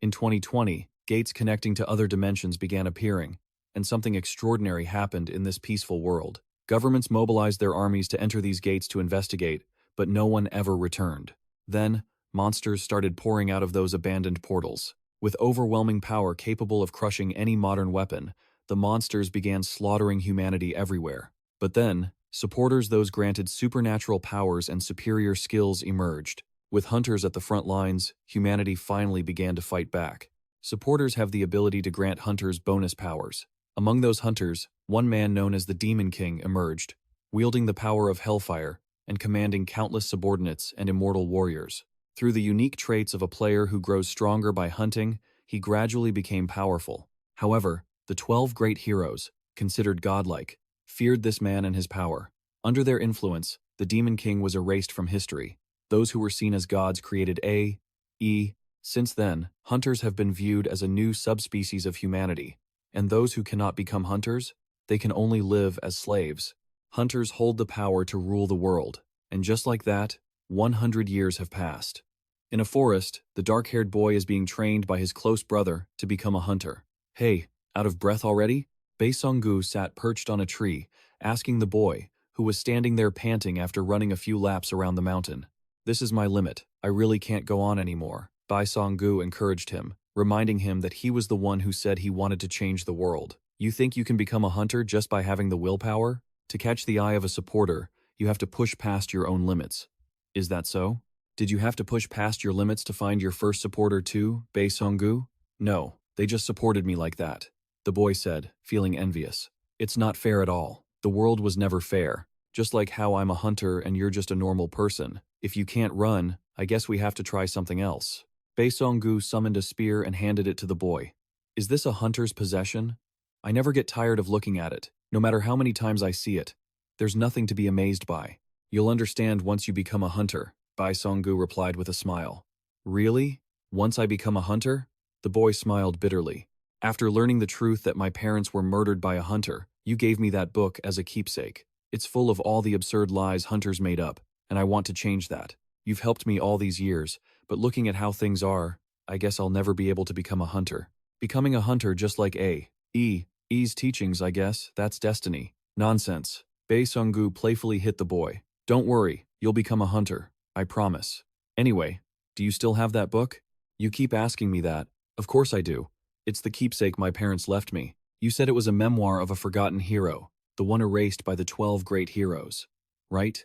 In 2020, gates connecting to other dimensions began appearing, and something extraordinary happened in this peaceful world. Governments mobilized their armies to enter these gates to investigate, but no one ever returned. Then, monsters started pouring out of those abandoned portals. With overwhelming power capable of crushing any modern weapon, the monsters began slaughtering humanity everywhere. But then, supporters those granted supernatural powers and superior skills emerged. With hunters at the front lines, humanity finally began to fight back. Supporters have the ability to grant hunters bonus powers. Among those hunters, one man known as the Demon King emerged, wielding the power of hellfire and commanding countless subordinates and immortal warriors. Through the unique traits of a player who grows stronger by hunting, he gradually became powerful. However, the 12 great heroes, considered godlike, feared this man and his power. Under their influence, the Demon King was erased from history. Those who were seen as gods created A.E. Since then, hunters have been viewed as a new subspecies of humanity, and those who cannot become hunters, they can only live as slaves. Hunters hold the power to rule the world, and just like that, 100 years have passed. In a forest, the dark-haired boy is being trained by his close brother to become a hunter. Hey, out of breath already? Bae Sung-gu sat perched on a tree, asking the boy, who was standing there panting after running a few laps around the mountain. This is my limit. I really can't go on anymore. Bae Sung-gu encouraged him, reminding him that he was the one who said he wanted to change the world. You think you can become a hunter just by having the willpower? To catch the eye of a supporter, you have to push past your own limits. Is that so? Did you have to push past your limits to find your first supporter too, Bae Sung-gu? No, they just supported me like that, the boy said, feeling envious. It's not fair at all. The world was never fair. Just like how I'm a hunter and you're just a normal person. If you can't run, I guess we have to try something else. Bae Sung-gu summoned a spear and handed it to the boy. Is this a hunter's possession? I never get tired of looking at it, no matter how many times I see it. There's nothing to be amazed by. You'll understand once you become a hunter, Bae Sung-gu replied with a smile. Really? Once I become a hunter? The boy smiled bitterly. After learning the truth that my parents were murdered by a hunter, you gave me that book as a keepsake. It's full of all the absurd lies hunters made up, and I want to change that. You've helped me all these years, but looking at how things are, I guess I'll never be able to become a hunter. Becoming a hunter just like A.E.'s teachings, I guess, that's destiny. Nonsense. Bae Sung-gu playfully hit the boy. Don't worry, you'll become a hunter. I promise. Anyway, do you still have that book? You keep asking me that. Of course I do. It's the keepsake my parents left me. You said it was a memoir of a forgotten hero, the one erased by the 12 great heroes. Right?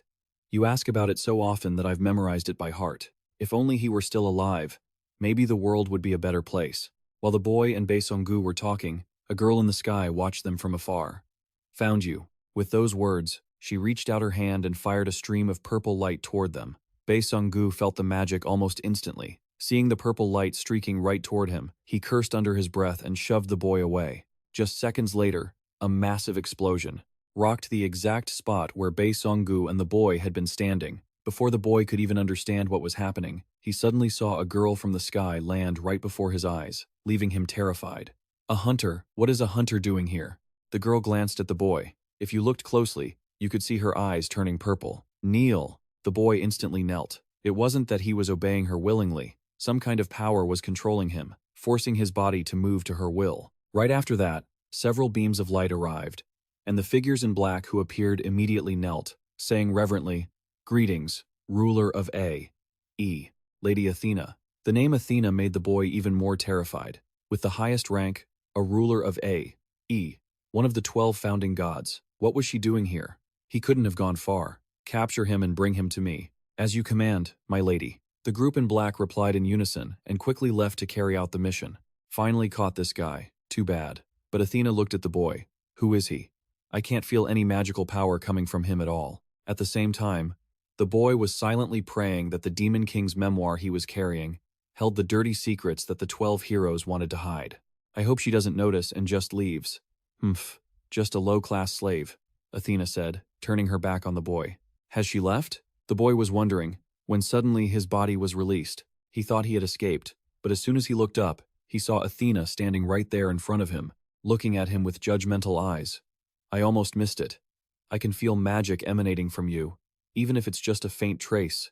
You ask about it so often that I've memorized it by heart. If only he were still alive, maybe the world would be a better place. While the boy and Bae Sung-gu were talking, a girl in the sky watched them from afar. Found you. With those words, she reached out her hand and fired a stream of purple light toward them. Bae Sung-gu felt the magic almost instantly. Seeing the purple light streaking right toward him, he cursed under his breath and shoved the boy away. Just seconds later, a massive explosion rocked the exact spot where Bae Sung-gu and the boy had been standing. Before the boy could even understand what was happening, he suddenly saw a girl from the sky land right before his eyes, leaving him terrified. A hunter? What is a hunter doing here? The girl glanced at the boy. If you looked closely, you could see her eyes turning purple. Kneel. The boy instantly knelt. It wasn't that he was obeying her willingly. Some kind of power was controlling him, forcing his body to move to her will. Right after that, several beams of light arrived, and the figures in black who appeared immediately knelt, saying reverently, "Greetings, ruler of A.E. Lady Athena." The name Athena made the boy even more terrified. With the highest rank, a ruler of A.E., one of the 12 founding gods. What was she doing here? He couldn't have gone far. Capture him and bring him to me. As you command, my lady. The group in black replied in unison and quickly left to carry out the mission. Finally caught this guy. Too bad. But Athena looked at the boy. Who is he? I can't feel any magical power coming from him at all. At the same time, the boy was silently praying that the Demon King's memoir he was carrying held the dirty secrets that the 12 heroes wanted to hide. I hope she doesn't notice and just leaves. Humph, just a low-class slave, Athena said, turning her back on the boy. Has she left? The boy was wondering, when suddenly his body was released. He thought he had escaped, but as soon as he looked up, he saw Athena standing right there in front of him, looking at him with judgmental eyes. I almost missed it. I can feel magic emanating from you, even if it's just a faint trace.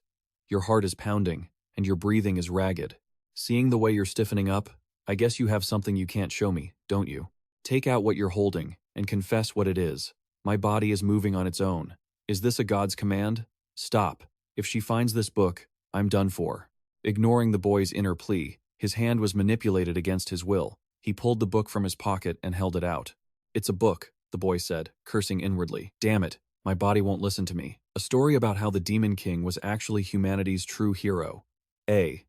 Your heart is pounding, and your breathing is ragged. Seeing the way you're stiffening up, I guess you have something you can't show me, don't you? Take out what you're holding and confess what it is. My body is moving on its own. Is this a god's command? Stop. If she finds this book, I'm done for. Ignoring the boy's inner plea, his hand was manipulated against his will. He pulled the book from his pocket and held it out. It's a book, the boy said, cursing inwardly. Damn it, my body won't listen to me. A story about how the Demon King was actually humanity's true hero. E.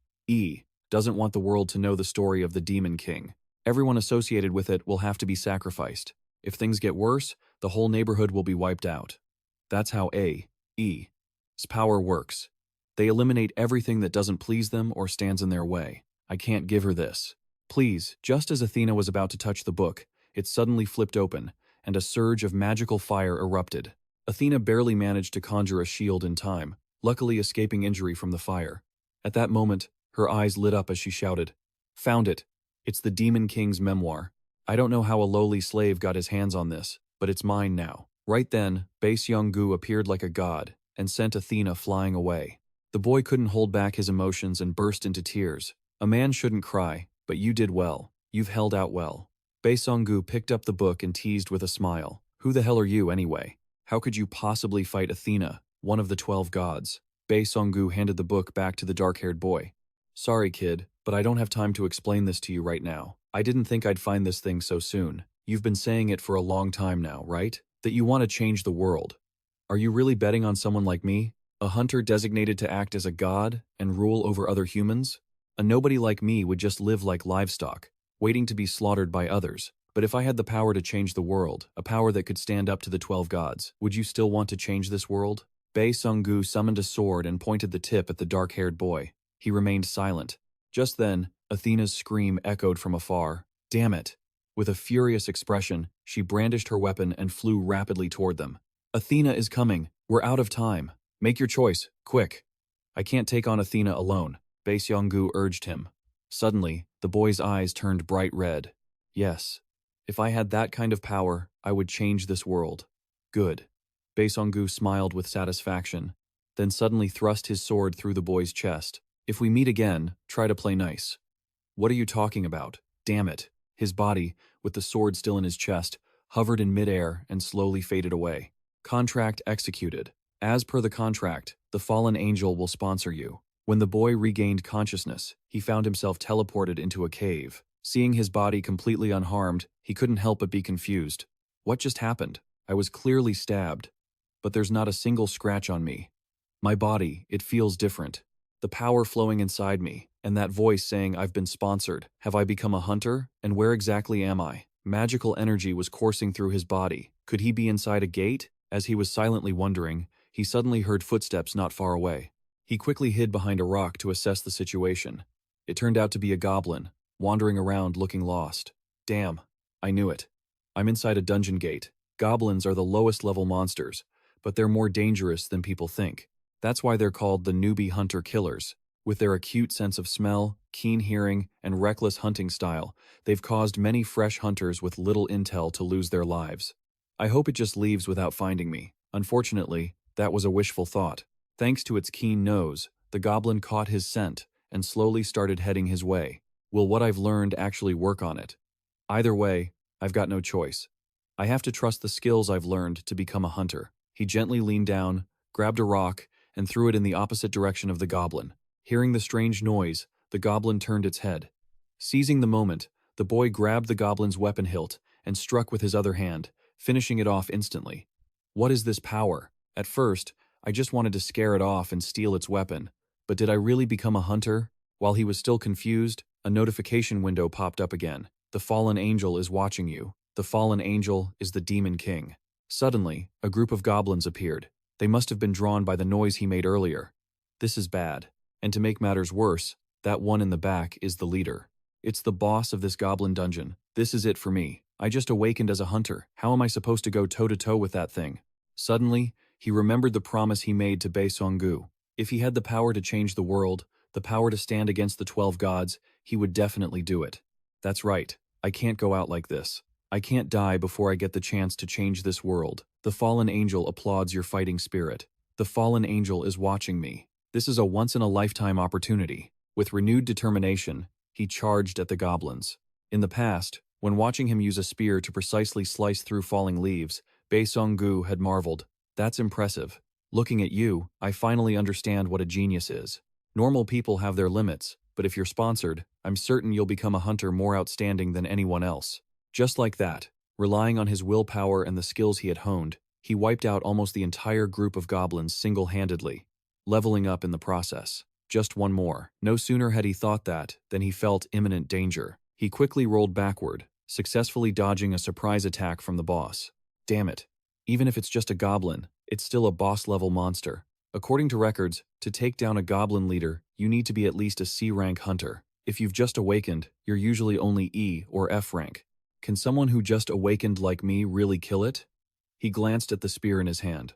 Doesn't want the world to know the story of the Demon King. Everyone associated with it will have to be sacrificed. If things get worse, the whole neighborhood will be wiped out. That's how E's power works. They eliminate everything that doesn't please them or stands in their way. I can't give her this. Please, just as Athena was about to touch the book, it suddenly flipped open, and a surge of magical fire erupted. Athena barely managed to conjure a shield in time, luckily escaping injury from the fire. At that moment, her eyes lit up as she shouted, "Found it! It's the Demon King's memoir. I don't know how a lowly slave got his hands on this, but it's mine now." Right then, Bae-seong-gu appeared like a god and sent Athena flying away. The boy couldn't hold back his emotions and burst into tears. A man shouldn't cry, but you did well. You've held out well. Bae-seong-gu picked up the book and teased with a smile. Who the hell are you anyway? How could you possibly fight Athena, one of the 12 gods? Bae-seong-gu handed the book back to the dark-haired boy. Sorry, kid, but I don't have time to explain this to you right now. I didn't think I'd find this thing so soon. You've been saying it for a long time now, right? That you want to change the world. Are you really betting on someone like me? A hunter designated to act as a god and rule over other humans? A nobody like me would just live like livestock, waiting to be slaughtered by others. But if I had the power to change the world, a power that could stand up to the 12 gods, would you still want to change this world? Bae-seong-gu summoned a sword and pointed the tip at the dark-haired boy. He remained silent. Just then, Athena's scream echoed from afar. Damn it! With a furious expression, she brandished her weapon and flew rapidly toward them. Athena is coming. We're out of time. Make your choice, quick. I can't take on Athena alone, Bae-seong-gu urged him. Suddenly, the boy's eyes turned bright red. Yes. If I had that kind of power, I would change this world. Good. Bae-seong-gu smiled with satisfaction, then suddenly thrust his sword through the boy's chest. If we meet again, try to play nice. What are you talking about? Damn it. His body, with the sword still in his chest, hovered in midair and slowly faded away. Contract executed. As per the contract, the fallen angel will sponsor you. When the boy regained consciousness, he found himself teleported into a cave. Seeing his body completely unharmed, he couldn't help but be confused. What just happened? I was clearly stabbed. But there's not a single scratch on me. My body, it feels different. The power flowing inside me, and that voice saying I've been sponsored. Have I become a hunter? And where exactly am I? Magical energy was coursing through his body. Could he be inside a gate? As he was silently wondering, he suddenly heard footsteps not far away. He quickly hid behind a rock to assess the situation. It turned out to be a goblin, wandering around looking lost. Damn, I knew it. I'm inside a dungeon gate. Goblins are the lowest level monsters, but they're more dangerous than people think. That's why they're called the newbie hunter-killers. With their acute sense of smell, keen hearing, and reckless hunting style, they've caused many fresh hunters with little intel to lose their lives. I hope it just leaves without finding me. Unfortunately, that was a wishful thought. Thanks to its keen nose, the goblin caught his scent and slowly started heading his way. Will what I've learned actually work on it? Either way, I've got no choice. I have to trust the skills I've learned to become a hunter. He gently leaned down, grabbed a rock, and threw it in the opposite direction of the goblin. Hearing the strange noise, the goblin turned its head. Seizing the moment, the boy grabbed the goblin's weapon hilt and struck with his other hand, finishing it off instantly. What is this power? At first, I just wanted to scare it off and steal its weapon. But did I really become a hunter? While he was still confused, a notification window popped up again. The fallen angel is watching you. The fallen angel is the Demon King. Suddenly, a group of goblins appeared. They must have been drawn by the noise he made earlier. This is bad. And to make matters worse, that one in the back is the leader. It's the boss of this goblin dungeon. This is it for me. I just awakened as a hunter. How am I supposed to go toe-to-toe with that thing? Suddenly, he remembered the promise he made to Bae-seong-gu. If he had the power to change the world, the power to stand against the 12 gods, he would definitely do it. That's right. I can't go out like this. I can't die before I get the chance to change this world. The fallen angel applauds your fighting spirit. The fallen angel is watching me. This is a once-in-a-lifetime opportunity. With renewed determination, he charged at the goblins. In the past, when watching him use a spear to precisely slice through falling leaves, Bae Sung-gu had marveled. That's impressive. Looking at you, I finally understand what a genius is. Normal people have their limits, but if you're sponsored, I'm certain you'll become a hunter more outstanding than anyone else. Just like that, relying on his willpower and the skills he had honed, he wiped out almost the entire group of goblins single-handedly, leveling up in the process. Just one more. No sooner had he thought that than he felt imminent danger. He quickly rolled backward, successfully dodging a surprise attack from the boss. Damn it. Even if it's just a goblin, it's still a boss-level monster. According to records, to take down a goblin leader, you need to be at least a C-rank hunter. If you've just awakened, you're usually only E or F rank. Can someone who just awakened like me really kill it? He glanced at the spear in his hand.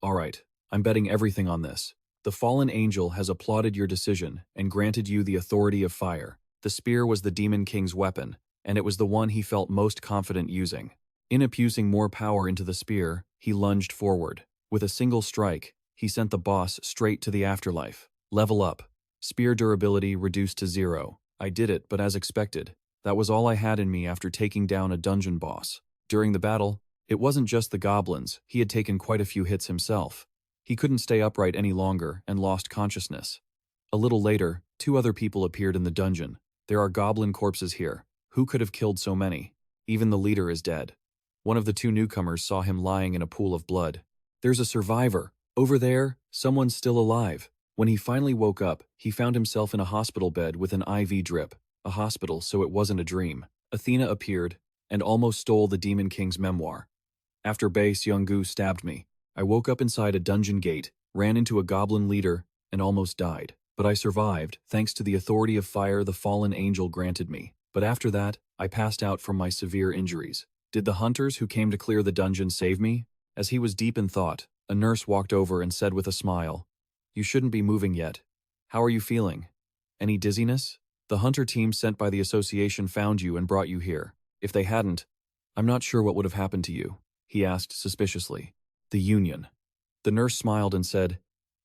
Alright, I'm betting everything on this. The fallen angel has applauded your decision and granted you the authority of fire. The spear was the Demon King's weapon, and it was the one he felt most confident using. Infusing more power into the spear, he lunged forward. With a single strike, he sent the boss straight to the afterlife. Level up. Spear durability reduced to 0. I did it, but as expected. That was all I had in me after taking down a dungeon boss. During the battle, it wasn't just the goblins, he had taken quite a few hits himself. He couldn't stay upright any longer and lost consciousness. A little later, 2 other people appeared in the dungeon. There are goblin corpses here. Who could have killed so many? Even the leader is dead. One of the 2 newcomers saw him lying in a pool of blood. There's a survivor. Over there, someone's still alive. When he finally woke up, he found himself in a hospital bed with an IV drip. A hospital, so it wasn't a dream. Athena appeared and almost stole the Demon King's memoir. After Bae Sung-gu stabbed me, I woke up inside a dungeon gate, ran into a goblin leader, and almost died. But I survived, thanks to the authority of fire the fallen angel granted me. But after that, I passed out from my severe injuries. Did the hunters who came to clear the dungeon save me? As he was deep in thought, a nurse walked over and said with a smile, "You shouldn't be moving yet. How are you feeling? Any dizziness? The hunter team sent by the association found you and brought you here. If they hadn't, I'm not sure what would have happened to you," he asked suspiciously. The Union. The nurse smiled and said,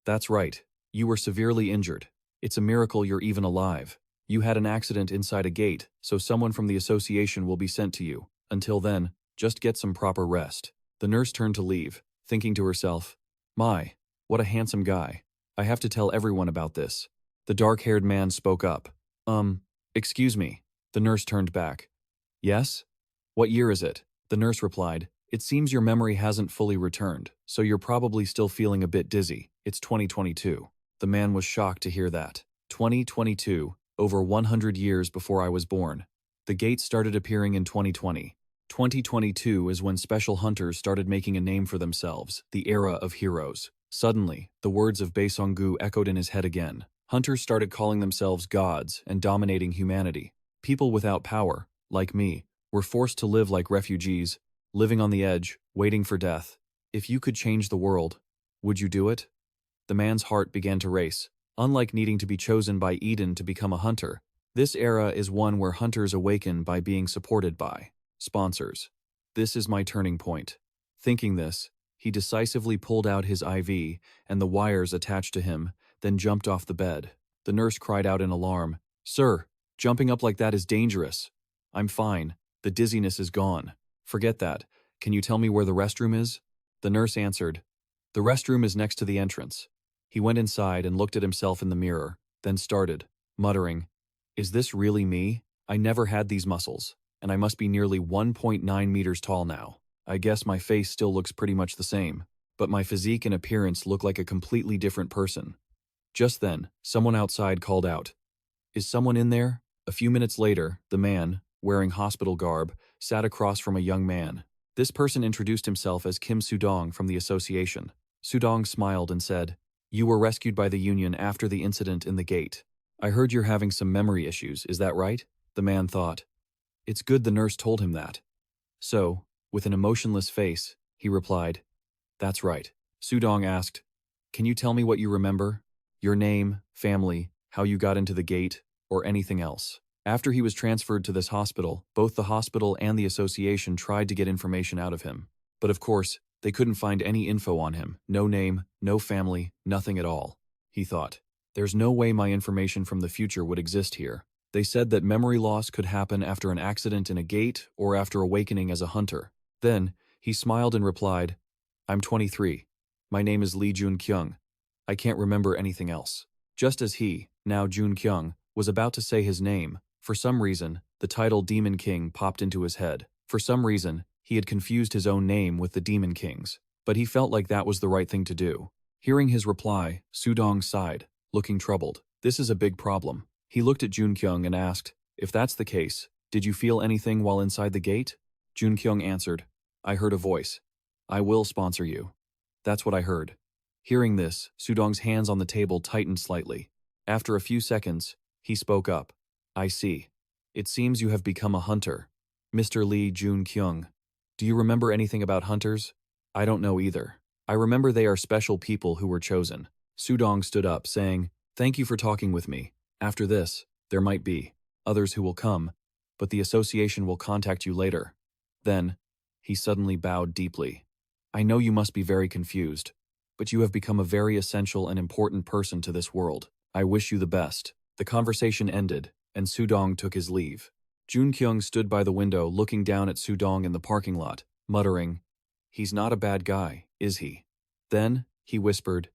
"That's right. You were severely injured. It's a miracle you're even alive. You had an accident inside a gate, so someone from the association will be sent to you. Until then, just get some proper rest." The nurse turned to leave, thinking to herself, "My, what a handsome guy. I have to tell everyone about this." The dark-haired man spoke up. Excuse me." The nurse turned back. "Yes? What year is it?" The nurse replied, "It seems your memory hasn't fully returned, so you're probably still feeling a bit dizzy. It's 2022. The man was shocked to hear that. 2022, over 100 years before I was born. The gates started appearing in 2020. 2022 is when special hunters started making a name for themselves, the era of heroes. Suddenly, the words of Bae Sung-gu echoed in his head again. Hunters started calling themselves gods and dominating humanity. People without power, like me, were forced to live like refugees, living on the edge, waiting for death. If you could change the world, would you do it? The man's heart began to race. Unlike needing to be chosen by Eden to become a hunter, this era is one where hunters awaken by being supported by sponsors. This is my turning point. Thinking this, he decisively pulled out his IV and the wires attached to him, then jumped off the bed. The nurse cried out in alarm, "Sir, jumping up like that is dangerous." "I'm fine. The dizziness is gone." "Forget that. Can you tell me where the restroom is?" The nurse answered, "The restroom is next to the entrance." He went inside and looked at himself in the mirror, then started, muttering, "Is this really me? I never had these muscles, and I must be nearly 1.9 meters tall now. I guess my face still looks pretty much the same, but my physique and appearance look like a completely different person." Just then, someone outside called out, "Is someone in there?" A few minutes later, the man, wearing hospital garb, sat across from a young man. This person introduced himself as Kim Sudong from the association. Sudong smiled and said, "You were rescued by the Union after the incident in the gate. I heard you're having some memory issues, is that right?" The man thought. It's good the nurse told him that. So, with an emotionless face, he replied, "That's right." Sudong asked, "Can you tell me what you remember? Your name, family, how you got into the gate, or anything else?" After he was transferred to this hospital, both the hospital and the association tried to get information out of him. But of course, they couldn't find any info on him. No name, no family, nothing at all. He thought, There's no way my information from the future would exist here. They said that memory loss could happen after an accident in a gate or after awakening as a hunter. Then, he smiled and replied, I'm 23. My name is Lee Joon-kyung. I can't remember anything else. Just as he, now Joon-kyung, was about to say his name, for some reason, the title Demon King popped into his head. For some reason, he had confused his own name with the Demon King's, but he felt like that was the right thing to do. Hearing his reply, Sudong sighed, looking troubled. This is a big problem. He looked at Joon-kyung and asked, if that's the case, did you feel anything while inside the gate? Joon-kyung answered, I heard a voice. I will sponsor you. That's what I heard. Hearing this, Sudong's hands on the table tightened slightly. After a few seconds, he spoke up. I see. It seems you have become a hunter. Mr. Lee Joon-kyung. Do you remember anything about hunters? I don't know either. I remember they are special people who were chosen. Sudong stood up, saying, Thank you for talking with me. After this, there might be others who will come, but the association will contact you later. Then, he suddenly bowed deeply. I know you must be very confused, but you have become a very essential and important person to this world. I wish you the best. The conversation ended, and Sudong took his leave. Joon-kyung stood by the window looking down at Sudong in the parking lot, muttering, He's not a bad guy, is he? Then, he whispered,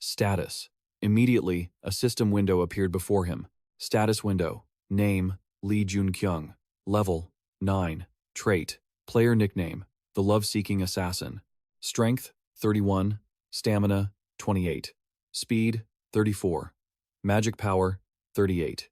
Status. Immediately, a system window appeared before him. Status window. Name, Lee Joon-kyung. Level, 9. Trait, player nickname, the love-seeking assassin. Strength, 31. Stamina, 28. Speed, 34. Magic power, 38.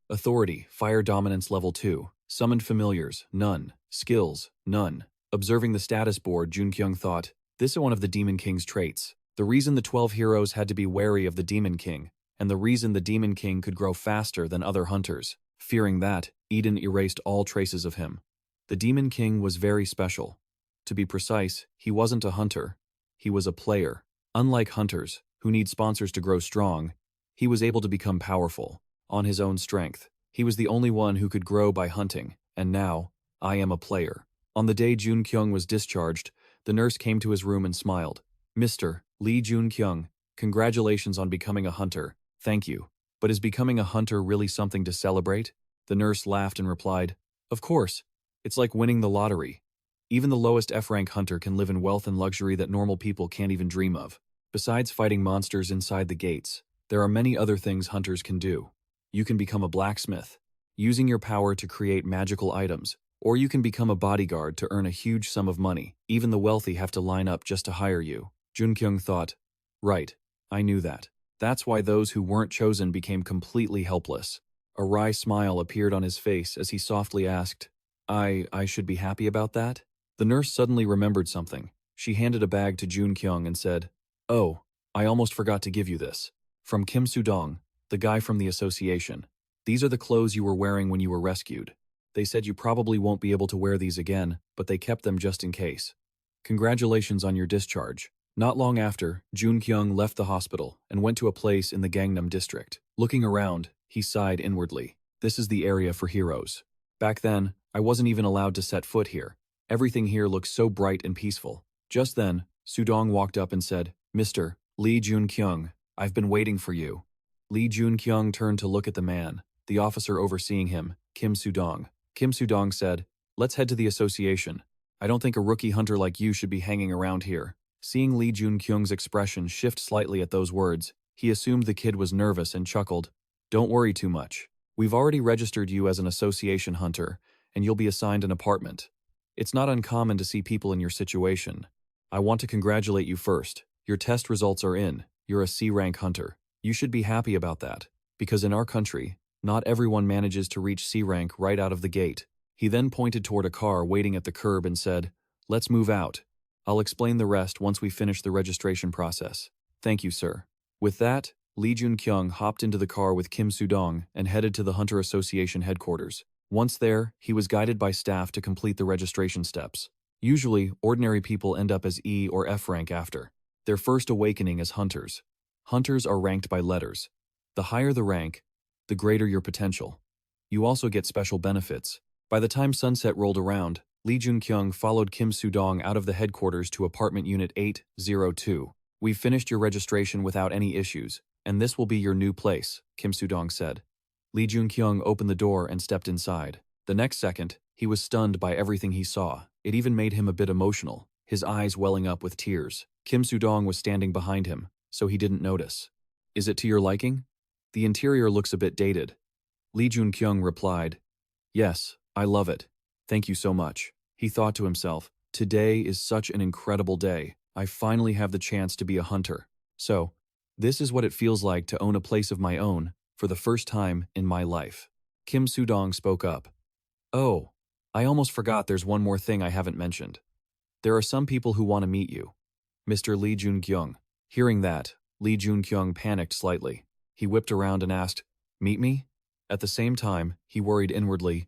Authority, fire dominance level 2. Summoned familiars, none. Skills, none. Observing the status board, Joon-kyung thought, this is one of the Demon King's traits. The reason the 12 heroes had to be wary of the Demon King, and the reason the Demon King could grow faster than other hunters. Fearing that, Eden erased all traces of him. The Demon King was very special. To be precise, he wasn't a hunter. He was a player. Unlike hunters, who need sponsors to grow strong, he was able to become powerful, on his own strength. He was the only one who could grow by hunting, and now, I am a player. On the day Joon-kyung was discharged, the nurse came to his room and smiled. Mr. Lee Joon-kyung, congratulations on becoming a hunter. Thank you. But is becoming a hunter really something to celebrate? The nurse laughed and replied, Of course. It's like winning the lottery. Even the lowest F-rank hunter can live in wealth and luxury that normal people can't even dream of. Besides fighting monsters inside the gates, there are many other things hunters can do. You can become a blacksmith, using your power to create magical items, or you can become a bodyguard to earn a huge sum of money. Even the wealthy have to line up just to hire you. Joon-kyung thought, right, I knew that. That's why those who weren't chosen became completely helpless. A wry smile appeared on his face as he softly asked, I should be happy about that? The nurse suddenly remembered something. She handed a bag to Joon-kyung and said, Oh, I almost forgot to give you this. From Kim Sudong, the guy from the association. These are the clothes you were wearing when you were rescued. They said you probably won't be able to wear these again, but they kept them just in case. Congratulations on your discharge. Not long after, Joon-kyung left the hospital and went to a place in the Gangnam district. Looking around, he sighed inwardly. This is the area for heroes. Back then, I wasn't even allowed to set foot here. Everything here looks so bright and peaceful. Just then, Sudong walked up and said, Mr. Lee Joon-kyung, I've been waiting for you. Lee Joon-kyung turned to look at the man, the officer overseeing him, Kim Sudong. Kim Sudong said, Let's head to the association. I don't think a rookie hunter like you should be hanging around here. Seeing Lee Joon-kyung's expression shift slightly at those words, he assumed the kid was nervous and chuckled. Don't worry too much. We've already registered you as an association hunter, and you'll be assigned an apartment. It's not uncommon to see people in your situation. I want to congratulate you first. Your test results are in. You're a C-rank hunter. You should be happy about that, because in our country, not everyone manages to reach C-rank right out of the gate. He then pointed toward a car waiting at the curb and said, Let's move out. I'll explain the rest once we finish the registration process. Thank you, sir. With that, Lee Joon-kyung hopped into the car with Kim Sudong and headed to the Hunter Association headquarters. Once there, he was guided by staff to complete the registration steps. Usually, ordinary people end up as E or F rank after their first awakening as hunters. Hunters are ranked by letters. The higher the rank, the greater your potential. You also get special benefits. By the time sunset rolled around, Lee Joon-kyung followed Kim Sudong out of the headquarters to apartment unit 802. We've finished your registration without any issues. And this will be your new place, Kim Soo-dong said. Lee Joon-kyung opened the door and stepped inside. The next second, he was stunned by everything he saw. It even made him a bit emotional, his eyes welling up with tears. Kim Soo-dong was standing behind him, so he didn't notice. Is it to your liking? The interior looks a bit dated. Lee Joon-kyung replied, Yes, I love it. Thank you so much. He thought to himself, today is such an incredible day. I finally have the chance to be a hunter. So, this is what it feels like to own a place of my own for the first time in my life. Kim Soo-dong spoke up. Oh, I almost forgot there's one more thing I haven't mentioned. There are some people who want to meet you. Mr. Lee Joon-kyung. Hearing that, Lee Joon-kyung panicked slightly. He whipped around and asked, Meet me? At the same time, he worried inwardly.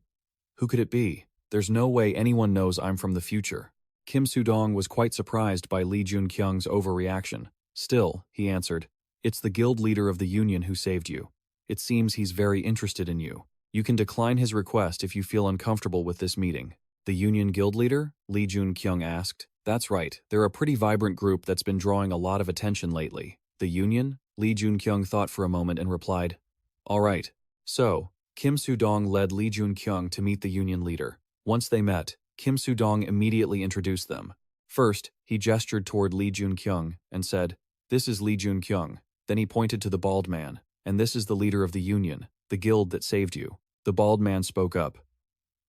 Who could it be? There's no way anyone knows I'm from the future. Kim Soo-dong was quite surprised by Lee Joon-kyung's overreaction. Still, he answered, It's the guild leader of the union who saved you. It seems he's very interested in you. You can decline his request if you feel uncomfortable with this meeting. The union guild leader? Lee Joon-kyung asked. That's right, they're a pretty vibrant group that's been drawing a lot of attention lately. The union? Lee Joon-kyung thought for a moment and replied, All right. So, Kim Soo-dong led Lee Joon-kyung to meet the union leader. Once they met, Kim Soo-dong immediately introduced them. First, he gestured toward Lee Joon-kyung and said, This is Lee Joon-kyung. Then he pointed to the bald man, and this is the leader of the union, the guild that saved you. The bald man spoke up.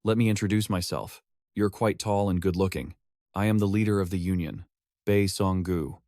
Let me introduce myself. You're quite tall and good-looking. I am the leader of the union, Bae Song-gu.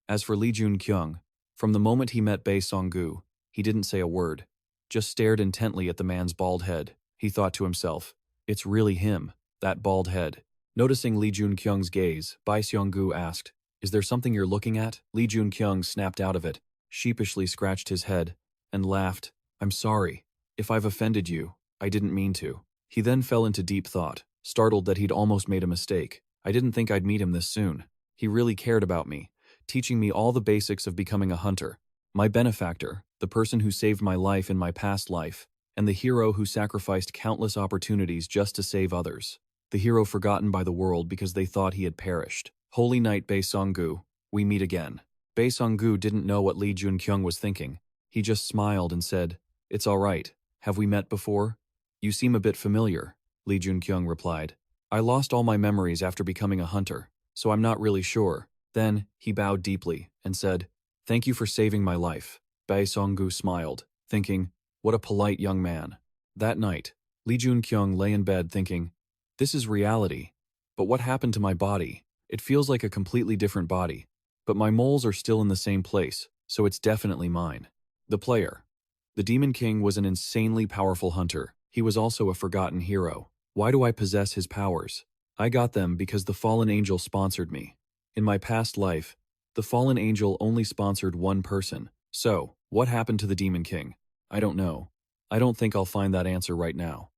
As for Lee Joon-kyung, from the moment he met Bae Song-gu, he didn't say a word, just stared intently at the man's bald head. He thought to himself, It's really him, that bald head. Noticing Lee Joon-kyung's gaze, Bae Song-gu asked, Is there something you're looking at? Lee Joon-kyung snapped out of it, sheepishly scratched his head, and laughed. I'm sorry. If I've offended you, I didn't mean to. He then fell into deep thought, startled that he'd almost made a mistake. I didn't think I'd meet him this soon. He really cared about me, teaching me all the basics of becoming a hunter. My benefactor, the person who saved my life in my past life, and the hero who sacrificed countless opportunities just to save others. The hero forgotten by the world because they thought he had perished. Holy Knight Bae Song-gu, we meet again. Bae Song-gu didn't know what Lee Joon-kyung was thinking. He just smiled and said, It's all right. Have we met before? You seem a bit familiar, Lee Joon-kyung replied. I lost all my memories after becoming a hunter, so I'm not really sure. Then, he bowed deeply and said, Thank you for saving my life. Bae Song-gu smiled, thinking, What a polite young man. That night, Lee Joon-kyung lay in bed thinking, This is reality. But what happened to my body? It feels like a completely different body. But my moles are still in the same place, so it's definitely mine. The player. The Demon King was an insanely powerful hunter. He was also a forgotten hero. Why do I possess his powers? I got them because the fallen angel sponsored me. In my past life, the fallen angel only sponsored one person. So, what happened to the Demon King? I don't know. I don't think I'll find that answer right now.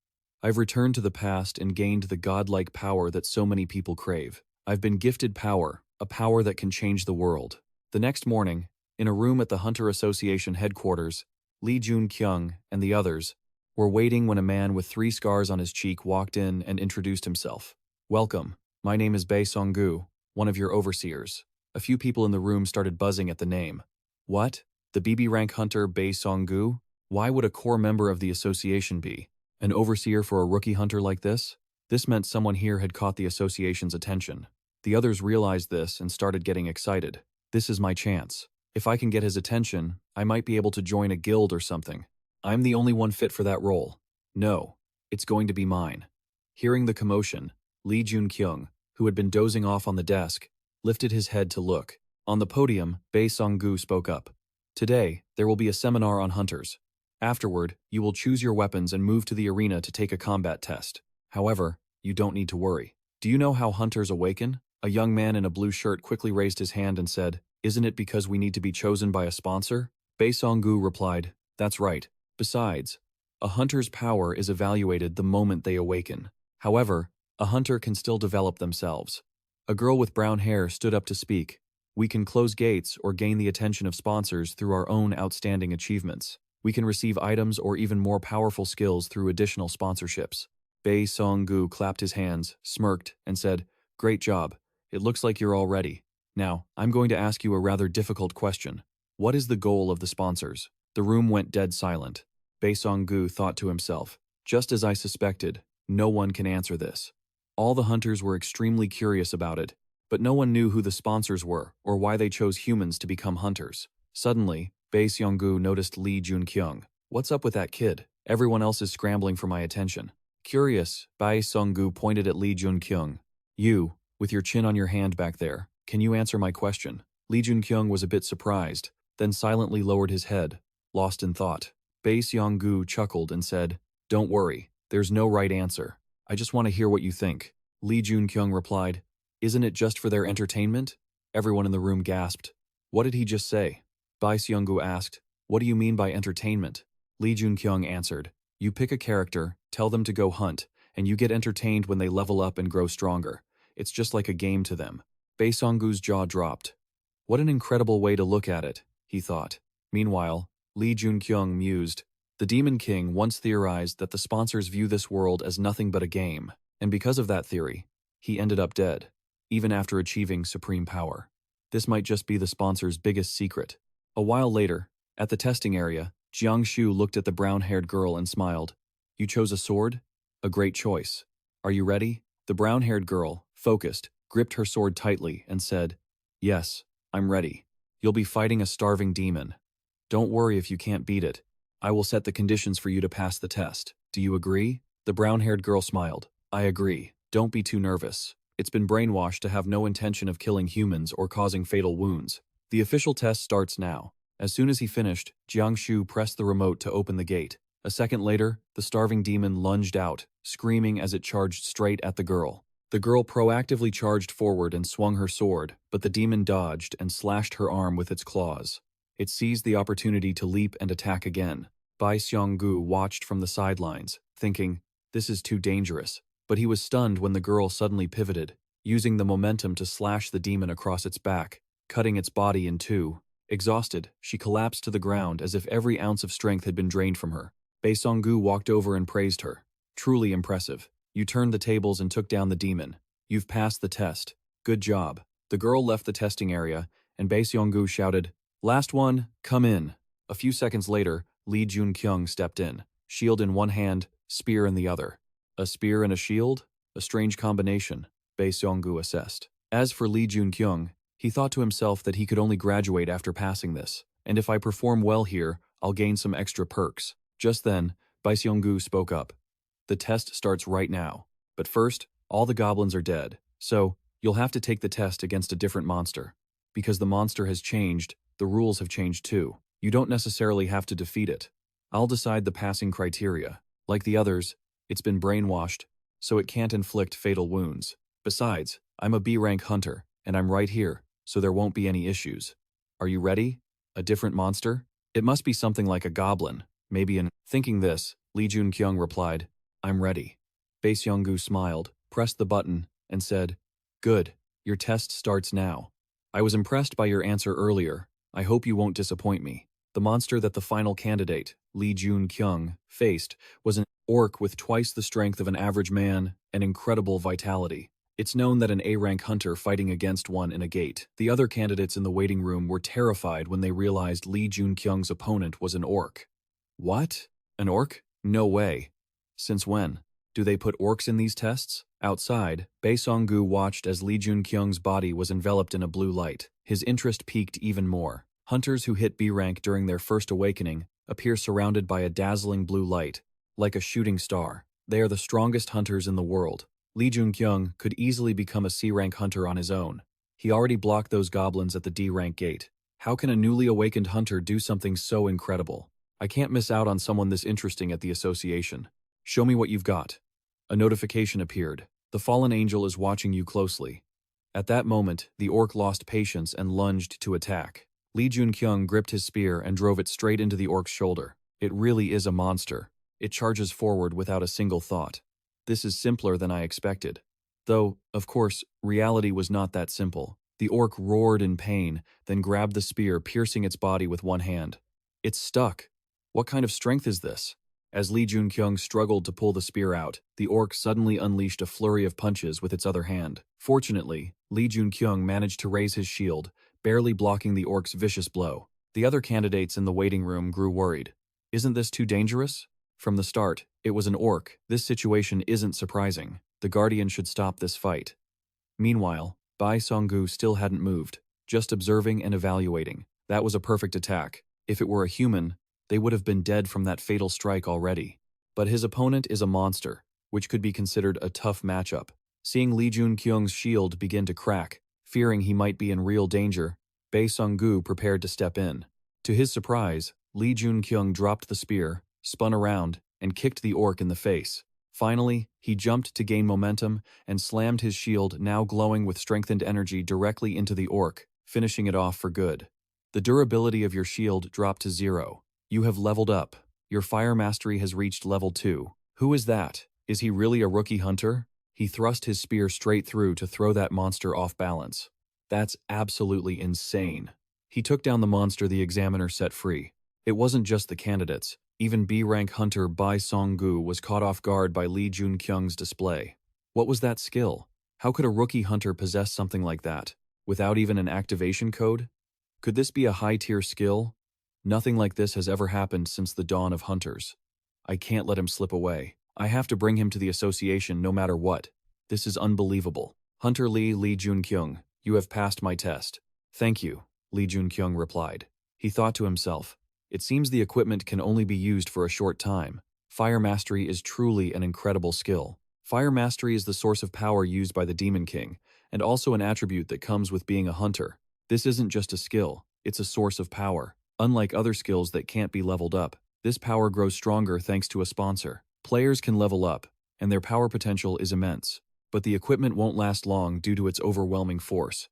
I've returned to the past and gained the godlike power that so many people crave. I've been gifted power, a power that can change the world. The next morning, in a room at the Hunter Association headquarters, Lee Joon-kyung and the others were waiting when a man with 3 scars on his cheek walked in and introduced himself. Welcome, my name is Bae Song-gu, one of your overseers. A few people in the room started buzzing at the name. What? The BB rank hunter Bae Song-gu? Why would a core member of the association be an overseer for a rookie hunter like this? This meant someone here had caught the association's attention. The others realized this and started getting excited. This is my chance. If I can get his attention, I might be able to join a guild or something. I'm the only one fit for that role. No, it's going to be mine. Hearing the commotion, Lee Joon-kyung, who had been dozing off on the desk, lifted his head to look. On the podium, Bae Song-gu spoke up. Today, there will be a seminar on hunters. Afterward, you will choose your weapons and move to the arena to take a combat test. However, you don't need to worry. Do you know how hunters awaken? A young man in a blue shirt quickly raised his hand and said, Isn't it because we need to be chosen by a sponsor? Bae Song-gu replied, That's right. Besides, a hunter's power is evaluated the moment they awaken. However, a hunter can still develop themselves. A girl with brown hair stood up to speak. We can close gates or gain the attention of sponsors through our own outstanding achievements. We can receive items or even more powerful skills through additional sponsorships. Bae Song-gu clapped his hands, smirked, and said, Great job. It looks like you're all ready. Now, I'm going to ask you a rather difficult question. What is the goal of the sponsors? The room went dead silent. Bae Song-gu thought to himself, just as I suspected, no one can answer this. All the hunters were extremely curious about it, but no one knew who the sponsors were or why they chose humans to become hunters. Suddenly, Bae Song-gu noticed Lee Joon-kyung. What's up with that kid? Everyone else is scrambling for my attention. Curious, Bae Song-gu pointed at Lee Joon-kyung. You, with your chin on your hand back there, can you answer my question? Lee Joon-kyung was a bit surprised, then silently lowered his head, lost in thought. Bae Song-gu chuckled and said, "Don't worry, there's no right answer. I just want to hear what you think." Lee Joon-kyung replied, "Isn't it just for their entertainment?" Everyone in the room gasped. What did he just say? Bae Song-gu asked, "What do you mean by entertainment?" Lee Joon-kyung answered, "You pick a character, tell them to go hunt, and you get entertained when they level up and grow stronger. It's just like a game to them." Bae Song-gu's jaw dropped. What an incredible way to look at it, he thought. Meanwhile, Lee Joon-kyung mused. The Demon King once theorized that the sponsors view this world as nothing but a game, and because of that theory, he ended up dead, even after achieving supreme power. This might just be the sponsors' biggest secret. A while later, at the testing area, Jiang-shu looked at the brown-haired girl and smiled. "You chose a sword? A great choice. Are you ready?" The brown-haired girl, focused, gripped her sword tightly and said, "Yes, I'm ready. You'll be fighting a starving demon. Don't worry if you can't beat it. I will set the conditions for you to pass the test. Do you agree?" The brown-haired girl smiled. "I agree. Don't be too nervous. It's been brainwashed to have no intention of killing humans or causing fatal wounds. The official test starts now." As soon as he finished, Jiang-shu pressed the remote to open the gate. A second later, the starving demon lunged out, screaming as it charged straight at the girl. The girl proactively charged forward and swung her sword, but the demon dodged and slashed her arm with its claws. It seized the opportunity to leap and attack again. Bae Song-gu watched from the sidelines, thinking, this is too dangerous. But he was stunned when the girl suddenly pivoted, using the momentum to slash the demon across its back, cutting its body in two. Exhausted, she collapsed to the ground as if every ounce of strength had been drained from her. Bae Song-gu walked over and praised her. "Truly impressive. You turned the tables and took down the demon. You've passed the test. Good job." The girl left the testing area, and Bae Song-gu shouted, "Last one, come in." A few seconds later, Lee Joon-kyung stepped in, shield in one hand, spear in the other. A spear and a shield? A strange combination, Bae Song-gu assessed. As for Lee Joon-kyung, he thought to himself that he could only graduate after passing this, and if I perform well here, I'll gain some extra perks. Just then, Bae Song-gu spoke up. "The test starts right now, but first, all the goblins are dead, so you'll have to take the test against a different monster. Because the monster has changed, the rules have changed too. You don't necessarily have to defeat it. I'll decide the passing criteria. Like the others, it's been brainwashed, so it can't inflict fatal wounds. Besides, I'm a B-rank hunter, and I'm right here, so there won't be any issues. Are you ready? A different monster? It must be something like a goblin, maybe an..." Thinking this, Lee Joon-kyung replied, "I'm ready." Bae Song-gu smiled, pressed the button, and said, "Good, your test starts now. I was impressed by your answer earlier. I hope you won't disappoint me." The monster that the final candidate, Lee Joon-kyung, faced was an orc with twice the strength of an average man and incredible vitality. It's known that an A-rank hunter fighting against one in a gate. The other candidates in the waiting room were terrified when they realized Lee Joon-kyung's opponent was an orc. What? An orc? No way. Since when? Do they put orcs in these tests? Outside, Bae Song-gu watched as Lee Joon-kyung's body was enveloped in a blue light. His interest piqued even more. Hunters who hit B-rank during their first awakening appear surrounded by a dazzling blue light, like a shooting star. They are the strongest hunters in the world. Lee Joon-kyung could easily become a C-rank hunter on his own. He already blocked those goblins at the D-rank gate. How can a newly awakened hunter do something so incredible? I can't miss out on someone this interesting at the association. Show me what you've got. A notification appeared. The fallen angel is watching you closely. At that moment, the orc lost patience and lunged to attack. Lee Joon-kyung gripped his spear and drove it straight into the orc's shoulder. It really is a monster. It charges forward without a single thought. This is simpler than I expected. Though, of course, reality was not that simple. The orc roared in pain, then grabbed the spear, piercing its body with one hand. It's stuck. What kind of strength is this? As Lee Joon-kyung struggled to pull the spear out, the orc suddenly unleashed a flurry of punches with its other hand. Fortunately, Lee Joon-kyung managed to raise his shield, barely blocking the orc's vicious blow. The other candidates in the waiting room grew worried. Isn't this too dangerous? From the start, it was an orc. This situation isn't surprising. The Guardian should stop this fight. Meanwhile, Bai Songgu still hadn't moved, just observing and evaluating. That was a perfect attack. If it were a human, they would have been dead from that fatal strike already. But his opponent is a monster, which could be considered a tough matchup. Seeing Joon-kyung's shield begin to crack, fearing he might be in real danger, Bai Songgu prepared to step in. To his surprise, Joon-kyung dropped the spear, spun around, and kicked the orc in the face. Finally, he jumped to gain momentum and slammed his shield, now glowing with strengthened energy, directly into the orc, finishing it off for good. The durability of your shield dropped to 0. You have leveled up. Your fire mastery has reached level 2. Who is that? Is he really a rookie hunter? He thrust his spear straight through to throw that monster off balance. That's absolutely insane. He took down the monster the examiner set free. It wasn't just the candidates. Even B-rank hunter Bai Songgu was caught off guard by Joon-kyung's display. What was that skill? How could a rookie hunter possess something like that, without even an activation code? Could this be a high-tier skill? Nothing like this has ever happened since the dawn of hunters. I can't let him slip away. I have to bring him to the association no matter what. This is unbelievable. Hunter Lee Joon-kyung, you have passed my test. Thank you, Joon-kyung replied. He thought to himself, it seems the equipment can only be used for a short time. Fire mastery is truly an incredible skill. Fire mastery is the source of power used by the Demon King, and also an attribute that comes with being a hunter. This isn't just a skill, it's a source of power. Unlike other skills that can't be leveled up, this power grows stronger thanks to a sponsor. Players can level up, and their power potential is immense, but the equipment won't last long due to its overwhelming force.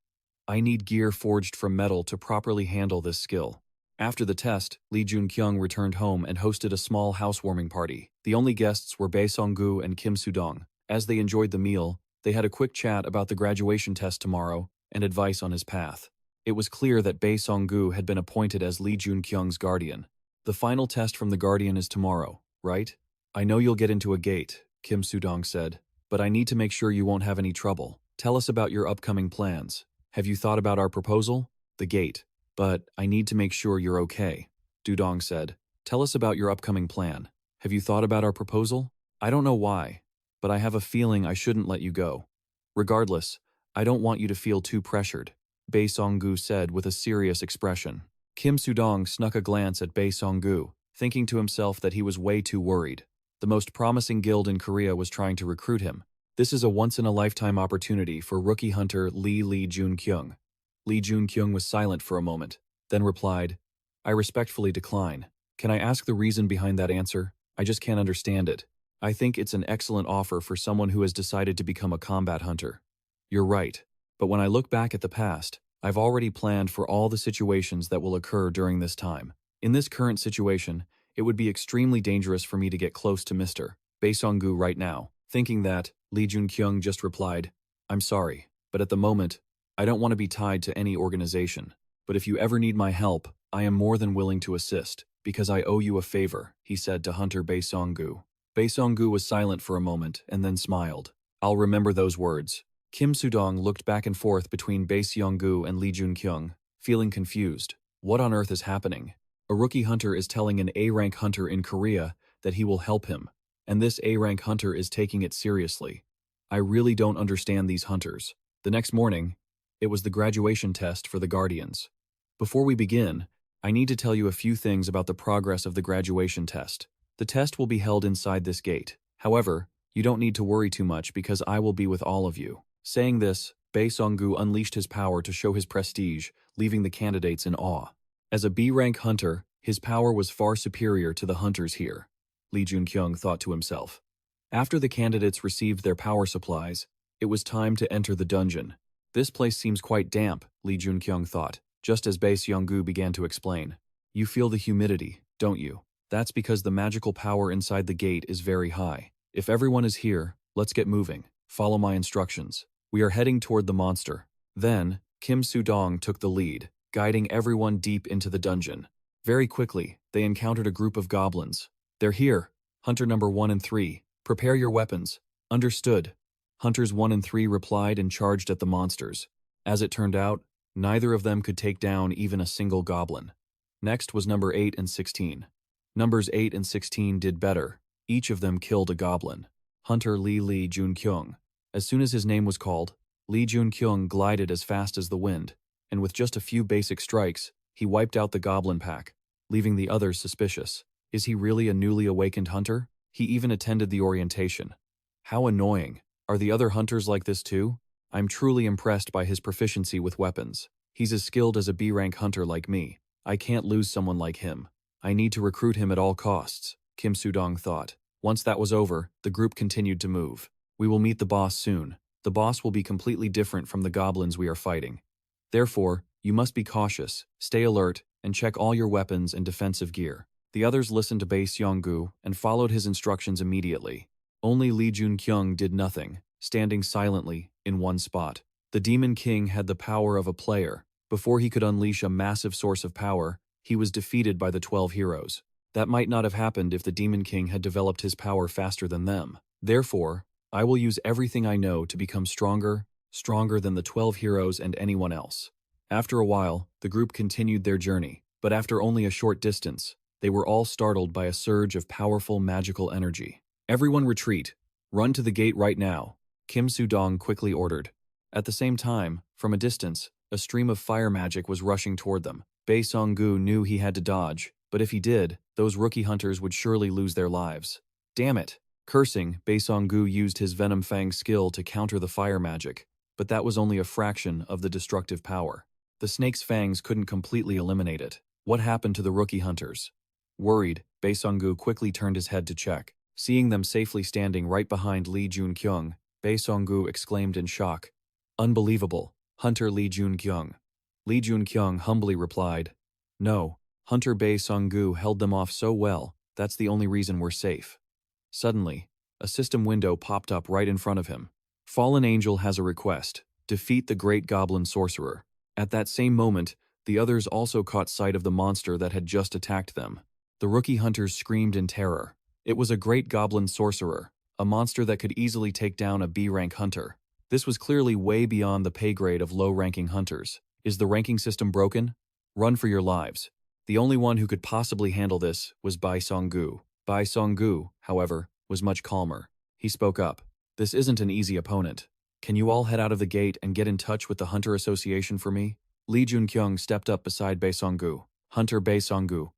I need gear forged from metal to properly handle this skill. After the test, Joon-kyung returned home and hosted a small housewarming party. The only guests were Bai Songgu and Kim Soo-dong. As they enjoyed the meal, they had a quick chat about the graduation test tomorrow and advice on his path. It was clear that Bai Songgu had been appointed as Joon-kyung's guardian. The final test from the guardian is tomorrow, right? I know you'll get into a gate, Kim Soo-dong said, but I need to make sure you won't have any trouble. Tell us about your upcoming plans. Have you thought about our proposal? The gate. But I need to make sure you're okay, Dudong said. Tell us about your upcoming plan. Have you thought about our proposal? I don't know why, but I have a feeling I shouldn't let you go. Regardless, I don't want you to feel too pressured, Bai Songgu said with a serious expression. Kim Soo-dong snuck a glance at Bai Songgu, thinking to himself that he was way too worried. The most promising guild in Korea was trying to recruit him. This is a once-in-a-lifetime opportunity for rookie hunter Lee Joon-kyung. Joon-kyung was silent for a moment, then replied, I respectfully decline. Can I ask the reason behind that answer? I just can't understand it. I think it's an excellent offer for someone who has decided to become a combat hunter. You're right, but when I look back at the past, I've already planned for all the situations that will occur during this time. In this current situation, it would be extremely dangerous for me to get close to Mr. Bai Songgu right now. Thinking that, Joon-kyung just replied, I'm sorry, but at the moment, I don't want to be tied to any organization. But if you ever need my help, I am more than willing to assist, because I owe you a favor, he said to hunter Bai Songgu. Bai Songgu was silent for a moment and then smiled. I'll remember those words. Kim Soo-dong looked back and forth between Bai Songgu and Joon-kyung, feeling confused. What on earth is happening? A rookie hunter is telling an A-rank hunter in Korea that he will help him, and this A-rank hunter is taking it seriously. I really don't understand these hunters. The next morning, it was the graduation test for the Guardians. Before we begin, I need to tell you a few things about the progress of the graduation test. The test will be held inside this gate. However, you don't need to worry too much because I will be with all of you. Saying this, Bai Songgu unleashed his power to show his prestige, leaving the candidates in awe. As a B-rank hunter, his power was far superior to the hunters here, Joon-kyung thought to himself. After the candidates received their power supplies, it was time to enter the dungeon. This place seems quite damp, Joon-kyung thought, just as Bai Songgu began to explain. You feel the humidity, don't you? That's because the magical power inside the gate is very high. If everyone is here, let's get moving. Follow my instructions. We are heading toward the monster. Then, Kim Soo-dong took the lead, guiding everyone deep into the dungeon. Very quickly, they encountered a group of goblins. They're here. Hunter number 1 and 3. Prepare your weapons. Understood. Hunters 1 and 3 replied and charged at the monsters. As it turned out, neither of them could take down even a single goblin. Next was number 8 and 16. Numbers 8 and 16 did better. Each of them killed a goblin. Hunter Lee Joon-kyung. As soon as his name was called, Lee Joon-kyung glided as fast as the wind, and with just a few basic strikes, he wiped out the goblin pack, leaving the others suspicious. Is he really a newly awakened hunter? He even attended the orientation. How annoying. Are the other hunters like this too? I'm truly impressed by his proficiency with weapons. He's as skilled as a B-rank hunter like me. I can't lose someone like him. I need to recruit him at all costs, Kim Soo-dong thought. Once that was over, the group continued to move. We will meet the boss soon. The boss will be completely different from the goblins we are fighting. Therefore, you must be cautious, stay alert, and check all your weapons and defensive gear. The others listened to Bae Seong-gu and followed his instructions immediately. Only Lee Joon-kyung did nothing, standing silently in one spot. The Demon King had the power of a player. Before he could unleash a massive source of power, he was defeated by the 12 heroes. That might not have happened if the Demon King had developed his power faster than them. Therefore, I will use everything I know to become stronger than the 12 heroes and anyone else. After a while, the group continued their journey, but after only a short distance, they were all startled by a surge of powerful magical energy. Everyone retreat. Run to the gate right now, Kim Soo-dong quickly ordered. At the same time, from a distance, a stream of fire magic was rushing toward them. Bae Seong-gu knew he had to dodge, but if he did, those rookie hunters would surely lose their lives. Damn it! Cursing, Bae Seong-gu used his Venom Fang skill to counter the fire magic, but that was only a fraction of the destructive power. The snake's fangs couldn't completely eliminate it. What happened to the rookie hunters? Worried, Bae Seong-gu quickly turned his head to check. Seeing them safely standing right behind Lee Joon-kyung, Bae Seong-gu exclaimed in shock. Unbelievable, Hunter Lee Joon-kyung. Lee Joon-kyung humbly replied, No, Hunter Bae Seong-gu held them off so well, that's the only reason we're safe. Suddenly, a system window popped up right in front of him. Fallen Angel has a request. Defeat the great goblin sorcerer. At that same moment, the others also caught sight of the monster that had just attacked them. The rookie hunters screamed in terror. It was a great goblin sorcerer, a monster that could easily take down a B-rank hunter. This was clearly way beyond the pay grade of low-ranking hunters. Is the ranking system broken? Run for your lives. The only one who could possibly handle this was Bae Seong-gu. Bae Seong-gu, however, was much calmer. He spoke up. This isn't an easy opponent. Can you all head out of the gate and get in touch with the Hunter Association for me? Lee Joon-kyung stepped up beside Bae Seong-gu. Hunter Bae Seong-gu.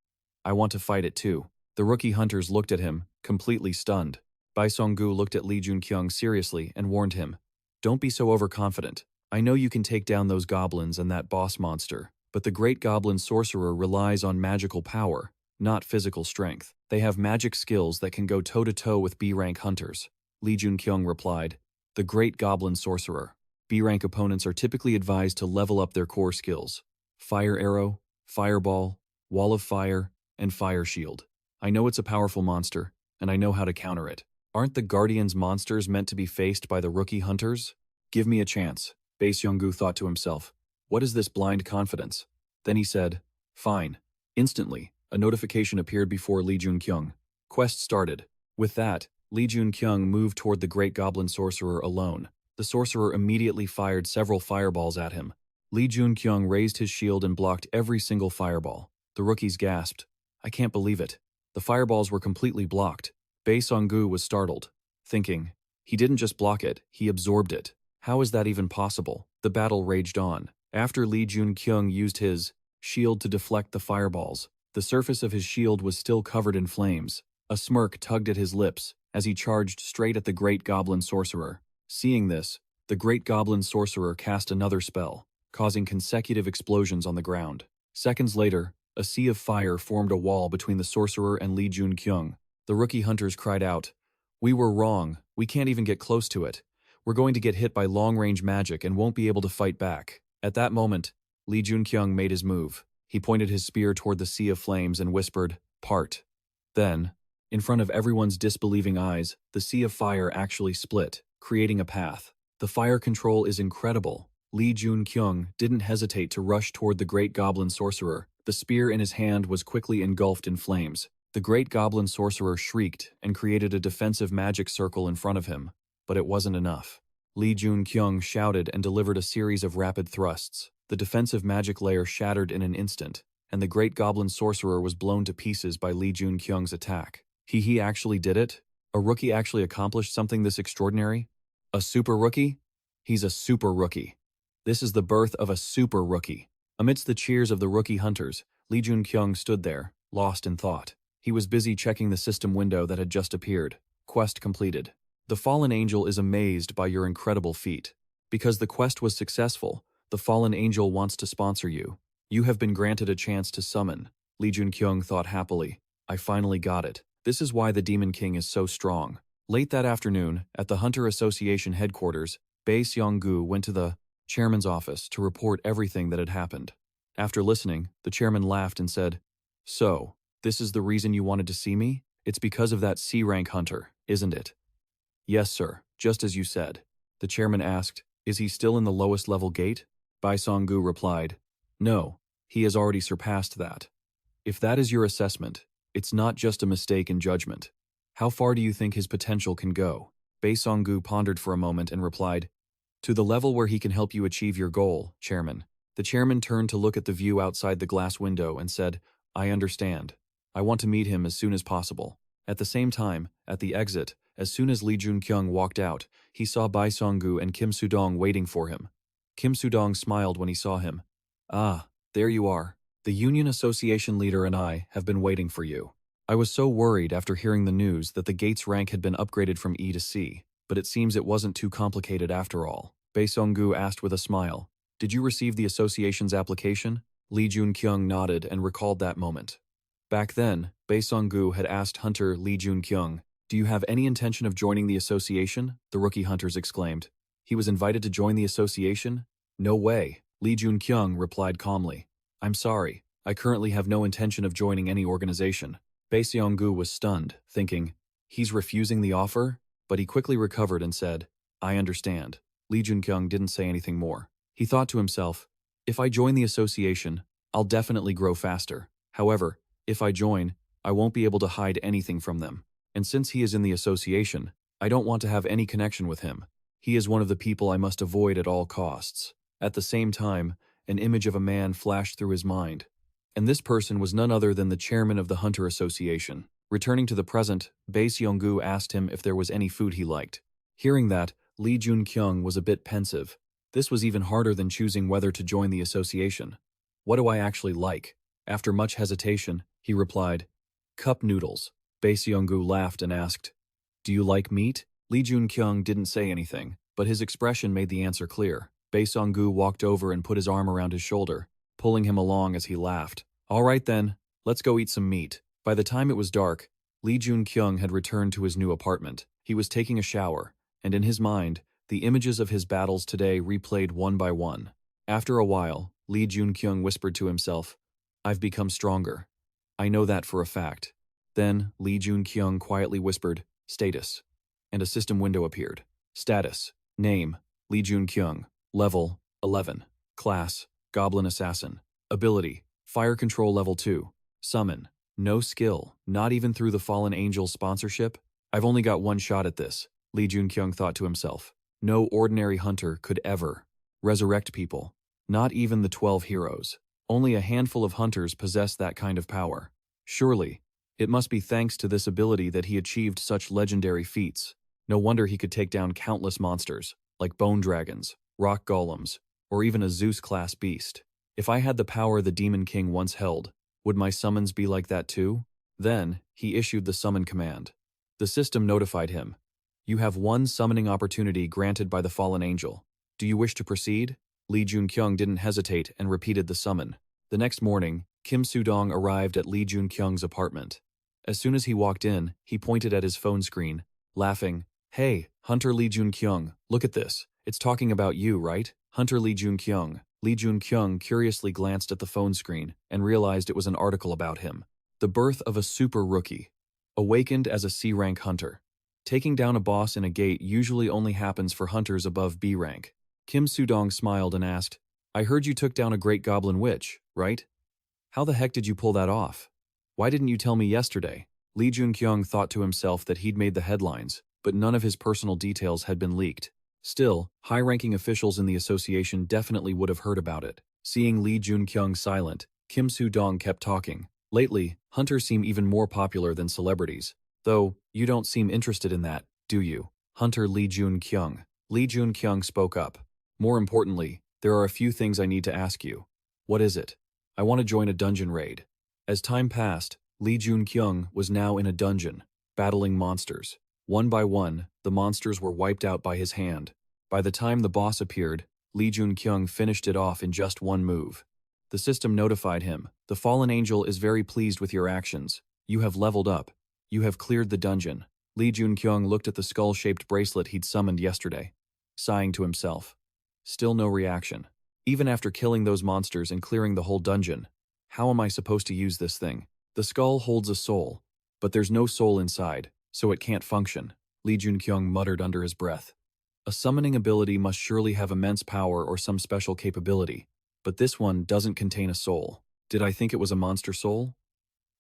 I want to fight it too. The rookie hunters looked at him, completely stunned. Bae Seong-gu looked at Lee Joon-kyung seriously and warned him. Don't be so overconfident. I know you can take down those goblins and that boss monster, but the great goblin sorcerer relies on magical power, not physical strength. They have magic skills that can go toe-to-toe with B-rank hunters. Lee Joon-kyung replied. The great goblin sorcerer. B-rank opponents are typically advised to level up their core skills. Fire arrow, fireball, wall of fire, and fire shield. I know it's a powerful monster, and I know how to counter it. Aren't the Guardians monsters meant to be faced by the rookie hunters? Give me a chance, Bae Seong-gu thought to himself. What is this blind confidence? Then he said, Fine. Instantly, a notification appeared before Lee Joon-kyung. Quest started. With that, Lee Joon-kyung moved toward the great goblin sorcerer alone. The sorcerer immediately fired several fireballs at him. Lee Joon-kyung raised his shield and blocked every single fireball. The rookies gasped. I can't believe it. The fireballs were completely blocked. Bae Seong-gu was startled, thinking, he didn't just block it, he absorbed it. How is that even possible? The battle raged on. After Lee Joon-kyung used his shield to deflect the fireballs, the surface of his shield was still covered in flames. A smirk tugged at his lips as he charged straight at the great goblin sorcerer. Seeing this, the great goblin sorcerer cast another spell, causing consecutive explosions on the ground. Seconds later, a sea of fire formed a wall between the sorcerer and Lee Joon-kyung. The rookie hunters cried out, We were wrong, we can't even get close to it. We're going to get hit by long-range magic and won't be able to fight back. At that moment, Lee Joon-kyung made his move. He pointed his spear toward the sea of flames and whispered, Part. Then, in front of everyone's disbelieving eyes, the sea of fire actually split, creating a path. The fire control is incredible. Lee Joon-kyung didn't hesitate to rush toward the great goblin sorcerer. The spear in his hand was quickly engulfed in flames. The great goblin sorcerer shrieked and created a defensive magic circle in front of him, but it wasn't enough. Lee Joon-kyung shouted and delivered a series of rapid thrusts. The defensive magic layer shattered in an instant, and the great goblin sorcerer was blown to pieces by Lee Joon-kyung's attack. He actually did it? A rookie actually accomplished something this extraordinary? A super rookie? He's a super rookie. This is the birth of a super rookie. Amidst the cheers of the rookie hunters, Lee Joon-kyung stood there, lost in thought. He was busy checking the system window that had just appeared. Quest completed. The fallen angel is amazed by your incredible feat. Because the quest was successful, the fallen angel wants to sponsor you. You have been granted a chance to summon. Lee Joon-kyung thought happily. I finally got it. This is why the Demon King is so strong. Late that afternoon, at the Hunter Association headquarters, Bae Seong-gu went to the chairman's office to report everything that had happened. After listening, the chairman laughed and said, "So, this is the reason you wanted to see me? It's because of that C-rank hunter, isn't it?" "Yes, sir, just as you said." The chairman asked, "Is he still in the lowest level gate?" Bae Seong-gu replied, "No, he has already surpassed that." "If that is your assessment, it's not just a mistake in judgment. How far do you think his potential can go?" Bae Seong-gu pondered for a moment and replied, "To the level where he can help you achieve your goal, Chairman." The chairman turned to look at the view outside the glass window and said, "I understand. I want to meet him as soon as possible." At the same time, at the exit, as soon as Lee Joon-kyung walked out, he saw Bae Seong-gu and Kim Soo-dong waiting for him. Kim Soo-dong smiled when he saw him. "Ah, there you are. The Union Association leader and I have been waiting for you. I was so worried after hearing the news that the gate's rank had been upgraded from E to C, but it seems it wasn't too complicated after all." Bae Seong-gu asked with a smile, "Did you receive the association's application?" Lee Joon-kyung nodded and recalled that moment. Back then, Bae Seong-gu had asked Hunter Lee Joon-kyung, "Do you have any intention of joining the association?" The rookie hunters exclaimed. "He was invited to join the association? No way." Lee Joon-kyung replied calmly, "I'm sorry, I currently have no intention of joining any organization." Bae Seong-gu was stunned, thinking, "He's refusing the offer?" But he quickly recovered and said, "I understand." Lee Joon-kyung didn't say anything more. He thought to himself, "If I join the association, I'll definitely grow faster. However, if I join, I won't be able to hide anything from them. And since he is in the association, I don't want to have any connection with him. He is one of the people I must avoid at all costs." At the same time, an image of a man flashed through his mind. And this person was none other than the chairman of the Hunter Association. Returning to the present, Bae Seong-gu asked him if there was any food he liked. Hearing that, Lee Joon-kyung was a bit pensive. This was even harder than choosing whether to join the association. "What do I actually like?" After much hesitation, he replied, "Cup noodles." Bae Seong-gu laughed and asked, "Do you like meat?" Lee Joon-kyung didn't say anything, but his expression made the answer clear. Bae Seong-gu walked over and put his arm around his shoulder, pulling him along as he laughed. "All right then, let's go eat some meat." By the time it was dark, Lee Joon-kyung had returned to his new apartment. He was taking a shower, and in his mind, the images of his battles today replayed one by one. After a while, Lee Joon-kyung whispered to himself, "I've become stronger. I know that for a fact." Then, Lee Joon-kyung quietly whispered, "Status," and a system window appeared. Status: Name: Lee Joon-kyung. Level: 11. Class: Goblin Assassin. Ability: Fire Control Level 2. Summon: No skill, not even through the Fallen Angel's sponsorship? I've only got one shot at this, Lee Joon-kyung thought to himself. No ordinary hunter could ever resurrect people. Not even the 12 heroes. Only a handful of hunters possess that kind of power. Surely, it must be thanks to this ability that he achieved such legendary feats. No wonder he could take down countless monsters, like bone dragons, rock golems, or even a Zeus-class beast. If I had the power the Demon King once held, would my summons be like that too? Then, he issued the summon command. The system notified him. You have one summoning opportunity granted by the fallen angel. Do you wish to proceed? Lee Joon-kyung didn't hesitate and repeated the summon. The next morning, Kim Soo-dong arrived at Lee Joon-kyung's apartment. As soon as he walked in, he pointed at his phone screen, laughing. "Hey, Hunter Lee Joon-kyung, look at this. It's talking about you, right?" Hunter Lee Joon-kyung. Lee Joon-kyung curiously glanced at the phone screen and realized it was an article about him. The birth of a super rookie. Awakened as a C-rank hunter. Taking down a boss in a gate usually only happens for hunters above B rank. Kim Soo-dong smiled and asked, "I heard you took down a great goblin witch, right? How the heck did you pull that off? Why didn't you tell me yesterday?" Lee Joon-kyung thought to himself that he'd made the headlines, but none of his personal details had been leaked. Still, high-ranking officials in the association definitely would have heard about it. Seeing Lee Joon-kyung silent, Kim Soo-dong kept talking. Lately, hunters seem even more popular than celebrities. Though, you don't seem interested in that, do you? Hunter Lee Joon-kyung. Lee Joon-kyung spoke up. More importantly, there are a few things I need to ask you. What is it? I want to join a dungeon raid. As time passed, Lee Joon-kyung was now in a dungeon, battling monsters. One by one, the monsters were wiped out by his hand. By the time the boss appeared, Lee Joon-kyung finished it off in just one move. The system notified him, "The fallen angel is very pleased with your actions. You have leveled up. You have cleared the dungeon." Lee Joon-kyung looked at the skull-shaped bracelet he'd summoned yesterday, sighing to himself. Still no reaction. Even after killing those monsters and clearing the whole dungeon, how am I supposed to use this thing? The skull holds a soul, but there's no soul inside, so it can't function, Lee Joon-kyung muttered under his breath. A summoning ability must surely have immense power or some special capability, but this one doesn't contain a soul. Did I think it was a monster soul?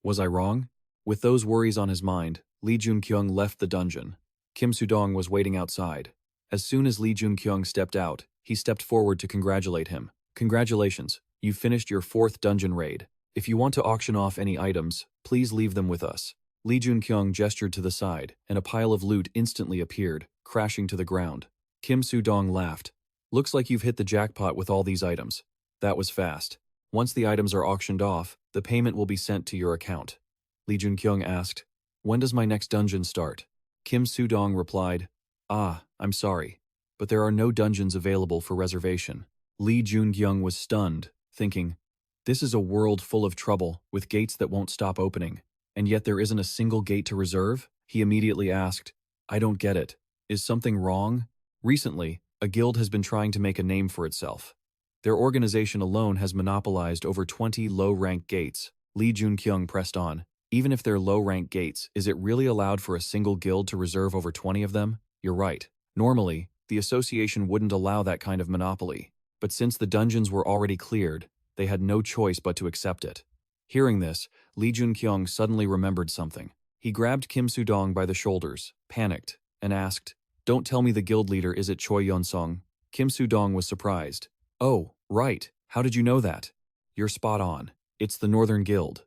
Was I wrong? With those worries on his mind, Lee Joon-kyung left the dungeon. Kim Soo-dong was waiting outside. As soon as Lee Joon-kyung stepped out, he stepped forward to congratulate him. Congratulations, you finished your 4th dungeon raid. If you want to auction off any items, please leave them with us. Lee Joon-kyung gestured to the side, and a pile of loot instantly appeared, crashing to the ground. Kim Soo-dong laughed. Looks like you've hit the jackpot with all these items. That was fast. Once the items are auctioned off, the payment will be sent to your account. Lee Joon-kyung asked, "When does my next dungeon start?" Kim Soo-dong replied, I'm sorry, but there are no dungeons available for reservation." Lee Joon-kyung was stunned, thinking, this is a world full of trouble, with gates that won't stop opening, and yet there isn't a single gate to reserve? He immediately asked, I don't get it. Is something wrong? Recently, a guild has been trying to make a name for itself. Their organization alone has monopolized over 20 low-rank gates. Lee Joon-kyung pressed on. Even if they're low-rank gates, is it really allowed for a single guild to reserve over 20 of them? You're right. Normally, the association wouldn't allow that kind of monopoly. But since the dungeons were already cleared, they had no choice but to accept it. Hearing this, Lee Joon-kyung suddenly remembered something. He grabbed Kim Soo-dong by the shoulders, panicked, and asked, Don't tell me the guild leader is it Choi Yeon-sung. Kim Soo-dong was surprised. Oh, right. How did you know that? You're spot on. It's the Northern Guild.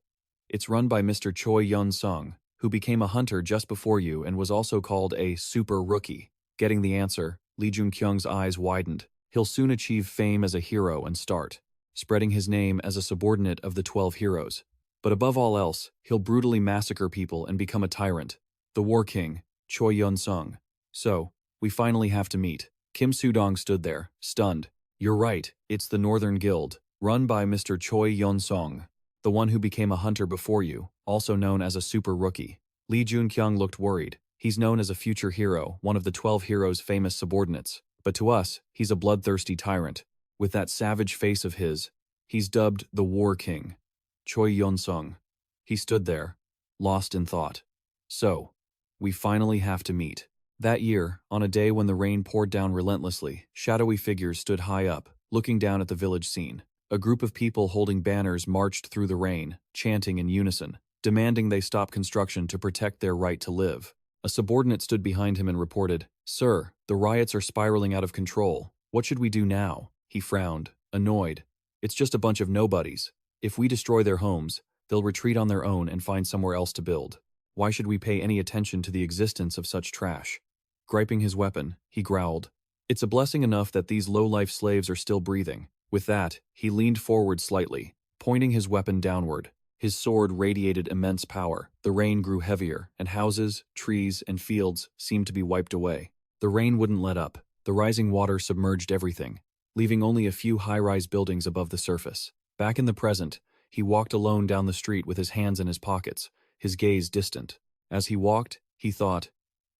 It's run by Mr. Choi Yeon-sung, who became a hunter just before you and was also called a super rookie. Getting the answer, Lee Joon-kyung's eyes widened. He'll soon achieve fame as a hero and start spreading his name as a subordinate of the 12 heroes. But above all else, he'll brutally massacre people and become a tyrant. The War King, Choi Yeon-sung. So, we finally have to meet. Kim Soo-dong stood there, stunned. You're right, it's the Northern Guild, run by Mr. Choi Yeon-sung, the one who became a hunter before you, also known as a super rookie. Lee Joon-kyung looked worried. He's known as a future hero, one of the 12 heroes' famous subordinates. But to us, he's a bloodthirsty tyrant. With that savage face of his, he's dubbed the War King, Choi Yeon-sung. He stood there, lost in thought. So, we finally have to meet. That year, on a day when the rain poured down relentlessly, shadowy figures stood high up, looking down at the village scene. A group of people holding banners marched through the rain, chanting in unison, demanding they stop construction to protect their right to live. A subordinate stood behind him and reported, Sir, the riots are spiraling out of control. What should we do now? He frowned, annoyed. It's just a bunch of nobodies. If we destroy their homes, they'll retreat on their own and find somewhere else to build. Why should we pay any attention to the existence of such trash? Griping his weapon, he growled. It's a blessing enough that these low-life slaves are still breathing. With that, he leaned forward slightly, pointing his weapon downward. His sword radiated immense power. The rain grew heavier, and houses, trees, and fields seemed to be wiped away. The rain wouldn't let up. The rising water submerged everything, leaving only a few high-rise buildings above the surface. Back in the present, he walked alone down the street with his hands in his pockets, his gaze distant. As he walked, he thought,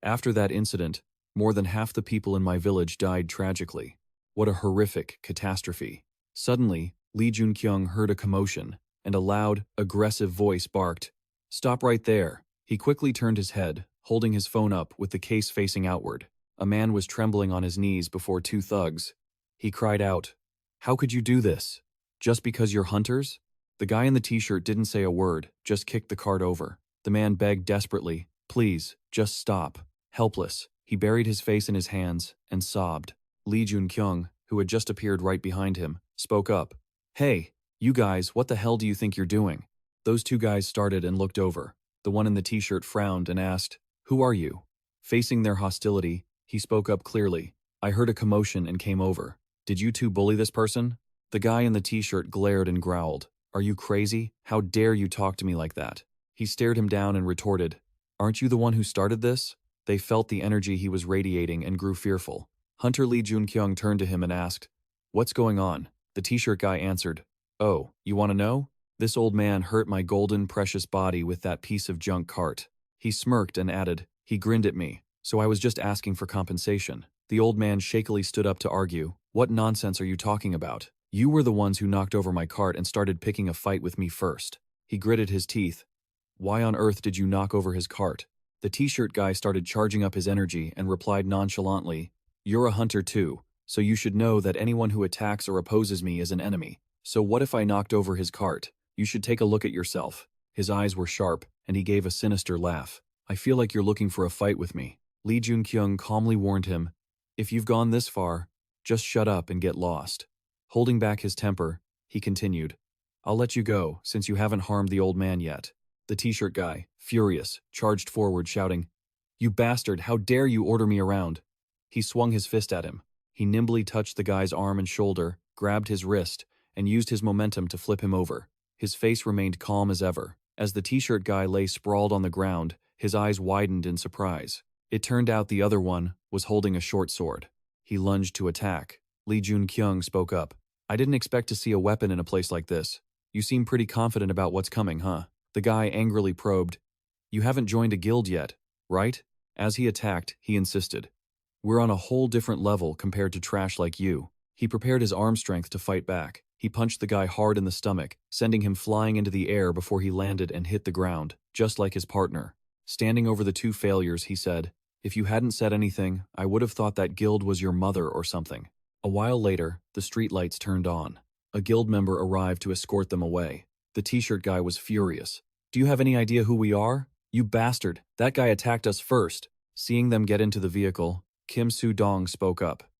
after that incident, more than half the people in my village died tragically. What a horrific catastrophe. Suddenly, Lee Joon-kyung heard a commotion, and a loud, aggressive voice barked, Stop right there. He quickly turned his head, holding his phone up with the case facing outward. A man was trembling on his knees before two thugs. He cried out, How could you do this? Just because you're hunters? The guy in the t-shirt didn't say a word, just kicked the cart over. The man begged desperately, Please, just stop. Helpless, he buried his face in his hands and sobbed. Lee Joon-kyung, who had just appeared right behind him, spoke up. Hey, You guys, what the hell do you think you're doing? Those two guys started and looked over. The one in the t-shirt frowned and asked, "Who are you?" Facing their hostility, he spoke up clearly. "I heard a commotion and came over. Did you two bully this person?" The guy in the t-shirt glared and growled. "Are you crazy? How dare you talk to me like that?" He stared him down and retorted, "Aren't you the one who started this?" They felt the energy he was radiating and grew fearful. Hunter Lee Joon-kyung turned to him and asked, "What's going on?" The t-shirt guy answered, "Oh, you want to know? This old man hurt my golden precious body with that piece of junk cart." He smirked and added, "He grinned at me, so I was just asking for compensation." The old man shakily stood up to argue, "What nonsense are you talking about? You were the ones who knocked over my cart and started picking a fight with me first." He gritted his teeth. "Why on earth did you knock over his cart?" The t-shirt guy started charging up his energy and replied nonchalantly, "You're a hunter too, so you should know that anyone who attacks or opposes me is an enemy. So what if I knocked over his cart? You should take a look at yourself." His eyes were sharp, and he gave a sinister laugh. "I feel like you're looking for a fight with me." Lee Joon-kyung calmly warned him, "If you've gone this far, just shut up and get lost." Holding back his temper, he continued, "I'll let you go, since you haven't harmed the old man yet." The t-shirt guy, furious, charged forward, shouting, "You bastard, how dare you order me around?" He swung his fist at him. He nimbly touched the guy's arm and shoulder, grabbed his wrist, and used his momentum to flip him over. His face remained calm as ever. As the t-shirt guy lay sprawled on the ground, his eyes widened in surprise. It turned out the other one was holding a short sword. He lunged to attack. Lee Joon-kyung spoke up. "I didn't expect to see a weapon in a place like this. You seem pretty confident about what's coming, huh?" The guy angrily probed, "You haven't joined a guild yet, right?" As he attacked, he insisted, "We're on a whole different level compared to trash like you." He prepared his arm strength to fight back. He punched the guy hard in the stomach, sending him flying into the air before he landed and hit the ground, just like his partner. Standing over the two failures, he said, "If you hadn't said anything, I would have thought that guild was your mother or something." A while later, the streetlights turned on. A guild member arrived to escort them away. The t-shirt guy was furious. "Do you have any idea who we are? You bastard, that guy attacked us first." Seeing them get into the vehicle, Kim Soo-dong spoke up.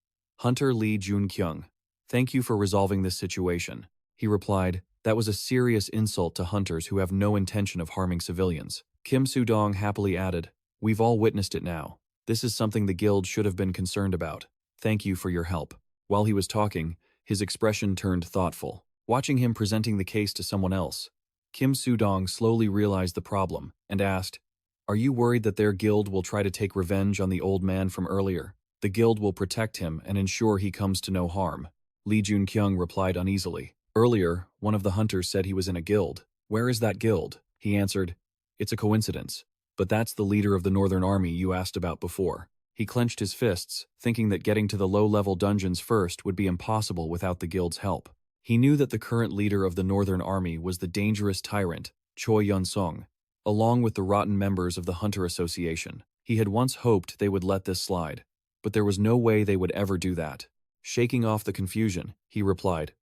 "Hunter Lee Joon-kyung, thank you for resolving this situation." He replied, "That was a serious insult to hunters who have no intention of harming civilians." Kim Soo-dong happily added, "We've all witnessed it now. This is something the guild should have been concerned about. Thank you for your help." While he was talking, his expression turned thoughtful. Watching him presenting the case to someone else, Kim Soo-dong slowly realized the problem and asked, "Are you worried that their guild will try to take revenge on the old man from earlier? The guild will protect him and ensure he comes to no harm." Lee Joon-kyung replied uneasily. "Earlier, one of the hunters said he was in a guild. Where is that guild?" He answered, "It's a coincidence, but that's the leader of the Northern Army you asked about before." He clenched his fists, thinking that getting to the low-level dungeons first would be impossible without the guild's help. He knew that the current leader of the Northern Army was the dangerous tyrant, Choi Yun-sung, along with the rotten members of the Hunter Association. He had once hoped they would let this slide, but there was no way they would ever do that. Shaking off the confusion, he replied,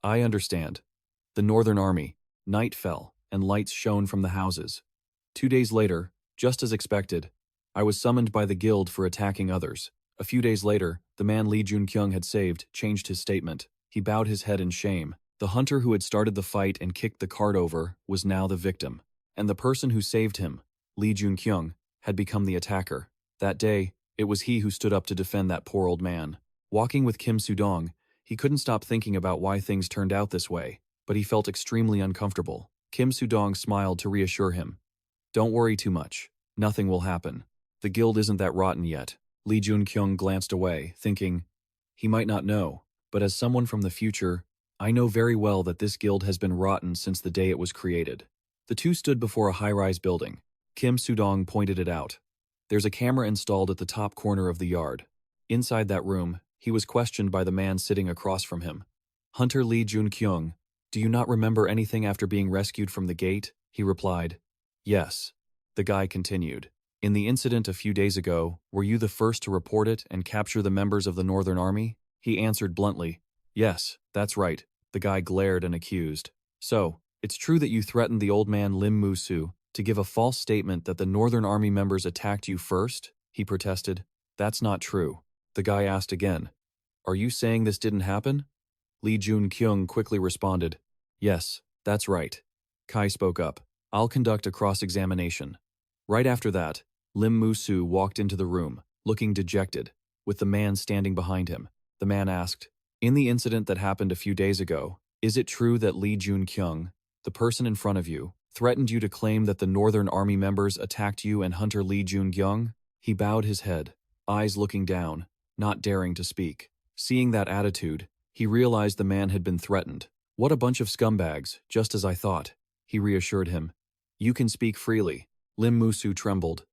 "I understand." The Northern Army. Night fell, and lights shone from the houses. 2 days later, just as expected, I was summoned by the guild for attacking others. A few days later, the man Lee Joon-kyung had saved changed his statement. He bowed his head in shame. The hunter who had started the fight and kicked the cart over was now the victim. And the person who saved him, Lee Joon-kyung, had become the attacker. That day, it was he who stood up to defend that poor old man. Walking with Kim Soo-dong, he couldn't stop thinking about why things turned out this way, but he felt extremely uncomfortable. Kim Soo-dong smiled to reassure him. "Don't worry too much. Nothing will happen. The guild isn't that rotten yet." Lee Joon-kyung glanced away, thinking, he might not know, but as someone from the future, I know very well that this guild has been rotten since the day it was created. The two stood before a high-rise building. Kim Soo-dong pointed it out. There's a camera installed at the top corner of the yard. Inside that room, he was questioned by the man sitting across from him. "Hunter Lee Joon-kyung, do you not remember anything after being rescued from the gate?" He replied, "Yes." The guy continued, "In the incident a few days ago, were you the first to report it and capture the members of the Northern Army?" He answered bluntly, "Yes, that's right." The guy glared and accused. "So, it's true that you threatened the old man Lim Moo-soo to give a false statement that the Northern Army members attacked you first?" He protested. "That's not true." The guy asked again, "Are you saying this didn't happen?" Lee Joon-kyung quickly responded, Yes, that's right. Kai spoke up. I'll conduct a cross-examination. Right after that, Lim Musu walked into the room, looking dejected, with the man standing behind him. The man asked, in the incident that happened a few days ago, is it true that Lee Joon-kyung, the person in front of you, threatened you to claim that the Northern Army members attacked you and Hunter Lee Joon-kyung? He bowed his head, eyes looking down, not daring to speak. Seeing that attitude, he realized the man had been threatened. What a bunch of scumbags, just as I thought, he reassured him. You can speak freely. Lim Musu trembled.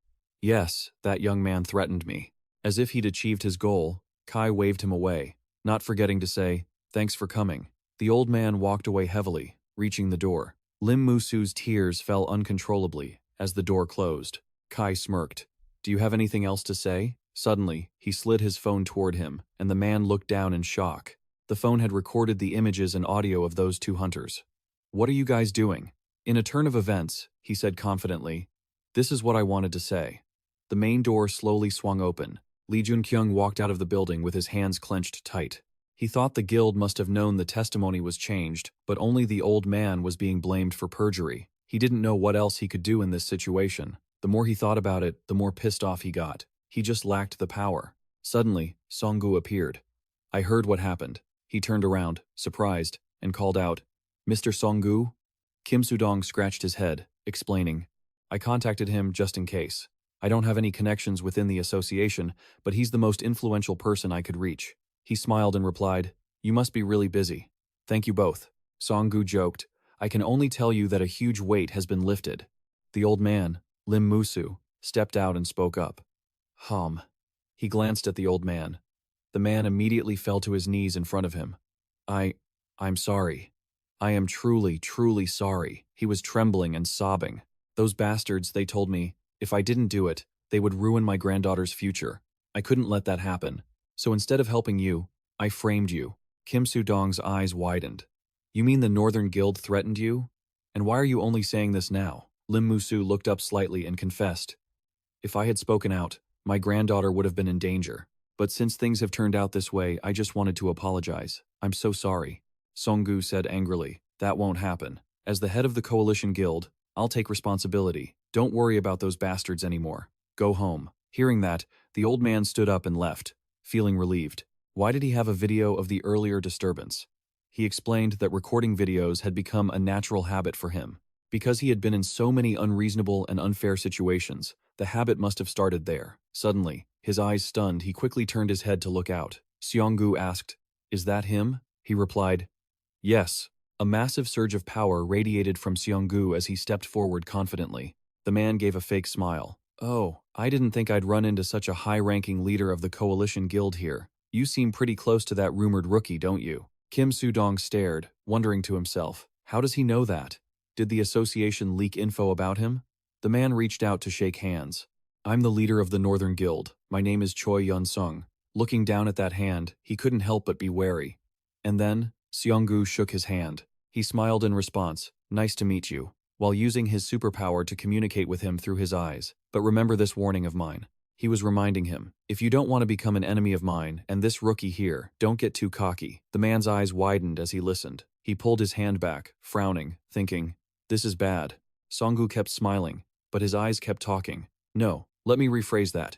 Yes, that young man threatened me. As if he'd achieved his goal, Kai waved him away, not forgetting to say, thanks for coming. The old man walked away heavily, reaching the door. Lim Musu's tears fell uncontrollably as the door closed. Kai smirked. Do you have anything else to say? Suddenly, he slid his phone toward him, and the man looked down in shock. The phone had recorded the images and audio of those two hunters. What are you guys doing? In a turn of events, he said confidently, this is what I wanted to say. The main door slowly swung open. Lee Joon-kyung walked out of the building with his hands clenched tight. He thought the guild must have known the testimony was changed, but only the old man was being blamed for perjury. He didn't know what else he could do in this situation. The more he thought about it, the more pissed off he got. He just lacked the power. Suddenly, Sangun appeared. I heard what happened. He turned around, surprised, and called out, Mr. Sangun? Kim Sudong scratched his head, explaining, I contacted him just in case. I don't have any connections within the association, but he's the most influential person I could reach. He smiled and replied, you must be really busy. Thank you both. Sangun joked, I can only tell you that a huge weight has been lifted. The old man, Lim Musu, stepped out and spoke up. He glanced at the old man. The man immediately fell to his knees in front of him. I'm sorry. I am truly, truly sorry. He was trembling and sobbing. Those bastards, they told me, if I didn't do it, they would ruin my granddaughter's future. I couldn't let that happen. So instead of helping you, I framed you. Kim Sudong's eyes widened. You mean the Northern Guild threatened you? And why are you only saying this now? Lim Musu looked up slightly and confessed. If I had spoken out, my granddaughter would have been in danger. But since things have turned out this way, I just wanted to apologize. I'm so sorry. Sangun said angrily, that won't happen. As the head of the coalition guild, I'll take responsibility. Don't worry about those bastards anymore. Go home. Hearing that, the old man stood up and left, feeling relieved. Why did he have a video of the earlier disturbance? He explained that recording videos had become a natural habit for him. Because he had been in so many unreasonable and unfair situations, the habit must have started there. Suddenly, his eyes stunned, he quickly turned his head to look out. Seonggu asked, is that him? He replied, yes. A massive surge of power radiated from Seonggu as he stepped forward confidently. The man gave a fake smile. Oh, I didn't think I'd run into such a high-ranking leader of the coalition guild here. You seem pretty close to that rumored rookie, don't you? Kim Sudong stared, wondering to himself, how does he know that? Did the association leak info about him? The man reached out to shake hands. I'm the leader of the Northern Guild. My name is Choi Yun-sung. Looking down at that hand, he couldn't help but be wary. And then, Seonggu shook his hand. He smiled in response, nice to meet you, while using his superpower to communicate with him through his eyes. But remember this warning of mine. He was reminding him, if you don't want to become an enemy of mine and this rookie here, don't get too cocky. The man's eyes widened as he listened. He pulled his hand back, frowning, thinking, this is bad. Sangun kept smiling, but his eyes kept talking. No, let me rephrase that.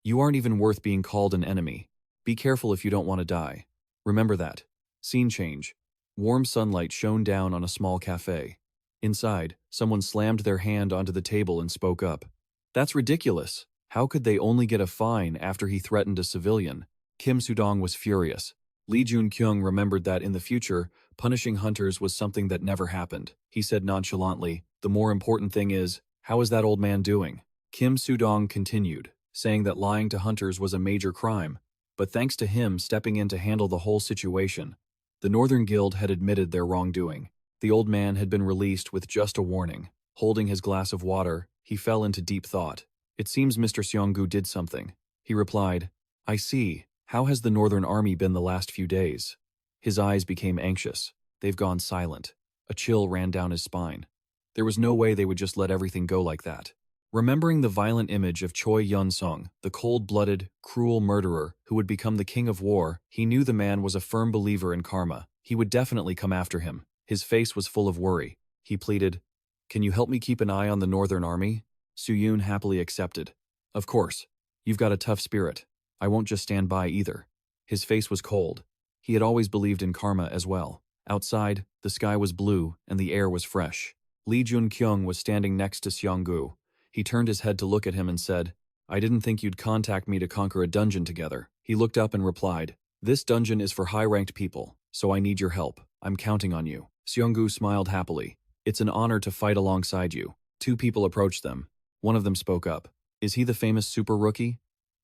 You aren't even worth being called an enemy. Be careful if you don't want to die. Remember that. Scene change. Warm sunlight shone down on a small cafe. Inside, someone slammed their hand onto the table and spoke up. That's ridiculous. How could they only get a fine after he threatened a civilian? Kim Sudong was furious. Lee Joon-kyung remembered that in the future, punishing hunters was something that never happened. He said nonchalantly, the more important thing is, how is that old man doing? Kim Sudong continued, saying that lying to hunters was a major crime, but thanks to him stepping in to handle the whole situation, the Northern Guild had admitted their wrongdoing. The old man had been released with just a warning. Holding his glass of water, he fell into deep thought. It seems Mr. Seonggu did something. He replied, I see. How has the Northern Army been the last few days? His eyes became anxious. They've gone silent. A chill ran down his spine. There was no way they would just let everything go like that. Remembering the violent image of Choi Yun-sung, the cold-blooded, cruel murderer who would become the king of war, he knew the man was a firm believer in karma. He would definitely come after him. His face was full of worry. He pleaded, "Can you help me keep an eye on the Northern Army?" Soo-yoon happily accepted. "Of course. You've got a tough spirit. I won't just stand by either." His face was cold. He had always believed in karma as well. Outside, the sky was blue and the air was fresh. Joon-kyung was standing next to Seong-gu. He turned his head to look at him and said, "I didn't think you'd contact me to conquer a dungeon together." He looked up and replied, "This dungeon is for high-ranked people, so I need your help. I'm counting on you." Seong-gu smiled happily. "It's an honor to fight alongside you." Two people approached them. One of them spoke up. "Is he the famous super rookie?"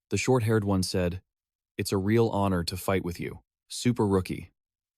The short-haired one said, "It's a real honor to fight with you. Super rookie.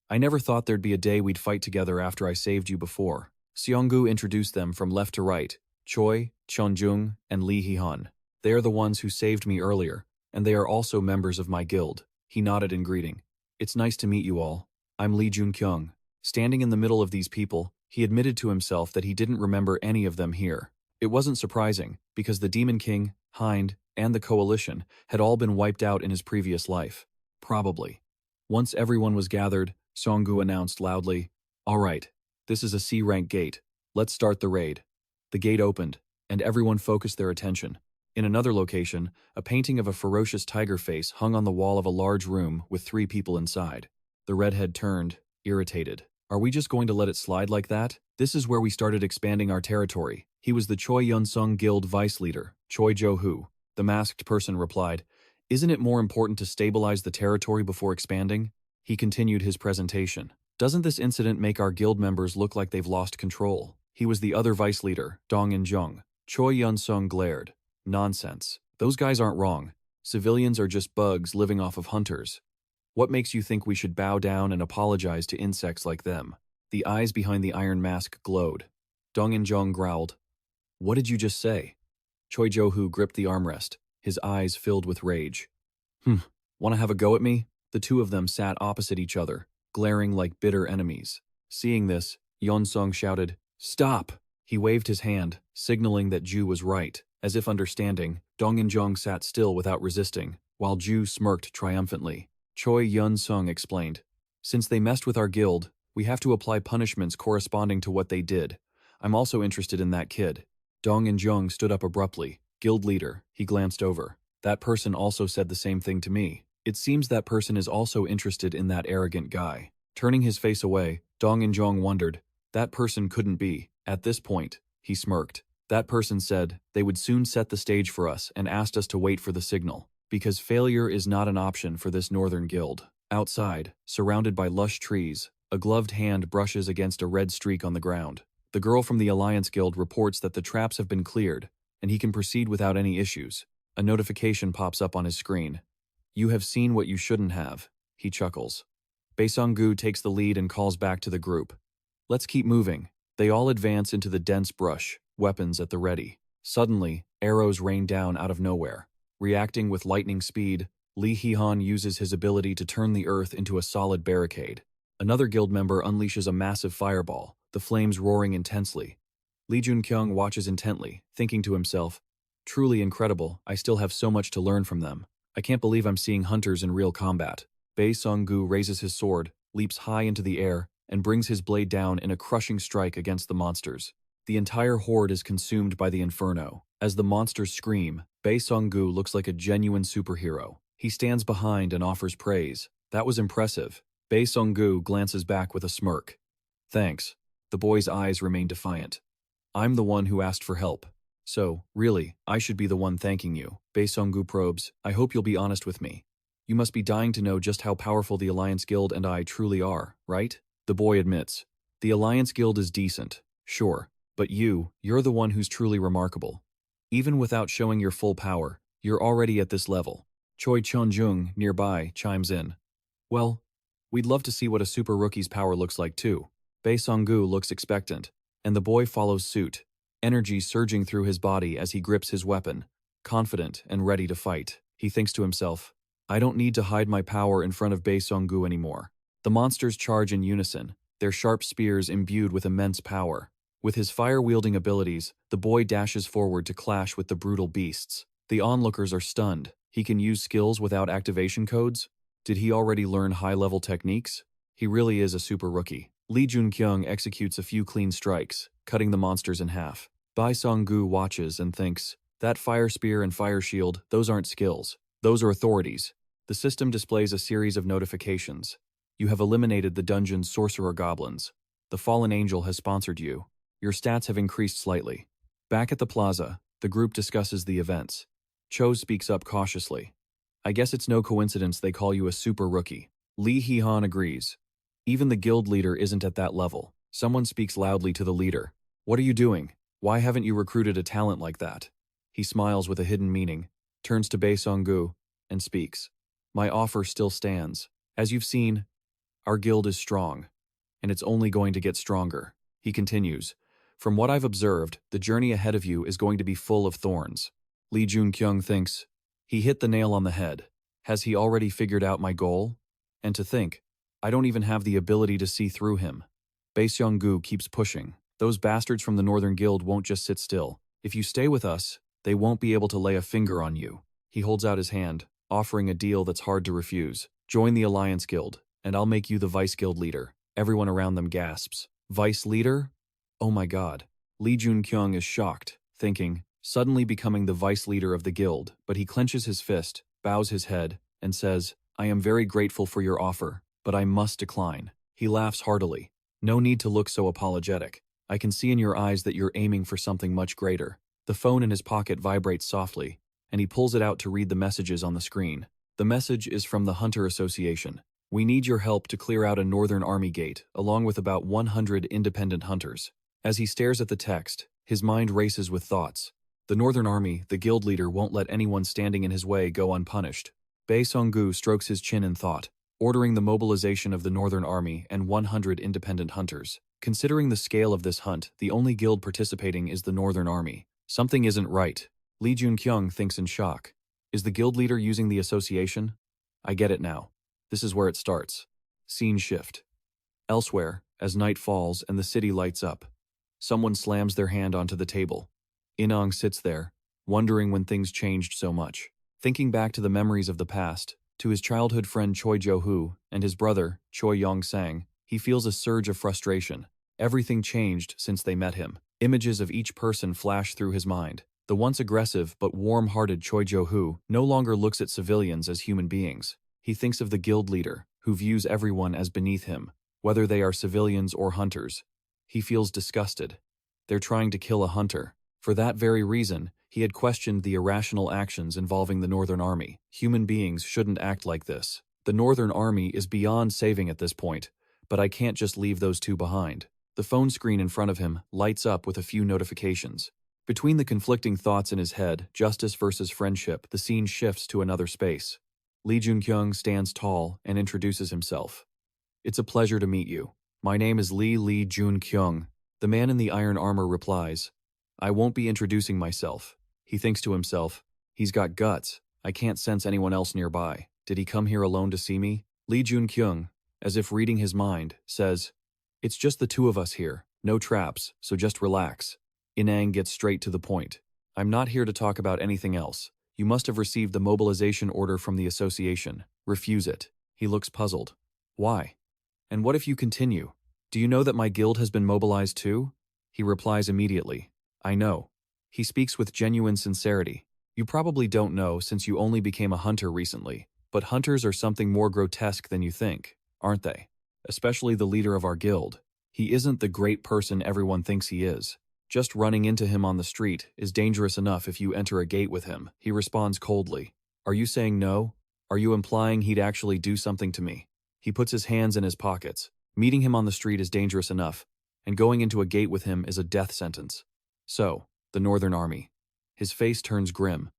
I never thought there'd be a day we'd fight together after I saved you before." Seong-gu introduced them from left to right, Choi, Cheon-jung, and Lee Hee-han. "They are the ones who saved me earlier, and they are also members of my guild." He nodded in greeting. "It's nice to meet you all. I'm Lee Joon-kyung." Standing in the middle of these people, he admitted to himself that he didn't remember any of them here. It wasn't surprising, because the Demon King, Hind, and the Coalition had all been wiped out in his previous life. Probably. Once everyone was gathered, Seong-gu announced loudly, "All right, this is a C-rank gate. Let's start the raid." The gate opened, and everyone focused their attention. In another location, a painting of a ferocious tiger face hung on the wall of a large room with 3 people inside. The redhead turned, irritated. "Are we just going to let it slide like that? This is where we started expanding our territory." He was the Choi Yun-sung Guild vice leader, Choi Jo-hoo. The masked person replied, "Isn't it more important to stabilize the territory before expanding?" He continued his presentation. "Doesn't this incident make our guild members look like they've lost control?" He was the other vice leader, Dong In-jung. Choi Yun-sung glared. "Nonsense. Those guys aren't wrong. Civilians are just bugs living off of hunters. What makes you think we should bow down and apologize to insects like them?" The eyes behind the iron mask glowed. Dong In-jung growled, "What did you just say?" Choi Jo-hoo gripped the armrest, his eyes filled with rage. Want to have a go at me?" The two of them sat opposite each other, glaring like bitter enemies. Seeing this, Yeon-sung shouted, "Stop!" He waved his hand, signaling that Ju was right. As if understanding, Dong In-jung sat still without resisting, while Ju smirked triumphantly. Choi Yun-sung explained, "Since they messed with our guild, we have to apply punishments corresponding to what they did. I'm also interested in that kid." Dong In-jung stood up abruptly. "Guild leader," he glanced over. "That person also said the same thing to me. It seems that person is also interested in that arrogant guy." Turning his face away, Dong In-jung wondered, "That person couldn't be." At this point, he smirked. "That person said they would soon set the stage for us and asked us to wait for the signal, because failure is not an option for this northern guild." Outside, surrounded by lush trees, a gloved hand brushes against a red streak on the ground. The girl from the Alliance Guild reports that the traps have been cleared, and he can proceed without any issues. A notification pops up on his screen. "You have seen what you shouldn't have," he chuckles. Bae-sung-gu takes the lead and calls back to the group. "Let's keep moving." They all advance into the dense brush, weapons at the ready. Suddenly, arrows rain down out of nowhere. Reacting with lightning speed, Lee Hee-han uses his ability to turn the earth into a solid barricade. Another guild member unleashes a massive fireball, the flames roaring intensely. Lee Joon-kyung watches intently, thinking to himself, "Truly incredible, I still have so much to learn from them. I can't believe I'm seeing hunters in real combat." Bae-sung-gu raises his sword, leaps high into the air, and brings his blade down in a crushing strike against the monsters. The entire horde is consumed by the inferno. As the monsters scream, Bae-sung-gu looks like a genuine superhero. He stands behind and offers praise. "That was impressive." Bae-sung-gu glances back with a smirk. "Thanks." The boy's eyes remain defiant. "I'm the one who asked for help. So, really, I should be the one thanking you." Bae-sung-gu probes, "I hope you'll be honest with me. You must be dying to know just how powerful the Alliance Guild and I truly are, right?" The boy admits, "The Alliance Guild is decent, sure, but you're the one who's truly remarkable. Even without showing your full power, you're already at this level." Choi Cheon-jung, nearby, chimes in. "Well, we'd love to see what a super rookie's power looks like too." Bae-sung-gu looks expectant, and the boy follows suit, energy surging through his body as he grips his weapon, confident and ready to fight. He thinks to himself, "I don't need to hide my power in front of Bae-sung-gu anymore." The monsters charge in unison, their sharp spears imbued with immense power. With his fire-wielding abilities, the boy dashes forward to clash with the brutal beasts. The onlookers are stunned. He can use skills without activation codes? Did he already learn high-level techniques? He really is a super rookie. Lee Joon-kyung executes a few clean strikes, cutting the monsters in half. Bai Song-gu watches and thinks, that fire spear and fire shield, those aren't skills. Those are authorities. The system displays a series of notifications. You have eliminated the dungeon's sorcerer goblins. The fallen angel has sponsored you. Your stats have increased slightly. Back at the plaza, the group discusses the events. Cho speaks up cautiously. I guess it's no coincidence they call you a super rookie. Lee Hee-han agrees. Even the guild leader isn't at that level. Someone speaks loudly to the leader. What are you doing? Why haven't you recruited a talent like that? He smiles with a hidden meaning, turns to Bae Song-gu, and speaks. My offer still stands. As you've seen, our guild is strong, and it's only going to get stronger. He continues. From what I've observed, the journey ahead of you is going to be full of thorns. Lee Joon-kyung thinks, he hit the nail on the head. Has he already figured out my goal? And to think, I don't even have the ability to see through him. Bae Song-gu keeps pushing. Those bastards from the Northern Guild won't just sit still. If you stay with us, they won't be able to lay a finger on you. He holds out his hand, offering a deal that's hard to refuse. Join the Alliance Guild, and I'll make you the Vice Guild leader. Everyone around them gasps. Vice leader? Oh my god. Lee Joon-kyung is shocked, thinking, suddenly becoming the vice leader of the guild, but he clenches his fist, bows his head, and says, I am very grateful for your offer, but I must decline. He laughs heartily. No need to look so apologetic. I can see in your eyes that you're aiming for something much greater. The phone in his pocket vibrates softly, and he pulls it out to read the messages on the screen. The message is from the Hunter Association. We need your help to clear out a Northern Army gate, along with about 100 independent hunters. As he stares at the text, his mind races with thoughts. The Northern Army, the guild leader, won't let anyone standing in his way go unpunished. Bae Song-gu strokes his chin in thought, ordering the mobilization of the Northern Army and 100 independent hunters. Considering the scale of this hunt, the only guild participating is the Northern Army. Something isn't right. Lee Joon-kyung thinks in shock. Is the guild leader using the association? I get it now. This is where it starts. Scene shift. Elsewhere, as night falls and the city lights up, someone slams their hand onto the table. Inong sits there, wondering when things changed so much. Thinking back to the memories of the past, to his childhood friend Choi Jo-hoo and his brother, Choi Yong-sang, he feels a surge of frustration. Everything changed since they met him. Images of each person flash through his mind. The once aggressive but warm-hearted Choi Jo-hoo no longer looks at civilians as human beings. He thinks of the guild leader, who views everyone as beneath him, whether they are civilians or hunters. He feels disgusted. They're trying to kill a hunter. For that very reason, he had questioned the irrational actions involving the Northern Army. Human beings shouldn't act like this. The Northern Army is beyond saving at this point, but I can't just leave those two behind. The phone screen in front of him lights up with a few notifications. Between the conflicting thoughts in his head, justice versus friendship, the scene shifts to another space. Lee Joon-kyung stands tall and introduces himself. It's a pleasure to meet you. My name is Lee Joon-kyung. The man in the iron armor replies, I won't be introducing myself. He thinks to himself, he's got guts. I can't sense anyone else nearby. Did he come here alone to see me? Lee Joon-kyung, as if reading his mind, says, it's just the two of us here. No traps, so just relax. Inang gets straight to the point. I'm not here to talk about anything else. You must have received the mobilization order from the association. Refuse it. He looks puzzled. Why? And what if you continue? Do you know that my guild has been mobilized too? He replies immediately. I know. He speaks with genuine sincerity. You probably don't know since you only became a hunter recently, but hunters are something more grotesque than you think, aren't they? Especially the leader of our guild. He isn't the great person everyone thinks he is. Just running into him on the street is dangerous enough if you enter a gate with him. He responds coldly. Are you saying no? Are you implying he'd actually do something to me? He puts his hands in his pockets. Meeting him on the street is dangerous enough, and going into a gate with him is a death sentence. So, the Northern Army. His face turns grim.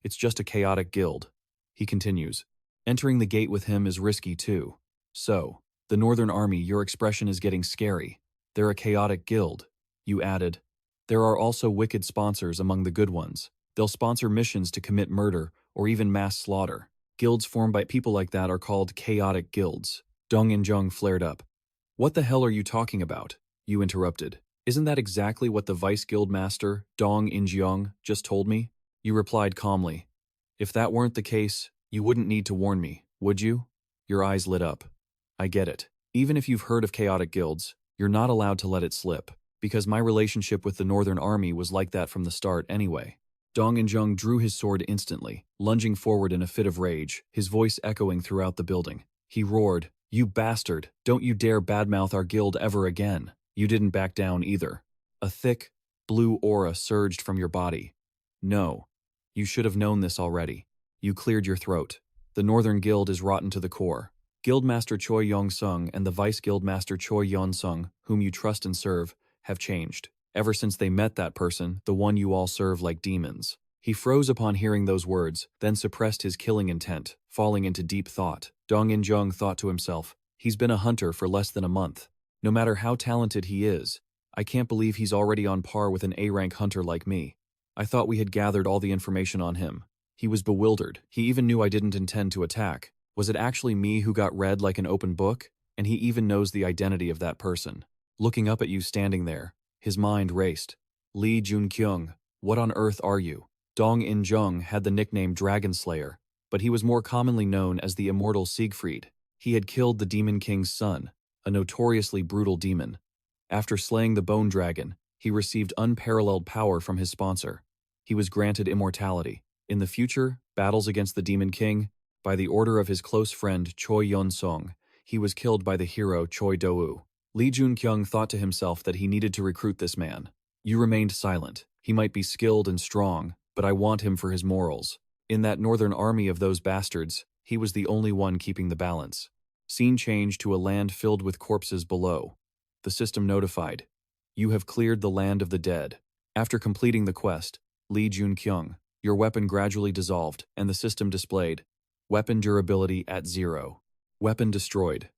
It's just a chaotic guild. He continues. Entering the gate with him is risky too. So, the Northern Army, your expression is getting scary. They're a chaotic guild. You added. There are also wicked sponsors among the good ones. They'll sponsor missions to commit murder or even mass slaughter. Guilds formed by people like that are called chaotic guilds. Dong In-jung flared up. What the hell are you talking about? You interrupted. Isn't that exactly what the Vice Guild Master, Dong In-jung, just told me? You replied calmly. If that weren't the case, you wouldn't need to warn me, would you? Your eyes lit up. I get it. Even if you've heard of chaotic guilds, You're not allowed to let it slip, because my relationship with the Northern Army was like that from the start anyway. Dong In-jung drew his sword instantly, lunging forward in a fit of rage, his voice echoing throughout the building. He roared, "You bastard! Don't you dare badmouth our guild ever again!" You didn't back down either. A thick, blue aura surged from your body. No. You should have known this already. You cleared your throat. The Northern Guild is rotten to the core. Guildmaster Choi Yong-sung and the Vice Guildmaster Choi Yeon-sung, whom you trust and serve, have changed. Ever since they met that person, the one you all serve like demons. He froze upon hearing those words, then suppressed his killing intent, falling into deep thought. Dong In-jung thought to himself, he's been a hunter for less than a month. No matter how talented he is, I can't believe he's already on par with an A-rank hunter like me. I thought we had gathered all the information on him. He was bewildered. He even knew I didn't intend to attack. Was it actually me who got read like an open book? And he even knows the identity of that person. Looking up at you standing there, his mind raced. Lee Joon-kyung, what on earth are you? Dong In-jung had the nickname Dragon Slayer, but he was more commonly known as the immortal Siegfried. He had killed the Demon King's son, a notoriously brutal demon. After slaying the Bone Dragon, he received unparalleled power from his sponsor. He was granted immortality. In the future, battles against the Demon King, by the order of his close friend Choi Yeon-sung, he was killed by the hero Choi Do-woo. Lee Joon-kyung thought to himself that he needed to recruit this man. You remained silent. He might be skilled and strong, but I want him for his morals. In that northern army of those bastards, he was the only one keeping the balance. Scene changed to a land filled with corpses below. The system notified. You have cleared the land of the dead. After completing the quest, Lee Joon-kyung, your weapon gradually dissolved, and the system displayed. Weapon durability at 0. Weapon destroyed.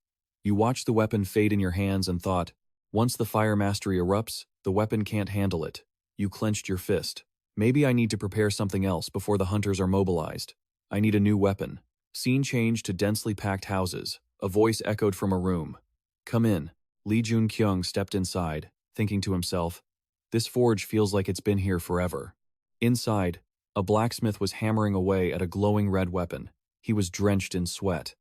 You watched the weapon fade in your hands and thought, once the fire mastery erupts, the weapon can't handle it. You clenched your fist. Maybe I need to prepare something else before the hunters are mobilized. I need a new weapon. Scene changed to densely packed houses. A voice echoed from a room. Come in. Lee Joon-kyung stepped inside, thinking to himself, this forge feels like it's been here forever. Inside, a blacksmith was hammering away at a glowing red weapon. He was drenched in sweat.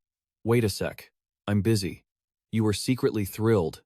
Wait a sec. I'm busy. You were secretly thrilled.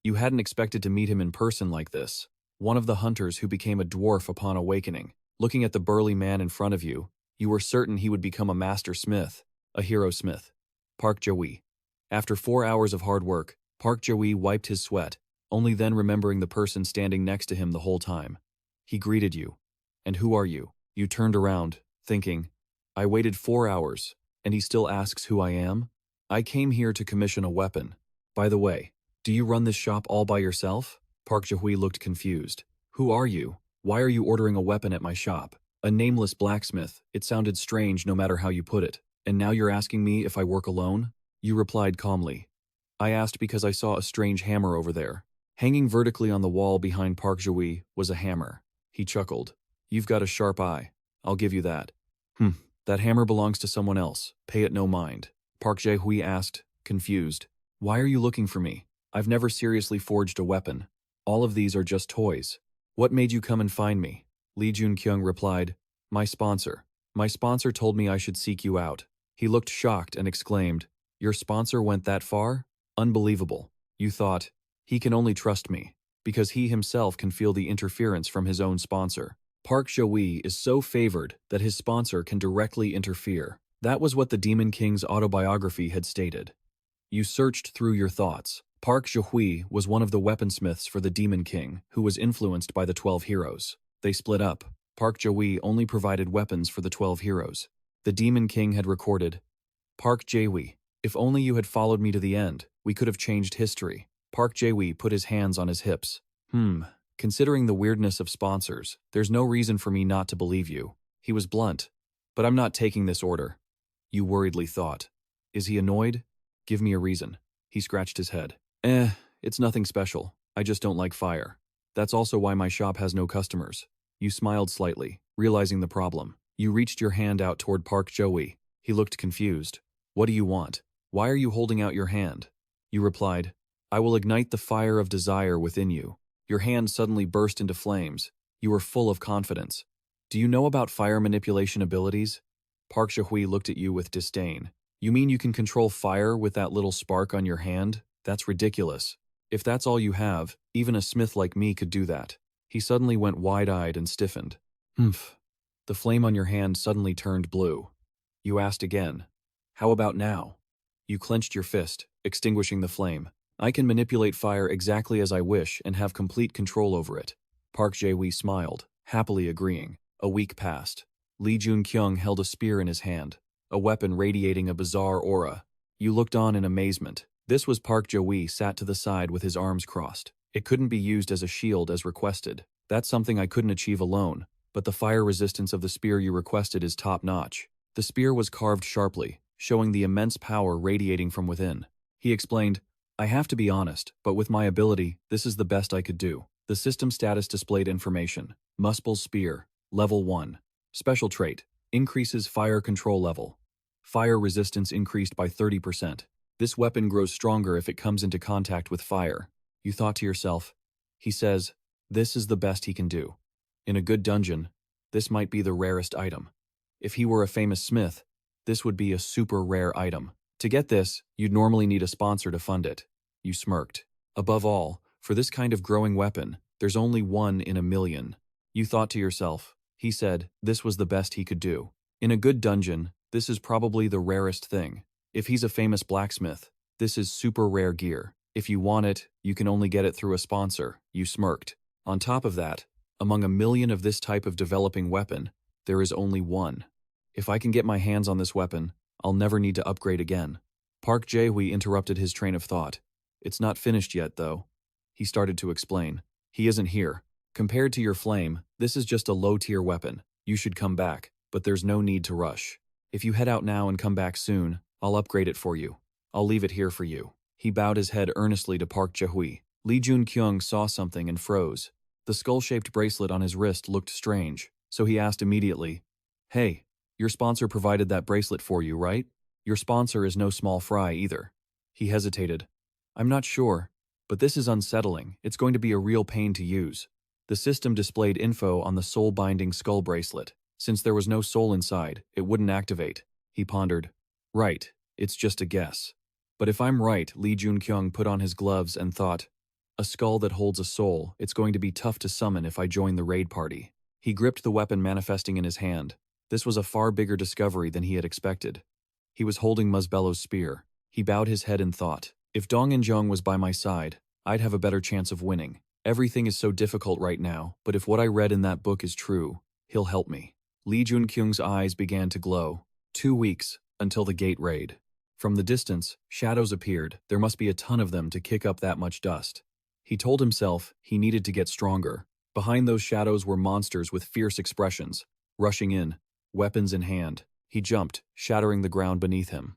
You hadn't expected to meet him in person like this. One of the hunters who became a dwarf upon awakening. Looking at the burly man in front of you, you were certain he would become a master smith, a hero smith. Park Jo-wee. After 4 hours of hard work, Park Jo-wee wiped his sweat, only then remembering the person standing next to him the whole time. He greeted you. And who are you? You turned around, thinking, I waited 4 hours, and he still asks who I am? I came here to commission a weapon. By the way, do you run this shop all by yourself? Park Jo-wee looked confused. Who are you? Why are you ordering a weapon at my shop? A nameless blacksmith. It sounded strange no matter how you put it. And now you're asking me if I work alone? You replied calmly. I asked because I saw a strange hammer over there. Hanging vertically on the wall behind Park Jo-wee was a hammer. He chuckled. You've got a sharp eye. I'll give you that. That hammer belongs to someone else. Pay it no mind. Park Jo-wee asked, confused. Why are you looking for me? I've never seriously forged a weapon. All of these are just toys. What made you come and find me? Lee Joon-kyung replied, my sponsor. My sponsor told me I should seek you out. He looked shocked and exclaimed, your sponsor went that far? Unbelievable. You thought, he can only trust me, because he himself can feel the interference from his own sponsor. Park Jo-wee is so favored that his sponsor can directly interfere. That was what the Demon King's autobiography had stated. You searched through your thoughts. Park Jo-wee was one of the weaponsmiths for the Demon King, who was influenced by the 12 heroes. They split up. Park Jo-wee only provided weapons for the 12 heroes. The Demon King had recorded, Park Jo-wee, if only you had followed me to the end, we could have changed history. Park Jo-wee put his hands on his hips. Considering the weirdness of sponsors, there's no reason for me not to believe you. He was blunt. But I'm not taking this order. You worriedly thought. Is he annoyed? Give me a reason. He scratched his head. It's nothing special. I just don't like fire. That's also why my shop has no customers. You smiled slightly, realizing the problem. You reached your hand out toward Park Jo-wee. He looked confused. What do you want? Why are you holding out your hand? You replied, I will ignite the fire of desire within you. Your hand suddenly burst into flames. You were full of confidence. Do you know about fire manipulation abilities? Park Jo-wee looked at you with disdain. You mean you can control fire with that little spark on your hand? That's ridiculous. If that's all you have, even a smith like me could do that. He suddenly went wide-eyed and stiffened. Humph. The flame on your hand suddenly turned blue. You asked again. How about now? You clenched your fist, extinguishing the flame. I can manipulate fire exactly as I wish and have complete control over it. Park Jae-wee smiled, happily agreeing. A week passed. Lee Joon-kyung held a spear in his hand, a weapon radiating a bizarre aura. You looked on in amazement. This was Park Jae-wee sat to the side with his arms crossed. It couldn't be used as a shield as requested. That's something I couldn't achieve alone, but the fire resistance of the spear you requested is top-notch. The spear was carved sharply, showing the immense power radiating from within. He explained, I have to be honest, but with my ability, this is the best I could do. The system status displayed information. Muspel's Spear, Level 1. Special trait, increases fire control level. Fire resistance increased by 30%. This weapon grows stronger if it comes into contact with fire. You thought to yourself, he says, this is the best he can do. In a good dungeon, this might be the rarest item. If he were a famous smith, this would be a super rare item. To get this, you'd normally need a sponsor to fund it. You smirked. Above all, for this kind of growing weapon, there's only one in a million. You thought to yourself, he said, this was the best he could do. In a good dungeon, this is probably the rarest thing. If he's a famous blacksmith, this is super rare gear. If you want it, you can only get it through a sponsor. You smirked. On top of that, among a million of this type of developing weapon, there is only one. If I can get my hands on this weapon, I'll never need to upgrade again. Park Jae-wee interrupted his train of thought. It's not finished yet, though. He started to explain. He isn't here. Compared to your flame, this is just a low-tier weapon. You should come back, but there's no need to rush. If you head out now and come back soon, I'll upgrade it for you. I'll leave it here for you. He bowed his head earnestly to Park Jae-wee. Lee Joon-kyung saw something and froze. The skull-shaped bracelet on his wrist looked strange, so he asked immediately, Hey, your sponsor provided that bracelet for you, right? Your sponsor is no small fry either. He hesitated. I'm not sure, but this is unsettling. It's going to be a real pain to use. The system displayed info on the soul-binding skull bracelet. Since there was no soul inside, it wouldn't activate. He pondered. Right, it's just a guess. But if I'm right, Lee Joon-kyung put on his gloves and thought, a skull that holds a soul, it's going to be tough to summon if I join the raid party. He gripped the weapon manifesting in his hand. This was a far bigger discovery than he had expected. He was holding Muspel's spear. He bowed his head in thought. If Dong and Jung was by my side, I'd have a better chance of winning. Everything is so difficult right now, but if what I read in that book is true, he'll help me. Lee Joon-kyung's eyes began to glow. 2 weeks, until the gate raid. From the distance, shadows appeared. There must be a ton of them to kick up that much dust. He told himself he needed to get stronger. Behind those shadows were monsters with fierce expressions, rushing in, weapons in hand. He jumped, shattering the ground beneath him.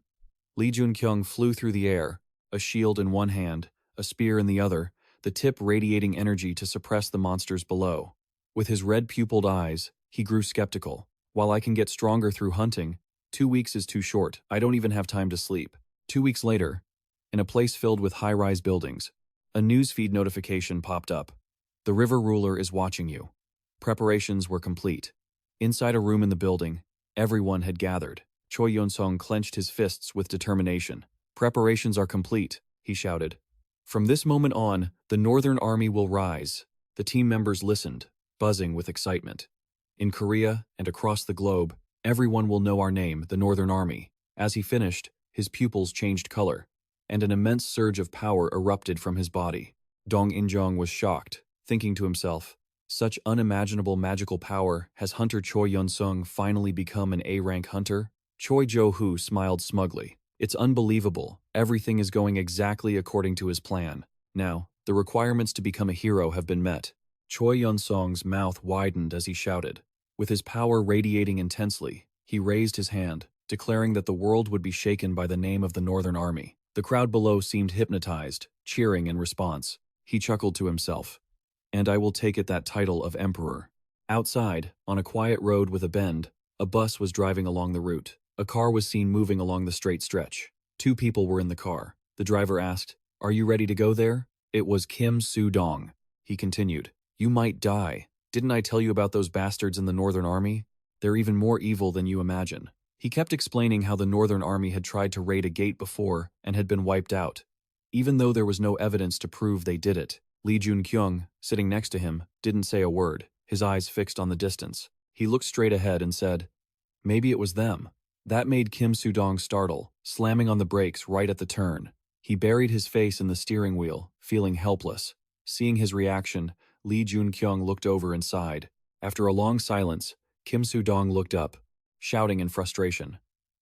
Lee Joon-kyung flew through the air, a shield in one hand, a spear in the other, the tip radiating energy to suppress the monsters below. With his red-pupiled eyes, he grew skeptical. While I can get stronger through hunting, 2 weeks is too short. I don't even have time to sleep. 2 weeks later, in a place filled with high-rise buildings, a newsfeed notification popped up. The river ruler is watching you. Preparations were complete. Inside a room in the building, everyone had gathered. Choi Yeon-sung clenched his fists with determination. Preparations are complete, he shouted. From this moment on, the Northern Army will rise. The team members listened, buzzing with excitement. In Korea and across the globe, everyone will know our name, the Northern Army. As he finished, his pupils changed color, and an immense surge of power erupted from his body. Dong In-jong was shocked, thinking to himself, such unimaginable magical power. Has Hunter Choi Yeon-sung finally become an A-rank hunter? Choi Jo-hoo smiled smugly. It's unbelievable. Everything is going exactly according to his plan. Now, the requirements to become a hero have been met. Choi Yeon-sung's mouth widened as he shouted. With his power radiating intensely, he raised his hand, declaring that the world would be shaken by the name of the Northern Army. The crowd below seemed hypnotized, cheering in response. He chuckled to himself. And I will take it that title of Emperor. Outside, on a quiet road with a bend, a bus was driving along the route. A car was seen moving along the straight stretch. 2 people were in the car. The driver asked, Are you ready to go there? It was Kim Soo-dong. He continued, You might die. Didn't I tell you about those bastards in the Northern Army? They're even more evil than you imagine. He kept explaining how the Northern Army had tried to raid a gate before and had been wiped out. even though there was no evidence to prove they did it. Joon-kyung, sitting next to him, didn't say a word, his eyes fixed on the distance. He looked straight ahead and said, "Maybe it was them." That made Kim Soo-dong startle, slamming on the brakes right at the turn. He buried his face in the steering wheel, feeling helpless. Seeing his reaction, Joon-kyung looked over and sighed. After a long silence, Kim Soo-dong looked up, shouting in frustration,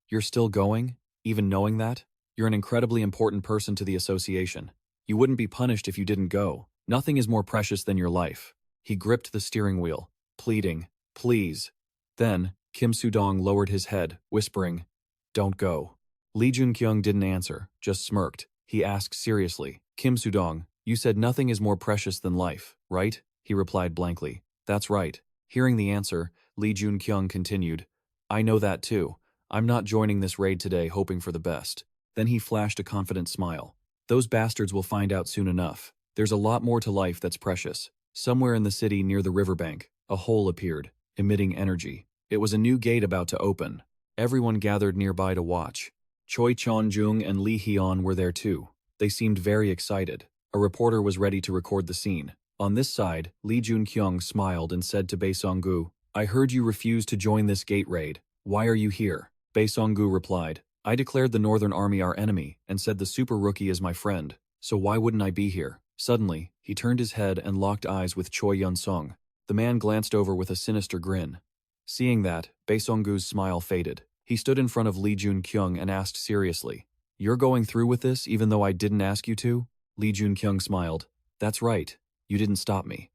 "You're still going? Even knowing that? You're an incredibly important person to the association. You wouldn't be punished if you didn't go. Nothing is more precious than your life." He gripped the steering wheel, pleading, "Please." Then, Kim Soo-dong lowered his head, whispering, "Don't go." Joon-kyung didn't answer, just smirked. He asked seriously, "Kim Soo-dong, you said nothing is more precious than life, right?" He replied blankly, "That's right." Hearing the answer, Joon-kyung continued, "I know that too. I'm not joining this raid today hoping for the best." Then he flashed a confident smile. "Those bastards will find out soon enough. There's a lot more to life that's precious." Somewhere in the city near the riverbank, a hole appeared, emitting energy. It was a new gate about to open. Everyone gathered nearby to watch. Choi Chon-jung and Lee Hyun were there too. They seemed very excited. A reporter was ready to record the scene. On this side, Joon-kyung smiled and said to Bae Song-gu, "I heard you refused to join this gate raid. Why are you here?" Bae Song-gu replied, "I declared the Northern Army our enemy and said the super rookie is my friend, so why wouldn't I be here?" Suddenly, he turned his head and locked eyes with Choi Yun-sung. The man glanced over with a sinister grin. Seeing that, Bae Song-gu's smile faded. He stood in front of Joon-kyung and asked seriously, "You're going through with this even though I didn't ask you to?" Joon-kyung smiled. "That's right. You didn't stop me.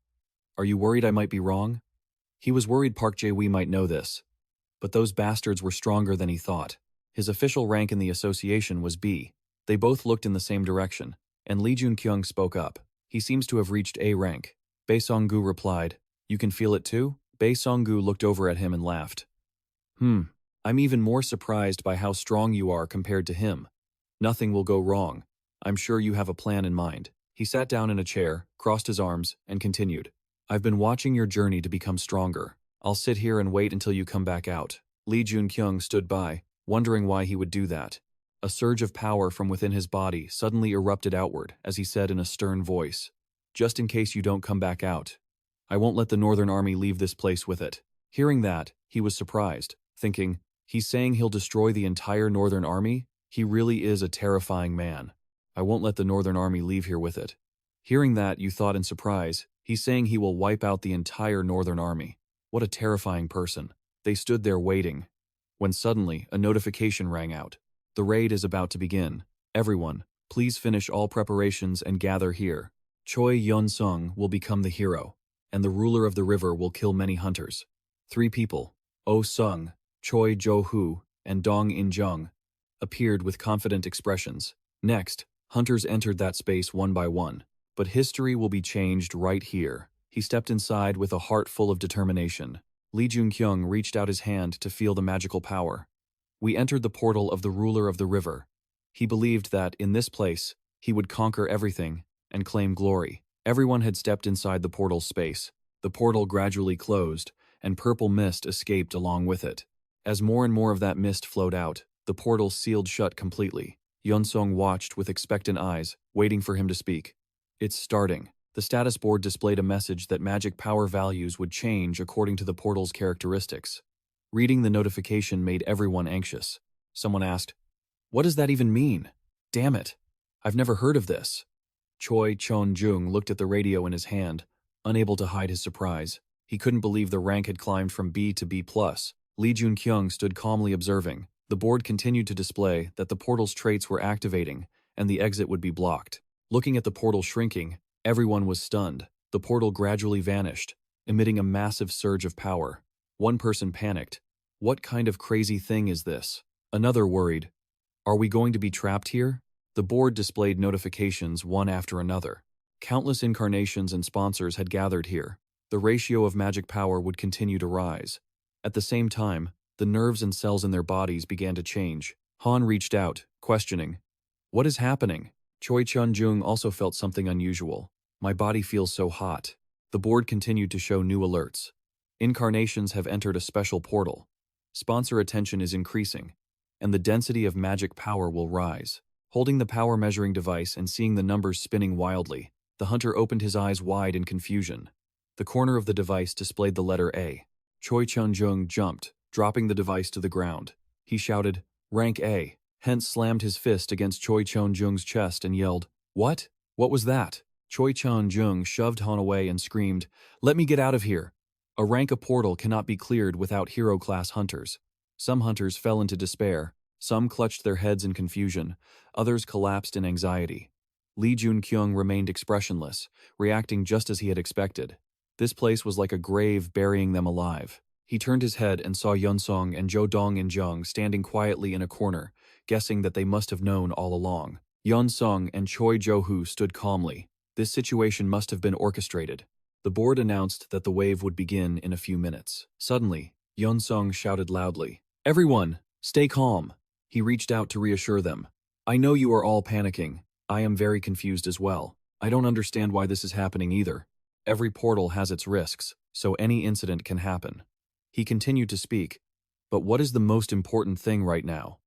Are you worried I might be wrong?" He was worried Park Jae-wee might know this. But those bastards were stronger than he thought. His official rank in the association was B. They both looked in the same direction, and Joon-kyung spoke up. "He seems to have reached A rank." Bae Song-gu replied, "You can feel it too?" Bae Song-gu looked over at him and laughed. I'm even more surprised by how strong you are compared to him. Nothing will go wrong. I'm sure you have a plan in mind." He sat down in a chair, crossed his arms, and continued, "I've been watching your journey to become stronger. I'll sit here and wait until you come back out." Joon-kyung stood by, wondering why he would do that. A surge of power from within his body suddenly erupted outward as he said in a stern voice, "Just in case you don't come back out, I won't let the Northern Army leave this place with it." Hearing that, he was surprised, thinking, he's saying he'll destroy the entire Northern Army? He really is a terrifying man. "I won't let the Northern Army leave here with it." Hearing that, you thought in surprise, he's saying he will wipe out the entire Northern Army. What a terrifying person. They stood there waiting, when suddenly a notification rang out. "The raid is about to begin. Everyone, please finish all preparations and gather here. Choi Yun-sung will become the hero, and the ruler of the river will kill many hunters." 3 people, Oh Sung, Choi Jo-hoo, and Dong In-jung, appeared with confident expressions. Next, hunters entered that space one by one. But history will be changed right here. He stepped inside with a heart full of determination. Joon-kyung reached out his hand to feel the magical power. We entered the portal of the ruler of the river. He believed that, in this place, he would conquer everything and claim glory. Everyone had stepped inside the portal's space. The portal gradually closed, and purple mist escaped along with it. As more and more of that mist flowed out, the portal sealed shut completely. Yun-sung watched with expectant eyes, waiting for him to speak. "It's starting." The status board displayed a message that magic power values would change according to the portal's characteristics. Reading the notification made everyone anxious. Someone asked, "What does that even mean? Damn it. I've never heard of this." Choi Chon-jung looked at the radio in his hand, unable to hide his surprise. He couldn't believe the rank had climbed from B to B+. Joon-kyung stood calmly observing. The board continued to display that the portal's traits were activating, and the exit would be blocked. Looking at the portal shrinking, everyone was stunned. The portal gradually vanished, emitting a massive surge of power. One person panicked. "What kind of crazy thing is this?" Another worried. "Are we going to be trapped here?" The board displayed notifications one after another. Countless incarnations and sponsors had gathered here. The ratio of magic power would continue to rise. At the same time, the nerves and cells in their bodies began to change. Han reached out, questioning, "What is happening?" Choi Chun-jung also felt something unusual. "My body feels so hot." The board continued to show new alerts. Incarnations have entered a special portal. Sponsor attention is increasing, and the density of magic power will rise. Holding the power measuring device and seeing the numbers spinning wildly, the hunter opened his eyes wide in confusion. The corner of the device displayed the letter A. Choi Chun-jung jumped, dropping the device to the ground. He shouted, "Rank A," hence slammed his fist against Choi Chun-jung's chest and yelled, "What? What was that?" Choi Chun-jung shoved Han away and screamed, "Let me get out of here." A rank A portal cannot be cleared without hero-class hunters. Some hunters fell into despair, some clutched their heads in confusion, others collapsed in anxiety. Joon-kyung remained expressionless, reacting just as he had expected. This place was like a grave burying them alive. He turned his head and saw Yun-song and Jo Dong-in-jung standing quietly in a corner, guessing that they must have known all along. Yun-song and Choi Jo-hoo stood calmly. This situation must have been orchestrated. The board announced that the wave would begin in a few minutes. Suddenly, Yun-song shouted loudly, "Everyone, stay calm." He reached out to reassure them. "I know you are all panicking. I am very confused as well. I don't understand why this is happening either. Every portal has its risks, so any incident can happen." He continued to speak, "But what is the most important thing right now?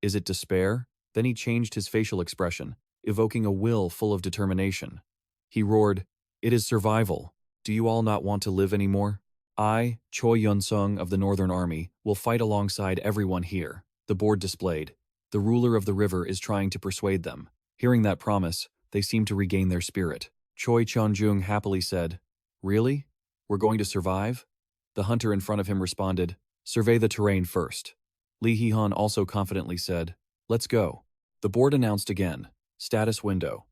Is it despair?" Then he changed his facial expression, evoking a will full of determination. He roared, "It is survival. Do you all not want to live anymore? I, Choi Yun-sung of the Northern Army, will fight alongside everyone here." The board displayed. The ruler of the river is trying to persuade them. Hearing that promise, they seemed to regain their spirit. Choi Chun-jung happily said, "Really? We're going to survive?" The hunter in front of him responded, "Survey the terrain first." Lee Hee-han also confidently said, "Let's go." The board announced again, "Status window.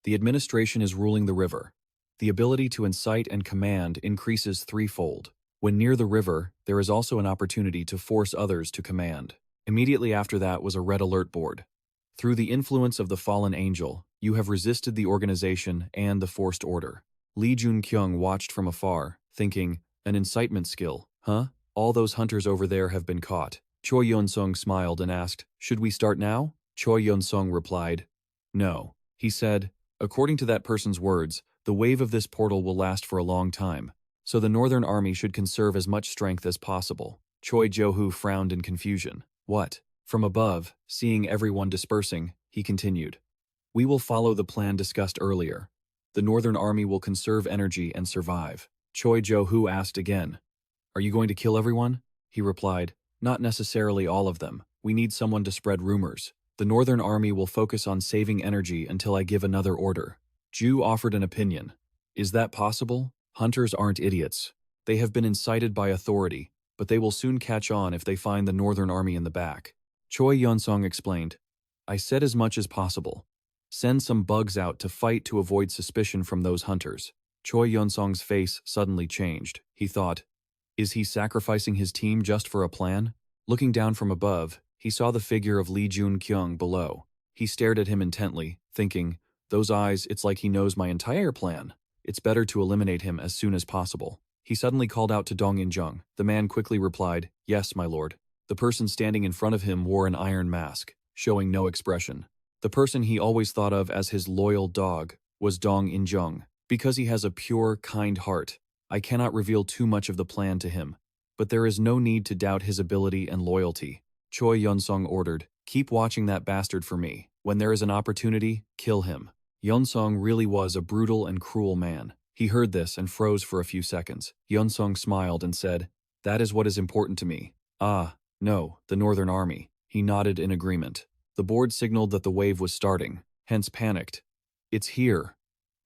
The administration is ruling the river. The ability to incite and command increases threefold. When near the river, there is also an opportunity to force others to command." Immediately after that was a red alert board. "Through the influence of the fallen angel, you have resisted the organization and the forced order." Lee Joon-kyung watched from afar, thinking, "An incitement skill, huh? All those hunters over there have been caught." Choi Yun-sung smiled and asked, "Should we start now?" Choi Yun-sung replied, "No." He said, "According to that person's words, the wave of this portal will last for a long time, so the Northern Army should conserve as much strength as possible." Choi Jo-hoo frowned in confusion. "What?" From above, seeing everyone dispersing, he continued, "We will follow the plan discussed earlier. The Northern Army will conserve energy and survive." Choi Jo-hoo asked again, "Are you going to kill everyone?" He replied, "Not necessarily all of them. We need someone to spread rumors. The Northern Army will focus on saving energy until I give another order." Ju offered an opinion. "Is that possible? Hunters aren't idiots. They have been incited by authority, but they will soon catch on if they find the Northern Army in the back." Choi Yun-sung explained, "I said as much as possible. Send some bugs out to fight to avoid suspicion from those hunters." Choi Yun-sung's face suddenly changed. He thought, is he sacrificing his team just for a plan? Looking down from above, he saw the figure of Lee Joon-kyung below. He stared at him intently, thinking, those eyes, it's like he knows my entire plan. It's better to eliminate him as soon as possible. He suddenly called out to Dong-in-jung. The man quickly replied, "Yes, my lord." The person standing in front of him wore an iron mask, showing no expression. The person he always thought of as his loyal dog was Dong-in-jung. Because he has a pure, kind heart, I cannot reveal too much of the plan to him, but there is no need to doubt his ability and loyalty. Choi Yun-sung ordered, "Keep watching that bastard for me. When there is an opportunity, kill him." Yun-sung really was a brutal and cruel man. He heard this and froze for a few seconds. Yun-sung smiled and said, "That is what is important to me." "Ah, no, the Northern Army." He nodded in agreement. The board signaled that the wave was starting, hence panicked. "It's here."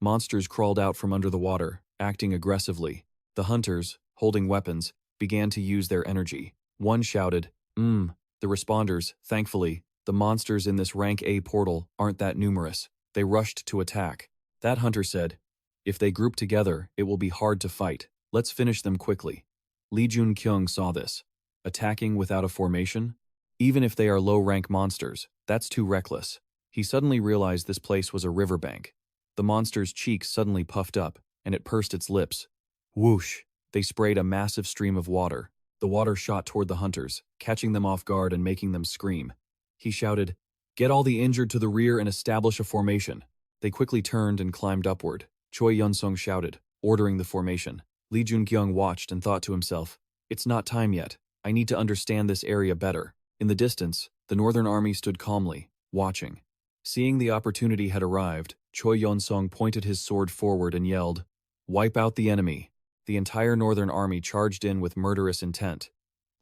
Monsters crawled out from under the water, acting aggressively. The hunters, holding weapons, began to use their energy. One shouted, The responders, thankfully, the monsters in this rank A portal aren't that numerous. They rushed to attack. That hunter said, "If they group together, it will be hard to fight. Let's finish them quickly." Lee Joon-kyung saw this. Attacking without a formation? Even if they are low-rank monsters, that's too reckless. He suddenly realized this place was a riverbank. The monster's cheeks suddenly puffed up, and it pursed its lips. Whoosh! They sprayed a massive stream of water. The water shot toward the hunters, catching them off guard and making them scream. He shouted, "Get all the injured to the rear and establish a formation." They quickly turned and climbed upward. Choi Yun-sung shouted, ordering the formation. Lee Joon-kyung watched and thought to himself, "It's not time yet. I need to understand this area better." In the distance, the Northern Army stood calmly, watching. Seeing the opportunity had arrived, Choi Yeon-sung pointed his sword forward and yelled, "Wipe out the enemy." The entire northern army charged in with murderous intent.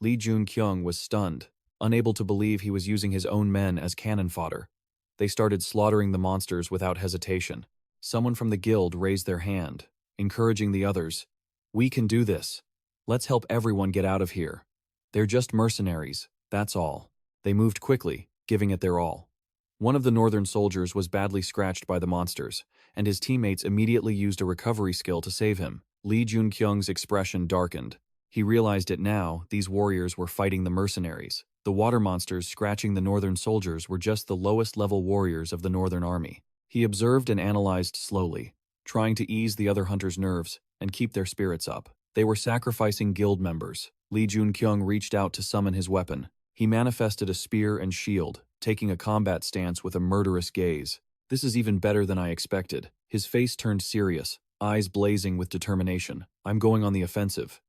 Lee Joon-kyung was stunned, unable to believe he was using his own men as cannon fodder. They started slaughtering the monsters without hesitation. Someone from the guild raised their hand, encouraging the others. "We can do this. Let's help everyone get out of here. They're just mercenaries, that's all." They moved quickly, giving it their all. One of the northern soldiers was badly scratched by the monsters, and his teammates immediately used a recovery skill to save him. Lee Joon-kyung's expression darkened. He realized it now, these warriors were fighting the mercenaries. The water monsters scratching the northern soldiers were just the lowest-level warriors of the northern army. He observed and analyzed slowly, trying to ease the other hunters' nerves and keep their spirits up. They were sacrificing guild members. Lee Joon-kyung reached out to summon his weapon. He manifested a spear and shield, taking a combat stance with a murderous gaze. "This is even better than I expected." His face turned serious, eyes blazing with determination. "I'm going on the offensive."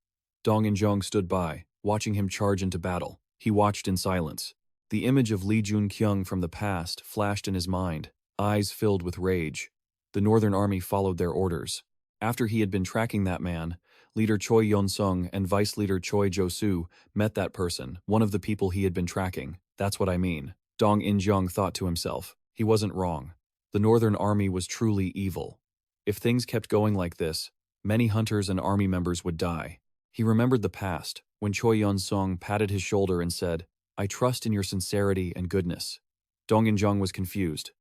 Dong In-jung stood by, watching him charge into battle. He watched in silence. The image of Lee Joon-kyung from the past flashed in his mind, eyes filled with rage. The northern army followed their orders. After he had been tracking that man, Leader Choi Yeon-sung and Vice Leader Choi Jo-soo met that person, one of the people he had been tracking. "That's what I mean." Dong In-jung thought to himself. He wasn't wrong. The northern army was truly evil. If things kept going like this, many hunters and army members would die. He remembered the past, when Choi Yeon-sung patted his shoulder and said, "I trust in your sincerity and goodness." Dong In-jung was confused.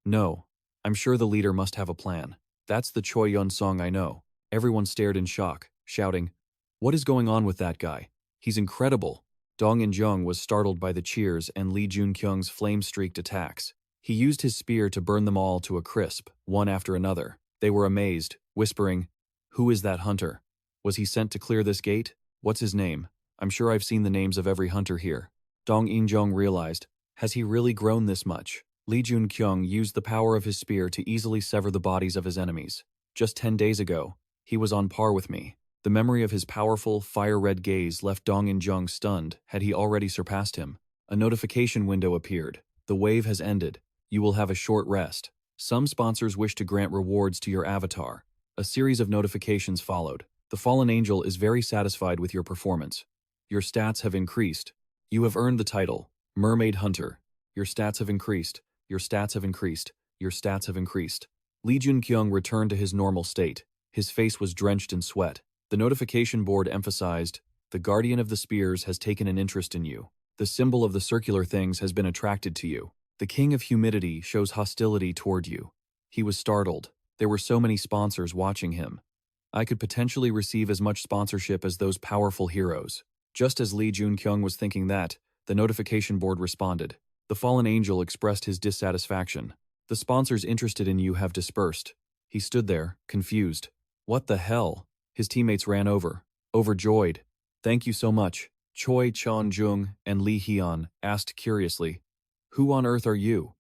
"No, I'm sure the leader must have a plan. That's the Choi Yeon-sung I know." Everyone stared in shock, shouting, "What is going on with that guy? He's incredible." Dong In-jung was startled by the cheers and Lee Joon-kyung's flame-streaked attacks. He used his spear to burn them all to a crisp, one after another. They were amazed, whispering, "Who is that hunter? Was he sent to clear this gate? What's his name? I'm sure I've seen the names of every hunter here." Dong In-jung realized, has he really grown this much? Lee Joon-kyung used the power of his spear to easily sever the bodies of his enemies. Just 10 days ago, he was on par with me. The memory of his powerful, fire-red gaze left Dong In-jung stunned. Had he already surpassed him? A notification window appeared. "The wave has ended. You will have a short rest. Some sponsors wish to grant rewards to your avatar." A series of notifications followed. "The fallen angel is very satisfied with your performance. Your stats have increased. You have earned the title, Mermaid Hunter. Your stats have increased. Your stats have increased. Your stats have increased." Lee Joon-kyung returned to his normal state. His face was drenched in sweat. The notification board emphasized, "The Guardian of the Spears has taken an interest in you. The symbol of the circular things has been attracted to you. The King of Humidity shows hostility toward you." He was startled. There were so many sponsors watching him. "I could potentially receive as much sponsorship as those powerful heroes." Just as Lee Joon-kyung was thinking that, the notification board responded. The fallen angel expressed his dissatisfaction. "The sponsors interested in you have dispersed." He stood there, confused. What the hell? His teammates ran over, overjoyed. "Thank you so much." Choi Chon-jung and Lee Hyun asked curiously, "Who on earth are you?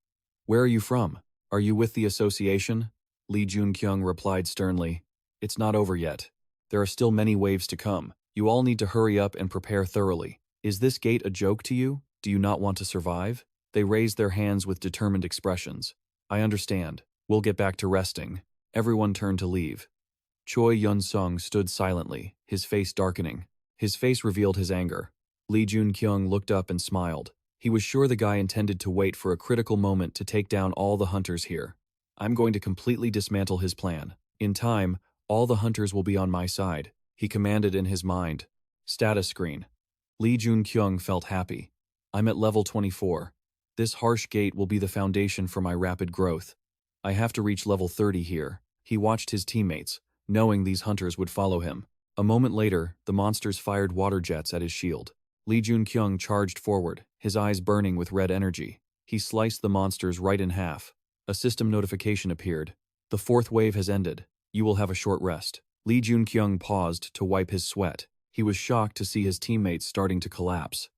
Where are you from? Are you with the association?" Lee Joon-kyung replied sternly, "It's not over yet. There are still many waves to come. You all need to hurry up and prepare thoroughly. Is this gate a joke to you? Do you not want to survive?" They raised their hands with determined expressions. "I understand. We'll get back to resting." Everyone turned to leave. Choi Yeon-sung stood silently, his face darkening. His face revealed his anger. Lee Joon-kyung looked up and smiled. He was sure the guy intended to wait for a critical moment to take down all the hunters here. "I'm going to completely dismantle his plan. In time, all the hunters will be on my side," he commanded in his mind. Status screen. Lee Joon-kyung felt happy. "I'm at level 24. This harsh gate will be the foundation for my rapid growth. I have to reach level 30 here." He watched his teammates, knowing these hunters would follow him. A moment later, the monsters fired water jets at his shield. Lee Joon-kyung charged forward, his eyes burning with red energy. He sliced the monsters right in half. A system notification appeared. "The fourth wave has ended. You will have a short rest." Lee Joon-kyung paused to wipe his sweat. He was shocked to see his teammates starting to collapse.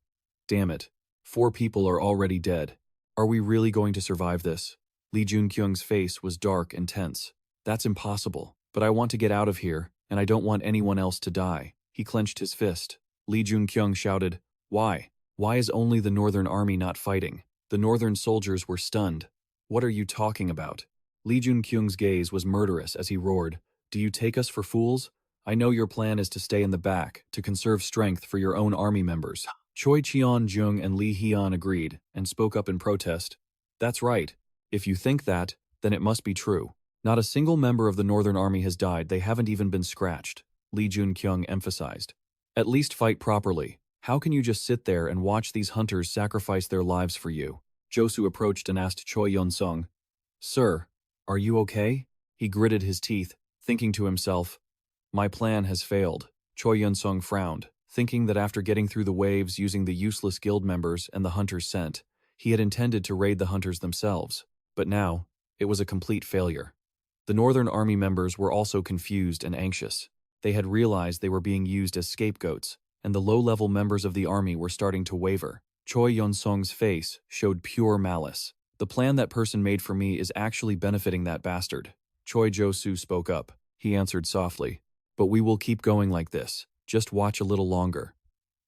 "Damn it. 4 people are already dead. Are we really going to survive this?" Lee Joon-kyung's face was dark and tense. "That's impossible. But I want to get out of here, and I don't want anyone else to die." He clenched his fist. Lee Joon-kyung shouted, "Why? Why is only the Northern Army not fighting?" The Northern soldiers were stunned. What are you talking about? Lee Joon-kyung's gaze was murderous as he roared, "Do you take us for fools? I know your plan is to stay in the back, to conserve strength for your own army members." Choi Cheon-jung and Lee Hyun agreed and spoke up in protest. "That's right. If you think that, then it must be true. Not a single member of the Northern Army has died, they haven't even been scratched," Lee Joon-kyung emphasized. "At least fight properly. How can you just sit there and watch these hunters sacrifice their lives for you?" Josu approached and asked Choi Yun-sung, "Sir, are you okay?" He gritted his teeth, thinking to himself, "My plan has failed." Choi Yun-sung frowned, thinking that after getting through the waves using the useless guild members and the hunters' scent, he had intended to raid the hunters themselves. But now, it was a complete failure. The Northern Army members were also confused and anxious. They had realized they were being used as scapegoats, and the low-level members of the army were starting to waver. Choi Yun-sung's face showed pure malice. "The plan that person made for me is actually benefiting that bastard." Choi Josu spoke up. He answered softly, "But we will keep going like this. Just watch a little longer."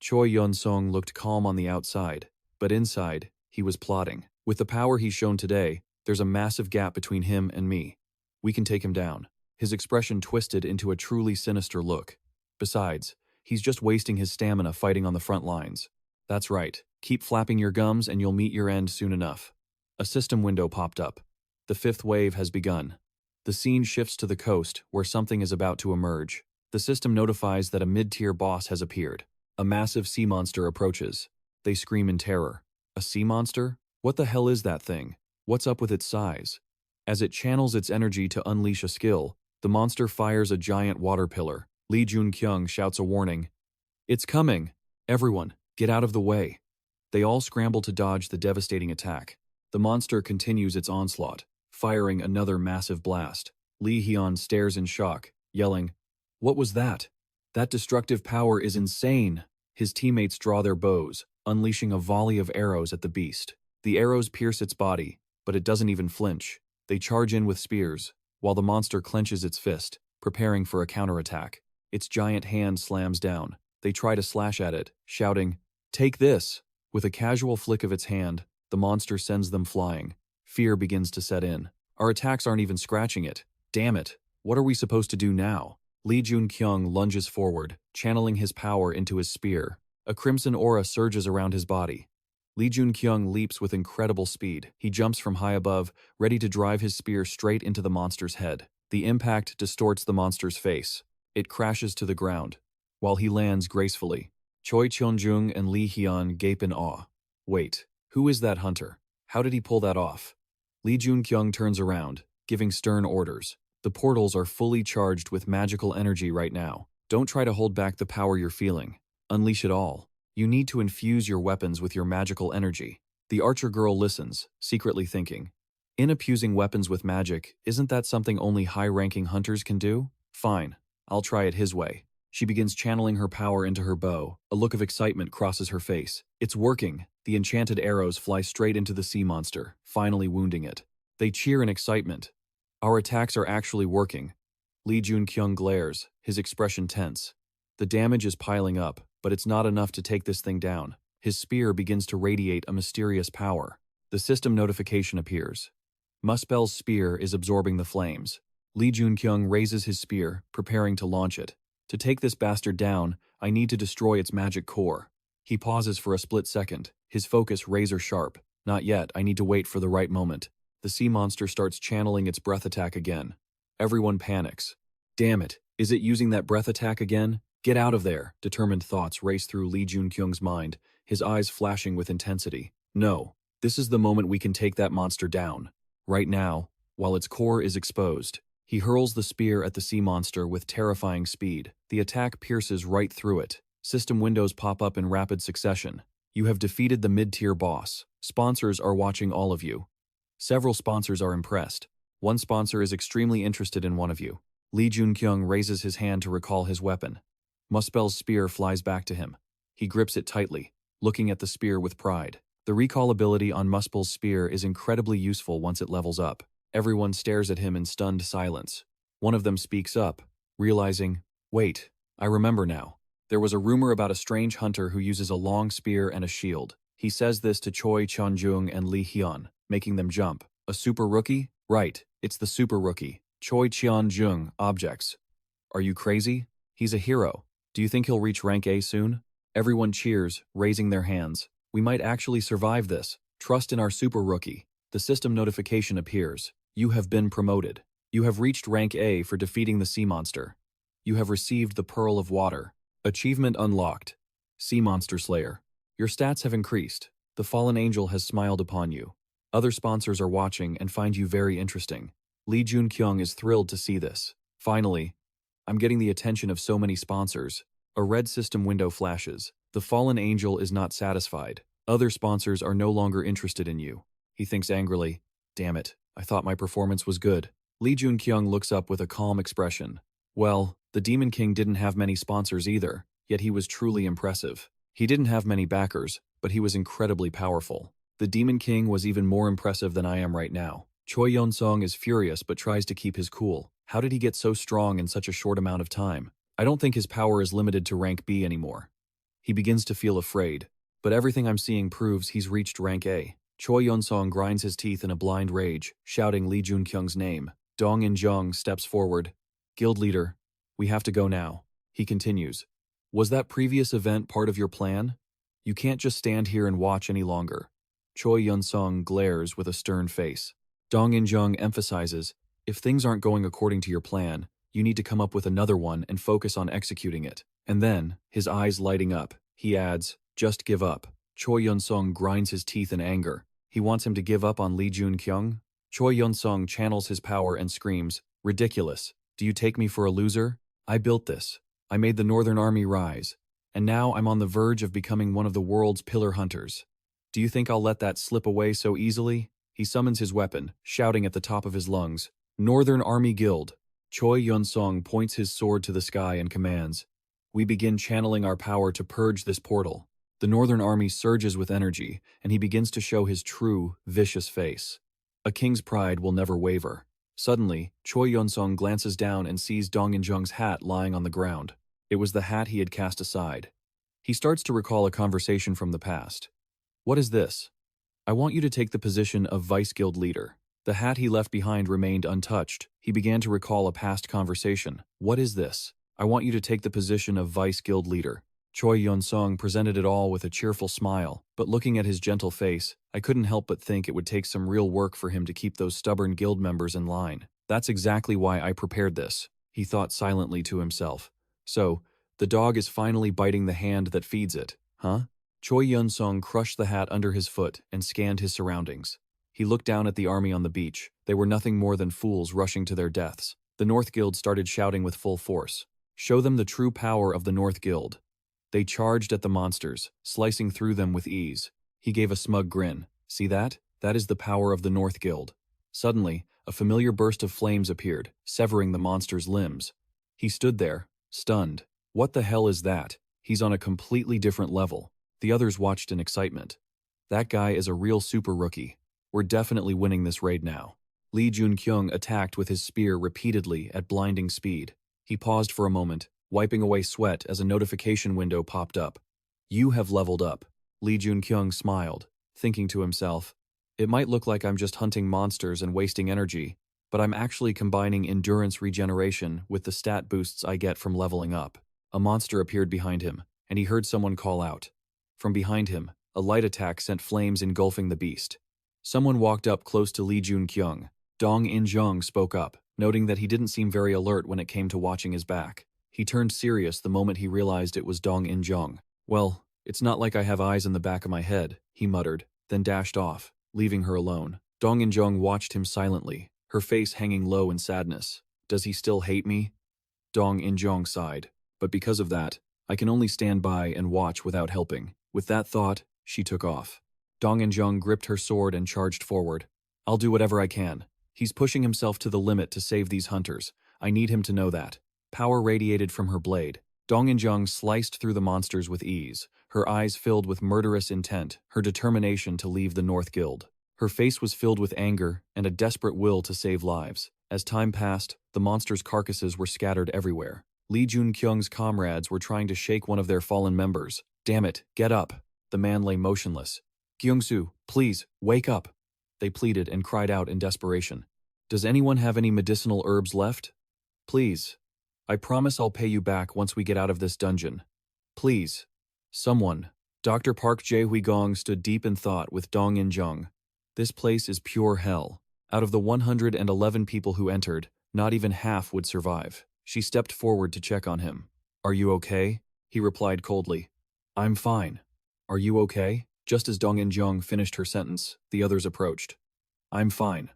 Choi Yun-sung looked calm on the outside, but inside, he was plotting. With the power he's shown today, there's a massive gap between him and me. We can take him down. His expression twisted into a truly sinister look. Besides, he's just wasting his stamina fighting on the front lines. That's right. Keep flapping your gums and you'll meet your end soon enough. A system window popped up. The fifth wave has begun. The scene shifts to the coast, where something is about to emerge. The system notifies that a mid-tier boss has appeared. A massive sea monster approaches. They scream in terror. A sea monster? What the hell is that thing? What's up with its size? As it channels its energy to unleash a skill, the monster fires a giant water pillar. Lee Joon-kyung shouts a warning. "It's coming! Everyone, get out of the way!" They all scramble to dodge the devastating attack. The monster continues its onslaught, firing another massive blast. Lee Hyun stares in shock, yelling, "What was that? That destructive power is insane!" His teammates draw their bows, unleashing a volley of arrows at the beast. The arrows pierce its body, but it doesn't even flinch. They charge in with spears, while the monster clenches its fist, preparing for a counterattack. Its giant hand slams down. They try to slash at it, shouting, "Take this!" With a casual flick of its hand, the monster sends them flying. Fear begins to set in. Our attacks aren't even scratching it. Damn it, what are we supposed to do now? Lee Joon-kyung lunges forward, channeling his power into his spear. A crimson aura surges around his body. Lee Joon-kyung leaps with incredible speed. He jumps from high above, ready to drive his spear straight into the monster's head. The impact distorts the monster's face. It crashes to the ground, while he lands gracefully. Choi Cheon-jung and Lee Hyun gape in awe. Wait, who is that hunter? How did he pull that off? Lee Joon-kyung turns around, giving stern orders. The portals are fully charged with magical energy right now. Don't try to hold back the power you're feeling. Unleash it all. You need to infuse your weapons with your magical energy. The archer girl listens, secretly thinking, infusing weapons with magic, isn't that something only high-ranking hunters can do? Fine, I'll try it his way. She begins channeling her power into her bow. A look of excitement crosses her face. It's working. The enchanted arrows fly straight into the sea monster, finally wounding it. They cheer in excitement. Our attacks are actually working. Lee Joon-kyung glares, his expression tense. The damage is piling up, but it's not enough to take this thing down. His spear begins to radiate a mysterious power. The system notification appears. Muspel's spear is absorbing the flames. Lee Joon-kyung raises his spear, preparing to launch it. To take this bastard down, I need to destroy its magic core. He pauses for a split second, his focus razor sharp. Not yet, I need to wait for the right moment. The sea monster starts channeling its breath attack again. Everyone panics. Damn it, is it using that breath attack again? Get out of there, determined thoughts race through Lee Joon-kyung's mind, his eyes flashing with intensity. No, this is the moment we can take that monster down. Right now, while its core is exposed. He hurls the spear at the sea monster with terrifying speed. The attack pierces right through it. System windows pop up in rapid succession. You have defeated the mid-tier boss. Sponsors are watching all of you. Several sponsors are impressed. One sponsor is extremely interested in one of you. Lee Joon-kyung raises his hand to recall his weapon. Muspel's spear flies back to him. He grips it tightly, looking at the spear with pride. The recall ability on Muspel's spear is incredibly useful once it levels up. Everyone stares at him in stunned silence. One of them speaks up, realizing, wait, I remember now. There was a rumor about a strange hunter who uses a long spear and a shield. He says this to Choi Cheon-jung and Lee Hyun, making them jump. A super rookie? Right, it's the super rookie. Choi Cheon-jung, objects. Are you crazy? He's a hero. Do you think he'll reach rank A soon? Everyone cheers, raising their hands. We might actually survive this. Trust in our super rookie. The system notification appears. You have been promoted. You have reached rank A for defeating the sea monster. You have received the Pearl of Water. Achievement unlocked. Sea Monster Slayer. Your stats have increased. The fallen angel has smiled upon you. Other sponsors are watching and find you very interesting. Joon-kyung is thrilled to see this. Finally, I'm getting the attention of so many sponsors. A red system window flashes. The fallen angel is not satisfied. Other sponsors are no longer interested in you. He thinks angrily, damn it, I thought my performance was good. Joon-kyung looks up with a calm expression. Well, the Demon King didn't have many sponsors either, yet he was truly impressive. He didn't have many backers, but he was incredibly powerful. The Demon King was even more impressive than I am right now. Choi Yeon-sung is furious but tries to keep his cool. How did he get so strong in such a short amount of time? I don't think his power is limited to rank B anymore. He begins to feel afraid, but everything I'm seeing proves he's reached rank A. Choi Yeon-sung grinds his teeth in a blind rage, shouting Joon-kyung's name. Dong In-jung steps forward. Guild leader, we have to go now. He continues. Was that previous event part of your plan? You can't just stand here and watch any longer. Choi Yeon-sung glares with a stern face. Dong In-jung emphasizes, if things aren't going according to your plan, you need to come up with another one and focus on executing it. And then, his eyes lighting up, he adds, just give up. Choi Yeon-sung grinds his teeth in anger. He wants him to give up on Joon-kyung? Choi Yeon-sung channels his power and screams, ridiculous. Do you take me for a loser? I built this. I made the Northern Army rise. And now I'm on the verge of becoming one of the world's pillar hunters. Do you think I'll let that slip away so easily? He summons his weapon, shouting at the top of his lungs, Northern Army Guild. Choi Yeon-sung points his sword to the sky and commands, we begin channeling our power to purge this portal. The Northern Army surges with energy, and he begins to show his true, vicious face. A king's pride will never waver. Suddenly, Choi Yeon-sung glances down and sees Dong In-jung's hat lying on the ground. It was the hat he had cast aside. He starts to recall a conversation from the past. What is this? I want you to take the position of Vice Guild leader. The hat he left behind remained untouched. He began to recall a past conversation. What is this? I want you to take the position of Vice Guild leader. Choi Yeon-sung presented it all with a cheerful smile, but looking at his gentle face, I couldn't help but think it would take some real work for him to keep those stubborn guild members in line. That's exactly why I prepared this, he thought silently to himself. So, the dog is finally biting the hand that feeds it, huh? Choi Yeon-sung crushed the hat under his foot and scanned his surroundings. He looked down at the army on the beach. They were nothing more than fools rushing to their deaths. The North Guild started shouting with full force. Show them the true power of the North Guild. They charged at the monsters, slicing through them with ease. He gave a smug grin. See that? That is the power of the North Guild. Suddenly, a familiar burst of flames appeared, severing the monster's limbs. He stood there, stunned. What the hell is that? He's on a completely different level. The others watched in excitement. That guy is a real super rookie. We're definitely winning this raid now. Joon-kyung attacked with his spear repeatedly at blinding speed. He paused for a moment, wiping away sweat as a notification window popped up. You have leveled up. Joon-kyung smiled, thinking to himself, it might look like I'm just hunting monsters and wasting energy, but I'm actually combining endurance regeneration with the stat boosts I get from leveling up. A monster appeared behind him, and he heard someone call out. From behind him, a light attack sent flames engulfing the beast. Someone walked up close to Joon-kyung. Dong In-jung spoke up, noting that he didn't seem very alert when it came to watching his back. He turned serious the moment he realized it was Dong In-jung. Well, it's not like I have eyes in the back of my head, he muttered, then dashed off, leaving her alone. Dong In-jung watched him silently, her face hanging low in sadness. Does he still hate me? Dong In-jung sighed. But because of that, I can only stand by and watch without helping. With that thought, she took off. Dong In-jung gripped her sword and charged forward. I'll do whatever I can. He's pushing himself to the limit to save these hunters. I need him to know that. Power radiated from her blade. Dong In-jung sliced through the monsters with ease, her eyes filled with murderous intent, her determination to leave the North Guild. Her face was filled with anger and a desperate will to save lives. As time passed, the monsters' carcasses were scattered everywhere. Joon-kyung's comrades were trying to shake one of their fallen members. Damn it, get up. The man lay motionless. Kyung-soo, please, wake up. they pleaded and cried out in desperation. Does anyone have any medicinal herbs left? Please. I promise I'll pay you back once we get out of this dungeon. Please. Someone. Dr. Park Jae-hui-gong stood deep in thought with Dong In-jung. This place is pure hell. Out of the 111 people who entered, not even half would survive. She stepped forward to check on him. Are you okay? He replied coldly. I'm fine. Are you okay? Just as Dong In-jung finished her sentence, the others approached. I'm fine.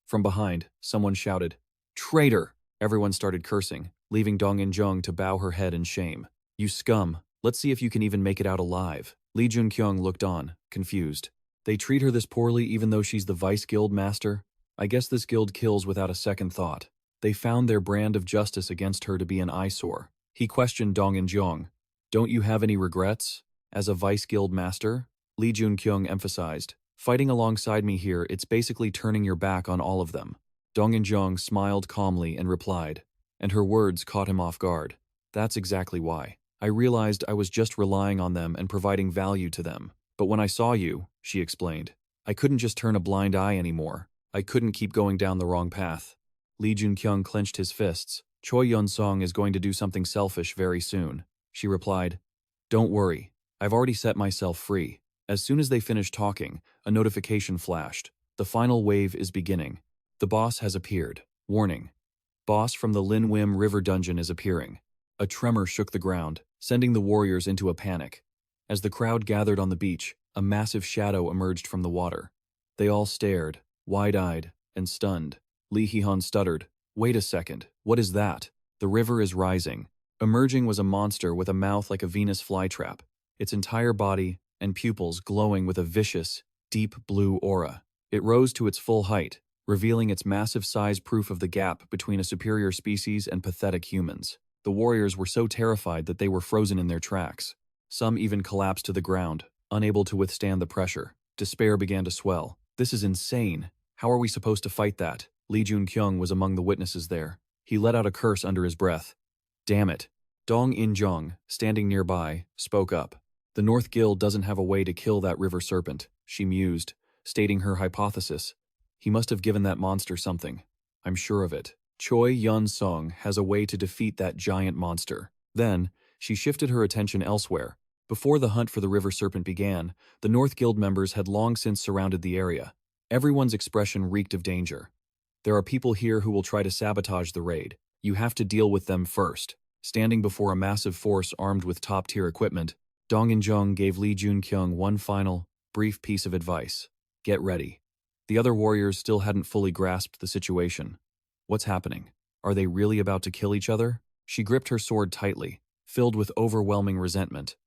From behind, someone shouted, Traitor! Everyone started cursing, leaving Dong In-jung to bow her head in shame. You scum, let's see if you can even make it out alive. Lee Joon-kyung looked on, confused. They treat her this poorly even though she's the vice guild master? I guess this guild kills without a second thought. They found their brand of justice against her to be an eyesore. He questioned Dong In-jung. Don't you have any regrets? As a vice guild master? Lee Joon-kyung emphasized. Fighting alongside me here, it's basically turning your back on all of them. Dong In-jung smiled calmly and replied, and her words caught him off guard. That's exactly why. I realized I was just relying on them and providing value to them. But when I saw you, she explained, I couldn't just turn a blind eye anymore. I couldn't keep going down the wrong path. Lee Joon-kyung clenched his fists. Choi Yun-sung is going to do something selfish very soon. She replied, Don't worry. I've already set myself free. As soon as they finished talking, a notification flashed. The final wave is beginning. The boss has appeared. Warning. Boss from the Lin Wim River dungeon is appearing. A tremor shook the ground, sending the warriors into a panic. As the crowd gathered on the beach, a massive shadow emerged from the water. They all stared, wide-eyed and stunned. Lee Hee-han stuttered. Wait a second, what is that? The river is rising. Emerging was a monster with a mouth like a Venus flytrap, its entire body and pupils glowing with a vicious, deep blue aura. It rose to its full height, revealing its massive size, proof of the gap between a superior species and pathetic humans. The warriors were so terrified that they were frozen in their tracks. Some even collapsed to the ground, unable to withstand the pressure. Despair began to swell. This is insane. How are we supposed to fight that? Lee Joon-kyung was among the witnesses there. He let out a curse under his breath. Damn it. Dong In-jung, standing nearby, spoke up. The North Guild doesn't have a way to kill that river serpent, she mused, stating her hypothesis. He must have given that monster something. I'm sure of it. Choi Yun-sung has a way to defeat that giant monster. Then, she shifted her attention elsewhere. Before the hunt for the river serpent began, the North Guild members had long since surrounded the area. Everyone's expression reeked of danger. There are people here who will try to sabotage the raid. You have to deal with them first. Standing before a massive force armed with top-tier equipment, Dong In-jung gave Lee Joon-kyung one final, brief piece of advice. Get ready. The other warriors still hadn't fully grasped the situation. What's happening? Are they really about to kill each other? She gripped her sword tightly, filled with overwhelming resentment.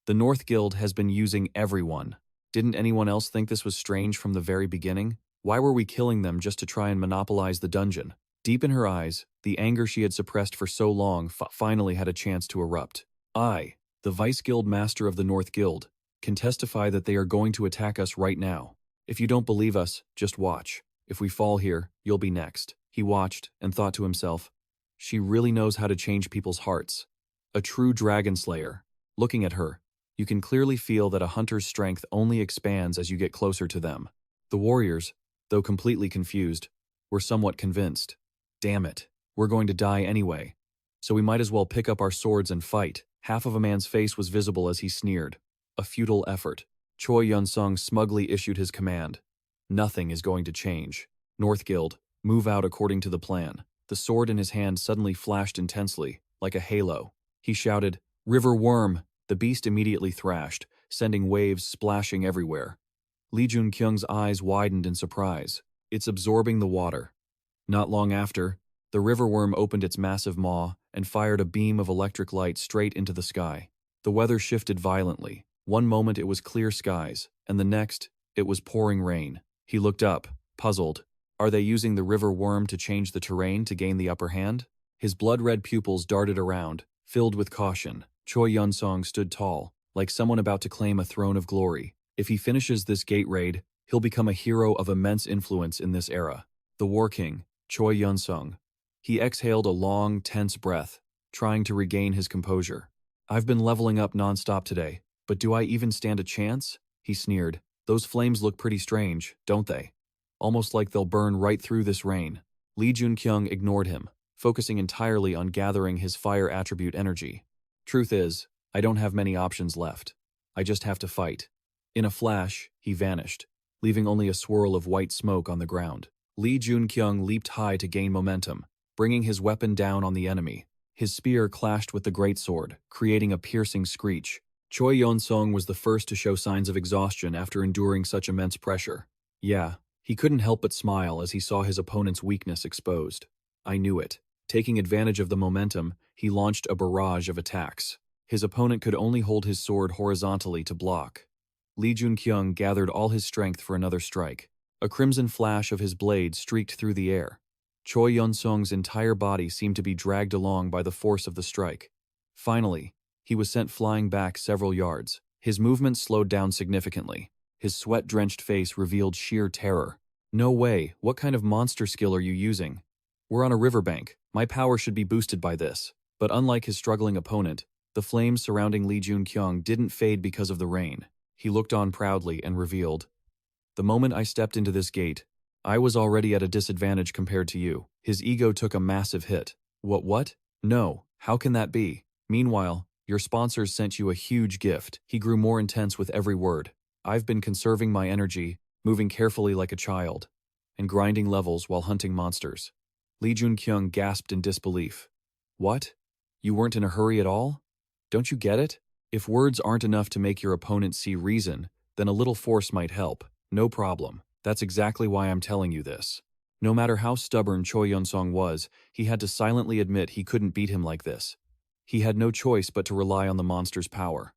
The North Guild has been using everyone. Didn't anyone else think this was strange from the very beginning? Why were we killing them just to try and monopolize the dungeon? Deep in her eyes, the anger she had suppressed for so long finally had a chance to erupt. I, the Vice Guild Master of the North Guild, can testify that they are going to attack us right now. If you don't believe us, just watch. If we fall here, you'll be next. He watched and thought to himself, she really knows how to change people's hearts. A true dragon slayer. Looking at her, you can clearly feel that a hunter's strength only expands as you get closer to them. The warriors, though completely confused, were somewhat convinced. Damn it, we're going to die anyway. So we might as well pick up our swords and fight. Half of a man's face was visible as he sneered. A futile effort. Choi Yun-sung smugly issued his command. Nothing is going to change. North Guild, move out according to the plan. The sword in his hand suddenly flashed intensely, like a halo. He shouted, River Worm! The beast immediately thrashed, sending waves splashing everywhere. Lee Joon-kyung's eyes widened in surprise. It's absorbing the water. Not long after, the river worm opened its massive maw and fired a beam of electric light straight into the sky. The weather shifted violently. One moment it was clear skies, and the next, it was pouring rain. He looked up, puzzled. Are they using the river worm to change the terrain to gain the upper hand? His blood-red pupils darted around, filled with caution. Choi Yun-sung stood tall, like someone about to claim a throne of glory. If he finishes this gate raid, he'll become a hero of immense influence in this era. The War King, Choi Yun-sung. He exhaled a long, tense breath, trying to regain his composure. I've been leveling up non-stop today, but do I even stand a chance? He sneered. Those flames look pretty strange, don't they? almost like they'll burn right through this rain. Lee Joon-kyung ignored him, focusing entirely on gathering his fire attribute energy. Truth is, I don't have many options left. I just have to fight. In a flash, he vanished, leaving only a swirl of white smoke on the ground. Lee Joon-kyung leaped high to gain momentum, bringing his weapon down on the enemy. His spear clashed with the greatsword, creating a piercing screech. Choi Yeon-sung was the first to show signs of exhaustion after enduring such immense pressure. Yeah, he couldn't help but smile as he saw his opponent's weakness exposed. I knew it. Taking advantage of the momentum, he launched a barrage of attacks. His opponent could only hold his sword horizontally to block. Lee Joon-kyung gathered all his strength for another strike. A crimson flash of his blade streaked through the air. Choi Yeon-sung's entire body seemed to be dragged along by the force of the strike. Finally, he was sent flying back several yards. His movement slowed down significantly. His sweat-drenched face revealed sheer terror. No way, what kind of monster skill are you using? We're on a riverbank. My power should be boosted by this. But unlike his struggling opponent, the flames surrounding Lee Joon-kyung didn't fade because of the rain. He looked on proudly and revealed, "The moment I stepped into this gate, I was already at a disadvantage compared to you." His ego took a massive hit. What? No, how can that be? Meanwhile, your sponsors sent you a huge gift. He grew more intense with every word. I've been conserving my energy, moving carefully like a child, and grinding levels while hunting monsters. Lee Joon-kyung gasped in disbelief. What? You weren't in a hurry at all? Don't you get it? If words aren't enough to make your opponent see reason, then a little force might help. No problem. That's exactly why I'm telling you this. No matter how stubborn Choi Yeon-sung was, he had to silently admit he couldn't beat him like this. He had no choice but to rely on the monster's power.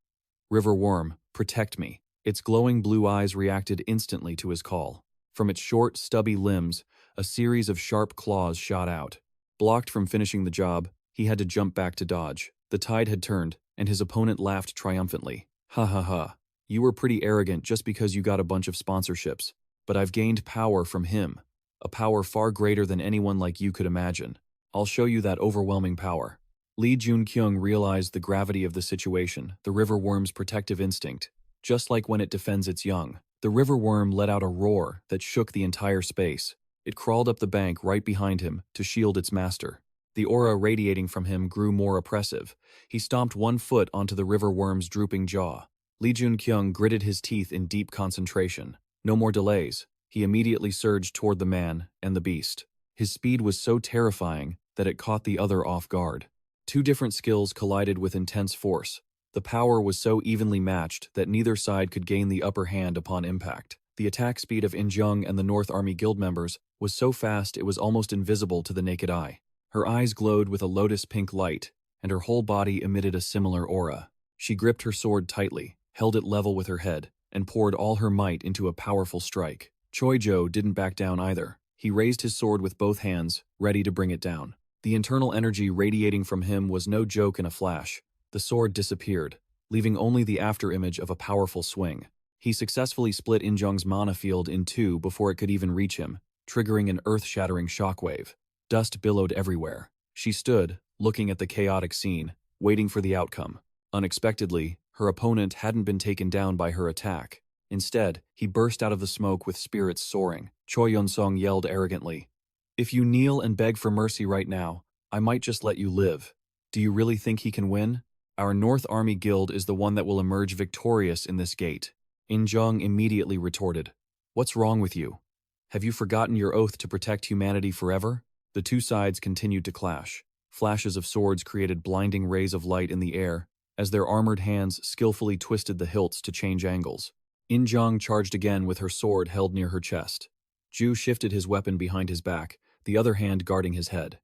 River Worm, protect me. Its glowing blue eyes reacted instantly to his call. From its short, stubby limbs, a series of sharp claws shot out. Blocked from finishing the job, he had to jump back to dodge. The tide had turned, and his opponent laughed triumphantly. Ha ha ha. You were pretty arrogant just because you got a bunch of sponsorships. But I've gained power from him. A power far greater than anyone like you could imagine. I'll show you that overwhelming power. Lee Joon-kyung realized the gravity of the situation, the river worm's protective instinct. Just like when it defends its young, the river worm let out a roar that shook the entire space. It crawled up the bank right behind him to shield its master. The aura radiating from him grew more oppressive. He stomped one foot onto the river worm's drooping jaw. Lee Joon-kyung gritted his teeth in deep concentration. No more delays. He immediately surged toward the man and the beast. His speed was so terrifying that it caught the other off guard. Two different skills collided with intense force. The power was so evenly matched that neither side could gain the upper hand upon impact. The attack speed of In-jung and the North Army Guild members was so fast it was almost invisible to the naked eye. Her eyes glowed with a lotus-pink light, and her whole body emitted a similar aura. She gripped her sword tightly, held it level with her head, and poured all her might into a powerful strike. Choi-jo didn't back down either. He raised his sword with both hands, ready to bring it down. The internal energy radiating from him was no joke in a flash. The sword disappeared, leaving only the afterimage of a powerful swing. He successfully split In-jung's mana field in two before it could even reach him, triggering an earth-shattering shockwave. Dust billowed everywhere. She stood, looking at the chaotic scene, waiting for the outcome. Unexpectedly, her opponent hadn't been taken down by her attack. Instead, he burst out of the smoke with spirits soaring. Choi Yeon-sung yelled arrogantly, "If you kneel and beg for mercy right now, I might just let you live. Do you really think he can win? Our North Army Guild is the one that will emerge victorious in this gate." In-jung immediately retorted, "What's wrong with you? Have you forgotten your oath to protect humanity forever?" The two sides continued to clash. Flashes of swords created blinding rays of light in the air as their armored hands skillfully twisted the hilts to change angles. In-jung charged again with her sword held near her chest. Ju shifted his weapon behind his back, the other hand guarding his head.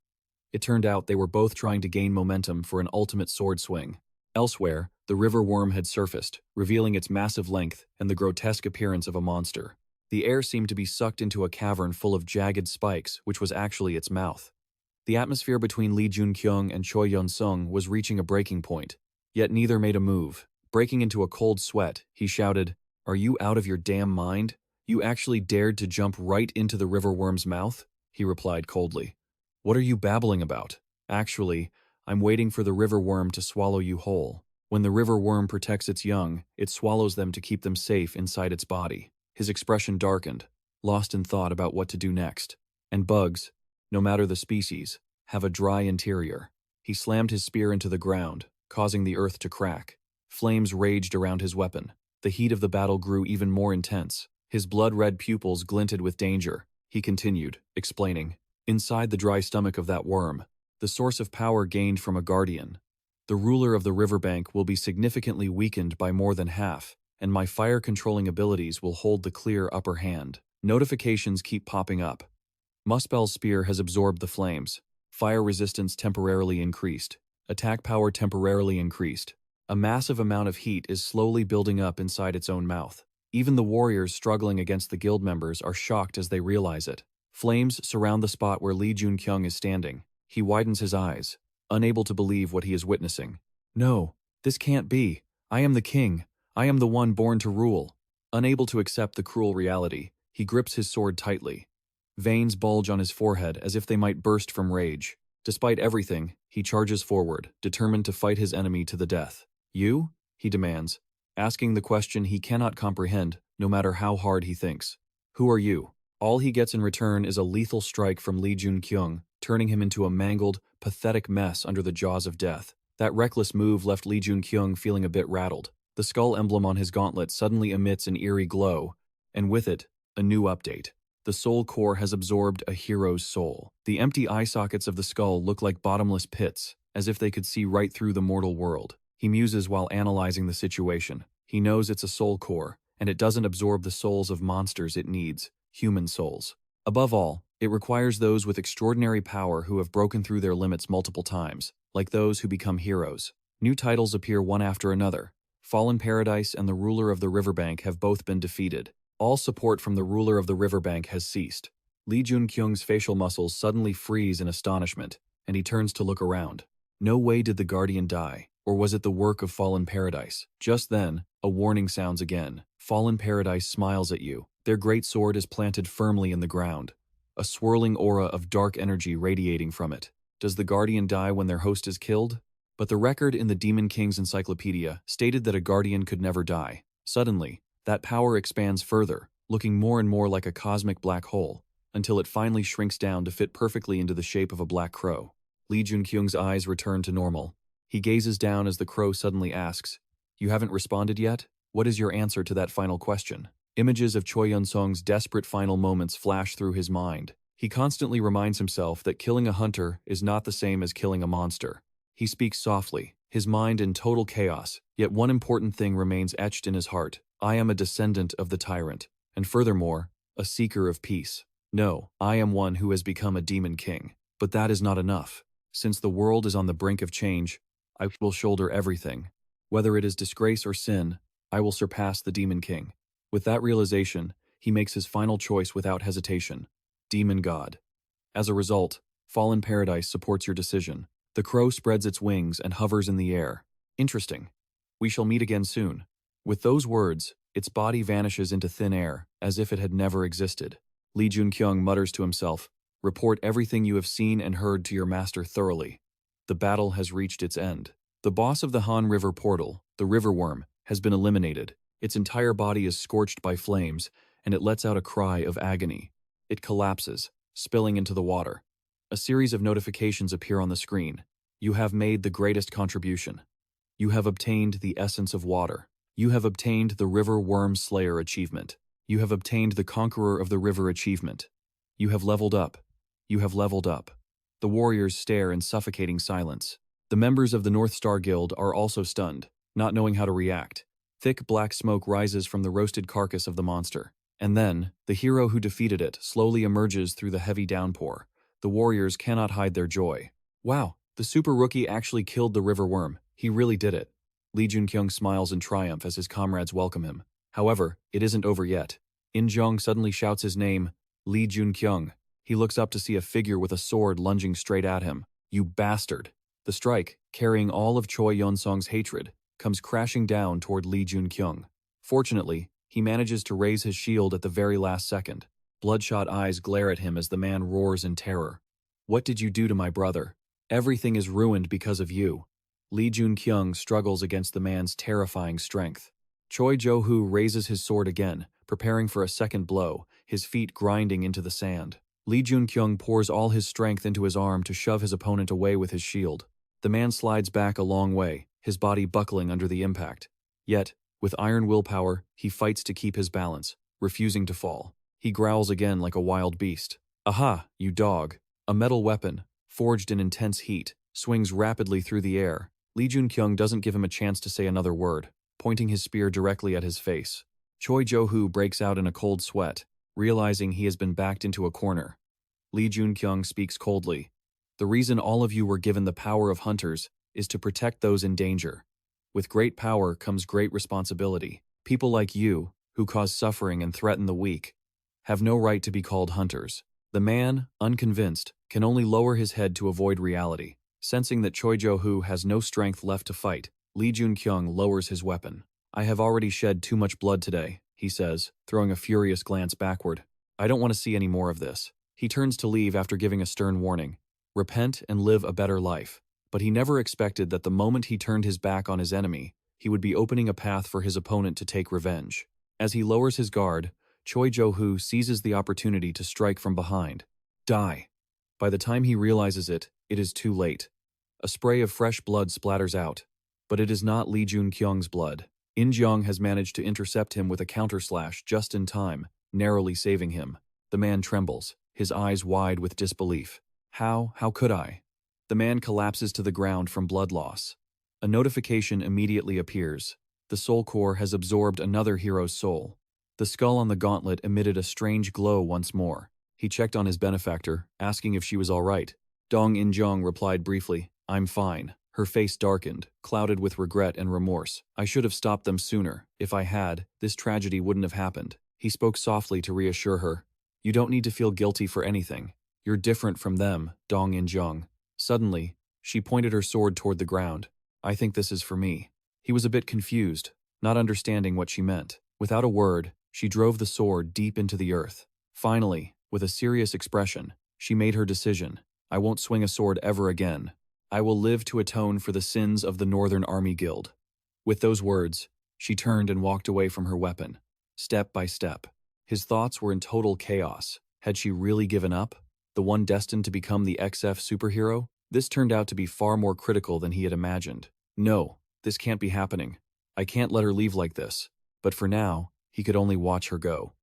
It turned out they were both trying to gain momentum for an ultimate sword swing. Elsewhere, the river worm had surfaced, revealing its massive length and the grotesque appearance of a monster. The air seemed to be sucked into a cavern full of jagged spikes, which was actually its mouth. The atmosphere between Lee Joon-kyung and Choi Yeon-sung was reaching a breaking point, yet neither made a move. Breaking into a cold sweat, he shouted, "Are you out of your damn mind? You actually dared to jump right into the river worm's mouth?" He replied coldly. "What are you babbling about? Actually, I'm waiting for the river worm to swallow you whole. When the river worm protects its young, it swallows them to keep them safe inside its body." His expression darkened. lost in thought about what to do next. And bugs, no matter the species, have a dry interior. He slammed his spear into the ground, causing the earth to crack. Flames raged around his weapon. The heat of the battle grew even more intense. His blood-red pupils glinted with danger. He continued, explaining, "Inside the dry stomach of that worm, the source of power gained from a guardian. The ruler of the riverbank will be significantly weakened by more than half, and my fire-controlling abilities will hold the clear upper hand." Notifications keep popping up. Muspel's spear has absorbed the flames. Fire resistance temporarily increased. Attack power temporarily increased. A massive amount of heat is slowly building up inside its own mouth. Even the warriors struggling against the guild members are shocked as they realize it. Flames surround the spot where Lee Joon-kyung is standing. He widens his eyes, unable to believe what he is witnessing. "No, this can't be. I am the king. I am the one born to rule." Unable to accept the cruel reality, he grips his sword tightly. Veins bulge on his forehead as if they might burst from rage. Despite everything, he charges forward, determined to fight his enemy to the death. "You?" he demands, asking the question he cannot comprehend, no matter how hard he thinks. "Who are you?" All he gets in return is a lethal strike from Lee Joon-kyung, turning him into a mangled, pathetic mess under the jaws of death. That reckless move left Lee Joon-kyung feeling a bit rattled. The skull emblem on his gauntlet suddenly emits an eerie glow, and with it, a new update. The soul core has absorbed a hero's soul. The empty eye sockets of the skull look like bottomless pits, as if they could see right through the mortal world. He muses while analyzing the situation. He knows it's a soul core, and it doesn't absorb the souls of monsters it needs, human souls. Above all, it requires those with extraordinary power who have broken through their limits multiple times, like those who become heroes. New titles appear one after another. Fallen Paradise and the ruler of the riverbank have both been defeated. All support from the ruler of the riverbank has ceased. Lee Joon-kyung's facial muscles suddenly freeze in astonishment, and he turns to look around. No way did the guardian die, or was it the work of Fallen Paradise? Just then, a warning sounds again. Fallen Paradise smiles at you. Their great sword is planted firmly in the ground, a swirling aura of dark energy radiating from it. Does the guardian die when their host is killed? But the record in the Demon King's encyclopedia stated that a guardian could never die. Suddenly, that power expands further, looking more and more like a cosmic black hole, until it finally shrinks down to fit perfectly into the shape of a black crow. Lee Joon-kyung's eyes return to normal. He gazes down as the crow suddenly asks, "You haven't responded yet? What is your answer to that final question?" Images of Choi Yun-sung's desperate final moments flash through his mind. He constantly reminds himself that killing a hunter is not the same as killing a monster. He speaks softly, his mind in total chaos, yet one important thing remains etched in his heart. "I am a descendant of the tyrant, and furthermore, a seeker of peace. No, I am one who has become a demon king. But that is not enough. Since the world is on the brink of change, I will shoulder everything. Whether it is disgrace or sin, I will surpass the demon king." With that realization, he makes his final choice without hesitation: Demon God. As a result, Fallen Paradise supports your decision. The crow spreads its wings and hovers in the air. "Interesting. We shall meet again soon." With those words, its body vanishes into thin air, as if it had never existed. Lee Joon-kyung mutters to himself, "Report everything you have seen and heard to your master thoroughly." The battle has reached its end. The boss of the Han River portal, the river worm, has been eliminated. Its entire body is scorched by flames, and it lets out a cry of agony. It collapses, spilling into the water. A series of notifications appear on the screen. You have made the greatest contribution. You have obtained the essence of water. You have obtained the River Worm Slayer achievement. You have obtained the Conqueror of the River achievement. You have leveled up. You have leveled up. The warriors stare in suffocating silence. The members of the North Star Guild are also stunned, not knowing how to react. Thick black smoke rises from the roasted carcass of the monster. And then, the hero who defeated it slowly emerges through the heavy downpour. The warriors cannot hide their joy. "Wow, the super rookie actually killed the river worm. He really did it." Lee Joon-kyung smiles in triumph as his comrades welcome him. However, it isn't over yet. In-jong suddenly shouts his name, Lee Joon-kyung. He looks up to see a figure with a sword lunging straight at him. "You bastard." The strike, carrying all of Choi Yun-sung's hatred, comes crashing down toward Lee Joon-kyung. Fortunately, he manages to raise his shield at the very last second. Bloodshot eyes glare at him as the man roars in terror. "What did you do to my brother? Everything is ruined because of you." Lee Joon-kyung struggles against the man's terrifying strength. Choi Jo-hoo raises his sword again, preparing for a second blow, his feet grinding into the sand. Joon-kyung pours all his strength into his arm to shove his opponent away with his shield. The man slides back a long way, his body buckling under the impact. Yet, with iron willpower, he fights to keep his balance, refusing to fall. He growls again like a wild beast. "Aha, you dog!" A metal weapon, forged in intense heat, swings rapidly through the air. Joon-kyung doesn't give him a chance to say another word, pointing his spear directly at his face. Choi Jo-hoo breaks out in a cold sweat, realizing he has been backed into a corner. Joon-kyung speaks coldly. "The reason all of you were given the power of hunters is to protect those in danger. With great power comes great responsibility. People like you, who cause suffering and threaten the weak, have no right to be called hunters." The man, unconvinced, can only lower his head to avoid reality. Sensing that Choi Jo-hoo has no strength left to fight, Joon-kyung lowers his weapon. "I have already shed too much blood today," he says, throwing a furious glance backward. "I don't want to see any more of this." He turns to leave after giving a stern warning. Repent and live a better life. But he never expected that the moment he turned his back on his enemy, he would be opening a path for his opponent to take revenge. As he lowers his guard, Choi Jo-hoo seizes the opportunity to strike from behind. Die! By the time he realizes it, it is too late. A spray of fresh blood splatters out. But it is not Joon-kyung's blood. In-jung has managed to intercept him with a counterslash just in time, narrowly saving him. The man trembles, his eyes wide with disbelief. How could I? The man collapses to the ground from blood loss. A notification immediately appears. The soul core has absorbed another hero's soul. The skull on the gauntlet emitted a strange glow once more. He checked on his benefactor, asking if she was all right. Dong In-jung replied briefly, "I'm fine." Her face darkened, clouded with regret and remorse. "I should have stopped them sooner. If I had, this tragedy wouldn't have happened." He spoke softly to reassure her. "You don't need to feel guilty for anything. You're different from them, Dong In-jung." Suddenly, she pointed her sword toward the ground. "I think this is for me." He was a bit confused, not understanding what she meant. Without a word, she drove the sword deep into the earth. Finally, with a serious expression, she made her decision. "I won't swing a sword ever again. I will live to atone for the sins of the Northern Army Guild." With those words, she turned and walked away from her weapon, step by step. His thoughts were in total chaos. Had she really given up? The one destined to become the XF superhero? This turned out to be far more critical than he had imagined. "No, this can't be happening. I can't let her leave like this." But for now, he could only watch her go.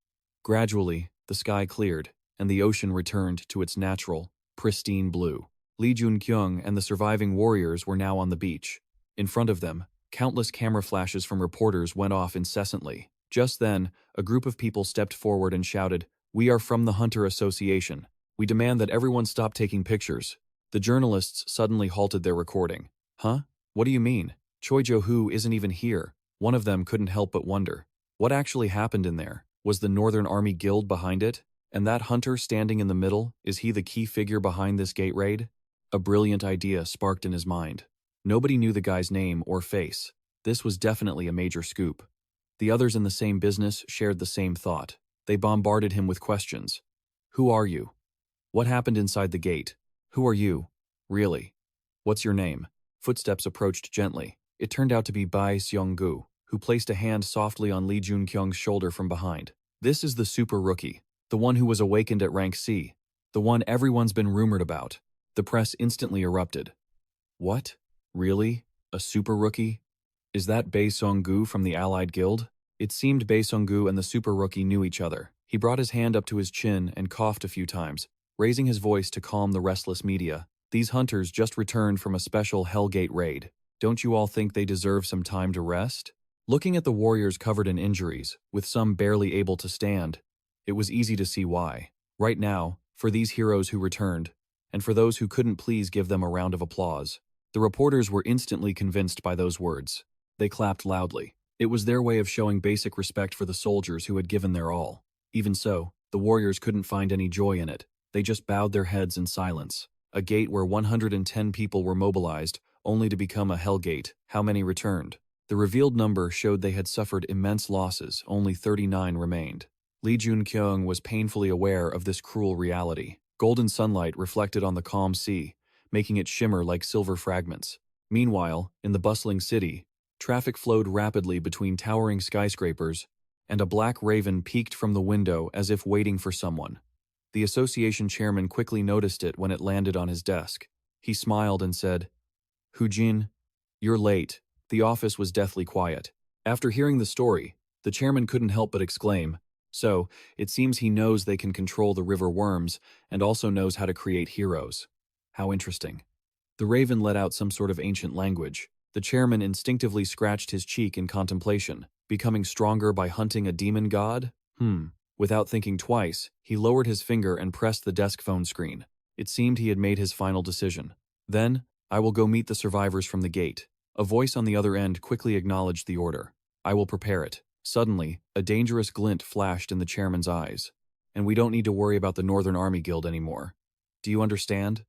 Gradually, the sky cleared, and the ocean returned to its natural, pristine blue. Joon-kyung and the surviving warriors were now on the beach. In front of them, countless camera flashes from reporters went off incessantly. Just then, a group of people stepped forward and shouted, "We are from the Hunter Association. We demand that everyone stop taking pictures." The journalists suddenly halted their recording. "Huh? What do you mean? Choi Jo-hoo isn't even here." One of them couldn't help but wonder. What actually happened in there? Was the Northern Army Guild behind it? And that hunter standing in the middle, is he the key figure behind this gate raid? A brilliant idea sparked in his mind. Nobody knew the guy's name or face. This was definitely a major scoop. The others in the same business shared the same thought. They bombarded him with questions. "Who are you? What happened inside the gate? Who are you? Really? What's your name?" Footsteps approached gently. It turned out to be Bai Seong-gu, who placed a hand softly on Joon-kyung's shoulder from behind. "This is the super rookie, the one who was awakened at rank C, the one everyone's been rumored about." The press instantly erupted. "What? Really? A super rookie? Is that Bai Seong-gu from the Allied Guild?" It seemed Bai Seong-gu and the super rookie knew each other. He brought his hand up to his chin and coughed a few times, raising his voice to calm the restless media. "These hunters just returned from a special Hellgate raid. Don't you all think they deserve some time to rest?" Looking at the warriors covered in injuries, with some barely able to stand, it was easy to see why. Right now, for these heroes who returned, and for those who couldn't, please give them a round of applause. The reporters were instantly convinced by those words. They clapped loudly. It was their way of showing basic respect for the soldiers who had given their all. Even so, the warriors couldn't find any joy in it. They just bowed their heads in silence. A gate where 110 people were mobilized, only to become a Hellgate. How many returned? The revealed number showed they had suffered immense losses. Only 39 remained. Joon-kyung was painfully aware of this cruel reality. Golden sunlight reflected on the calm sea, making it shimmer like silver fragments. Meanwhile, in the bustling city, traffic flowed rapidly between towering skyscrapers, and a black raven peeked from the window as if waiting for someone. The association chairman quickly noticed it when it landed on his desk. He smiled and said, "Hujin, you're late." The office was deathly quiet. After hearing the story, the chairman couldn't help but exclaim, "So, it seems he knows they can control the river worms and also knows how to create heroes. How interesting." The raven let out some sort of ancient language. The chairman instinctively scratched his cheek in contemplation. Becoming stronger by hunting a demon god? Without thinking twice, he lowered his finger and pressed the desk phone screen. It seemed he had made his final decision. Then, "I will go meet the survivors from the gate." A voice on the other end quickly acknowledged the order. "I will prepare it." Suddenly, a dangerous glint flashed in the chairman's eyes. "And we don't need to worry about the Northern Army Guild anymore. Do you understand?"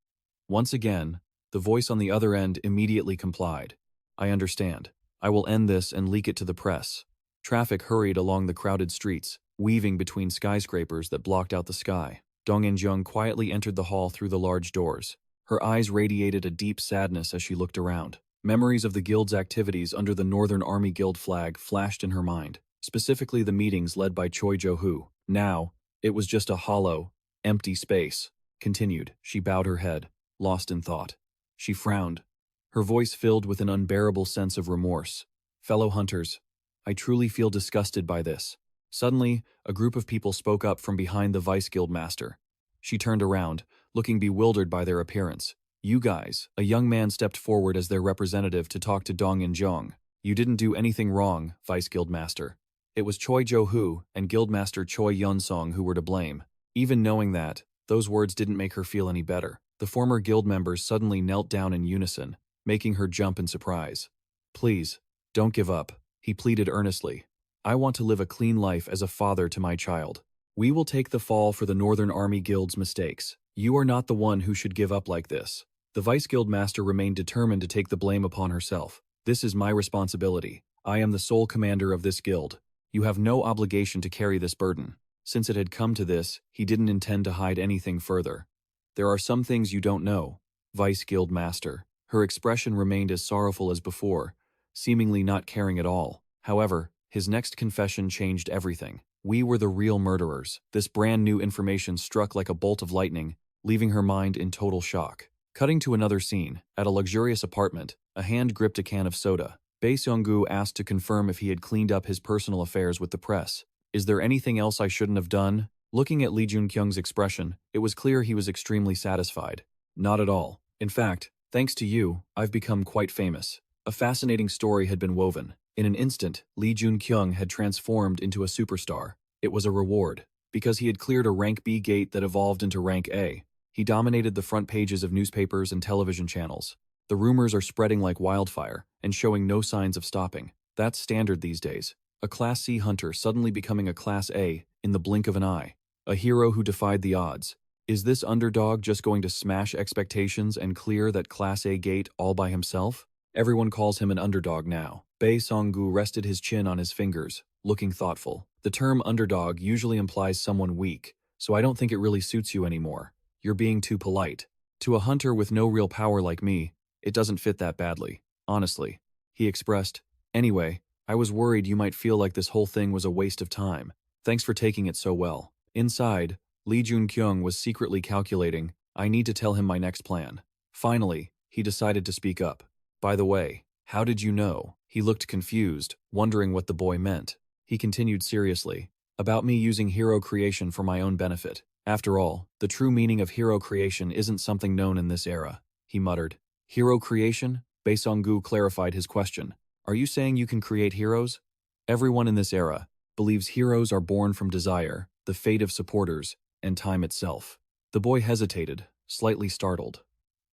Once again, the voice on the other end immediately complied. "I understand. I will end this and leak it to the press." Traffic hurried along the crowded streets, weaving between skyscrapers that blocked out the sky. Dong-in-jung quietly entered the hall through the large doors. Her eyes radiated a deep sadness as she looked around. Memories of the guild's activities under the Northern Army Guild flag flashed in her mind, specifically the meetings led by Choi Jo-hoo. Now, it was just a hollow, empty space. Continued, she bowed her head, lost in thought. She frowned, her voice filled with an unbearable sense of remorse. "Fellow hunters, I truly feel disgusted by this." Suddenly, a group of people spoke up from behind the vice guild master. She turned around, looking bewildered by their appearance. "You guys," a young man stepped forward as their representative to talk to Dong-in-jung. "You didn't do anything wrong, vice guild master. It was Choi Jo-hoo and guildmaster Choi Yun-song who were to blame." Even knowing that, those words didn't make her feel any better. The former guild members suddenly knelt down in unison, making her jump in surprise. "Please, don't give up," he pleaded earnestly. "I want to live a clean life as a father to my child. We will take the fall for the Northern Army Guild's mistakes. You are not the one who should give up like this." The Vice Guild Master remained determined to take the blame upon herself. "This is my responsibility. I am the sole commander of this guild. You have no obligation to carry this burden." Since it had come to this, he didn't intend to hide anything further. "There are some things you don't know, Vice Guild Master." Her expression remained as sorrowful as before, seemingly not caring at all. However, his next confession changed everything. "We were the real murderers." This brand new information struck like a bolt of lightning, leaving her mind in total shock. Cutting to another scene, at a luxurious apartment, a hand gripped a can of soda. Bae Seong-gu asked to confirm if he had cleaned up his personal affairs with the press. "Is there anything else I shouldn't have done?" Looking at Lee Joon-kyung's expression, it was clear he was extremely satisfied. "Not at all. In fact, thanks to you, I've become quite famous." A fascinating story had been woven. In an instant, Lee Joon-kyung had transformed into a superstar. It was a reward. Because he had cleared a rank B gate that evolved into rank A, he dominated the front pages of newspapers and television channels. The rumors are spreading like wildfire and showing no signs of stopping. That's standard these days. A Class C hunter suddenly becoming a Class A in the blink of an eye. A hero who defied the odds. Is this underdog just going to smash expectations and clear that Class A gate all by himself? Everyone calls him an underdog now. Bae Seong-gu rested his chin on his fingers, looking thoughtful. The term underdog usually implies someone weak, so I don't think it really suits you anymore. You're being too polite. To a hunter with no real power like me, it doesn't fit that badly, honestly. He expressed, "Anyway, I was worried you might feel like this whole thing was a waste of time. Thanks for taking it so well." Inside, Lee Joon-kyung was secretly calculating, "I need to tell him my next plan." Finally, he decided to speak up. "By the way, how did you know?" He looked confused, wondering what the boy meant. He continued seriously, "About me using hero creation for my own benefit. After all, the true meaning of hero creation isn't something known in this era," he muttered. "Hero creation?" Bae Seong-gu clarified his question. "Are you saying you can create heroes?" Everyone in this era believes heroes are born from desire, the fate of supporters, and time itself. The boy hesitated, slightly startled.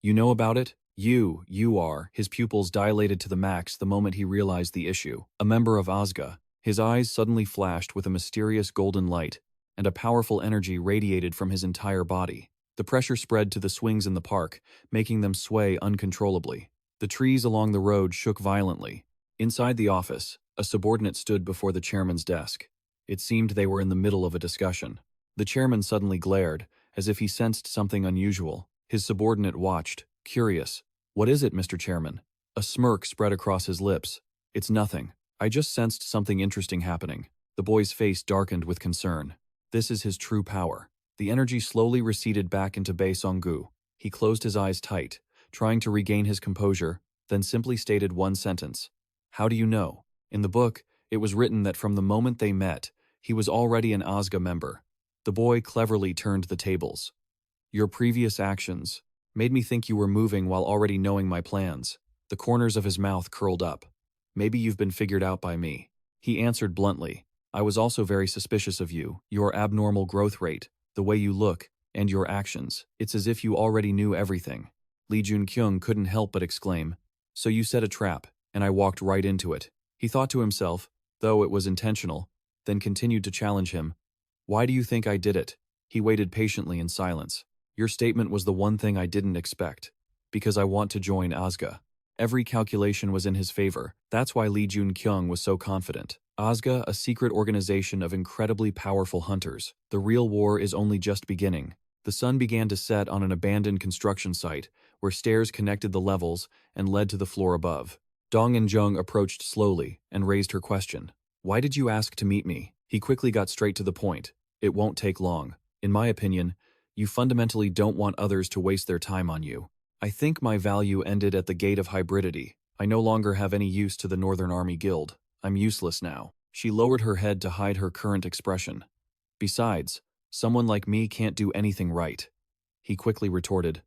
"You know about it? You are." His pupils dilated to the max the moment he realized the issue. A member of Asga. His eyes suddenly flashed with a mysterious golden light, and a powerful energy radiated from his entire body. The pressure spread to the swings in the park, making them sway uncontrollably. The trees along the road shook violently. Inside the office, a subordinate stood before the chairman's desk. It seemed they were in the middle of a discussion. The chairman suddenly glared, as if he sensed something unusual. His subordinate watched, curious. "What is it, Mr. Chairman?" A smirk spread across his lips. "It's nothing. I just sensed something interesting happening." The boy's face darkened with concern. This is his true power. The energy slowly receded back into Bae Songgu. He closed his eyes tight, trying to regain his composure, then simply stated one sentence. How do you know? In the book, it was written that from the moment they met, he was already an Asga member. The boy cleverly turned the tables. Your previous actions made me think you were moving while already knowing my plans. The corners of his mouth curled up. Maybe you've been figured out by me. He answered bluntly. I was also very suspicious of you, your abnormal growth rate, the way you look, and your actions. It's as if you already knew everything. Joon-kyung couldn't help but exclaim. So you set a trap, and I walked right into it. He thought to himself, though it was intentional, then continued to challenge him. Why do you think I did it? He waited patiently in silence. Your statement was the one thing I didn't expect. Because I want to join Asga. Every calculation was in his favor. That's why Joon-kyung was so confident. Asga, a secret organization of incredibly powerful hunters. The real war is only just beginning. The sun began to set on an abandoned construction site, where stairs connected the levels and led to the floor above. Dong-in-jung approached slowly and raised her question. Why did you ask to meet me? He quickly got straight to the point. It won't take long. In my opinion, you fundamentally don't want others to waste their time on you. I think my value ended at the gate of hybridity. I no longer have any use to the Northern Army Guild. I'm useless now. She lowered her head to hide her current expression. Besides, someone like me can't do anything right. He quickly retorted.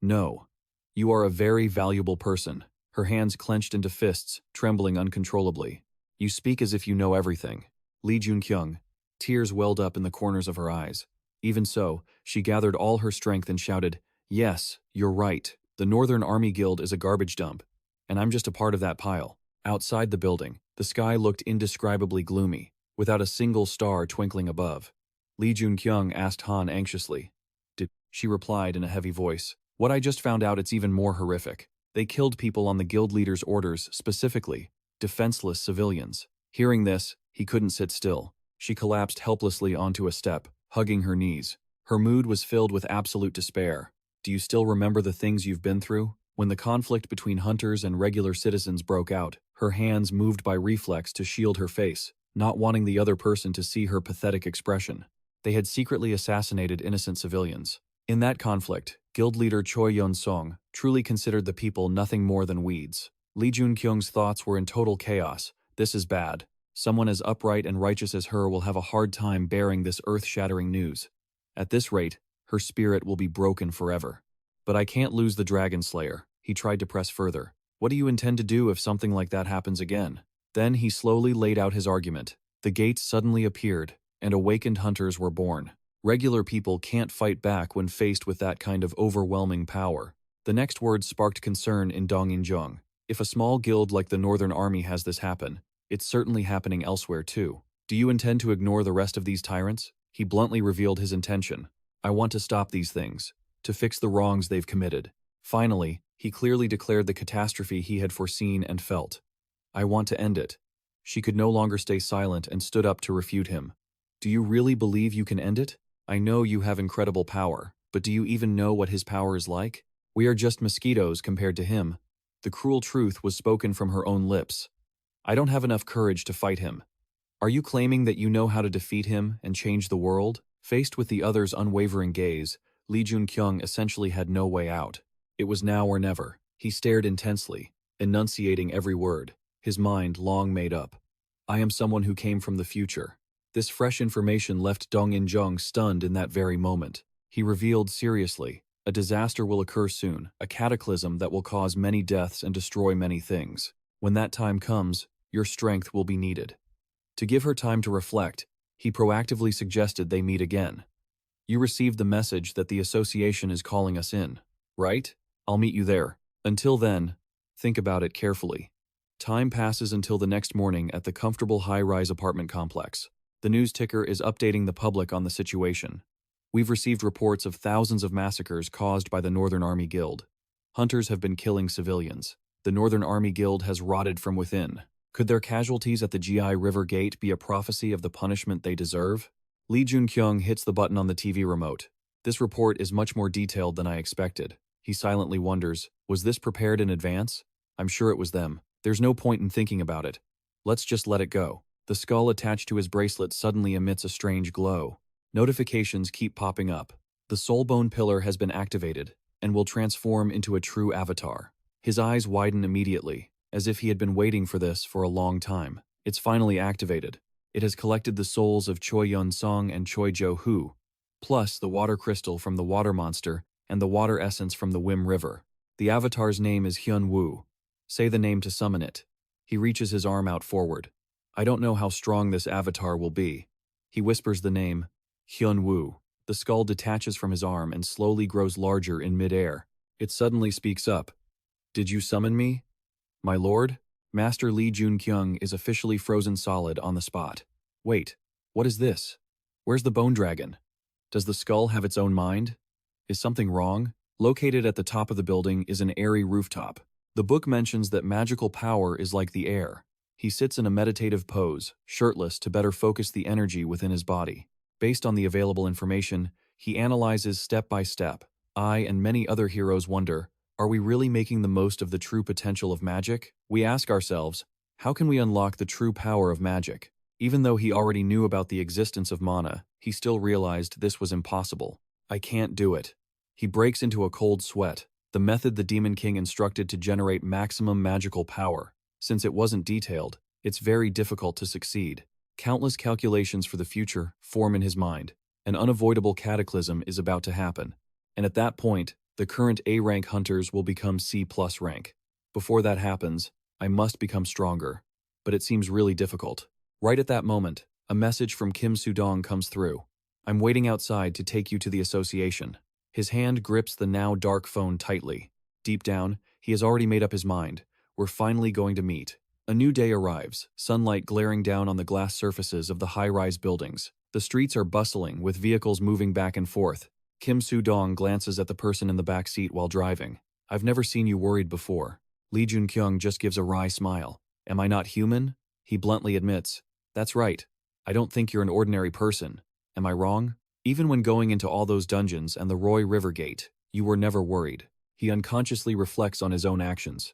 No. You are a very valuable person. Her hands clenched into fists, trembling uncontrollably. You speak as if you know everything. Joon-kyung. Tears welled up in the corners of her eyes. Even so, she gathered all her strength and shouted, Yes, you're right. The Northern Army Guild is a garbage dump, and I'm just a part of that pile. Outside the building, the sky looked indescribably gloomy, without a single star twinkling above. Joon-kyung asked Han anxiously. Did she replied in a heavy voice. What I just found out, it's even more horrific. They killed people on the guild leader's orders, specifically, defenseless civilians. Hearing this, he couldn't sit still. She collapsed helplessly onto a step, hugging her knees. Her mood was filled with absolute despair. Do you still remember the things you've been through? When the conflict between hunters and regular citizens broke out, her hands moved by reflex to shield her face, not wanting the other person to see her pathetic expression. They had secretly assassinated innocent civilians. In that conflict, guild leader Choi Yeon-song truly considered the people nothing more than weeds. Joon-kyung's thoughts were in total chaos. This is bad. Someone as upright and righteous as her will have a hard time bearing this earth-shattering news. At this rate, her spirit will be broken forever. But I can't lose the Dragon Slayer. He tried to press further. What do you intend to do if something like that happens again? Then he slowly laid out his argument. The gates suddenly appeared, and awakened hunters were born. Regular people can't fight back when faced with that kind of overwhelming power. The next words sparked concern in Dong-in-jung. If a small guild like the Northern Army has this happen, it's certainly happening elsewhere too. Do you intend to ignore the rest of these tyrants? He bluntly revealed his intention. I want to stop these things, to fix the wrongs they've committed. Finally, he clearly declared the catastrophe he had foreseen and felt. I want to end it. She could no longer stay silent and stood up to refute him. Do you really believe you can end it? I know you have incredible power, but do you even know what his power is like? We are just mosquitoes compared to him. The cruel truth was spoken from her own lips. I don't have enough courage to fight him. Are you claiming that you know how to defeat him and change the world? Faced with the other's unwavering gaze, Joon-kyung essentially had no way out. It was now or never. He stared intensely, enunciating every word, his mind long made up. I am someone who came from the future. This fresh information left Dong-in-jung stunned in that very moment. He revealed seriously, a disaster will occur soon, a cataclysm that will cause many deaths and destroy many things. When that time comes, your strength will be needed. To give her time to reflect, he proactively suggested they meet again. You received the message that the association is calling us in, right? I'll meet you there. Until then, think about it carefully. Time passes until the next morning at the comfortable high-rise apartment complex. The news ticker is updating the public on the situation. We've received reports of thousands of massacres caused by the Northern Army Guild. Hunters have been killing civilians. The Northern Army Guild has rotted from within. Could their casualties at the GI River Gate be a prophecy of the punishment they deserve? Joon-kyung hits the button on the TV remote. This report is much more detailed than I expected. He silently wonders, was this prepared in advance? I'm sure it was them. There's no point in thinking about it. Let's just let it go. The skull attached to his bracelet suddenly emits a strange glow. Notifications keep popping up. The soul bone pillar has been activated and will transform into a true avatar. His eyes widen immediately, as if he had been waiting for this for a long time. It's finally activated. It has collected the souls of Choi Yun-song and Choi Jo-hoo, plus the water crystal from the water monster and the water essence from the Wim River. The avatar's name is Hyun-woo. Say the name to summon it. He reaches his arm out forward. I don't know how strong this avatar will be. He whispers the name, Hyun-woo. The skull detaches from his arm and slowly grows larger in midair. It suddenly speaks up. Did you summon me? My lord? Master Lee Joon-kyung is officially frozen solid on the spot. Wait, what is this? Where's the bone dragon? Does the skull have its own mind? Is something wrong? Located at the top of the building is an airy rooftop. The book mentions that magical power is like the air. He sits in a meditative pose, shirtless to better focus the energy within his body. Based on the available information, he analyzes step by step. I and many other heroes wonder, are we really making the most of the true potential of magic? We ask ourselves, how can we unlock the true power of magic? Even though he already knew about the existence of mana, he still realized this was impossible. I can't do it. He breaks into a cold sweat, the method the Demon King instructed to generate maximum magical power. Since it wasn't detailed, it's very difficult to succeed. Countless calculations for the future form in his mind. An unavoidable cataclysm is about to happen. And at that point, the current A-rank hunters will become C+ rank. Before that happens, I must become stronger. But it seems really difficult. Right at that moment, a message from Kim Soo-dong comes through. I'm waiting outside to take you to the association. His hand grips the now dark phone tightly. Deep down, he has already made up his mind. We're finally going to meet. A new day arrives, sunlight glaring down on the glass surfaces of the high-rise buildings. The streets are bustling, with vehicles moving back and forth. Kim Soo-dong glances at the person in the back seat while driving. I've never seen you worried before. Lee Joon-kyung just gives a wry smile. Am I not human? He bluntly admits. That's right. I don't think you're an ordinary person. Am I wrong? Even when going into all those dungeons and the Roy River Gate, you were never worried. He unconsciously reflects on his own actions.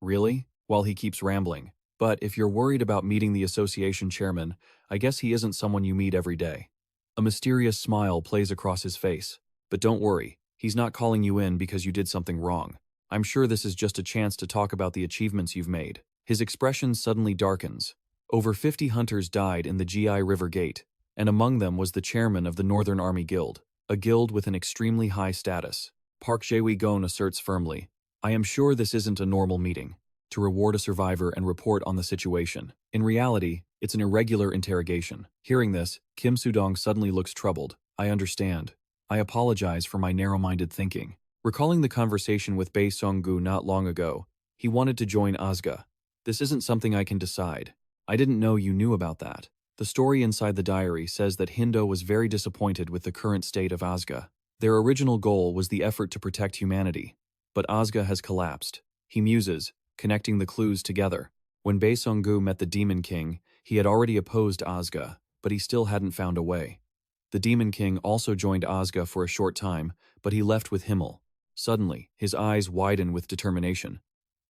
Really? While he keeps rambling. But if you're worried about meeting the association chairman, I guess he isn't someone you meet every day. A mysterious smile plays across his face. But don't worry, he's not calling you in because you did something wrong. I'm sure this is just a chance to talk about the achievements you've made. His expression suddenly darkens. Over 50 hunters died in the GI River Gate, and among them was the chairman of the Northern Army Guild, a guild with an extremely high status. Park Jae-gon asserts firmly, I am sure this isn't a normal meeting, to reward a survivor and report on the situation. In reality, it's an irregular interrogation. Hearing this, Kim Soo-dong suddenly looks troubled. I understand. I apologize for my narrow-minded thinking. Recalling the conversation with Bae Sung-gu not long ago, he wanted to join Asuka. This isn't something I can decide. I didn't know you knew about that. The story inside the diary says that Hindo was very disappointed with the current state of Asuka. Their original goal was the effort to protect humanity. But Asuka has collapsed. He muses, connecting the clues together. When Bae Sung-gu met the Demon King, he had already opposed Asuka, but he still hadn't found a way. The Demon King also joined Asuka for a short time, but he left with Himmel. Suddenly, his eyes widen with determination.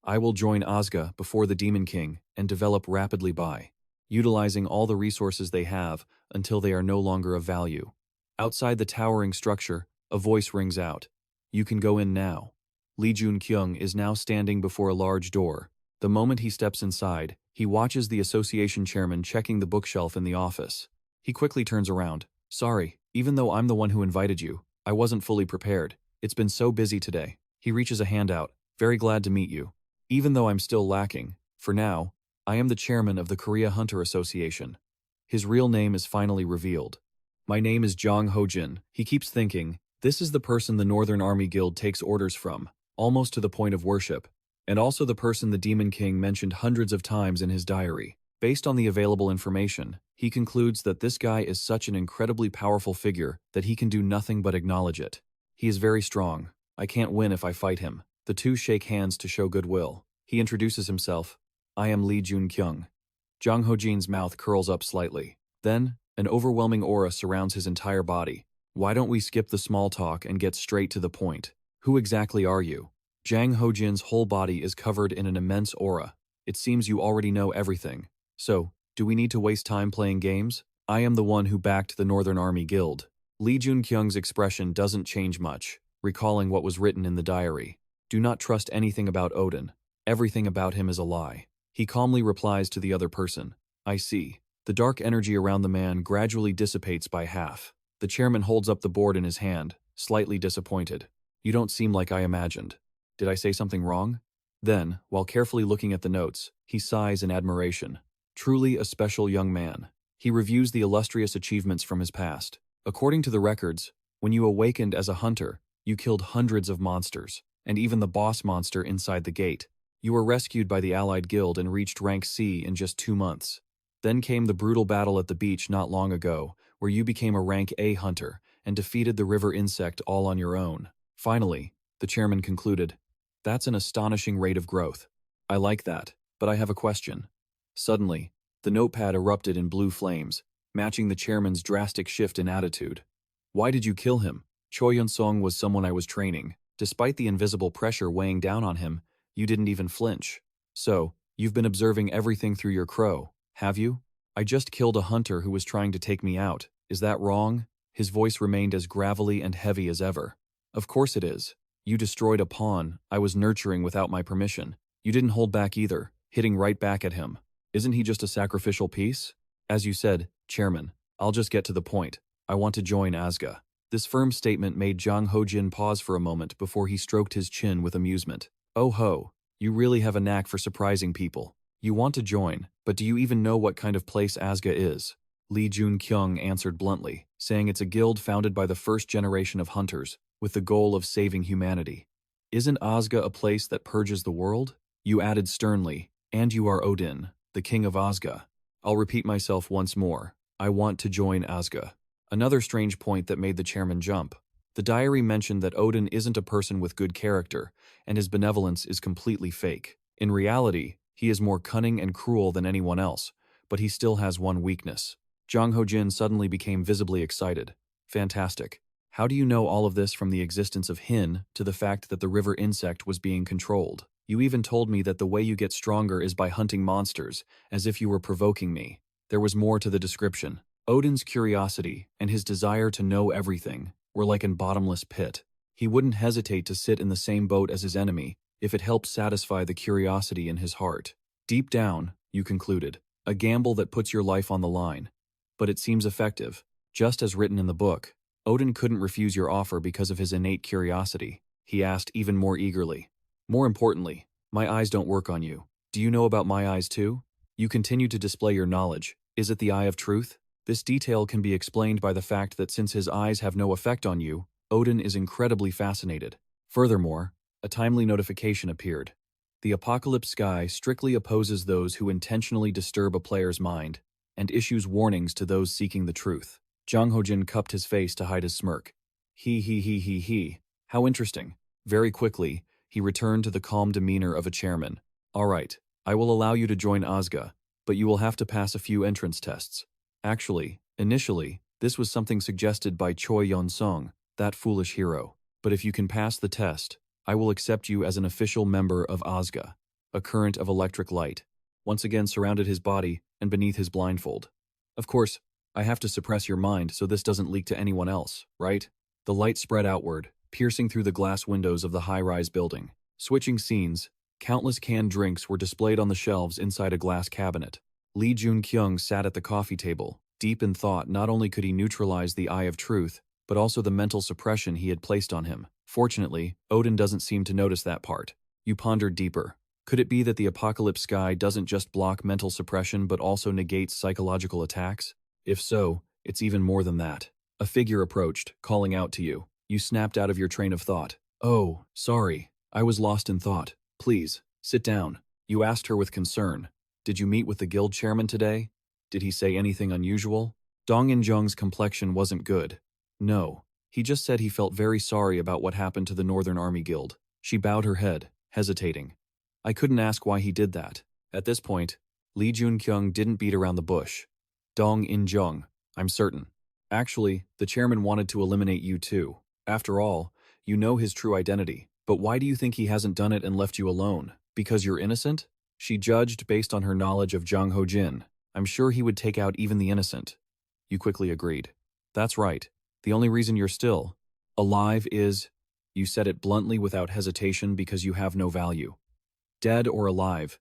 I will join Asuka before the Demon King and develop rapidly by utilizing all the resources they have until they are no longer of value. Outside the towering structure, a voice rings out. You can go in now. Lee Joon-kyung is now standing before a large door. The moment he steps inside, he watches the association chairman checking the bookshelf in the office. He quickly turns around. Sorry, even though I'm the one who invited you, I wasn't fully prepared. It's been so busy today. He reaches a hand out. Very glad to meet you. Even though I'm still lacking, for now, I am the chairman of the Korea Hunter Association. His real name is finally revealed. My name is Jang Ho-jin. He keeps thinking, this is the person the Northern Army Guild takes orders from, almost to the point of worship, and also the person the Demon King mentioned hundreds of times in his diary. Based on the available information, he concludes that this guy is such an incredibly powerful figure that he can do nothing but acknowledge it. He is very strong. I can't win if I fight him. The two shake hands to show goodwill. He introduces himself. I am Lee Joon-kyung. Jang Ho-jin's mouth curls up slightly. Then, an overwhelming aura surrounds his entire body. Why don't we skip the small talk and get straight to the point? Who exactly are you? Jang Ho-jin's whole body is covered in an immense aura. It seems you already know everything. So, Do we need to waste time playing games? I am the one who backed the Northern Army Guild. Lee Joon-kyung's expression doesn't change much, recalling what was written in the diary. Do not trust anything about Odin. Everything about him is a lie. He calmly replies to the other person. I see. The dark energy around the man gradually dissipates by half. The chairman holds up the board in his hand, slightly disappointed. You don't seem like I imagined. Did I say something wrong? Then, while carefully looking at the notes, he sighs in admiration. Truly a special young man. He reviews the illustrious achievements from his past. According to the records, when you awakened as a hunter, you killed hundreds of monsters, and even the boss monster inside the gate. You were rescued by the Allied Guild and reached rank C in just 2 months. Then came the brutal battle at the beach not long ago, where you became a rank A hunter and defeated the river insect all on your own. Finally, the chairman concluded, that's an astonishing rate of growth. I like that, but I have a question. Suddenly, the notepad erupted in blue flames, matching the chairman's drastic shift in attitude. Why did you kill him? Choi Yun-song was someone I was training. Despite the invisible pressure weighing down on him, you didn't even flinch. So, you've been observing everything through your crow, have you? I just killed a hunter who was trying to take me out. Is that wrong? His voice remained as gravelly and heavy as ever. Of course it is. You destroyed a pawn I was nurturing without my permission. You didn't hold back either, hitting right back at him. Isn't he just a sacrificial piece? As you said, Chairman, I'll just get to the point. I want to join Asga. This firm statement made Jang Ho-jin pause for a moment before he stroked his chin with amusement. Oh ho, you really have a knack for surprising people. You want to join, but do you even know what kind of place Asga is? Lee Joon-kyung answered bluntly, saying it's a guild founded by the first generation of hunters, with the goal of saving humanity. Isn't Asga a place that purges the world? You added sternly, and you are Odin, the king of Asga. I'll repeat myself once more. I want to join Asga. Another strange point that made the chairman jump. The diary mentioned that Odin isn't a person with good character, and his benevolence is completely fake. In reality, he is more cunning and cruel than anyone else, but he still has one weakness. Jang Ho-jin suddenly became visibly excited. Fantastic. How do you know all of this from the existence of Hin to the fact that the river insect was being controlled? You even told me that the way you get stronger is by hunting monsters, as if you were provoking me. There was more to the description. Odin's curiosity and his desire to know everything were like a bottomless pit. He wouldn't hesitate to sit in the same boat as his enemy if it helped satisfy the curiosity in his heart. Deep down, you concluded, a gamble that puts your life on the line. But it seems effective. Just as written in the book, Odin couldn't refuse your offer because of his innate curiosity. He asked even more eagerly. More importantly, my eyes don't work on you. Do you know about my eyes too? You continue to display your knowledge. Is it the eye of truth? This detail can be explained by the fact that since his eyes have no effect on you, Odin is incredibly fascinated. Furthermore, a timely notification appeared. The Apocalypse Sky strictly opposes those who intentionally disturb a player's mind and issues warnings to those seeking the truth. Jang Ho-jin cupped his face to hide his smirk. He. How interesting. Very quickly, he returned to the calm demeanor of a chairman. All right, I will allow you to join Asga, but you will have to pass a few entrance tests. Actually, initially, this was something suggested by Choi Yun-song, that foolish hero. But if you can pass the test, I will accept you as an official member of Asga. A current of electric light once again surrounded his body and beneath his blindfold. Of course, I have to suppress your mind so this doesn't leak to anyone else, right? The light spread outward, piercing through the glass windows of the high-rise building. Switching scenes, countless canned drinks were displayed on the shelves inside a glass cabinet. Lee Joon-kyung sat at the coffee table, deep in thought. Not only could he neutralize the eye of truth, but also the mental suppression he had placed on him. Fortunately, Odin doesn't seem to notice that part. You pondered deeper. Could it be that the Apocalypse Sky doesn't just block mental suppression but also negates psychological attacks? If so, it's even more than that. A figure approached, calling out to you. You snapped out of your train of thought. Oh, sorry. I was lost in thought. Please, sit down. You asked her with concern. Did you meet with the guild chairman today? Did he say anything unusual? Dong In-jung's complexion wasn't good. No. He just said he felt very sorry about what happened to the Northern Army Guild. She bowed her head, hesitating. I couldn't ask why he did that. At this point, Lee Joon-kyung didn't beat around the bush. Dong In-jung, I'm certain. Actually, the chairman wanted to eliminate you too. After all, you know his true identity. But why do you think he hasn't done it and left you alone? Because you're innocent? She judged based on her knowledge of Jang Ho-jin. I'm sure he would take out even the innocent. You quickly agreed. That's right. The only reason you're still alive is, you said it bluntly without hesitation, because you have no value. Dead or alive,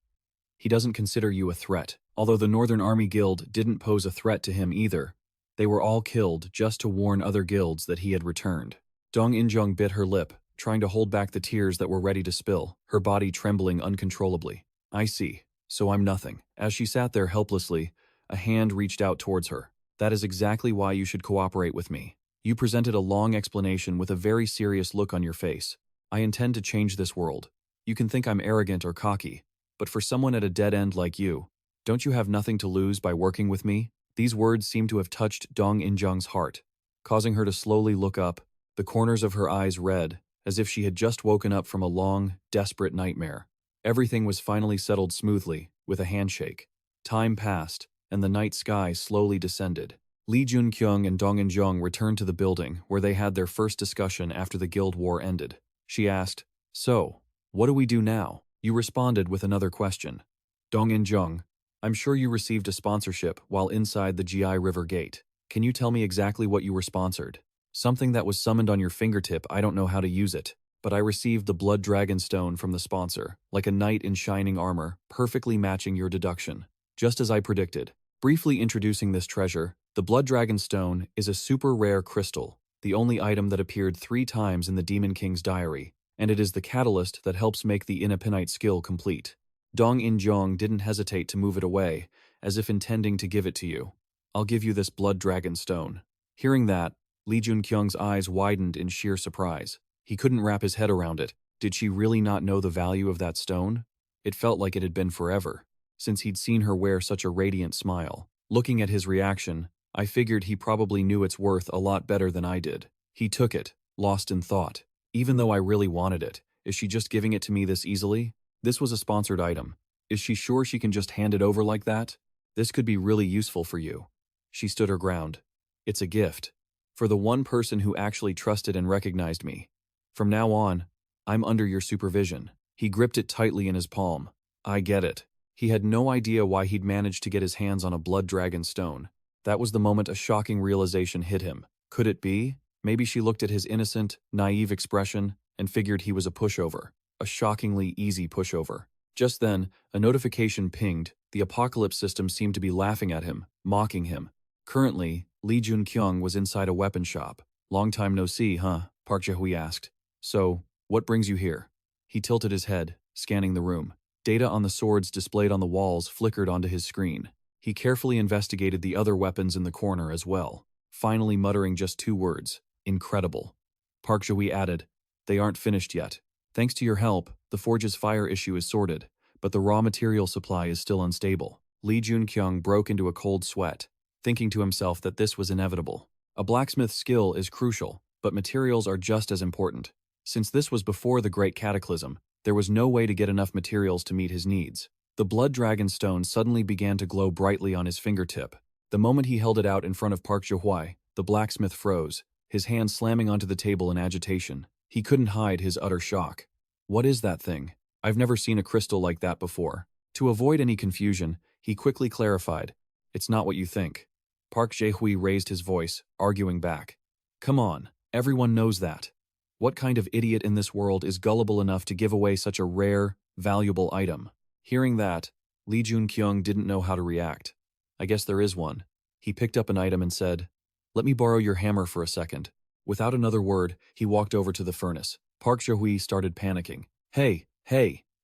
he doesn't consider you a threat. Although the Northern Army Guild didn't pose a threat to him either, they were all killed just to warn other guilds that he had returned. Dong In-jung bit her lip, trying to hold back the tears that were ready to spill, her body trembling uncontrollably. I see. So I'm nothing. As she sat there helplessly, a hand reached out towards her. That is exactly why you should cooperate with me. You presented a long explanation with a very serious look on your face. I intend to change this world. You can think I'm arrogant or cocky, but for someone at a dead end like you, don't you have nothing to lose by working with me? These words seemed to have touched Dong In-jung's heart, causing her to slowly look up, the corners of her eyes red, as if she had just woken up from a long, desperate nightmare. Everything was finally settled smoothly, with a handshake. Time passed, and the night sky slowly descended. Joon-kyung and Dong In-jung returned to the building where they had their first discussion after the guild war ended. She asked, "So, what do we do now?" You responded with another question. Dong In-jung, I'm sure you received a sponsorship while inside the GI River Gate. Can you tell me exactly what you were sponsored? Something that was summoned on your fingertip. I don't know how to use it, but I received the Blood Dragon Stone from the sponsor, like a knight in shining armor, perfectly matching your deduction. Just as I predicted. Briefly introducing this treasure, the Blood Dragon Stone is a super rare crystal, the only item that appeared 3 times in the Demon King's diary, and it is the catalyst that helps make the Inapinite skill complete. Dong In-jung didn't hesitate to move it away, as if intending to give it to you. I'll give you this Blood Dragon Stone. Hearing that, Joon-kyung's eyes widened in sheer surprise. He couldn't wrap his head around it. Did she really not know the value of that stone? It felt like it had been forever, since he'd seen her wear such a radiant smile. Looking at his reaction, I figured he probably knew its worth a lot better than I did. He took it, lost in thought. Even though I really wanted it, is she just giving it to me this easily? This was a sponsored item. Is she sure she can just hand it over like that? This could be really useful for you. She stood her ground. It's a gift. For the one person who actually trusted and recognized me. From now on, I'm under your supervision. He gripped it tightly in his palm. I get it. He had no idea why he'd managed to get his hands on a Blood Dragon Stone. That was the moment a shocking realization hit him. Could it be? Maybe she looked at his innocent, naive expression and figured he was a pushover. A shockingly easy pushover. Just then, a notification pinged. The apocalypse system seemed to be laughing at him, mocking him. Currently, Joon-kyung was inside a weapon shop. Long time no see, huh? Park Jae-hui asked. So, what brings you here? He tilted his head, scanning the room. Data on the swords displayed on the walls flickered onto his screen. He carefully investigated the other weapons in the corner as well, finally muttering just 2 words. Incredible. Park Jae-hui added, They aren't finished yet. Thanks to your help, the forge's fire issue is sorted, but the raw material supply is still unstable. Joon-kyung broke into a cold sweat, thinking to himself that this was inevitable. A blacksmith's skill is crucial, but materials are just as important. Since this was before the Great Cataclysm, there was no way to get enough materials to meet his needs. The Blood Dragon Stone suddenly began to glow brightly on his fingertip. The moment he held it out in front of Park Jae-hui, the blacksmith froze, his hand slamming onto the table in agitation. He couldn't hide his utter shock. What is that thing? I've never seen a crystal like that before. To avoid any confusion, he quickly clarified, It's not what you think. Park Jae-hui raised his voice, arguing back. Come on, everyone knows that. What kind of idiot in this world is gullible enough to give away such a rare, valuable item? Hearing that, Joon-kyung didn't know how to react. I guess there is one. He picked up an item and said, Let me borrow your hammer for a second. Without another word, he walked over to the furnace. Park Jae-hui started panicking. Hey,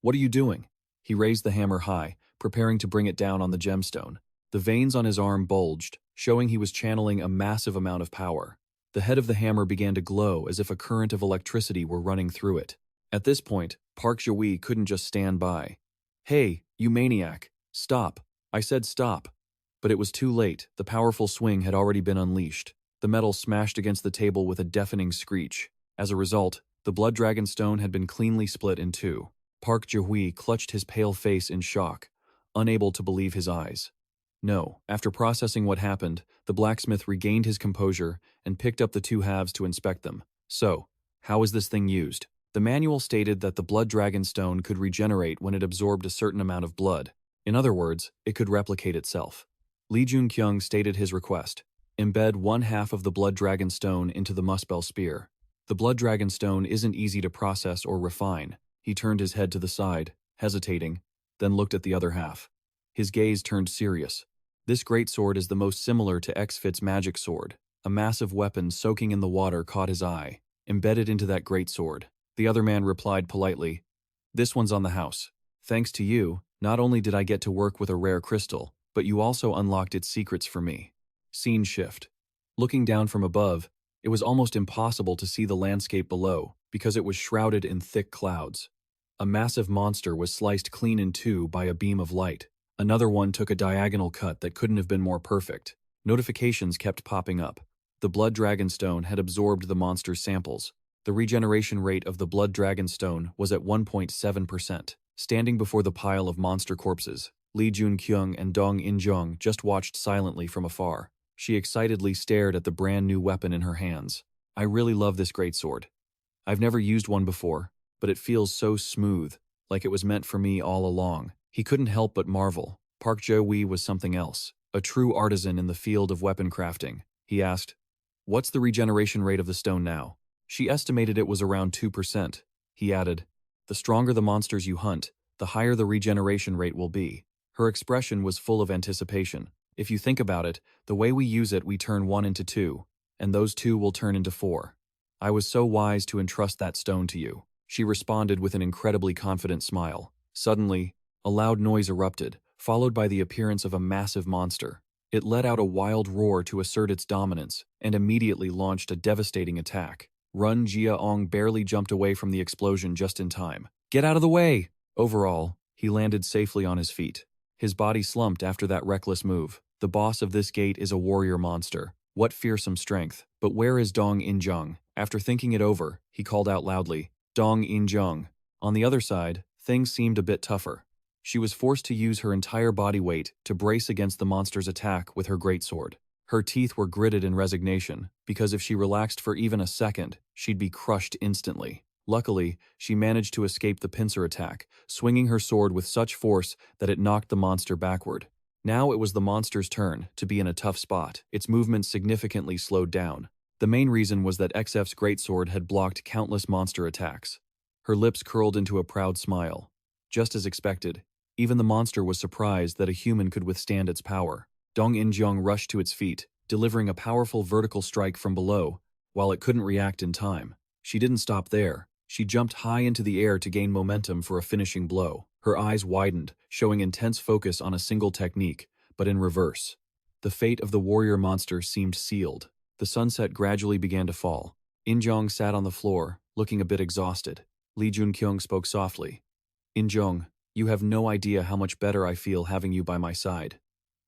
what are you doing? He raised the hammer high, preparing to bring it down on the gemstone. The veins on his arm bulged, showing he was channeling a massive amount of power. The head of the hammer began to glow as if a current of electricity were running through it. At this point, Park Jae-hui couldn't just stand by. Hey, you maniac, stop. I said stop. But it was too late. The powerful swing had already been unleashed. The metal smashed against the table with a deafening screech. As a result, the Blood Dragon Stone had been cleanly split in 2. Park Jae-hui clutched his pale face in shock, unable to believe his eyes. No, after processing what happened, the blacksmith regained his composure and picked up the 2 halves to inspect them. So, how is this thing used? The manual stated that the Blood Dragon Stone could regenerate when it absorbed a certain amount of blood. In other words, it could replicate itself. Lee Joon-kyung stated his request. Embed one half of the Blood Dragon Stone into the Muspel Spear. The Blood Dragon Stone isn't easy to process or refine. He turned his head to the side, hesitating, then looked at the other half. His gaze turned serious. This greatsword is the most similar to X-Fit's magic sword. A massive weapon soaking in the water caught his eye. Embedded into that greatsword. The other man replied politely, "This one's on the house. Thanks to you, not only did I get to work with a rare crystal, but you also unlocked its secrets for me." Scene shift. Looking down from above, it was almost impossible to see the landscape below because it was shrouded in thick clouds. A massive monster was sliced clean in two by a beam of light. Another one took a diagonal cut that couldn't have been more perfect. Notifications kept popping up. The Blood Dragon Stone had absorbed the monster's samples. The regeneration rate of the Blood Dragon Stone was at 1.7%. Standing before the pile of monster corpses, Lee Joon-kyung and Dong In-jung just watched silently from afar. She excitedly stared at the brand new weapon in her hands. "I really love this greatsword. I've never used one before, but it feels so smooth, like it was meant for me all along." He couldn't help but marvel. Park Jo-wee was something else, a true artisan in the field of weapon crafting. He asked, "What's the regeneration rate of the stone now?" She estimated it was around 2%. He added, "The stronger the monsters you hunt, the higher the regeneration rate will be." Her expression was full of anticipation. "If you think about it, the way we use it, we turn 1 into 2, and those 2 will turn into 4. I was so wise to entrust that stone to you." She responded with an incredibly confident smile. Suddenly, a loud noise erupted, followed by the appearance of a massive monster. It let out a wild roar to assert its dominance, and immediately launched a devastating attack. Run Jia-ong barely jumped away from the explosion just in time. "Get out of the way!" Overall, he landed safely on his feet. His body slumped after that reckless move. The boss of this gate is a warrior monster. What fearsome strength. But where is Dong In-jung? After thinking it over, he called out loudly, "Dong In-jung." On the other side, things seemed a bit tougher. She was forced to use her entire body weight to brace against the monster's attack with her greatsword. Her teeth were gritted in resignation, because if she relaxed for even a second, she'd be crushed instantly. Luckily, she managed to escape the pincer attack, swinging her sword with such force that it knocked the monster backward. Now it was the monster's turn to be in a tough spot. Its movement significantly slowed down. The main reason was that XF's greatsword had blocked countless monster attacks. Her lips curled into a proud smile. Just as expected, even the monster was surprised that a human could withstand its power. Dong In-jung rushed to its feet, delivering a powerful vertical strike from below, while it couldn't react in time. She didn't stop there. She jumped high into the air to gain momentum for a finishing blow. Her eyes widened, showing intense focus on a single technique, but in reverse. The fate of the warrior monster seemed sealed. The sunset gradually began to fall. In-jung sat on the floor, looking a bit exhausted. Lee Joon-kyung spoke softly. "In-jung, you have no idea how much better I feel having you by my side."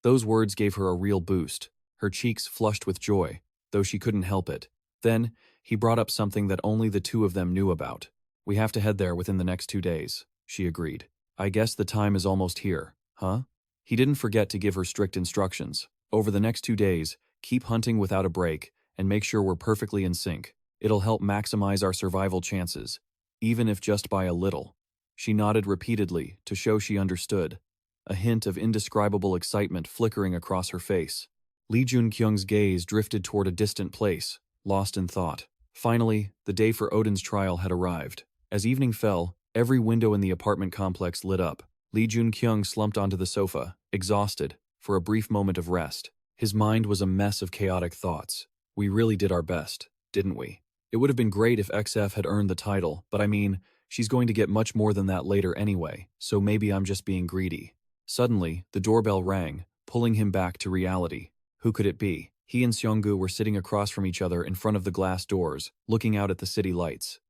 Those words gave her a real boost. Her cheeks flushed with joy, though she couldn't help it. Then, he brought up something that only the two of them knew about. "We have to head there within the next 2 days," she agreed. "I guess the time is almost here, huh?" He didn't forget to give her strict instructions. "Over the next 2 days, keep hunting without a break, and make sure we're perfectly in sync. It'll help maximize our survival chances, even if just by a little." She nodded repeatedly to show she understood, a hint of indescribable excitement flickering across her face. Lee Joon-kyung's gaze drifted toward a distant place, lost in thought. Finally, the day for Odin's trial had arrived. As evening fell, every window in the apartment complex lit up. Lee Joon-kyung slumped onto the sofa, exhausted, for a brief moment of rest. His mind was a mess of chaotic thoughts. We really did our best, didn't we? It would have been great if XF had earned the title, but I mean, she's going to get much more than that later anyway, so maybe I'm just being greedy. Suddenly, the doorbell rang, pulling him back to reality. Who could it be? He and Seonggu were sitting across from each other in front of the glass doors, looking out at the city lights.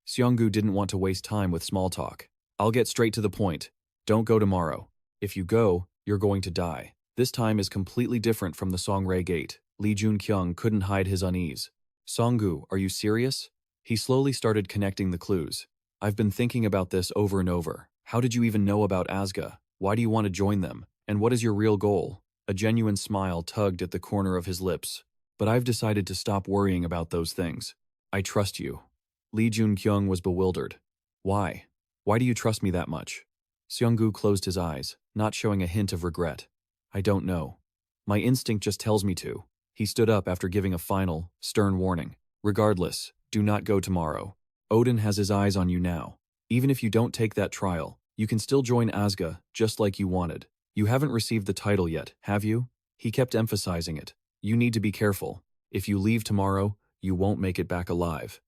Seonggu didn't want to waste time with small talk. "I'll get straight to the point. Don't go tomorrow. If you go, you're going to die." This time is completely different from the Songray Gate. Lee Joon-kyung couldn't hide his unease. "Seonggu, are you serious?" He slowly started connecting the clues. "I've been thinking about this over and over. How did you even know about Asga? Why do you want to join them? And what is your real goal?" A genuine smile tugged at the corner of his lips. "But I've decided to stop worrying about those things. I trust you." Lee Joon-kyung was bewildered. "Why? Why do you trust me that much?" Seonggu closed his eyes, not showing a hint of regret. "I don't know. My instinct just tells me to. He stood up after giving a final, stern warning. Regardless, do not go tomorrow. Odin has his eyes on you now. Even if you don't take that trial, you can still join Asga, just like you wanted. You haven't received the title yet, have you? He kept emphasizing it. You need to be careful. If you leave tomorrow, you won't make it back alive.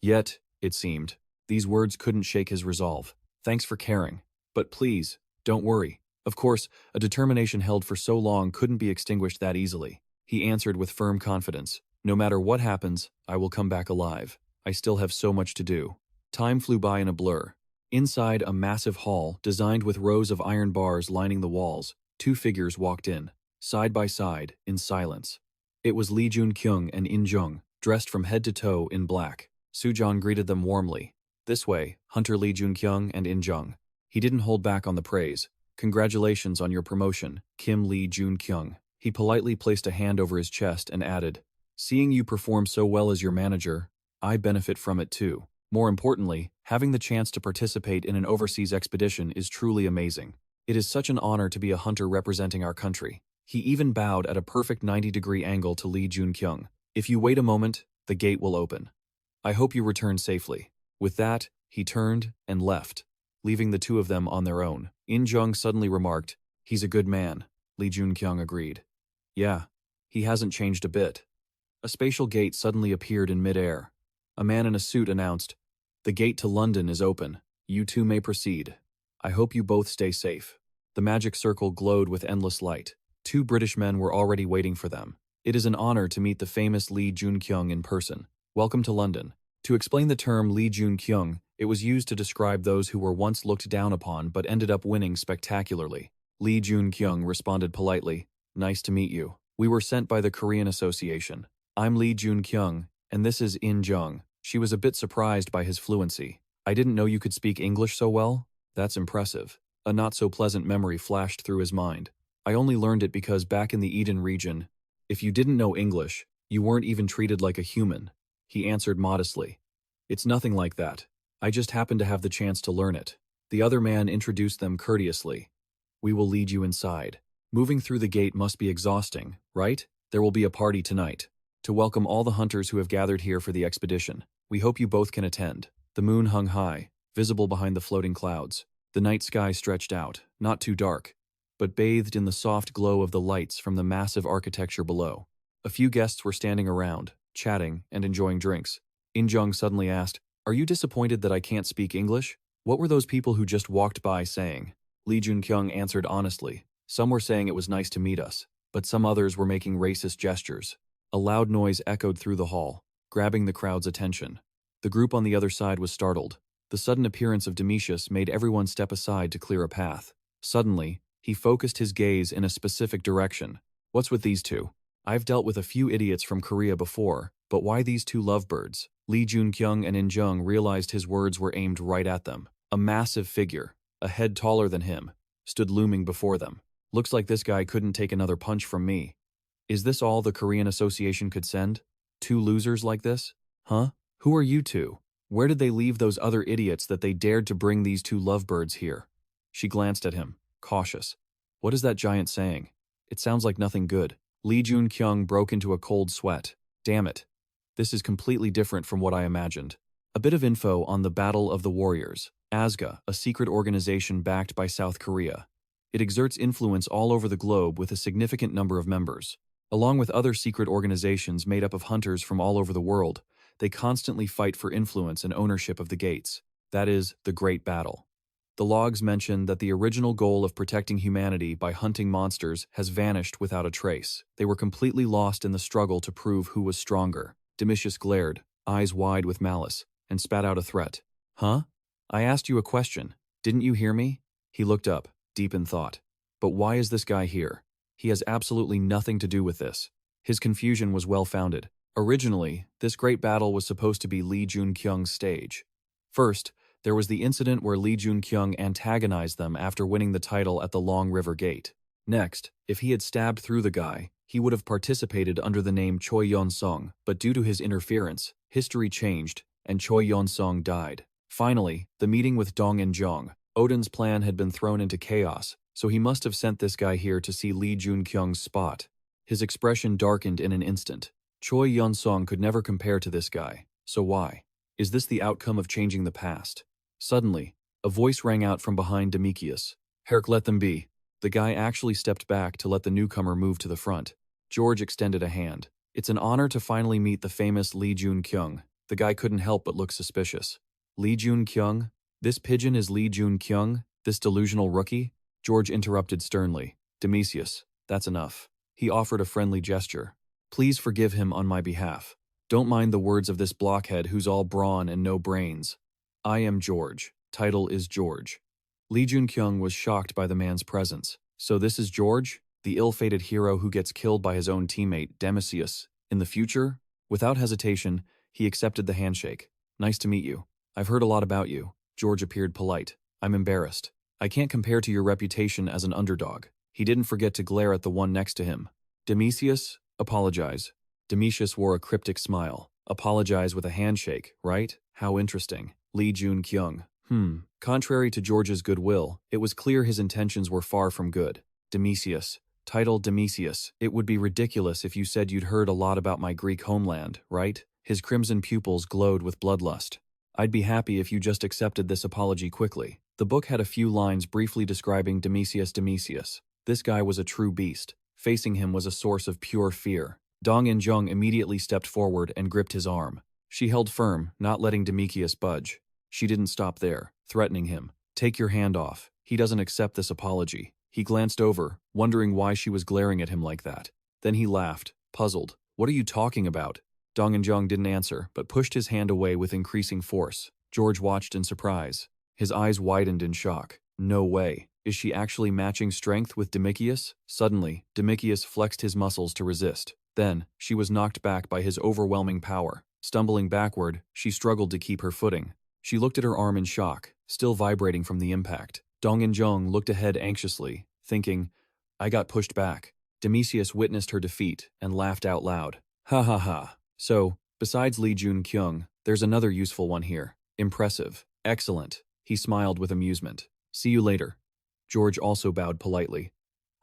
Yet, it seemed, these words couldn't shake his resolve. Thanks for caring. But please, don't worry. Of course, a determination held for so long couldn't be extinguished that easily. He answered with firm confidence. No matter what happens, I will come back alive. I still have so much to do. Time flew by in a blur. Inside a massive hall, designed with rows of iron bars lining the walls, two figures walked in, side by side, in silence. It was Lee Joon-kyung and In-jung, dressed from head to toe in black. Soo-jong greeted them warmly. This way, Hunter Lee Joon-kyung and In-jung. He didn't hold back on the praise. Congratulations on your promotion, Kim Lee Joon-kyung. He politely placed a hand over his chest and added, seeing you perform so well as your manager, I benefit from it too. More importantly, having the chance to participate in an overseas expedition is truly amazing. It is such an honor to be a hunter representing our country. He even bowed at a perfect 90-degree angle to Lee Joon-kyung. If you wait a moment, the gate will open. I hope you return safely. With that, he turned and left, leaving the two of them on their own. In-jung suddenly remarked, he's a good man. Lee Joon-kyung agreed. Yeah, he hasn't changed a bit. A spatial gate suddenly appeared in mid-air. A man in a suit announced, the gate to London is open. You two may proceed. I hope you both stay safe. The magic circle glowed with endless light. Two British men were already waiting for them. It is an honor to meet the famous Lee Joon-kyung in person. Welcome to London. To explain the term Lee Joon-kyung, it was used to describe those who were once looked down upon but ended up winning spectacularly. Lee Joon-kyung responded politely, nice to meet you. We were sent by the Korean Association. I'm Lee Joon-kyung, and this is In-jung. She was a bit surprised by his fluency. I didn't know you could speak English so well. That's impressive. A not-so-pleasant memory flashed through his mind. I only learned it because back in the Eden region, if you didn't know English, you weren't even treated like a human. He answered modestly. It's nothing like that. I just happened to have the chance to learn it. The other man introduced them courteously. We will lead you inside. Moving through the gate must be exhausting, right? There will be a party tonight to welcome all the hunters who have gathered here for the expedition. We hope you both can attend. The moon hung high, visible behind the floating clouds. The night sky stretched out, not too dark, but bathed in the soft glow of the lights from the massive architecture below. A few guests were standing around, chatting and enjoying drinks. In-jung suddenly asked, are you disappointed that I can't speak English? What were those people who just walked by saying? Lee Joon-kyung answered honestly. Some were saying it was nice to meet us, but some others were making racist gestures. A loud noise echoed through the hall, grabbing the crowd's attention. The group on the other side was startled. The sudden appearance of Domitius made everyone step aside to clear a path. Suddenly, he focused his gaze in a specific direction. What's with these two? I've dealt with a few idiots from Korea before, but why these two lovebirds? Lee Joon-kyung and In-jung realized his words were aimed right at them. A massive figure, a head taller than him, stood looming before them. Looks like this guy couldn't take another punch from me. Is this all the Korean Association could send? Two losers like this? Huh? Who are you two? Where did they leave those other idiots that they dared to bring these two lovebirds here? She glanced at him, cautious. What is that giant saying? It sounds like nothing good. Lee Joon-kyung broke into a cold sweat. Damn it. This is completely different from what I imagined. A bit of info on the Battle of the Warriors. ASGA, a secret organization backed by South Korea. It exerts influence all over the globe with a significant number of members. Along with other secret organizations made up of hunters from all over the world, they constantly fight for influence and ownership of the gates. That is, the Great Battle. The logs mention that the original goal of protecting humanity by hunting monsters has vanished without a trace. They were completely lost in the struggle to prove who was stronger. Domitius glared, eyes wide with malice, and spat out a threat. Huh? I asked you a question. Didn't you hear me? He looked up, deep in thought. But why is this guy here? He has absolutely nothing to do with this. His confusion was well-founded. Originally, this great battle was supposed to be Lee Joon-kyung's stage. First, there was the incident where Lee Joon-kyung antagonized them after winning the title at the Long River Gate. Next, if he had stabbed through the guy, he would have participated under the name Choi Yeon-sung, but due to his interference, history changed, and Choi Yeon-sung died. Finally, the meeting with Dong and Jong. Odin's plan had been thrown into chaos, So he must have sent this guy here to see Lee Joon-kyung's spot. His expression darkened in an instant. Choi Yun-song could never compare to this guy. So why? Is this the outcome of changing the past? Suddenly, a voice rang out from behind Demetrius. Herc, let them be. The guy actually stepped back to let the newcomer move to the front. George extended a hand. It's an honor to finally meet the famous Lee Joon-kyung. The guy couldn't help but look suspicious. Lee Joon-kyung? This pigeon is Lee Joon-kyung? This delusional rookie? George interrupted sternly. Demetrius, that's enough. He offered a friendly gesture. Please forgive him on my behalf. Don't mind the words of this blockhead who's all brawn and no brains. I am George. Title is George. Lee Joon-kyung was shocked by the man's presence. So this is George, the ill-fated hero who gets killed by his own teammate, Demetrius, in the future? Without hesitation, he accepted the handshake. Nice to meet you. I've heard a lot about you. George appeared polite. I'm embarrassed. I can't compare to your reputation as an underdog. He didn't forget to glare at the one next to him. Demetrius, apologize. Demetrius wore a cryptic smile. Apologize with a handshake, right? How interesting. Lee Joon-kyung. Contrary to George's goodwill, it was clear his intentions were far from good. Demetrius. Title Demetrius. It would be ridiculous if you said you'd heard a lot about my Greek homeland, right? His crimson pupils glowed with bloodlust. I'd be happy if you just accepted this apology quickly. The book had a few lines briefly describing Demetrius. This guy was a true beast. Facing him was a source of pure fear. Dong In-jung immediately stepped forward and gripped his arm. She held firm, not letting Demetrius budge. She didn't stop there, threatening him. Take your hand off. He doesn't accept this apology. He glanced over, wondering why she was glaring at him like that. Then he laughed, puzzled. What are you talking about? Dong In-jung didn't answer, but pushed his hand away with increasing force. George watched in surprise. His eyes widened in shock. No way. Is she actually matching strength with Demetrius? Suddenly, Demetrius flexed his muscles to resist. Then, she was knocked back by his overwhelming power. Stumbling backward, she struggled to keep her footing. She looked at her arm in shock, still vibrating from the impact. Dong In-jung looked ahead anxiously, thinking, I got pushed back. Demetrius witnessed her defeat and laughed out loud. Ha ha ha. So, besides Lee Joon-kyung, there's another useful one here. Impressive. Excellent. He smiled with amusement. See you later. George also bowed politely.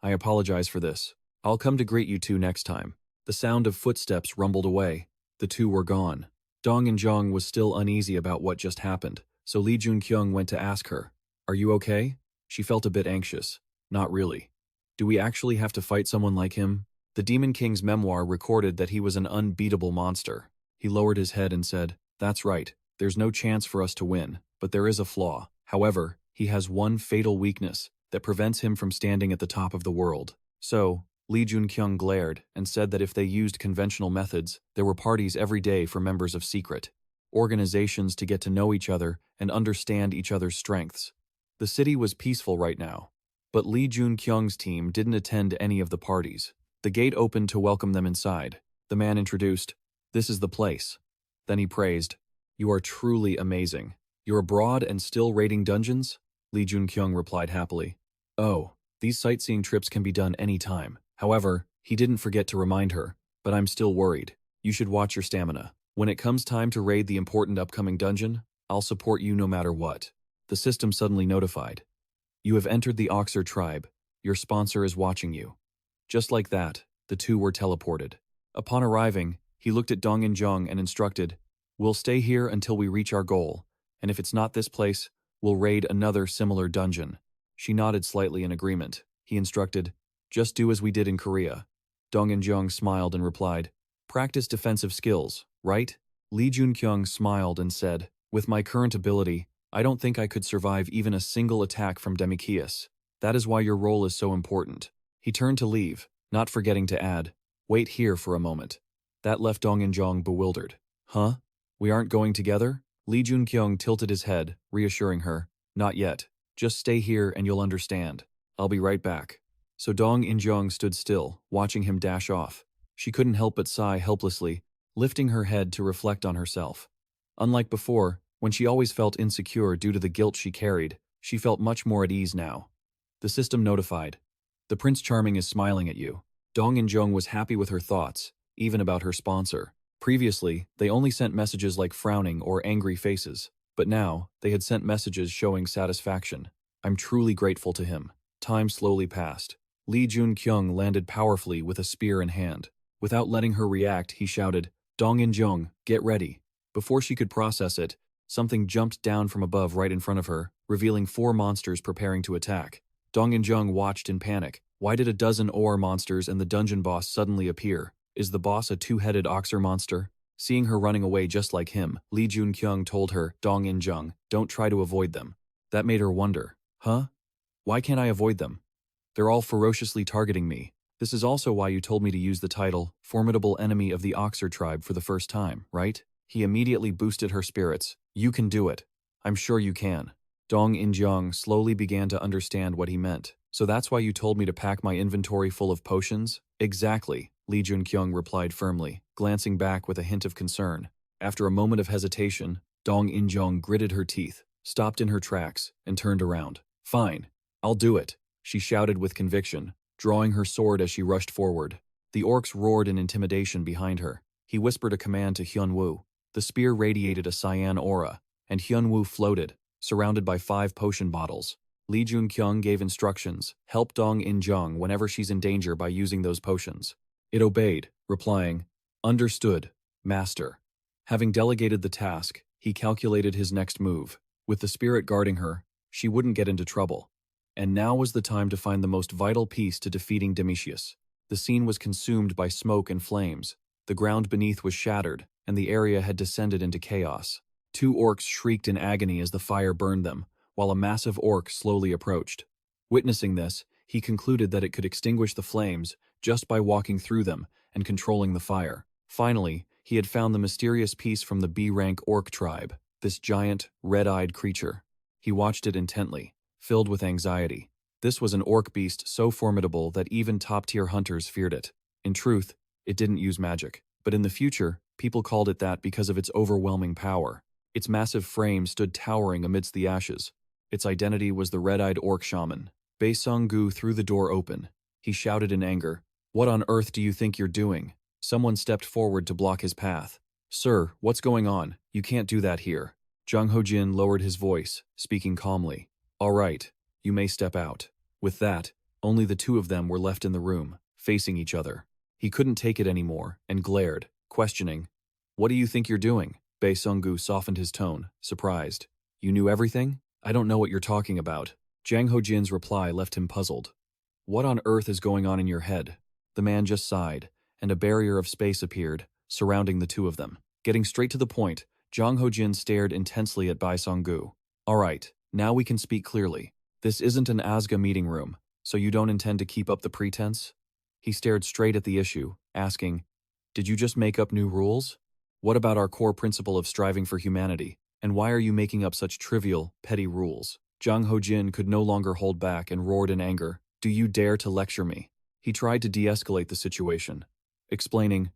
I apologize for this. I'll come to greet you two next time. The sound of footsteps rumbled away. The two were gone. Dong In-jung was still uneasy about what just happened, so Lee Joon-kyung went to ask her, Are you okay? She felt a bit anxious. Not really. Do we actually have to fight someone like him? The Demon King's memoir recorded that he was an unbeatable monster. He lowered his head and said, That's right. There's no chance for us to win, but there is a flaw. However, he has one fatal weakness that prevents him from standing at the top of the world. So, Lee Joon-kyung glared and said that if they used conventional methods, there were parties every day for members of secret organizations to get to know each other and understand each other's strengths. The city was peaceful right now, but Lee Joon-kyung's team didn't attend any of the parties. The gate opened to welcome them inside. The man introduced, This is the place. Then he praised, You are truly amazing. You're abroad and still raiding dungeons? Lee Joon-kyung replied happily. Oh, these sightseeing trips can be done any time. However, he didn't forget to remind her, but I'm still worried. You should watch your stamina. When it comes time to raid the important upcoming dungeon, I'll support you no matter what. The system suddenly notified. You have entered the Oxer tribe. Your sponsor is watching you. Just like that, the two were teleported. Upon arriving, he looked at Dong In-jung and instructed, We'll stay here until we reach our goal, and if it's not this place, we'll raid another similar dungeon. She nodded slightly in agreement. He instructed, Just do as we did in Korea. Dong In-jung smiled and replied, Practice defensive skills, right? Lee Joon-kyung smiled and said, With my current ability, I don't think I could survive even a single attack from Demetrius. That is why your role is so important. He turned to leave, not forgetting to add, Wait here for a moment. That left Dong In-jung bewildered. Huh? We aren't going together? Lee Joon-kyung tilted his head, reassuring her, Not yet. Just stay here and you'll understand. I'll be right back. So Dong In-jung stood still, watching him dash off. She couldn't help but sigh helplessly, lifting her head to reflect on herself. Unlike before, when she always felt insecure due to the guilt she carried, she felt much more at ease now. The system notified. The Prince Charming is smiling at you. Dong In-jung was happy with her thoughts, even about her sponsor. Previously, they only sent messages like frowning or angry faces, but now, they had sent messages showing satisfaction. I'm truly grateful to him. Time slowly passed. Joon-kyung landed powerfully with a spear in hand. Without letting her react, he shouted, "Dong-in-jung, get ready." Before she could process it, something jumped down from above right in front of her, revealing 4 monsters preparing to attack. Dong-in-jung watched in panic. Why did a dozen Or monsters and the dungeon boss suddenly appear? Is the boss a 2-headed oxer monster? Seeing her running away just like him, Joon-kyung told her, "Dong-in-jung, don't try to avoid them." That made her wonder, huh? Why can't I avoid them? They're all ferociously targeting me. This is also why you told me to use the title, Formidable Enemy of the Oxer Tribe for the first time, right? He immediately boosted her spirits. You can do it. I'm sure you can. Dong-in-jung slowly began to understand what he meant. So that's why you told me to pack my inventory full of potions? Exactly, Joon-kyung replied firmly, glancing back with a hint of concern. After a moment of hesitation, Dong-in-jung gritted her teeth, stopped in her tracks, and turned around. Fine, I'll do it, she shouted with conviction, drawing her sword as she rushed forward. The orcs roared in intimidation behind her. He whispered a command to Hyun-woo. The spear radiated a cyan aura, and Hyun-woo floated, surrounded by 5 potion bottles. Joon-kyung gave instructions, help Dong-in-jung whenever she's in danger by using those potions. It obeyed, replying, understood, master. Having delegated the task, he calculated his next move. With the spirit guarding her, she wouldn't get into trouble. And now was the time to find the most vital piece to defeating Domitius. The scene was consumed by smoke and flames. The ground beneath was shattered, and the area had descended into chaos. 2 orcs shrieked in agony as the fire burned them, while a massive orc slowly approached. Witnessing this, he concluded that it could extinguish the flames just by walking through them and controlling the fire. Finally, he had found the mysterious piece from the B-rank orc tribe, this giant, red-eyed creature. He watched it intently, filled with anxiety. This was an orc beast so formidable that even top-tier hunters feared it. In truth, it didn't use magic, but in the future, people called it that because of its overwhelming power. Its massive frame stood towering amidst the ashes. Its identity was the red-eyed orc shaman. Bae-sung-gu threw the door open. He shouted in anger, "What on earth do you think you're doing?" Someone stepped forward to block his path. "Sir, what's going on? You can't do that here." Jang Ho-jin lowered his voice, speaking calmly. "All right, you may step out." With that, only the 2 of them were left in the room, facing each other. He couldn't take it anymore, and glared, questioning. "What do you think you're doing?" Bae-sung-gu softened his tone, surprised. "You knew everything? I don't know what you're talking about." Jang Ho-jin's reply left him puzzled. "What on earth is going on in your head?" The man just sighed, and a barrier of space appeared, surrounding the 2 of them. Getting straight to the point, Jang Ho-jin stared intensely at Bae-sung-gu. "All right, now we can speak clearly. This isn't an Asga meeting room, so you don't intend to keep up the pretense?" He stared straight at the issue, asking, "Did you just make up new rules? What about our core principle of striving for humanity? And why are you making up such trivial, petty rules?" Jang Ho-jin could no longer hold back and roared in anger, "Do you dare to lecture me?" He tried to de-escalate the situation, explaining,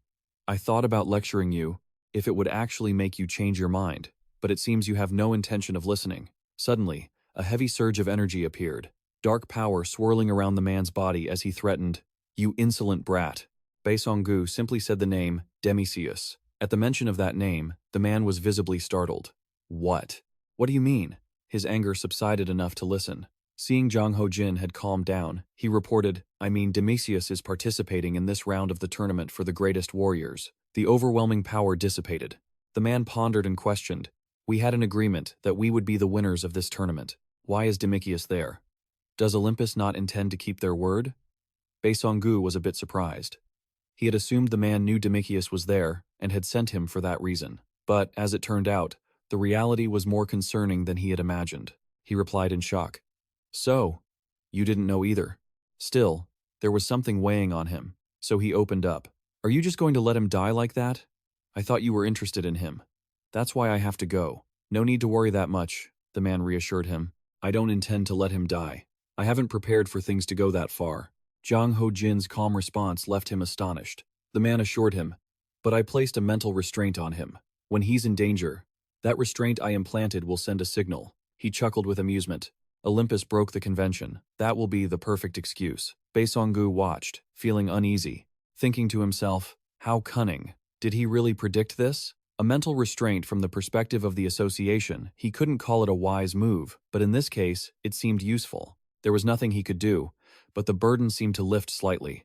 "I thought about lecturing you if it would actually make you change your mind, but it seems you have no intention of listening." Suddenly, a heavy surge of energy appeared, dark power swirling around the man's body as he threatened, "You insolent brat." Bae-sung-gu simply said the name, Domitius. At the mention of that name, the man was visibly startled. "What? What do you mean?" His anger subsided enough to listen. Seeing Jang Ho-jin had calmed down, he reported, "I mean, Domitius is participating in this round of the tournament for the greatest warriors." The overwhelming power dissipated. The man pondered and questioned, "We had an agreement that we would be the winners of this tournament. Why is Domitius there? Does Olympus not intend to keep their word?" Bae-sung-gu was a bit surprised. He had assumed the man knew Domitius was there and had sent him for that reason. But, as it turned out, the reality was more concerning than he had imagined. He replied in shock, "So, you didn't know either." Still, there was something weighing on him, so he opened up. "Are you just going to let him die like that? I thought you were interested in him. That's why I have to go." "No need to worry that much," the man reassured him. "I don't intend to let him die. I haven't prepared for things to go that far." Jang Ho-jin's calm response left him astonished. The man assured him, "But I placed a mental restraint on him. When he's in danger, that restraint I implanted will send a signal." He chuckled with amusement. "Olympus broke the convention. That will be the perfect excuse." Bae-sung-gu watched, feeling uneasy, thinking to himself, how cunning. Did he really predict this? A mental restraint from the perspective of the association, he couldn't call it a wise move, but in this case, it seemed useful. There was nothing he could do, but the burden seemed to lift slightly.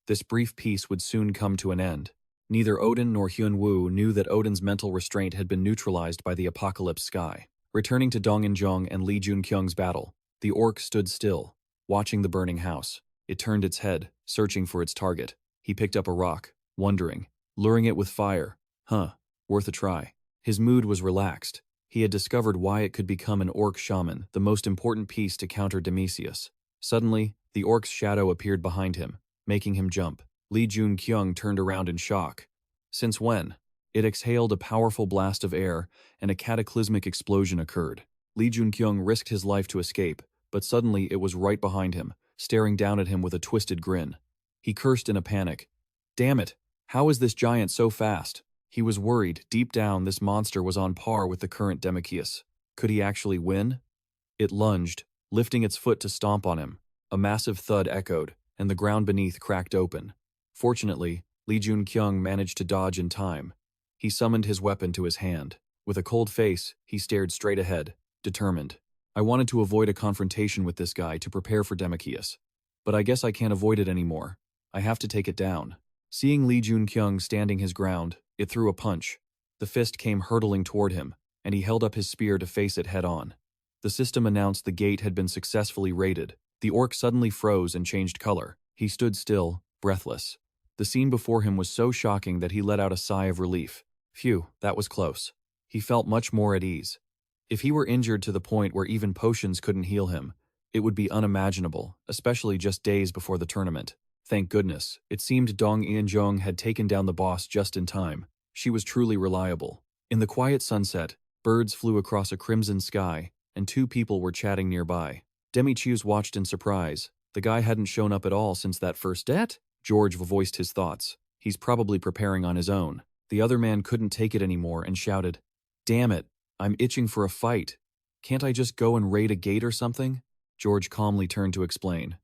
This brief peace would soon come to an end. Neither Odin nor Hyun-woo knew that Odin's mental restraint had been neutralized by the apocalypse sky. Returning to Dong-in-jong and Lee Joon-kyung's battle, the orc stood still, watching the burning house. It turned its head, searching for its target. He picked up a rock, wondering, luring it with fire. Worth a try. His mood was relaxed. He had discovered why it could become an orc shaman, the most important piece to counter Demesius. Suddenly, the orc's shadow appeared behind him, making him jump. Lee Joon-kyung turned around in shock. Since when? It exhaled a powerful blast of air, and a cataclysmic explosion occurred. Lee Joon-kyung risked his life to escape, but suddenly it was right behind him, staring down at him with a twisted grin. He cursed in a panic. Damn it! How is this giant so fast? He was worried. Deep down, this monster was on par with the current Demecius. Could he actually win? It lunged, lifting its foot to stomp on him. A massive thud echoed, and the ground beneath cracked open. Fortunately, Lee Joon-kyung managed to dodge in time. He summoned his weapon to his hand. With a cold face, he stared straight ahead, determined. I wanted to avoid a confrontation with this guy to prepare for Demecius. But I guess I can't avoid it anymore. I have to take it down. Seeing Lee Joon-kyung standing his ground, it threw a punch. The fist came hurtling toward him, and he held up his spear to face it head-on. The system announced the gate had been successfully raided. The orc suddenly froze and changed color. He stood still, breathless. The scene before him was so shocking that he let out a sigh of relief. Phew, that was close. He felt much more at ease. If he were injured to the point where even potions couldn't heal him, it would be unimaginable, especially just days before the tournament. Thank goodness, it seemed Dong-in-jong had taken down the boss just in time. She was truly reliable. In the quiet sunset, birds flew across a crimson sky, and two people were chatting nearby. Demecius watched in surprise. The guy hadn't shown up at all since that first date? George voiced his thoughts. He's probably preparing on his own. The other man couldn't take it anymore and shouted, Damn it, I'm itching for a fight. Can't I just go and raid a gate or something? George calmly turned to explain.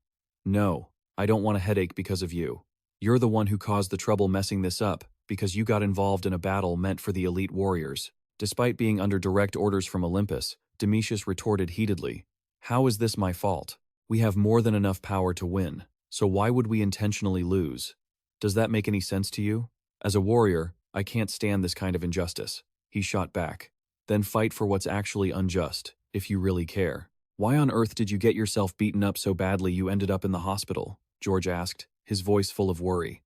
No, I don't want a headache because of you. You're the one who caused the trouble messing this up, because you got involved in a battle meant for the elite warriors. Despite being under direct orders from Olympus, Demecius retorted heatedly, How is this my fault? We have more than enough power to win, so why would we intentionally lose? Does that make any sense to you? As a warrior, I can't stand this kind of injustice. He shot back. Then fight for what's actually unjust, if you really care. Why on earth did you get yourself beaten up so badly you ended up in the hospital? George asked, his voice full of worry.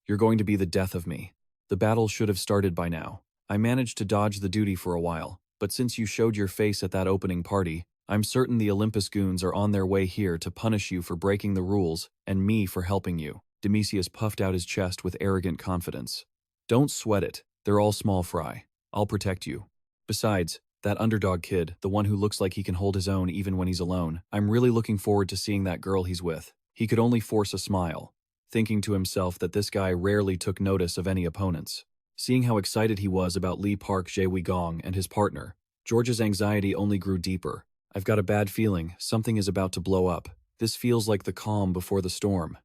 You're going to be the death of me. The battle should have started by now. I managed to dodge the duty for a while, but since you showed your face at that opening party, I'm certain the Olympus goons are on their way here to punish you for breaking the rules and me for helping you. Demecius puffed out his chest with arrogant confidence. Don't sweat it. They're all small fry. I'll protect you. Besides, that underdog kid, the one who looks like he can hold his own even when he's alone, I'm really looking forward to seeing that girl he's with. He could only force a smile, thinking to himself that this guy rarely took notice of any opponents. Seeing how excited he was about Lee Park Jae-wi-gong and his partner, George's anxiety only grew deeper. I've got a bad feeling something is about to blow up. This feels like the calm before the storm.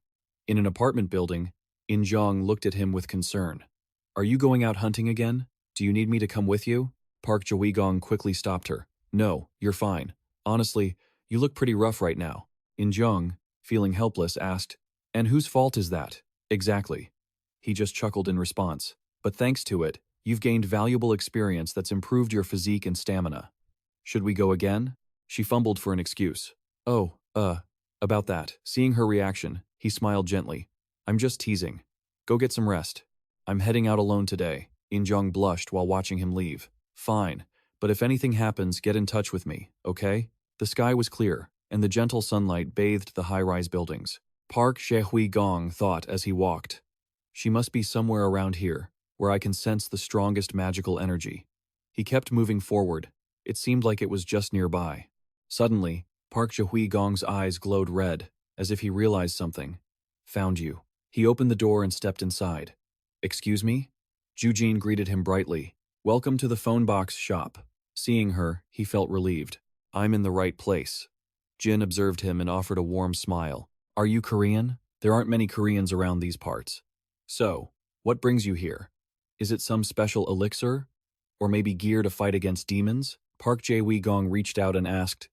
In an apartment building, In-jong looked at him with concern. Are you going out hunting again? Do you need me to come with you? Park Jae-wi-gong quickly stopped her. No, you're fine. Honestly, you look pretty rough right now. In-jong, feeling helpless, asked, And whose fault is that? Exactly. He just chuckled in response. But thanks to it, you've gained valuable experience that's improved your physique and stamina. Should we go again? She fumbled for an excuse. About that. Seeing her reaction, he smiled gently. I'm just teasing. Go get some rest. I'm heading out alone today. In-jong blushed while watching him leave. Fine, but if anything happens, get in touch with me, okay? The sky was clear, and the gentle sunlight bathed the high-rise buildings. Park Jae-wi-gong thought as he walked. She must be somewhere around here, where I can sense the strongest magical energy. He kept moving forward. It seemed like it was just nearby. Suddenly, Park Jae-wi-gong's eyes glowed red, as if he realized something. Found you. He opened the door and stepped inside. Excuse me? Ju-jin greeted him brightly. Welcome to the phone box shop. Seeing her, he felt relieved. I'm in the right place. Jin observed him and offered a warm smile. Are you Korean? There aren't many Koreans around these parts. So, what brings you here? Is it some special elixir? Or maybe gear to fight against demons? Park Jae-wi-gong reached out and asked,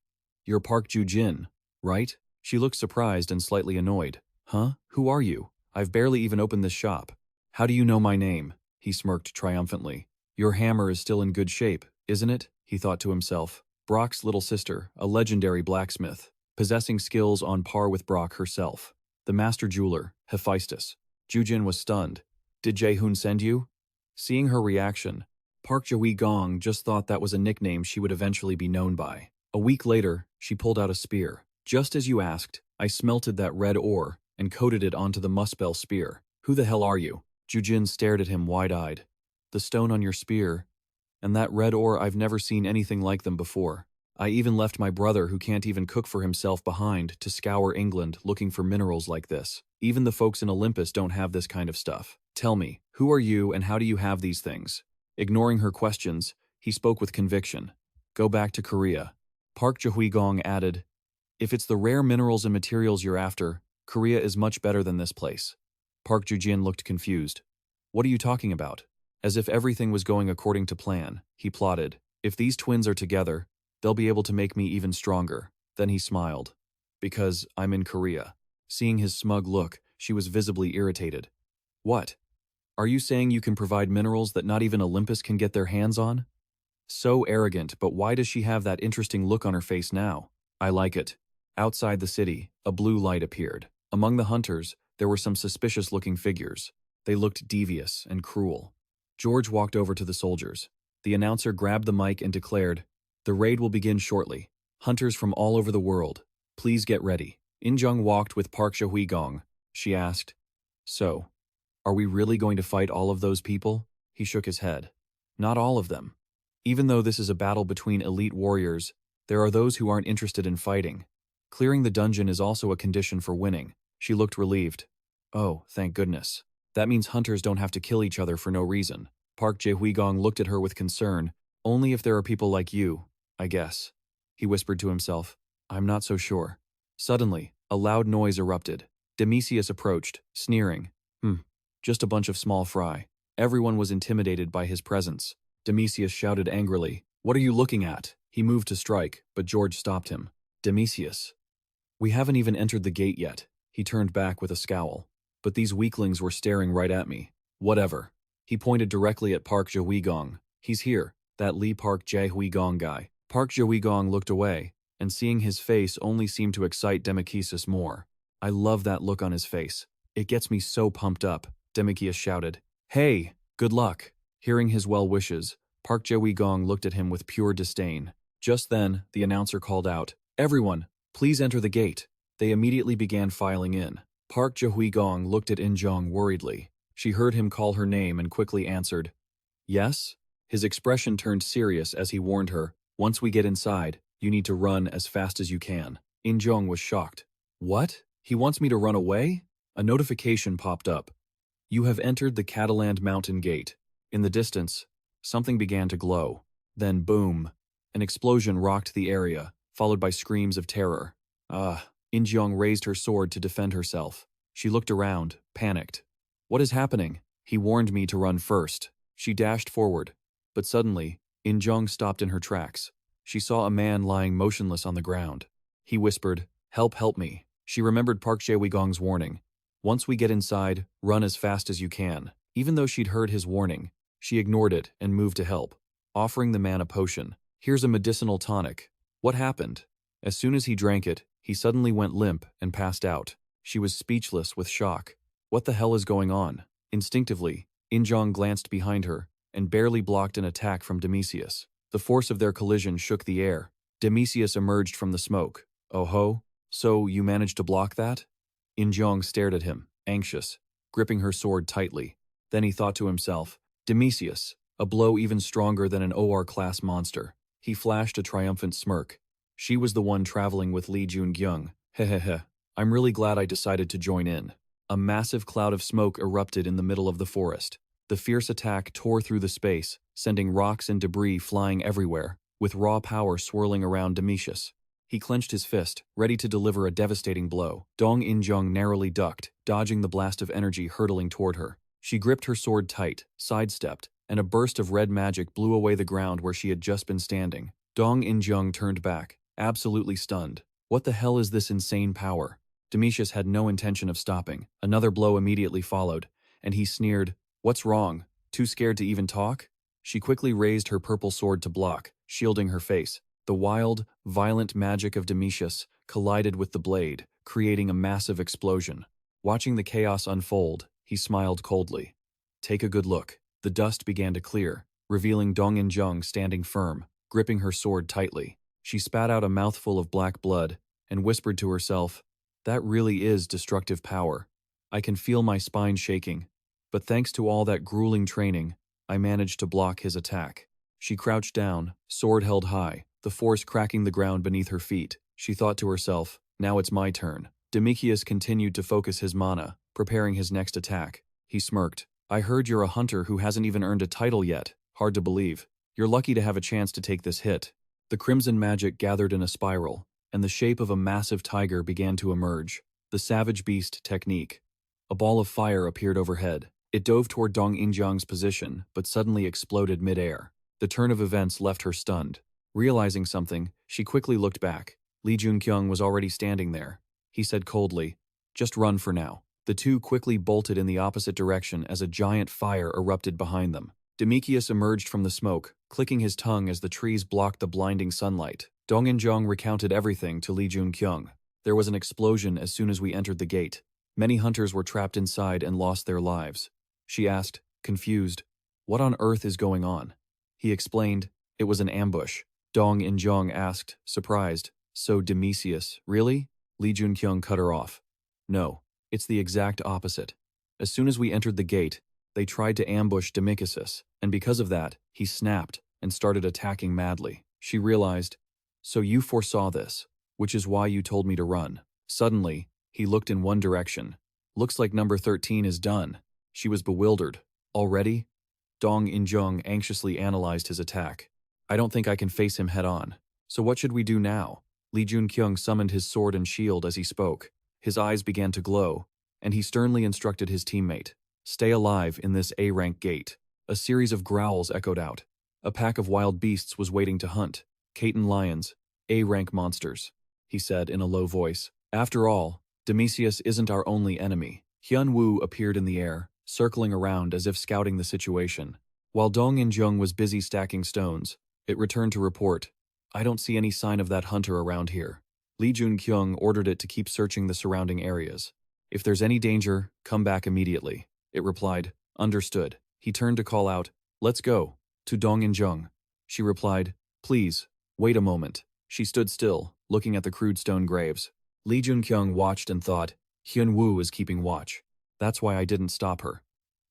You're Park Ju-jin, right? She looked surprised and slightly annoyed. Huh? Who are you? I've barely even opened this shop. How do you know my name? He smirked triumphantly. Your hammer is still in good shape, isn't it? He thought to himself. Brock's little sister, a legendary blacksmith, possessing skills on par with Brock herself. The master jeweler, Hephaestus. Ju-jin was stunned. Did Jae-hoon send you? Seeing her reaction, Park Jae-gong just thought that was a nickname she would eventually be known by. A week later, she pulled out a spear. Just as you asked, I smelted that red ore and coated it onto the muspel spear. Who the hell are you? Ju-jin stared at him wide-eyed. The stone on your spear. And that red ore, I've never seen anything like them before. I even left my brother, who can't even cook for himself, behind to scour England looking for minerals like this. Even the folks in Olympus don't have this kind of stuff. Tell me, who are you and how do you have these things? Ignoring her questions, he spoke with conviction. Go back to Korea. Park Jae-gong added, if it's the rare minerals and materials you're after, Korea is much better than this place. Park Ju-jin looked confused. What are you talking about? As if everything was going according to plan, he plotted. If these twins are together, they'll be able to make me even stronger. Then he smiled. Because I'm in Korea. Seeing his smug look, she was visibly irritated. What? Are you saying you can provide minerals that not even Olympus can get their hands on? So arrogant, but why does she have that interesting look on her face now? I like it. Outside the city, a blue light appeared. Among the hunters, there were some suspicious-looking figures. They looked devious and cruel. George walked over to the soldiers. The announcer grabbed the mic and declared, the raid will begin shortly. Hunters from all over the world, please get ready. In-jung walked with Park Jae-gong. She asked, so, are we really going to fight all of those people? He shook his head. Not all of them. Even though this is a battle between elite warriors, there are those who aren't interested in fighting. Clearing the dungeon is also a condition for winning. She looked relieved. Oh, thank goodness. That means hunters don't have to kill each other for no reason. Park Jae-gong looked at her with concern. Only if there are people like you, I guess. He whispered to himself. I'm not so sure. Suddenly, a loud noise erupted. Demisius approached, sneering. Just a bunch of small fry. Everyone was intimidated by his presence. Demisius shouted angrily, what are you looking at? He moved to strike, but George stopped him. Demisius. We haven't even entered the gate yet. He turned back with a scowl. But these weaklings were staring right at me. Whatever. He pointed directly at Park Jae-gong. He's here, that Lee Park Jae-gong guy. Park Jae-gong looked away, and seeing his face only seemed to excite Demisius more. I love that look on his face. It gets me so pumped up, Demisius shouted. Hey, good luck. Hearing his well wishes, Park Jae-gong looked at him with pure disdain. Just then, the announcer called out, everyone, please enter the gate. They immediately began filing in. Park Jae-gong looked at In-jung worriedly. She heard him call her name and quickly answered, yes? His expression turned serious as he warned her, once we get inside, you need to run as fast as you can. In-jung was shocked. What? He wants me to run away? A notification popped up. You have entered the Cataland Mountain Gate. In the distance, something began to glow. Then boom. An explosion rocked the area, followed by screams of terror. In-jung raised her sword to defend herself. She looked around, panicked. What is happening? He warned me to run first. She dashed forward. But suddenly, In-jung stopped in her tracks. She saw a man lying motionless on the ground. He whispered, help me. She remembered Park Jae-gong's warning. Once we get inside, run as fast as you can. Even though she'd heard his warning, she ignored it and moved to help, offering the man a potion. Here's a medicinal tonic. What happened? As soon as he drank it, he suddenly went limp and passed out. She was speechless with shock. What the hell is going on? Instinctively, In-jung glanced behind her and barely blocked an attack from Demisius. The force of their collision shook the air. Demisius emerged from the smoke. Oh ho? So you managed to block that? In-jung stared at him, anxious, gripping her sword tightly. Then he thought to himself, Demisius, a blow even stronger than an OR-class monster. He flashed a triumphant smirk. She was the one traveling with Lee Joon-kyung. Hehehe. I'm really glad I decided to join in. A massive cloud of smoke erupted in the middle of the forest. The fierce attack tore through the space, sending rocks and debris flying everywhere, with raw power swirling around Demisius. He clenched his fist, ready to deliver a devastating blow. Dong In-jung narrowly ducked, dodging the blast of energy hurtling toward her. She gripped her sword tight, sidestepped, and a burst of red magic blew away the ground where she had just been standing. Dong In-jung turned back, absolutely stunned. What the hell is this insane power? Domitius had no intention of stopping. Another blow immediately followed, and he sneered, "What's wrong? Too scared to even talk?" She quickly raised her purple sword to block, shielding her face. The wild, violent magic of Domitius collided with the blade, creating a massive explosion. Watching the chaos unfold, he smiled coldly. "Take a good look." The dust began to clear, revealing Joon-kyung standing firm, gripping her sword tightly. She spat out a mouthful of black blood and whispered to herself, "That really is destructive power. I can feel my spine shaking, but thanks to all that grueling training, I managed to block his attack." She crouched down, sword held high, the force cracking the ground beneath her feet. She thought to herself, "Now it's my turn." Domitius continued to focus his mana, preparing his next attack. He smirked. "I heard you're a hunter who hasn't even earned a title yet. Hard to believe. You're lucky to have a chance to take this hit." The crimson magic gathered in a spiral, and the shape of a massive tiger began to emerge. The savage beast technique. A ball of fire appeared overhead. It dove toward Joon-kyung's position, but suddenly exploded mid-air. The turn of events left her stunned. Realizing something, she quickly looked back. Joon-kyung was already standing there. He said coldly, "Just run for now." The two quickly bolted in the opposite direction as a giant fire erupted behind them. Domitius emerged from the smoke, clicking his tongue as the trees blocked the blinding sunlight. Joon-kyung recounted everything to Joon-kyung. "There was an explosion as soon as we entered the gate. Many hunters were trapped inside and lost their lives." She asked, confused, "What on earth is going on?" He explained, "It was an ambush." Joon-kyung asked, surprised, "So Domitius, really?" Joon-kyung cut her off. "No, it's the exact opposite. As soon as we entered the gate, they tried to ambush Domitius, and because of that, he snapped and started attacking madly." She realized, "So you foresaw this, which is why you told me to run." Suddenly, he looked in one direction. "Looks like number 13 is done." She was bewildered. "Already?" Joon-kyung anxiously analyzed his attack. "I don't think I can face him head-on. So what should we do now?" Joon-kyung summoned his sword and shield as he spoke. His eyes began to glow, and he sternly instructed his teammate, "Stay alive in this A-rank gate." A series of growls echoed out. A pack of wild beasts was waiting to hunt. Caton lions, A-rank monsters, he said in a low voice. "After all, Domitius isn't our only enemy." Hyun-woo appeared in the air, circling around as if scouting the situation. While Joon-kyung was busy stacking stones, it returned to report, "I don't see any sign of that hunter around here." Joon-kyung ordered it to keep searching the surrounding areas. "If there's any danger, come back immediately." It replied, "Understood." He turned to call out, "Let's go," to Joon-kyung. She replied, "Please, wait a moment." She stood still, looking at the crude stone graves. Joon-kyung watched and thought, "Hyun-woo is keeping watch. That's why I didn't stop her.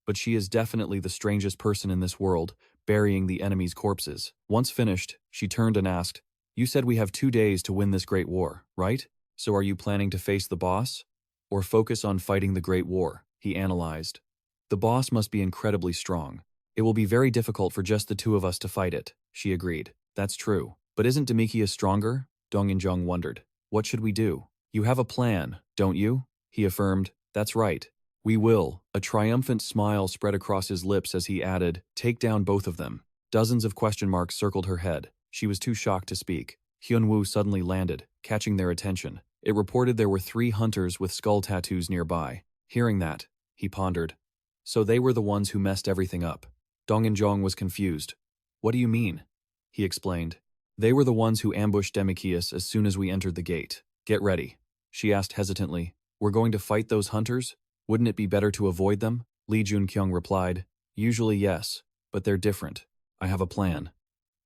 But she is definitely the strangest person in this world, burying the enemy's corpses." Once finished, she turned and asked, "You said we have 2 days to win this great war, right? So are you planning to face the boss? Or focus on fighting the great war?" He analyzed. "The boss must be incredibly strong. It will be very difficult for just the two of us to fight it," she agreed. "That's true. But isn't Domitius stronger?" Joon-kyung wondered. "What should we do?" "You have a plan, don't you?" He affirmed. "That's right. We will." A triumphant smile spread across his lips as he added, "Take down both of them." Dozens of question marks circled her head. She was too shocked to speak. Hyun-woo suddenly landed, catching their attention. It reported there were 3 hunters with skull tattoos nearby. Hearing that, he pondered. So they were the ones who messed everything up. Joon-kyung was confused. "What do you mean?" He explained. "They were the ones who ambushed Domitius as soon as we entered the gate." "Get ready," she asked hesitantly. "We're going to fight those hunters? Wouldn't it be better to avoid them?" Joon-kyung replied, "Usually yes, but they're different. I have a plan."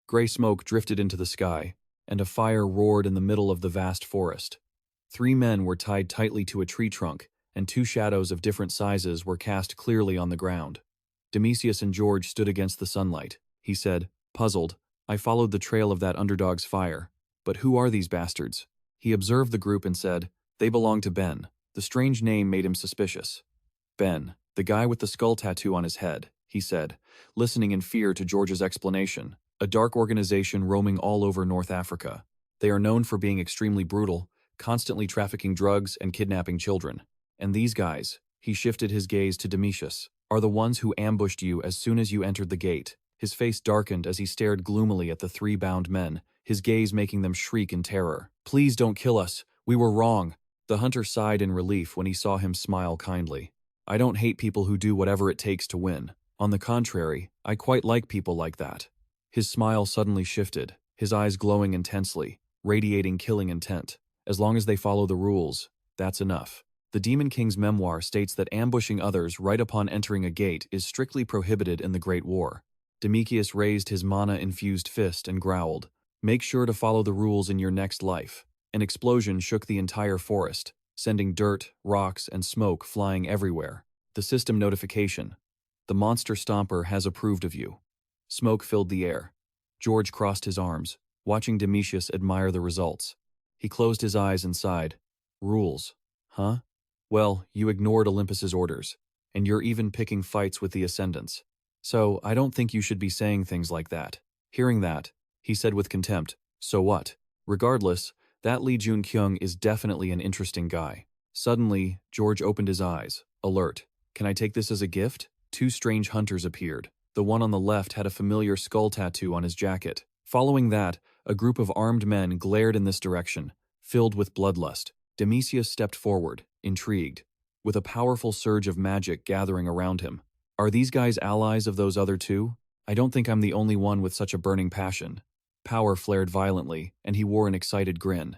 Gray smoke drifted into the sky, and a fire roared in the middle of the vast forest. 3 men were tied tightly to a tree trunk, and 2 shadows of different sizes were cast clearly on the ground. Domitius and George stood against the sunlight. He said, puzzled, "I followed the trail of that underdog's fire. But who are these bastards?" He observed the group and said, "They belong to Ben." The strange name made him suspicious. "Ben, the guy with the skull tattoo on his head," he said, listening in fear to George's explanation. "A dark organization roaming all over North Africa. They are known for being extremely brutal, constantly trafficking drugs and kidnapping children. And these guys," he shifted his gaze to Domitius, "are the ones who ambushed you as soon as you entered the gate." His face darkened as he stared gloomily at the 3 bound men, his gaze making them shriek in terror. "Please don't kill us. We were wrong." The hunter sighed in relief when he saw him smile kindly. "I don't hate people who do whatever it takes to win. On the contrary, I quite like people like that." His smile suddenly shifted, his eyes glowing intensely, radiating killing intent. "As long as they follow the rules, that's enough." The Demon King's memoir states that ambushing others right upon entering a gate is strictly prohibited in the Great War. Demetrius raised his mana-infused fist and growled, "Make sure to follow the rules in your next life." An explosion shook the entire forest, sending dirt, rocks, and smoke flying everywhere. The system notification. "The monster stomper has approved of you." Smoke filled the air. George crossed his arms, watching Demetrius admire the results. He closed his eyes and sighed. "Rules, huh? Well, you ignored Olympus's orders, and you're even picking fights with the Ascendants. So I don't think you should be saying things like that." Hearing that, he said with contempt, "So what? Regardless, that Joon-kyung is definitely an interesting guy." Suddenly, George opened his eyes, alert. "Can I take this as a gift?" Two strange hunters appeared. The one on the left had a familiar skull tattoo on his jacket. Following that, a group of armed men glared in this direction, filled with bloodlust. Demetrius stepped forward, intrigued, with a powerful surge of magic gathering around him. "Are these guys allies of those other two? I don't think I'm the only one with such a burning passion." Power flared violently, and he wore an excited grin.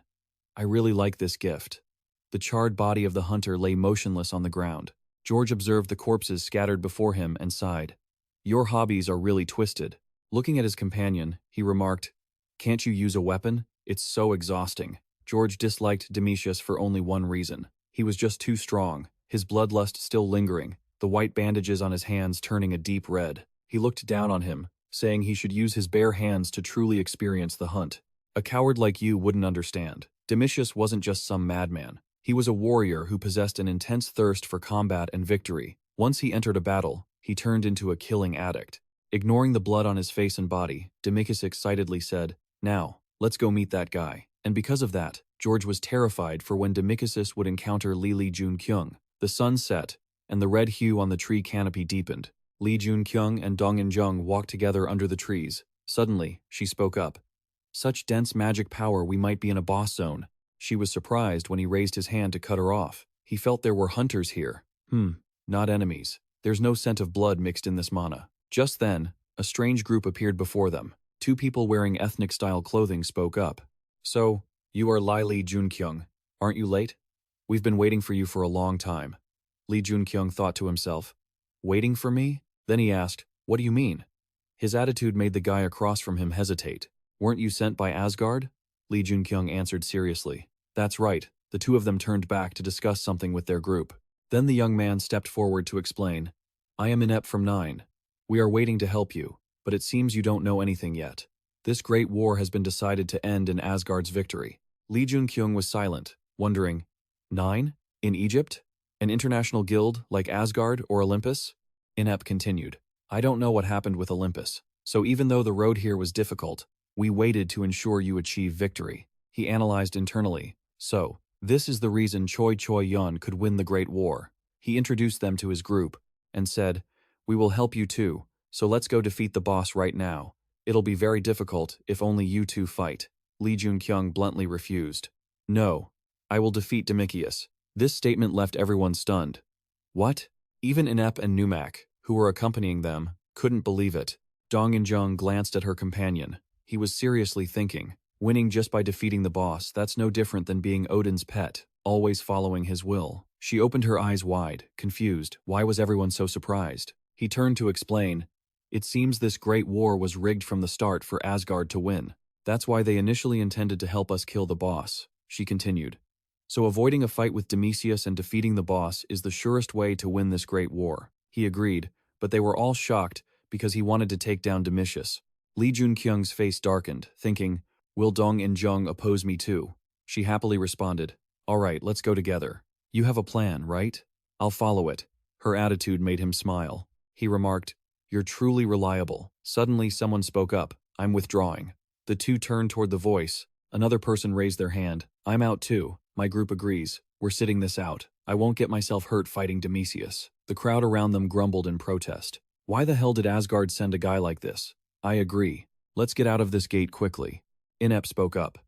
"I really like this gift." The charred body of the hunter lay motionless on the ground. George observed the corpses scattered before him and sighed. "Your hobbies are really twisted." Looking at his companion, he remarked, "Can't you use a weapon? It's so exhausting." George disliked Demetrius for only one reason. He was just too strong, his bloodlust still lingering, the white bandages on his hands turning a deep red. He looked down on him, saying he should use his bare hands to truly experience the hunt. "A coward like you wouldn't understand." Demetrius wasn't just some madman. He was a warrior who possessed an intense thirst for combat and victory. Once he entered a battle, he turned into a killing addict. Ignoring the blood on his face and body, Demetrius excitedly said, "Now, let's go meet that guy." And because of that, George was terrified for when Demetrius would encounter Joon-kyung. The sun set, and the red hue on the tree canopy deepened. Joon-kyung and Dong-in-jung walked together under the trees. Suddenly, she spoke up. "Such dense magic power we might be in a boss zone." She was surprised when he raised his hand to cut her off. He felt there were hunters here. Not enemies. There's no scent of blood mixed in this mana. Just then, a strange group appeared before them. Two people wearing ethnic-style clothing spoke up. "So, you are Joon-kyung, aren't you late? We've been waiting for you for a long time." Joon-kyung thought to himself. "Waiting for me?" Then he asked, "What do you mean?" His attitude made the guy across from him hesitate. "Weren't you sent by Asgard?" Joon-kyung answered seriously. "That's right." The two of them turned back to discuss something with their group. Then the young man stepped forward to explain. "I am Inep from 9. We are waiting to help you, but it seems you don't know anything yet. This great war has been decided to end in Asgard's victory." Joon-kyung was silent, wondering, 9? In Egypt? An international guild like Asgard or Olympus? Inep continued, "I don't know what happened with Olympus, so even though the road here was difficult, we waited to ensure you achieve victory." He analyzed internally. "So, this is the reason Choi Choi-yeon could win the Great War." He introduced them to his group and said, "We will help you too, so let's go defeat the boss right now. It'll be very difficult if only you two fight." Joon-kyung bluntly refused. "No, I will defeat Demetrius." This statement left everyone stunned. What? Even Inep and Numak, who were accompanying them, couldn't believe it. Dong-in-jung glanced at her companion. He was seriously thinking, winning just by defeating the boss, that's no different than being Odin's pet, always following his will. She opened her eyes wide, confused. Why was everyone so surprised? He turned to explain, "It seems this great war was rigged from the start for Asgard to win. That's why they initially intended to help us kill the boss," she continued. "So avoiding a fight with Demetrius and defeating the boss is the surest way to win this great war." He agreed, but they were all shocked because he wanted to take down Demetrius. Joon-kyung's face darkened, thinking, "Will Dong-in-jung oppose me too?" She happily responded, "All right, let's go together. You have a plan, right? I'll follow it." Her attitude made him smile. He remarked, "You're truly reliable." Suddenly someone spoke up, "I'm withdrawing." The two turned toward the voice. Another person raised their hand. "I'm out too. My group agrees. We're sitting this out. I won't get myself hurt fighting Demetrius." The crowd around them grumbled in protest. Why the hell did Asgard send a guy like this? "I agree. Let's get out of this gate quickly." Inep spoke up.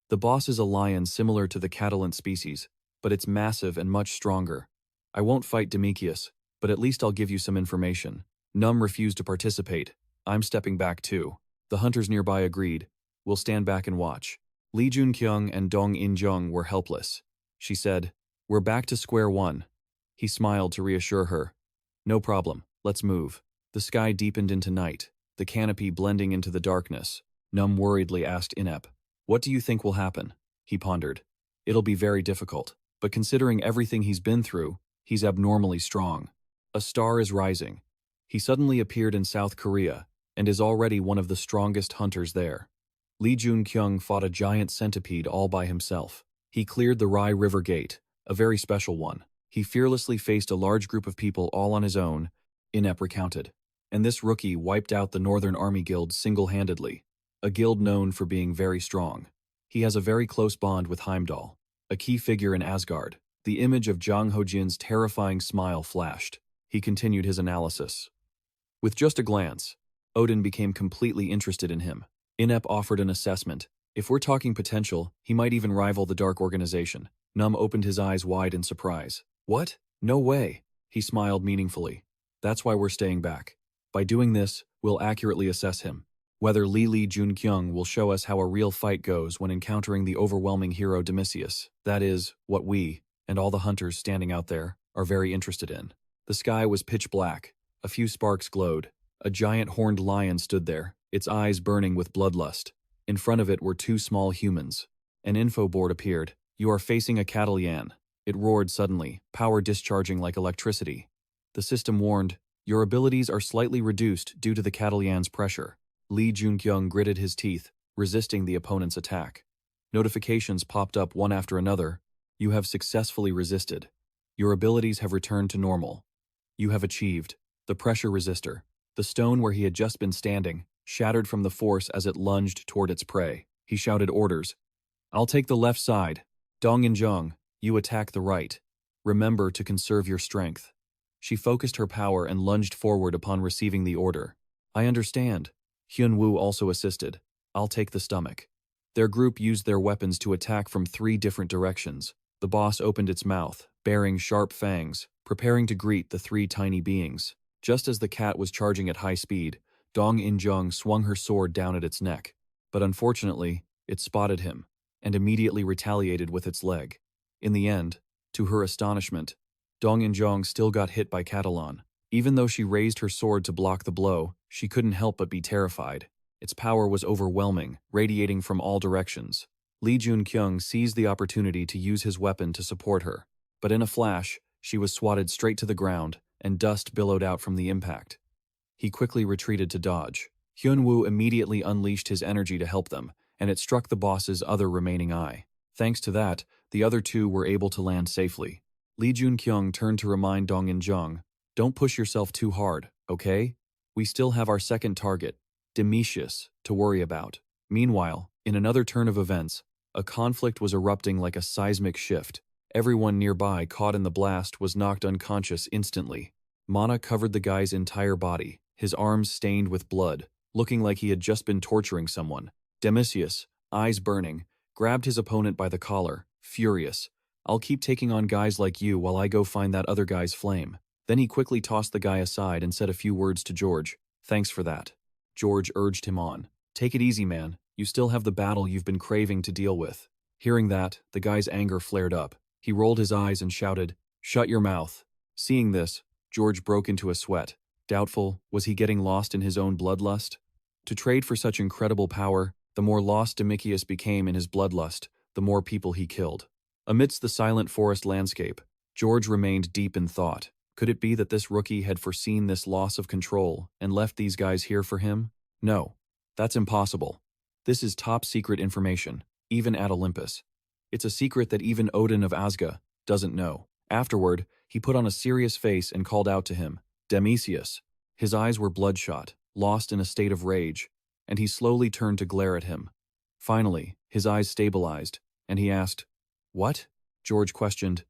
The boss is a lion similar to the Catalent species, but it's massive and much stronger. I won't fight Demetrius, but at least I'll give you some information. Num refused to participate. I'm stepping back too. The hunters nearby agreed. We'll stand back and watch. Lee Joon-kyung and Dong In-jung were helpless. She said, "We're back to square one." He smiled to reassure her. "No problem, let's move." The sky deepened into night, the canopy blending into the darkness. Num worriedly asked Inep, "What do you think will happen?" He pondered. "It'll be very difficult, but considering everything he's been through, he's abnormally strong. A star is rising. He suddenly appeared in South Korea, and is already one of the strongest hunters there." Lee Joon-kyung fought a giant centipede all by himself. He cleared the Rai River Gate, a very special one. He fearlessly faced a large group of people all on his own, Inep recounted. And this rookie wiped out the Northern Army Guild single-handedly, a guild known for being very strong. He has a very close bond with Heimdall, a key figure in Asgard. The image of Jang Ho-jin's terrifying smile flashed. He continued his analysis. With just a glance, Odin became completely interested in him. Inep offered an assessment. If we're talking potential, he might even rival the Dark Organization. Num opened his eyes wide in surprise. "What? No way." He smiled meaningfully. "That's why we're staying back. By doing this, we'll accurately assess him. Whether Lee Joon-kyung will show us how a real fight goes when encountering the overwhelming hero Demetrius. That is, what we, and all the hunters standing out there, are very interested in." The sky was pitch black. A few sparks glowed. A giant horned lion stood there, its eyes burning with bloodlust. In front of it were two small humans. An info board appeared. "You are facing a cattle yan." It roared suddenly, power discharging like electricity. The system warned, "Your abilities are slightly reduced due to the cattle yan's pressure." Lee Joon-kyung gritted his teeth, resisting the opponent's attack. Notifications popped up one after another. "You have successfully resisted. Your abilities have returned to normal. You have achieved." The pressure resistor, the stone where he had just been standing, shattered from the force as it lunged toward its prey. He shouted orders. "I'll take the left side. Dong In-jung, you attack the right. Remember to conserve your strength." She focused her power and lunged forward upon receiving the order. "I understand." Hyun-woo also assisted. "I'll take the stomach." Their group used their weapons to attack from 3 different directions. The boss opened its mouth, bearing sharp fangs, preparing to greet the 3 tiny beings. Just as the cat was charging at high speed, Dong In-jung swung her sword down at its neck. But unfortunately, it spotted him, and immediately retaliated with its leg. In the end, to her astonishment, Dong In-jung still got hit by Catalan. Even though she raised her sword to block the blow, she couldn't help but be terrified. Its power was overwhelming, radiating from all directions. Lee Joon-kyung seized the opportunity to use his weapon to support her. But in a flash, she was swatted straight to the ground, and dust billowed out from the impact. He quickly retreated to dodge. Hyun-woo immediately unleashed his energy to help them, and it struck the boss's other remaining eye. Thanks to that, the other 2 were able to land safely. Lee Joon-kyung turned to remind Dong In-jung, "Don't push yourself too hard, okay? We still have our second target, Demetrius, to worry about." Meanwhile, in another turn of events, a conflict was erupting like a seismic shift. Everyone nearby caught in the blast was knocked unconscious instantly. Mana covered the guy's entire body, his arms stained with blood, looking like he had just been torturing someone. Demetrius, eyes burning, grabbed his opponent by the collar, furious. "I'll keep taking on guys like you while I go find that other guy's flame." Then he quickly tossed the guy aside and said a few words to George. "Thanks for that." George urged him on. "Take it easy, man. You still have the battle you've been craving to deal with." Hearing that, the guy's anger flared up. He rolled his eyes and shouted, "Shut your mouth." Seeing this, George broke into a sweat. Doubtful, was he getting lost in his own bloodlust? To trade for such incredible power, the more lost Demetrius became in his bloodlust, the more people he killed. Amidst the silent forest landscape, George remained deep in thought. Could it be that this rookie had foreseen this loss of control and left these guys here for him? No, that's impossible. This is top secret information, even at Olympus. It's a secret that even Odin of Asgard doesn't know. Afterward, he put on a serious face and called out to him, "Demetrius." His eyes were bloodshot, lost in a state of rage, and he slowly turned to glare at him. Finally, his eyes stabilized, and he asked, "What?" George questioned.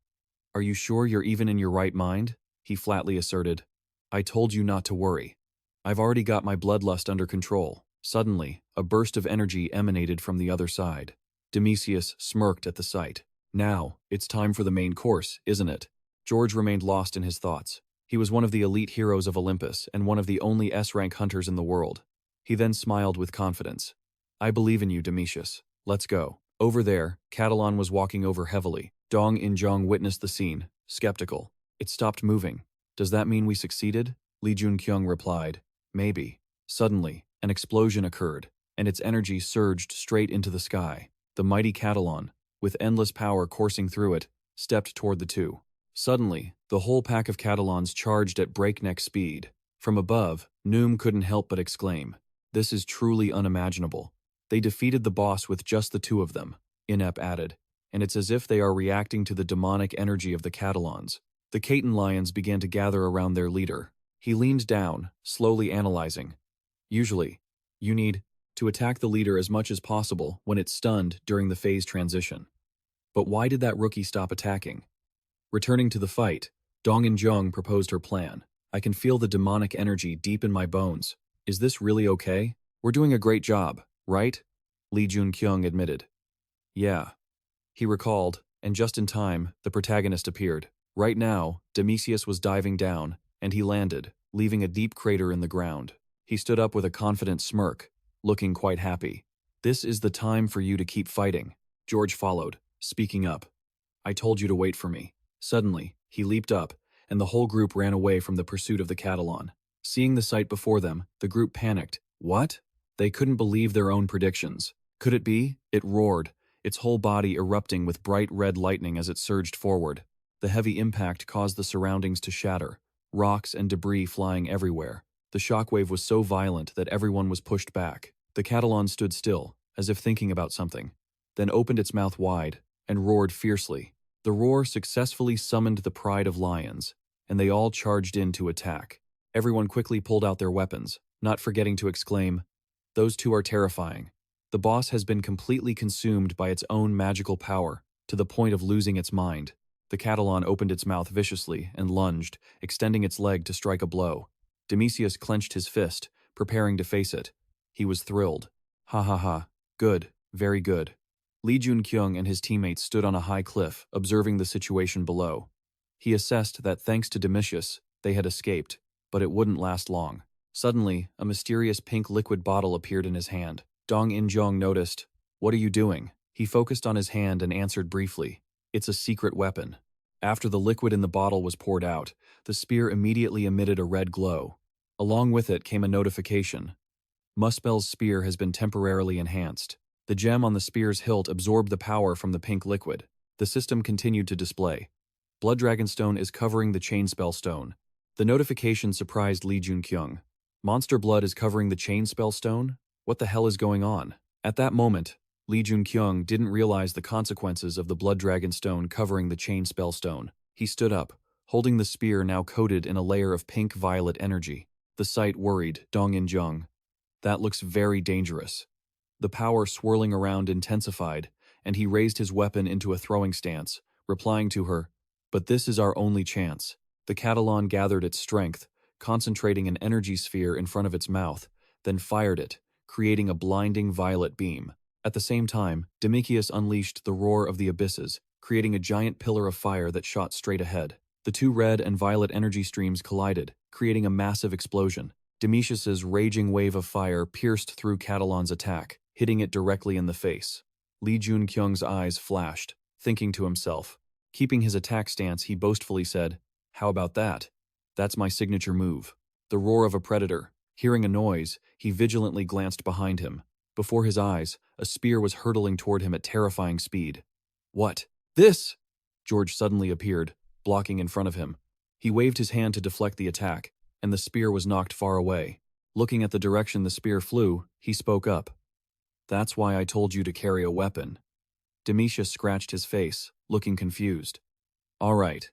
"Are you sure you're even in your right mind?" He flatly asserted. "I told you not to worry. I've already got my bloodlust under control." Suddenly, a burst of energy emanated from the other side. Demisius smirked at the sight. Now, it's time for the main course, isn't it? George remained lost in his thoughts. He was one of the elite heroes of Olympus and one of the only S-rank hunters in the world. He then smiled with confidence. I believe in you, Demisius. Let's go. Over there, Catalan was walking over heavily. Dong In-jong witnessed the scene, skeptical. It stopped moving. Does that mean we succeeded? Lee Joon-kyung replied. Maybe. Suddenly, an explosion occurred, and its energy surged straight into the sky. The mighty Catalan, with endless power coursing through it, stepped toward the two. Suddenly, the whole pack of Catalans charged at breakneck speed. From above, Noom couldn't help but exclaim, "This is truly unimaginable." They defeated the boss with just the two of them, Inep added, and it's as if they are reacting to the demonic energy of the Catalans. The Caton lions began to gather around their leader. He leaned down, slowly analyzing. Usually, you need to attack the leader as much as possible when it's stunned during the phase transition. But why did that rookie stop attacking? Returning to the fight, Dong In-jong proposed her plan. I can feel the demonic energy deep in my bones. Is this really okay? We're doing a great job, right? Lee Joon-kyung admitted. Yeah. He recalled, and just in time, the protagonist appeared. Right now, Demisius was diving down, and he landed, leaving a deep crater in the ground. He stood up with a confident smirk, looking quite happy. This is the time for you to keep fighting. George followed, speaking up. I told you to wait for me. Suddenly, he leaped up, and the whole group ran away from the pursuit of the Catalan. Seeing the sight before them, the group panicked. What? They couldn't believe their own predictions. Could it be? It roared, its whole body erupting with bright red lightning as it surged forward. The heavy impact caused the surroundings to shatter, rocks and debris flying everywhere. The shockwave was so violent that everyone was pushed back. The Catalan stood still, as if thinking about something, then opened its mouth wide and roared fiercely. The roar successfully summoned the pride of lions, and they all charged in to attack. Everyone quickly pulled out their weapons, not forgetting to exclaim, "Those two are terrifying." The boss has been completely consumed by its own magical power, to the point of losing its mind. The Catalan opened its mouth viciously and lunged, extending its leg to strike a blow. Demisius clenched his fist, preparing to face it. He was thrilled. Ha ha ha. Good, very good. Lee Joon-kyung and his teammates stood on a high cliff, observing the situation below. He assessed that thanks to Demisius, they had escaped, but it wouldn't last long. Suddenly, a mysterious pink liquid bottle appeared in his hand. Dong In-jong noticed. What are you doing? He focused on his hand and answered briefly. It's a secret weapon. After the liquid in the bottle was poured out, the spear immediately emitted a red glow. Along with it came a notification. Muspel's spear has been temporarily enhanced. The gem on the spear's hilt absorbed the power from the pink liquid. The system continued to display. Blood Dragon Stone is covering the Chain Spell Stone. The notification surprised Lee Joon-kyung. Monster Blood is covering the Chain Spell Stone? What the hell is going on? At that moment, Lee Joon-kyung didn't realize the consequences of the Blood Dragon Stone covering the Chain Spell Stone. He stood up, holding the spear now coated in a layer of pink-violet energy. The sight worried Dong In-jong. That looks very dangerous. The power swirling around intensified, and he raised his weapon into a throwing stance, replying to her, "But this is our only chance." The Catalan gathered its strength, concentrating an energy sphere in front of its mouth, then fired it, creating a blinding violet beam. At the same time, Demisius unleashed the roar of the abysses, creating a giant pillar of fire that shot straight ahead. The two red and violet energy streams collided, creating a massive explosion. Demisius's raging wave of fire pierced through Catalan's attack, hitting it directly in the face. Lee Joon-kyung's eyes flashed, thinking to himself. Keeping his attack stance, he boastfully said, "How about that? That's my signature move." The roar of a predator. Hearing a noise, he vigilantly glanced behind him. Before his eyes, a spear was hurtling toward him at terrifying speed. What? This? George suddenly appeared, blocking in front of him. He waved his hand to deflect the attack, and the spear was knocked far away. Looking at the direction the spear flew, he spoke up. "That's why I told you to carry a weapon." Demisius scratched his face, looking confused. "All right."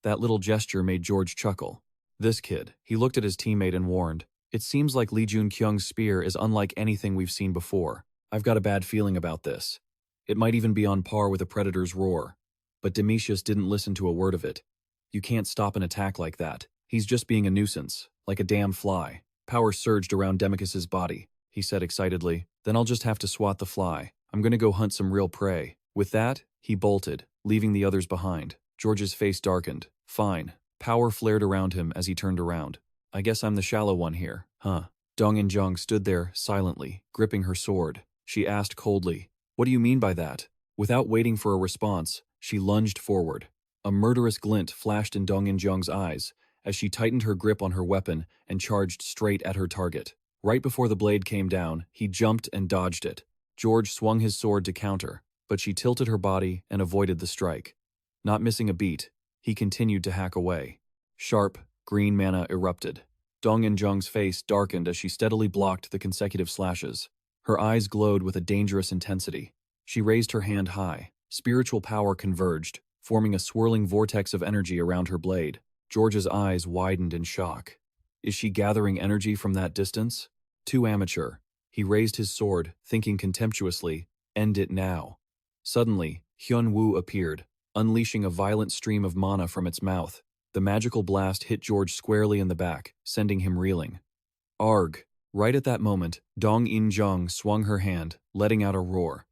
That little gesture made George chuckle. This kid, he looked at his teammate and warned, "It seems like Lee Joon-kyung's spear is unlike anything we've seen before. I've got a bad feeling about this. It might even be on par with a predator's roar." But Demisius didn't listen to a word of it. "You can't stop an attack like that. He's just being a nuisance, like a damn fly." Power surged around Demisius's body. he said excitedly. Then I'll just have to swat the fly. I'm gonna go hunt some real prey. With that, he bolted, leaving the others behind. George's face darkened. Fine. Power flared around him as he turned around. I guess I'm the shallow one here, huh? Dong-in-jung stood there, silently, gripping her sword. She asked coldly, "What do you mean by that?" Without waiting for a response, she lunged forward. A murderous glint flashed in Dong-in-jung's eyes as she tightened her grip on her weapon and charged straight at her target. Right before the blade came down, he jumped and dodged it. George swung his sword to counter, but she tilted her body and avoided the strike. Not missing a beat, he continued to hack away. Sharp, green mana erupted. Dong-in-jung's face darkened as she steadily blocked the consecutive slashes. Her eyes glowed with a dangerous intensity. She raised her hand high. Spiritual power converged, forming a swirling vortex of energy around her blade. George's eyes widened in shock. Is she gathering energy from that distance? Too amateur. He raised his sword, thinking contemptuously, "End it now." Suddenly, Hyun-woo appeared, unleashing a violent stream of mana from its mouth. The magical blast hit George squarely in the back, sending him reeling. Arg! Right at that moment, Dong-in-jung swung her hand, letting out a roar.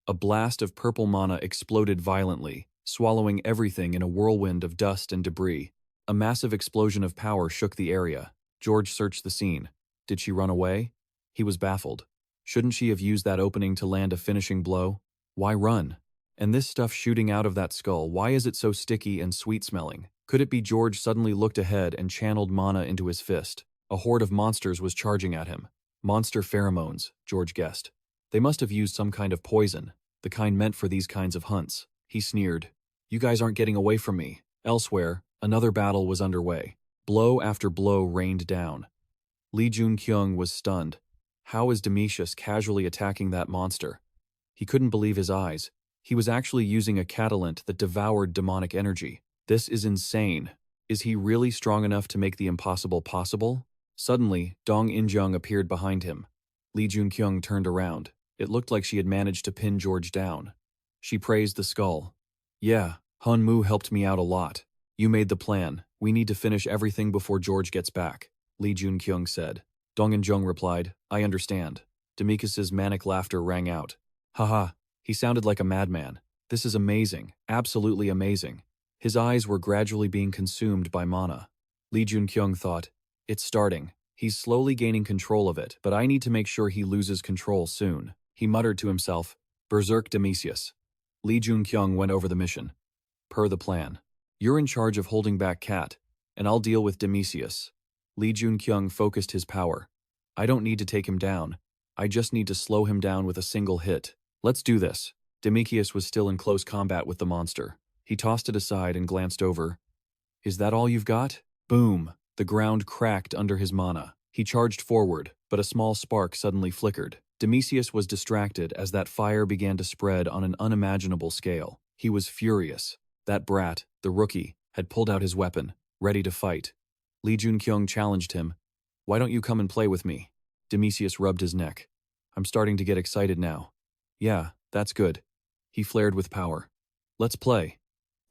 A blast of purple mana exploded violently, swallowing everything in a whirlwind of dust and debris. A massive explosion of power shook the area. George searched the scene. Did she run away? He was baffled. Shouldn't she have used that opening to land a finishing blow? Why run? And this stuff shooting out of that skull, why is it so sticky and sweet-smelling? Could it be George suddenly looked ahead and channeled mana into his fist? A horde of monsters was charging at him. Monster pheromones, George guessed. They must have used some kind of poison, the kind meant for these kinds of hunts. He sneered. You guys aren't getting away from me. Elsewhere, another battle was underway. Blow after blow rained down. Joon-kyung was stunned. How is Demetius casually attacking that monster? He couldn't believe his eyes. He was actually using a catalent that devoured demonic energy. This is insane. Is he really strong enough to make the impossible possible? Suddenly, Dong-in-jung appeared behind him. Joon-kyung turned around. It looked like she had managed to pin George down. She praised the skull. Yeah, Hun-mu helped me out a lot. You made the plan. We need to finish everything before George gets back, Joon-kyung said. Dong-in-jung replied, I understand. Demekis's manic laughter rang out. Haha, he sounded like a madman. This is amazing, absolutely amazing. His eyes were gradually being consumed by mana. Joon-kyung thought, it's starting. He's slowly gaining control of it, but I need to make sure he loses control soon. He muttered to himself, Berserk Demetius. Joon-kyung went over the mission. Per the plan. You're in charge of holding back Cat, and I'll deal with Demetius. Joon-kyung focused his power. I don't need to take him down. I just need to slow him down with a single hit. Let's do this. Demetius was still in close combat with the monster. He tossed it aside and glanced over. Is that all you've got? Boom! The ground cracked under his mana. He charged forward, but a small spark suddenly flickered. Demetius was distracted as that fire began to spread on an unimaginable scale. He was furious. That brat, the rookie, had pulled out his weapon, ready to fight. Joon-kyung challenged him. Why don't you come and play with me? Demetius rubbed his neck. I'm starting to get excited now. Yeah, that's good. He flared with power. Let's play.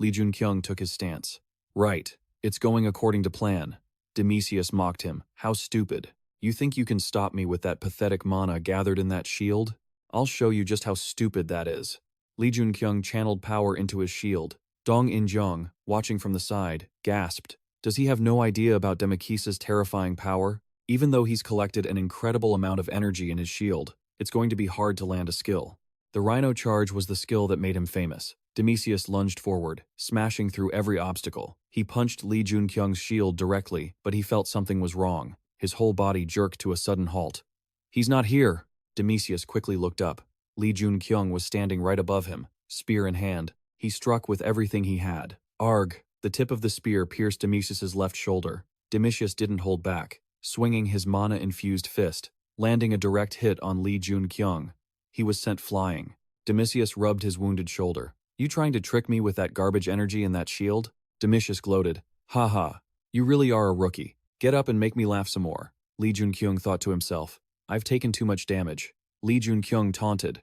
Joon-kyung took his stance. Right. It's going according to plan. Demetius mocked him. How stupid. You think you can stop me with that pathetic mana gathered in that shield? I'll show you just how stupid that is. Joon-kyung channeled power into his shield. Dong-in-jung, watching from the side, gasped. Does he have no idea about Demekis's terrifying power? Even though he's collected an incredible amount of energy in his shield, it's going to be hard to land a skill. The Rhino Charge was the skill that made him famous. Demetius lunged forward, smashing through every obstacle. He punched Joon-kyung's shield directly, but he felt something was wrong. His whole body jerked to a sudden halt. He's not here! Demetius quickly looked up. Joon-kyung was standing right above him, spear in hand. He struck with everything he had. Arg! The tip of the spear pierced Demetius's left shoulder. Demetius didn't hold back, swinging his mana-infused fist, landing a direct hit on Joon-kyung. He was sent flying. Demetius rubbed his wounded shoulder. You trying to trick me with that garbage energy in that shield? Demetius gloated. Ha ha, you really are a rookie. Get up and make me laugh some more. Joon-kyung thought to himself. I've taken too much damage. Joon-kyung taunted.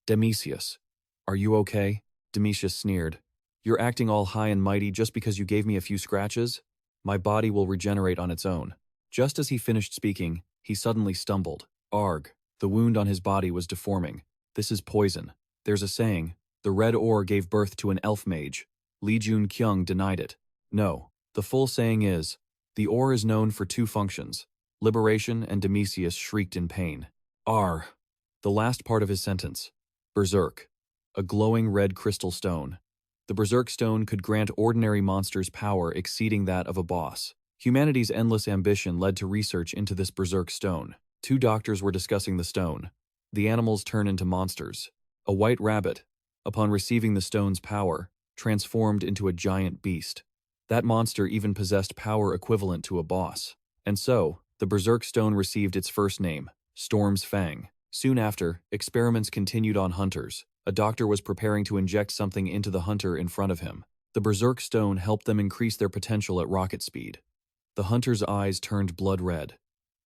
Demetius, are you okay? Demetius sneered. You're acting all high and mighty just because you gave me a few scratches? My body will regenerate on its own. Just as he finished speaking, he suddenly stumbled. Arg! The wound on his body was deforming. This is poison. There's a saying, the red ore gave birth to an elf mage. Joon-kyung denied it. No, the full saying is, the ore is known for two functions. Liberation, and Demisius shrieked in pain. R. The last part of his sentence. Berserk. A glowing red crystal stone. The Berserk stone could grant ordinary monsters power exceeding that of a boss. Humanity's endless ambition led to research into this Berserk stone. Two doctors were discussing the stone. The animals turn into monsters. A white rabbit, upon receiving the stone's power, transformed into a giant beast. That monster even possessed power equivalent to a boss. And so, the Berserk stone received its first name, Storm's Fang. Soon after, experiments continued on hunters. A doctor was preparing to inject something into the hunter in front of him. The Berserk stone helped them increase their potential at rocket speed. The hunter's eyes turned blood red.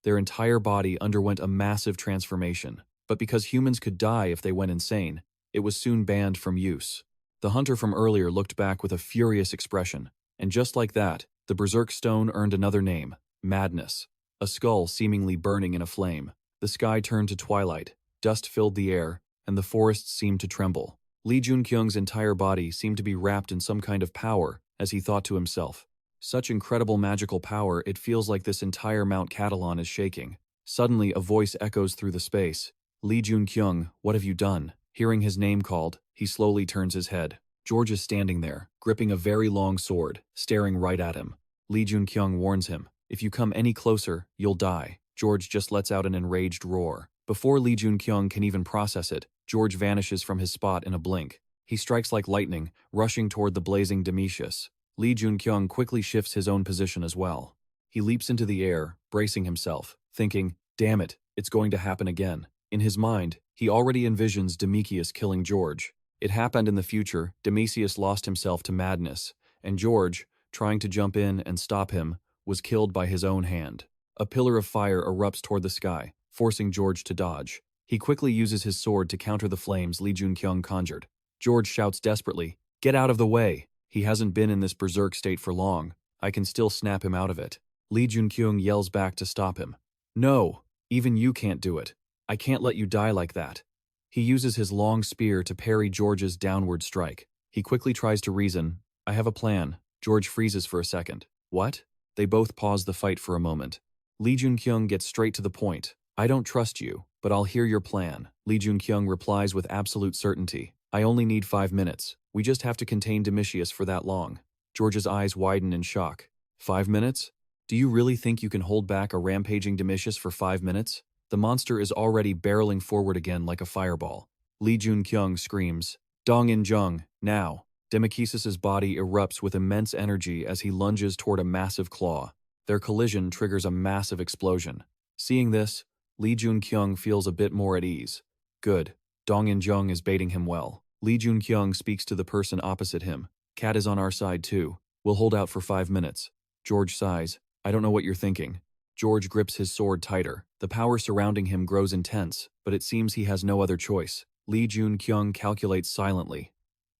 Their entire body underwent a massive transformation, but because humans could die if they went insane, it was soon banned from use. The hunter from earlier looked back with a furious expression, and just like that, the Berserk stone earned another name, Madness. A skull seemingly burning in a flame. The sky turned to twilight, dust filled the air, and the forests seemed to tremble. Joon-kyung's entire body seemed to be wrapped in some kind of power, as he thought to himself. Such incredible magical power, it feels like this entire Mount Catalan is shaking. Suddenly, a voice echoes through the space. Joon-kyung, what have you done? Hearing his name called, he slowly turns his head. George is standing there, gripping a very long sword, staring right at him. Joon-kyung warns him, if you come any closer, you'll die. George just lets out an enraged roar. Before Joon-kyung can even process it, George vanishes from his spot in a blink. He strikes like lightning, rushing toward the blazing Demisius. Joon-kyung quickly shifts his own position as well. He leaps into the air, bracing himself, thinking, damn it, it's going to happen again. In his mind, he already envisions Demisius killing George. It happened in the future. Demisius lost himself to madness, and George, trying to jump in and stop him, was killed by his own hand. A pillar of fire erupts toward the sky, forcing George to dodge. He quickly uses his sword to counter the flames Joon-kyung conjured. George shouts desperately, get out of the way! He hasn't been in this berserk state for long. I can still snap him out of it. Joon-kyung yells back to stop him. No, even you can't do it. I can't let you die like that. He uses his long spear to parry George's downward strike. He quickly tries to reason. I have a plan. George freezes for a second. What? They both pause the fight for a moment. Joon-kyung gets straight to the point. I don't trust you, but I'll hear your plan. Joon-kyung replies with absolute certainty. I only need 5 minutes. We just have to contain Demisius for that long. George's eyes widen in shock. 5 minutes? Do you really think you can hold back a rampaging Demisius for 5 minutes? The monster is already barreling forward again like a fireball. Joon-kyung screams, Dong-in-jung, now. Demisius's body erupts with immense energy as he lunges toward a massive claw. Their collision triggers a massive explosion. Seeing this, Joon-kyung feels a bit more at ease. Good. Dong-in-jung is baiting him well. Joon-kyung speaks to the person opposite him. Cat is on our side too. We'll hold out for 5 minutes. George sighs. I don't know what you're thinking. George grips his sword tighter. The power surrounding him grows intense, but it seems he has no other choice. Joon-kyung calculates silently.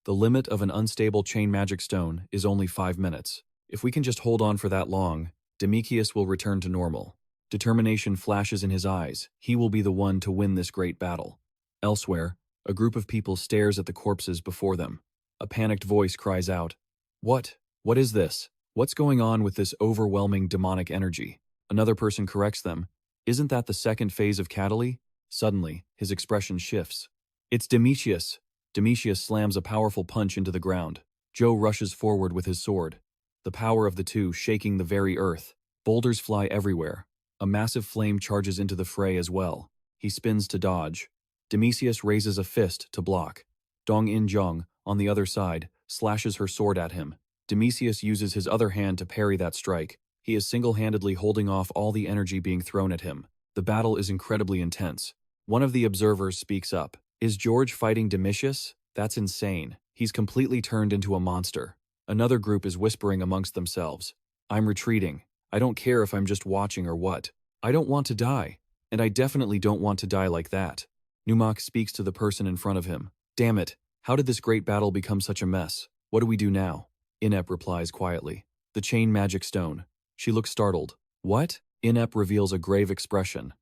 The limit of an unstable chain magic stone is only 5 minutes. If we can just hold on for that long, Demisius will return to normal. Determination flashes in his eyes. He will be the one to win this great battle. Elsewhere, a group of people stares at the corpses before them. A panicked voice cries out, What? What is this? What's going on with this overwhelming demonic energy? Another person corrects them. Isn't that the second phase of Cataly? Suddenly, his expression shifts. It's Demisius. Demisius slams a powerful punch into the ground. Joe rushes forward with his sword. The power of the two shaking the very earth. Boulders fly everywhere. A massive flame charges into the fray as well. He spins to dodge. Demisius raises a fist to block. Dong-in-jung, on the other side, slashes her sword at him. Demisius uses his other hand to parry that strike. He is single-handedly holding off all the energy being thrown at him. The battle is incredibly intense. One of the observers speaks up. Is George fighting Demisius? That's insane. He's completely turned into a monster. Another group is whispering amongst themselves. I'm retreating. I don't care if I'm just watching or what. I don't want to die. And I definitely don't want to die like that. Numak speaks to the person in front of him. Damn it. How did this great battle become such a mess? What do we do now? Inep replies quietly. The chain magic stone. She looks startled. What? Inep reveals a grave expression.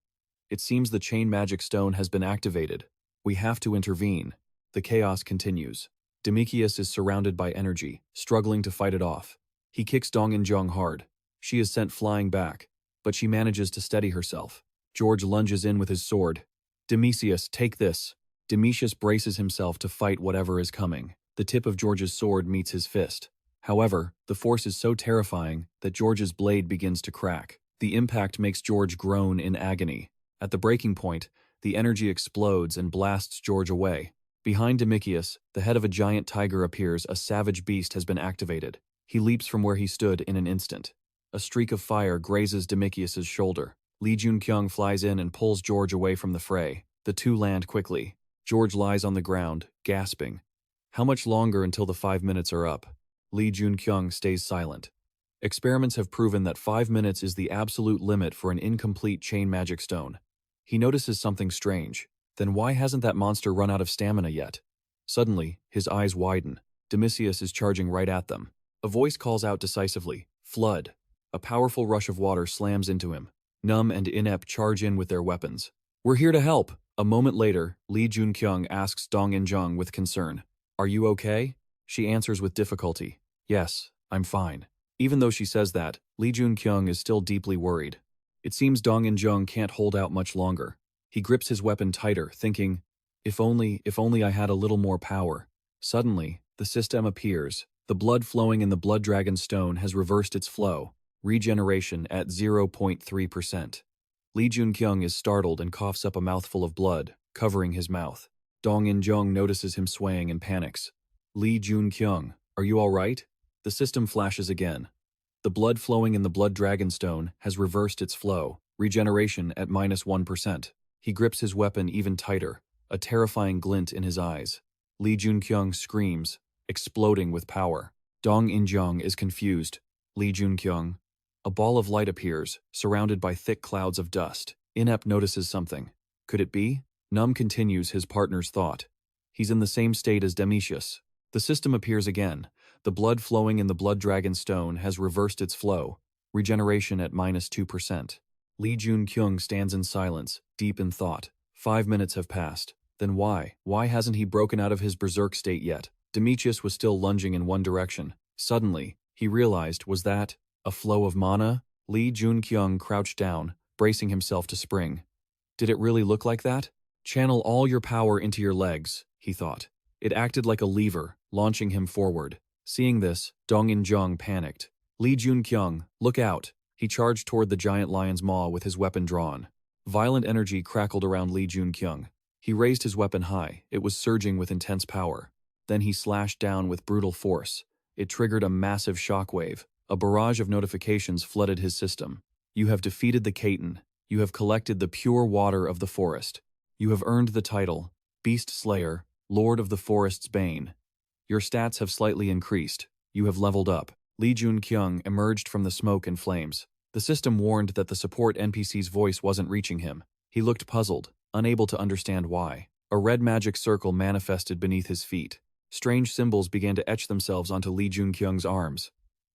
It seems the chain magic stone has been activated. We have to intervene. The chaos continues. Demikius is surrounded by energy, struggling to fight it off. He kicks Dong In-jung hard. She is sent flying back, but she manages to steady herself. George lunges in with his sword. Demisius, take this. Demisius braces himself to fight whatever is coming. The tip of George's sword meets his fist. However, the force is so terrifying that George's blade begins to crack. The impact makes George groan in agony. At the breaking point, the energy explodes and blasts George away. Behind Demicius, the head of a giant tiger appears. A savage beast has been activated. He leaps from where he stood in an instant. A streak of fire grazes Demicius's shoulder. Lee Joon-kyung flies in and pulls George away from the fray. The two land quickly. George lies on the ground, gasping. How much longer until the 5 minutes are up? Lee Joon-kyung stays silent. Experiments have proven that 5 minutes is the absolute limit for an incomplete chain magic stone. He notices something strange. Then why hasn't that monster run out of stamina yet? Suddenly, his eyes widen. Demicius is charging right at them. A voice calls out decisively, "Flood." A powerful rush of water slams into him. Numb and inept charge in with their weapons. "We're here to help." A moment later, Lee Joon-kyung asks Dong In-jung with concern, "Are you okay?" She answers with difficulty, "Yes, I'm fine." Even though she says that, Lee Joon-kyung is still deeply worried. It seems Dong In-jung can't hold out much longer. He grips his weapon tighter, thinking, if only I had a little more power. Suddenly, the system appears. The blood flowing in the Blood Dragon Stone has reversed its flow. Regeneration at 0.3%. Lee Joon-kyung is startled and coughs up a mouthful of blood, covering his mouth. Dong In-jung notices him swaying and panics. "Lee Joon-kyung, are you all right?" The system flashes again. The blood flowing in the Blood Dragon Stone has reversed its flow. Regeneration at -1%. He grips his weapon even tighter, a terrifying glint in his eyes. Lee Joon-kyung screams, exploding with power. Dong In-jung is confused. "Lee Joon-kyung." A ball of light appears, surrounded by thick clouds of dust. Inept notices something. Could it be? Numb continues his partner's thought. He's in the same state as Demicius. The system appears again. The blood flowing in the Blood Dragon Stone has reversed its flow. Regeneration at -2%. Lee Joon-kyung stands in silence, deep in thought. 5 minutes have passed. Then why? Why hasn't he broken out of his berserk state yet? Demicius was still lunging in one direction. Suddenly, he realized, was that a flow of mana? Lee Joon-kyung crouched down, bracing himself to spring. Did it really look like that? Channel all your power into your legs, he thought. It acted like a lever, launching him forward. Seeing this, Dong In-jung panicked. "Lee Joon-kyung, look out!" He charged toward the giant lion's maw with his weapon drawn. Violent energy crackled around Lee Joon-kyung. He raised his weapon high. It was surging with intense power. Then he slashed down with brutal force. It triggered a massive shockwave. A barrage of notifications flooded his system. "You have defeated the Khatan. You have collected the pure water of the forest. You have earned the title, Beast Slayer, Lord of the Forest's Bane. Your stats have slightly increased. You have leveled up." Lee Joon-kyung emerged from the smoke and flames. The system warned that the support NPC's voice wasn't reaching him. He looked puzzled, unable to understand why. A red magic circle manifested beneath his feet. Strange symbols began to etch themselves onto Lee Joon-kyung's arms.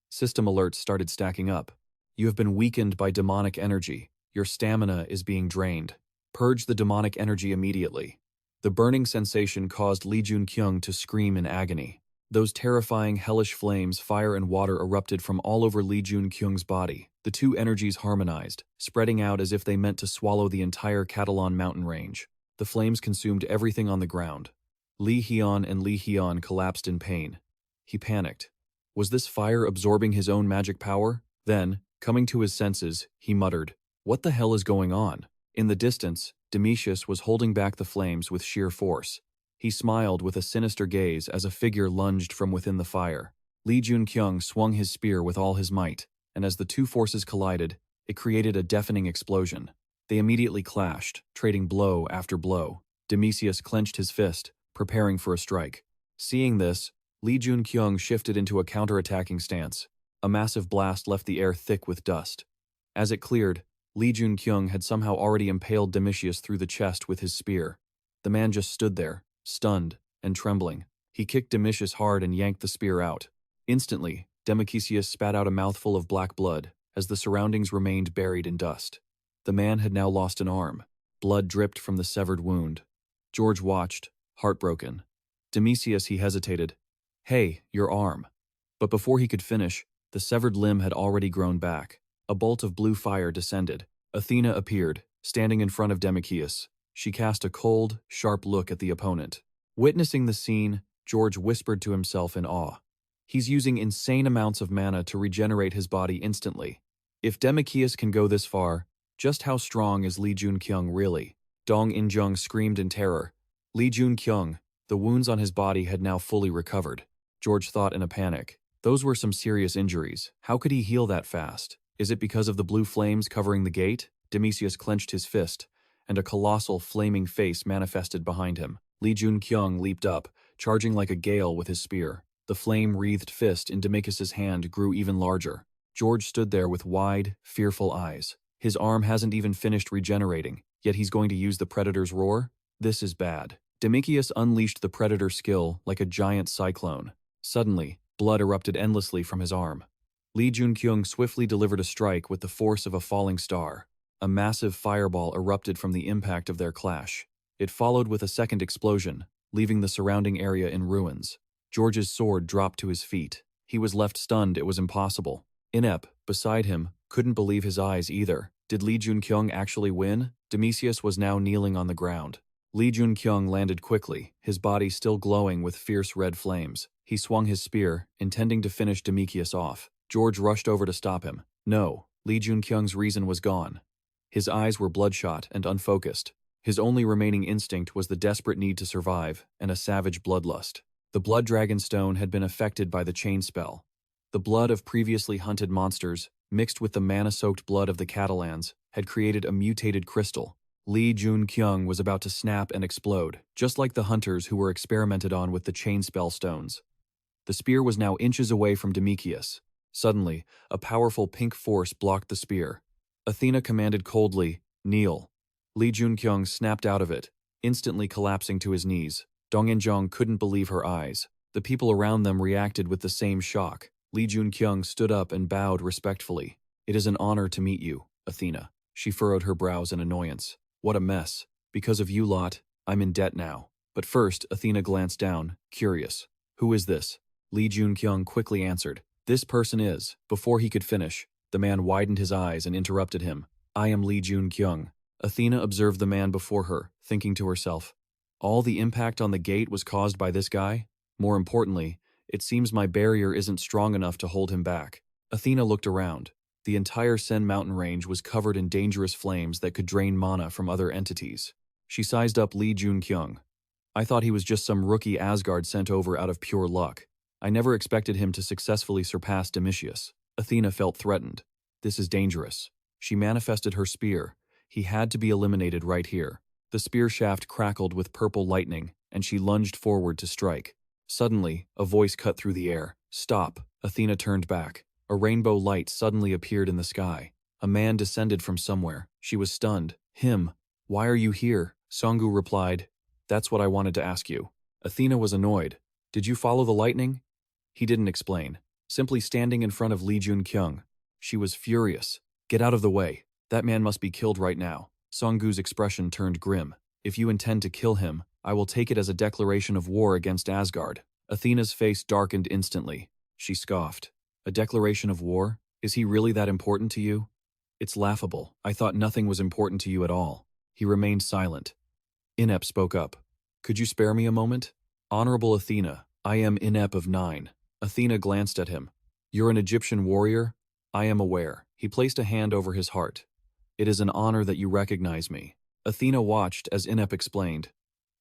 System alerts started stacking up. "You have been weakened by demonic energy. Your stamina is being drained. Purge the demonic energy immediately." The burning sensation caused Lee Joon-kyung to scream in agony. Those terrifying hellish flames, fire and water erupted from all over Lee Joon-kyung's body. The two energies harmonized, spreading out as if they meant to swallow the entire Catalan mountain range. The flames consumed everything on the ground. Lee Hyun and Lee Hyun collapsed in pain. He panicked. Was this fire absorbing his own magic power? Then, coming to his senses, he muttered, "What the hell is going on?" In the distance, Demicius was holding back the flames with sheer force. He smiled with a sinister gaze as a figure lunged from within the fire. Lee Joon-kyung swung his spear with all his might, and as the two forces collided, it created a deafening explosion. They immediately clashed, trading blow after blow. Demicius clenched his fist, preparing for a strike. Seeing this, Lee Joon-kyung shifted into a counterattacking stance. A massive blast left the air thick with dust. As it cleared, Lee Joon-kyung had somehow already impaled Demicius through the chest with his spear. The man just stood there, stunned and trembling. He kicked Demicius hard and yanked the spear out. Instantly, Demicius spat out a mouthful of black blood, as the surroundings remained buried in dust. The man had now lost an arm. Blood dripped from the severed wound. George watched, heartbroken. Demisius, he hesitated. Hey, your arm. But before he could finish, the severed limb had already grown back. A bolt of blue fire descended. Athena appeared, standing in front of Demisius. She cast a cold, sharp look at the opponent. Witnessing the scene, George whispered to himself in awe. He's using insane amounts of mana to regenerate his body instantly. If Demisius can go this far, just how strong is Lee Joon-kyung really? Dong In-jung screamed in terror. Lee Joon-kyung, the wounds on his body had now fully recovered. George thought in a panic. Those were some serious injuries. How could he heal that fast? Is it because of the blue flames covering the gate? Demisius clenched his fist, and a colossal flaming face manifested behind him. Lee Joon-kyung leaped up, charging like a gale with his spear. The flame-wreathed fist in Demisius's hand grew even larger. George stood there with wide, fearful eyes. His arm hasn't even finished regenerating, yet he's going to use the Predator's roar? This is bad. Demisius unleashed the Predator skill like a giant cyclone. Suddenly, blood erupted endlessly from his arm. Lee Joon-kyung swiftly delivered a strike with the force of a falling star. A massive fireball erupted from the impact of their clash. It followed with a second explosion, leaving the surrounding area in ruins. George's sword dropped to his feet. He was left stunned. It was impossible. Inept, beside him, couldn't believe his eyes either. Did Lee Joon-kyung actually win? Demisius was now kneeling on the ground. Lee Joon-kyung landed quickly, his body still glowing with fierce red flames. He swung his spear, intending to finish Demisius off. George rushed over to stop him. No, Lee Joon-kyung's reason was gone. His eyes were bloodshot and unfocused. His only remaining instinct was the desperate need to survive and a savage bloodlust. The Blood Dragon Stone had been affected by the chain spell. The blood of previously hunted monsters, mixed with the mana-soaked blood of the Catalans, had created a mutated crystal. Lee Joon-kyung was about to snap and explode, just like the hunters who were experimented on with the chain spell stones. The spear was now inches away from Demisius. Suddenly, a powerful pink force blocked the spear. Athena commanded coldly, "Kneel." Lee Joon-kyung snapped out of it, instantly collapsing to his knees. Dong In-jung couldn't believe her eyes. The people around them reacted with the same shock. Lee Joon-kyung stood up and bowed respectfully. "It is an honor to meet you, Athena." She furrowed her brows in annoyance. "What a mess. Because of you lot, I'm in debt now." But first, Athena glanced down, curious. "Who is this?" Lee Joon-kyung quickly answered. "This person is." Before he could finish, the man widened his eyes and interrupted him. "I am Lee Joon-kyung." Athena observed the man before her, thinking to herself, all the impact on the gate was caused by this guy? More importantly, it seems my barrier isn't strong enough to hold him back. Athena looked around. The entire Sen mountain range was covered in dangerous flames that could drain mana from other entities. She sized up Lee Joon-kyung. "I thought he was just some rookie Asgard sent over out of pure luck. I never expected him to successfully surpass Demisius." Athena felt threatened. "This is dangerous." She manifested her spear. He had to be eliminated right here. The spear shaft crackled with purple lightning, and she lunged forward to strike. Suddenly, a voice cut through the air. "Stop!" Athena turned back. A rainbow light suddenly appeared in the sky. A man descended from somewhere. She was stunned. "Him. Why are you here?" Sangun replied. "That's what I wanted to ask you." Athena was annoyed. "Did you follow the lightning?" He didn't explain. Simply standing in front of Lee Joon-kyung. She was furious. "Get out of the way. That man must be killed right now." Sangun's expression turned grim. "If you intend to kill him, I will take it as a declaration of war against Asgard." Athena's face darkened instantly. She scoffed. "A declaration of war? Is he really that important to you?" "It's laughable. I thought nothing was important to you at all." He remained silent. Inep spoke up. "Could you spare me a moment?" "Honorable Athena, I am Inep of 9. Athena glanced at him. "You're an Egyptian warrior?" "I am aware." He placed a hand over his heart. "It is an honor that you recognize me." Athena watched as Inep explained.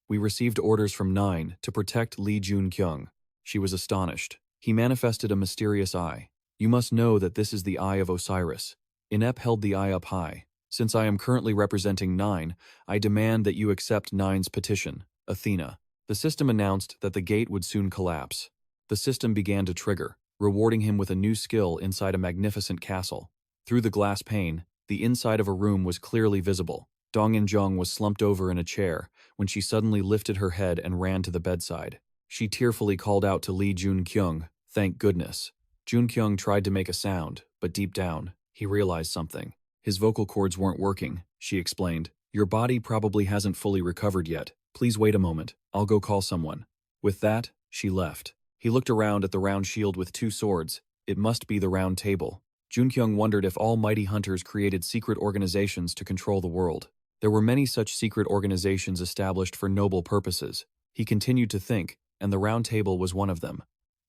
"We received orders from 9 to protect Lee Joon-kyung." She was astonished. He manifested a mysterious eye. "You must know that this is the Eye of Osiris." Inep held the eye up high. "Since I am currently representing 9, I demand that you accept 9's petition, Athena." The system announced that the gate would soon collapse. The system began to trigger, rewarding him with a new skill inside a magnificent castle. Through the glass pane, the inside of a room was clearly visible. Dong In-jung was slumped over in a chair when she suddenly lifted her head and ran to the bedside. She tearfully called out to Lee Joon-kyung, "Thank goodness." Joon-kyung tried to make a sound, but deep down, he realized something. His vocal cords weren't working, she explained. Your body probably hasn't fully recovered yet. Please wait a moment. I'll go call someone. With that, she left. He looked around at the round shield with 2 swords. It must be the Round Table. Joon-kyung wondered if all mighty hunters created secret organizations to control the world. There were many such secret organizations established for noble purposes. He continued to think, and the Round Table was one of them.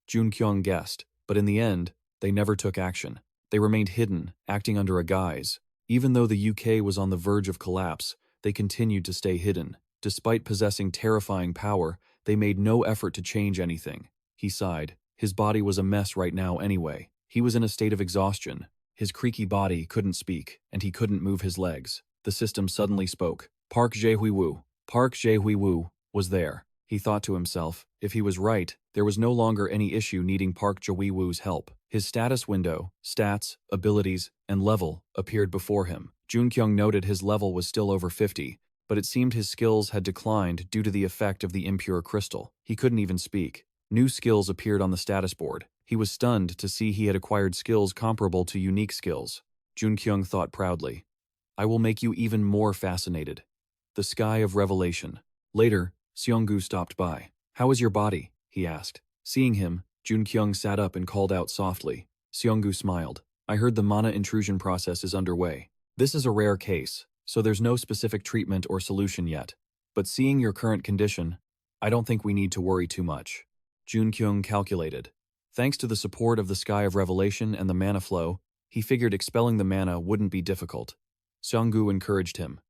Joon-kyung guessed, but in the end, they never took action. They remained hidden, acting under a guise. Even though the UK was on the verge of collapse, they continued to stay hidden. Despite possessing terrifying power, they made no effort to change anything. He sighed. His body was a mess right now anyway. He was in a state of exhaustion. His creaky body couldn't speak, and he couldn't move his legs. The system suddenly spoke. Park Jae-hui-woo. Park Jae-hui-woo was there. He thought to himself, if he was right, there was no longer any issue needing Park Jae-hui-woo's help. His status window, stats, abilities, and level appeared before him. Joon-kyung noted his level was still over 50, but it seemed his skills had declined due to the effect of the impure crystal. He couldn't even speak. New skills appeared on the status board. He was stunned to see he had acquired skills comparable to unique skills. Joon-kyung thought proudly, I will make you even more fascinated. The Sky of Revelation. Later, Seonggu stopped by. How is your body? He asked. Seeing him, Joon-kyung sat up and called out softly. Seonggu smiled. I heard the mana intrusion process is underway. This is a rare case, so there's no specific treatment or solution yet. But seeing your current condition, I don't think we need to worry too much. Joon-kyung calculated. Thanks to the support of the Sky of Revelation and the mana flow, he figured expelling the mana wouldn't be difficult. Seonggu encouraged him.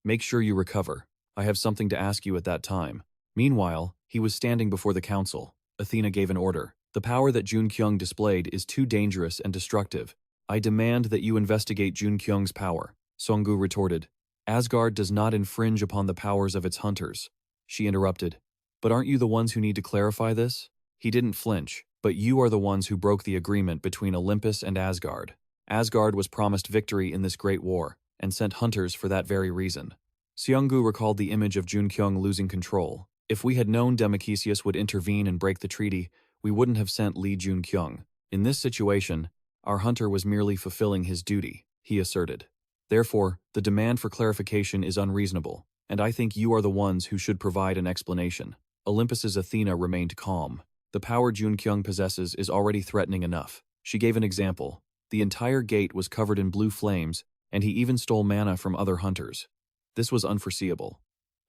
Make sure you recover. I have something to ask you at that time. Meanwhile, he was standing before the council. Athena gave an order. The power that Joon-kyung displayed is too dangerous and destructive. I demand that you investigate Joon-kyung's power. Seonggu retorted. Asgard does not infringe upon the powers of its hunters. She interrupted. But aren't you the ones who need to clarify this? He didn't flinch, but you are the ones who broke the agreement between Olympus and Asgard. Asgard was promised victory in this great war, and sent hunters for that very reason. Seonggu recalled the image of Joon-kyung losing control. If we had known Democesius would intervene and break the treaty, we wouldn't have sent Lee Joon-kyung. In this situation, our hunter was merely fulfilling his duty, he asserted. Therefore, the demand for clarification is unreasonable, and I think you are the ones who should provide an explanation. Olympus's Athena remained calm. The power Joon-kyung possesses is already threatening enough. She gave an example. The entire gate was covered in blue flames, and he even stole mana from other hunters. This was unforeseeable.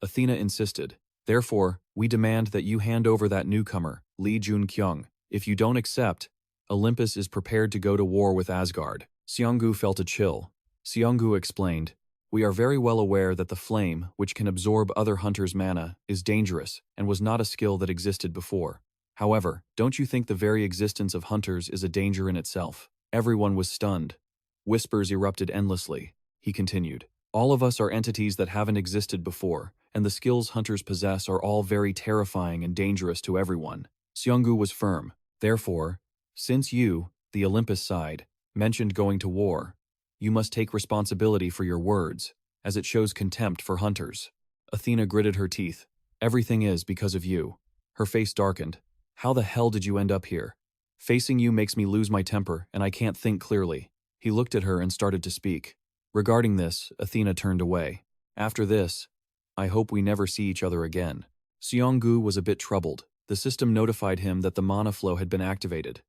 Athena insisted. Therefore, we demand that you hand over that newcomer, Lee Joon-kyung. If you don't accept, Olympus is prepared to go to war with Asgard. Seonggu felt a chill. Seonggu explained, we are very well aware that the flame, which can absorb other hunters' mana, is dangerous and was not a skill that existed before. However, don't you think the very existence of hunters is a danger in itself? Everyone was stunned. Whispers erupted endlessly. He continued, all of us are entities that haven't existed before, and the skills hunters possess are all very terrifying and dangerous to everyone. Seonggu was firm. Therefore, since you, the Olympus side, mentioned going to war, you must take responsibility for your words, as it shows contempt for hunters. Athena gritted her teeth. Everything is because of you. Her face darkened. How the hell did you end up here? Facing you makes me lose my temper, and I can't think clearly. He looked at her and started to speak. Regarding this, Athena turned away. After this, I hope we never see each other again. Seonggu was a bit troubled. The system notified him that the mana flow had been activated.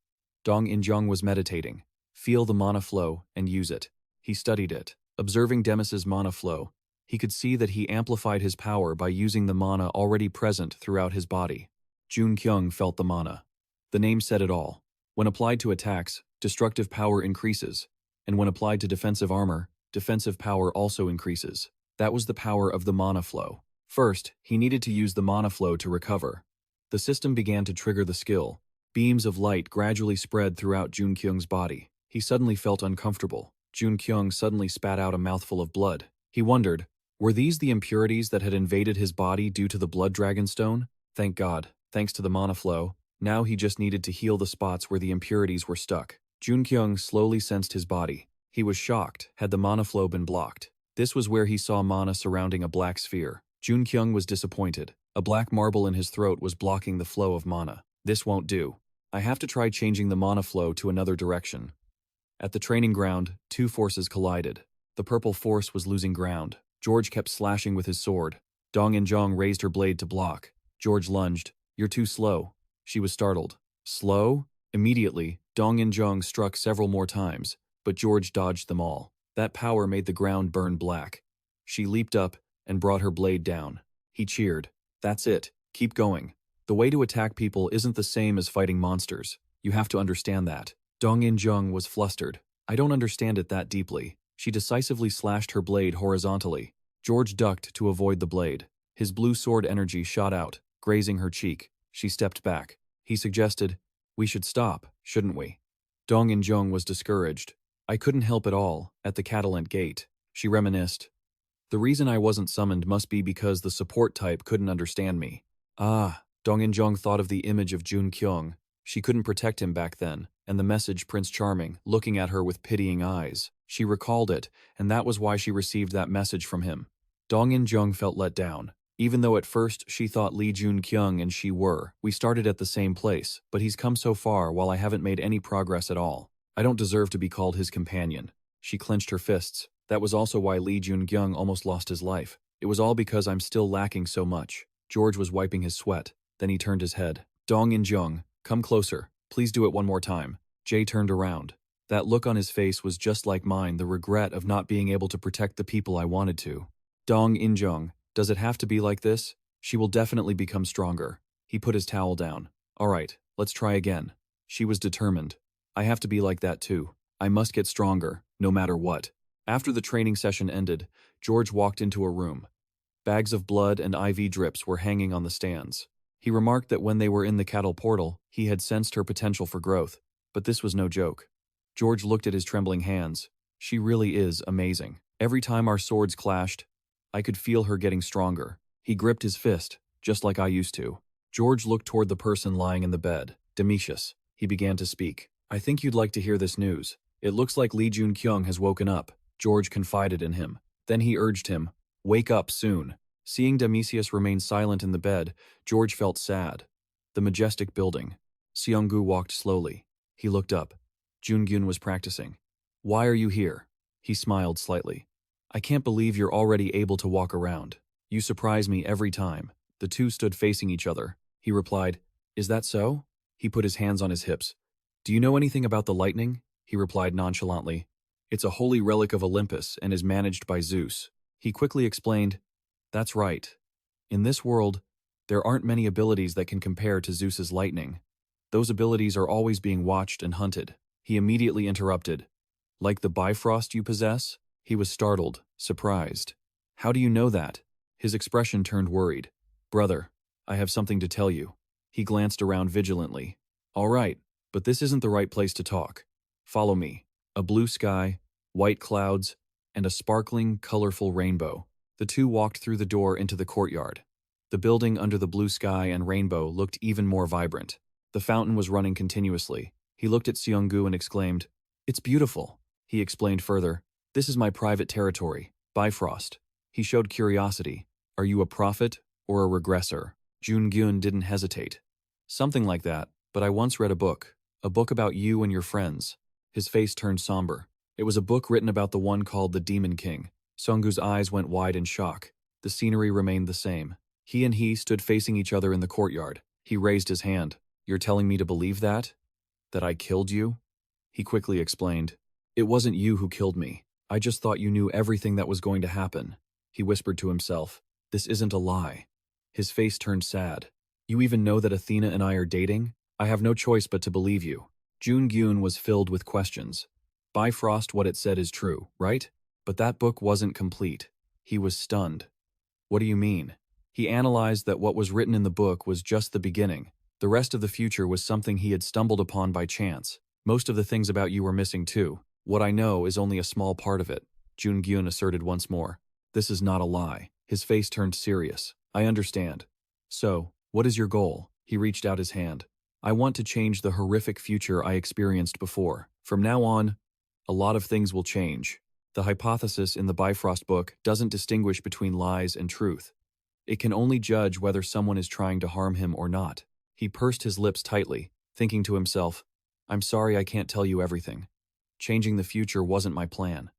Dong In-jung was meditating. Feel the mana flow and use it. He studied it. Observing Demis's mana flow, he could see that he amplified his power by using the mana already present throughout his body. Joon-kyung felt the mana. The name said it all. When applied to attacks, destructive power increases, and when applied to defensive armor, defensive power also increases. That was the power of the mana flow. First, he needed to use the mana flow to recover. The system began to trigger the skill. Beams of light gradually spread throughout Joon-kyung's body. He suddenly felt uncomfortable. Joon-kyung suddenly spat out a mouthful of blood. He wondered, were these the impurities that had invaded his body due to the blood dragon stone? Thank God, thanks to the mana flow, now he just needed to heal the spots where the impurities were stuck. Joon-kyung slowly sensed his body. He was shocked, had the mana flow been blocked. This was where he saw mana surrounding a black sphere. Joon-kyung was disappointed. A black marble in his throat was blocking the flow of mana. This won't do. I have to try changing the mana flow to another direction. At the training ground, two forces collided. The purple force was losing ground. George kept slashing with his sword. Dong In-jung raised her blade to block. George lunged. "You're too slow." She was startled. "Slow?" Immediately, Dong In-jung struck several more times, but George dodged them all. That power made the ground burn black. She leaped up and brought her blade down. He cheered. "That's it. Keep going. The way to attack people isn't the same as fighting monsters. You have to understand that." Dong In-jung was flustered. "I don't understand it that deeply." She decisively slashed her blade horizontally. George ducked to avoid the blade. His blue sword energy shot out, grazing her cheek. She stepped back. He suggested, "We should stop, shouldn't we?" Dong In-jung was discouraged. "I couldn't help at all, at the Catalent gate." She reminisced. "The reason I wasn't summoned must be because the support type couldn't understand me." Ah, Dong In-jung thought of the image of Joon-kyung. She couldn't protect him back then, and the message Prince Charming, looking at her with pitying eyes. She recalled it, and that was why she received that message from him. Dong In-jung felt let down. Even though at first she thought Lee Joon-kyung and she were. "We started at the same place, but he's come so far while I haven't made any progress at all. I don't deserve to be called his companion." She clenched her fists. That was also why Lee Joon-kyung almost lost his life. It was all because I'm still lacking so much. George was wiping his sweat. Then he turned his head. "Dong In-jung, come closer. Please do it one more time." Jay turned around. That look on his face was just like mine, the regret of not being able to protect the people I wanted to. "Dong In-jung, does it have to be like this? She will definitely become stronger." He put his towel down. "All right, let's try again." She was determined. "I have to be like that too. I must get stronger, no matter what." After the training session ended, George walked into a room. Bags of blood and IV drips were hanging on the stands. He remarked that when they were in the cattle portal, he had sensed her potential for growth. But this was no joke. George looked at his trembling hands. "She really is amazing. Every time our swords clashed, I could feel her getting stronger." He gripped his fist, just like I used to. George looked toward the person lying in the bed. "Demetrius." He began to speak. "I think you'd like to hear this news. It looks like Lee Joon-kyung has woken up." George confided in him. Then he urged him, "Wake up soon." Seeing Demetrius remain silent in the bed, George felt sad. The majestic building. Seonggu walked slowly. He looked up. Joon-kyung was practicing. "Why are you here?" He smiled slightly. "I can't believe you're already able to walk around. You surprise me every time." The two stood facing each other. He replied, "Is that so?" He put his hands on his hips. "Do you know anything about the lightning?" He replied nonchalantly. "It's a holy relic of Olympus and is managed by Zeus." He quickly explained, "That's right. In this world, there aren't many abilities that can compare to Zeus's lightning. Those abilities are always being watched and hunted." He immediately interrupted. "Like the Bifrost you possess?" He was startled, surprised. "How do you know that?" His expression turned worried. "Brother, I have something to tell you." He glanced around vigilantly. "All right, but this isn't the right place to talk. Follow me." A blue sky, white clouds, and a sparkling, colorful rainbow. The two walked through the door into the courtyard. The building under the blue sky and rainbow looked even more vibrant. The fountain was running continuously. He looked at Seonggu and exclaimed, "It's beautiful." He explained further, "This is my private territory, Bifrost." He showed curiosity. "Are you a prophet or a regressor?" Joon-kyung didn't hesitate. "Something like that, but I once read a book about you and your friends." His face turned somber. It was a book written about the one called the Demon King. Seonggu's eyes went wide in shock. The scenery remained the same. He and he stood facing each other in the courtyard. He raised his hand. "You're telling me to believe that? That I killed you?" He quickly explained, "It wasn't you who killed me. I just thought you knew everything that was going to happen." He whispered to himself, "This isn't a lie." His face turned sad. "You even know that Athena and I are dating? I have no choice but to believe you." Joon-kyung was filled with questions. Bifrost, what it said is true, right? But that book wasn't complete. He was stunned. "What do you mean?" He analyzed that what was written in the book was just the beginning. The rest of the future was something he had stumbled upon by chance. "Most of the things about you were missing too. What I know is only a small part of it," Joon-kyung asserted once more. "This is not a lie." His face turned serious. "I understand. So, what is your goal?" He reached out his hand. "I want to change the horrific future I experienced before. From now on, a lot of things will change. The hypothesis in the Bifrost book doesn't distinguish between lies and truth. It can only judge whether someone is trying to harm him or not." He pursed his lips tightly, thinking to himself, "I'm sorry I can't tell you everything. Changing the future wasn't my plan."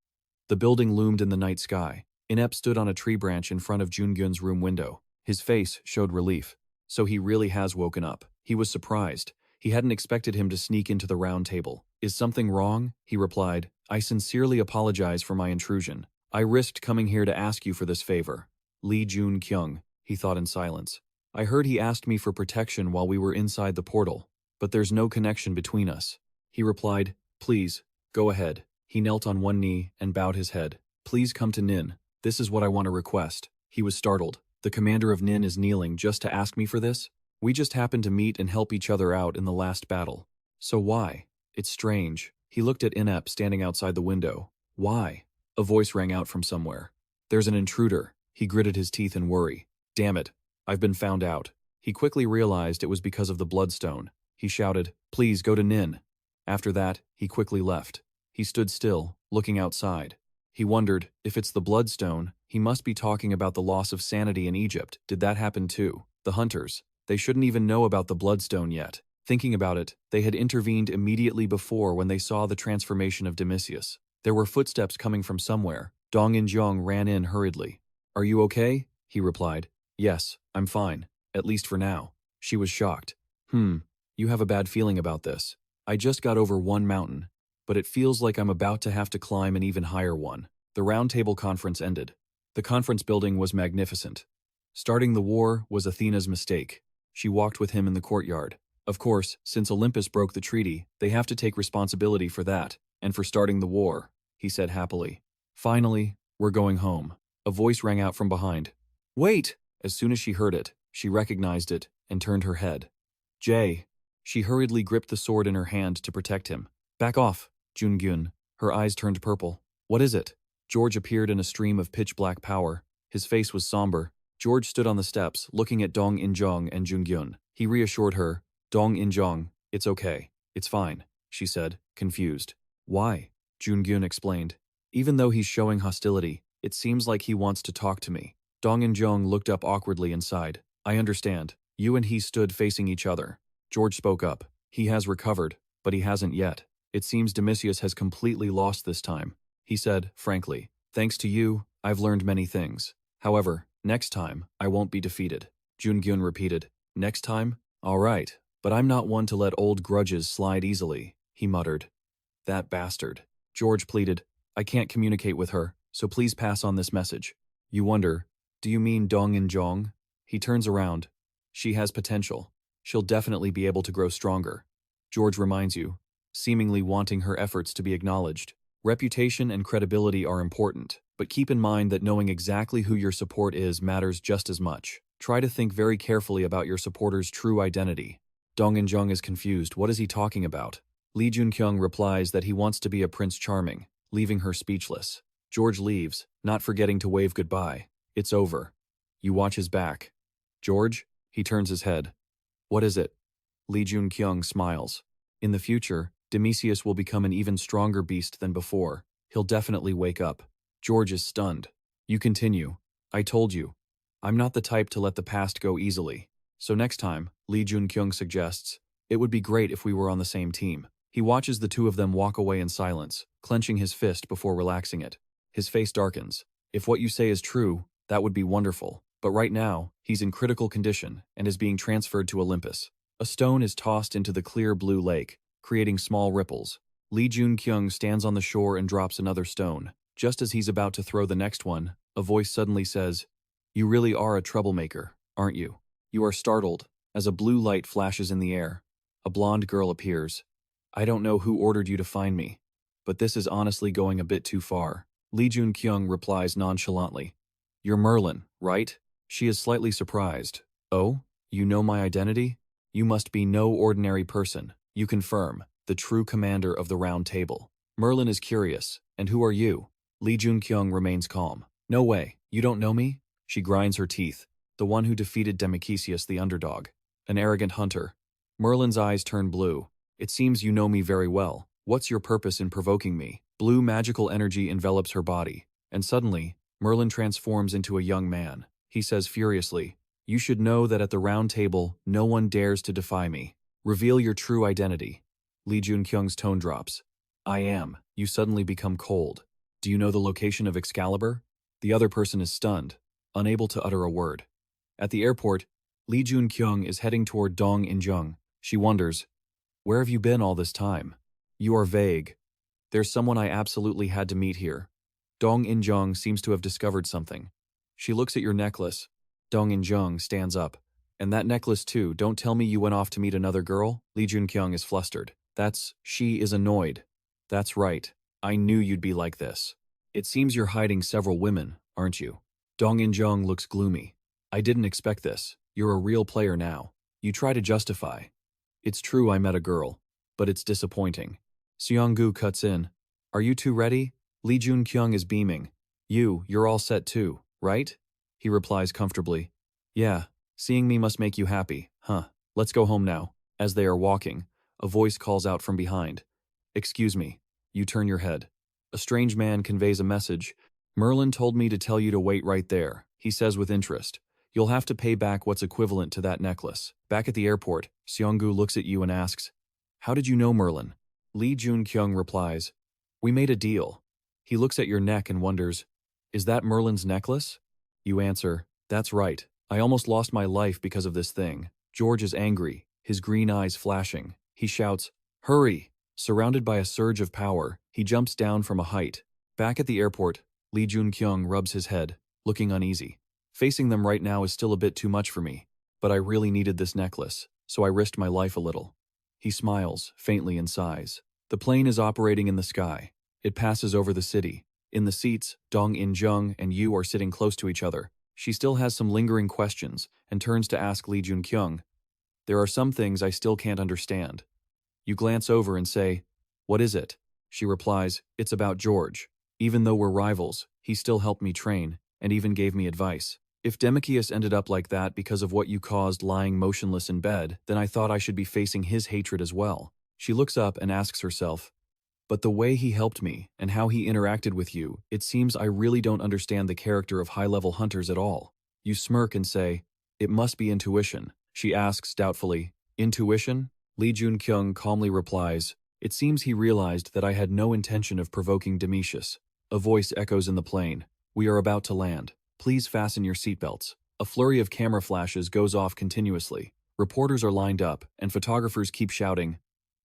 The building loomed in the night sky. Inept stood on a tree branch in front of Joon-kyung's room window. His face showed relief. So he really has woken up. He was surprised. He hadn't expected him to sneak into the round table. Is something wrong? He replied. I sincerely apologize for my intrusion. I risked coming here to ask you for this favor. Lee Joon-kyung, he thought in silence. I heard he asked me for protection while we were inside the portal, but there's no connection between us. He replied, please, go ahead. He knelt on one knee and bowed his head. Please come to Nin. This is what I want to request. He was startled. The commander of Nin is kneeling just to ask me for this? We just happened to meet and help each other out in the last battle. So why? It's strange. He looked at Inept standing outside the window. Why? A voice rang out from somewhere. There's an intruder. He gritted his teeth in worry. Damn it. I've been found out. He quickly realized it was because of the bloodstone. He shouted, please go to Nin. After that, he quickly left. He stood still, looking outside. He wondered, if it's the bloodstone, he must be talking about the loss of sanity in Egypt. Did that happen too? The hunters. They shouldn't even know about the bloodstone yet. Thinking about it, they had intervened immediately before when they saw the transformation of Demisius. There were footsteps coming from somewhere. Dong In-jong ran in hurriedly. Are you okay? He replied. Yes, I'm fine. At least for now. She was shocked. You have a bad feeling about this. I just got over one mountain, but it feels like I'm about to have to climb an even higher one. The Round Table Conference ended. The conference building was magnificent. Starting the war was Athena's mistake. She walked with him in the courtyard. Of course, since Olympus broke the treaty, they have to take responsibility for that, and for starting the war, he said happily. Finally, we're going home. A voice rang out from behind. Wait! As soon as she heard it, she recognized it and turned her head. Jay. She hurriedly gripped the sword in her hand to protect him. Back off, Joon-kyung. Her eyes turned purple. What is it? George appeared in a stream of pitch-black power. His face was somber. George stood on the steps, looking at Dong In-jong and Joon-kyung. He reassured her. Dong In-jong, it's okay. It's fine, she said, confused. Why? Joon-kyung explained. Even though he's showing hostility, it seems like he wants to talk to me. Dong In-jong looked up awkwardly and sighed. I understand. You and he stood facing each other. George spoke up. He has recovered, but he hasn't yet. It seems Demisius has completely lost this time. He said, frankly, thanks to you, I've learned many things. However, next time, I won't be defeated. Joon-kyung repeated. Next time? All right, but I'm not one to let old grudges slide easily, he muttered. That bastard. George pleaded. I can't communicate with her, so please pass on this message. You wonder, do you mean Dong In-jong? He turns around. She has potential. She'll definitely be able to grow stronger. George reminds you, seemingly wanting her efforts to be acknowledged. Reputation and credibility are important, but keep in mind that knowing exactly who your support is matters just as much. Try to think very carefully about your supporter's true identity. Dong In-jong is confused. What is he talking about? Lee Joon-kyung replies that he wants to be a Prince Charming, leaving her speechless. George leaves, not forgetting to wave goodbye. It's over. You watch his back. George? He turns his head. What is it? Lee Joon-kyung smiles. In the future, Demisius will become an even stronger beast than before. He'll definitely wake up. George is stunned. You continue. I told you. I'm not the type to let the past go easily. So next time, Lee Joon-kyung suggests, it would be great if we were on the same team. He watches the two of them walk away in silence, clenching his fist before relaxing it. His face darkens. If what you say is true, that would be wonderful. But right now, he's in critical condition and is being transferred to Olympus. A stone is tossed into the clear blue lake, creating small ripples. Lee Joon-kyung stands on the shore and drops another stone. Just as he's about to throw the next one, a voice suddenly says, You really are a troublemaker, aren't you? You are startled, as a blue light flashes in the air. A blonde girl appears. I don't know who ordered you to find me, but this is honestly going a bit too far. Lee Joon-kyung replies nonchalantly. You're Merlin, right? She is slightly surprised. Oh, you know my identity? You must be no ordinary person. You confirm, the true commander of the Round Table. Merlin is curious. And who are you? Lee Joon-kyung remains calm. No way, you don't know me? She grinds her teeth. The one who defeated Demisius the underdog. An arrogant hunter. Merlin's eyes turn blue. It seems you know me very well. What's your purpose in provoking me? Blue magical energy envelops her body. And suddenly, Merlin transforms into a young man. He says furiously, You should know that at the Round Table, no one dares to defy me. Reveal your true identity. Lee Joon-kyung's tone drops. I am. You suddenly become cold. Do you know the location of Excalibur? The other person is stunned, unable to utter a word. At the airport, Lee Joon-kyung is heading toward Dong In-jung. She wonders, "Where have you been all this time? You are vague. There's someone I absolutely had to meet here." Dong In-jung seems to have discovered something. She looks at your necklace. Dong In-jung stands up. "And that necklace too, don't tell me you went off to meet another girl?" Lee Joon-kyung is flustered. She is annoyed. "That's right. I knew you'd be like this. It seems you're hiding several women, aren't you?" Dong In-jung looks gloomy. "I didn't expect this. You're a real player now. You try to justify. It's true I met a girl, but it's disappointing." Seong-gu cuts in. "Are you two ready?" Lee Joon-kyung is beaming. You're all set too, right?" He replies comfortably. "Yeah, seeing me must make you happy, huh? Let's go home now." As they are walking, a voice calls out from behind. "Excuse me." You turn your head. A strange man conveys a message. "Merlin told me to tell you to wait right there," he says with interest. "You'll have to pay back what's equivalent to that necklace." Back at the airport, Seong-gu looks at you and asks, "How did you know Merlin?" Lee Joon-kyung replies, "We made a deal." He looks at your neck and wonders, "Is that Merlin's necklace?" You answer, "That's right. I almost lost my life because of this thing." George is angry, his green eyes flashing. He shouts, "Hurry!" Surrounded by a surge of power, he jumps down from a height. Back at the airport, Lee Joon-kyung rubs his head, looking uneasy. "Facing them right now is still a bit too much for me, but I really needed this necklace, so I risked my life a little." He smiles, faintly, and sighs. The plane is operating in the sky. It passes over the city. In the seats, Dong In-jung and you are sitting close to each other. She still has some lingering questions and turns to ask Lee Joon-kyung, "There are some things I still can't understand." You glance over and say, "What is it?" She replies, "It's about George. Even though we're rivals, he still helped me train, and even gave me advice. If Demichius ended up like that because of what you caused lying motionless in bed, then I thought I should be facing his hatred as well." She looks up and asks herself, "But the way he helped me, and how he interacted with you, it seems I really don't understand the character of high-level hunters at all." You smirk and say, "It must be intuition." She asks doubtfully, "Intuition?" Lee Joon-kyung calmly replies, "It seems he realized that I had no intention of provoking Demichius." A voice echoes in the plane, "We are about to land. Please fasten your seatbelts." A flurry of camera flashes goes off continuously. Reporters are lined up, and photographers keep shouting,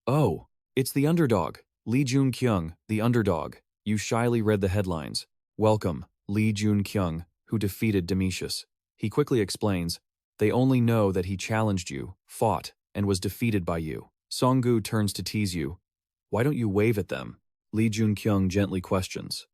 "Oh, it's the underdog. Lee Joon-kyung, the underdog." You shyly read the headlines. "Welcome, Lee Joon-kyung, who defeated Demichius." He quickly explains, "They only know that he challenged you, fought, and was defeated by you." Seong-gu turns to tease you. "Why don't you wave at them?" Lee Joon-kyung gently questions,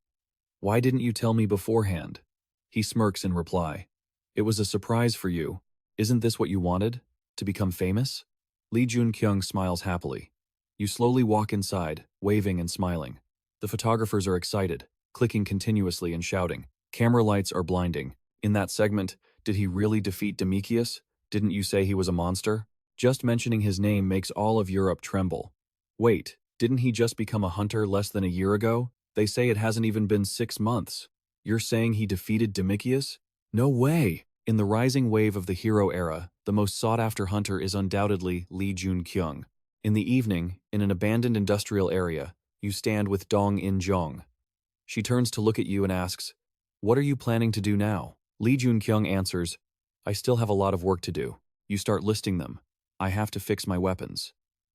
"Why didn't you tell me beforehand?" He smirks in reply, "It was a surprise for you. Isn't this what you wanted? To become famous?" Lee Joon-kyung smiles happily. You slowly walk inside, waving and smiling. The photographers are excited, clicking continuously and shouting. Camera lights are blinding. In that segment, "Did he really defeat Demichius? Didn't you say he was a monster?" Just mentioning his name makes all of Europe tremble. Wait, didn't he just become a hunter less than a year ago? They say it hasn't even been 6 months. You're saying he defeated Demichius? No way! In the rising wave of the hero era, the most sought-after hunter is undoubtedly Lee Joon-kyung. In the evening, in an abandoned industrial area, you stand with Dong In-jung. She turns to look at you and asks, "What are you planning to do now?" Lee Joon-kyung answers, "I still have a lot of work to do." You start listing them. "I have to fix my weapons.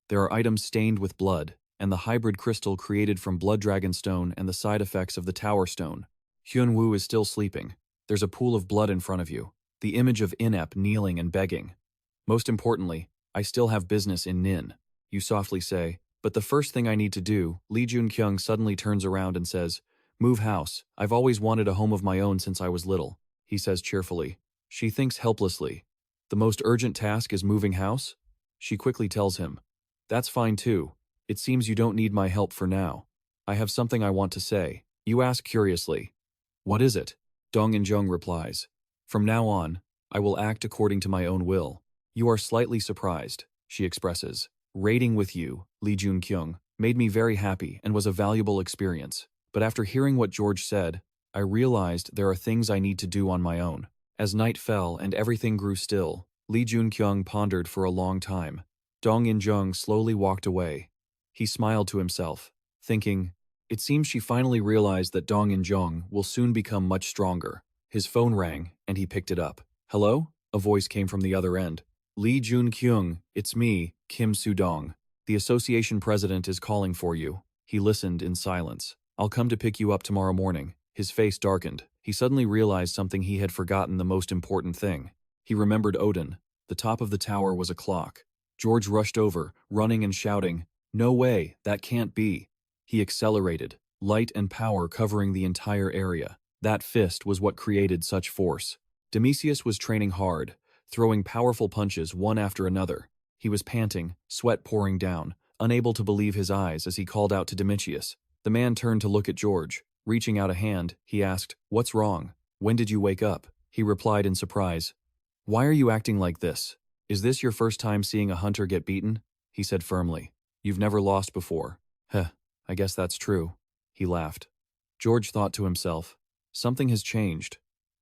There are items stained with blood, and the hybrid crystal created from blood dragon stone and the side effects of the tower stone." Hyun-woo is still sleeping. There's a pool of blood in front of you. The image of Inep kneeling and begging. "Most importantly, I still have business in Nin." You softly say, "But the first thing I need to do," Lee Joon-kyung suddenly turns around and says, "Move house. I've always wanted a home of my own since I was little," he says cheerfully. She thinks helplessly. The most urgent task is moving house? She quickly tells him, "That's fine too. It seems you don't need my help for now. I have something I want to say." You ask curiously, "What is it?" Dong In-jung replies, "From now on, I will act according to my own will." You are slightly surprised, she expresses. "Raiding with you, Lee Joon-kyung, made me very happy and was a valuable experience. But after hearing what George said, I realized there are things I need to do on my own." As night fell and everything grew still, Lee Joon-kyung pondered for a long time. Dong In-jung slowly walked away. He smiled to himself, thinking, It seems she finally realized that Dong In-jung will soon become much stronger. His phone rang, and he picked it up. "Hello?" A voice came from the other end. "Lee Joon-kyung, it's me, Kim Soo-dong. The association president is calling for you." He listened in silence. "I'll come to pick you up tomorrow morning." His face darkened. He suddenly realized something he had forgotten, the most important thing. He remembered Odin. The top of the tower was a clock. George rushed over, running and shouting, "No way, that can't be." He accelerated, light and power covering the entire area. That fist was what created such force. Demisius was training hard, throwing powerful punches one after another. He was panting, sweat pouring down, unable to believe his eyes as he called out to Demisius. The man turned to look at George. Reaching out a hand, he asked, "What's wrong? When did you wake up?" He replied in surprise, "Why are you acting like this? Is this your first time seeing a hunter get beaten?" He said firmly, "You've never lost before." "Huh, I guess that's true." He laughed. George thought to himself, something has changed.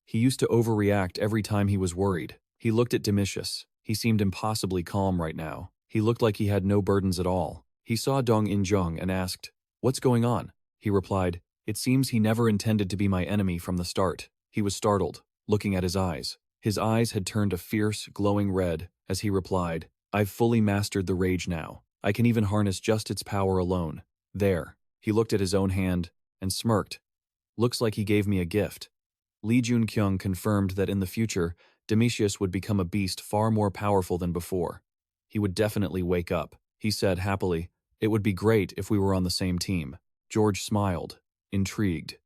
He used to overreact every time he was worried. He looked at Demisius. He seemed impossibly calm right now. He looked like he had no burdens at all. He saw Dong In-jung and asked, "What's going on?" He replied, "It seems he never intended to be my enemy from the start." He was startled, looking at his eyes. His eyes had turned a fierce, glowing red as he replied, "I've fully mastered the rage now. I can even harness just its power alone." There. He looked at his own hand and smirked. "Looks like he gave me a gift." Lee Joon-kyung confirmed that in the future, Demisius would become a beast far more powerful than before. He would definitely wake up. He said happily, "It would be great if we were on the same team." George smiled, intrigued.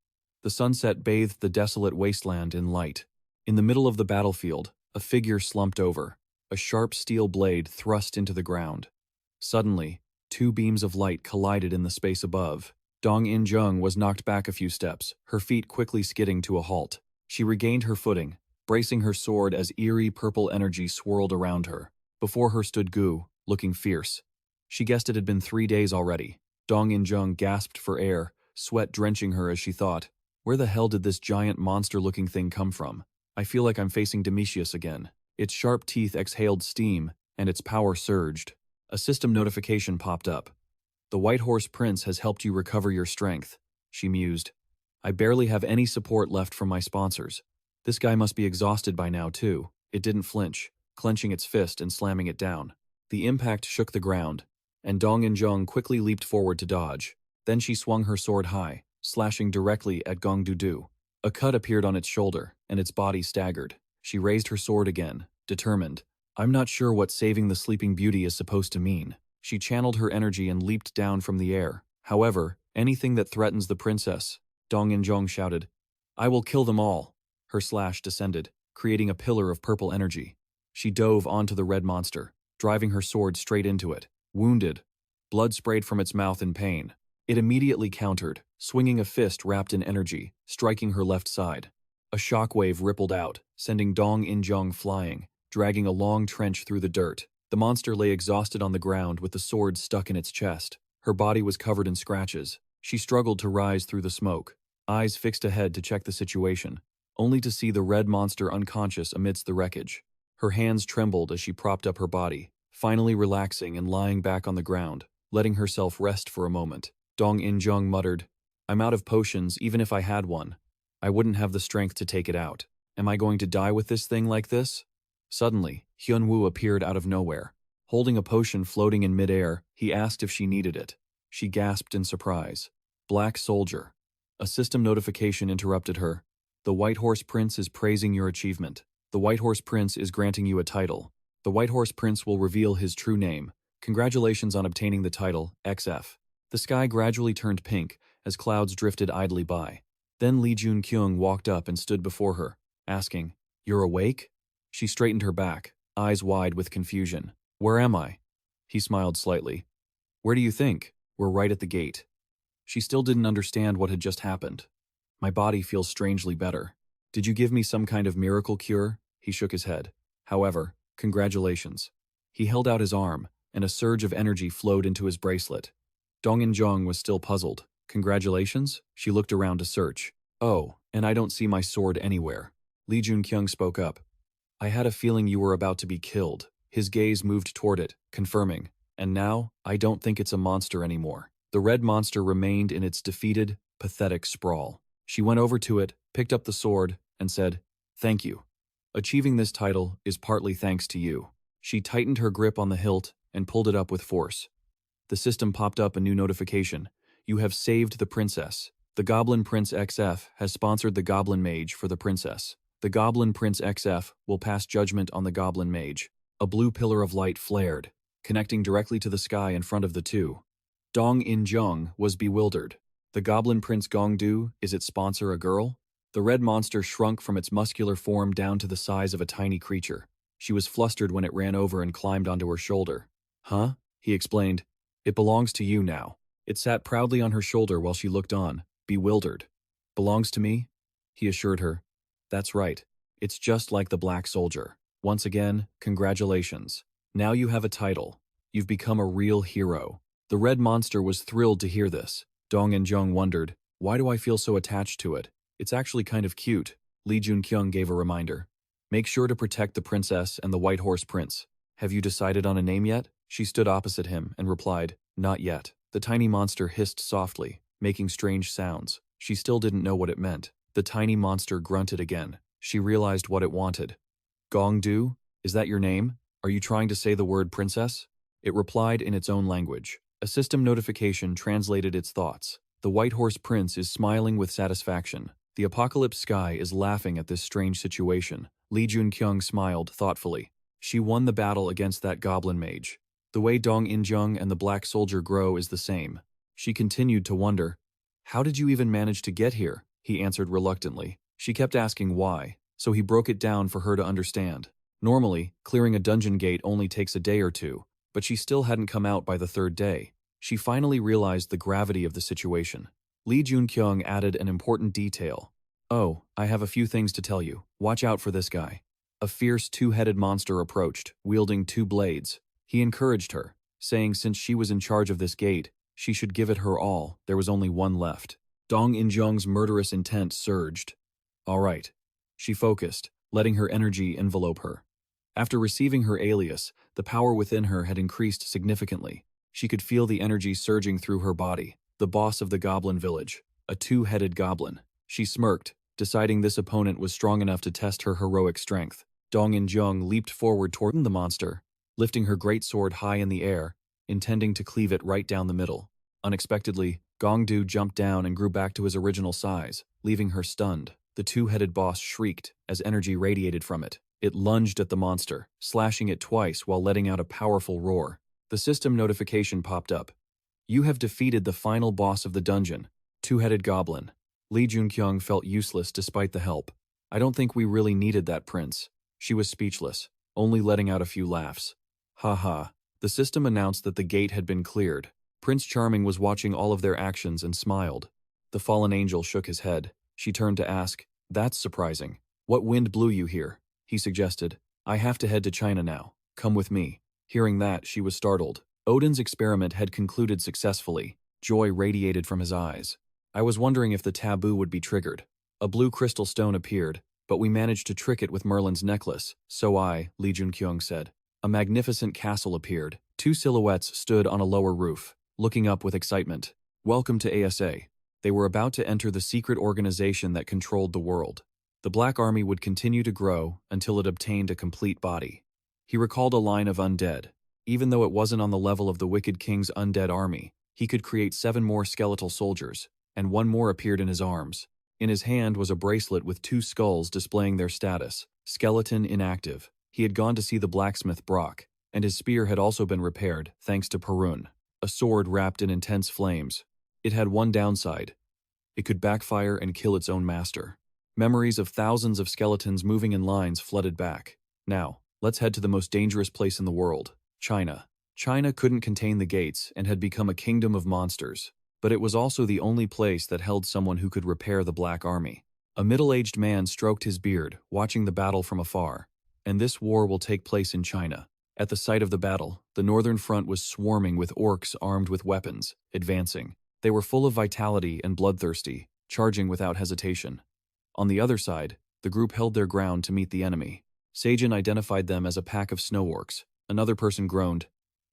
The sunset bathed the desolate wasteland in light. In the middle of the battlefield, a figure slumped over, a sharp steel blade thrust into the ground. Suddenly, two beams of light collided in the space above. Dong In-jung was knocked back a few steps, her feet quickly skidding to a halt. She regained her footing, bracing her sword as eerie purple energy swirled around her. Before her stood Gu, looking fierce. She guessed it had been 3 days already. Dong In-jung gasped for air, sweat drenching her as she thought, "Where the hell did this giant monster-looking thing come from? I feel like I'm facing Demisius again." Its sharp teeth exhaled steam, and its power surged. A system notification popped up. "The White Horse Prince has helped you recover your strength," she mused. "I barely have any support left from my sponsors. This guy must be exhausted by now, too." It didn't flinch, clenching its fist and slamming it down. The impact shook the ground, and Dong In-jung quickly leaped forward to dodge. Then she swung her sword high, slashing directly at Gong Du-du. A cut appeared on its shoulder, and its body staggered. She raised her sword again, determined. "I'm not sure what saving the Sleeping Beauty is supposed to mean." She channeled her energy and leaped down from the air. "However, anything that threatens the princess," Dong In-jung shouted. "I will kill them all." Her slash descended, creating a pillar of purple energy. She dove onto the red monster, driving her sword straight into it. Wounded, blood sprayed from its mouth in pain. It immediately countered, swinging a fist wrapped in energy, striking her left side. A shockwave rippled out, sending Dong In-jung flying, dragging a long trench through the dirt. The monster lay exhausted on the ground with the sword stuck in its chest. Her body was covered in scratches. She struggled to rise through the smoke, eyes fixed ahead to check the situation, only to see the red monster unconscious amidst the wreckage. Her hands trembled as she propped up her body, finally relaxing and lying back on the ground, letting herself rest for a moment. Dong In-jung muttered, "I'm out of potions. Even if I had one, I wouldn't have the strength to take it out. Am I going to die with this thing like this?" Suddenly, Hyun-woo appeared out of nowhere. Holding a potion floating in midair, he asked if she needed it. She gasped in surprise. "Black Soldier." A system notification interrupted her. "The White Horse Prince is praising your achievement. The White Horse Prince is granting you a title. The White Horse Prince will reveal his true name. Congratulations on obtaining the title, XF." The sky gradually turned pink as clouds drifted idly by. Then Lee Joon-kyung walked up and stood before her, asking, "You're awake?" She straightened her back, eyes wide with confusion. "Where am I?" He smiled slightly. "Where do you think?" "We're right at the gate." She still didn't understand what had just happened. "My body feels strangely better." "Did you give me some kind of miracle cure?" He shook his head. "However, congratulations." He held out his arm, and a surge of energy flowed into his bracelet. Dong In-jung was still puzzled. "Congratulations?" She looked around to search. "Oh, and I don't see my sword anywhere." Lee Joon-kyung spoke up. "I had a feeling you were about to be killed." His gaze moved toward it, confirming, "And now, I don't think it's a monster anymore." The red monster remained in its defeated, pathetic sprawl. She went over to it, picked up the sword, and said, "Thank you. Achieving this title is partly thanks to you." She tightened her grip on the hilt and pulled it up with force. The system popped up a new notification. "You have saved the princess. The Goblin Prince XF has sponsored the Goblin Mage for the princess. The Goblin Prince XF will pass judgment on the Goblin Mage." A blue pillar of light flared, connecting directly to the sky in front of the two. Dong In-jung was bewildered. The Goblin Prince Gongdu, is its sponsor a girl? The red monster shrunk from its muscular form down to the size of a tiny creature. She was flustered when it ran over and climbed onto her shoulder. "Huh?" he explained. "It belongs to you now." It sat proudly on her shoulder while she looked on, bewildered. "Belongs to me?" he assured her. "That's right. It's just like the Black Soldier. Once again, congratulations. Now you have a title. You've become a real hero." The red monster was thrilled to hear this. Dong In-jung wondered, "Why do I feel so attached to it? It's actually kind of cute." Joon-kyung gave a reminder. "Make sure to protect the princess and the White Horse Prince. Have you decided on a name yet?" She stood opposite him and replied, "Not yet." The tiny monster hissed softly, making strange sounds. She still didn't know what it meant. The tiny monster grunted again. She realized what it wanted. "Gongdu? Is that your name? Are you trying to say the word princess?" It replied in its own language. A system notification translated its thoughts. "The White Horse Prince is smiling with satisfaction. The apocalypse sky is laughing at this strange situation." Joon-kyung smiled thoughtfully. "She won the battle against that goblin mage. The way Dong In-jung and the Black Soldier grow is the same." She continued to wonder, "How did you even manage to get here?" He answered reluctantly. She kept asking why, so he broke it down for her to understand. Normally, clearing a dungeon gate only takes a day or two, but she still hadn't come out by the third day. She finally realized the gravity of the situation. Joon-kyung added an important detail. "Oh, I have a few things to tell you. Watch out for this guy." A fierce two-headed monster approached, wielding two blades. He encouraged her, saying since she was in charge of this gate, she should give it her all. There was only one left. Dong In-jung's murderous intent surged. "All right." She focused, letting her energy envelope her. After receiving her alias, the power within her had increased significantly. She could feel the energy surging through her body. The boss of the goblin village, a two-headed goblin. She smirked, deciding this opponent was strong enough to test her heroic strength. Dong In-jung leaped forward toward the monster, lifting her great sword high in the air, intending to cleave it right down the middle. Unexpectedly, Gongdu jumped down and grew back to his original size, leaving her stunned. The two-headed boss shrieked as energy radiated from it. It lunged at the monster, slashing it twice while letting out a powerful roar. The system notification popped up. "You have defeated the final boss of the dungeon, Two-Headed Goblin." Joon-kyung felt useless despite the help. "I don't think we really needed that, Prince." She was speechless, only letting out a few laughs. "Ha ha." The system announced that the gate had been cleared. Prince Charming was watching all of their actions and smiled. The fallen angel shook his head. She turned to ask, "That's surprising. What wind blew you here?" He suggested, "I have to head to China now. Come with me." Hearing that, she was startled. Odin's experiment had concluded successfully. Joy radiated from his eyes. "I was wondering if the taboo would be triggered. A blue crystal stone appeared, but we managed to trick it with Merlin's necklace." "So Joon-kyung said. A magnificent castle appeared. Two silhouettes stood on a lower roof, looking up with excitement. "Welcome to ASA." They were about to enter the secret organization that controlled the world. The Black Army would continue to grow until it obtained a complete body. He recalled a line of undead. Even though it wasn't on the level of the Wicked King's undead army, he could create 7 more skeletal soldiers, and 1 more appeared in his arms. In his hand was a bracelet with 2 skulls displaying their status. Skeleton inactive. He had gone to see the blacksmith Brock, and his spear had also been repaired, thanks to Perun. A sword wrapped in intense flames. It had one downside. It could backfire and kill its own master. Memories of thousands of skeletons moving in lines flooded back. Now, let's head to the most dangerous place in the world, China. China couldn't contain the gates and had become a kingdom of monsters, but it was also the only place that held someone who could repair the Black Army. A middle-aged man stroked his beard, watching the battle from afar. And this war will take place in China. At the site of the battle, the northern front was swarming with orcs armed with weapons, advancing. They were full of vitality and bloodthirsty, charging without hesitation. On the other side, the group held their ground to meet the enemy. Seijin identified them as a pack of snow orcs. Another person groaned.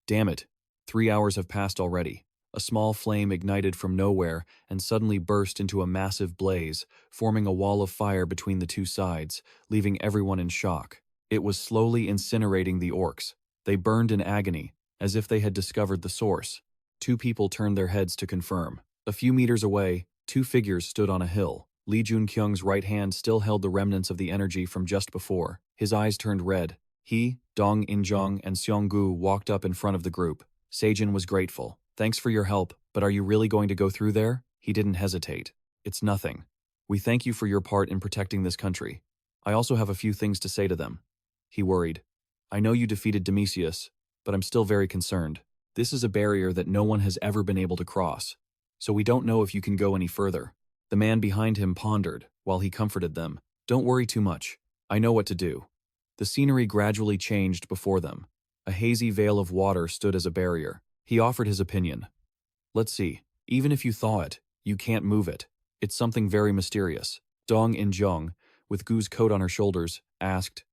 "Damn it. 3 hours have passed already. A small flame ignited from nowhere and suddenly burst into a massive blaze, forming a wall of fire between the two sides, leaving everyone in shock. It was slowly incinerating the orcs. They burned in agony, as if they had discovered the source. Two people turned their heads to confirm. A few meters away, two figures stood on a hill. Joon-kyung's right hand still held the remnants of the energy from just before. His eyes turned red. He, Dong In-jung, and Seong-gu walked up in front of the group. Sejin was grateful. "Thanks for your help, but are you really going to go through there?" He didn't hesitate. "It's nothing. We thank you for your part in protecting this country. I also have a few things to say to them." He worried. "I know you defeated Demisius, but I'm still very concerned. This is a barrier that no one has ever been able to cross, so we don't know if you can go any further." The man behind him pondered, while he comforted them. "Don't worry too much. I know what to do." The scenery gradually changed before them. A hazy veil of water stood as a barrier. He offered his opinion. "Let's see. Even if you thaw it, you can't move it. It's something very mysterious." Dong In-jung, with Gu's coat on her shoulders, asked,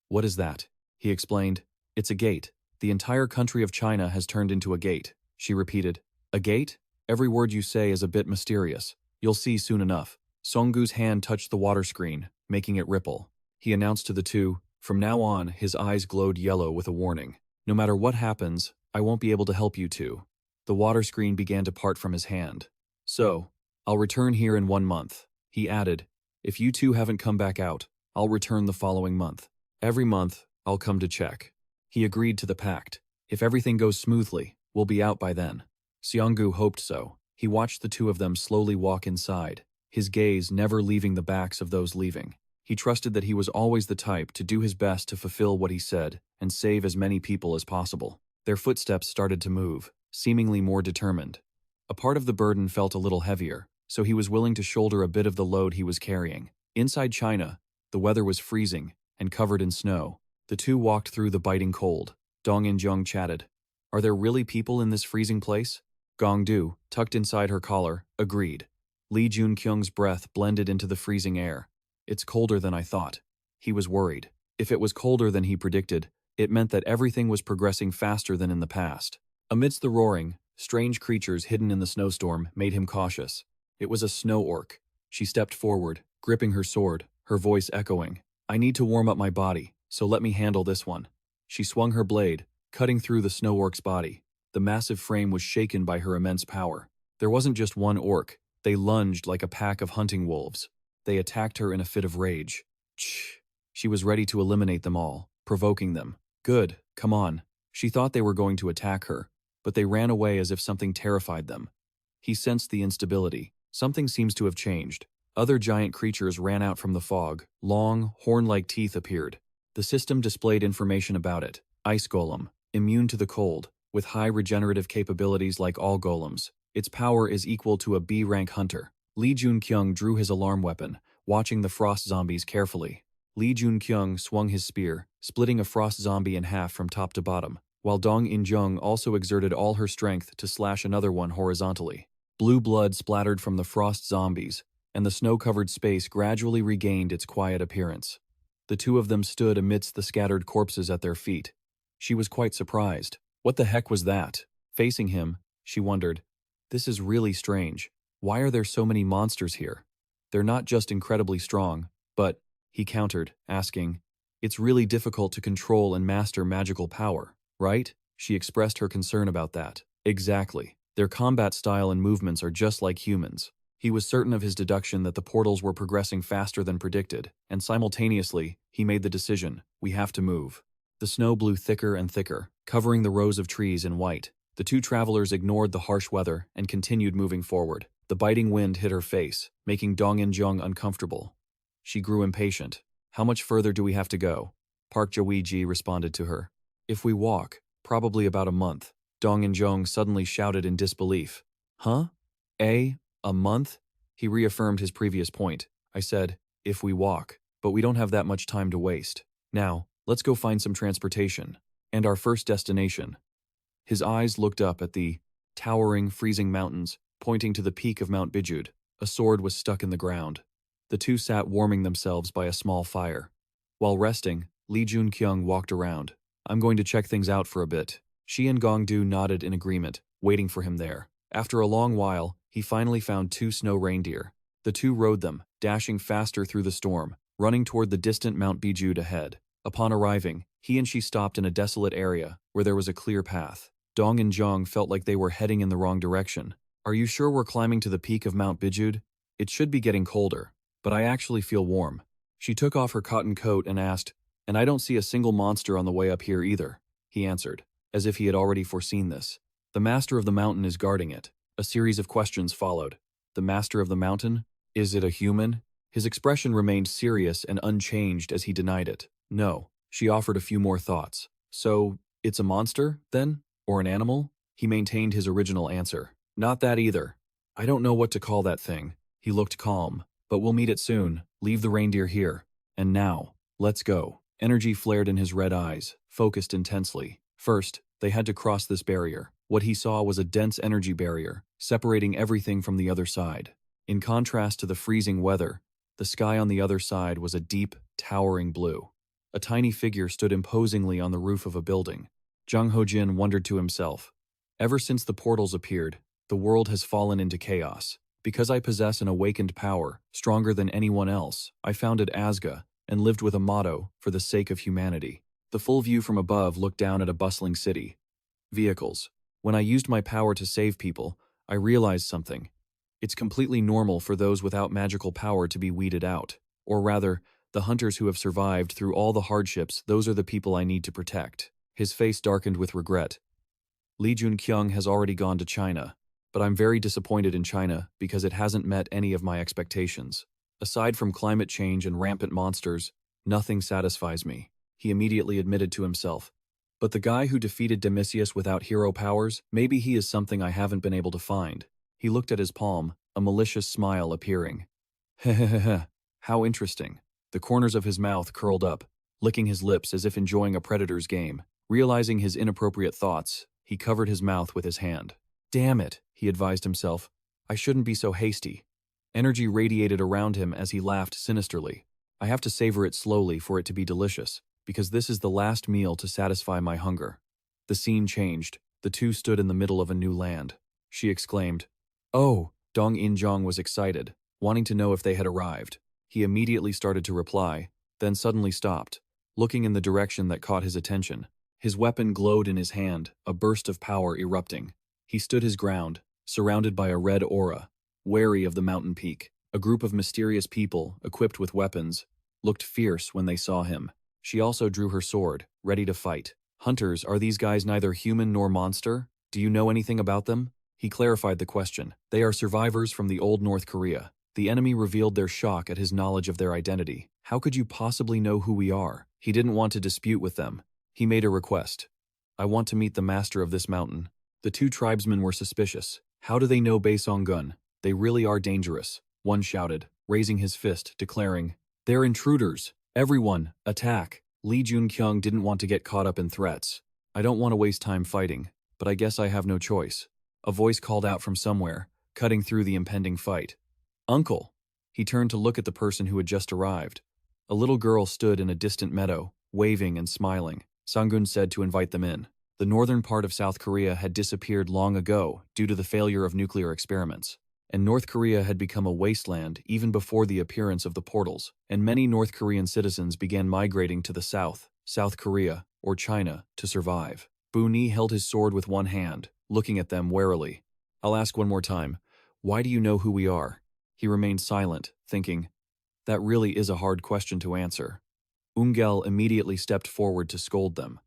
"What is that?" He explained, "It's a gate. The entire country of China has turned into a gate." She repeated, "A gate? Every word you say is a bit mysterious. You'll see soon enough." Song-gu's hand touched the water screen, making it ripple. He announced to the two, from now on, his eyes glowed yellow with a warning. "No matter what happens, I won't be able to help you two." The water screen began to part from his hand. "So, I'll return here in 1 month." He added, "If you two haven't come back out, I'll return the following month. Every month, I'll come to check." He agreed to the pact. "If everything goes smoothly, we'll be out by then." Seong-gu hoped so. He watched the two of them slowly walk inside, his gaze never leaving the backs of those leaving. He trusted that he was always the type to do his best to fulfill what he said and save as many people as possible. Their footsteps started to move, seemingly more determined. A part of the burden felt a little heavier, so he was willing to shoulder a bit of the load he was carrying. Inside China, the weather was freezing and covered in snow. The two walked through the biting cold. Dong In-jung chatted. "Are there really people in this freezing place?" Gong-du, tucked inside her collar, agreed. Joon-kyung's breath blended into the freezing air. "It's colder than I thought." He was worried. If it was colder than he predicted, it meant that everything was progressing faster than in the past. Amidst the roaring, strange creatures hidden in the snowstorm made him cautious. It was a snow orc. She stepped forward, gripping her sword, her voice echoing. "I need to warm up my body, so let me handle this one." She swung her blade, cutting through the snow orc's body. The massive frame was shaken by her immense power. There wasn't just one orc. They lunged like a pack of hunting wolves. They attacked her in a fit of rage. Shh. She was ready to eliminate them all, provoking them. "Good, come on." She thought they were going to attack her, but they ran away as if something terrified them. He sensed the instability. Something seems to have changed. Other giant creatures ran out from the fog. Long, horn-like teeth appeared. The system displayed information about it. Ice golem, immune to the cold, with high regenerative capabilities like all golems. Its power is equal to a B-rank hunter. Joon-kyung drew his alarm weapon, watching the frost zombies carefully. Joon-kyung swung his spear, splitting a frost zombie in half from top to bottom, while Dong In-jung also exerted all her strength to slash another one horizontally. Blue blood splattered from the frost zombies, and the snow-covered space gradually regained its quiet appearance. The two of them stood amidst the scattered corpses at their feet. She was quite surprised. What the heck was that? Facing him, she wondered, "This is really strange. Why are there so many monsters here? They're not just incredibly strong, but," he countered, asking, "it's really difficult to control and master magical power, right?" She expressed her concern about that. "Exactly. Their combat style and movements are just like humans." He was certain of his deduction that the portals were progressing faster than predicted, and simultaneously, he made the decision, "We have to move." The snow blew thicker and thicker, covering the rows of trees in white. The two travelers ignored the harsh weather and continued moving forward. The biting wind hit her face, making Dong In-jung uncomfortable. She grew impatient. "How much further do we have to go?" Park Jawi-ji responded to her. "If we walk, probably about a month." Dong In-jung suddenly shouted in disbelief. "Huh? A month?" He reaffirmed his previous point. "I said, if we walk, but we don't have that much time to waste. Now, let's go find some transportation. And our first destination." His eyes looked up at the towering, freezing mountains, pointing to the peak of Mount Bijud. A sword was stuck in the ground. The two sat warming themselves by a small fire. While resting, Joon-kyung walked around. "I'm going to check things out for a bit." She and Gong-du nodded in agreement, waiting for him there. After a long while, he finally found 2 snow reindeer. The two rode them, dashing faster through the storm, running toward the distant Mount Bijud ahead. Upon arriving, he and she stopped in a desolate area where there was a clear path. Dong and Jong felt like they were heading in the wrong direction. "Are you sure we're climbing to the peak of Mount Bijud? It should be getting colder, but I actually feel warm." She took off her cotton coat and asked, "And I don't see a single monster on the way up here either," he answered, as if he had already foreseen this. "The master of the mountain is guarding it." A series of questions followed. The master of the mountain? Is it a human? His expression remained serious and unchanged as he denied it. "No." She offered a few more thoughts. "So, it's a monster, then? Or an animal?" He maintained his original answer. "Not that either. I don't know what to call that thing." He looked calm. "But we'll meet it soon. Leave the reindeer here. And now, let's go." Energy flared in his red eyes, focused intensely. First, they had to cross this barrier. What he saw was a dense energy barrier, separating everything from the other side. In contrast to the freezing weather, the sky on the other side was a deep, towering blue. A tiny figure stood imposingly on the roof of a building. Jung Ho-jin wondered to himself, "Ever since the portals appeared, the world has fallen into chaos. Because I possess an awakened power, stronger than anyone else, I founded Asga and lived with a motto, for the sake of humanity." The full view from above looked down at a bustling city. Vehicles. "When I used my power to save people, I realized something. It's completely normal for those without magical power to be weeded out. Or rather, the hunters who have survived through all the hardships, those are the people I need to protect." His face darkened with regret. "Lee Joon-kyung has already gone to China, but I'm very disappointed in China because it hasn't met any of my expectations. Aside from climate change and rampant monsters, nothing satisfies me," he immediately admitted to himself. "But the guy who defeated Demisius without hero powers, maybe he is something I haven't been able to find." He looked at his palm, a malicious smile appearing. "Heh, how interesting." The corners of his mouth curled up, licking his lips as if enjoying a predator's game. Realizing his inappropriate thoughts, he covered his mouth with his hand. "Damn it," he advised himself. "I shouldn't be so hasty." Energy radiated around him as he laughed sinisterly. "I have to savor it slowly for it to be delicious, because this is the last meal to satisfy my hunger." The scene changed. The two stood in the middle of a new land. She exclaimed, "Oh!" Dong In-jong was excited, wanting to know if they had arrived. He immediately started to reply, then suddenly stopped, looking in the direction that caught his attention. His weapon glowed in his hand, a burst of power erupting. He stood his ground, surrounded by a red aura, wary of the mountain peak. A group of mysterious people, equipped with weapons, looked fierce when they saw him. She also drew her sword, ready to fight. "Hunters, are these guys neither human nor monster? Do you know anything about them?" He clarified the question. "They are survivors from the old North Korea." The enemy revealed their shock at his knowledge of their identity. "How could you possibly know who we are?" He didn't want to dispute with them. He made a request. "I want to meet the master of this mountain." The two tribesmen were suspicious. "How do they know Sangun? They really are dangerous," one shouted, raising his fist, declaring, "They're intruders! Everyone, attack!" Lee Joon-kyung didn't want to get caught up in threats. "I don't want to waste time fighting, but I guess I have no choice." A voice called out from somewhere, cutting through the impending fight. "Uncle!" He turned to look at the person who had just arrived. A little girl stood in a distant meadow, waving and smiling. Sangun said to invite them in. The northern part of South Korea had disappeared long ago due to the failure of nuclear experiments, and North Korea had become a wasteland even before the appearance of the portals, and many North Korean citizens began migrating to the south, South Korea, or China, to survive. Bu-ni held his sword with one hand, looking at them warily. "I'll ask one more time. Why do you know who we are?" He remained silent, thinking, that really is a hard question to answer. Ungel immediately stepped forward to scold them.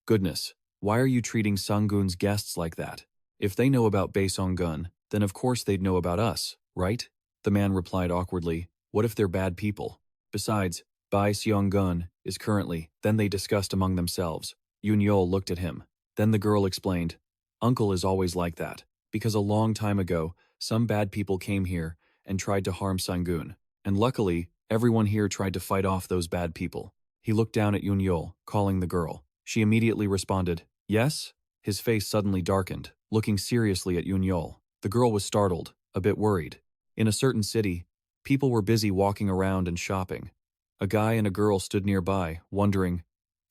"Goodness, why are you treating Sangun's guests like that? If they know about Bae-song-gun, then of course they'd know about us, right?" The man replied awkwardly, "What if they're bad people? Besides, Bae-song-gun is currently..." Then they discussed among themselves. Yoon-yeol looked at him. Then the girl explained, "Uncle is always like that, because a long time ago, some bad people came here and tried to harm Sangun. And luckily, everyone here tried to fight off those bad people." He looked down at Yoon-yeol, calling the girl. She immediately responded, "Yes?" His face suddenly darkened, looking seriously at Yoon-yeol. The girl was startled, a bit worried. In a certain city, people were busy walking around and shopping. A guy and a girl stood nearby, wondering,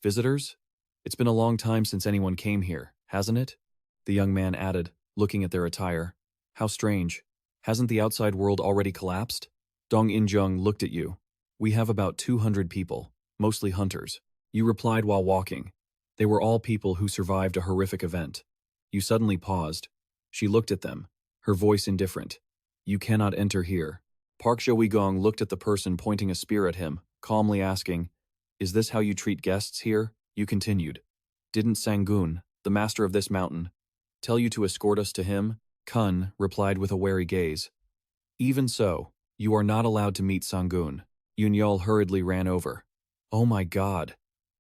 "Visitors? It's been a long time since anyone came here, hasn't it?" The young man added, looking at their attire. How strange. Hasn't the outside world already collapsed? Dong In-jung looked at you. We have about 200 people, mostly hunters. You replied while walking. They were all people who survived a horrific event. You suddenly paused. She looked at them, her voice indifferent. You cannot enter here. Park Jo-gong looked at the person pointing a spear at him, calmly asking, Is this how you treat guests here? You continued. Didn't Sangun, the master of this mountain, tell you to escort us to him? Kun replied with a wary gaze. Even so, you are not allowed to meet Sangun. Yun-yeol hurriedly ran over. Oh my god.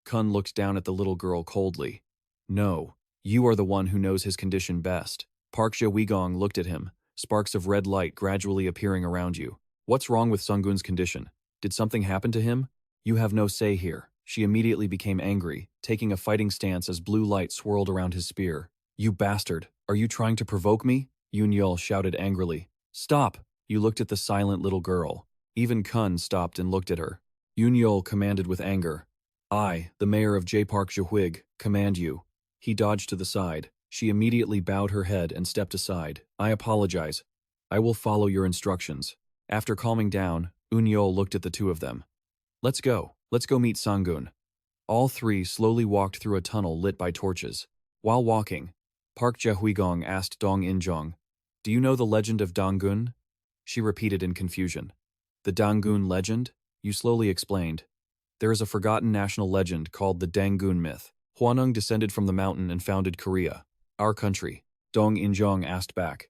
Kun looked down at the little girl coldly. No, you are the one who knows his condition best. Park Jo-gong looked at him, sparks of red light gradually appearing around you. What's wrong with Sangun's condition? Did something happen to him? You have no say here. She immediately became angry, taking a fighting stance as blue light swirled around his spear. You bastard, are you trying to provoke me? Yun-yeol shouted angrily. Stop! You looked at the silent little girl. Even Kun stopped and looked at her. Yun-yeol commanded with anger. I, the mayor of J Park Jaehwig, command you. He dodged to the side. She immediately bowed her head and stepped aside. I apologize. I will follow your instructions. After calming down, Yun-yeol looked at the two of them. Let's go meet Sangun. All three slowly walked through a tunnel lit by torches. While walking, Park Jaehwigong asked Dong In-jung, Do you know the legend of Dangun? She repeated in confusion. The Dangun legend? You slowly explained. There is a forgotten national legend called the Dangun myth. Hwanung descended from the mountain and founded Korea, our country. Dong In-jung asked back.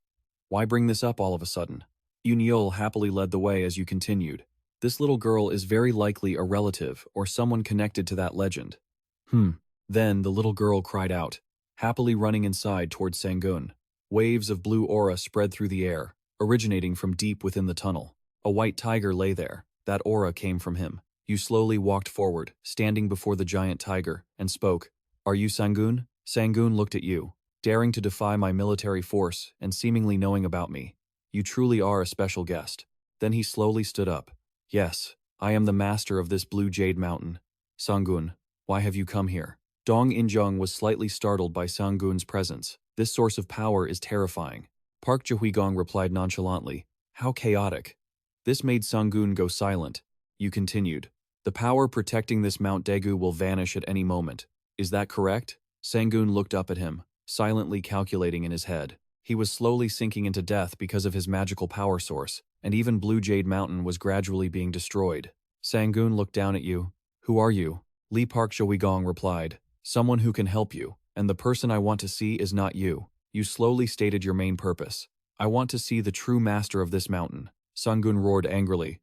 Why bring this up all of a sudden? Yun-yeol happily led the way as you continued. This little girl is very likely a relative or someone connected to that legend. Then the little girl cried out, happily running inside towards Sangun. Waves of blue aura spread through the air, originating from deep within the tunnel. A white tiger lay there. That aura came from him. You slowly walked forward, standing before the giant tiger, and spoke. Are you Sangun? Sangun looked at you, daring to defy my military force and seemingly knowing about me. You truly are a special guest. Then he slowly stood up. Yes, I am the master of this blue jade mountain. Sangun, why have you come here? Dong In-jung was slightly startled by Sangun's presence. This source of power is terrifying. Park Jaehwigong replied nonchalantly. How chaotic. This made Sangun go silent. You continued. The power protecting this Mount Daegu will vanish at any moment. Is that correct? Sangun looked up at him, silently calculating in his head. He was slowly sinking into death because of his magical power source, and even Blue Jade Mountain was gradually being destroyed. Sangun looked down at you. Who are you? Lee Park Jaehwigong replied. Someone who can help you, and the person I want to see is not you. You slowly stated your main purpose. I want to see the true master of this mountain. Sangun roared angrily.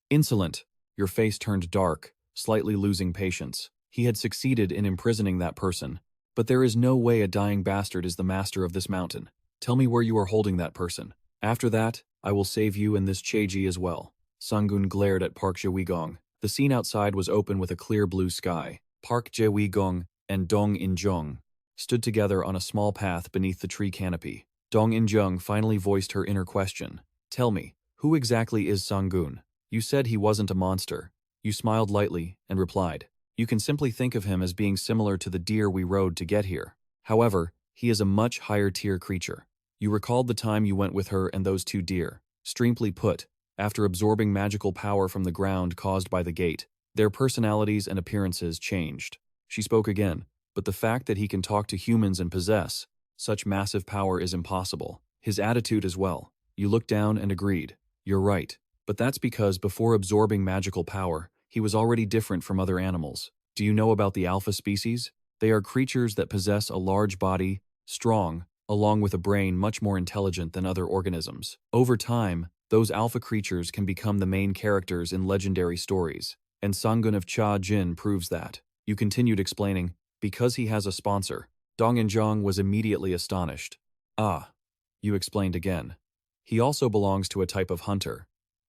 Insolent. Your face turned dark, slightly losing patience. He had succeeded in imprisoning that person. But there is no way a dying bastard is the master of this mountain. Tell me where you are holding that person. After that, I will save you and this Cheji as well. Sangun glared at Park Jaehwigong. The scene outside was open with a clear blue sky. Park Jaehwigong and Dong In-jung stood together on a small path beneath the tree canopy. Dong In-jung finally voiced her inner question. Tell me, who exactly is Sangun? You said he wasn't a monster. You smiled lightly and replied. You can simply think of him as being similar to the deer we rode to get here. However, he is a much higher tier creature. You recalled the time you went with her and those two deer. Streamly put, after absorbing magical power from the ground caused by the gate, their personalities and appearances changed. She spoke again, but the fact that he can talk to humans and possess such massive power is impossible. His attitude as well. You looked down and agreed. You're right. But that's because before absorbing magical power, he was already different from other animals. Do you know about the alpha species? They are creatures that possess a large body, strong, along with a brain much more intelligent than other organisms. Over time, those alpha creatures can become the main characters in legendary stories, and Sangun of Cha Jin proves that. You continued explaining, because he has a sponsor. Dong In-jung was immediately astonished. Ah, you explained again. He also belongs to a type of hunter,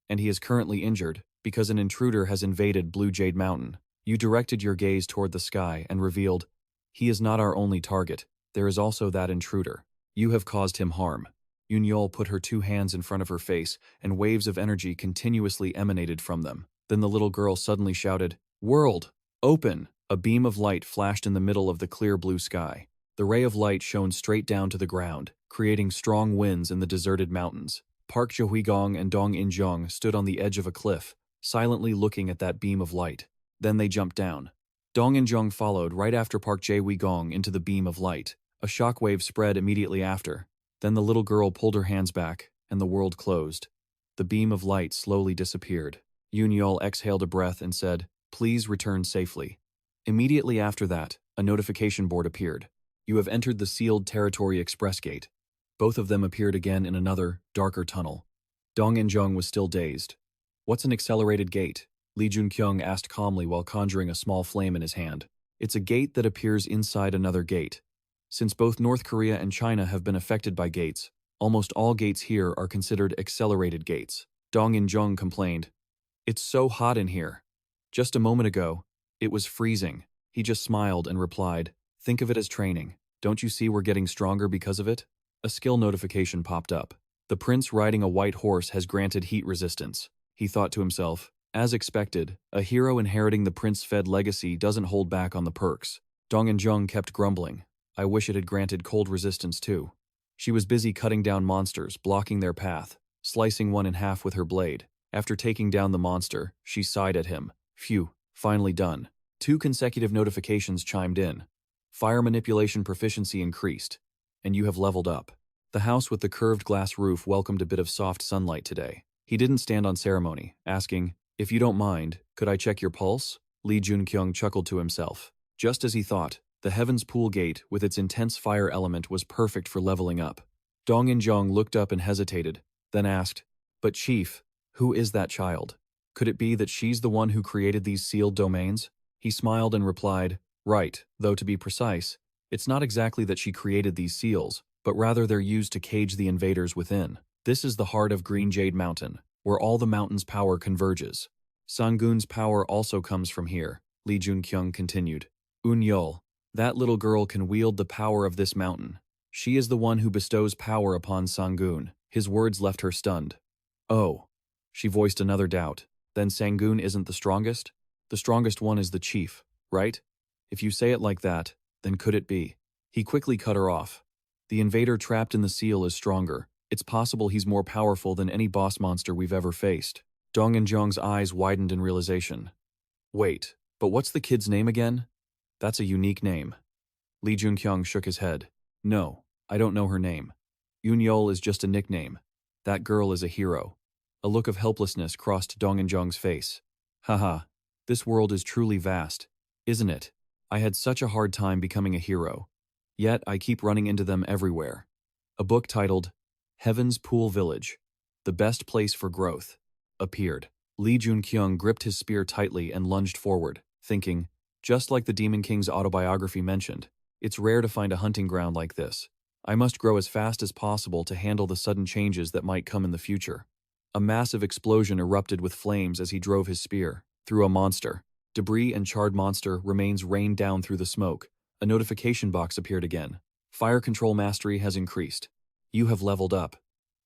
and he is currently injured because an intruder has invaded Blue Jade Mountain. You directed your gaze toward the sky and revealed, he is not our only target, there is also that intruder. You have caused him harm. Yun-yeol put her two hands in front of her face, and waves of energy continuously emanated from them. Then the little girl suddenly shouted, World, open! A beam of light flashed in the middle of the clear blue sky. The ray of light shone straight down to the ground, creating strong winds in the deserted mountains. Park Jo-gong and Dong In-jung stood on the edge of a cliff, silently looking at that beam of light. Then they jumped down. Dong In-jung followed right after Park Jae-gong into the beam of light. A shockwave spread immediately after. Then the little girl pulled her hands back, and the world closed. The beam of light slowly disappeared. Yoon-yeol exhaled a breath and said, "Please return safely." Immediately after that, a notification board appeared. "You have entered the sealed territory express gate." Both of them appeared again in another, darker tunnel. Dong In-jung was still dazed. "What's an accelerated gate?" Lee Joon-kyung asked calmly while conjuring a small flame in his hand. "It's a gate that appears inside another gate. Since both North Korea and China have been affected by gates, almost all gates here are considered accelerated gates." Dong In-jung complained. "It's so hot in here. Just a moment ago, it was freezing." He just smiled and replied, "Think of it as training. Don't you see we're getting stronger because of it?" A skill notification popped up. "The prince riding a white horse has granted heat resistance." He thought to himself, as expected, a hero inheriting the prince-fed legacy doesn't hold back on the perks. Dong In-jung kept grumbling. "I wish it had granted cold resistance too." She was busy cutting down monsters, blocking their path, slicing one in half with her blade. After taking down the monster, she sighed at him. "Phew, finally done." 2 consecutive notifications chimed in. "Fire manipulation proficiency increased, and you have leveled up." The house with the curved glass roof welcomed a bit of soft sunlight today. He didn't stand on ceremony, asking, "If you don't mind, could I check your pulse?" Lee Joon-kyung chuckled to himself. Just as he thought, the Heaven's Pool Gate with its intense fire element was perfect for leveling up. Dong In-jung looked up and hesitated, then asked, "But Chief, who is that child? Could it be that she's the one who created these sealed domains?" He smiled and replied, "Right, though to be precise, it's not exactly that she created these seals, but rather they're used to cage the invaders within. This is the heart of Green Jade Mountain, where all the mountain's power converges. Sangun's power also comes from here," Lee Joon-kyung continued. "Eun-yeol, that little girl can wield the power of this mountain. She is the one who bestows power upon Sangun." His words left her stunned. "Oh." She voiced another doubt. "Then Sangun isn't the strongest? The strongest one is the chief, right? If you say it like that, then could it be?" He quickly cut her off. "The invader trapped in the seal is stronger. It's possible he's more powerful than any boss monster we've ever faced." Dong In-jung's eyes widened in realization. "Wait, but what's the kid's name again? That's a unique name." Lee Joon-kyung shook his head. "No, I don't know her name. Eun-yeol is just a nickname. That girl is a hero." A look of helplessness crossed Dong In-jung's face. "Haha, this world is truly vast, isn't it? I had such a hard time becoming a hero. Yet I keep running into them everywhere." A book titled, Heaven's Pool Village, The Best Place for Growth, appeared. Lee Joon-kyung gripped his spear tightly and lunged forward, thinking, just like the Demon King's autobiography mentioned, it's rare to find a hunting ground like this. I must grow as fast as possible to handle the sudden changes that might come in the future. A massive explosion erupted with flames as he drove his spear through a monster. Debris and charred monster remains rained down through the smoke. A notification box appeared again. "Fire control mastery has increased. You have leveled up."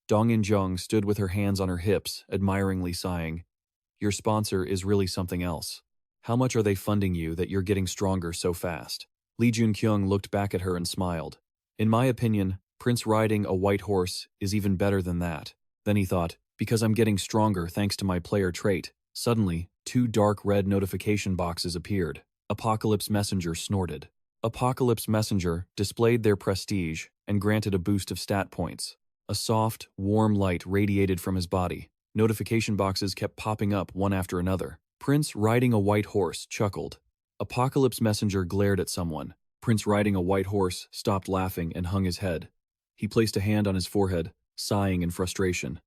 Dong In-jung stood with her hands on her hips, admiringly sighing. "Your sponsor is really something else. How much are they funding you that you're getting stronger so fast?" Lee Joon-kyung looked back at her and smiled. "In my opinion, Prince riding a white horse is even better than that." Then he thought, "Because I'm getting stronger thanks to my player trait." Suddenly, 2 dark red notification boxes appeared. Apocalypse Messenger snorted. Apocalypse Messenger displayed their prestige and granted a boost of stat points. A soft, warm light radiated from his body. Notification boxes kept popping up one after another. Prince riding a white horse chuckled. Apocalypse Messenger glared at someone. Prince riding a white horse stopped laughing and hung his head. He placed a hand on his forehead, sighing in frustration.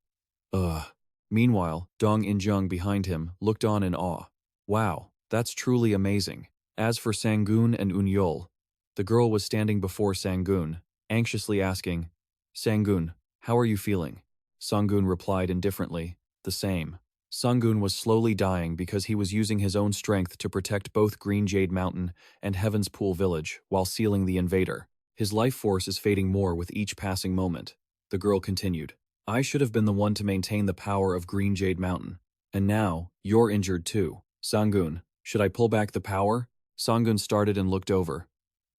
Ugh. Meanwhile, Dong In-jung behind him looked on in awe. Wow, that's truly amazing. As for Sangun and Eun-yeol, the girl was standing before Sangun, anxiously asking, "Sangun, how are you feeling?" Sangun replied indifferently, "The same." Sangun was slowly dying because he was using his own strength to protect both Green Jade Mountain and Heaven's Pool Village while sealing the invader. His life force is fading more with each passing moment. The girl continued, "I should have been the one to maintain the power of Green Jade Mountain. And now, you're injured too. Sangun, should I pull back the power?" Sangun started and looked over.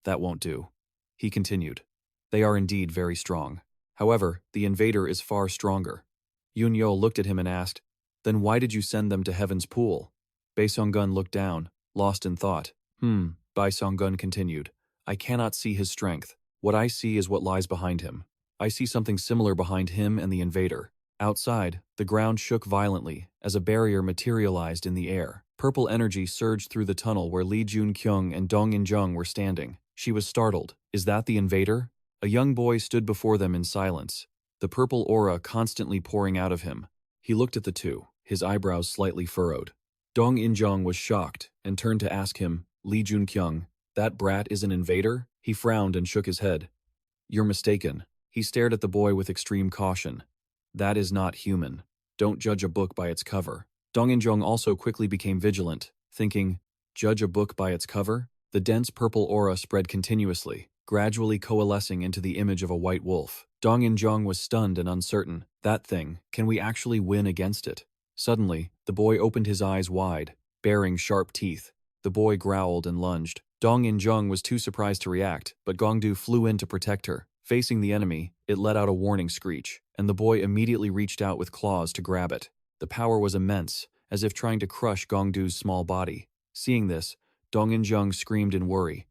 "That won't do." He continued, "They are indeed very strong. However, the invader is far stronger. Yun-yo looked at him and asked, "Then why did you send them to Heaven's Pool?" Bae Song-gun looked down, lost in thought. Bae Song-gun continued, "I cannot see his strength. What I see is what lies behind him. I see something similar behind him and the invader." Outside, the ground shook violently as a barrier materialized in the air. Purple energy surged through the tunnel where Lee Joon-kyung and Dong In-jung were standing. She was startled. "Is that the invader?" A young boy stood before them in silence, the purple aura constantly pouring out of him. He looked at the two, his eyebrows slightly furrowed. Dong In-jung was shocked and turned to ask him, "Lee Joon-kyung, that brat is an invader?" He frowned and shook his head. "You're mistaken." He stared at the boy with extreme caution. "That is not human. Don't judge a book by its cover." Dong In-jung also quickly became vigilant, thinking, "Judge a book by its cover?" The dense purple aura spread continuously, gradually coalescing into the image of a white wolf. Dong In-jung was stunned and uncertain. "That thing, can we actually win against it?" Suddenly, the boy opened his eyes wide, baring sharp teeth. The boy growled and lunged. Dong In-jung was too surprised to react, but Gongdu flew in to protect her. Facing the enemy, it let out a warning screech, and the boy immediately reached out with claws to grab it. The power was immense, as if trying to crush Gongdu's small body. Seeing this, Dong In-jung screamed in worry.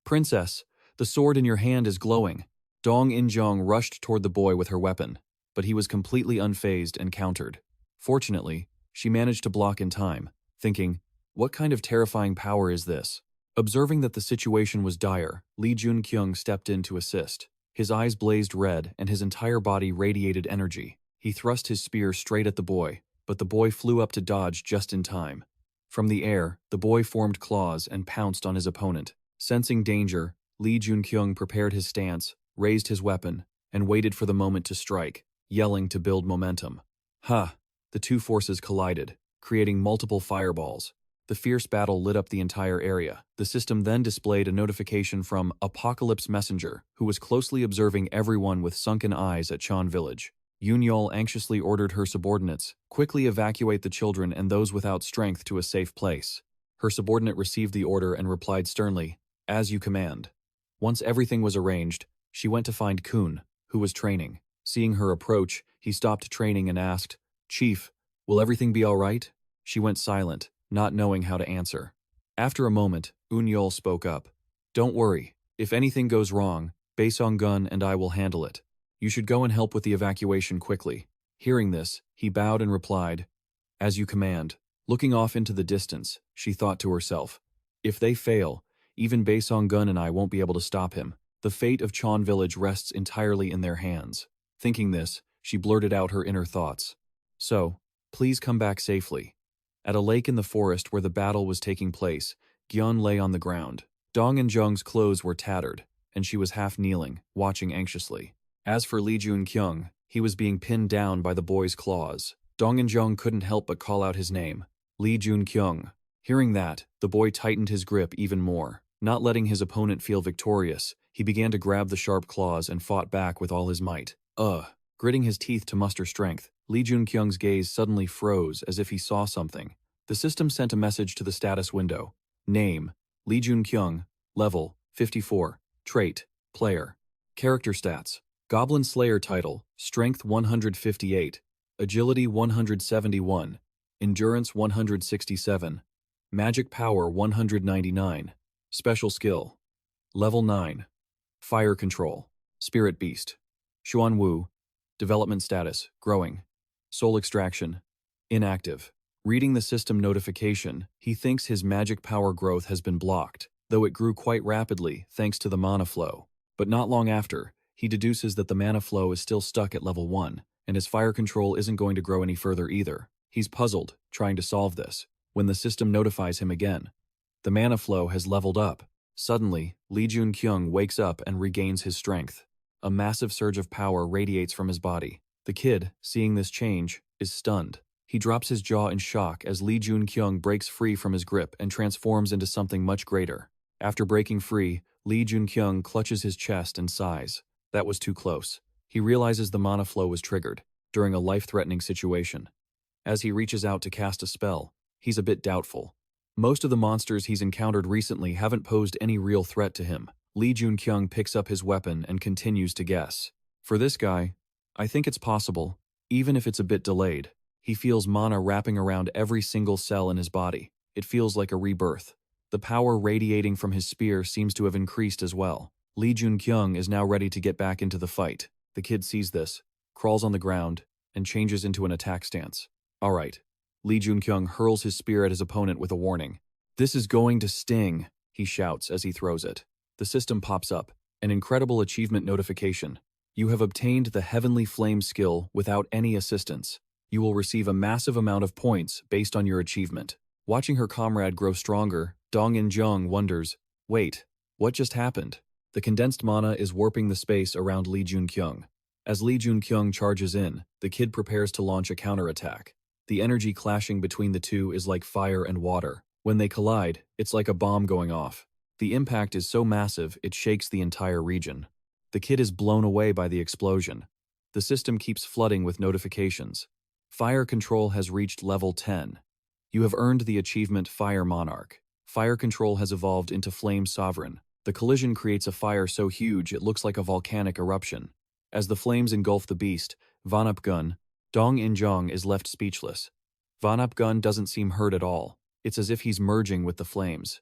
"Princess, the sword in your hand is glowing." Dong In-jung rushed toward the boy with her weapon, but he was completely unfazed and countered. Fortunately, she managed to block in time, thinking, "What kind of terrifying power is this?" Observing that the situation was dire, Lee Joon-kyung stepped in to assist. His eyes blazed red and his entire body radiated energy. He thrust his spear straight at the boy, but the boy flew up to dodge just in time. From the air, the boy formed claws and pounced on his opponent. Sensing danger, Lee Joon-kyung prepared his stance, raised his weapon, and waited for the moment to strike, yelling to build momentum. Ha! The two forces collided, creating multiple fireballs. The fierce battle lit up the entire area. The system then displayed a notification from Apocalypse Messenger, who was closely observing everyone with sunken eyes at Cheon Village. Yun-yeol anxiously ordered her subordinates, "Quickly evacuate the children and those without strength to a safe place." Her subordinate received the order and replied sternly, "As you command." Once everything was arranged, she went to find Kun, who was training. Seeing her approach, he stopped training and asked, "Chief, will everything be all right?" She went silent, not knowing how to answer. After a moment, Eun-yeol spoke up. "Don't worry. If anything goes wrong, Bae Song-gun and I will handle it. You should go and help with the evacuation quickly." Hearing this, he bowed and replied, "As you command." Looking off into the distance, she thought to herself, "If they fail, even Bae Song-gun and I won't be able to stop him. The fate of Cheon Village rests entirely in their hands." Thinking this, she blurted out her inner thoughts. "So, please come back safely." At a lake in the forest where the battle was taking place, Gyeon lay on the ground. Dong In-jung's clothes were tattered, and she was half kneeling, watching anxiously. As for Lee Joon-kyung, he was being pinned down by the boy's claws. Dong In-jung couldn't help but call out his name, Lee Joon-kyung. Hearing that, the boy tightened his grip even more. Not letting his opponent feel victorious, he began to grab the sharp claws and fought back with all his might. Gritting his teeth to muster strength, Lee Joon-kyung's gaze suddenly froze as if he saw something. The system sent a message to the status window. Name, Lee Joon-kyung. Level, 54. Trait, Player. Character stats. Goblin Slayer title, Strength 158. Agility 171. Endurance 167. Magic Power 199. Special Skill. Level 9. Fire Control. Spirit Beast. Xuanwu. Development status, growing. Soul extraction, inactive. Reading the system notification, he thinks his magic power growth has been blocked, though it grew quite rapidly thanks to the mana flow. But not long after, he deduces that the mana flow is still stuck at level 1, and his fire control isn't going to grow any further either. He's puzzled, trying to solve this, when the system notifies him again. The mana flow has leveled up. Suddenly, Lee Joon-kyung wakes up and regains his strength. A massive surge of power radiates from his body. The kid, seeing this change, is stunned. He drops his jaw in shock as Lee Joon-kyung breaks free from his grip and transforms into something much greater. After breaking free, Lee Joon-kyung clutches his chest and sighs. That was too close. He realizes the mana flow was triggered during a life-threatening situation. As he reaches out to cast a spell, he's a bit doubtful. Most of the monsters he's encountered recently haven't posed any real threat to him. Lee Joon-kyung picks up his weapon and continues to guess. For this guy, I think it's possible, even if it's a bit delayed. He feels mana wrapping around every single cell in his body. It feels like a rebirth. The power radiating from his spear seems to have increased as well. Joon-kyung is now ready to get back into the fight. The kid sees this, crawls on the ground, and changes into an attack stance. Alright. Joon-kyung hurls his spear at his opponent with a warning. "This is going to sting," he shouts as he throws it. The system pops up, an incredible achievement notification. You have obtained the Heavenly Flame skill without any assistance. You will receive a massive amount of points based on your achievement. Watching her comrade grow stronger, Dong In-jung wonders, wait, what just happened? The condensed mana is warping the space around Joon-kyung. As Joon-kyung charges in, the kid prepares to launch a counterattack. The energy clashing between the two is like fire and water. When they collide, it's like a bomb going off. The impact is so massive, it shakes the entire region. The kid is blown away by the explosion. The system keeps flooding with notifications. Fire control has reached level 10. You have earned the achievement Fire Monarch. Fire control has evolved into Flame Sovereign. The collision creates a fire so huge it looks like a volcanic eruption. As the flames engulf the beast, Vanapgun, Dong In-jung is left speechless. Vanapgun doesn't seem hurt at all. It's as if he's merging with the flames.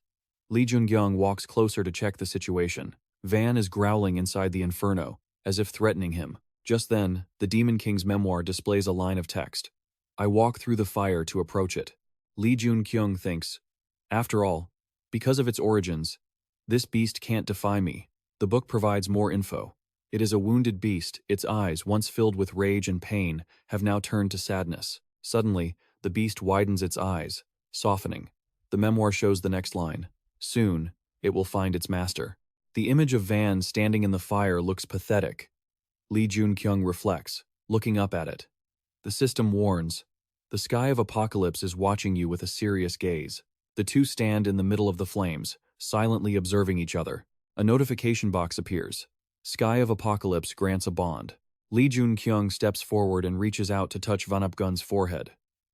Joon-kyung walks closer to check the situation. Van is growling inside the inferno, as if threatening him. Just then, the Demon King's memoir displays a line of text. I walk through the fire to approach it. Joon-kyung thinks, after all, because of its origins, this beast can't defy me. The book provides more info. It is a wounded beast. Its eyes, once filled with rage and pain, have now turned to sadness. Suddenly, the beast widens its eyes, softening. The memoir shows the next line. Soon, it will find its master. The image of Van standing in the fire looks pathetic. Joon-kyung reflects, looking up at it. The system warns. The sky of apocalypse is watching you with a serious gaze. The two stand in the middle of the flames, silently observing each other. A notification box appears. Sky of Apocalypse grants a bond. Joon-kyung steps forward and reaches out to touch Vanapgun's forehead.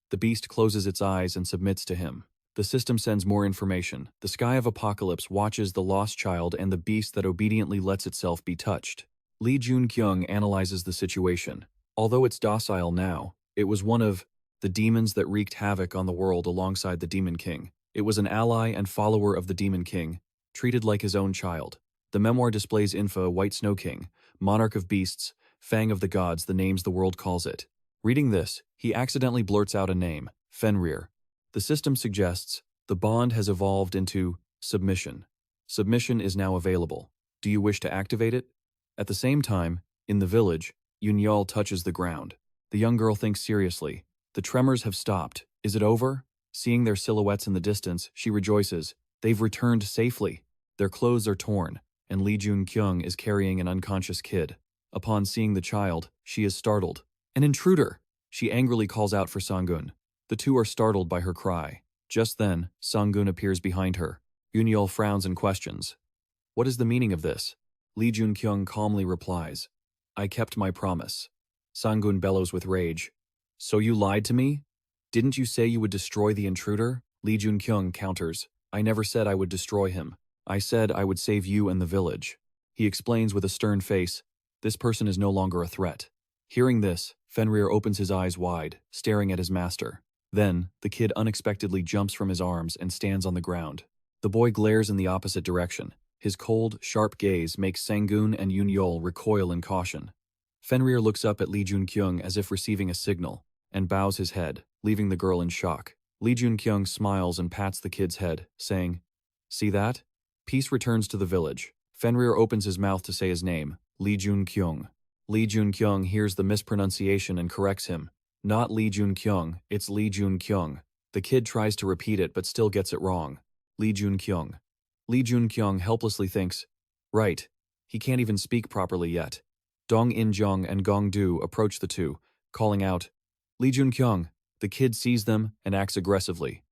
The beast closes its eyes and submits to him. The system sends more information. The Sky of Apocalypse watches the lost child and the beast that obediently lets itself be touched. Joon-kyung analyzes the situation. Although it's docile now, it was one of the demons that wreaked havoc on the world alongside the Demon King. It was an ally and follower of the Demon King, treated like his own child. The memoir displays info White Snow King, Monarch of Beasts, Fang of the Gods, the names the world calls it. Reading this, he accidentally blurts out a name, Fenrir. The system suggests the bond has evolved into submission. Submission is now available. Do you wish to activate it? At the same time, in the village, Yunyal touches the ground. The young girl thinks seriously. The tremors have stopped. Is it over? Seeing their silhouettes in the distance, she rejoices. They've returned safely. Their clothes are torn, and Joon-kyung is carrying an unconscious kid. Upon seeing the child, she is startled. An intruder! She angrily calls out for Sangun. The two are startled by her cry. Just then, Sangun appears behind her. Yunyal frowns and questions. What is the meaning of this? Joon-kyung calmly replies, I kept my promise. Sangun bellows with rage. So you lied to me? Didn't you say you would destroy the intruder? Joon-kyung counters, I never said I would destroy him. I said I would save you and the village. He explains with a stern face, this person is no longer a threat. Hearing this, Fenrir opens his eyes wide, staring at his master. Then, the kid unexpectedly jumps from his arms and stands on the ground. The boy glares in the opposite direction. His cold, sharp gaze makes Sangun and Yunyol recoil in caution. Fenrir looks up at Joon-kyung as if receiving a signal, and bows his head, leaving the girl in shock. Joon-kyung smiles and pats the kid's head, saying, See that? Peace returns to the village. Fenrir opens his mouth to say his name, Joon-kyung. Joon-kyung hears the mispronunciation and corrects him. Not Joon-kyung, it's Joon-kyung. The kid tries to repeat it but still gets it wrong. Joon-kyung. Joon-kyung helplessly thinks, right, he can't even speak properly yet. Dong In-jung and Gong-du approach the two, calling out, Joon-kyung. The kid sees them and acts aggressively.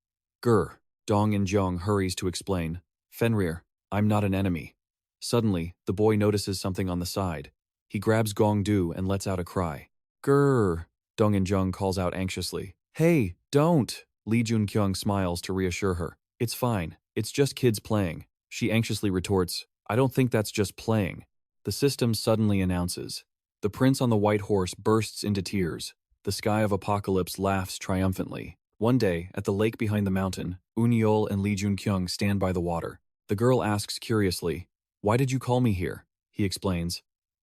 Grr. Dong In-jung hurries to explain, Fenrir, I'm not an enemy. Suddenly, the boy notices something on the side. He grabs Gong-du and lets out a cry. Grr. Dong In-jung calls out anxiously. Hey, don't! Joon-kyung smiles to reassure her. It's fine. It's just kids playing. She anxiously retorts, I don't think that's just playing. The system suddenly announces, The prince on the white horse bursts into tears. The sky of apocalypse laughs triumphantly. One day, at the lake behind the mountain, Eun-yeol and Lee Joon-kyung stand by the water. The girl asks curiously, "Why did you call me here?" He explains,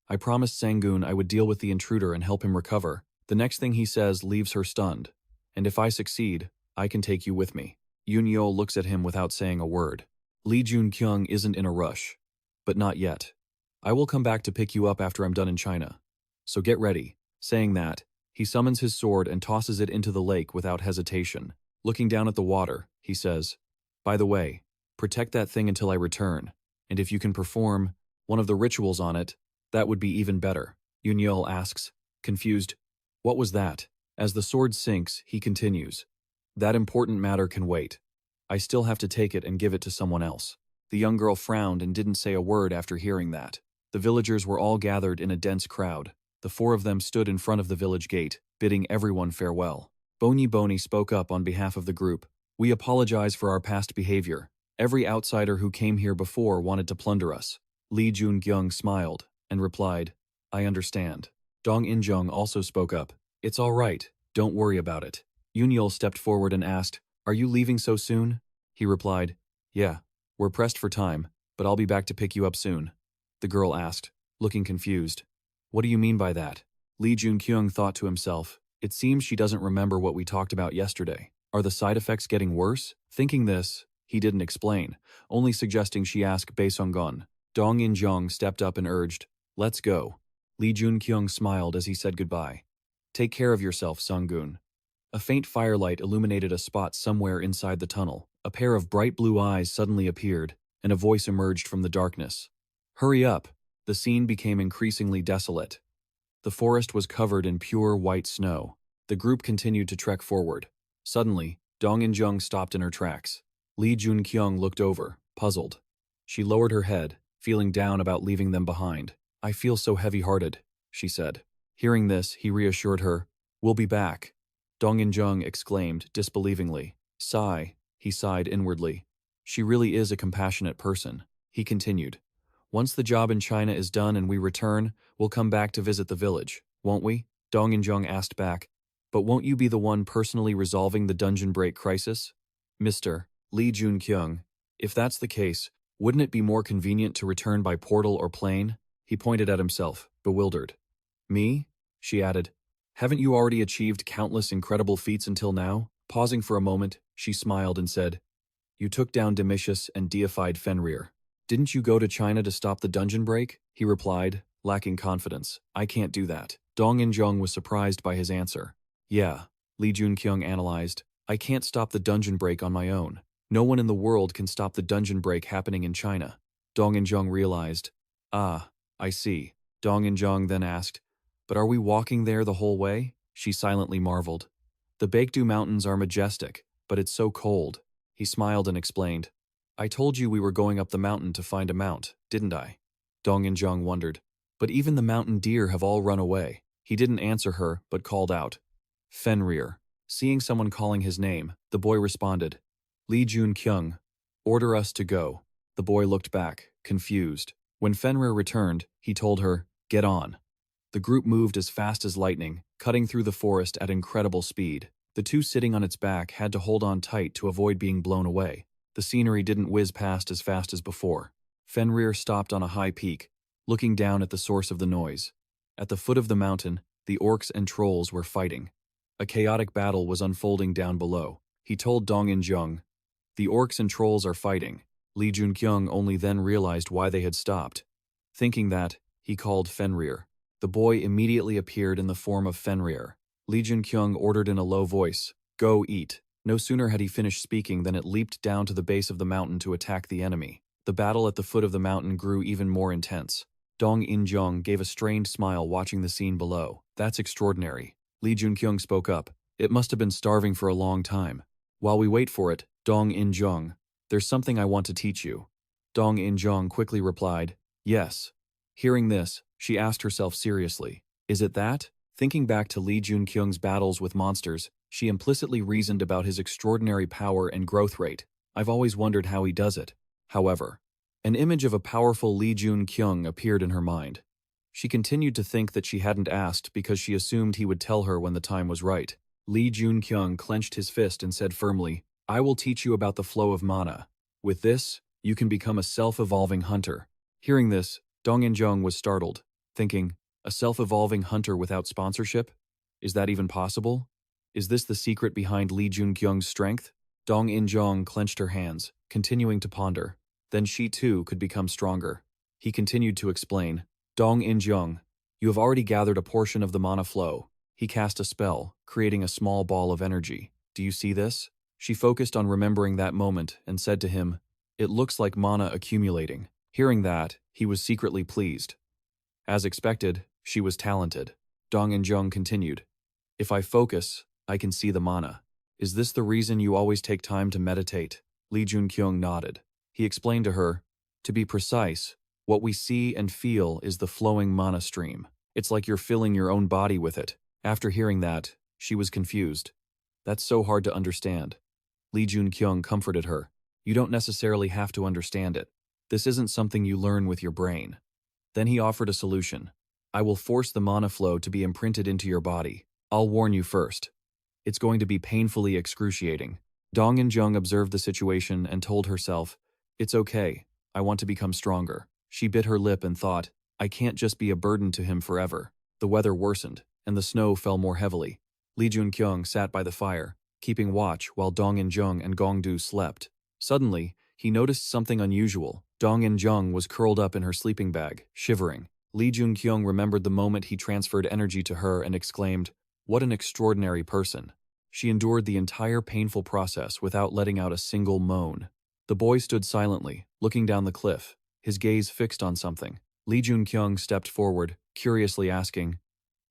"I promised Sangun I would deal with the intruder and help him recover." The next thing he says leaves her stunned. "And if I succeed, I can take you with me." Eun-yeol looks at him without saying a word. Lee Joon-kyung isn't in a rush. "But not yet. I will come back to pick you up after I'm done in China. So get ready." Saying that, he summons his sword and tosses it into the lake without hesitation. Looking down at the water, he says, "By the way, protect that thing until I return, and if you can perform one of the rituals on it, that would be even better." Eun-yeol asks, confused, "What was that?" As the sword sinks, he continues, "That important matter can wait. I still have to take it and give it to someone else." The young girl frowned and didn't say a word after hearing that. The villagers were all gathered in a dense crowd. The four of them stood in front of the village gate, bidding everyone farewell. Boni spoke up on behalf of the group. "We apologize for our past behavior. Every outsider who came here before wanted to plunder us." Lee Joon-kyung smiled and replied, "I understand." Dong In-jung also spoke up. "It's all right, don't worry about it." Eun-yeol stepped forward and asked, "Are you leaving so soon?" He replied, "Yeah, we're pressed for time, but I'll be back to pick you up soon." The girl asked, looking confused, "What do you mean by that?" Lee Joon-kyung thought to himself, "It seems she doesn't remember what we talked about yesterday. Are the side effects getting worse?" Thinking this, he didn't explain, only suggesting she ask Bae Sung-gun. Dong In-jung stepped up and urged, "Let's go." Lee Joon-kyung smiled as he said goodbye. "Take care of yourself, Sangun." A faint firelight illuminated a spot somewhere inside the tunnel. A pair of bright blue eyes suddenly appeared, and a voice emerged from the darkness. "Hurry up!" The scene became increasingly desolate. The forest was covered in pure white snow. The group continued to trek forward. Suddenly, Dong In-jung stopped in her tracks. Lee Joon-kyung looked over, puzzled. She lowered her head, feeling down about leaving them behind. "I feel so heavy-hearted," she said. Hearing this, he reassured her, "We'll be back." Dong In-jung exclaimed, disbelievingly. "Sigh," he sighed inwardly. "She really is a compassionate person." He continued, "Once the job in China is done and we return, we'll come back to visit the village, won't we?" Dong In-jung asked back, "But won't you be the one personally resolving the dungeon break crisis?" "Mr. Lee Joon-kyung, if that's the case, wouldn't it be more convenient to return by portal or plane?" He pointed at himself, bewildered. "Me?" she added. "Haven't you already achieved countless incredible feats until now?" Pausing for a moment, she smiled and said, "You took down Domitius and deified Fenrir. Didn't you go to China to stop the dungeon break?" He replied, lacking confidence. "I can't do that." Dong In-jung was surprised by his answer. "Yeah," Lee Joon-kyung analyzed, "I can't stop the dungeon break on my own. No one in the world can stop the dungeon break happening in China." Dong In-jung realized. "Ah, I see." Dong In-jung then asked, "But are we walking there the whole way?" She silently marveled. "The Baekdu Mountains are majestic, but it's so cold." He smiled and explained, "I told you we were going up the mountain to find a mount, didn't I?" Dong In-jung wondered. "But even the mountain deer have all run away." He didn't answer her, but called out, "Fenrir." Seeing someone calling his name, the boy responded, "Lee Joon-kyung, order us to go." The boy looked back, confused. When Fenrir returned, he told her, "Get on." The group moved as fast as lightning, cutting through the forest at incredible speed. The two sitting on its back had to hold on tight to avoid being blown away. The scenery didn't whiz past as fast as before. Fenrir stopped on a high peak, looking down at the source of the noise. At the foot of the mountain, the orcs and trolls were fighting. A chaotic battle was unfolding down below. He told Dong In-jung, "The orcs and trolls are fighting." Lee Joon-kyung only then realized why they had stopped. Thinking that, he called Fenrir. The boy immediately appeared in the form of Fenrir. Lee Joon-kyung ordered in a low voice, "Go eat." No sooner had he finished speaking than it leaped down to the base of the mountain to attack the enemy. The battle at the foot of the mountain grew even more intense. Dong In-jung gave a strained smile watching the scene below. "That's extraordinary." Lee Joon-kyung spoke up. "It must have been starving for a long time." "While we wait for it, Dong In-jung, there's something I want to teach you." Dong In-jung quickly replied, "Yes." Hearing this, she asked herself seriously, "Is it that?" Thinking back to Lee Joon-kyung's battles with monsters, she implicitly reasoned about his extraordinary power and growth rate. "I've always wondered how he does it." However, an image of a powerful Lee Joon-kyung appeared in her mind. She continued to think that she hadn't asked because she assumed he would tell her when the time was right. Joon-kyung clenched his fist and said firmly, I will teach you about the flow of mana. With this, you can become a self-evolving hunter. Hearing this, Dong In-jung was startled, thinking, a self-evolving hunter without sponsorship? Is that even possible? Is this the secret behind Lee Joon-kyung's strength? Dong In-jung clenched her hands, continuing to ponder. Then she too could become stronger. He continued to explain, Dong In-jung, you have already gathered a portion of the mana flow. He cast a spell, creating a small ball of energy. Do you see this? She focused on remembering that moment and said to him, it looks like mana accumulating. Hearing that, he was secretly pleased. As expected, she was talented. Dong In-jung continued, if I focus, I can see the mana. Is this the reason you always take time to meditate? Lee Joon-kyung nodded. He explained to her, to be precise, what we see and feel is the flowing mana stream. It's like you're filling your own body with it. After hearing that, she was confused. That's so hard to understand. Lee Joon-kyung comforted her. You don't necessarily have to understand it. This isn't something you learn with your brain. Then he offered a solution. I will force the mana flow to be imprinted into your body. I'll warn you first. It's going to be painfully excruciating. Dong In-jung observed the situation and told herself, it's okay, I want to become stronger. She bit her lip and thought, I can't just be a burden to him forever. The weather worsened, and the snow fell more heavily. Lee Joon-kyung sat by the fire, keeping watch while Dong In-jung and Gong-do slept. Suddenly, he noticed something unusual. Dong In-jung was curled up in her sleeping bag, shivering. Lee Joon-kyung remembered the moment he transferred energy to her and exclaimed, what an extraordinary person. She endured the entire painful process without letting out a single moan. The boy stood silently, looking down the cliff, his gaze fixed on something. Lee Joon-kyung stepped forward, curiously asking,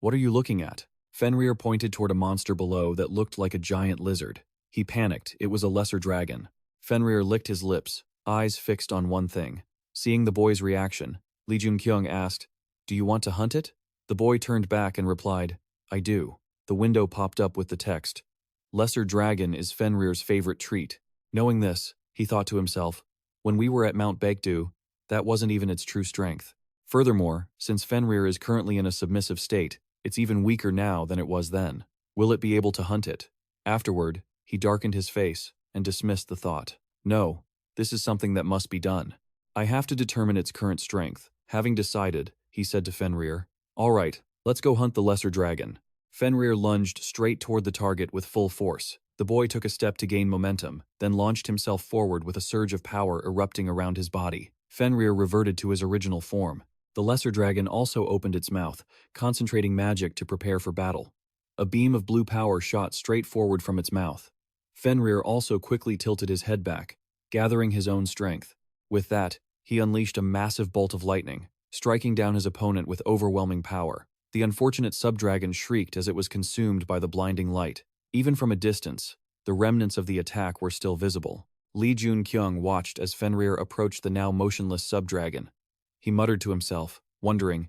what are you looking at? Fenrir pointed toward a monster below that looked like a giant lizard. He panicked, it was a lesser dragon. Fenrir licked his lips, eyes fixed on one thing. Seeing the boy's reaction, Lee Joon-kyung asked, do you want to hunt it? The boy turned back and replied, I do. The window popped up with the text, Lesser dragon is Fenrir's favorite treat. Knowing this, he thought to himself, when we were at Mount Baekdu, that wasn't even its true strength. Furthermore, since Fenrir is currently in a submissive state, it's even weaker now than it was then. Will it be able to hunt it? Afterward, he darkened his face and dismissed the thought. No, this is something that must be done. I have to determine its current strength. Having decided, he said to Fenrir, all right, let's go hunt the lesser dragon. Fenrir lunged straight toward the target with full force. The boy took a step to gain momentum, then launched himself forward with a surge of power erupting around his body. Fenrir reverted to his original form. The lesser dragon also opened its mouth, concentrating magic to prepare for battle. A beam of blue power shot straight forward from its mouth. Fenrir also quickly tilted his head back, gathering his own strength. With that, he unleashed a massive bolt of lightning, striking down his opponent with overwhelming power. The unfortunate subdragon shrieked as it was consumed by the blinding light. Even from a distance, the remnants of the attack were still visible. Lee Joon-kyung watched as Fenrir approached the now motionless subdragon. He muttered to himself, wondering,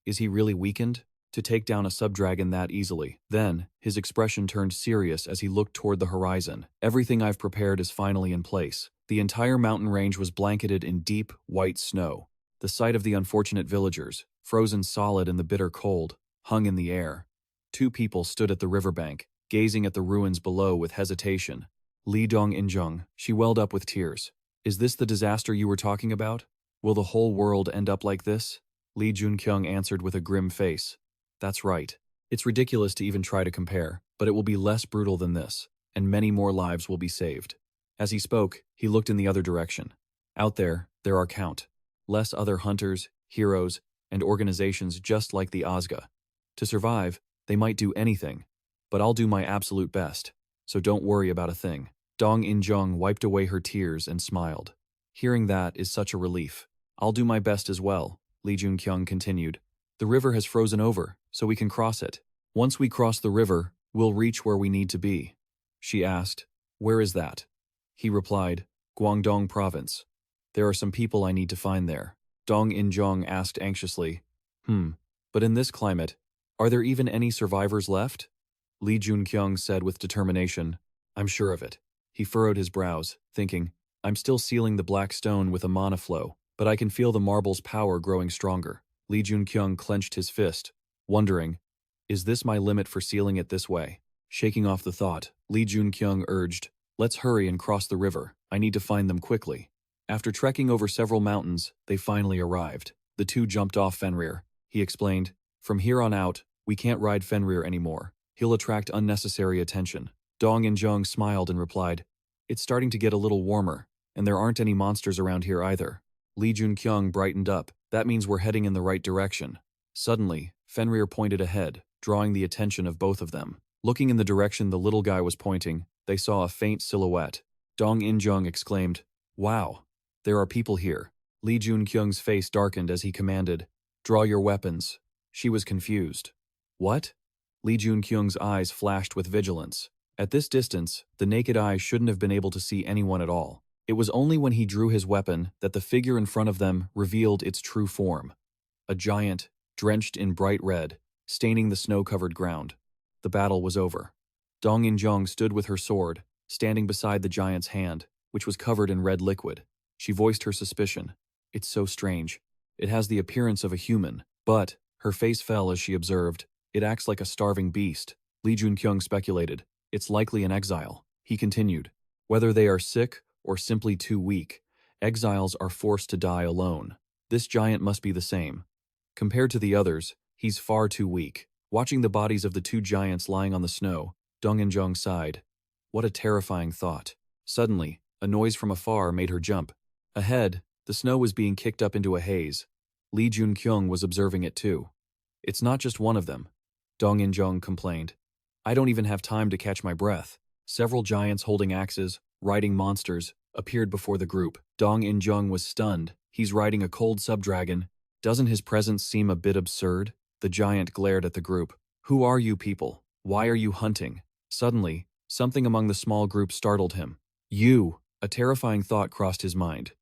is he really weakened to take down a subdragon that easily? Then, his expression turned serious as he looked toward the horizon. Everything I've prepared is finally in place. The entire mountain range was blanketed in deep, white snow. The sight of the unfortunate villagers, frozen solid in the bitter cold, hung in the air. Two people stood at the riverbank, gazing at the ruins below with hesitation. Lee Dong In-jung, she welled up with tears. Is this the disaster you were talking about? Will the whole world end up like this? Lee Joon-kyung answered with a grim face. That's right. It's ridiculous to even try to compare, but it will be less brutal than this, and many more lives will be saved. As he spoke, he looked in the other direction. Out there are countless other hunters, heroes, and organizations just like the Ozga. To survive, they might do anything, but I'll do my absolute best, so don't worry about a thing. Dong In-jung wiped away her tears and smiled. Hearing that is such a relief. I'll do my best as well, Lee Joon-kyung continued. The river has frozen over, so we can cross it. Once we cross the river, we'll reach where we need to be. She asked, where is that? He replied, Guangdong province. There are some people I need to find there. Dong In-jung asked anxiously, but in this climate, are there even any survivors left? Lee Joon-kyung said with determination, I'm sure of it. He furrowed his brows, thinking, I'm still sealing the black stone with a mana flow, but I can feel the marble's power growing stronger. Lee Joon-kyung clenched his fist, wondering, is this my limit for sealing it this way? Shaking off the thought, Lee Joon-kyung urged, let's hurry and cross the river. I need to find them quickly. After trekking over several mountains, they finally arrived. The two jumped off Fenrir. He explained, from here on out, we can't ride Fenrir anymore. He'll attract unnecessary attention. Dong and Jung smiled and replied, it's starting to get a little warmer, and there aren't any monsters around here either. Lee Joon-kyung brightened up. That means we're heading in the right direction. Suddenly, Fenrir pointed ahead, drawing the attention of both of them. Looking in the direction the little guy was pointing, they saw a faint silhouette. Dong In-jung exclaimed, wow, there are people here. Lee Joon-kyung's face darkened as he commanded, draw your weapons. She was confused. What? Lee Joon-kyung's eyes flashed with vigilance. At this distance, the naked eye shouldn't have been able to see anyone at all. It was only when he drew his weapon that the figure in front of them revealed its true form. A giant, drenched in bright red, staining the snow-covered ground. The battle was over. Dong In-jung stood with her sword, standing beside the giant's hand, which was covered in red liquid. She voiced her suspicion. It's so strange. It has the appearance of a human, but, her face fell as she observed, it acts like a starving beast. Lee Joon-kyung speculated, it's likely an exile. He continued, whether they are sick or simply too weak, exiles are forced to die alone. This giant must be the same. Compared to the others, he's far too weak. Watching the bodies of the two giants lying on the snow, Dong In-jung sighed. What a terrifying thought. Suddenly, a noise from afar made her jump. Ahead, the snow was being kicked up into a haze. Lee Joon-kyung was observing it too. It's not just one of them, Dong In-jung complained. I don't even have time to catch my breath. Several giants holding axes, riding monsters, appeared before the group. Dong In-jung was stunned. He's riding a cold subdragon. Doesn't his presence seem a bit absurd? The giant glared at the group. Who are you people? Why are you hunting? Suddenly, something among the small group startled him. You! A terrifying thought crossed his mind.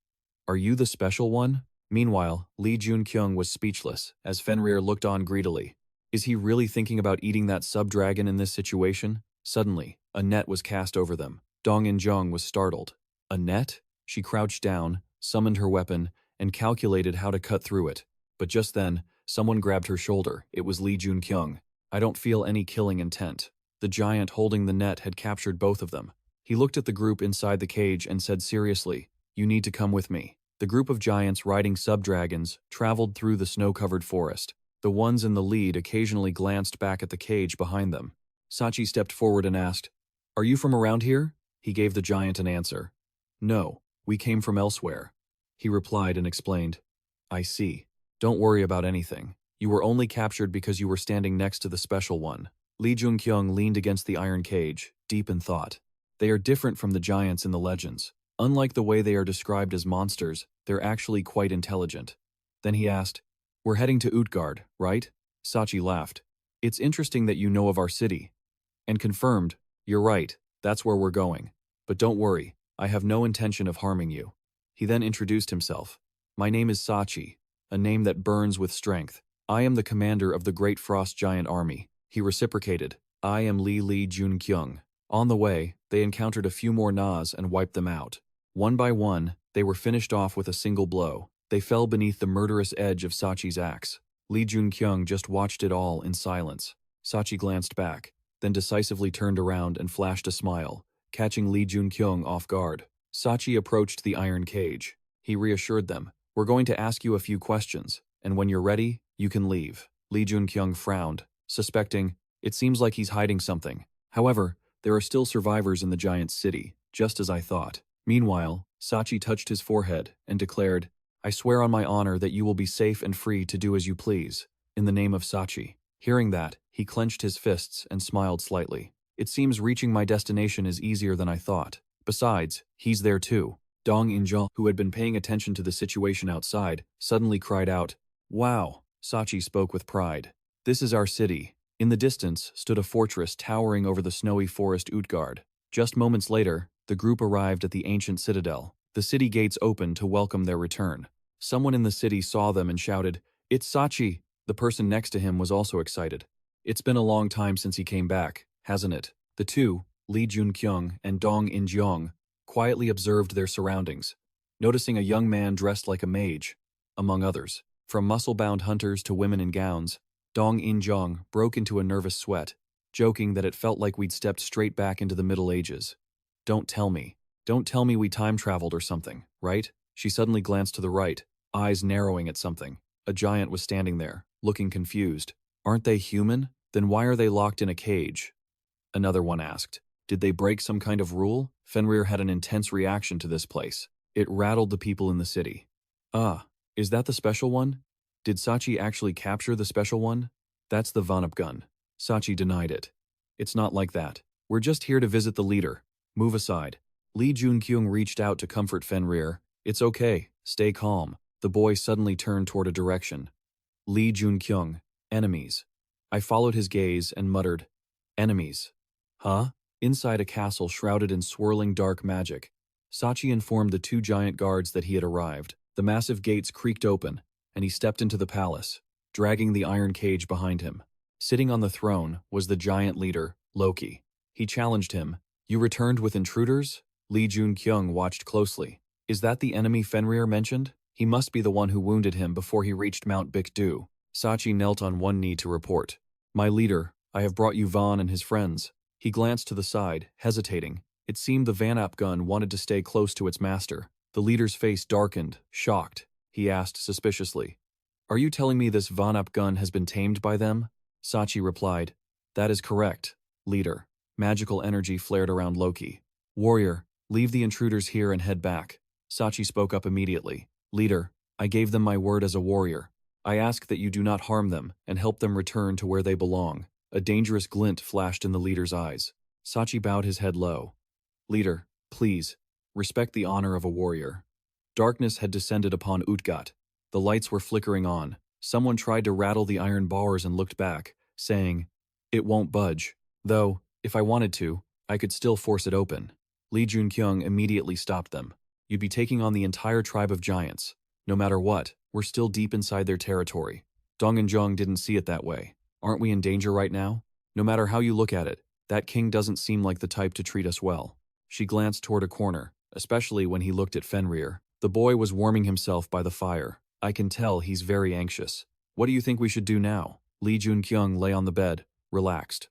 Are you the special one? Meanwhile, Lee Joon-kyung was speechless, as Fenrir looked on greedily. Is he really thinking about eating that subdragon in this situation? Suddenly, a net was cast over them. Dong In-jung was startled. A net? She crouched down, summoned her weapon, and calculated how to cut through it. But just then, someone grabbed her shoulder. It was Lee Joon-kyung. I don't feel any killing intent. The giant holding the net had captured both of them. He looked at the group inside the cage and said seriously, you need to come with me. The group of giants riding subdragons traveled through the snow-covered forest. The ones in the lead occasionally glanced back at the cage behind them. Sachi stepped forward and asked, are you from around here? He gave the giant an answer. No, we came from elsewhere. He replied and explained, I see. Don't worry about anything. You were only captured because you were standing next to the special one. Lee Joon-kyung leaned against the iron cage, deep in thought. They are different from the giants in the legends. Unlike the way they are described as monsters, they're actually quite intelligent. Then he asked, we're heading to Utgard, right? Sachi laughed. It's interesting that you know of our city. And confirmed, you're right, that's where we're going. But don't worry, I have no intention of harming you. He then introduced himself. My name is Sachi, a name that burns with strength. I am the commander of the Great Frost Giant Army. He reciprocated. I am Lee Joon-kyung. On the way, they encountered a few more Nas and wiped them out. One by one, they were finished off with a single blow. They fell beneath the murderous edge of Sachi's axe. Lee Joon-kyung just watched it all in silence. Sachi glanced back, then decisively turned around and flashed a smile, catching Lee Joon-kyung off guard. Sachi approached the iron cage. He reassured them, we're going to ask you a few questions, and when you're ready, you can leave. Lee Joon-kyung frowned, suspecting, it seems like he's hiding something. However, there are still survivors in the giant city, just as I thought. Meanwhile, Sachi touched his forehead and declared, I swear on my honor that you will be safe and free to do as you please, in the name of Sachi. Hearing that, he clenched his fists and smiled slightly. It seems reaching my destination is easier than I thought. Besides, he's there too. Dong In-jung, who had been paying attention to the situation outside, suddenly cried out, wow! Sachi spoke with pride. This is our city. In the distance stood a fortress towering over the snowy forest Utgard. Just moments later, the group arrived at the ancient citadel. The city gates opened to welcome their return. Someone in the city saw them and shouted, it's Sachi! The person next to him was also excited. It's been a long time since he came back, hasn't it? The two, Lee Joon-kyung and Dong In-jung, quietly observed their surroundings, noticing a young man dressed like a mage, among others. From muscle-bound hunters to women in gowns, Dong In-jong broke into a nervous sweat, joking that it felt like we'd stepped straight back into the Middle Ages. Don't tell me we time-traveled or something, right? She suddenly glanced to the right, eyes narrowing at something. A giant was standing there, looking confused. Aren't they human? Then why are they locked in a cage? Another one asked. Did they break some kind of rule? Fenrir had an intense reaction to this place. It rattled the people in the city. Ah, is that the special one? Did Sachi actually capture the special one? That's the Vanop gun. Sachi denied it. It's not like that. We're just here to visit the leader. Move aside. Lee Joon-kyung reached out to comfort Fenrir. It's okay, stay calm. The boy suddenly turned toward a direction. Lee Joon-kyung, enemies. I followed his gaze and muttered, enemies. Huh? Inside a castle shrouded in swirling dark magic, Sachi informed the two giant guards that he had arrived. The massive gates creaked open, and he stepped into the palace, dragging the iron cage behind him. Sitting on the throne was the giant leader, Loki. He challenged him. You returned with intruders? Lee Joon-kyung watched closely. Is that the enemy Fenrir mentioned? He must be the one who wounded him before he reached Mount Baekdu. Sachi knelt on one knee to report. My leader, I have brought you Vaughn and his friends. He glanced to the side, hesitating. It seemed the Vanop gun wanted to stay close to its master. The leader's face darkened, shocked. He asked suspiciously, Are you telling me this Vanop gun has been tamed by them? Sachi replied, That is correct, leader. Magical energy flared around Loki. Warrior, leave the intruders here and head back. Sachi spoke up immediately. Leader, I gave them my word as a warrior. I ask that you do not harm them and help them return to where they belong. A dangerous glint flashed in the leader's eyes. Sachi bowed his head low. Leader, please, respect the honor of a warrior. Darkness had descended upon Utgat. The lights were flickering on. Someone tried to rattle the iron bars and looked back, saying, It won't budge. Though, if I wanted to, I could still force it open. Lee Joon-kyung immediately stopped them. You'd be taking on the entire tribe of giants. No matter what, we're still deep inside their territory. Dong In-jong didn't see it that way. Aren't we in danger right now? No matter how you look at it, that king doesn't seem like the type to treat us well. She glanced toward a corner, especially when he looked at Fenrir. The boy was warming himself by the fire. I can tell he's very anxious. What do you think we should do now? Lee Joon-kyung lay on the bed, relaxed.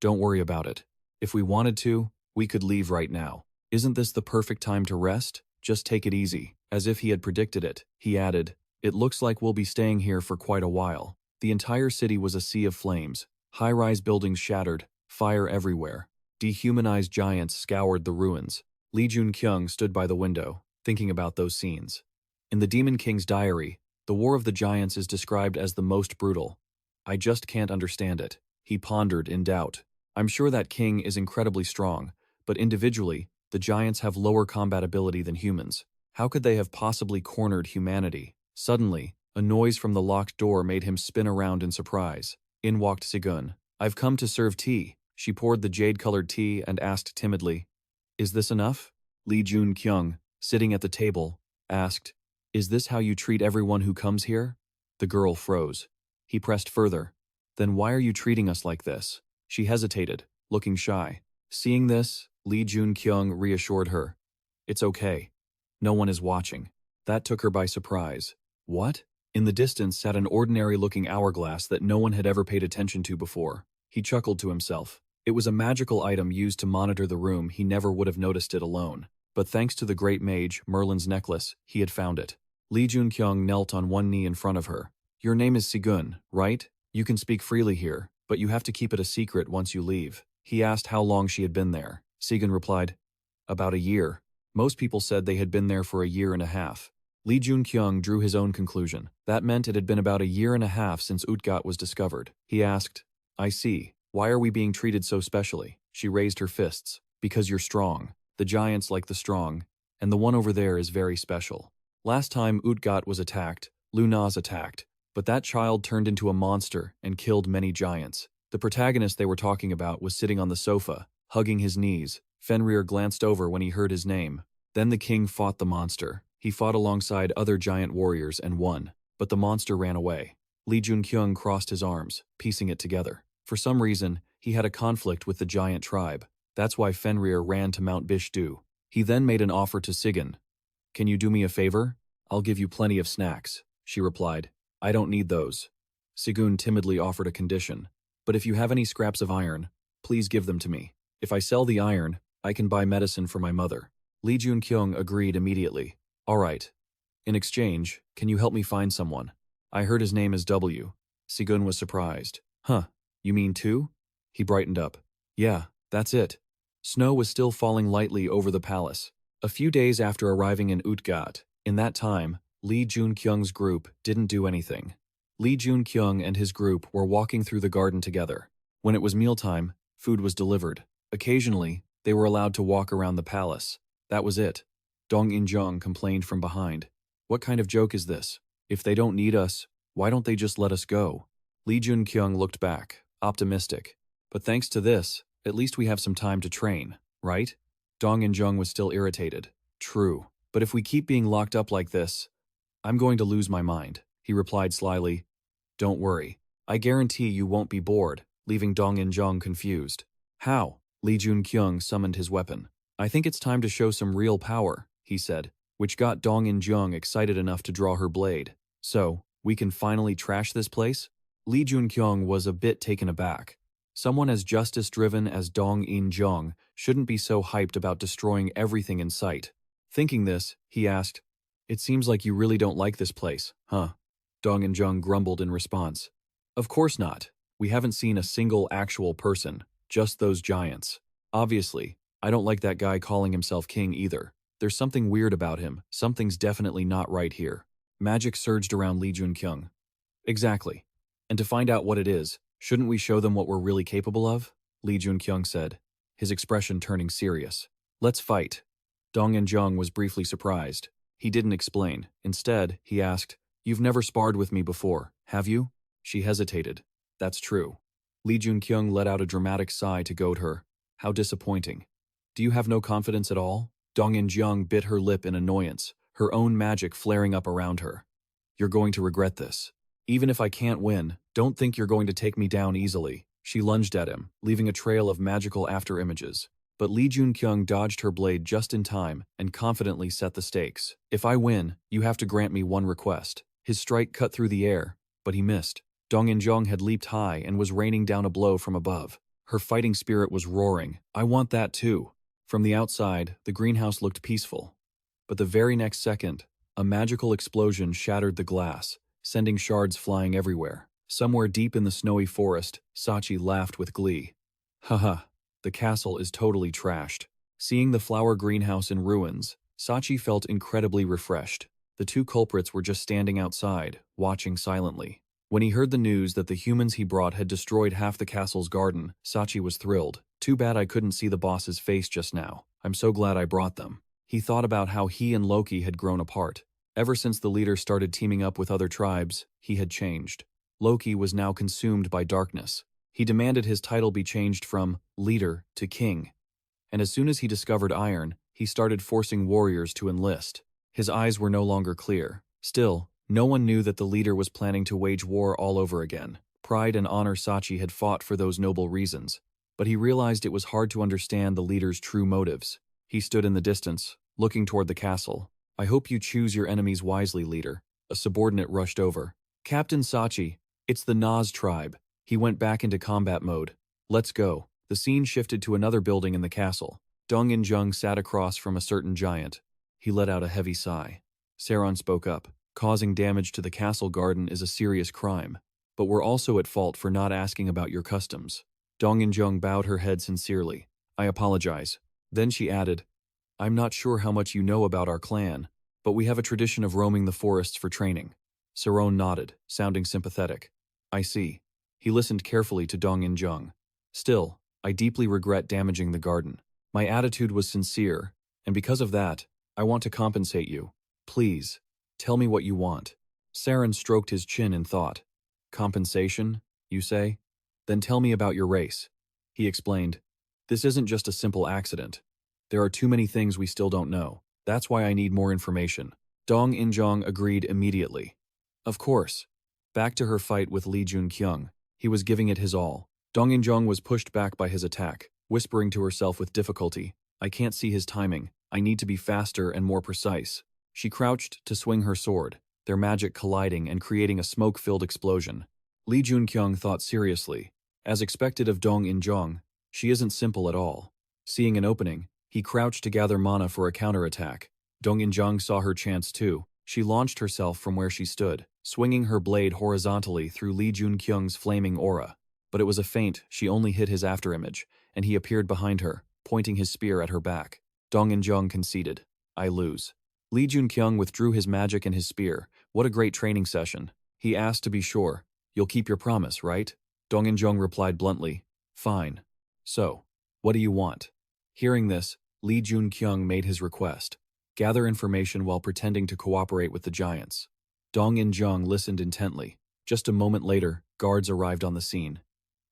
Don't worry about it. If we wanted to, we could leave right now. Isn't this the perfect time to rest? Just take it easy. As if he had predicted it, he added, It looks like we'll be staying here for quite a while. The entire city was a sea of flames. High-rise buildings shattered, fire everywhere. Dehumanized giants scoured the ruins. Lee Joon-kyung stood by the window, thinking about those scenes. In the Demon King's diary, the War of the Giants is described as the most brutal. I just can't understand it. He pondered in doubt. I'm sure that king is incredibly strong, but individually, the giants have lower combat ability than humans. How could they have possibly cornered humanity? Suddenly, a noise from the locked door made him spin around in surprise. In walked Sangun. I've come to serve tea. She poured the jade-colored tea and asked timidly, Is this enough? Lee Joon-kyung, sitting at the table, asked, Is this how you treat everyone who comes here? The girl froze. He pressed further. Then why are you treating us like this? She hesitated, looking shy. Seeing this, Lee Joon-kyung reassured her. It's okay. No one is watching. That took her by surprise. What? In the distance sat an ordinary-looking hourglass that no one had ever paid attention to before. He chuckled to himself. It was a magical item used to monitor the room. He never would have noticed it alone. But thanks to the great mage, Merlin's necklace, he had found it. Lee Joon-kyung knelt on one knee in front of her. Your name is Sangun, right? You can speak freely here, but you have to keep it a secret once you leave. He asked how long she had been there. Sangun replied, About a year. Most people said they had been there for a year and a half. Lee Joon-kyung drew his own conclusion. That meant it had been about a year and a half since Utgat was discovered. He asked, I see. Why are we being treated so specially? She raised her fists. Because you're strong. The giants like the strong. And the one over there is very special. Last time Utgat was attacked, Lunaz attacked. But that child turned into a monster and killed many giants. The protagonist they were talking about was sitting on the sofa, hugging his knees. Fenrir glanced over when he heard his name. Then the king fought the monster. He fought alongside other giant warriors and won, but the monster ran away. Lee Joon-kyung crossed his arms, piecing it together. For some reason, he had a conflict with the giant tribe. That's why Fenrir ran to Mount Baekdu. He then made an offer to Sangun. Can you do me a favor? I'll give you plenty of snacks, she replied. I don't need those. Sangun timidly offered a condition. But if you have any scraps of iron, please give them to me. If I sell the iron, I can buy medicine for my mother. Joon-kyung agreed immediately. All right. In exchange, can you help me find someone? I heard his name is W. Sangun was surprised. Huh, you mean two? He brightened up. Yeah, that's it. Snow was still falling lightly over the palace. A few days after arriving in Utgat, in that time, Joon-kyung's group didn't do anything. Joon-kyung and his group were walking through the garden together. When it was mealtime, food was delivered. Occasionally, they were allowed to walk around the palace. That was it. Dong In-jung complained from behind. What kind of joke is this? If they don't need us, why don't they just let us go? Joon-kyung looked back, optimistic. But thanks to this, at least we have some time to train, right? Dong In-jung was still irritated. True. But if we keep being locked up like this, I'm going to lose my mind, he replied slyly. Don't worry. I guarantee you won't be bored, leaving Dong In-jung confused. How? Joon-kyung summoned his weapon. I think it's time to show some real power, he said, which got Dong In-jung excited enough to draw her blade. So, we can finally trash this place? Joon-kyung was a bit taken aback. Someone as justice-driven as Dong In-jung shouldn't be so hyped about destroying everything in sight. Thinking this, he asked, It seems like you really don't like this place, huh? Dong In-jung grumbled in response. Of course not. We haven't seen a single actual person, just those giants. Obviously, I don't like that guy calling himself king either. There's something weird about him. Something's definitely not right here. Magic surged around Joon-kyung. Exactly. And to find out what it is, shouldn't we show them what we're really capable of? Joon-kyung said, his expression turning serious. Let's fight. Dong In-jung was briefly surprised. He didn't explain. Instead, he asked, You've never sparred with me before, have you? She hesitated. That's true. Joon-kyung let out a dramatic sigh to goad her. How disappointing. Do you have no confidence at all? Dong In-jung bit her lip in annoyance, her own magic flaring up around her. You're going to regret this. Even if I can't win, don't think you're going to take me down easily. She lunged at him, leaving a trail of magical afterimages. But Joon-kyung dodged her blade just in time and confidently set the stakes. If I win, you have to grant me one request. His strike cut through the air, but he missed. Dong In-jung had leaped high and was raining down a blow from above. Her fighting spirit was roaring. I want that too. From the outside, the greenhouse looked peaceful. But the very next second, a magical explosion shattered the glass, sending shards flying everywhere. Somewhere deep in the snowy forest, Sachi laughed with glee. Haha, the castle is totally trashed. Seeing the flower greenhouse in ruins, Sachi felt incredibly refreshed. The two culprits were just standing outside, watching silently. When he heard the news that the humans he brought had destroyed half the castle's garden, Sachi was thrilled. Too bad I couldn't see the boss's face just now. I'm so glad I brought them. He thought about how he and Loki had grown apart. Ever since the leader started teaming up with other tribes, he had changed. Loki was now consumed by darkness. He demanded his title be changed from leader to king. And as soon as he discovered iron, he started forcing warriors to enlist. His eyes were no longer clear. Still, no one knew that the leader was planning to wage war all over again. Pride and honor Sachi had fought for those noble reasons. But he realized it was hard to understand the leader's true motives. He stood in the distance, looking toward the castle. I hope you choose your enemies wisely, leader. A subordinate rushed over. Captain Sachi, it's the Naz tribe. He went back into combat mode. Let's go. The scene shifted to another building in the castle. Dong In-jung sat across from a certain giant. He let out a heavy sigh. Saron spoke up. Causing damage to the castle garden is a serious crime. But we're also at fault for not asking about your customs. Dong In-jung bowed her head sincerely. I apologize. Then she added, I'm not sure how much you know about our clan, but we have a tradition of roaming the forests for training. Saron nodded, sounding sympathetic. I see. He listened carefully to Dong In-jung. Still, I deeply regret damaging the garden. My attitude was sincere, and because of that, I want to compensate you. Please, tell me what you want. Saron stroked his chin in thought. Compensation, you say? Then tell me about your race. He explained. This isn't just a simple accident. There are too many things we still don't know. That's why I need more information. Dong In-jung agreed immediately. Of course. Back to her fight with Joon-kyung. He was giving it his all. Dong In-jung was pushed back by his attack, whispering to herself with difficulty, I can't see his timing. I need to be faster and more precise. She crouched to swing her sword, their magic colliding and creating a smoke-filled explosion. Lee Joon-kyung thought seriously. As expected of Dong In-jong, she isn't simple at all. Seeing an opening, he crouched to gather mana for a counterattack. Dong In-jong saw her chance too. She launched herself from where she stood, swinging her blade horizontally through Lee Joon-kyung's flaming aura. But it was a feint, she only hit his afterimage, and he appeared behind her, pointing his spear at her back. Dong In-jong conceded. I lose. Lee Joon-kyung withdrew his magic and his spear. What a great training session. He asked to be sure. You'll keep your promise, right? Dong In-jong replied bluntly. Fine. So, what do you want? Hearing this, Lee Joon-kyung made his request. Gather information while pretending to cooperate with the giants. Dong In-jong listened intently. Just a moment later, guards arrived on the scene.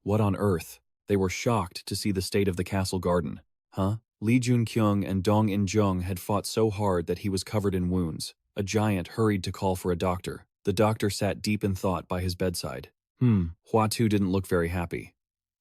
What on earth? They were shocked to see the state of the castle garden. Huh? Lee Joon-kyung and Dong In-jong had fought so hard that he was covered in wounds. A giant hurried to call for a doctor. The doctor sat deep in thought by his bedside. Hua Tu didn't look very happy.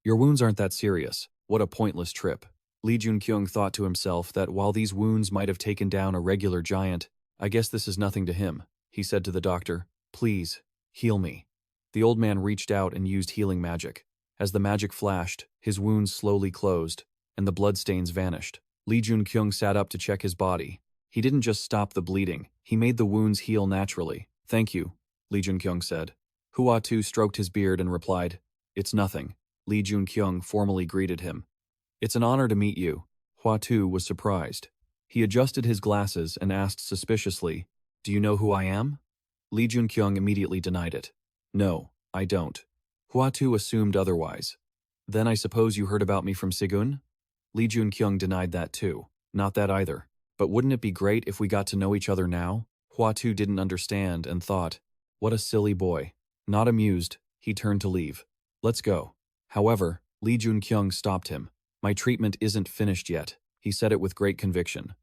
Your wounds aren't that serious. What a pointless trip. Lee Joon-kyung thought to himself that while these wounds might have taken down a regular giant, I guess this is nothing to him. He said to the doctor, please, heal me. The old man reached out and used healing magic. As the magic flashed, his wounds slowly closed, and the bloodstains vanished. Lee Joon-kyung sat up to check his body. He didn't just stop the bleeding, he made the wounds heal naturally. Thank you, Lee Joon-kyung said. Hua Tu stroked his beard and replied, it's nothing. Lee Joon-kyung formally greeted him. It's an honor to meet you. Hua Tu was surprised. He adjusted his glasses and asked suspiciously, do you know who I am? Lee Joon-kyung immediately denied it. No, I don't. Hua Tu assumed otherwise. Then I suppose you heard about me from Sangun? Lee Joon-kyung denied that too. Not that either. But wouldn't it be great if we got to know each other now? Hua Tu didn't understand and thought, what a silly boy. Not amused, he turned to leave. Let's go. However, Lee Joon-kyung stopped him. My treatment isn't finished yet. He said it with great conviction.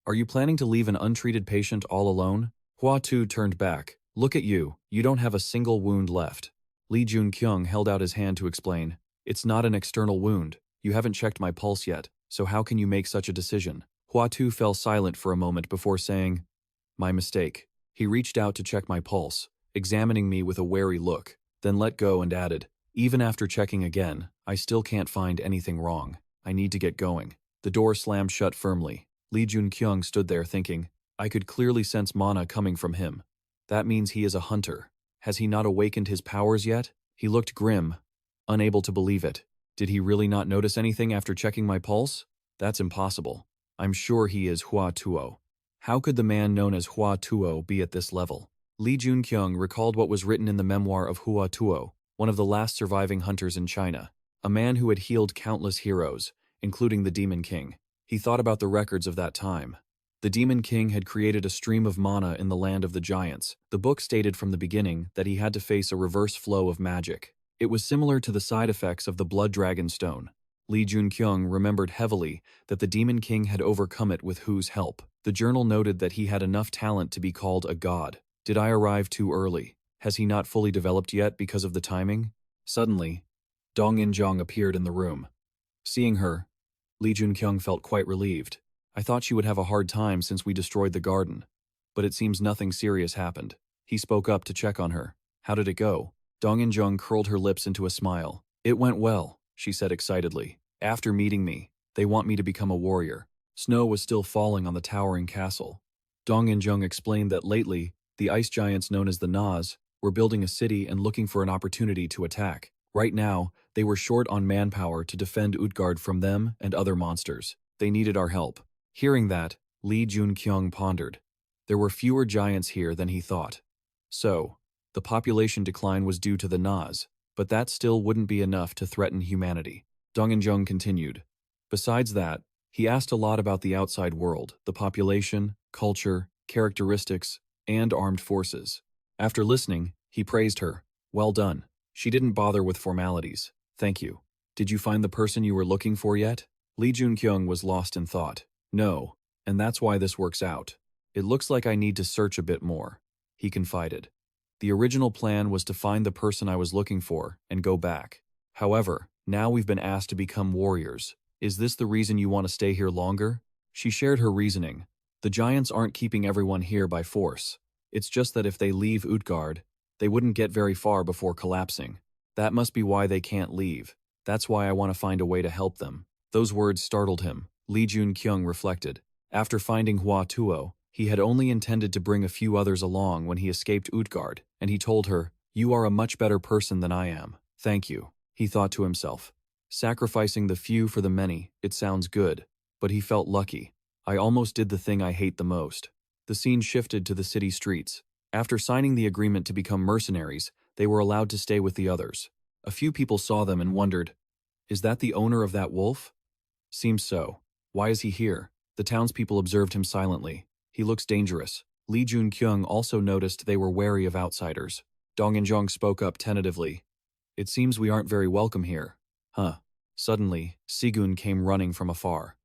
Are you planning to leave an untreated patient all alone? Hua Tu turned back. Look at you. You don't have a single wound left. Lee Joon-kyung held out his hand to explain. It's not an external wound. You haven't checked my pulse yet, so how can you make such a decision? Hua Tu fell silent for a moment before saying, my mistake. He reached out to check my pulse, examining me with a wary look, then let go and added, even after checking again, I still can't find anything wrong. I need to get going. The door slammed shut firmly. Lee Joon-kyung stood there thinking, I could clearly sense mana coming from him. That means he is a hunter. Has he not awakened his powers yet? He looked grim, unable to believe it. Did he really not notice anything after checking my pulse? That's impossible. I'm sure he is Hua Tuo. How could the man known as Hua Tuo be at this level? Lee Joon-kyung recalled what was written in the memoir of Hua Tuo, one of the last surviving hunters in China, a man who had healed countless heroes, including the Demon King. He thought about the records of that time. The Demon King had created a stream of mana in the land of the giants. The book stated from the beginning that he had to face a reverse flow of magic. It was similar to the side effects of the Blood Dragon Stone. Lee Joon-kyung remembered heavily that the Demon King had overcome it with Hu's help. The journal noted that he had enough talent to be called a god. Did I arrive too early? Has he not fully developed yet because of the timing? Suddenly, Dong In-jong appeared in the room. Seeing her, Lee Joon-kyung felt quite relieved. I thought she would have a hard time since we destroyed the garden. But it seems nothing serious happened. He spoke up to check on her. How did it go? Dong In-jong curled her lips into a smile. It went well, she said excitedly. After meeting me, they want me to become a warrior. Snow was still falling on the towering castle. Dong In-jong explained that lately, the ice giants known as the Nas were building a city and looking for an opportunity to attack. Right now, they were short on manpower to defend Utgard from them and other monsters. They needed our help. Hearing that, Lee Joon-kyung pondered. There were fewer giants here than he thought. So, the population decline was due to the Nas, but that still wouldn't be enough to threaten humanity. Dong In-jong continued. Besides that, he asked a lot about the outside world, the population, culture, characteristics, and armed forces. After listening, he praised her. Well done. She didn't bother with formalities. Thank you. Did you find the person you were looking for yet? Lee Joon-kyung was lost in thought. No, and that's why this works out. It looks like I need to search a bit more, he confided. The original plan was to find the person I was looking for and go back. However, now we've been asked to become warriors. Is this the reason you want to stay here longer? She shared her reasoning. The giants aren't keeping everyone here by force. It's just that if they leave Utgard, they wouldn't get very far before collapsing. That must be why they can't leave. That's why I want to find a way to help them." Those words startled him. Lee Joon-kyung reflected. After finding Hua Tuo, he had only intended to bring a few others along when he escaped Utgard, and he told her, "You are a much better person than I am. Thank you," he thought to himself. Sacrificing the few for the many, it sounds good, but he felt lucky. I almost did the thing I hate the most. The scene shifted to the city streets. After signing the agreement to become mercenaries, they were allowed to stay with the others. A few people saw them and wondered, "Is that the owner of that wolf?" "Seems so. Why is he here?" The townspeople observed him silently. "He looks dangerous." Lee Joon-kyung also noticed they were wary of outsiders. Dong In-jong spoke up tentatively. "It seems we aren't very welcome here." "Huh." Suddenly, Sangun came running from afar.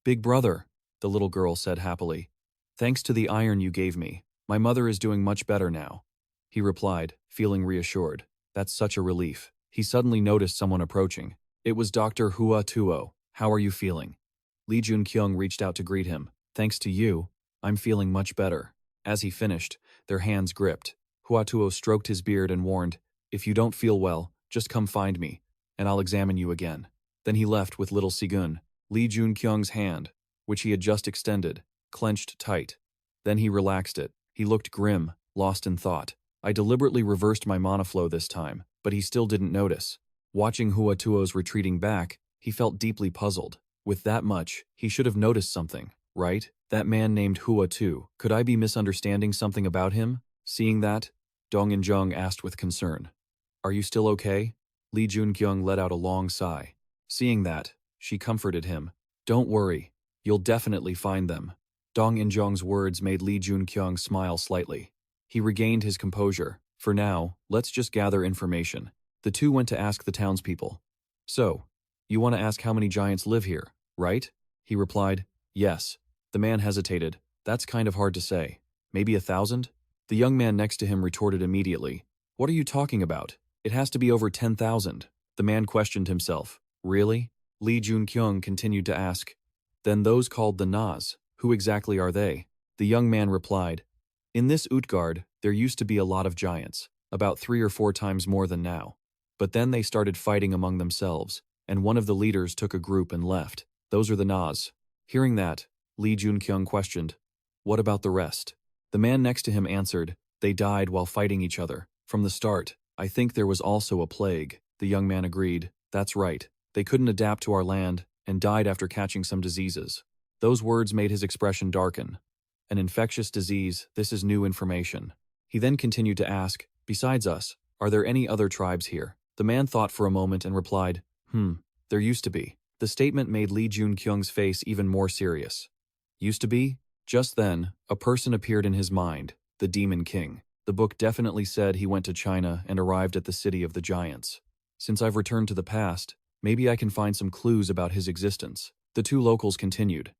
"Big brother," the little girl said happily. "Thanks to the iron you gave me, my mother is doing much better now." He replied, feeling reassured. "That's such a relief." He suddenly noticed someone approaching. It was Dr. Hua Tuo. "How are you feeling?" Lee Joon-kyung reached out to greet him. "Thanks to you, I'm feeling much better." As he finished, their hands gripped. Hua Tuo stroked his beard and warned, "If you don't feel well, just come find me, and I'll examine you again." Then he left with little Sangun. Lee Joon-kyung's hand, which he had just extended, clenched tight. Then he relaxed it. He looked grim, lost in thought. I deliberately reversed my monoflow this time, but he still didn't notice. Watching Hua Tuo's retreating back, he felt deeply puzzled. With that much, he should have noticed something, right? That man named Hua Tu. Could I be misunderstanding something about him? Seeing that, Dong In-jong asked with concern. "Are you still okay?" Lee Joon-kyung let out a long sigh. Seeing that, she comforted him. "Don't worry, you'll definitely find them." Dong In-jong's words made Lee Joon-kyung smile slightly. He regained his composure. "For now, let's just gather information." The two went to ask the townspeople. "So, you want to ask how many giants live here, right?" He replied, "Yes." The man hesitated. "That's kind of hard to say. Maybe 1,000? The young man next to him retorted immediately. "What are you talking about? It has to be over 10,000. The man questioned himself. "Really?" Lee Joon-kyung continued to ask. "Then those called the Nas, who exactly are they?" The young man replied, "In this Utgard, there used to be a lot of giants, about 3 or 4 times more than now. But then they started fighting among themselves, and one of the leaders took a group and left. Those are the Nas." Hearing that, Lee Joon-kyung questioned, "What about the rest?" The man next to him answered, "They died while fighting each other. From the start, I think there was also a plague." The young man agreed, "That's right. They couldn't adapt to our land, and died after catching some diseases." Those words made his expression darken. "An infectious disease, this is new information." He then continued to ask, "Besides us, are there any other tribes here?" The man thought for a moment and replied, There used to be." The statement made Lee Joon-kyung's face even more serious. "Used to be?" Just then, a person appeared in his mind, the Demon King. The book definitely said he went to China and arrived at the city of the giants. Since I've returned to the past, maybe I can find some clues about his existence. The two locals continued.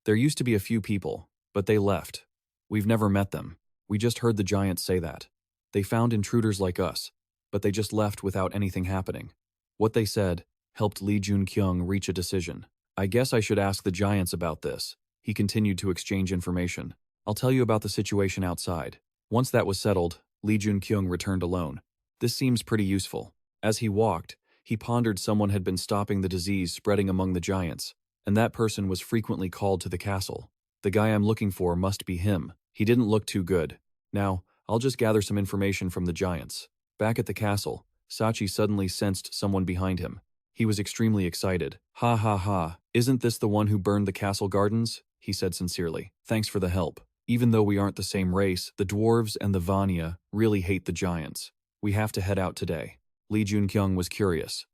"There used to be a few people, but they left. We've never met them. We just heard the giants say that. They found intruders like us, but they just left without anything happening." What they said helped Lee Joon-kyung reach a decision. "I guess I should ask the giants about this." He continued to exchange information. "I'll tell you about the situation outside." Once that was settled, Lee Joon-kyung returned alone. This seems pretty useful. As he walked, he pondered someone had been stopping the disease spreading among the giants, and that person was frequently called to the castle. The guy I'm looking for must be him. He didn't look too good. Now, I'll just gather some information from the giants. Back at the castle, Sachi suddenly sensed someone behind him. He was extremely excited. "Ha ha ha, isn't this the one who burned the castle gardens?" he said sincerely. "Thanks for the help. Even though we aren't the same race, the dwarves and the Vanya really hate the giants. We have to head out today." Lee Joon-kyung was curious.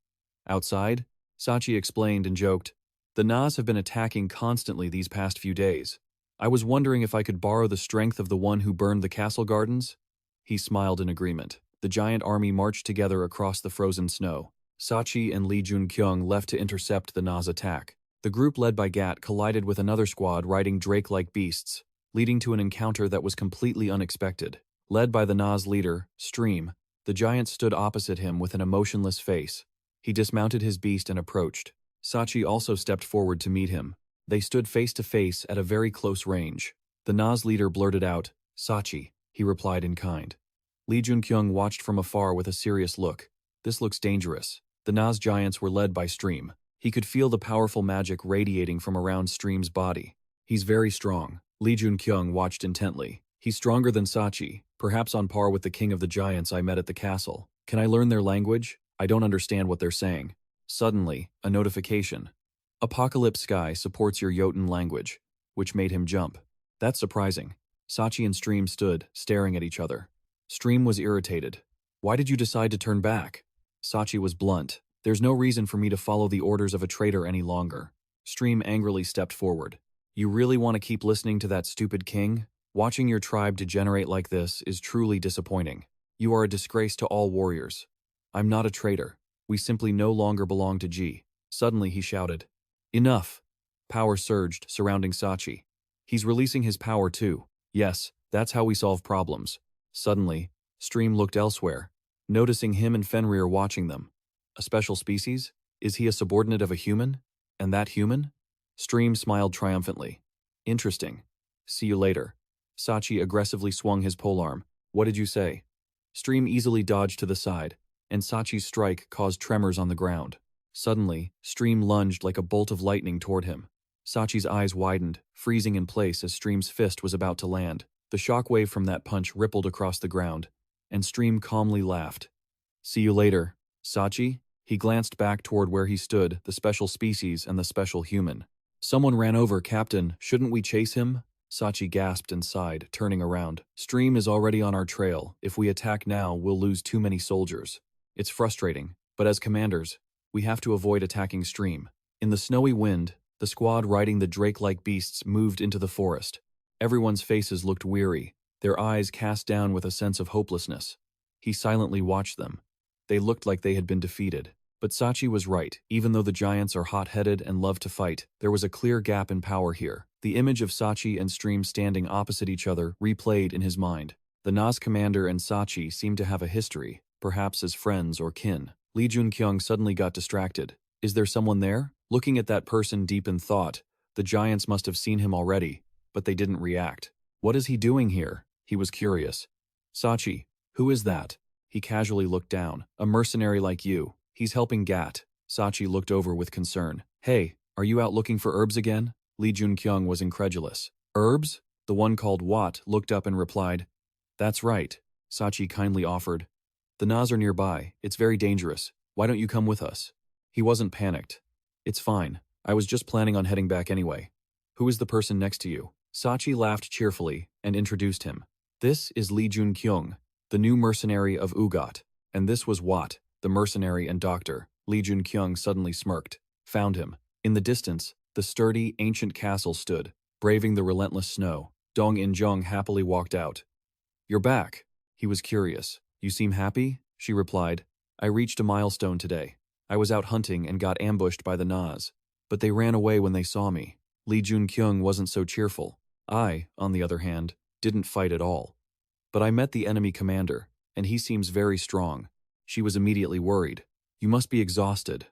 "Outside?" Sachi explained and joked. "The Nas have been attacking constantly these past few days. I was wondering if I could borrow the strength of the one who burned the castle gardens?" He smiled in agreement. The giant army marched together across the frozen snow. Sachi and Lee Joon-kyung left to intercept the Nas attack. The group led by Gat collided with another squad riding drake-like beasts, leading to an encounter that was completely unexpected. Led by the Nas leader, Stream, the giant stood opposite him with an emotionless face. He dismounted his beast and approached. Sachi also stepped forward to meet him. They stood face to face at a very close range. The Nas leader blurted out, "Sachi, he replied in kind. Lee Joon-kyung watched from afar with a serious look. This looks dangerous. The Nas giants were led by Stream. He could feel the powerful magic radiating from around Stream's body. He's very strong. Lee Joon-kyung watched intently. He's stronger than Sachi, perhaps on par with the king of the giants I met at the castle. Can I learn their language? I don't understand what they're saying. Suddenly, a notification. Apocalypse Sky supports your Jotun language, which made him jump. That's surprising. Sachi and Stream stood, staring at each other. Stream was irritated. Why did you decide to turn back? Sachi was blunt. There's no reason for me to follow the orders of a traitor any longer. Stream angrily stepped forward. You really want to keep listening to that stupid king? Watching your tribe degenerate like this is truly disappointing. You are a disgrace to all warriors. I'm not a traitor. We simply no longer belong to G. Suddenly he shouted. Enough! Power surged, surrounding Sachi. He's releasing his power too. Yes, that's how we solve problems. Suddenly, Stream looked elsewhere, noticing him and Fenrir watching them. A special species? Is he a subordinate of a human? And that human? Stream smiled triumphantly. Interesting. See you later. Sachi aggressively swung his polearm. What did you say? Stream easily dodged to the side, and Sachi's strike caused tremors on the ground. Suddenly, Stream lunged like a bolt of lightning toward him. Sachi's eyes widened, freezing in place as Stream's fist was about to land. The shockwave from that punch rippled across the ground, and Stream calmly laughed. See you later, Sachi? He glanced back toward where he stood, the special species and the special human. Someone ran over, Captain. Shouldn't we chase him? Sachi gasped and sighed, turning around. Stream is already on our trail. If we attack now, we'll lose too many soldiers. It's frustrating, but as commanders, we have to avoid attacking Stream. In the snowy wind, the squad riding the drake-like beasts moved into the forest. Everyone's faces looked weary, their eyes cast down with a sense of hopelessness. He silently watched them. They looked like they had been defeated. But Sachi was right. Even though the giants are hot-headed and love to fight, there was a clear gap in power here. The image of Sachi and Stream standing opposite each other replayed in his mind. The Nas commander and Sachi seemed to have a history, perhaps as friends or kin. Lee Joon-kyung suddenly got distracted. Is there someone there? Looking at that person deep in thought, the giants must have seen him already, but they didn't react. What is he doing here? He was curious. Sachi, who is that? He casually looked down. A mercenary like you. He's helping Gat. Sachi looked over with concern. Hey, are you out looking for herbs again? Lee Joon-kyung was incredulous. Herbs? The one called Watt looked up and replied. That's right, Sachi kindly offered. The Nas are nearby. It's very dangerous. Why don't you come with us? He wasn't panicked. It's fine. I was just planning on heading back anyway. Who is the person next to you? Sachi laughed cheerfully and introduced him. This is Lee Joon-kyung, the new mercenary of Ugat, and this was Watt, the mercenary and doctor. Lee Joon-kyung suddenly smirked. Found him. In the distance, the sturdy, ancient castle stood, braving the relentless snow. Dong In-jung happily walked out. You're back. He was curious. You seem happy? She replied. I reached a milestone today. I was out hunting and got ambushed by the Nas, but they ran away when they saw me. Lee Joon-kyung wasn't so cheerful. I, on the other hand, didn't fight at all. But I met the enemy commander, and he seems very strong. She was immediately worried. You must be exhausted.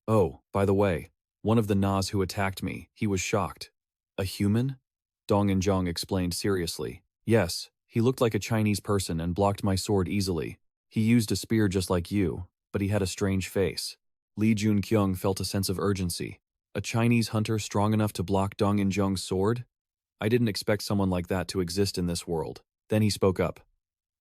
Oh, by the way, one of the Nas who attacked me, he was shocked. A human? Dong In-jung explained seriously. Yes, he looked like a Chinese person and blocked my sword easily. He used a spear just like you, but he had a strange face. Lee Joon-kyung felt a sense of urgency. A Chinese hunter strong enough to block Dong In-jung's sword? I didn't expect someone like that to exist in this world. Then he spoke up.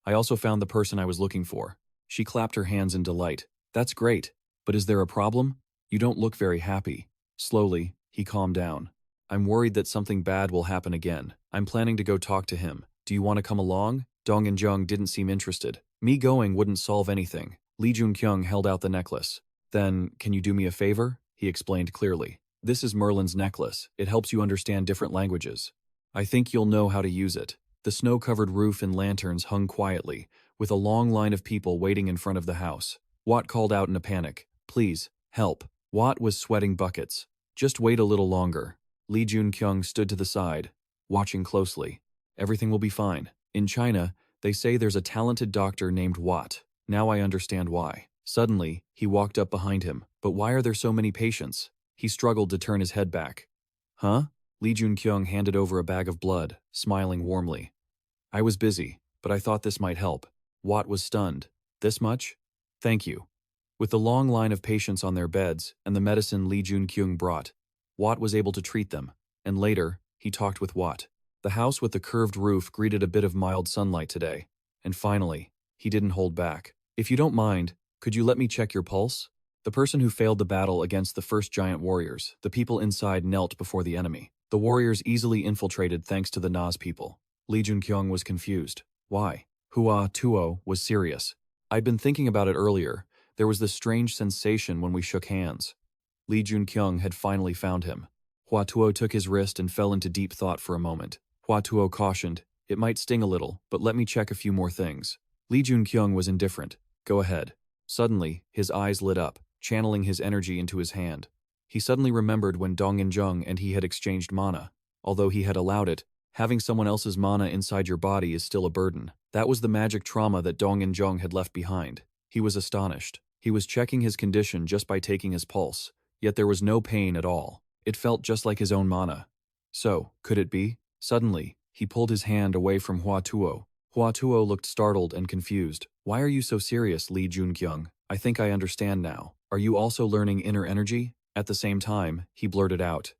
I also found the person I was looking for. She clapped her hands in delight. That's great, but is there a problem? You don't look very happy. Slowly, he calmed down. I'm worried that something bad will happen again. I'm planning to go talk to him. Do you want to come along? Dong In-jung didn't seem interested. Me going wouldn't solve anything. Lee Joon-kyung held out the necklace. Then, can you do me a favor? He explained clearly. This is Merlin's necklace. It helps you understand different languages. I think you'll know how to use it. The snow-covered roof and lanterns hung quietly, with a long line of people waiting in front of the house. Watt called out in a panic. Please, help. Watt was sweating buckets. Just wait a little longer. Lee Joon-kyung stood to the side, watching closely. Everything will be fine. In China, they say there's a talented doctor named Watt. Now I understand why. Suddenly, he walked up behind him. But why are there so many patients? He struggled to turn his head back. Huh? Lee Joon-kyung handed over a bag of blood, smiling warmly. I was busy. but I thought this might help. Watt was stunned. This much? Thank you. With the long line of patients on their beds and the medicine Lee Joon-kyung brought, Watt was able to treat them, and later, he talked with Watt. The house with the curved roof greeted a bit of mild sunlight today, and finally, he didn't hold back. If you don't mind, could you let me check your pulse? The person who failed the battle against the first giant warriors, the people inside knelt before the enemy. The warriors easily infiltrated thanks to the Nas people. Lee Joon-kyung was confused. Why? Hua Tuo was serious. I'd been thinking about it earlier. There was this strange sensation when we shook hands. Lee Joon-kyung had finally found him. Hua Tuo took his wrist and fell into deep thought for a moment. Hua Tuo cautioned, "It might sting a little, but let me check a few more things." Lee Joon-kyung was indifferent. "Go ahead." Suddenly, his eyes lit up, channeling his energy into his hand. He suddenly remembered when Dong-in-jung and he had exchanged mana. Although he had allowed it, having someone else's mana inside your body is still a burden. That was the magic trauma that Dong-in-jung had left behind. He was astonished. He was checking his condition just by taking his pulse, yet there was no pain at all. It felt just like his own mana. So, could it be? Suddenly, he pulled his hand away from Hua Tuo. Hua Tuo looked startled and confused. "Why are you so serious, Lee Joon-kyung? I think I understand now. Are you also learning inner energy?" At the same time, he blurted out,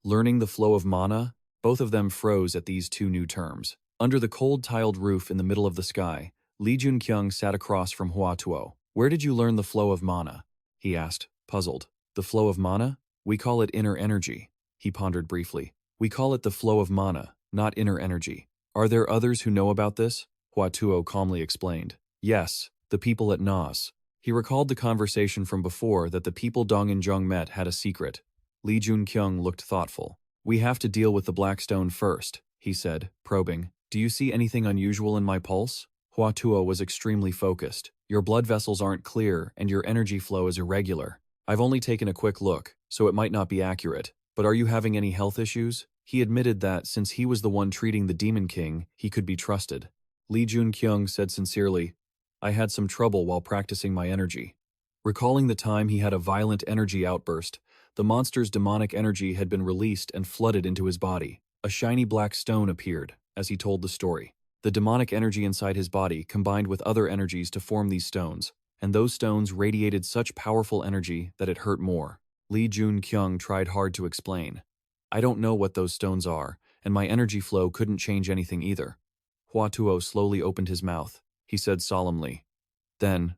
"Learning the flow of mana?" Both of them froze at these two new terms. Under the cold tiled roof in the middle of the sky, Lee Joon-kyung sat across from Hua Tuo. "Where did you learn the flow of mana?" he asked, puzzled. "The flow of mana? We call it inner energy," he pondered briefly. "We call it the flow of mana, not inner energy. Are there others who know about this?" Hua Tuo calmly explained. "Yes, the people at Nas." He recalled the conversation from before that the people Dong-in-jung met had a secret. Lee Joon-kyung looked thoughtful. "We have to deal with the black stone first," he said, probing. "Do you see anything unusual in my pulse?" Hua Tuo was extremely focused. "Your blood vessels aren't clear and your energy flow is irregular. I've only taken a quick look, so it might not be accurate. But are you having any health issues?" He admitted that, since he was the one treating the Demon King, he could be trusted. Lee Joon-kyung said sincerely, "I had some trouble while practicing my energy." Recalling the time he had a violent energy outburst, the monster's demonic energy had been released and flooded into his body. A shiny black stone appeared, as he told the story. The demonic energy inside his body combined with other energies to form these stones, and those stones radiated such powerful energy that it hurt more. Lee Joon-kyung tried hard to explain. "I don't know what those stones are, and my energy flow couldn't change anything either." Hua Tuo slowly opened his mouth. He said solemnly, "Then,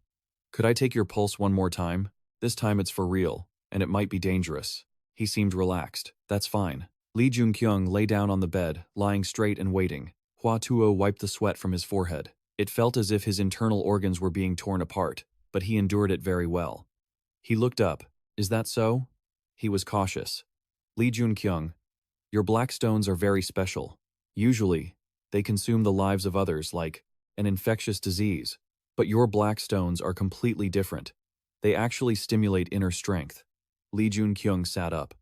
could I take your pulse one more time? This time it's for real, and it might be dangerous." He seemed relaxed. "That's fine." Lee Joon-kyung lay down on the bed, lying straight and waiting. Hua Tuo wiped the sweat from his forehead. It felt as if his internal organs were being torn apart, but he endured it very well. He looked up. "Is that so?" He was cautious. "Lee Joon-kyung, your black stones are very special. Usually, they consume the lives of others like an infectious disease. But your black stones are completely different. They actually stimulate inner strength." Lee Joon-kyung sat up.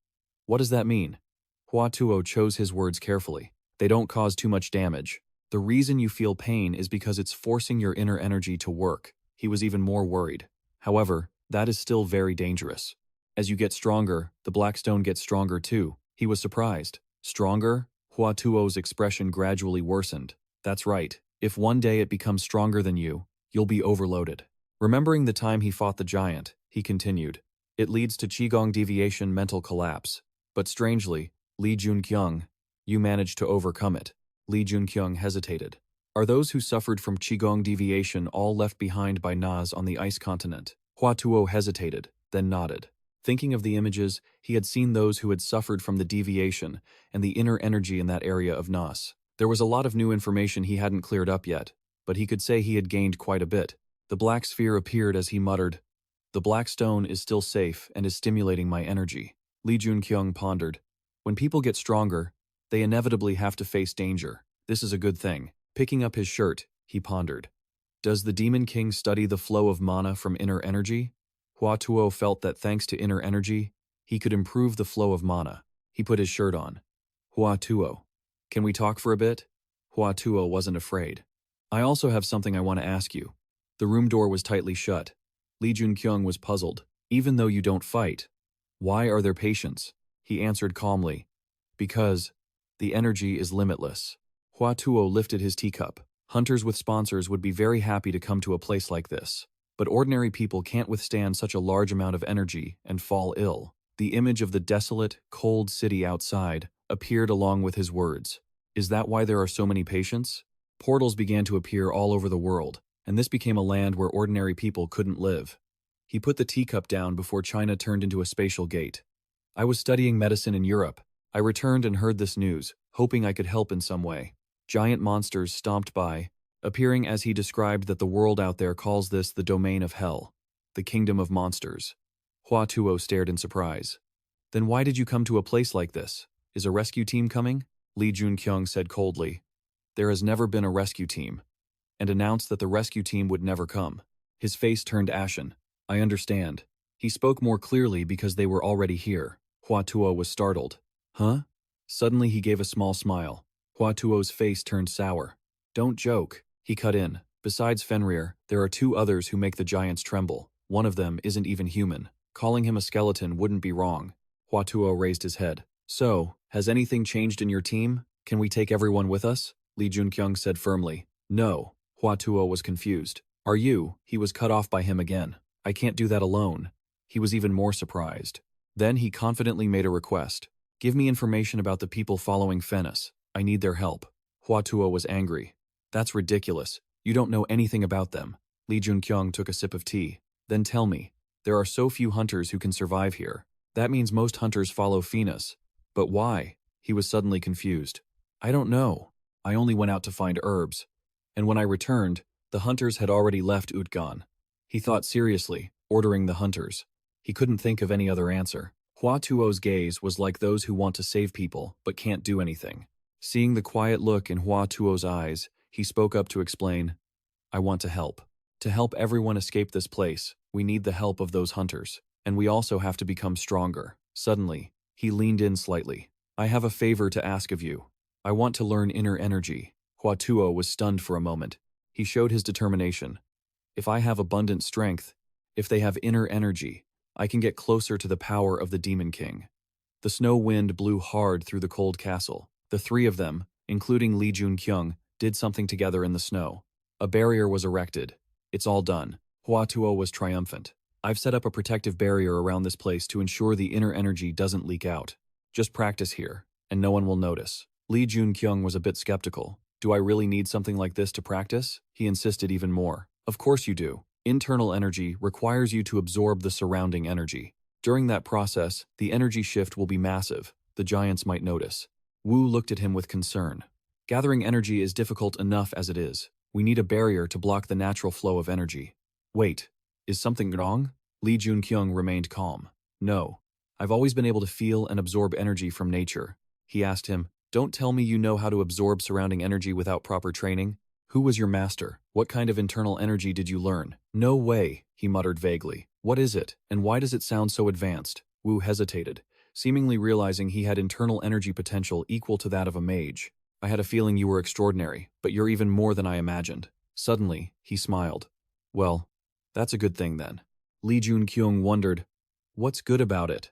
"What does that mean?" Hua Tuo chose his words carefully. "They don't cause too much damage. The reason you feel pain is because it's forcing your inner energy to work." He was even more worried. "However, that is still very dangerous. As you get stronger, the black stone gets stronger too." He was surprised. "Stronger?" Hua Tuo's expression gradually worsened. "That's right. If one day it becomes stronger than you, you'll be overloaded." Remembering the time he fought the giant, he continued, "It leads to Qigong deviation mental collapse. But strangely, Lee Joon-kyung, you managed to overcome it." Lee Joon-kyung hesitated. "Are those who suffered from Qigong deviation all left behind by Nas on the ice continent?" Hua Tuo hesitated, then nodded. Thinking of the images, he had seen those who had suffered from the deviation and the inner energy in that area of Nas. There was a lot of new information he hadn't cleared up yet, but he could say he had gained quite a bit. The black sphere appeared as he muttered, "The black stone is still safe and is stimulating my energy." Lee Joon-kyung pondered. "When people get stronger, they inevitably have to face danger. This is a good thing." Picking up his shirt, he pondered. "Does the Demon King study the flow of mana from inner energy?" Hua Tuo felt that thanks to inner energy, he could improve the flow of mana. He put his shirt on. "Hua Tuo, can we talk for a bit?" Hua Tuo wasn't afraid. "I also have something I want to ask you." The room door was tightly shut. Lee Joon-kyung was puzzled. "Even though you don't fight, why are there patients?" He answered calmly, "Because the energy is limitless." Hua Tuo lifted his teacup. Hunters with sponsors would be very happy to come to a place like this. But ordinary people can't withstand such a large amount of energy and fall ill. The image of the desolate, cold city outside appeared along with his words. Is that why there are so many patients? Portals began to appear all over the world, and this became a land where ordinary people couldn't live. He put the teacup down before China turned into a spatial gate. I was studying medicine in Europe. I returned and heard this news, hoping I could help in some way. Giant monsters stomped by, appearing as he described that the world out there calls this the domain of hell, the kingdom of monsters. Hua Tuo stared in surprise. Then why did you come to a place like this? Is a rescue team coming? Li Joon-kyung said coldly. There has never been a rescue team, and announced that the rescue team would never come. His face turned ashen. I understand. He spoke more clearly because they were already here. Hua Tuo was startled. Huh? Suddenly he gave a small smile. Hua Tuo's face turned sour. Don't joke, he cut in. Besides Fenrir, there are two others who make the giants tremble. One of them isn't even human. Calling him a skeleton wouldn't be wrong. Hua Tuo raised his head. So, has anything changed in your team? Can we take everyone with us? Li Joon-kyung said firmly. No. Hua Tuo was confused. Are you? He was cut off by him again. I can't do that alone. He was even more surprised. Then he confidently made a request. Give me information about the people following Fenris. I need their help. Hua Tuo was angry. That's ridiculous. You don't know anything about them. Li Joon-kyung took a sip of tea. Then tell me. There are so few hunters who can survive here. That means most hunters follow Fenris. But why? He was suddenly confused. I don't know. I only went out to find herbs. And when I returned, the hunters had already left Utgan. He thought seriously, ordering the hunters. He couldn't think of any other answer. Hua Tuo's gaze was like those who want to save people but can't do anything. Seeing the quiet look in Hua Tuo's eyes, he spoke up to explain, I want to help. To help everyone escape this place, we need the help of those hunters. And we also have to become stronger. Suddenly, he leaned in slightly. I have a favor to ask of you. I want to learn inner energy. Hua Tuo was stunned for a moment. He showed his determination. If I have abundant strength, if they have inner energy, I can get closer to the power of the Demon King. The snow wind blew hard through the cold castle. The three of them, including Li Joon-kyung, did something together in the snow. A barrier was erected. It's all done. Hua Tuo was triumphant. I've set up a protective barrier around this place to ensure the inner energy doesn't leak out. Just practice here, and no one will notice. Li Joon-kyung was a bit skeptical. Do I really need something like this to practice? He insisted even more. Of course you do. Internal energy requires you to absorb the surrounding energy. During that process, the energy shift will be massive. The giants might notice. Wu looked at him with concern. Gathering energy is difficult enough as it is. We need a barrier to block the natural flow of energy. Wait, is something wrong? Li Joon-kyung remained calm. No. I've always been able to feel and absorb energy from nature. He asked him, don't tell me you know how to absorb surrounding energy without proper training. Who was your master? What kind of internal energy did you learn? No way, he muttered vaguely. What is it, and why does it sound so advanced? Wu hesitated, seemingly realizing he had internal energy potential equal to that of a mage. I had a feeling you were extraordinary, but you're even more than I imagined. Suddenly, he smiled. Well, that's a good thing then. Li Joon-kyung wondered, what's good about it?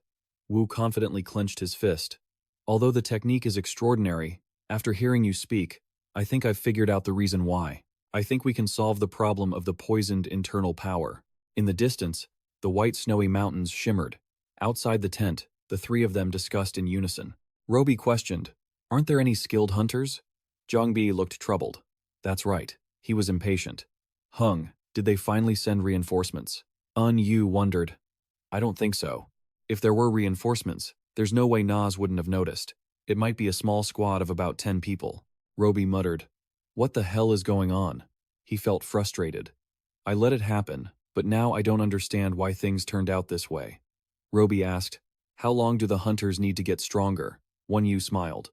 Wu confidently clenched his fist. Although the technique is extraordinary, after hearing you speak, I think I've figured out the reason why. I think we can solve the problem of the poisoned internal power. In the distance, the white snowy mountains shimmered. Outside the tent, the three of them discussed in unison. Roby questioned, aren't there any skilled hunters? Zhongbi looked troubled. That's right. He was impatient. Hung, did they finally send reinforcements? Yu wondered. I don't think so. If there were reinforcements, there's no way Nas wouldn't have noticed. It might be a small squad of about 10 people. Roby muttered. What the hell is going on? He felt frustrated. I let it happen, but now I don't understand why things turned out this way. Roby asked, how long do the hunters need to get stronger? Yu smiled.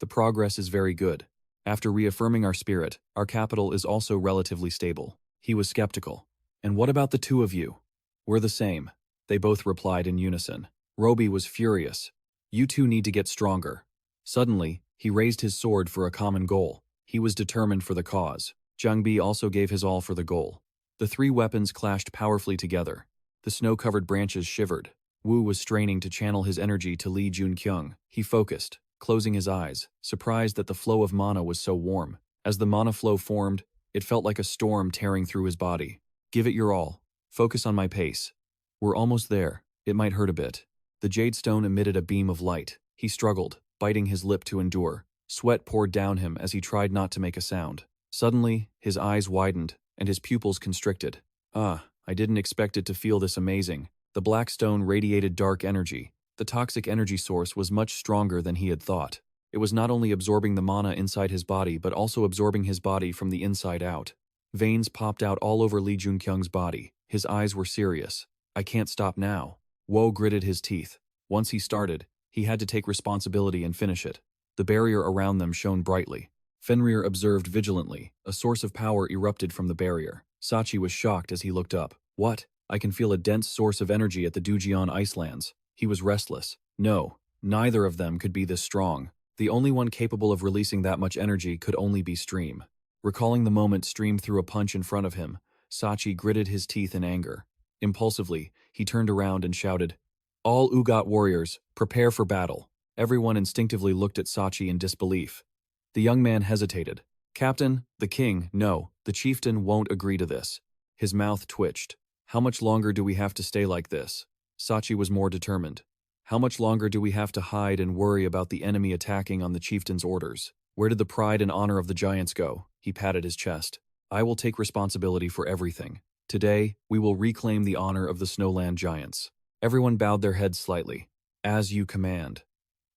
The progress is very good. After reaffirming our spirit, our capital is also relatively stable. He was skeptical. And what about the two of you? We're the same. They both replied in unison. Roby was furious. You two need to get stronger. Suddenly, he raised his sword for a common goal. He was determined for the cause. Zhangbi also gave his all for the goal. The three weapons clashed powerfully together. The snow-covered branches shivered. Wu was straining to channel his energy to Li Joon-kyung. He focused, closing his eyes, surprised that the flow of mana was so warm. As the mana flow formed, it felt like a storm tearing through his body. Give it your all. Focus on my pace. We're almost there. It might hurt a bit. The jade stone emitted a beam of light. He struggled, biting his lip to endure. Sweat poured down him as he tried not to make a sound. Suddenly, his eyes widened, and his pupils constricted. Ah, I didn't expect it to feel this amazing. The black stone radiated dark energy. The toxic energy source was much stronger than he had thought. It was not only absorbing the mana inside his body, but also absorbing his body from the inside out. Veins popped out all over Joon-kyung's body. His eyes were serious. I can't stop now. Woe gritted his teeth. Once he started, he had to take responsibility and finish it. The barrier around them shone brightly. Fenrir observed vigilantly. A source of power erupted from the barrier. Sachi was shocked as he looked up. What? I can feel a dense source of energy at the Dujian Icelands. He was restless. No, neither of them could be this strong. The only one capable of releasing that much energy could only be Stream. Recalling the moment Stream threw a punch in front of him, Sachi gritted his teeth in anger. Impulsively, he turned around and shouted, "All Ugat warriors, prepare for battle." Everyone instinctively looked at Sachi in disbelief. The young man hesitated. "Captain, the king, no, the chieftain won't agree to this." His mouth twitched. "How much longer do we have to stay like this?" Sachi was more determined. "How much longer do we have to hide and worry about the enemy attacking on the chieftain's orders? Where did the pride and honor of the giants go?" He patted his chest. "I will take responsibility for everything. Today, we will reclaim the honor of the Snowland giants." Everyone bowed their heads slightly. "As you command."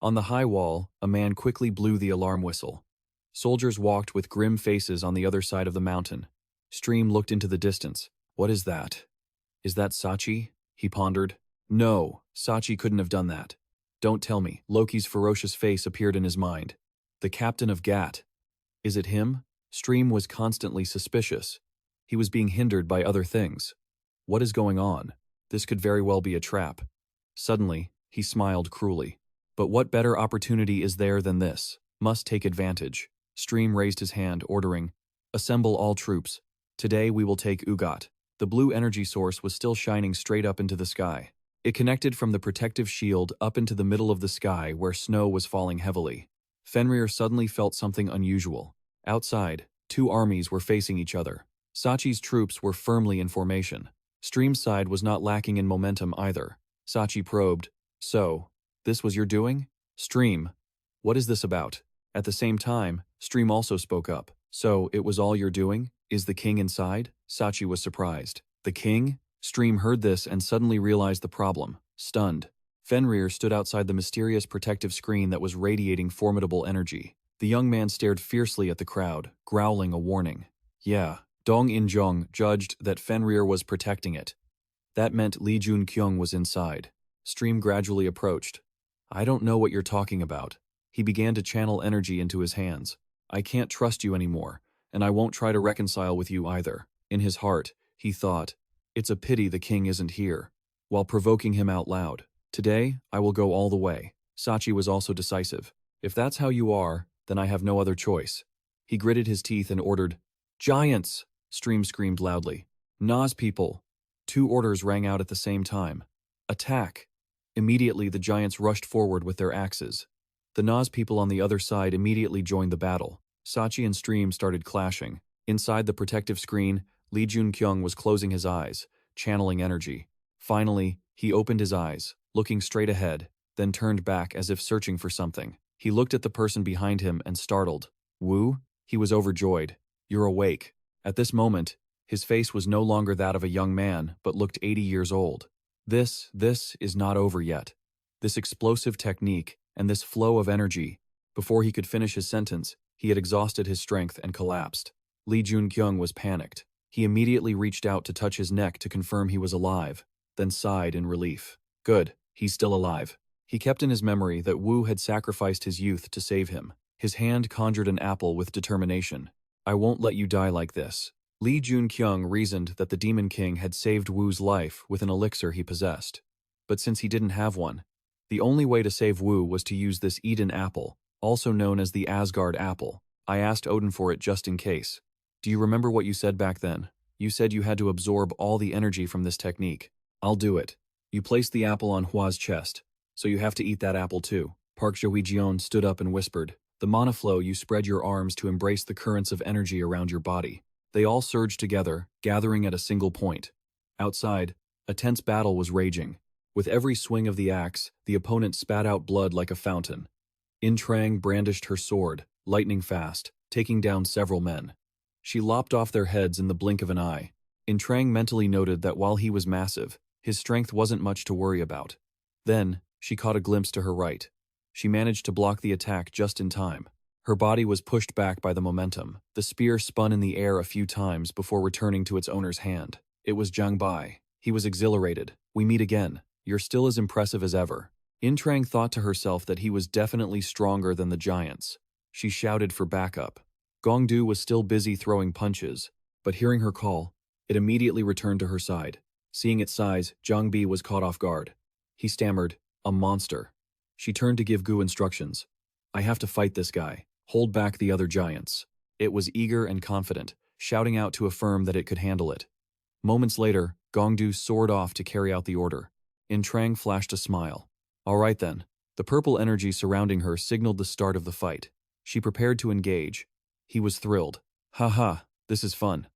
On the high wall, a man quickly blew the alarm whistle. Soldiers walked with grim faces on the other side of the mountain. Stream looked into the distance. "What is that?" "Is that Sachi?" he pondered. "No, Sachi couldn't have done that." "Don't tell me." Loki's ferocious face appeared in his mind. "The captain of Gat. Is it him?" Stream was constantly suspicious. He was being hindered by other things. What is going on? This could very well be a trap. Suddenly, he smiled cruelly. "But what better opportunity is there than this? Must take advantage." Stream raised his hand, ordering, "Assemble all troops. Today we will take Ugat." The blue energy source was still shining straight up into the sky. It connected from the protective shield up into the middle of the sky where snow was falling heavily. Fenrir suddenly felt something unusual. Outside, two armies were facing each other. Sachi's troops were firmly in formation. Stream's side was not lacking in momentum either. Sachi probed, "So, this was your doing?" "Stream, what is this about?" At the same time, Stream also spoke up. "So, it was all your doing? Is the king inside?" Sachi was surprised. "The king?" Stream heard this and suddenly realized the problem. Stunned, Fenrir stood outside the mysterious protective screen that was radiating formidable energy. The young man stared fiercely at the crowd, growling a warning. Yeah, Dong In-jung judged that Fenrir was protecting it. That meant Lee Joon-kyung was inside. Stream gradually approached. "I don't know what you're talking about." He began to channel energy into his hands. "I can't trust you anymore, and I won't try to reconcile with you either." In his heart, he thought, "It's a pity the king isn't here," while provoking him out loud. "Today, I will go all the way." Sachi was also decisive. "If that's how you are, then I have no other choice." He gritted his teeth and ordered, "Giants!" Stream screamed loudly. "Nas people!" Two orders rang out at the same time. "Attack!" Immediately the giants rushed forward with their axes. The Nas people on the other side immediately joined the battle. Sachi and Stream started clashing. Inside the protective screen, Lee Joon-kyung was closing his eyes, channeling energy. Finally, he opened his eyes, looking straight ahead, then turned back as if searching for something. He looked at the person behind him and startled. "Wu?" He was overjoyed. "You're awake." At this moment, his face was no longer that of a young man, but looked 80 years old. This is not over yet. This explosive technique and this flow of energy. Before he could finish his sentence, he had exhausted his strength and collapsed. Lee Joon-kyung was panicked. He immediately reached out to touch his neck to confirm he was alive, then sighed in relief. Good, he's still alive. He kept in his memory that Wu had sacrificed his youth to save him. His hand conjured an apple with determination. "I won't let you die like this." Lee Joon-kyung reasoned that the Demon King had saved Wu's life with an elixir he possessed. But since he didn't have one, the only way to save Wu was to use this Eden apple, also known as the Asgard apple. "I asked Odin for it just in case. Do you remember what you said back then? You said you had to absorb all the energy from this technique. I'll do it." You placed the apple on Hwa's chest, so you have to eat that apple too. Park Jo-hee-jeon stood up and whispered, The mana flow, you spread your arms to embrace the currents of energy around your body. They all surged together, gathering at a single point. Outside, a tense battle was raging. With every swing of the axe, the opponent spat out blood like a fountain. In Trang brandished her sword, lightning fast, taking down several men. She lopped off their heads in the blink of an eye. In Trang mentally noted that while he was massive, his strength wasn't much to worry about. Then, she caught a glimpse to her right. She managed to block the attack just in time. Her body was pushed back by the momentum. The spear spun in the air a few times before returning to its owner's hand. It was Zhang Bai. He was exhilarated. "We meet again. You're still as impressive as ever." In Trang thought to herself that he was definitely stronger than the giants. She shouted for backup. Gongdu was still busy throwing punches, but hearing her call, it immediately returned to her side. Seeing its size, Zhang Bi was caught off guard. He stammered, "A monster." She turned to give Gu instructions. "I have to fight this guy. Hold back the other giants." It was eager and confident, shouting out to affirm that it could handle it. Moments later, Gongdu soared off to carry out the order. In Trang flashed a smile. "All right then." The purple energy surrounding her signaled the start of the fight. She prepared to engage. He was thrilled. "Ha, this is fun.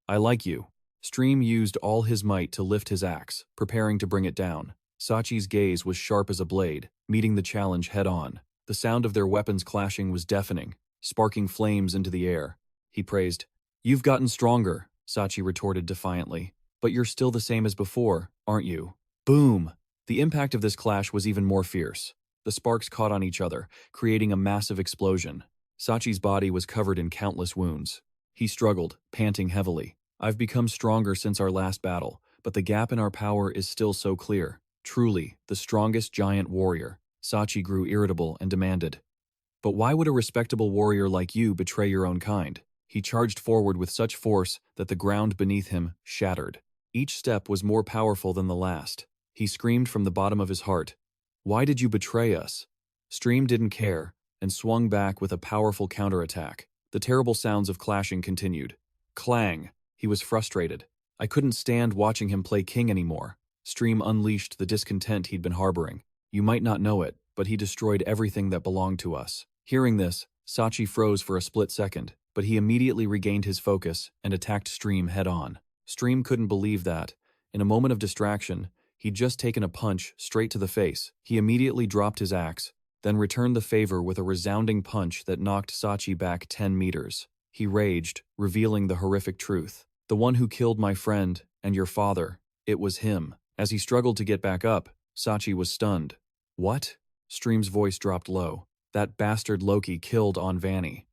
I like you." Stream used all his might to lift his axe, preparing to bring it down. Sachi's gaze was sharp as a blade, meeting the challenge head-on. The sound of their weapons clashing was deafening, sparking flames into the air. He praised. "You've gotten stronger," Sachi retorted defiantly. "But you're still the same as before, aren't you?" Boom! The impact of this clash was even more fierce. The sparks caught on each other, creating a massive explosion. Sachi's body was covered in countless wounds. He struggled, panting heavily. "I've become stronger since our last battle, but the gap in our power is still so clear. Truly, the strongest giant warrior." Sachi grew irritable and demanded. "But why would a respectable warrior like you betray your own kind?" He charged forward with such force that the ground beneath him shattered. Each step was more powerful than the last. He screamed from the bottom of his heart, "Why did you betray us?" Stream didn't care, and swung back with a powerful counterattack. The terrible sounds of clashing continued. Clang! He was frustrated. "I couldn't stand watching him play king anymore." Stream unleashed the discontent he'd been harboring. "You might not know it, but he destroyed everything that belonged to us." Hearing this, Sachi froze for a split second, but he immediately regained his focus and attacked Stream head-on. Stream couldn't believe that. In a moment of distraction, he'd just taken a punch straight to the face. He immediately dropped his axe, then returned the favor with a resounding punch that knocked Sachi back 10 meters. He raged, revealing the horrific truth. "The one who killed my friend, and your father, it was him." As he struggled to get back up, Sachi was stunned. "What?" Stream's voice dropped low. "That bastard Loki killed Vanni."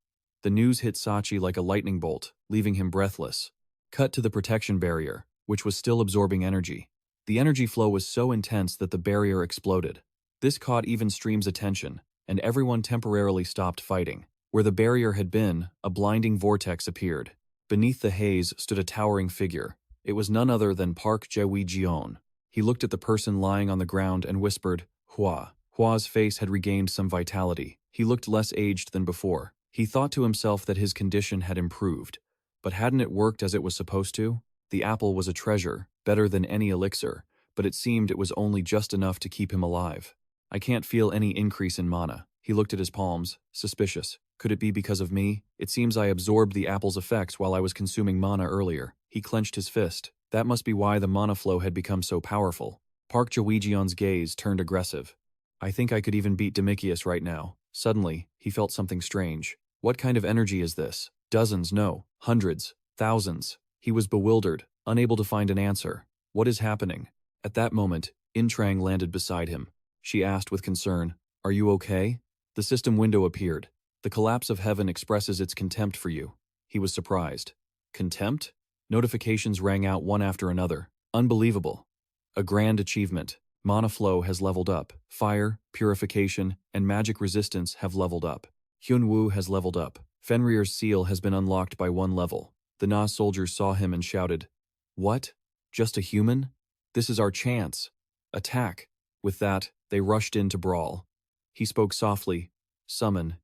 The news hit Sachi like a lightning bolt, leaving him breathless. Cut to the protection barrier, which was still absorbing energy. The energy flow was so intense that the barrier exploded. This caught even Stream's attention, and everyone temporarily stopped fighting. Where the barrier had been, a blinding vortex appeared. Beneath the haze stood a towering figure. It was none other than Park Jae-wi-jeon. He looked at the person lying on the ground and whispered, "Hua." Hua's face had regained some vitality. He looked less aged than before. He thought to himself that his condition had improved. But hadn't it worked as it was supposed to? The apple was a treasure, better than any elixir, but it seemed it was only just enough to keep him alive. "I can't feel any increase in mana." He looked at his palms, suspicious. "Could it be because of me? It seems I absorbed the apple's effects while I was consuming mana earlier." He clenched his fist. That must be why the mana flow had become so powerful. Park Jae-wi-jeon's gaze turned aggressive. "I think I could even beat Demikius right now." Suddenly, he felt something strange. What kind of energy is this? Dozens, no, hundreds, thousands. He was bewildered, unable to find an answer. What is happening? At that moment, In Trang landed beside him. She asked with concern, "Are you okay?" The system window appeared. "The collapse of heaven expresses its contempt for you." He was surprised. Contempt? Notifications rang out one after another. Unbelievable. A grand achievement. Mana flow has leveled up. Fire, purification, and magic resistance have leveled up. Hyun-woo has leveled up. Fenrir's seal has been unlocked by 1 level. The Na soldiers saw him and shouted, "What? Just a human? This is our chance. Attack." With that, they rushed in to brawl. He spoke softly, "Summon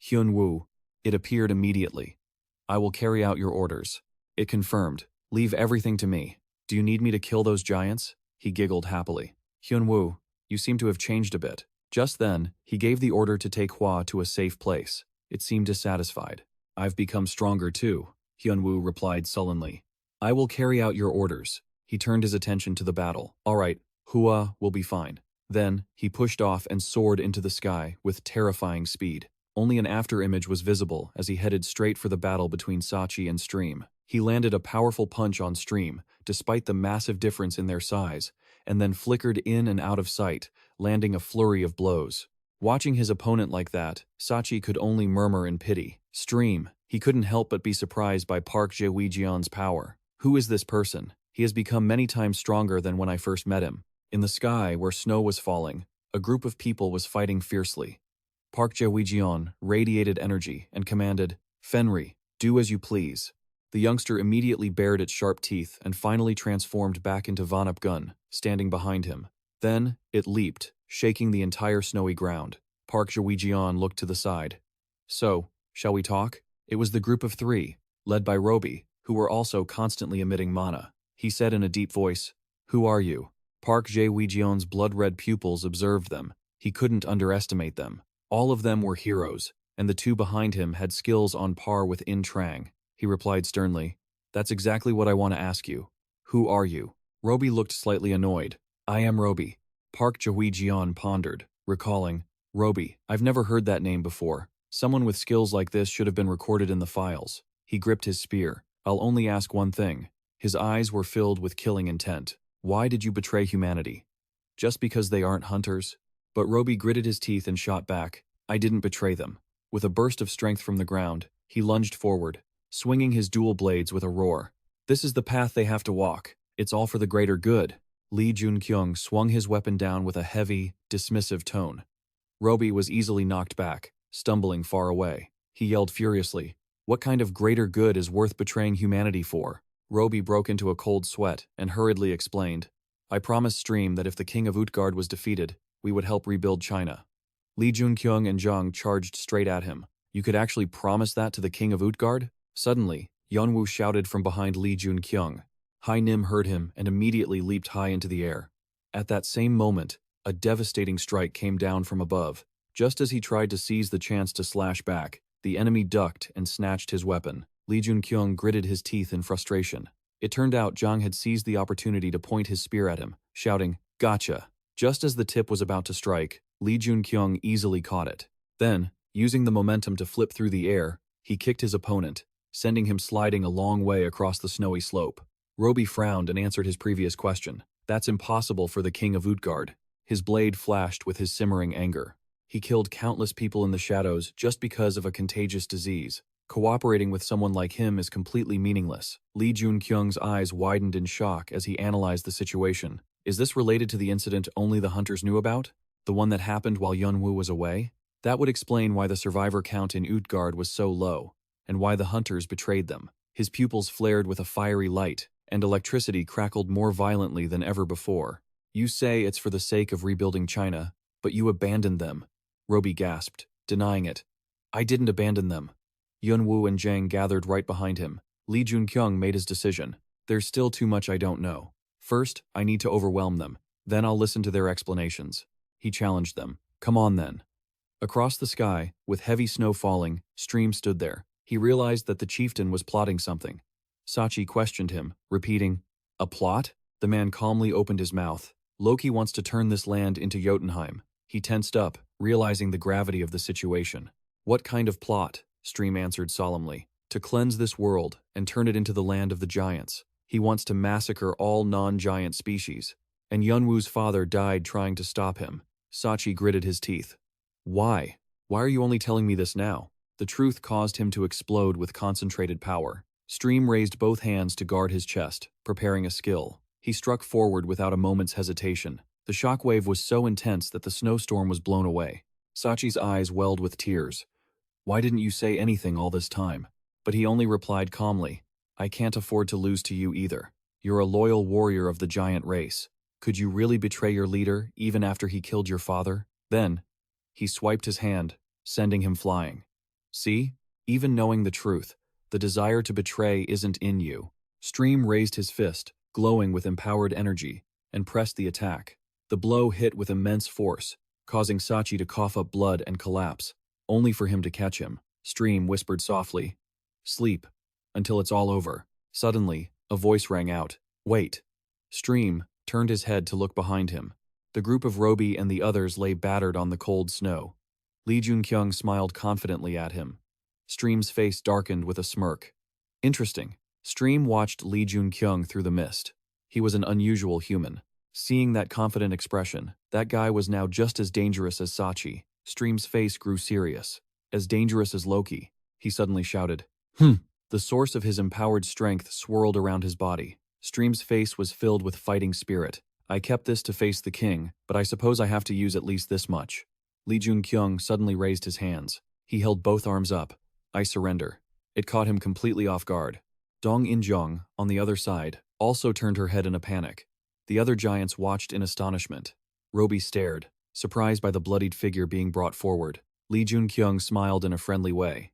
Hyun-woo." It appeared immediately. "I will carry out your orders." It confirmed, "Leave everything to me. Do you need me to kill those giants?" He giggled happily. "Hyun-woo, you seem to have changed a bit." Just then, he gave the order to take Hua to a safe place. It seemed dissatisfied. I've become stronger too, Hyunwoo replied sullenly. I will carry out your orders. He turned his attention to the battle. All right, Hua will be fine. Then, he pushed off and soared into the sky with terrifying speed. Only an afterimage was visible as he headed straight for the battle between Sachi and Stream. He landed a powerful punch on Stream, despite the massive difference in their size, and then flickered in and out of sight, landing a flurry of blows. Watching his opponent like that, Sachi could only murmur in pity. Stream, he couldn't help but be surprised by Park Jae-wi-jeon's power. Who is this person? He has become many times stronger than when I first met him. In the sky, where snow was falling, a group of people was fighting fiercely. Park Jae-wi-jeon radiated energy and commanded, Fenri, do as you please. The youngster immediately bared its sharp teeth and finally transformed back into Vanop Gun, standing behind him. Then, it leaped, shaking the entire snowy ground. Park Jae-wi-jeon looked to the side. So, shall we talk? It was the group of three, led by Roby, who were also constantly emitting mana. He said in a deep voice, Who are you? Park Jae-wi-jeon's blood-red pupils observed them. He couldn't underestimate them. All of them were heroes, and the two behind him had skills on par with In Trang. He replied sternly, That's exactly what I want to ask you. Who are you? Roby looked slightly annoyed. I am Roby. Park Jae-wi-jeon pondered, recalling, Roby, I've never heard that name before. Someone with skills like this should have been recorded in the files. He gripped his spear. I'll only ask one thing. His eyes were filled with killing intent. Why did you betray humanity? Just because they aren't hunters? But Roby gritted his teeth and shot back. I didn't betray them. With a burst of strength from the ground, he lunged forward, swinging his dual blades with a roar. This is the path they have to walk. It's all for the greater good. Joon-kyung swung his weapon down with a heavy, dismissive tone. Roby was easily knocked back, stumbling far away. He yelled furiously, What kind of greater good is worth betraying humanity for? Roby broke into a cold sweat and hurriedly explained, I promised Stream that if the king of Utgard was defeated, we would help rebuild China. Joon-kyung and Jung charged straight at him. You could actually promise that to the king of Utgard? Suddenly, Yeonwoo shouted from behind Joon-kyung. Hai Nim heard him and immediately leaped high into the air. At that same moment, a devastating strike came down from above. Just as he tried to seize the chance to slash back, the enemy ducked and snatched his weapon. Joon-kyung gritted his teeth in frustration. It turned out Jung had seized the opportunity to point his spear at him, shouting, Gotcha! Just as the tip was about to strike, Joon-kyung easily caught it. Then, using the momentum to flip through the air, he kicked his opponent, sending him sliding a long way across the snowy slope. Roby frowned and answered his previous question. That's impossible for the king of Utgard. His blade flashed with his simmering anger. He killed countless people in the shadows just because of a contagious disease. Cooperating with someone like him is completely meaningless. Joon-kyung's eyes widened in shock as he analyzed the situation. Is this related to the incident only the hunters knew about? The one that happened while Yeonwoo was away? That would explain why the survivor count in Utgard was so low, and why the hunters betrayed them. His pupils flared with a fiery light, and electricity crackled more violently than ever before. You say it's for the sake of rebuilding China, but you abandoned them. Roby gasped, denying it. I didn't abandon them. Yeonwoo and Jang gathered right behind him. Joon-kyung made his decision. There's still too much I don't know. First, I need to overwhelm them. Then I'll listen to their explanations. He challenged them. Come on then. Across the sky, with heavy snow falling, Stream stood there. He realized that the chieftain was plotting something. Sachi questioned him, repeating, A plot? The man calmly opened his mouth. Loki wants to turn this land into Jotunheim. He tensed up, realizing the gravity of the situation. What kind of plot? Stream answered solemnly. To cleanse this world and turn it into the land of the giants. He wants to massacre all non-giant species. And Yeonwoo's father died trying to stop him. Sachi gritted his teeth. Why? Why are you only telling me this now? The truth caused him to explode with concentrated power. Stream raised both hands to guard his chest, preparing a skill. He struck forward without a moment's hesitation. The shockwave was so intense that the snowstorm was blown away. Sachi's eyes welled with tears. Why didn't you say anything all this time? But he only replied calmly, I can't afford to lose to you either. You're a loyal warrior of the giant race. Could you really betray your leader even after he killed your father? Then, he swiped his hand, sending him flying. See? Even knowing the truth, the desire to betray isn't in you. Stream raised his fist, glowing with empowered energy, and pressed the attack. The blow hit with immense force, causing Sachi to cough up blood and collapse, only for him to catch him. Stream whispered softly. Sleep. Until it's all over. Suddenly, a voice rang out. Wait. Stream turned his head to look behind him. The group of Roby and the others lay battered on the cold snow. Joon-kyung smiled confidently at him. Stream's face darkened with a smirk. Interesting. Stream watched Joon-kyung through the mist. He was an unusual human. Seeing that confident expression, that guy was now just as dangerous as Sachi. Stream's face grew serious. As dangerous as Loki. He suddenly shouted. The source of his empowered strength swirled around his body. Stream's face was filled with fighting spirit. I kept this to face the king, but I suppose I have to use at least this much. Joon-kyung suddenly raised his hands. He held both arms up. I surrender. It caught him completely off guard. Dong In-jong, on the other side, also turned her head in a panic. The other giants watched in astonishment. Roby stared, surprised by the bloodied figure being brought forward. Joon-kyung smiled in a friendly way.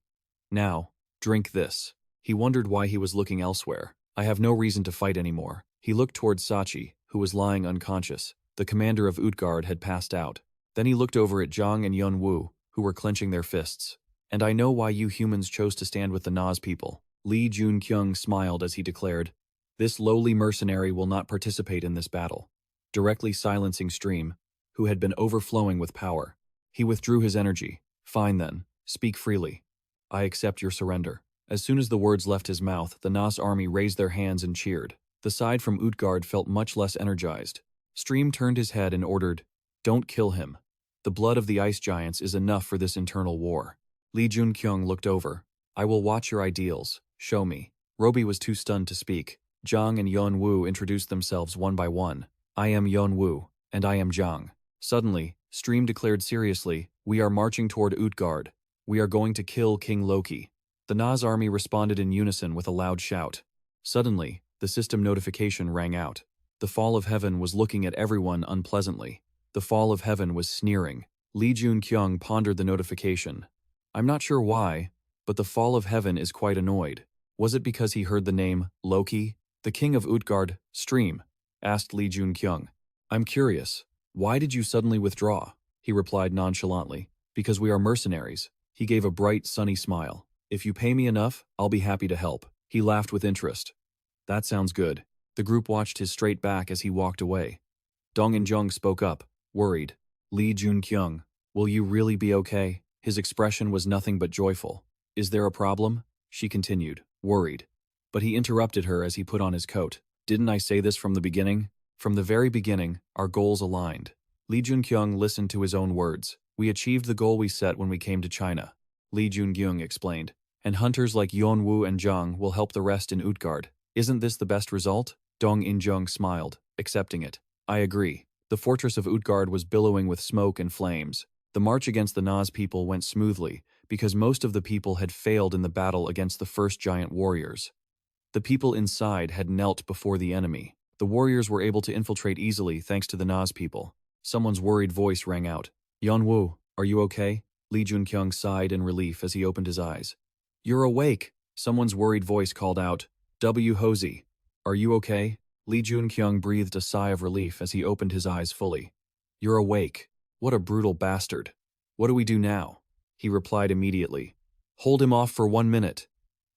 Now, drink this. He wondered why he was looking elsewhere. I have no reason to fight anymore. He looked towards Sachi, who was lying unconscious. The commander of Utgard had passed out. Then he looked over at Zhang and Yun-woo, who were clenching their fists. And I know why you humans chose to stand with the Naz people. Joon-kyung smiled as he declared, this lowly mercenary will not participate in this battle. Directly silencing Stream, who had been overflowing with power. He withdrew his energy. Fine then, speak freely. I accept your surrender. As soon as the words left his mouth, the Naz army raised their hands and cheered. The side from Utgard felt much less energized. Stream turned his head and ordered, don't kill him. The blood of the ice giants is enough for this internal war. Joon-kyung looked over. I will watch your ideals. Show me. Roby was too stunned to speak. Zhang and Yun-woo introduced themselves one by one. I am Yun-woo, and I am Zhang. Suddenly, Stream declared seriously, we are marching toward Utgard. We are going to kill King Loki. The Naz army responded in unison with a loud shout. Suddenly, the system notification rang out. The Fall of Heaven was looking at everyone unpleasantly. The Fall of Heaven was sneering. Joon-kyung pondered the notification. I'm not sure why, but the Fall of Heaven is quite annoyed. Was it because he heard the name Loki? The king of Utgard, Stream, asked Joon-kyung. I'm curious. Why did you suddenly withdraw? He replied nonchalantly. Because we are mercenaries. He gave a bright, sunny smile. If you pay me enough, I'll be happy to help. He laughed with interest. That sounds good. The group watched his straight back as he walked away. Dong In-jong spoke up, worried. Joon-kyung, will you really be okay? His expression was nothing but joyful. Is there a problem? She continued, worried. But he interrupted her as he put on his coat. Didn't I say this from the beginning? From the very beginning, our goals aligned. Joon-kyung listened to his own words. We achieved the goal we set when we came to China. Joon-kyung explained. And hunters like Yun-woo and Zhang will help the rest in Utgard. Isn't this the best result? Dong In-jong smiled, accepting it. I agree. The fortress of Utgard was billowing with smoke and flames. The march against the Naz people went smoothly, because most of the people had failed in the battle against the first giant warriors. The people inside had knelt before the enemy. The warriors were able to infiltrate easily thanks to the Naz people. Someone's worried voice rang out. Yun-woo, are you okay? Joon-kyung sighed in relief as he opened his eyes. You're awake! Someone's worried voice called out. Hosey, are you okay? Joon-kyung breathed a sigh of relief as he opened his eyes fully. You're awake. What a brutal bastard. What do we do now? He replied immediately. Hold him off for 1 minute.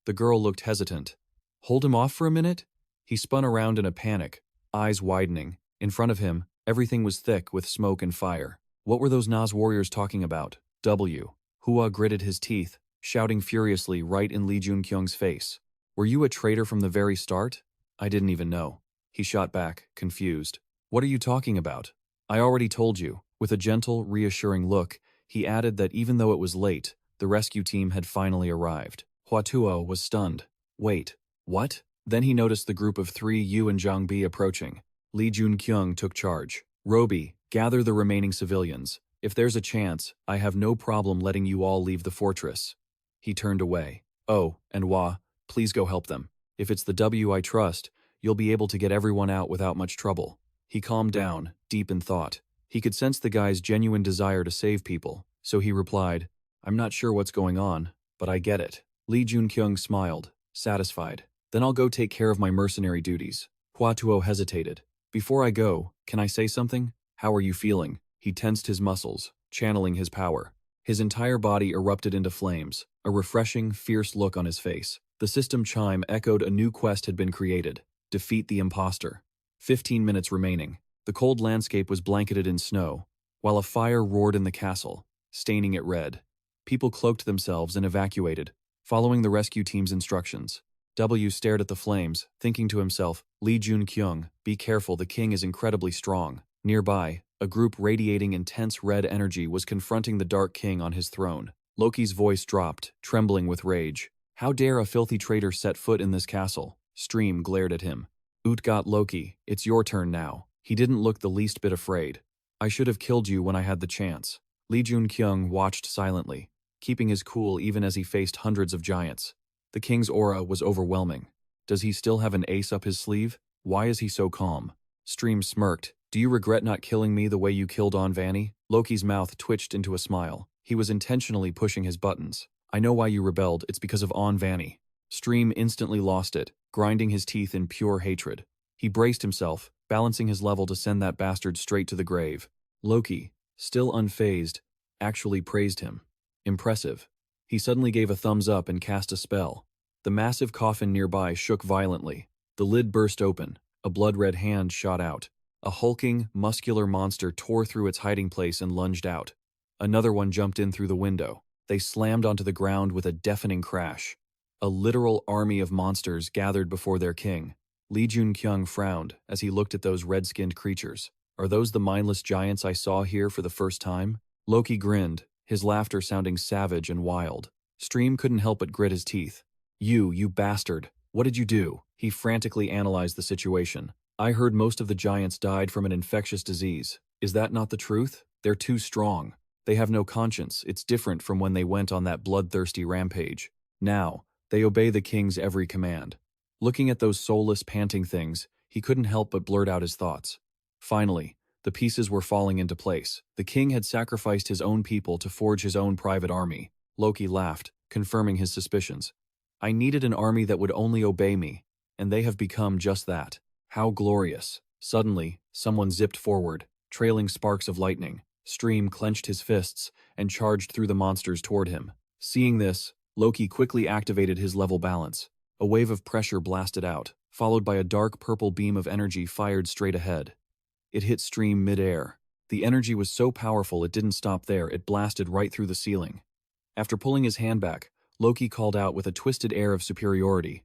The girl looked hesitant. Hold him off for a minute? He spun around in a panic, eyes widening. In front of him, everything was thick with smoke and fire. What were those Naz warriors talking about? Hua gritted his teeth, shouting furiously right in Joon-kyung's face. Were you a traitor from the very start? I didn't even know. He shot back, confused. What are you talking about? I already told you. With a gentle, reassuring look, he added that even though it was late, the rescue team had finally arrived. Huatuo was stunned. Wait, what? Then he noticed the group of 3 Yu and Zhang Bi approaching. Joon-kyung took charge. Roby, gather the remaining civilians. If there's a chance, I have no problem letting you all leave the fortress. He turned away. Oh, and Hua, please go help them. If it's the W I trust, you'll be able to get everyone out without much trouble. He calmed down, deep in thought. He could sense the guy's genuine desire to save people, so he replied, I'm not sure what's going on, but I get it. Joon-kyung smiled, satisfied. Then I'll go take care of my mercenary duties. Huatuo hesitated. Before I go, can I say something? How are you feeling? He tensed his muscles, channeling his power. His entire body erupted into flames, a refreshing, fierce look on his face. The system chime echoed a new quest had been created: defeat the imposter. 15 minutes remaining. The cold landscape was blanketed in snow, while a fire roared in the castle, staining it red. People cloaked themselves and evacuated, following the rescue team's instructions. W stared at the flames, thinking to himself, Lee Joon-kyung, be careful, the king is incredibly strong. Nearby, a group radiating intense red energy was confronting the Dark King on his throne. Loki's voice dropped, trembling with rage. How dare a filthy traitor set foot in this castle? Stream glared at him. Utgat Loki, it's your turn now. He didn't look the least bit afraid. I should have killed you when I had the chance. Lee Joon-kyung watched silently, keeping his cool even as he faced hundreds of giants. The king's aura was overwhelming. Does he still have an ace up his sleeve? Why is he so calm? Stream smirked. Do you regret not killing me the way you killed On Vanny? Loki's mouth twitched into a smile. He was intentionally pushing his buttons. I know why you rebelled, it's because of On Vanny. Stream instantly lost it, grinding his teeth in pure hatred. He braced himself, balancing his level to send that bastard straight to the grave. Loki, still unfazed, actually praised him. Impressive. He suddenly gave a thumbs up and cast a spell. The massive coffin nearby shook violently. The lid burst open. A blood-red hand shot out. A hulking, muscular monster tore through its hiding place and lunged out. Another one jumped in through the window. They slammed onto the ground with a deafening crash. A literal army of monsters gathered before their king. Lee Joon-kyung frowned as he looked at those red-skinned creatures. Are those the mindless giants I saw here for the first time? Loki grinned, his laughter sounding savage and wild. Stream couldn't help but grit his teeth. You bastard. What did you do? He frantically analyzed the situation. I heard most of the giants died from an infectious disease. Is that not the truth? They're too strong. They have no conscience. It's different from when they went on that bloodthirsty rampage. Now, they obey the king's every command. Looking at those soulless, panting things, he couldn't help but blurt out his thoughts. Finally, the pieces were falling into place. The king had sacrificed his own people to forge his own private army. Loki laughed, confirming his suspicions. I needed an army that would only obey me, and they have become just that. How glorious. Suddenly, someone zipped forward, trailing sparks of lightning. Stream clenched his fists and charged through the monsters toward him. Seeing this, Loki quickly activated his level balance. A wave of pressure blasted out, followed by a dark purple beam of energy fired straight ahead. It hit Stream mid-air. The energy was so powerful it didn't stop there, it blasted right through the ceiling. After pulling his hand back, Loki called out with a twisted air of superiority.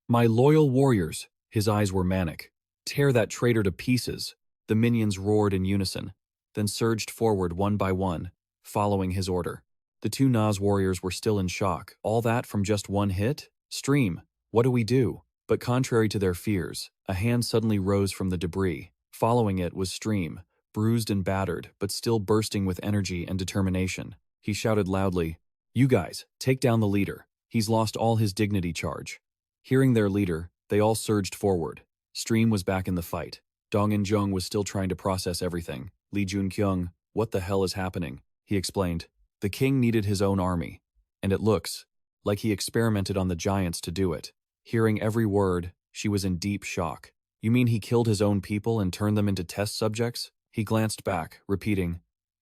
My loyal warriors! His eyes were manic. Tear that traitor to pieces! The minions roared in unison, then surged forward one by one, following his order. The two Nas warriors were still in shock. All that from just one hit? Stream, what do we do? But contrary to their fears, a hand suddenly rose from the debris. Following it was Stream, bruised and battered, but still bursting with energy and determination. He shouted loudly, You guys, take down the leader. He's lost all his dignity charge. Hearing their leader, they all surged forward. Stream was back in the fight. Dong-in-jung was still trying to process everything. Lee Joon-kyung, what the hell is happening? He explained. The king needed his own army, and it looks like he experimented on the giants to do it. Hearing every word, she was in deep shock. You mean he killed his own people and turned them into test subjects? He glanced back, repeating,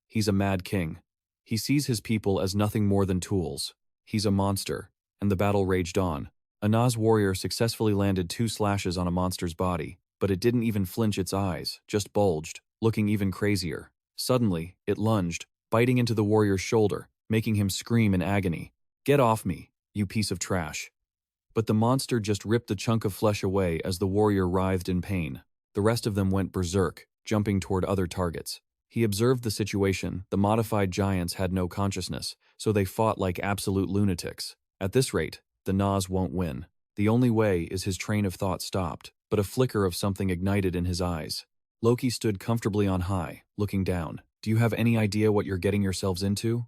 He's a mad king. He sees his people as nothing more than tools. He's a monster. And the battle raged on. A Nas warrior successfully landed 2 slashes on a monster's body, but it didn't even flinch its eyes, just bulged, looking even crazier. Suddenly, it lunged, biting into the warrior's shoulder, making him scream in agony. Get off me, you piece of trash. But the monster just ripped the chunk of flesh away as the warrior writhed in pain. The rest of them went berserk, jumping toward other targets. He observed the situation. The modified giants had no consciousness, so they fought like absolute lunatics. At this rate, the Nas won't win. The only way is his train of thought stopped, but a flicker of something ignited in his eyes. Loki stood comfortably on high, looking down. Do you have any idea what you're getting yourselves into?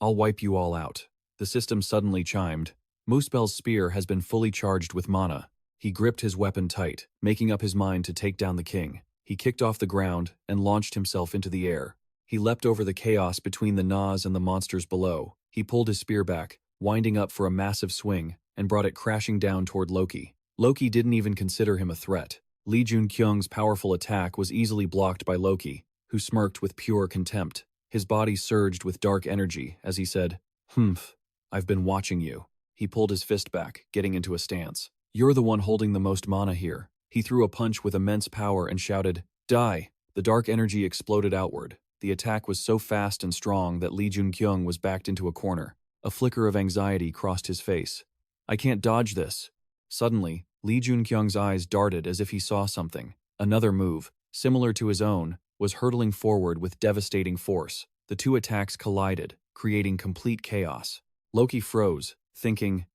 I'll wipe you all out. The system suddenly chimed. Muspel's spear has been fully charged with mana. He gripped his weapon tight, making up his mind to take down the king. He kicked off the ground and launched himself into the air. He leapt over the chaos between the Nas and the monsters below. He pulled his spear back, winding up for a massive swing, and brought it crashing down toward Loki. Loki didn't even consider him a threat. Lee Joon-kyung's powerful attack was easily blocked by Loki, who smirked with pure contempt. His body surged with dark energy as he said, "Humph, I've been watching you." He pulled his fist back, getting into a stance. "You're the one holding the most mana here." He threw a punch with immense power and shouted, "Die!" The dark energy exploded outward. The attack was so fast and strong that Joon-kyung was backed into a corner. A flicker of anxiety crossed his face. "I can't dodge this." Suddenly, Joon-kyung's eyes darted as if he saw something. Another move, similar to his own, was hurtling forward with devastating force. The two attacks collided, creating complete chaos. Loki froze, thinking,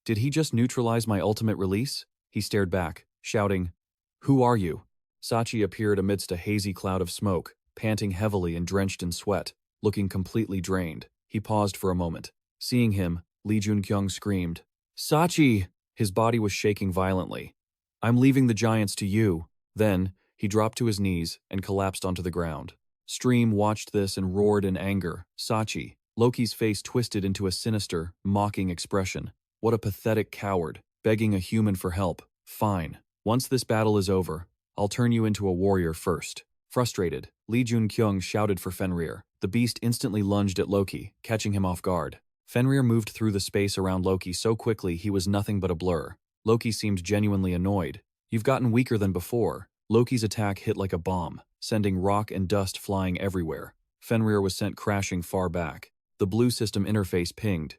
"Did he just neutralize my ultimate release?" He stared back, shouting, "Who are you?" Sachi appeared amidst a hazy cloud of smoke, panting heavily and drenched in sweat, looking completely drained. He paused for a moment. Seeing him, Joon-kyung screamed, "Sachi!" His body was shaking violently. "I'm leaving the giants to you." Then, he dropped to his knees and collapsed onto the ground. Stream watched this and roared in anger. "Sachi!" Loki's face twisted into a sinister, mocking expression. "What a pathetic coward, begging a human for help. Fine. Once this battle is over, I'll turn you into a warrior first." Frustrated, Joon-kyung shouted for Fenrir. The beast instantly lunged at Loki, catching him off guard. Fenrir moved through the space around Loki so quickly he was nothing but a blur. Loki seemed genuinely annoyed. "You've gotten weaker than before." Loki's attack hit like a bomb, sending rock and dust flying everywhere. Fenrir was sent crashing far back. The blue system interface pinged.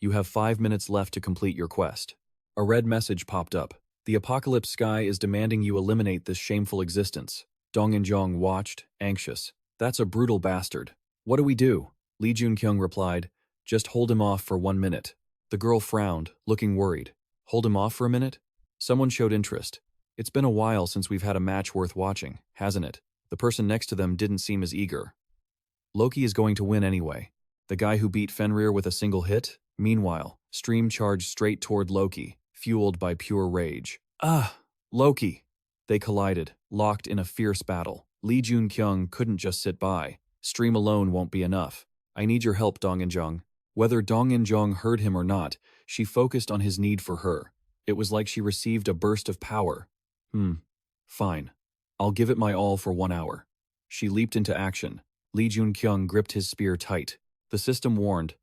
"You have 5 minutes left to complete your quest." A red message popped up. "The apocalypse sky is demanding you eliminate this shameful existence." Dong and Jong watched, anxious. "That's a brutal bastard. What do we do?" Joon-kyung replied, "Just hold him off for 1 minute." The girl frowned, looking worried. "Hold him off for a minute?" Someone showed interest. "It's been a while since we've had a match worth watching, hasn't it?" The person next to them didn't seem as eager. "Loki is going to win anyway. The guy who beat Fenrir with a single hit?" Meanwhile, Stream charged straight toward Loki, fueled by pure rage. "Ah! Loki!" They collided, locked in a fierce battle. Joon-kyung couldn't just sit by. "Stream alone won't be enough. I need your help, Dong and Jong." Whether Dong and Jong heard him or not, she focused on his need for her. It was like she received a burst of power. Fine. I'll give it my all for 1 hour." She leaped into action. Joon-kyung gripped his spear tight. The system warned,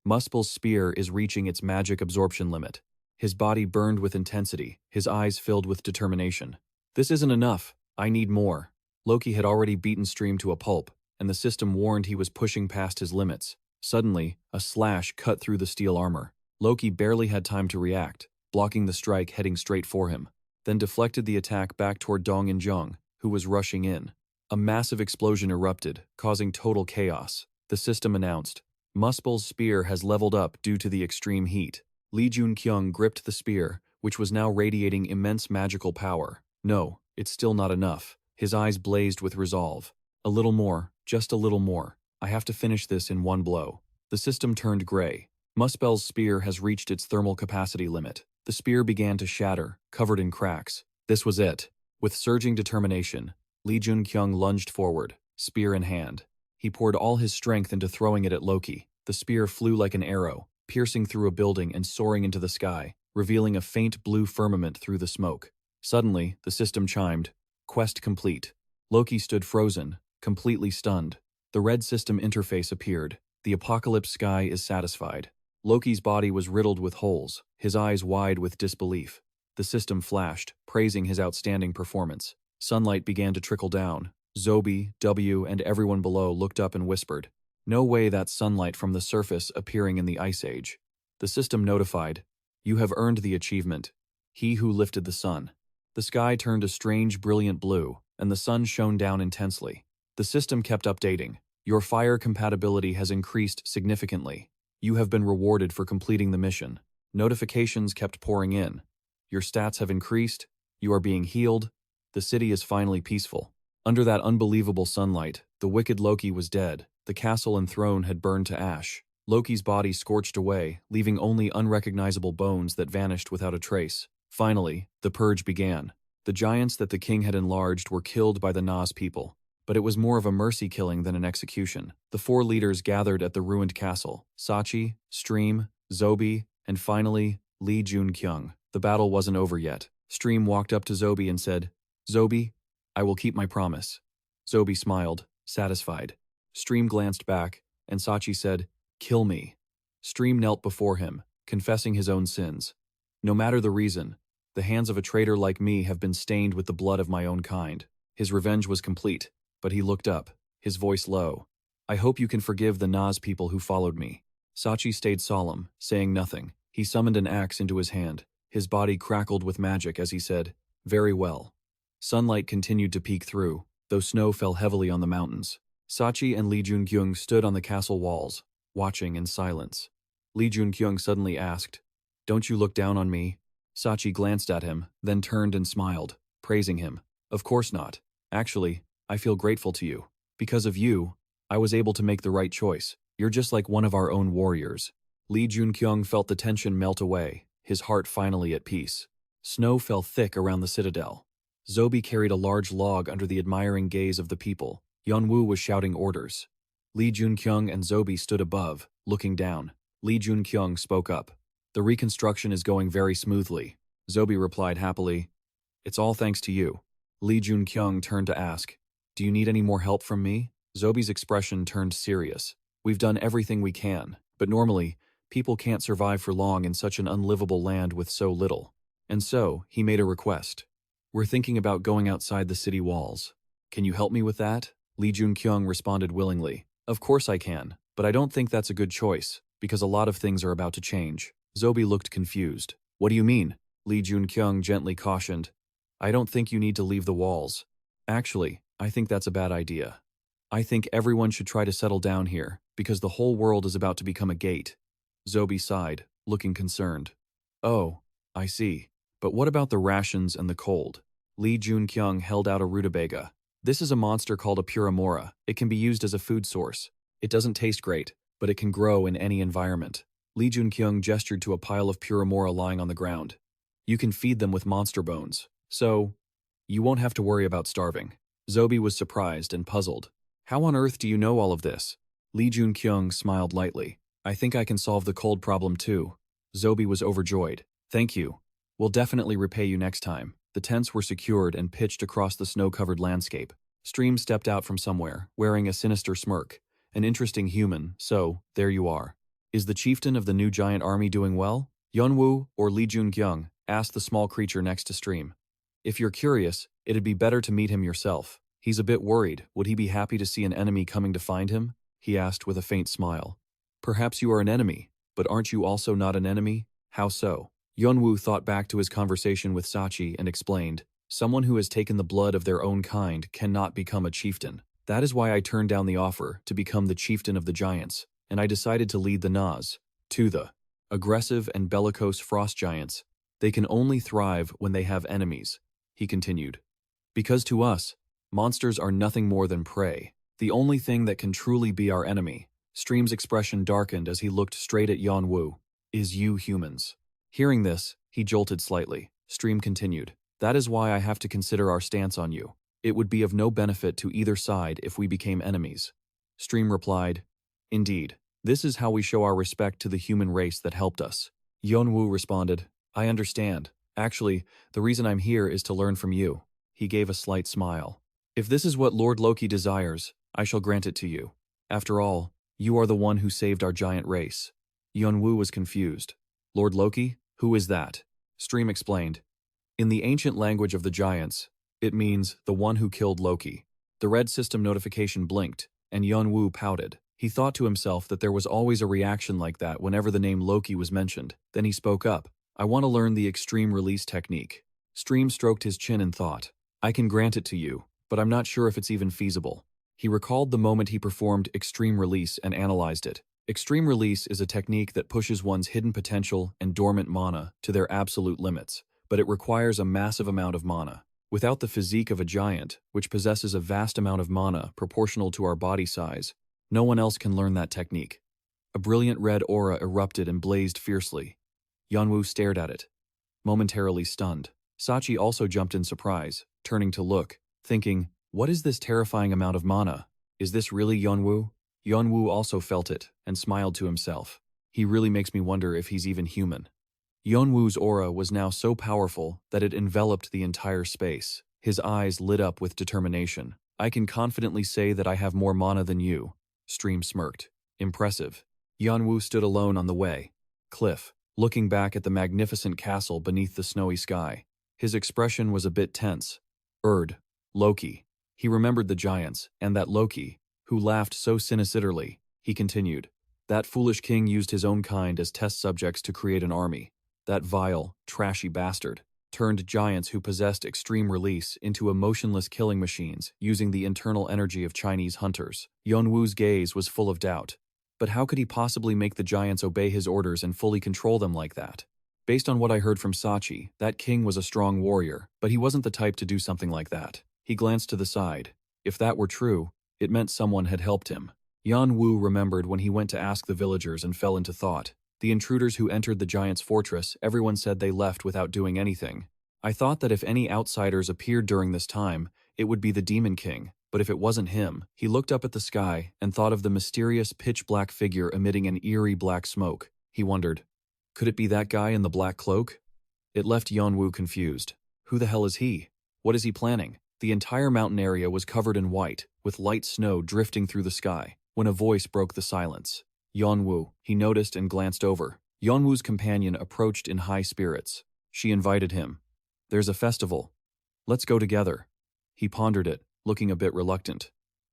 "Muspel's spear is reaching its magic absorption limit." His body burned with intensity, his eyes filled with determination. "This isn't enough. I need more." Loki had already beaten Stream to a pulp, and the system warned he was pushing past his limits. Suddenly, a slash cut through the steel armor. Loki barely had time to react, blocking the strike heading straight for him, then deflected the attack back toward Dong and Jung, who was rushing in. A massive explosion erupted, causing total chaos. The system announced, "Muspel's spear has leveled up due to the extreme heat." Joon-kyung gripped the spear, which was now radiating immense magical power. "No, it's still not enough." His eyes blazed with resolve. "A little more, just a little more. I have to finish this in one blow." The system turned gray. Muspel's spear has reached its thermal capacity limit. The spear began to shatter, covered in cracks. This was it. With surging determination, Joon-kyung lunged forward, spear in hand. He poured all his strength into throwing it at Loki. The spear flew like an arrow, piercing through a building and soaring into the sky, revealing a faint blue firmament through the smoke. Suddenly, the system chimed. Quest complete. Loki stood frozen, completely stunned. The red system interface appeared. The apocalypse sky is satisfied. Loki's body was riddled with holes, his eyes wide with disbelief. The system flashed, praising his outstanding performance. Sunlight began to trickle down. Zobi, W, and everyone below looked up and whispered, "No way that's sunlight from the surface appearing in the Ice Age." The system notified, "You have earned the achievement. He who lifted the sun." The sky turned a strange, brilliant blue, and the sun shone down intensely. The system kept updating. "Your fire compatibility has increased significantly. You have been rewarded for completing the mission." Notifications kept pouring in. "Your stats have increased. You are being healed. The city is finally peaceful." Under that unbelievable sunlight, the wicked Loki was dead. The castle and throne had burned to ash. Loki's body scorched away, leaving only unrecognizable bones that vanished without a trace. Finally, the purge began. The giants that the king had enlarged were killed by the Nas people, but it was more of a mercy killing than an execution. The 4 leaders gathered at the ruined castle: Sachi, Stream, Zobi, and finally, Joon-kyung. The battle wasn't over yet. Stream walked up to Zobi and said, "Zobi, I will keep my promise." Zobi smiled, satisfied. Stream glanced back, and Sachi said, "Kill me." Stream knelt before him, confessing his own sins. "No matter the reason, the hands of a traitor like me have been stained with the blood of my own kind." His revenge was complete, but he looked up, his voice low. "I hope you can forgive the Naz people who followed me." Sachi stayed solemn, saying nothing. He summoned an axe into his hand. His body crackled with magic as he said, "Very well." Sunlight continued to peek through, though snow fell heavily on the mountains. Sachi and Joon-kyung stood on the castle walls, watching in silence. Joon-kyung suddenly asked, "Don't you look down on me?" Sachi glanced at him, then turned and smiled, praising him. "Of course not. Actually, I feel grateful to you. Because of you, I was able to make the right choice. You're just like one of our own warriors." Joon-kyung felt the tension melt away, his heart finally at peace. Snow fell thick around the citadel. Zobi carried a large log under the admiring gaze of the people. Yeonwoo was shouting orders. Joon-kyung and Zobi stood above, looking down. Joon-kyung spoke up. "The reconstruction is going very smoothly." Zobi replied happily, "It's all thanks to you." Joon-kyung turned to ask, "Do you need any more help from me?" Zobi's expression turned serious. "We've done everything we can, but normally, people can't survive for long in such an unlivable land with so little." And so, he made a request. "We're thinking about going outside the city walls. Can you help me with that?" Joon-kyung responded willingly. "Of course I can, but I don't think that's a good choice, because a lot of things are about to change." Zobi looked confused. "What do you mean?" Joon-kyung gently cautioned. "I don't think you need to leave the walls. Actually, I think that's a bad idea. I think everyone should try to settle down here, because the whole world is about to become a gate." Zobi sighed, looking concerned. "Oh, I see. But what about the rations and the cold?" Joon-kyung held out a rutabaga. "This is a monster called a puramora. It can be used as a food source. It doesn't taste great, but it can grow in any environment." Joon-kyung gestured to a pile of puramora lying on the ground. "You can feed them with monster bones, so you won't have to worry about starving." Zobi was surprised and puzzled. "How on earth do you know all of this?" Joon-kyung smiled lightly. "I think I can solve the cold problem too." Zobi was overjoyed. "Thank you. We'll definitely repay you next time." The tents were secured and pitched across the snow-covered landscape. Stream stepped out from somewhere, wearing a sinister smirk. "An interesting human, so there you are. Is the chieftain of the new giant army doing well?" Yeonwoo or Joon-kyung asked the small creature next to Stream. "If you're curious, it'd be better to meet him yourself. He's a bit worried. Would he be happy to see an enemy coming to find him?" he asked with a faint smile. "Perhaps you are an enemy, but aren't you also not an enemy? How so?" Yeonwoo thought back to his conversation with Sachi and explained, "Someone who has taken the blood of their own kind cannot become a chieftain. That is why I turned down the offer to become the chieftain of the giants, and I decided to lead the Naz to the aggressive and bellicose frost giants. They can only thrive when they have enemies," he continued. "Because to us, monsters are nothing more than prey. The only thing that can truly be our enemy." Stream's expression darkened as he looked straight at Yeonwoo. "Is you humans." Hearing this, he jolted slightly. Stream continued, "That is why I have to consider our stance on you. It would be of no benefit to either side if we became enemies." Stream replied, "Indeed, this is how we show our respect to the human race that helped us." Yeonwoo responded, "I understand. Actually, the reason I'm here is to learn from you." He gave a slight smile. "If this is what Lord Loki desires, I shall grant it to you. After all, you are the one who saved our giant race." Yeonwoo was confused. "Lord Loki? Who is that?" Stream explained. "In the ancient language of the giants, it means the one who killed Loki." The red system notification blinked, and Yeonwoo pouted. He thought to himself that there was always a reaction like that whenever the name Loki was mentioned. Then he spoke up. "I want to learn the extreme release technique." Stream stroked his chin and thought, "I can grant it to you, but I'm not sure if it's even feasible." He recalled the moment he performed extreme release and analyzed it. Extreme release is a technique that pushes one's hidden potential and dormant mana to their absolute limits, but it requires a massive amount of mana. Without the physique of a giant, which possesses a vast amount of mana proportional to our body size, no one else can learn that technique. A brilliant red aura erupted and blazed fiercely. Yeonwoo stared at it, momentarily stunned. Sachi also jumped in surprise, turning to look, thinking, "What is this terrifying amount of mana? Is this really Yeonwoo?" Yeonwoo also felt it and smiled to himself. "He really makes me wonder if he's even human." Yeonwoo's aura was now so powerful that it enveloped the entire space. His eyes lit up with determination. "I can confidently say that I have more mana than you. Stream smirked. Impressive. Yanwu stood alone on the way cliff, looking back at the magnificent castle beneath the snowy sky. His expression was a bit tense. Loki. He remembered the giants, and that Loki, who laughed so sinisterly. He continued. That foolish king used his own kind as test subjects to create an army. That vile, trashy bastard turned giants who possessed extreme release into emotionless killing machines using the internal energy of Chinese hunters. Yonwu's gaze was full of doubt. But how could he possibly make the giants obey his orders and fully control them like that? Based on what I heard from Sachi, that king was a strong warrior, but he wasn't the type to do something like that. He glanced to the side. If that were true, it meant someone had helped him. Yan Wu remembered when he went to ask the villagers and fell into thought. The intruders who entered the giant's fortress, everyone said they left without doing anything. I thought that if any outsiders appeared during this time, it would be the Demon King, but if it wasn't him, he looked up at the sky and thought of the mysterious pitch-black figure emitting an eerie black smoke. He wondered, could it be that guy in the black cloak? It left Yonwu confused. Who the hell is he? What is he planning? The entire mountain area was covered in white, with light snow drifting through the sky, when a voice broke the silence. Yonwu, he noticed and glanced over. Yonwu's companion approached in high spirits. She invited him. There's a festival. Let's go together. He pondered it, looking a bit reluctant.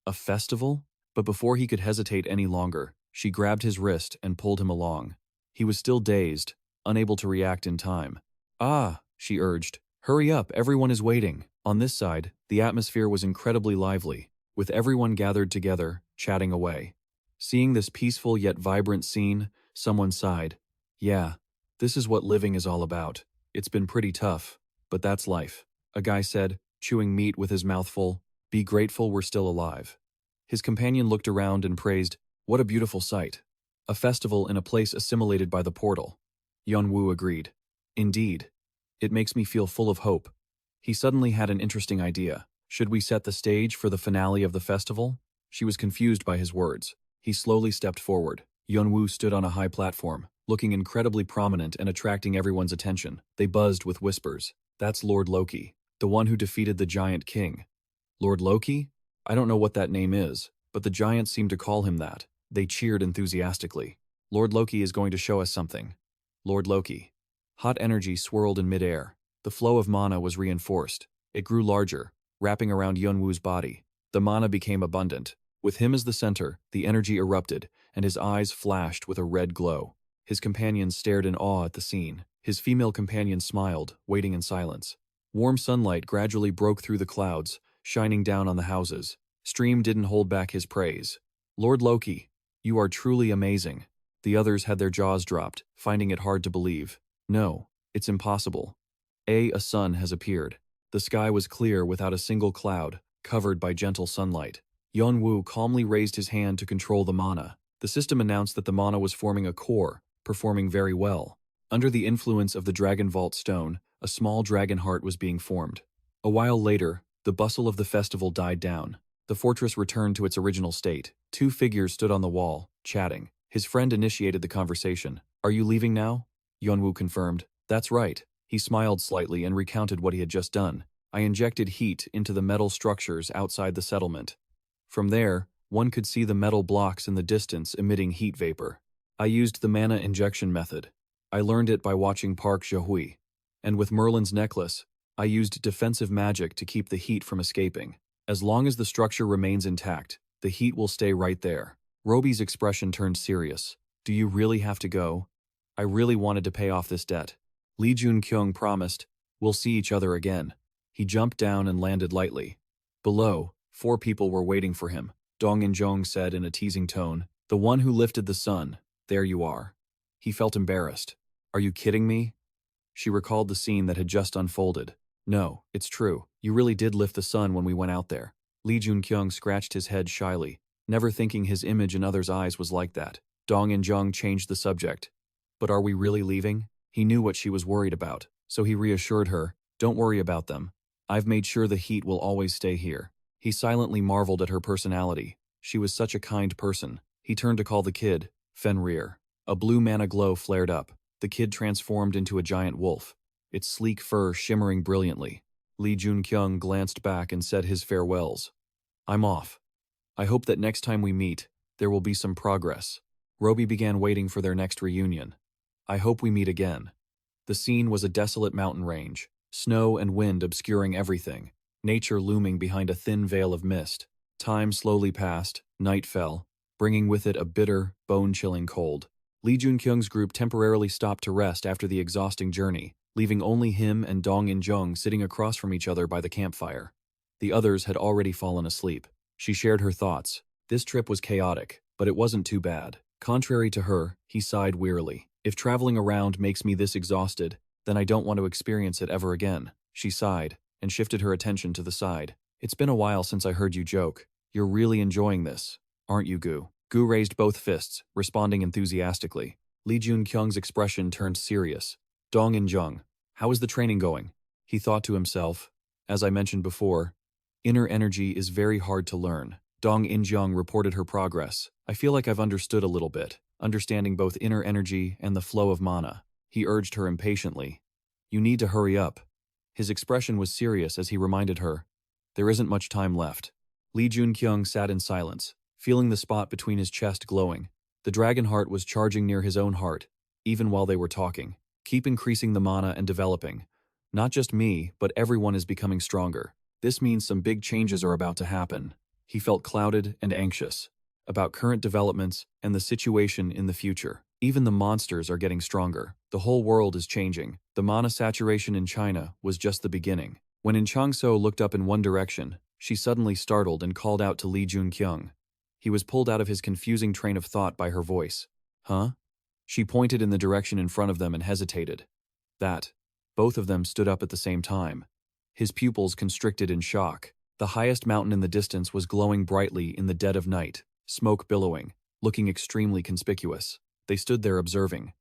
A festival? But before he could hesitate any longer, she grabbed his wrist and pulled him along. He was still dazed, unable to react in time. Ah, she urged. Hurry up, everyone is waiting. On this side, the atmosphere was incredibly lively, with everyone gathered together, chatting away. Seeing this peaceful yet vibrant scene, someone sighed. Yeah, this is what living is all about. It's been pretty tough, but that's life. A guy said, chewing meat with his mouth full. Be grateful we're still alive. His companion looked around and praised, what a beautiful sight. A festival in a place assimilated by the portal. Yonwu agreed. Indeed. It makes me feel full of hope. He suddenly had an interesting idea. Should we set the stage for the finale of the festival? She was confused by his words. He slowly stepped forward. Yonwu stood on a high platform, looking incredibly prominent and attracting everyone's attention. They buzzed with whispers. That's Lord Loki, the one who defeated the giant king. Lord Loki? I don't know what that name is, but the giants seem to call him that. They cheered enthusiastically. Lord Loki is going to show us something. Lord Loki. Hot energy swirled in midair. The flow of mana was reinforced. It grew larger, wrapping around Yonwu's body. The mana became abundant. With him as the center, the energy erupted, and his eyes flashed with a red glow. His companions stared in awe at the scene. His female companion smiled, waiting in silence. Warm sunlight gradually broke through the clouds, shining down on the houses. Stream didn't hold back his praise. Lord Loki, you are truly amazing. The others had their jaws dropped, finding it hard to believe. No, it's impossible. A sun has appeared. The sky was clear without a single cloud, covered by gentle sunlight. Yonwu calmly raised his hand to control the mana. The system announced that the mana was forming a core, performing very well. Under the influence of the Dragon Vault stone, a small dragon heart was being formed. A while later, the bustle of the festival died down. The fortress returned to its original state. Two figures stood on the wall, chatting. His friend initiated the conversation. Are you leaving now? Yonwu confirmed. That's right. He smiled slightly and recounted what he had just done. I injected heat into the metal structures outside the settlement. From there, one could see the metal blocks in the distance emitting heat vapor. I used the mana injection method. I learned it by watching Park Jahui. And with Merlin's necklace, I used defensive magic to keep the heat from escaping. As long as the structure remains intact, the heat will stay right there. Roby's expression turned serious. Do you really have to go? I really wanted to pay off this debt. Lee Joon-kyung promised, we'll see each other again. He jumped down and landed lightly. Below, 4 people were waiting for him. Dong In-jong said in a teasing tone, the one who lifted the sun, there you are. He felt embarrassed. Are you kidding me? She recalled the scene that had just unfolded. No, it's true. You really did lift the sun when we went out there. Lee Joon-kyung scratched his head shyly, never thinking his image in others' eyes was like that. Dong In-jong changed the subject. But are we really leaving? He knew what she was worried about, so he reassured her, don't worry about them. I've made sure the heat will always stay here. He silently marveled at her personality. She was such a kind person. He turned to call the kid, Fenrir. A blue mana glow flared up. The kid transformed into a giant wolf, its sleek fur shimmering brilliantly. Lee Joon-kyung glanced back and said his farewells. I'm off. I hope that next time we meet, There will be some progress. Roby began waiting for their next reunion. I hope we meet again. The scene was a desolate mountain range, snow and wind obscuring everything, nature looming behind a thin veil of mist. Time slowly passed, night fell, bringing with it a bitter, bone-chilling cold. Joon-kyung's group temporarily stopped to rest after the exhausting journey, leaving only him and Dong-in-jung sitting across from each other by the campfire. The others had already fallen asleep. She shared her thoughts. This trip was chaotic, but it wasn't too bad. Contrary to her, he sighed wearily. If traveling around makes me this exhausted, then I don't want to experience it ever again. She sighed, and shifted her attention to the side. It's been a while since I heard you joke. You're really enjoying this, aren't you, Gu? Gu raised both fists, responding enthusiastically. Joon-kyung's expression turned serious. Dong-in-jung, how is the training going? He thought to himself. As I mentioned before, inner energy is very hard to learn. Dong-in-jung reported her progress. I feel like I've understood a little bit, understanding both inner energy and the flow of mana. He urged her impatiently. You need to hurry up. His expression was serious as he reminded her. There isn't much time left. Joon-kyung sat in silence, feeling the spot between his chest glowing. The dragon heart was charging near his own heart, even while they were talking. Keep increasing the mana and developing. Not just me, but everyone is becoming stronger. This means some big changes are about to happen. He felt clouded and anxious about current developments and the situation in the future. Even the monsters are getting stronger. The whole world is changing. The mana saturation in China was just the beginning. When In Changso looked up in one direction, she suddenly startled and called out to Joon-kyung. He was pulled out of his confusing train of thought by her voice. Huh? She pointed in the direction in front of them and hesitated. That. Both of them stood up at the same time. His pupils constricted in shock. The highest mountain in the distance was glowing brightly in the dead of night, smoke billowing, looking extremely conspicuous. They stood there observing.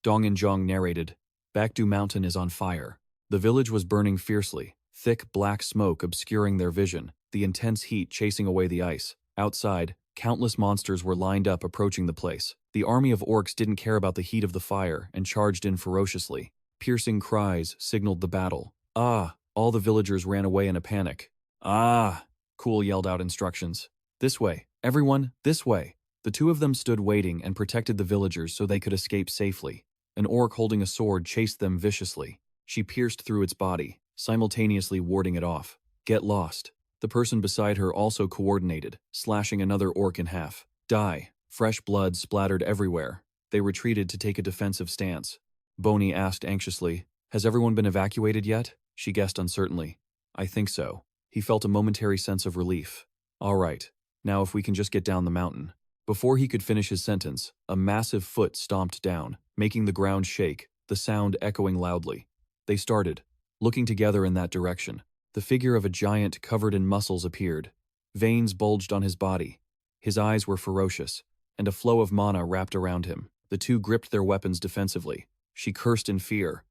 Dong-in-jung narrated, Bakdu Mountain is on fire. The village was burning fiercely, thick black smoke obscuring their vision, the intense heat chasing away the ice. Outside, countless monsters were lined up approaching the place. The army of orcs didn't care about the heat of the fire and charged in ferociously. Piercing cries signaled the battle. Ah! All the villagers ran away in a panic. Ah! Cool yelled out instructions. This way, everyone, this way. The two of them stood waiting and protected the villagers so they could escape safely. An orc holding a sword chased them viciously. She pierced through its body, simultaneously warding it off. Get lost. The person beside her also coordinated, slashing another orc in half. Die. Fresh blood splattered everywhere. They retreated to take a defensive stance. Boney asked anxiously, Has everyone been evacuated yet? She guessed uncertainly. I think so. He felt a momentary sense of relief. All right. Now if we can just get down the mountain. Before he could finish his sentence, a massive foot stomped down, making the ground shake, the sound echoing loudly. They started, looking together in that direction. The figure of a giant covered in muscles appeared. Veins bulged on his body. His eyes were ferocious, and a flow of mana wrapped around him. The two gripped their weapons defensively. She cursed in fear.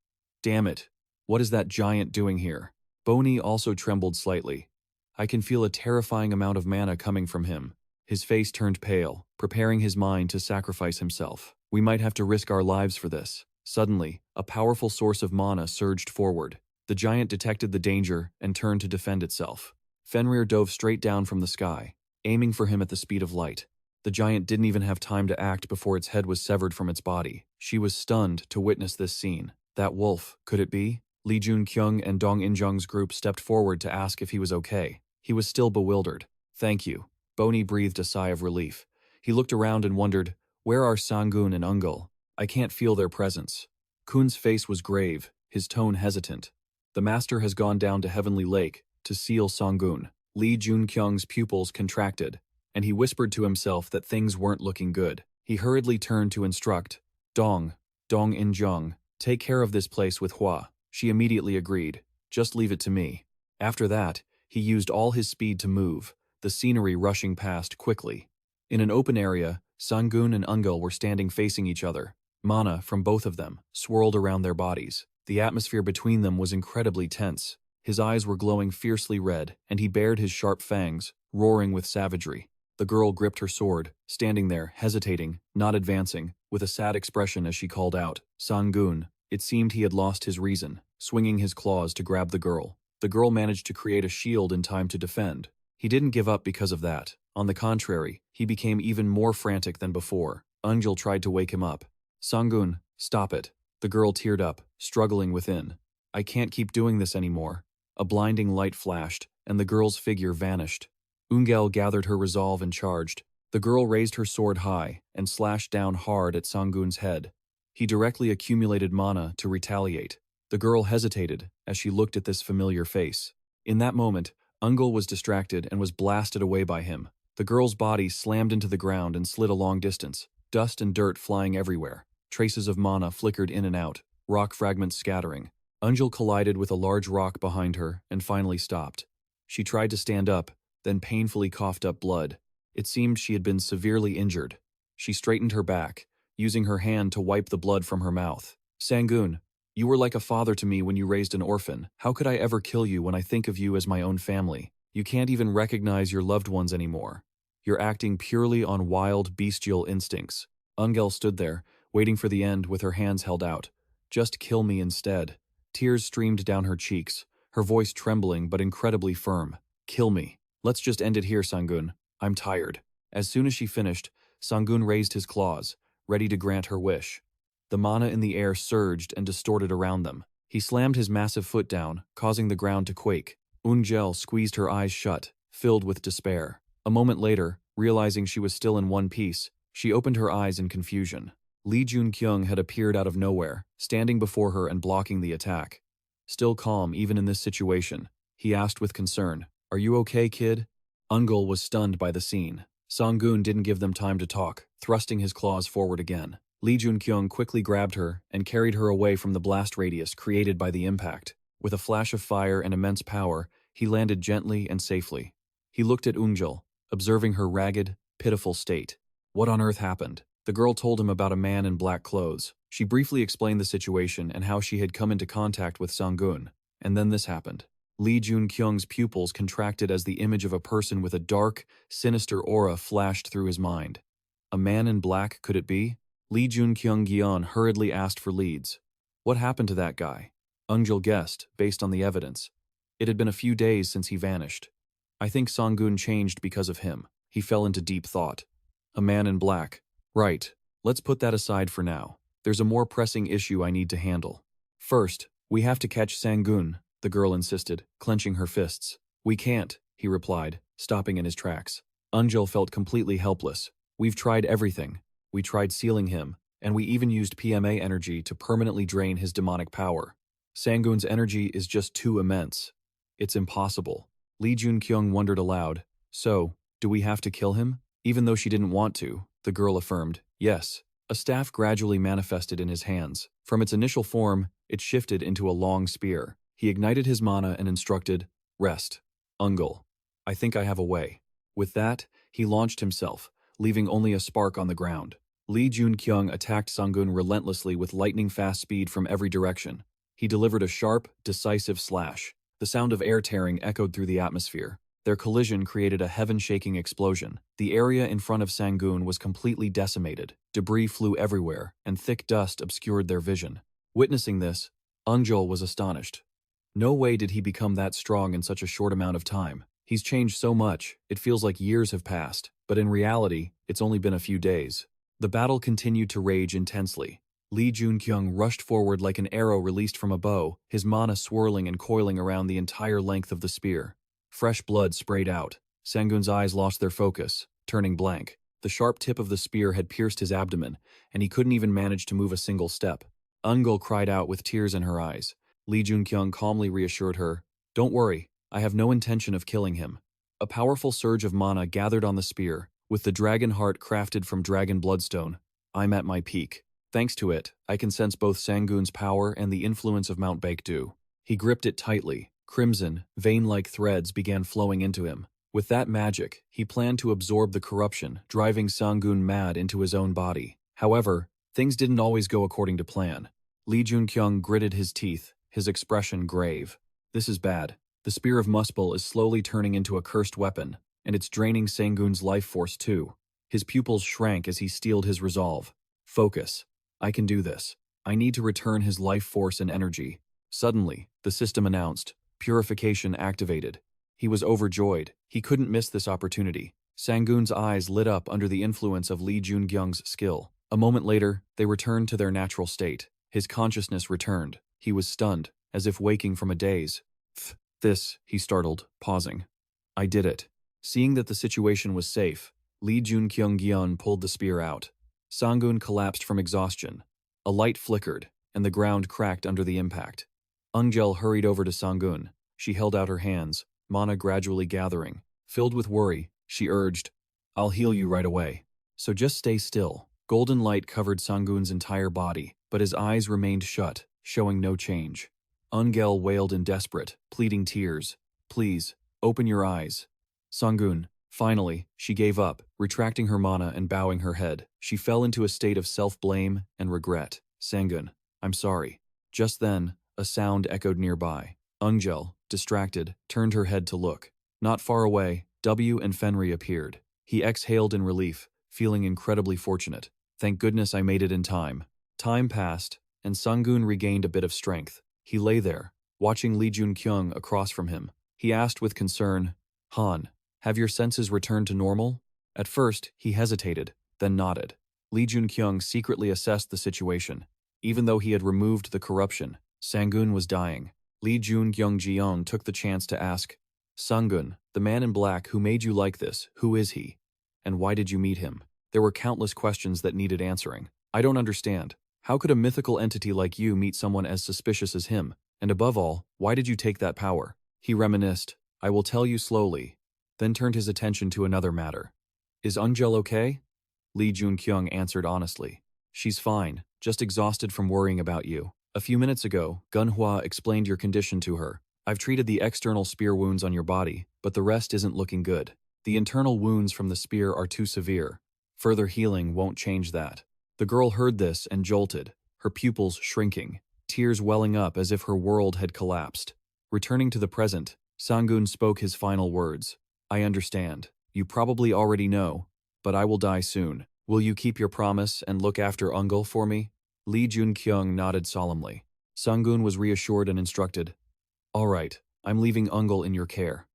Damn it. What is that giant doing here? Boney also trembled slightly. I can feel a terrifying amount of mana coming from him. His face turned pale, preparing his mind to sacrifice himself. We might have to risk our lives for this. Suddenly, a powerful source of mana surged forward. The giant detected the danger and turned to defend itself. Fenrir dove straight down from the sky, aiming for him at the speed of light. The giant didn't even have time to act before its head was severed from its body. She was stunned to witness this scene. That wolf, could it be? Joon-kyung and Dong-in-jung's group stepped forward to ask if he was okay. He was still bewildered. Thank you. Boney breathed a sigh of relief. He looked around and wondered, where are Sangun and Ungul? I can't feel their presence. Kun's face was grave, his tone hesitant. The master has gone down to Heavenly Lake to seal Sangun. Joon-kyung's pupils contracted, and he whispered to himself that things weren't looking good. He hurriedly turned to instruct, Dong-in-jung, take care of this place with Hua. She immediately agreed. Just leave it to me. After that, he used all his speed to move, the scenery rushing past quickly. In an open area, Sangun and Ungul were standing facing each other. Mana from both of them swirled around their bodies. The atmosphere between them was incredibly tense. His eyes were glowing fiercely red, and he bared his sharp fangs, roaring with savagery. The girl gripped her sword, standing there, hesitating, not advancing, with a sad expression as she called out, Sangun. It seemed he had lost his reason, swinging his claws to grab the girl. The girl managed to create a shield in time to defend. He didn't give up because of that. On the contrary, he became even more frantic than before. Angel tried to wake him up. Sangun, stop it. The girl teared up, struggling within. I can't keep doing this anymore. A blinding light flashed, and the girl's figure vanished. Ungel gathered her resolve and charged. The girl raised her sword high and slashed down hard at Sangun's head. He directly accumulated mana to retaliate. The girl hesitated as she looked at this familiar face. In that moment, Ungel was distracted and was blasted away by him. The girl's body slammed into the ground and slid a long distance, dust and dirt flying everywhere. Traces of mana flickered in and out, rock fragments scattering. Ungel collided with a large rock behind her and finally stopped. She tried to stand up, then painfully coughed up blood. It seemed she had been severely injured. She straightened her back, using her hand to wipe the blood from her mouth. Sangun, you were like a father to me when you raised an orphan. How could I ever kill you when I think of you as my own family? You can't even recognize your loved ones anymore. You're acting purely on wild, bestial instincts. Ungel stood there, waiting for the end with her hands held out. Just kill me instead. Tears streamed down her cheeks, her voice trembling but incredibly firm. Kill me. Let's just end it here, Sangun. I'm tired. As soon as she finished, Sangun raised his claws, ready to grant her wish. The mana in the air surged and distorted around them. He slammed his massive foot down, causing the ground to quake. Ungel squeezed her eyes shut, filled with despair. A moment later, realizing she was still in one piece, she opened her eyes in confusion. Joon-kyung had appeared out of nowhere, standing before her and blocking the attack. Still calm even in this situation, he asked with concern, "Are you okay, kid?" Ungel was stunned by the scene. Sangun didn't give them time to talk, thrusting his claws forward again. Joon-kyung quickly grabbed her and carried her away from the blast radius created by the impact. With a flash of fire and immense power, he landed gently and safely. He looked at Ungel, observing her ragged, pitiful state. What on earth happened? The girl told him about a man in black clothes. She briefly explained the situation and how she had come into contact with Sangun. And then this happened. Joon-kyung's pupils contracted as the image of a person with a dark, sinister aura flashed through his mind. A man in black, could it be? Joon-kyung hurriedly asked for leads. What happened to that guy? Ungel guessed, based on the evidence. It had been a few days since he vanished. I think Sangun changed because of him. He fell into deep thought. A man in black. Right. Let's put that aside for now. There's a more pressing issue I need to handle. First, we have to catch Sangun, the girl insisted, clenching her fists. We can't, he replied, stopping in his tracks. Ungel felt completely helpless. We've tried everything. We tried sealing him, and we even used PMA energy to permanently drain his demonic power. Sangun's energy is just too immense. It's impossible. Joon-kyung wondered aloud. So, do we have to kill him? Even though she didn't want to, the girl affirmed, yes. A staff gradually manifested in his hands. From its initial form, it shifted into a long spear. He ignited his mana and instructed, rest. Ungel, I think I have a way. With that, he launched himself, leaving only a spark on the ground. Joon-kyung attacked Sangun relentlessly with lightning-fast speed from every direction. He delivered a sharp, decisive slash. The sound of air tearing echoed through the atmosphere. Their collision created a heaven-shaking explosion. The area in front of Sangun was completely decimated. Debris flew everywhere, and thick dust obscured their vision. Witnessing this, Ungel was astonished. No way did he become that strong in such a short amount of time. He's changed so much, it feels like years have passed, but in reality, it's only been a few days. The battle continued to rage intensely. Joon-kyung rushed forward like an arrow released from a bow, his mana swirling and coiling around the entire length of the spear. Fresh blood sprayed out. Sangun's eyes lost their focus, turning blank. The sharp tip of the spear had pierced his abdomen, and he couldn't even manage to move a single step. Ungel cried out with tears in her eyes. Joon-kyung calmly reassured her, "Don't worry, I have no intention of killing him." A powerful surge of mana gathered on the spear. With the dragon heart crafted from dragon bloodstone, I'm at my peak. Thanks to it, I can sense both Sangun's power and the influence of Mount Baekdu. He gripped it tightly. Crimson, vein-like threads began flowing into him. With that magic, he planned to absorb the corruption, driving Sangun mad into his own body. However, things didn't always go according to plan. Joon-kyung gritted his teeth, his expression grave. This is bad. The Spear of Muspel is slowly turning into a cursed weapon, and it's draining Sangun's life force too. His pupils shrank as he steeled his resolve. Focus. I can do this. I need to return his life force and energy. Suddenly, the system announced, purification activated. He was overjoyed. He couldn't miss this opportunity. Sangun's eyes lit up under the influence of Lee Joon-kyung's skill. A moment later, they returned to their natural state. His consciousness returned. He was stunned, as if waking from a daze. This, he startled, pausing. I did it. Seeing that the situation was safe, Lee Joon-kyung pulled the spear out. Sangun collapsed from exhaustion. A light flickered, and the ground cracked under the impact. Eungjel hurried over to Sangun. She held out her hands, mana gradually gathering. Filled with worry, she urged, I'll heal you right away. So just stay still. Golden light covered Sangun's entire body, but his eyes remained shut, showing no change. Eungjel wailed in desperate, pleading tears. Please, open your eyes. Sangun. Finally, she gave up, retracting her mana and bowing her head. She fell into a state of self-blame and regret. Sangun, I'm sorry. Just then, a sound echoed nearby. Eungjel, distracted, turned her head to look. Not far away, W and Fenri appeared. He exhaled in relief, feeling incredibly fortunate. Thank goodness I made it in time. Time passed, and Sangun regained a bit of strength. He lay there, watching Lee Joon-kyung across from him. He asked with concern, Han, have your senses returned to normal? At first, he hesitated, then nodded. Lee Joon-kyung secretly assessed the situation. Even though he had removed the corruption, Sangun was dying. Lee Joon-kyung took the chance to ask, Sangun, the man in black who made you like this, who is he? And why did you meet him? There were countless questions that needed answering. I don't understand. How could a mythical entity like you meet someone as suspicious as him? And above all, why did you take that power? He reminisced, I will tell you slowly, then turned his attention to another matter. Is Eungjel okay? Lee Joon-kyung answered honestly. She's fine, just exhausted from worrying about you. A few minutes ago, Gunhwa explained your condition to her. I've treated the external spear wounds on your body, but the rest isn't looking good. The internal wounds from the spear are too severe. Further healing won't change that. The girl heard this and jolted, her pupils shrinking, tears welling up as if her world had collapsed. Returning to the present, Sangun spoke his final words. I understand. You probably already know, but I will die soon. Will you keep your promise and look after Eungjel for me? Lee Joon-kyung nodded solemnly. Sangun was reassured and instructed. All right, I'm leaving Eungjel in your care.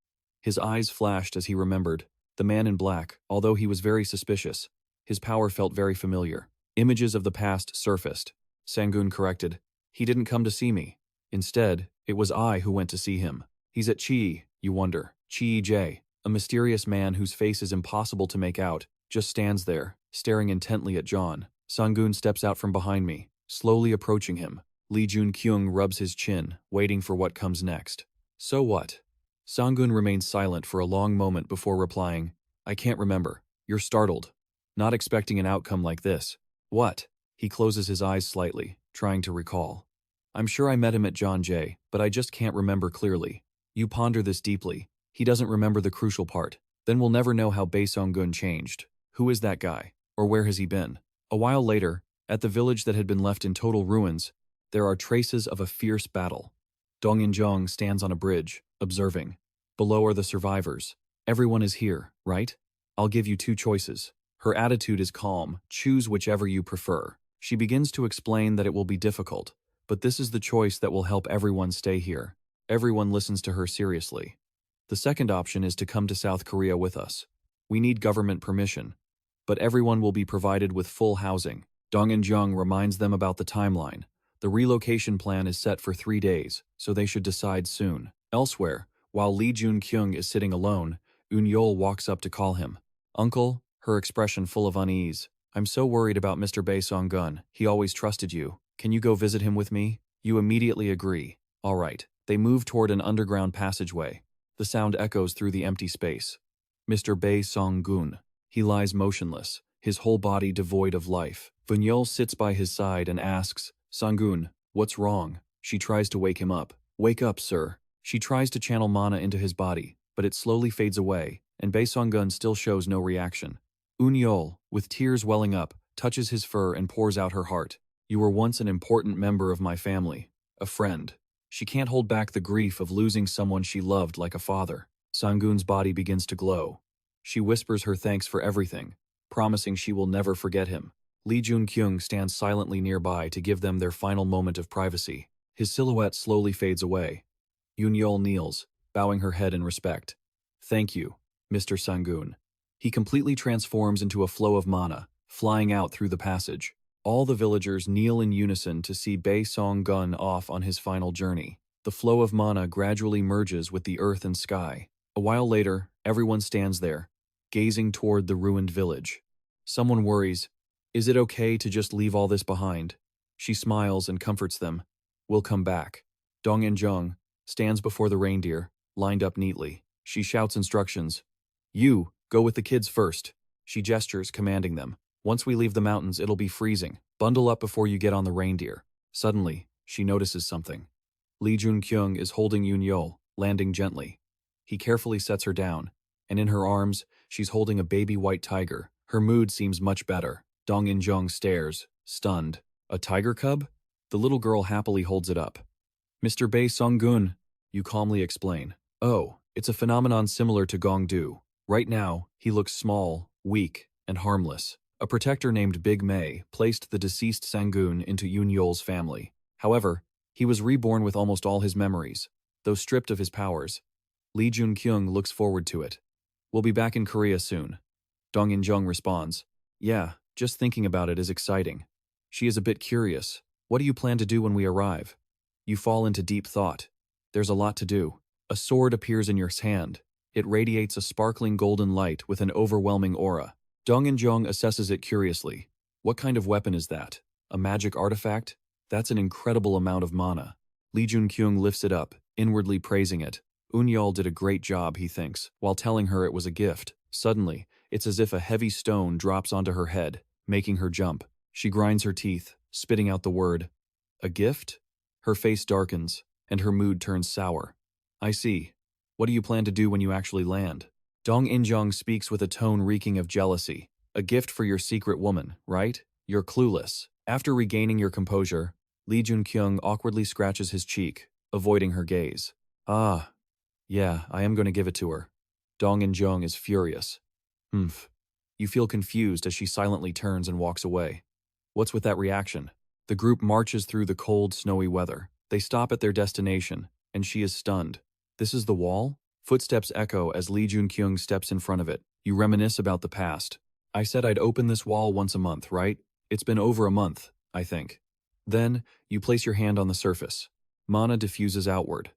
His eyes flashed as he remembered. The man in black, although he was very suspicious, his power felt very familiar. Images of the past surfaced. Sangun corrected. He didn't come to see me. Instead, it was I who went to see him. He's at Chi, you wonder. Chi-J, a mysterious man whose face is impossible to make out, just stands there, staring intently at John. Sangun steps out from behind me, slowly approaching him. Lee Joon-kyung rubs his chin, waiting for what comes next. So what? Sangun remains silent for a long moment before replying, I can't remember. You're startled. Not expecting an outcome like this. What? He closes his eyes slightly, trying to recall. I'm sure I met him at John J, but I just can't remember clearly. You ponder this deeply. He doesn't remember the crucial part. Then we'll never know how Bae Sung-gun changed. Who is that guy? Or where has he been? A while later, at the village that had been left in total ruins, there are traces of a fierce battle. Dong In-jong stands on a bridge, observing. Below are the survivors. Everyone is here, right? I'll give you two choices. Her attitude is calm. Choose whichever you prefer. She begins to explain that it will be difficult, but this is the choice that will help everyone stay here. Everyone listens to her seriously. The second option is to come to South Korea with us. We need government permission, but everyone will be provided with full housing. Dong In-jung reminds them about the timeline. The relocation plan is set for 3 days, so they should decide soon. Elsewhere, while Lee Joon-kyung is sitting alone, Eun-yeol walks up to call him. Uncle, her expression full of unease. I'm so worried about Mr. Bae Sung-gun. He always trusted you. Can you go visit him with me? You immediately agree. All right. They move toward an underground passageway. The sound echoes through the empty space. Mr. Bae Sung-gun. He lies motionless, his whole body devoid of life. Eun-yeol sits by his side and asks, Sangun, what's wrong? She tries to wake him up. Wake up, sir. She tries to channel mana into his body, but it slowly fades away, and Bae Sung-gun still shows no reaction. Eun-yeol, with tears welling up, touches his fur and pours out her heart. You were once an important member of my family, a friend. She can't hold back the grief of losing someone she loved like a father. Sangun's body begins to glow. She whispers her thanks for everything, promising she will never forget him. Lee Joon-kyung stands silently nearby to give them their final moment of privacy. His silhouette slowly fades away. Eun-yeol kneels, bowing her head in respect. Thank you, Mr. Sangun. He completely transforms into a flow of mana, flying out through the passage. All the villagers kneel in unison to see Sangun off on his final journey. The flow of mana gradually merges with the earth and sky. A while later, everyone stands there, gazing toward the ruined village. Someone worries, "Is it okay to just leave all this behind?" She smiles and comforts them. "We'll come back." Jung stands before the reindeer, lined up neatly. She shouts instructions. "You, go with the kids first." She gestures, commanding them. "Once we leave the mountains, it'll be freezing. Bundle up before you get on the reindeer." Suddenly, she notices something. Joon-kyung is holding Yoon-yeol, landing gently. He carefully sets her down, and in her arms, she's holding a baby white tiger. Her mood seems much better. Jung stares, stunned. "A tiger cub?" The little girl happily holds it up. "Mr. Sangun," you calmly explain. "Oh, it's a phenomenon similar to Gongdu. Right now, he looks small, weak, and harmless. A protector named Big May placed the deceased Sangun into Yoon-yeol's family. However, he was reborn with almost all his memories, though stripped of his powers. Joon-kyung looks forward to it. We'll be back in Korea soon." Jung responds, "Yeah, just thinking about it is exciting." She is a bit curious. "What do you plan to do when we arrive?" You fall into deep thought. There's a lot to do. A sword appears in your hand. It radiates a sparkling golden light with an overwhelming aura. Jung assesses it curiously. "What kind of weapon is that? A magic artifact? That's an incredible amount of mana." Joon-kyung lifts it up, inwardly praising it. Yoon-yeol did a great job, he thinks, while telling her it was a gift. Suddenly, it's as if a heavy stone drops onto her head, making her jump. She grinds her teeth, spitting out the word, "A gift?" Her face darkens, and her mood turns sour. "I see. What do you plan to do when you actually land?" Jung speaks with a tone reeking of jealousy. "A gift for your secret woman, right? You're clueless." After regaining your composure, Joon-kyung awkwardly scratches his cheek, avoiding her gaze. "Ah, yeah, I am going to give it to her." Jung is furious. "Humph." You feel confused as she silently turns and walks away. What's with that reaction? The group marches through the cold, snowy weather. They stop at their destination, and she is stunned. "This is the wall?" Footsteps echo as Joon-kyung steps in front of it. "You reminisce about the past." "I said I'd open this wall once a month, right? It's been over a month, I think." Then, you place your hand on the surface. Mana diffuses outward.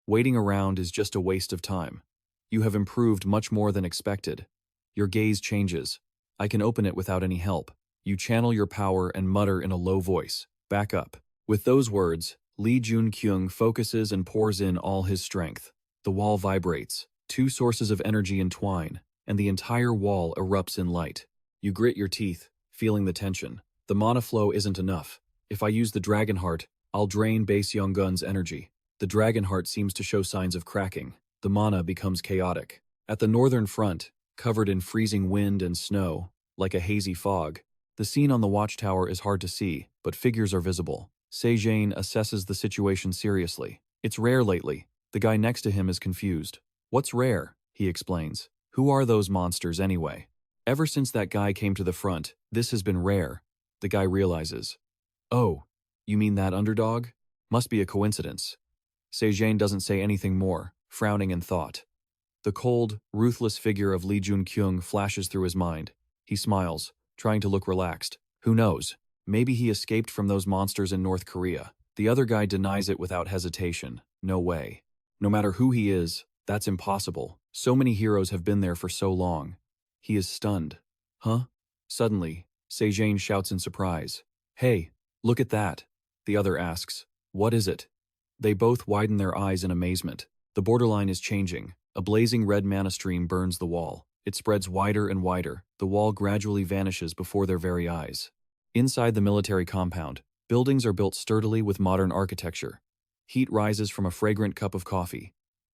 Waiting around is just a waste of time. You have improved much more than expected. Your gaze changes. "I can open it without any help." You channel your power and mutter in a low voice, "Back up." With those words, Joon-kyung focuses and pours in all his strength. The wall vibrates, two sources of energy entwine, and the entire wall erupts in light. You grit your teeth, feeling the tension. The mana flow isn't enough. "If I use the dragon heart, I'll drain Sangun's energy." The dragon heart seems to show signs of cracking. The mana becomes chaotic. At the northern front, covered in freezing wind and snow, like a hazy fog, the scene on the watchtower is hard to see, but figures are visible. Sejane assesses the situation seriously. "It's rare lately." The guy next to him is confused. "What's rare?" he explains. "Who are those monsters anyway?" "Ever since that guy came to the front, this has been rare." The guy realizes. "Oh, you mean that underdog? Must be a coincidence." Sejane doesn't say anything more, frowning in thought. The cold, ruthless figure of Joon-kyung flashes through his mind. He smiles, trying to look relaxed. Who knows? Maybe he escaped from those monsters in North Korea. The other guy denies it without hesitation. No way. No matter who he is, that's impossible. So many heroes have been there for so long. He is stunned. "Huh?" Suddenly, Sejane shouts in surprise. "Hey, look at that." The other asks, "What is it?" They both widen their eyes in amazement. The borderline is changing. A blazing red mana stream burns the wall. It spreads wider and wider. The wall gradually vanishes before their very eyes. Inside the military compound, buildings are built sturdily with modern architecture. Heat rises from a fragrant cup of coffee.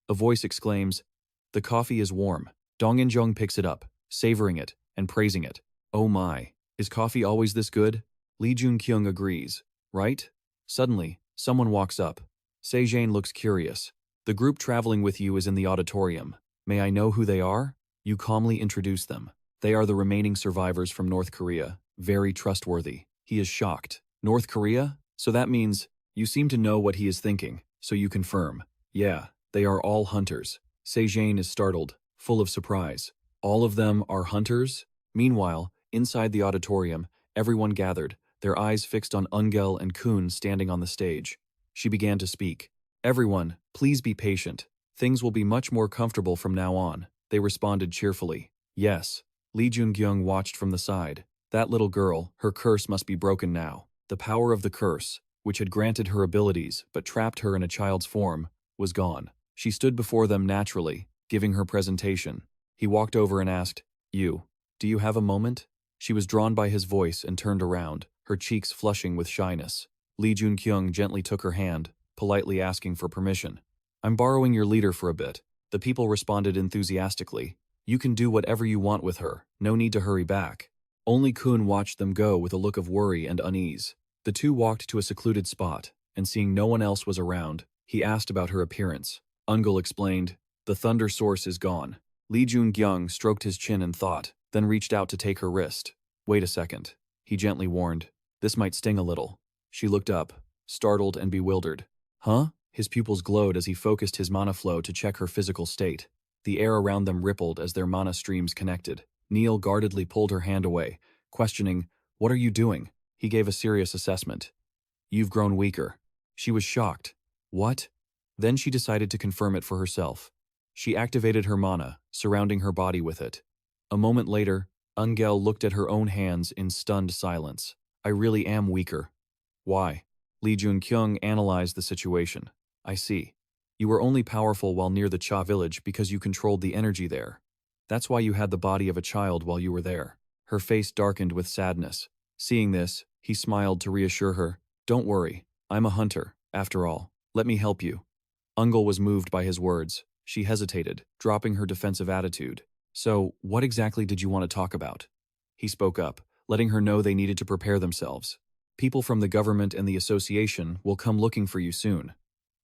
A voice exclaims, "The coffee is warm." Jung picks it up, savoring it and praising it. "Oh my, is coffee always this good?" Joon-kyung agrees. "Right?" Suddenly, someone walks up. Sejane looks curious. "The group traveling with you is in the auditorium. May I know who they are?" You calmly introduce them. They are the remaining survivors from North Korea, very trustworthy. He is shocked. "North Korea? So that means, you seem to know what he is thinking, so you confirm." "Yeah, they are all hunters." Sejane is startled, full of surprise. All of them are hunters? Meanwhile, inside the auditorium, everyone gathered, their eyes fixed on Ungel and Kun standing on the stage. She began to speak. Everyone, please be patient. Things will be much more comfortable from now on. They responded cheerfully. Yes. Lee Joon-kyung watched from the side. That little girl, her curse must be broken now. The power of the curse, which had granted her abilities but trapped her in a child's form, was gone. She stood before them naturally, giving her presentation. He walked over and asked, do you have a moment? She was drawn by his voice and turned around, her cheeks flushing with shyness. Lee Joon-kyung gently took her hand, politely asking for permission. I'm borrowing your leader for a bit. The people responded enthusiastically. You can do whatever you want with her, no need to hurry back. Only Kun watched them go with a look of worry and unease. The two walked to a secluded spot, and seeing no one else was around, he asked about her appearance. Ungel explained, the thunder source is gone. Lee Joon-kyung stroked his chin in thought, then reached out to take her wrist. Wait a second, he gently warned. This might sting a little. She looked up, startled and bewildered. Huh? His pupils glowed as he focused his mana flow to check her physical state. The air around them rippled as their mana streams connected. Neil guardedly pulled her hand away, questioning, what are you doing? He gave a serious assessment. You've grown weaker. She was shocked. What? Then she decided to confirm it for herself. She activated her mana, surrounding her body with it. A moment later, Ungel looked at her own hands in stunned silence. I really am weaker. Why? Lee Joon-kyung analyzed the situation. I see. You were only powerful while near the Cha village because you controlled the energy there. That's why you had the body of a child while you were there. Her face darkened with sadness. Seeing this, he smiled to reassure her. Don't worry, I'm a hunter, after all. Let me help you. Ungel was moved by his words. She hesitated, dropping her defensive attitude. So, what exactly did you want to talk about? He spoke up, letting her know they needed to prepare themselves. People from the government and the association will come looking for you soon.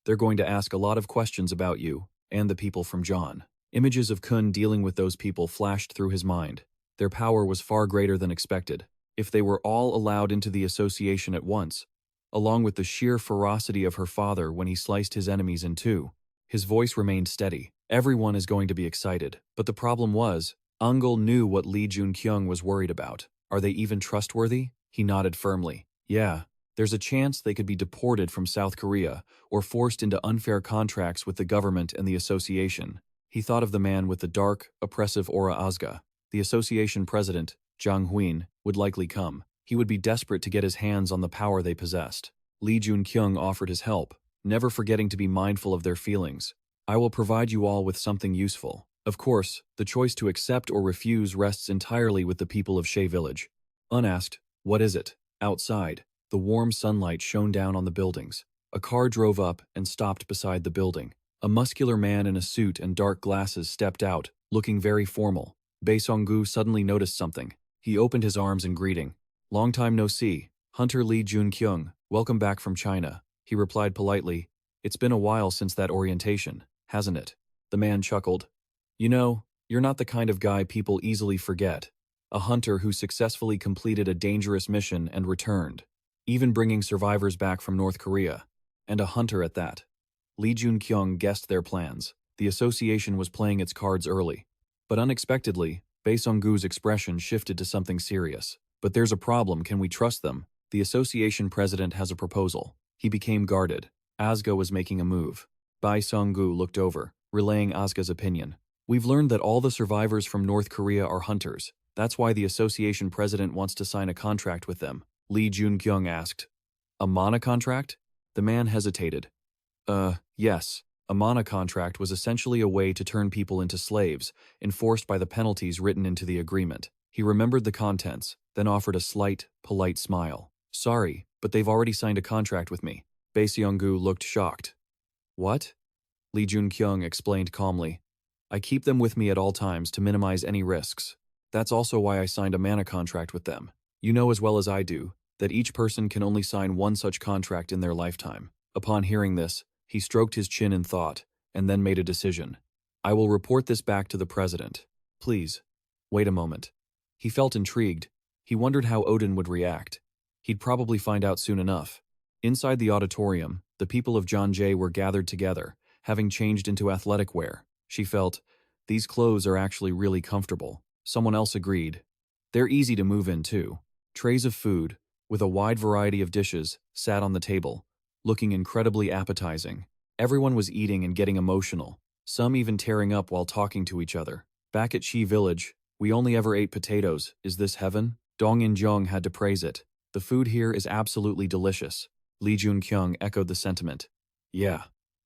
They're going to ask a lot of questions about you, and the people from John. Images of Kun dealing with those people flashed through his mind. Their power was far greater than expected. If they were all allowed into the association at once, along with the sheer ferocity of her father when he sliced his enemies in two, his voice remained steady. Everyone is going to be excited, but the problem was, Ungel knew what Lee Joon-kyung was worried about. Are they even trustworthy? He nodded firmly. Yeah, there's a chance they could be deported from South Korea or forced into unfair contracts with the government and the association. He thought of the man with the dark, oppressive aura Azga. The association president, Jang Huin, would likely come. He would be desperate to get his hands on the power they possessed. Lee Joon-kyung offered his help, never forgetting to be mindful of their feelings. I will provide you all with something useful. Of course, the choice to accept or refuse rests entirely with the people of Shea Village. Unasked, what is it? Outside, the warm sunlight shone down on the buildings. A car drove up and stopped beside the building. A muscular man in a suit and dark glasses stepped out, looking very formal. Bae Song-gu suddenly noticed something. He opened his arms in greeting. Long time no see. Hunter Lee Joon-kyung, welcome back from China. He replied politely. It's been a while since that orientation, hasn't it? The man chuckled. You know, you're not the kind of guy people easily forget. A hunter who successfully completed a dangerous mission and returned, even bringing survivors back from North Korea. And a hunter at that. Lee Joon-kyung guessed their plans. The association was playing its cards early. But unexpectedly, Bae Song-gu's expression shifted to something serious. But there's a problem, can we trust them? The association president has a proposal. He became guarded. Azga was making a move. Bae Song-gu looked over, relaying Azga's opinion. We've learned that all the survivors from North Korea are hunters. That's why the association president wants to sign a contract with them. Lee Joon-kyung asked. A mana contract? The man hesitated. Yes. A mana contract was essentially a way to turn people into slaves, enforced by the penalties written into the agreement. He remembered the contents, then offered a slight, polite smile. Sorry, but they've already signed a contract with me. Bae Song-gu looked shocked. What? Lee Joon-kyung explained calmly. I keep them with me at all times to minimize any risks. That's also why I signed a mana contract with them. You know as well as I do that each person can only sign one such contract in their lifetime. Upon hearing this, he stroked his chin in thought, and then made a decision. I will report this back to the president. Please, wait a moment. He felt intrigued. He wondered how Odin would react. He'd probably find out soon enough. Inside the auditorium, the people of Jeonjae were gathered together, having changed into athletic wear. She felt, These clothes are actually really comfortable. Someone else agreed. They're easy to move in too. Trays of food, with a wide variety of dishes, sat on the table, looking incredibly appetizing. Everyone was eating and getting emotional, some even tearing up while talking to each other. Back at Chi Village, we only ever ate potatoes. Is this heaven? Dong In-jung had to praise it. The food here is absolutely delicious. Lee Joon-kyung echoed the sentiment. Yeah.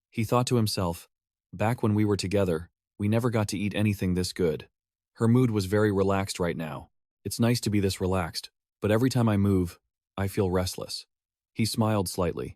He thought to himself, back when we were together, we never got to eat anything this good. Her mood was very relaxed right now. It's nice to be this relaxed, but every time I move, I feel restless. He smiled slightly.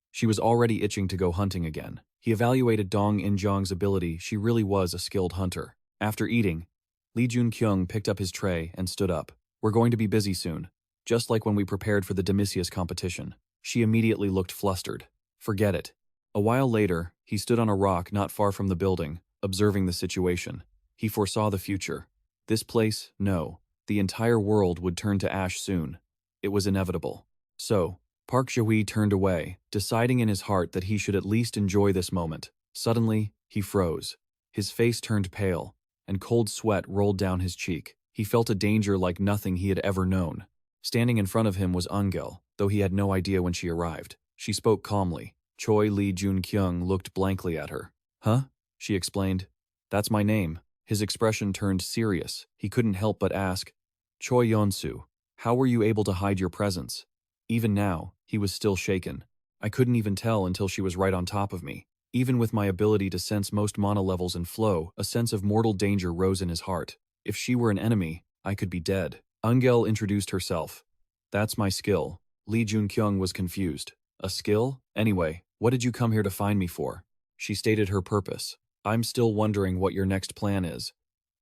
She was already itching to go hunting again. He evaluated Dong In-jung's ability. She really was a skilled hunter. After eating, Lee Joon-kyung picked up his tray and stood up. We're going to be busy soon, just like when we prepared for the Demisius competition. She immediately looked flustered. Forget it. A while later, he stood on a rock not far from the building, observing the situation. He foresaw the future. This place, no, the entire world would turn to ash soon. It was inevitable. So, Park Jae-hee turned away, deciding in his heart that he should at least enjoy this moment. Suddenly, he froze. His face turned pale, and cold sweat rolled down his cheek. He felt a danger like nothing he had ever known. Standing in front of him was Eungel, though he had no idea when she arrived. She spoke calmly. Choi Lee Joon-kyung looked blankly at her. Huh? She explained. That's my name. His expression turned serious. He couldn't help but ask, Choi Yeon-soo, how were you able to hide your presence? Even now, he was still shaken. I couldn't even tell until she was right on top of me. Even with my ability to sense most mana levels and flow, a sense of mortal danger rose in his heart. If she were an enemy, I could be dead. Eungel introduced herself. That's my skill. Lee Joon-kyung was confused. A skill? Anyway, what did you come here to find me for? She stated her purpose. I'm still wondering what your next plan is.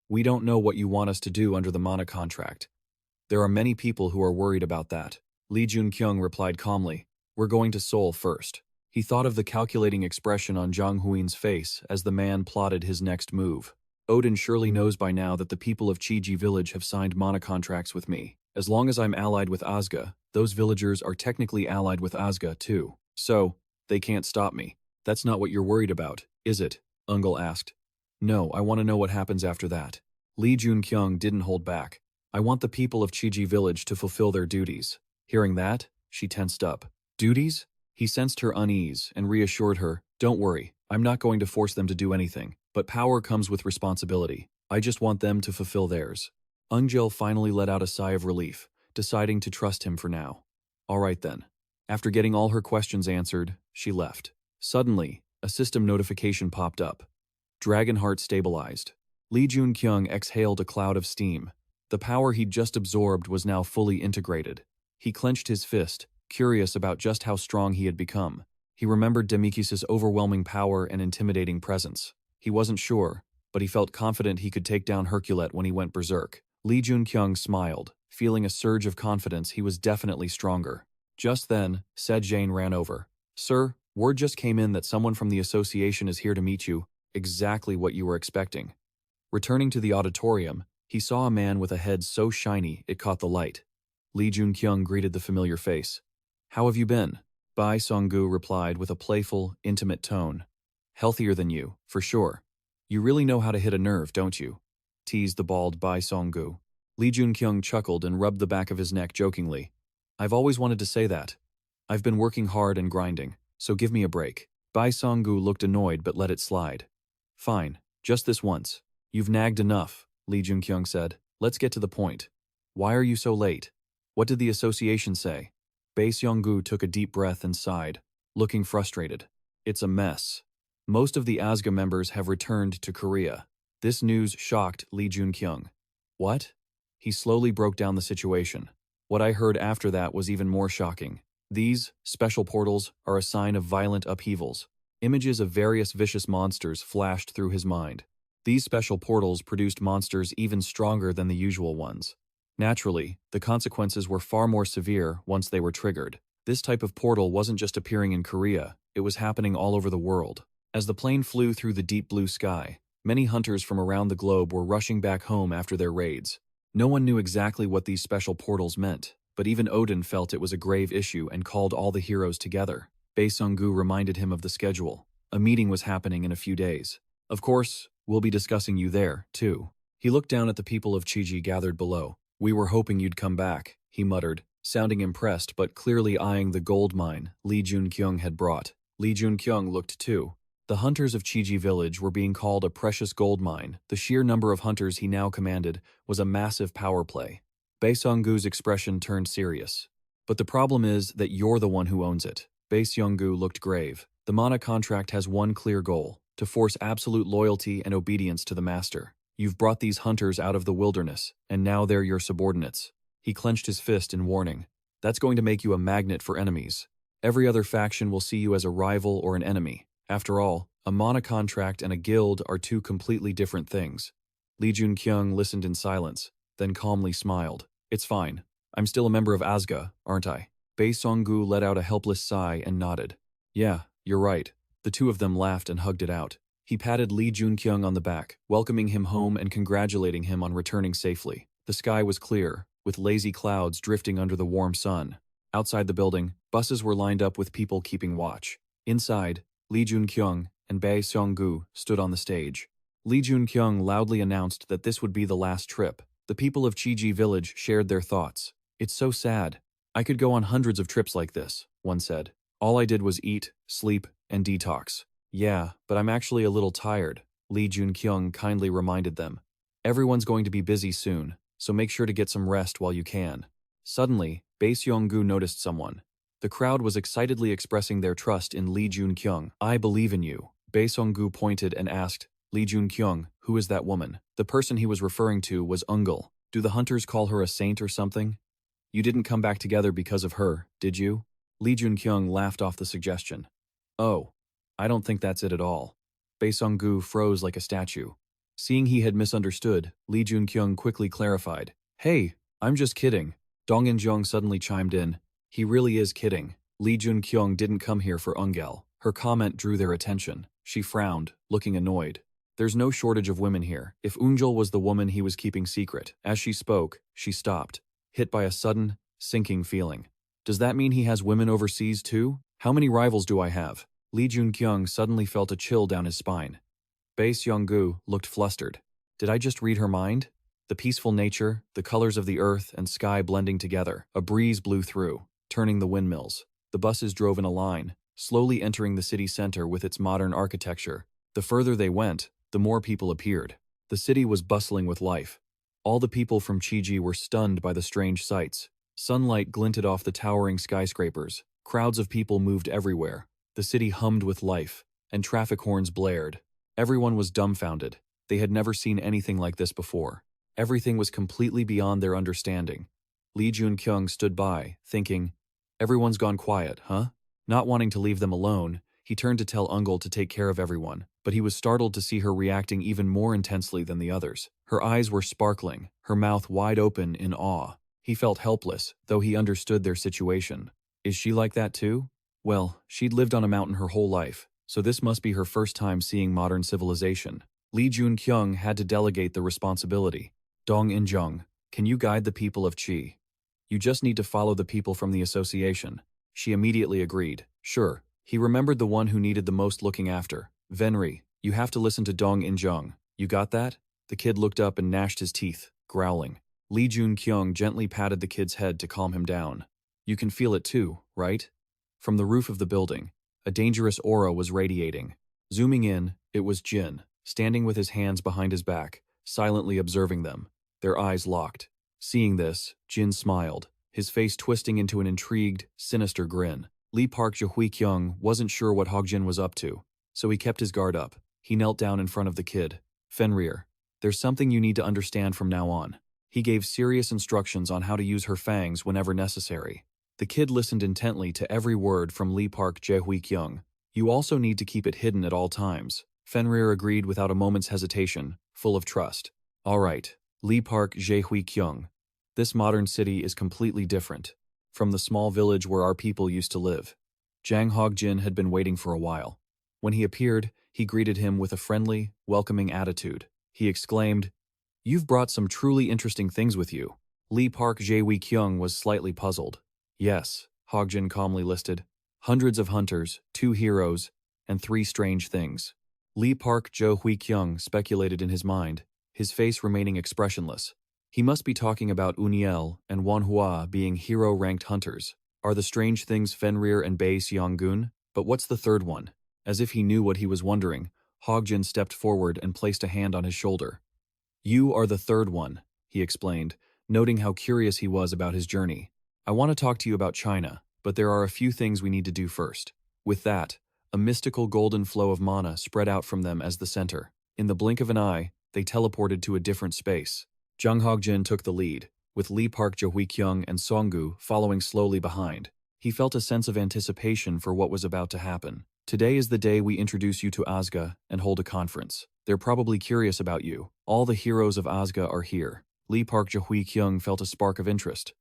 We don't know what you want us to do under the mana contract. There are many people who are worried about that. Lee Joon-kyung replied calmly. We're going to Seoul first. He thought of the calculating expression on Jang Huin's face as the man plotted his next move. Odin surely knows by now that the people of Chiji village have signed mana contracts with me. As long as I'm allied with Asga, those villagers are technically allied with Asga too. So, they can't stop me. That's not what you're worried about, is it? Eungel asked. No, I want to know what happens after that. Lee Joon-kyung didn't hold back. I want the people of Chiji village to fulfill their duties. Hearing that, she tensed up. Duties? He sensed her unease and reassured her, don't worry, I'm not going to force them to do anything, but power comes with responsibility. I just want them to fulfill theirs. Eungel finally let out a sigh of relief, deciding to trust him for now. All right then. After getting all her questions answered, she left. Suddenly, a system notification popped up. Dragonheart stabilized. Lee Joon-kyung exhaled a cloud of steam. The power he'd just absorbed was now fully integrated. He clenched his fist, curious about just how strong he had become. He remembered Demikis's overwhelming power and intimidating presence. He wasn't sure, but he felt confident he could take down Herculet when he went berserk. Lee Joon-kyung smiled, feeling a surge of confidence. He was definitely stronger. Just then, Jane ran over. Sir, word just came in that someone from the association is here to meet you. Exactly what you were expecting. Returning to the auditorium, he saw a man with a head so shiny it caught the light. Lee Joon-kyung greeted the familiar face. How have you been? Bai Song-gu replied with a playful, intimate tone. Healthier than you, for sure. You really know how to hit a nerve, don't you? Teased the bald Bai Song-gu. Lee Joon-kyung chuckled and rubbed the back of his neck jokingly. I've always wanted to say that. I've been working hard and grinding, so give me a break. Bai Song-gu looked annoyed but let it slide. Fine, just this once. You've nagged enough, Lee Joon-kyung said. Let's get to the point. Why are you so late? What did the association say? Bai Song-gu took a deep breath and sighed, looking frustrated. It's a mess. Most of the Asga members have returned to Korea. This news shocked Lee Joon-kyung. What? He slowly broke down the situation. What I heard after that was even more shocking. These special portals are a sign of violent upheavals. Images of various vicious monsters flashed through his mind. These special portals produced monsters even stronger than the usual ones. Naturally, the consequences were far more severe once they were triggered. This type of portal wasn't just appearing in Korea, it was happening all over the world. As the plane flew through the deep blue sky, many hunters from around the globe were rushing back home after their raids. No one knew exactly what these special portals meant, but even Odin felt it was a grave issue and called all the heroes together. Bae Sung-gu reminded him of the schedule. A meeting was happening in a few days. Of course, We'll be discussing you there, too. He looked down at the people of Chiji gathered below. We were hoping you'd come back, he muttered, sounding impressed but clearly eyeing the gold mine Lee Joon-kyung had brought. Lee Joon-kyung looked too. The hunters of Chiji village were being called a precious gold mine. The sheer number of hunters he now commanded was a massive power play. Bae Sung-gu's expression turned serious. But the problem is that you're the one who owns it. Bae Sung-gu looked grave. The mana contract has one clear goal: to force absolute loyalty and obedience to the master. You've brought these hunters out of the wilderness, and now they're your subordinates. He clenched his fist in warning. That's going to make you a magnet for enemies. Every other faction will see you as a rival or an enemy. After all, a mana contract and a guild are two completely different things. Lee Joon-kyung listened in silence, then calmly smiled. It's fine. I'm still a member of Asga, aren't I? Bae Sung-gu let out a helpless sigh and nodded. Yeah, you're right. The two of them laughed and hugged it out. He patted Lee Joon-kyung on the back, welcoming him home and congratulating him on returning safely. The sky was clear, with lazy clouds drifting under the warm sun. Outside the building, buses were lined up with people keeping watch. Inside, Lee Joon-kyung and Bae Sung-gu stood on the stage. Lee Joon-kyung loudly announced that this would be the last trip. The people of Chiji village shared their thoughts. It's so sad. I could go on hundreds of trips like this, one said. All I did was eat, sleep, and detox. Yeah, but I'm actually a little tired, Lee Joon-kyung kindly reminded them. Everyone's going to be busy soon, so make sure to get some rest while you can. Suddenly, Bae Sung-gu noticed someone. The crowd was excitedly expressing their trust in Lee Joon-kyung. I believe in you. Bae Sung-gu pointed and asked, Lee Joon-kyung, who is that woman? The person he was referring to was Ungul. Do the hunters call her a saint or something? You didn't come back together because of her, did you? Lee Joon-kyung laughed off the suggestion. Oh, I don't think that's it at all. Bae Sung-gu froze like a statue. Seeing he had misunderstood, Lee Joon-kyung quickly clarified. Hey, I'm just kidding. Dong In-jung suddenly chimed in. He really is kidding. Lee Joon-kyung didn't come here for Ungel. Her comment drew their attention. She frowned, looking annoyed. There's no shortage of women here. If Ungel was the woman he was keeping secret. As she spoke, she stopped, hit by a sudden, sinking feeling. Does that mean he has women overseas too? How many rivals do I have? Lee Joon-kyung suddenly felt a chill down his spine. Bae Sung-gu looked flustered. Did I just read her mind? The peaceful nature, the colors of the earth and sky blending together. A breeze blew through, turning the windmills. The buses drove in a line, slowly entering the city center with its modern architecture. The further they went, the more people appeared. The city was bustling with life. All the people from Chiji were stunned by the strange sights. Sunlight glinted off the towering skyscrapers. Crowds of people moved everywhere. The city hummed with life, and traffic horns blared. Everyone was dumbfounded. They had never seen anything like this before. Everything was completely beyond their understanding. Lee Joon-kyung stood by, thinking, everyone's gone quiet, huh? Not wanting to leave them alone, he turned to tell Ungel to take care of everyone, but he was startled to see her reacting even more intensely than the others. Her eyes were sparkling, her mouth wide open in awe. He felt helpless, though he understood their situation. Is she like that too? Well, she'd lived on a mountain her whole life, so this must be her first time seeing modern civilization. Lee Joon-kyung had to delegate the responsibility. Dong In-jung, can you guide the people of Chi? You just need to follow the people from the association. She immediately agreed. Sure. He remembered the one who needed the most looking after. Venri, you have to listen to Dong In-jung. You got that? The kid looked up and gnashed his teeth, growling. Lee Joon-kyung gently patted the kid's head to calm him down. You can feel it too, right? From the roof of the building, a dangerous aura was radiating. Zooming in, it was Jin, standing with his hands behind his back, silently observing them. Their eyes locked. Seeing this, Jin smiled, his face twisting into an intrigued, sinister grin. Lee Park Jae-kyung wasn't sure what Hogjin was up to, so he kept his guard up. He knelt down in front of the kid. Fenrir, there's something you need to understand from now on. He gave serious instructions on how to use her fangs whenever necessary. The kid listened intently to every word from Lee Park Jae-kyung. You also need to keep it hidden at all times. Fenrir agreed without a moment's hesitation, full of trust. All right, Lee Park Jae-kyung. This modern city is completely different from the small village where our people used to live. Jang Hogjin had been waiting for a while. When he appeared, he greeted him with a friendly, welcoming attitude. He exclaimed, "You've brought some truly interesting things with you." Lee Park Jae-kyung was slightly puzzled. Yes, Hogjin calmly listed. Hundreds of hunters, 2 heroes, and 3 strange things. Lee Park Jo-hui-kyung speculated in his mind, his face remaining expressionless. He must be talking about Uniel and Manhwa being hero-ranked hunters. Are the strange things Fenrir and Bae Seonggun? But what's the third one? As if he knew what he was wondering, Hogjin stepped forward and placed a hand on his shoulder. You are the third one, he explained, noting how curious he was about his journey. I want to talk to you about China, but there are a few things we need to do first. With that, a mystical golden flow of mana spread out from them as the center. In the blink of an eye, they teleported to a different space. Jung Hogjin took the lead, with Lee Park Jo-hui-kyung and Songu following slowly behind. He felt a sense of anticipation for what was about to happen. Today is the day we introduce you to Asga and hold a conference. They're probably curious about you. All the heroes of Asga are here. Lee Park Jo-hui-kyung felt a spark of interest.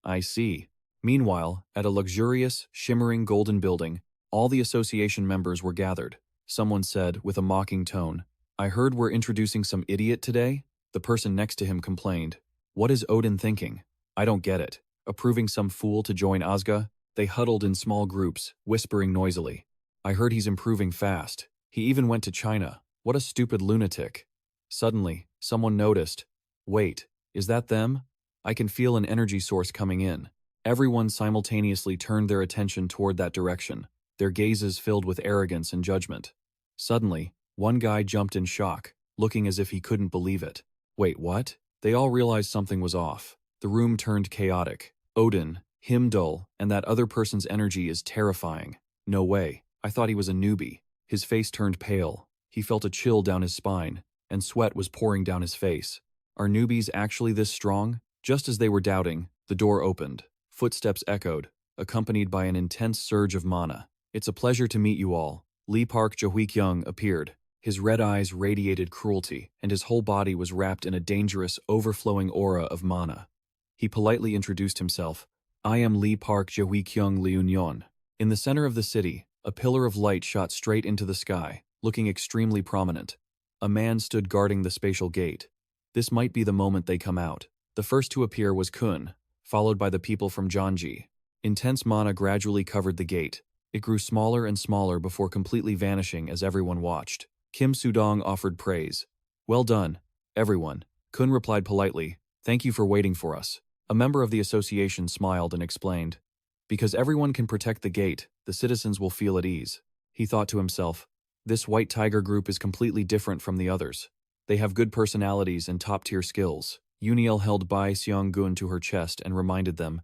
I see. Meanwhile, at a luxurious, shimmering golden building, all the association members were gathered. Someone said, with a mocking tone, I heard we're introducing some idiot today? The person next to him complained. What is Odin thinking? I don't get it. Approving some fool to join Asga? They huddled in small groups, whispering noisily. I heard he's improving fast. He even went to China. What a stupid lunatic. Suddenly, someone noticed. Wait, is that them? I can feel an energy source coming in. Everyone simultaneously turned their attention toward that direction, their gazes filled with arrogance and judgment. Suddenly, one guy jumped in shock, looking as if he couldn't believe it. Wait, what? They all realized something was off. The room turned chaotic. Odin, Himdul, and that other person's energy is terrifying. No way. I thought he was a newbie. His face turned pale. He felt a chill down his spine, and sweat was pouring down his face. Are newbies actually this strong? Just as they were doubting, the door opened. Footsteps echoed, accompanied by an intense surge of mana. It's a pleasure to meet you all. Lee Park Jo-hui-kyung appeared. His red eyes radiated cruelty, and his whole body was wrapped in a dangerous, overflowing aura of mana. He politely introduced himself. I am Lee Park Jo-hui-kyung Leunyon. In the center of the city, a pillar of light shot straight into the sky, looking extremely prominent. A man stood guarding the spatial gate. This might be the moment they come out. The first to appear was Kun, followed by the people from Jeonji. Intense mana gradually covered the gate. It grew smaller and smaller before completely vanishing as everyone watched. Kim Sudong offered praise. Well done, everyone. Kun replied politely, thank you for waiting for us. A member of the association smiled and explained, because everyone can protect the gate, the citizens will feel at ease. He thought to himself, this White Tiger group is completely different from the others. They have good personalities and top-tier skills. Uniel held Bae Seonggun to her chest and reminded them,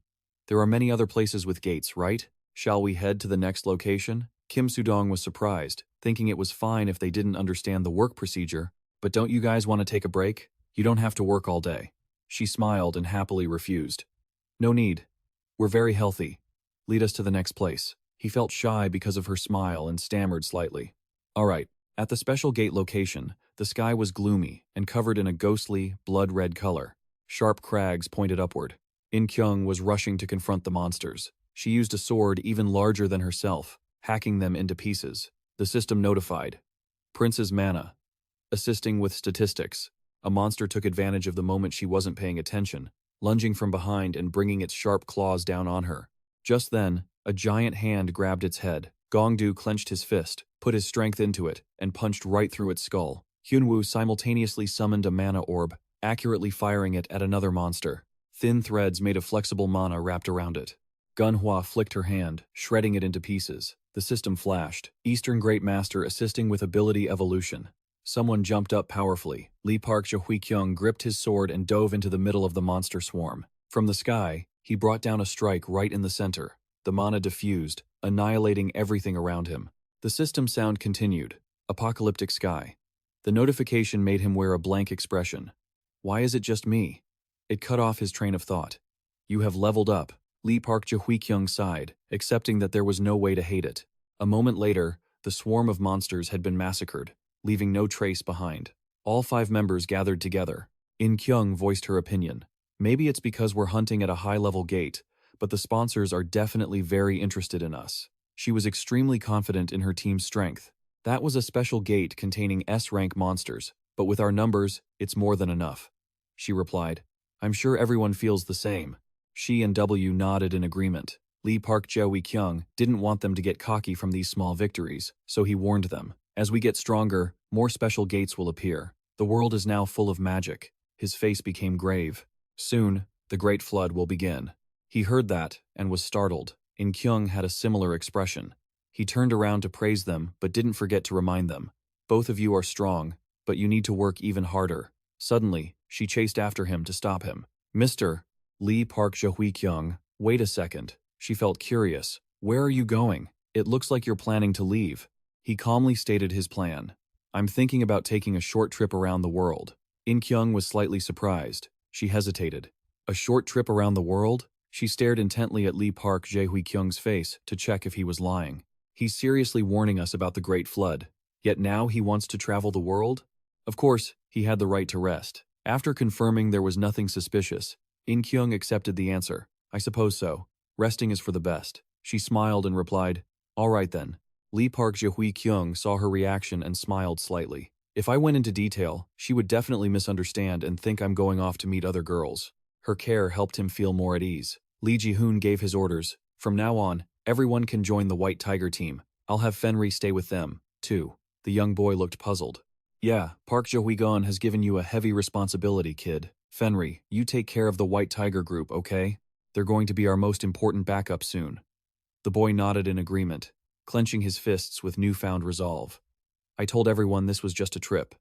there are many other places with gates, right? Shall we head to the next location? Kim Sudong was surprised, thinking it was fine if they didn't understand the work procedure, but don't you guys want to take a break? You don't have to work all day. She smiled and happily refused. No need. We're very healthy. Lead us to the next place. He felt shy because of her smile and stammered slightly. All right. At the special gate location, the sky was gloomy and covered in a ghostly, blood-red color. Sharp crags pointed upward. In-kyung was rushing to confront the monsters. She used a sword even larger than herself, hacking them into pieces. The system notified. Prince's mana. Assisting with statistics. A monster took advantage of the moment she wasn't paying attention, lunging from behind and bringing its sharp claws down on her. Just then, a giant hand grabbed its head. Gongdu clenched his fist, put his strength into it, and punched right through its skull. Hyunwoo simultaneously summoned a mana orb, accurately firing it at another monster. Thin threads made of flexible mana wrapped around it. Gunhwa flicked her hand, shredding it into pieces. The system flashed. Eastern Great Master assisting with ability evolution. Someone jumped up powerfully. Lee Park Jo-hui-kyung gripped his sword and dove into the middle of the monster swarm. From the sky, he brought down a strike right in the center. The mana diffused, annihilating everything around him. The system sound continued. Apocalyptic sky. The notification made him wear a blank expression. Why is it just me? It cut off his train of thought. You have leveled up. Lee Park Jo-hui-kyung sighed, accepting that there was no way to hate it. A moment later, the swarm of monsters had been massacred, leaving no trace behind. All 5 members gathered together. In-kyung voiced her opinion. Maybe it's because we're hunting at a high-level gate, but the sponsors are definitely very interested in us. She was extremely confident in her team's strength. That was a special gate containing S-rank monsters, but with our numbers, it's more than enough. She replied, I'm sure everyone feels the same. She and W nodded in agreement. Lee Park Jo-hui-kyung didn't want them to get cocky from these small victories, so he warned them. As we get stronger, more special gates will appear. The world is now full of magic. His face became grave. Soon, the great flood will begin. He heard that and was startled. In-kyung had a similar expression. He turned around to praise them but didn't forget to remind them. Both of you are strong, but you need to work even harder. Suddenly, she chased after him to stop him. Mr. Lee Park Jae-kyung, wait a second. She felt curious. Where are you going? It looks like you're planning to leave. He calmly stated his plan. I'm thinking about taking a short trip around the world. In-kyung was slightly surprised. She hesitated. A short trip around the world? She stared intently at Lee Park Jae-kyung's face to check if he was lying. He's seriously warning us about the Great Flood. Yet now he wants to travel the world? Of course, he had the right to rest. After confirming there was nothing suspicious, In-kyung accepted the answer. I suppose so. Resting is for the best. She smiled and replied, all right then. Lee Park Jae-kyung saw her reaction and smiled slightly. If I went into detail, she would definitely misunderstand and think I'm going off to meet other girls. Her care helped him feel more at ease. Lee Ji-hoon gave his orders. From now on, everyone can join the White Tiger team. I'll have Fenri stay with them, too. The young boy looked puzzled. Yeah, Park Jo-hee-gon has given you a heavy responsibility, kid. Fenri, you take care of the White Tiger group, okay? They're going to be our most important backup soon. The boy nodded in agreement, clenching his fists with newfound resolve. I told everyone this was just a trip.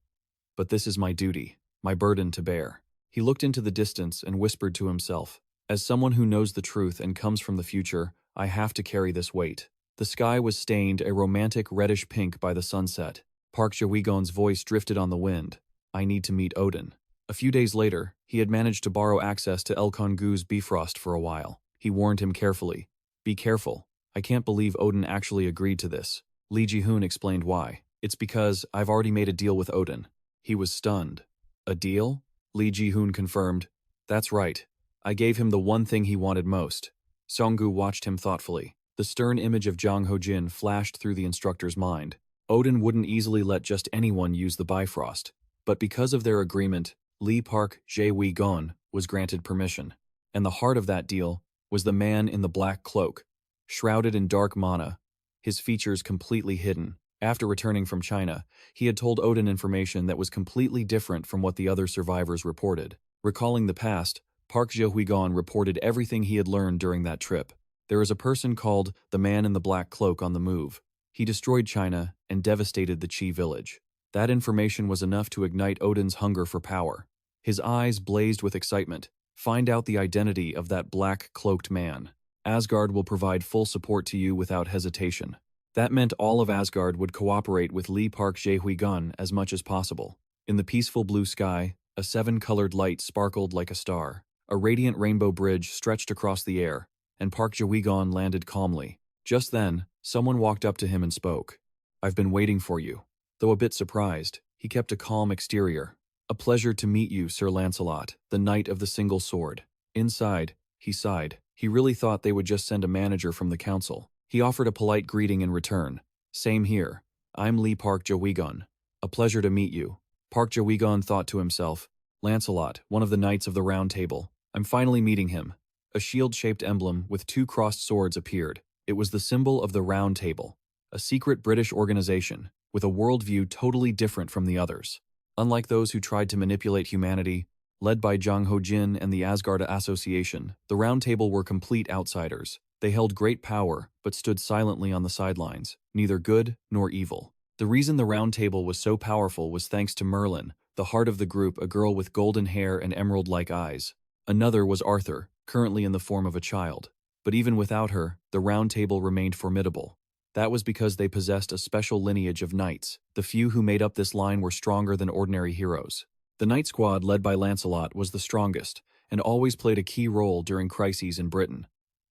But this is my duty, my burden to bear. He looked into the distance and whispered to himself, as someone who knows the truth and comes from the future, I have to carry this weight. The sky was stained a romantic reddish pink by the sunset. Park Jo-hee-gon's voice drifted on the wind. I need to meet Odin. A few days later, he had managed to borrow access to Elkon-gu's Bifrost for a while. He warned him carefully. Be careful. I can't believe Odin actually agreed to this. Lee Ji-hoon explained why. It's because I've already made a deal with Odin. He was stunned. A deal? Lee Ji-hoon confirmed. That's right. I gave him the one thing he wanted most. Sangun watched him thoughtfully. The stern image of Jang Ho-jin flashed through the instructor's mind. Odin wouldn't easily let just anyone use the Bifrost. But because of their agreement, Lee Park Jae-gon was granted permission. And the heart of that deal was the man in the black cloak, shrouded in dark mana, his features completely hidden. After returning from China, he had told Odin information that was completely different from what the other survivors reported. Recalling the past, Park Jo-hee-gon reported everything he had learned during that trip. There is a person called the Man in the Black Cloak on the move. He destroyed China and devastated the Qi village. That information was enough to ignite Odin's hunger for power. His eyes blazed with excitement. Find out the identity of that black-cloaked man. Asgard will provide full support to you without hesitation. That meant all of Asgard would cooperate with Lee Park Jae-gon as much as possible. In the peaceful blue sky, a 7-colored light sparkled like a star. A radiant rainbow bridge stretched across the air, and Park Jo-hee-gon landed calmly. Just then, someone walked up to him and spoke. I've been waiting for you. Though a bit surprised, he kept a calm exterior. A pleasure to meet you, Sir Lancelot, the Knight of the Single Sword. Inside, he sighed. He really thought they would just send a manager from the council. He offered a polite greeting in return. Same here. I'm Lee Park Jo-hee-gon. A pleasure to meet you. Park Jo-hee-gon thought to himself, Lancelot, one of the Knights of the Round Table. I'm finally meeting him. A shield-shaped emblem with 2 crossed swords appeared. It was the symbol of the Round Table, a secret British organization with a worldview totally different from the others. Unlike those who tried to manipulate humanity, led by Jang Ho-jin and the Asgard Association, the Round Table were complete outsiders. They held great power, but stood silently on the sidelines, neither good nor evil. The reason the Round Table was so powerful was thanks to Merlin, the heart of the group, a girl with golden hair and emerald-like eyes. Another was Arthur, currently in the form of a child. But even without her, the Round Table remained formidable. That was because they possessed a special lineage of knights. The few who made up this line were stronger than ordinary heroes. The Knight Squad, led by Lancelot, was the strongest, and always played a key role during crises in Britain.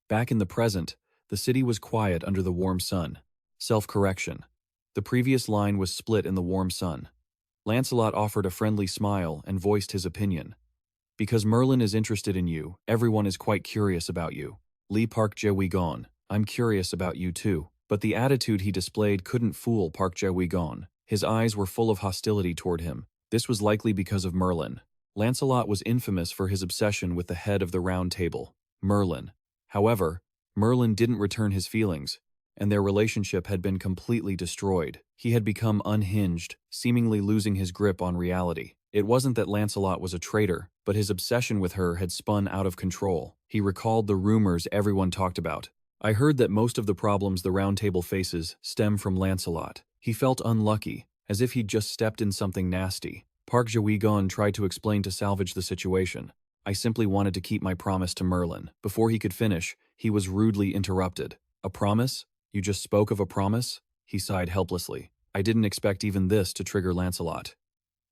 Back in the present, the city was quiet under the warm sun. Self-correction. The previous line was split in the warm sun. Lancelot offered a friendly smile and voiced his opinion. Because Merlin is interested in you, everyone is quite curious about you. Lee Park Jae-gon, I'm curious about you too. But the attitude he displayed couldn't fool Park Jae-gon. His eyes were full of hostility toward him. This was likely because of Merlin. Lancelot was infamous for his obsession with the head of the Round Table, Merlin. However, Merlin didn't return his feelings. and their relationship had been completely destroyed. He had become unhinged, seemingly losing his grip on reality. It wasn't that Lancelot was a traitor, but his obsession with her had spun out of control. He recalled the rumors everyone talked about. I heard that most of the problems the Round Table faces stem from Lancelot. He felt unlucky, as if he'd just stepped in something nasty. Park Jae-gon tried to explain to salvage the situation. I simply wanted to keep my promise to Merlin. Before he could finish, he was rudely interrupted. A promise? You just spoke of a promise? He sighed helplessly. I didn't expect even this to trigger Lancelot.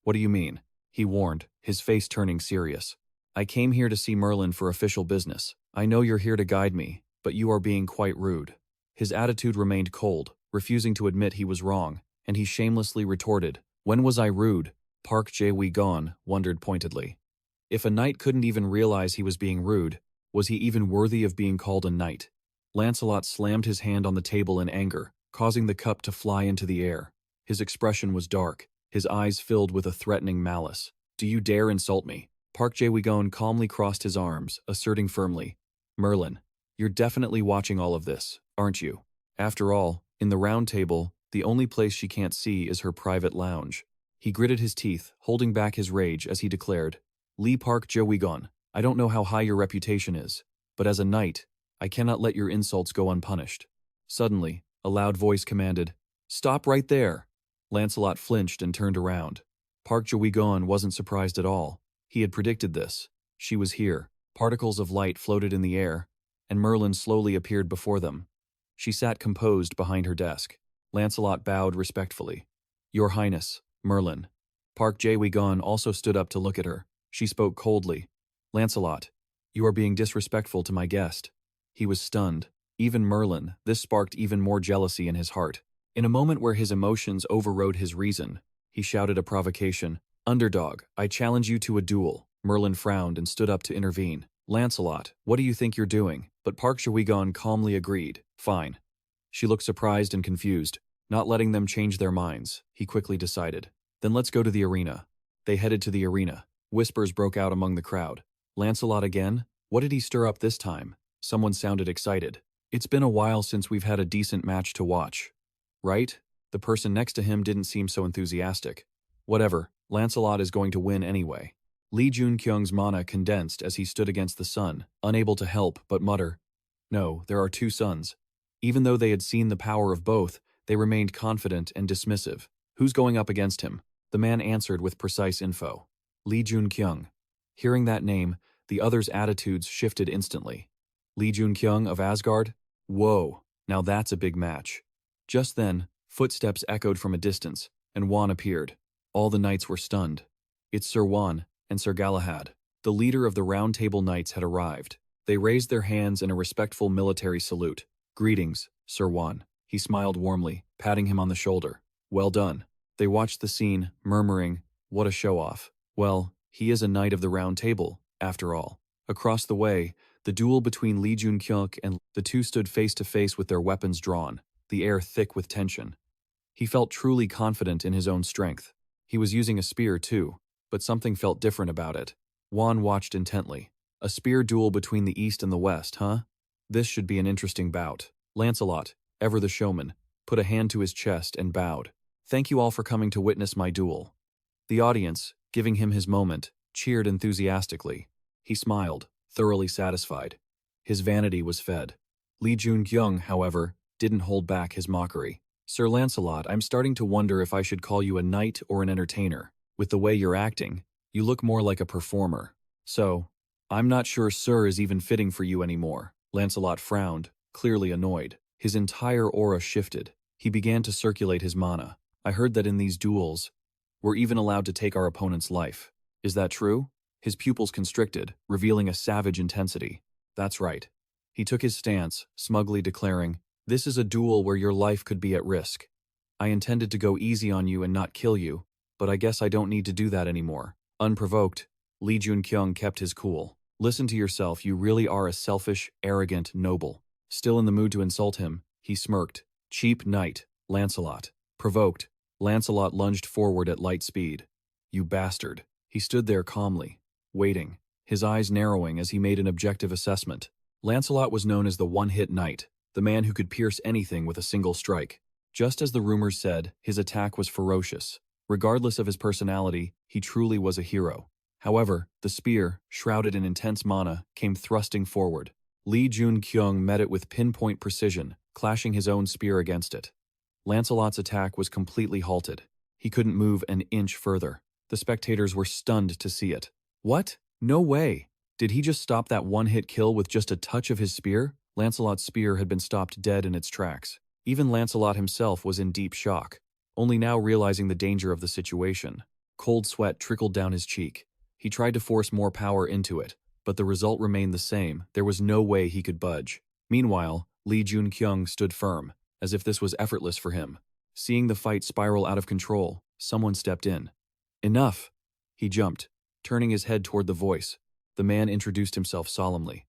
What do you mean? He warned, his face turning serious. I came here to see Merlin for official business. I know you're here to guide me, but you are being quite rude. His attitude remained cold, refusing to admit he was wrong, and he shamelessly retorted, When was I rude? Park Jae-gon wondered pointedly. If a knight couldn't even realize he was being rude, was he even worthy of being called a knight? Lancelot slammed his hand on the table in anger, causing the cup to fly into the air. His expression was dark, his eyes filled with a threatening malice. Do you dare insult me? Park Jae-gon calmly crossed his arms, asserting firmly, Merlin, you're definitely watching all of this, aren't you? After all, in the Round Table, the only place she can't see is her private lounge. He gritted his teeth, holding back his rage as he declared, Lee Park Jae-gon, I don't know how high your reputation is, but as a knight, I cannot let your insults go unpunished. Suddenly, a loud voice commanded, Stop right there! Lancelot flinched and turned around. Park Jae-gon wasn't surprised at all. He had predicted this. She was here. Particles of light floated in the air, and Merlin slowly appeared before them. She sat composed behind her desk. Lancelot bowed respectfully. Your Highness, Merlin. Park Jae-gon also stood up to look at her. She spoke coldly. Lancelot, you are being disrespectful to my guest. He was stunned. Even Merlin, this sparked even more jealousy in his heart. In a moment where his emotions overrode his reason, he shouted a provocation. Underdog, I challenge you to a duel. Merlin frowned and stood up to intervene. Lancelot, what do you think you're doing? But Park Jae-gon calmly agreed. Fine. She looked surprised and confused. Not letting them change their minds, he quickly decided. Then let's go to the arena. They headed to the arena. Whispers broke out among the crowd. Lancelot again? What did he stir up this time? Someone sounded excited. It's been a while since we've had a decent match to watch. Right? The person next to him didn't seem so enthusiastic. Whatever, Lancelot is going to win anyway. Joon-kyung's mana condensed as he stood against the sun, unable to help but mutter, No, there are two suns. Even though they had seen the power of both, they remained confident and dismissive. Who's going up against him? The man answered with precise info. Joon-kyung. Hearing that name, the others' attitudes shifted instantly. Joon-kyung of Asgard? Whoa, now that's a big match. Just then, footsteps echoed from a distance, and Wan appeared. All the knights were stunned. It's Sir Wan and Sir Galahad. The leader of the Round Table Knights had arrived. They raised their hands in a respectful military salute. Greetings, Sir Wan. He smiled warmly, patting him on the shoulder. Well done. They watched the scene, murmuring, What a show-off. Well, he is a knight of the Round Table, after all. Across the way, the duel between Joon-kyung and the two stood face to face with their weapons drawn, the air thick with tension. He felt truly confident in his own strength. He was using a spear too, but something felt different about it. Wan watched intently. A spear duel between the East and the West, huh? This should be an interesting bout. Lancelot, ever the showman, put a hand to his chest and bowed. Thank you all for coming to witness my duel. The audience, giving him his moment, cheered enthusiastically. He smiled, thoroughly satisfied. His vanity was fed. Joon-kyung, however, didn't hold back his mockery. Sir Lancelot, I'm starting to wonder if I should call you a knight or an entertainer. With the way you're acting, you look more like a performer. So, I'm not sure Sir is even fitting for you anymore. Lancelot frowned, clearly annoyed. His entire aura shifted. He began to circulate his mana. I heard that in these duels, we're even allowed to take our opponent's life. Is that true? His pupils constricted, revealing a savage intensity. That's right. He took his stance, smugly declaring, This is a duel where your life could be at risk. I intended to go easy on you and not kill you, but I guess I don't need to do that anymore. Unprovoked, Joon-kyung kept his cool. Listen to yourself, you really are a selfish, arrogant noble. Still in the mood to insult him, he smirked. Cheap knight, Lancelot. Provoked, Lancelot lunged forward at light speed. You bastard. He stood there calmly, waiting, his eyes narrowing as he made an objective assessment. Lancelot was known as the one-hit knight, the man who could pierce anything with a single strike. Just as the rumors said, his attack was ferocious. Regardless of his personality, he truly was a hero. However, the spear, shrouded in intense mana, came thrusting forward. Joon-kyung met it with pinpoint precision, clashing his own spear against it. Lancelot's attack was completely halted. He couldn't move an inch further. The spectators were stunned to see it. What? No way! Did he just stop that one-hit kill with just a touch of his spear? Lancelot's spear had been stopped dead in its tracks. Even Lancelot himself was in deep shock, only now realizing the danger of the situation. Cold sweat trickled down his cheek. He tried to force more power into it, but the result remained the same. There was no way he could budge. Meanwhile, Joon-kyung stood firm, as if this was effortless for him. Seeing the fight spiral out of control, someone stepped in. Enough! He jumped, turning his head toward the voice. The man introduced himself solemnly.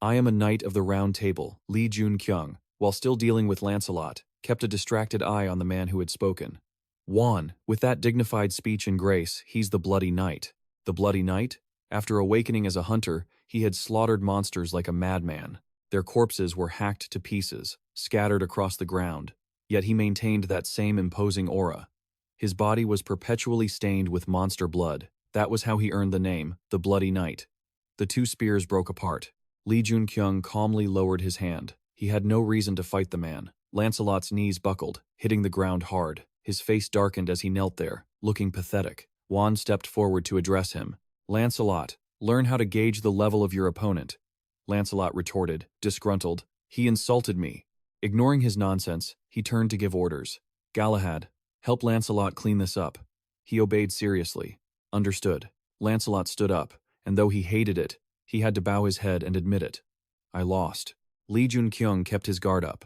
I am a knight of the Round Table, Joon-kyung, while still dealing with Lancelot, kept a distracted eye on the man who had spoken. Juan, with that dignified speech and grace, he's the Bloody Knight. The Bloody Knight? After awakening as a hunter, he had slaughtered monsters like a madman. Their corpses were hacked to pieces, scattered across the ground, yet he maintained that same imposing aura. His body was perpetually stained with monster blood. That was how he earned the name, the Bloody Knight. The two spears broke apart. Joon-kyung calmly lowered his hand. He had no reason to fight the man. Lancelot's knees buckled, hitting the ground hard. His face darkened as he knelt there, looking pathetic. Juan stepped forward to address him. Lancelot, learn how to gauge the level of your opponent. Lancelot retorted, disgruntled. He insulted me. Ignoring his nonsense, he turned to give orders. Galahad, help Lancelot clean this up. He obeyed seriously. Understood. Lancelot stood up, and though he hated it, he had to bow his head and admit it. I lost. Joon-kyung kept his guard up.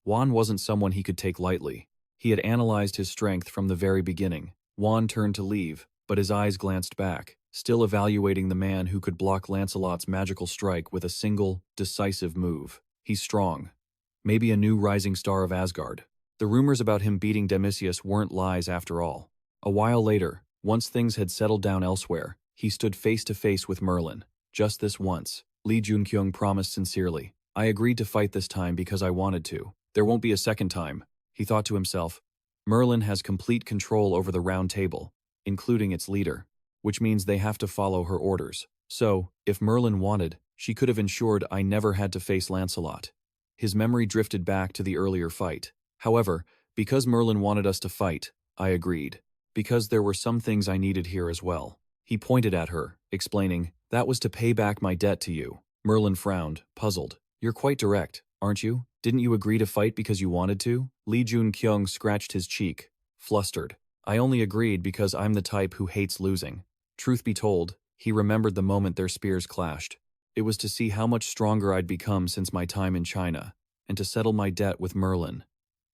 Juan wasn't someone he could take lightly. He had analyzed his strength from the very beginning. Juan turned to leave, but his eyes glanced back, still evaluating the man who could block Lancelot's magical strike with a single, decisive move. He's strong. Maybe a new rising star of Asgard. The rumors about him beating Demisius weren't lies after all. A while later, once things had settled down elsewhere, he stood face to face with Merlin. Just this once, Joon-kyung promised sincerely. I agreed to fight this time because I wanted to. There won't be a second time, he thought to himself. Merlin has complete control over the Round Table, including its leader, which means they have to follow her orders. So, if Merlin wanted, she could have ensured I never had to face Lancelot. His memory drifted back to the earlier fight. However, because Merlin wanted us to fight, I agreed. Because there were some things I needed here as well. He pointed at her, explaining, that was to pay back my debt to you. Merlin frowned, puzzled. You're quite direct, aren't you? Didn't you agree to fight because you wanted to? Joon-kyung scratched his cheek, flustered. I only agreed because I'm the type who hates losing. Truth be told, he remembered the moment their spears clashed. It was to see how much stronger I'd become since my time in China, and to settle my debt with Merlin.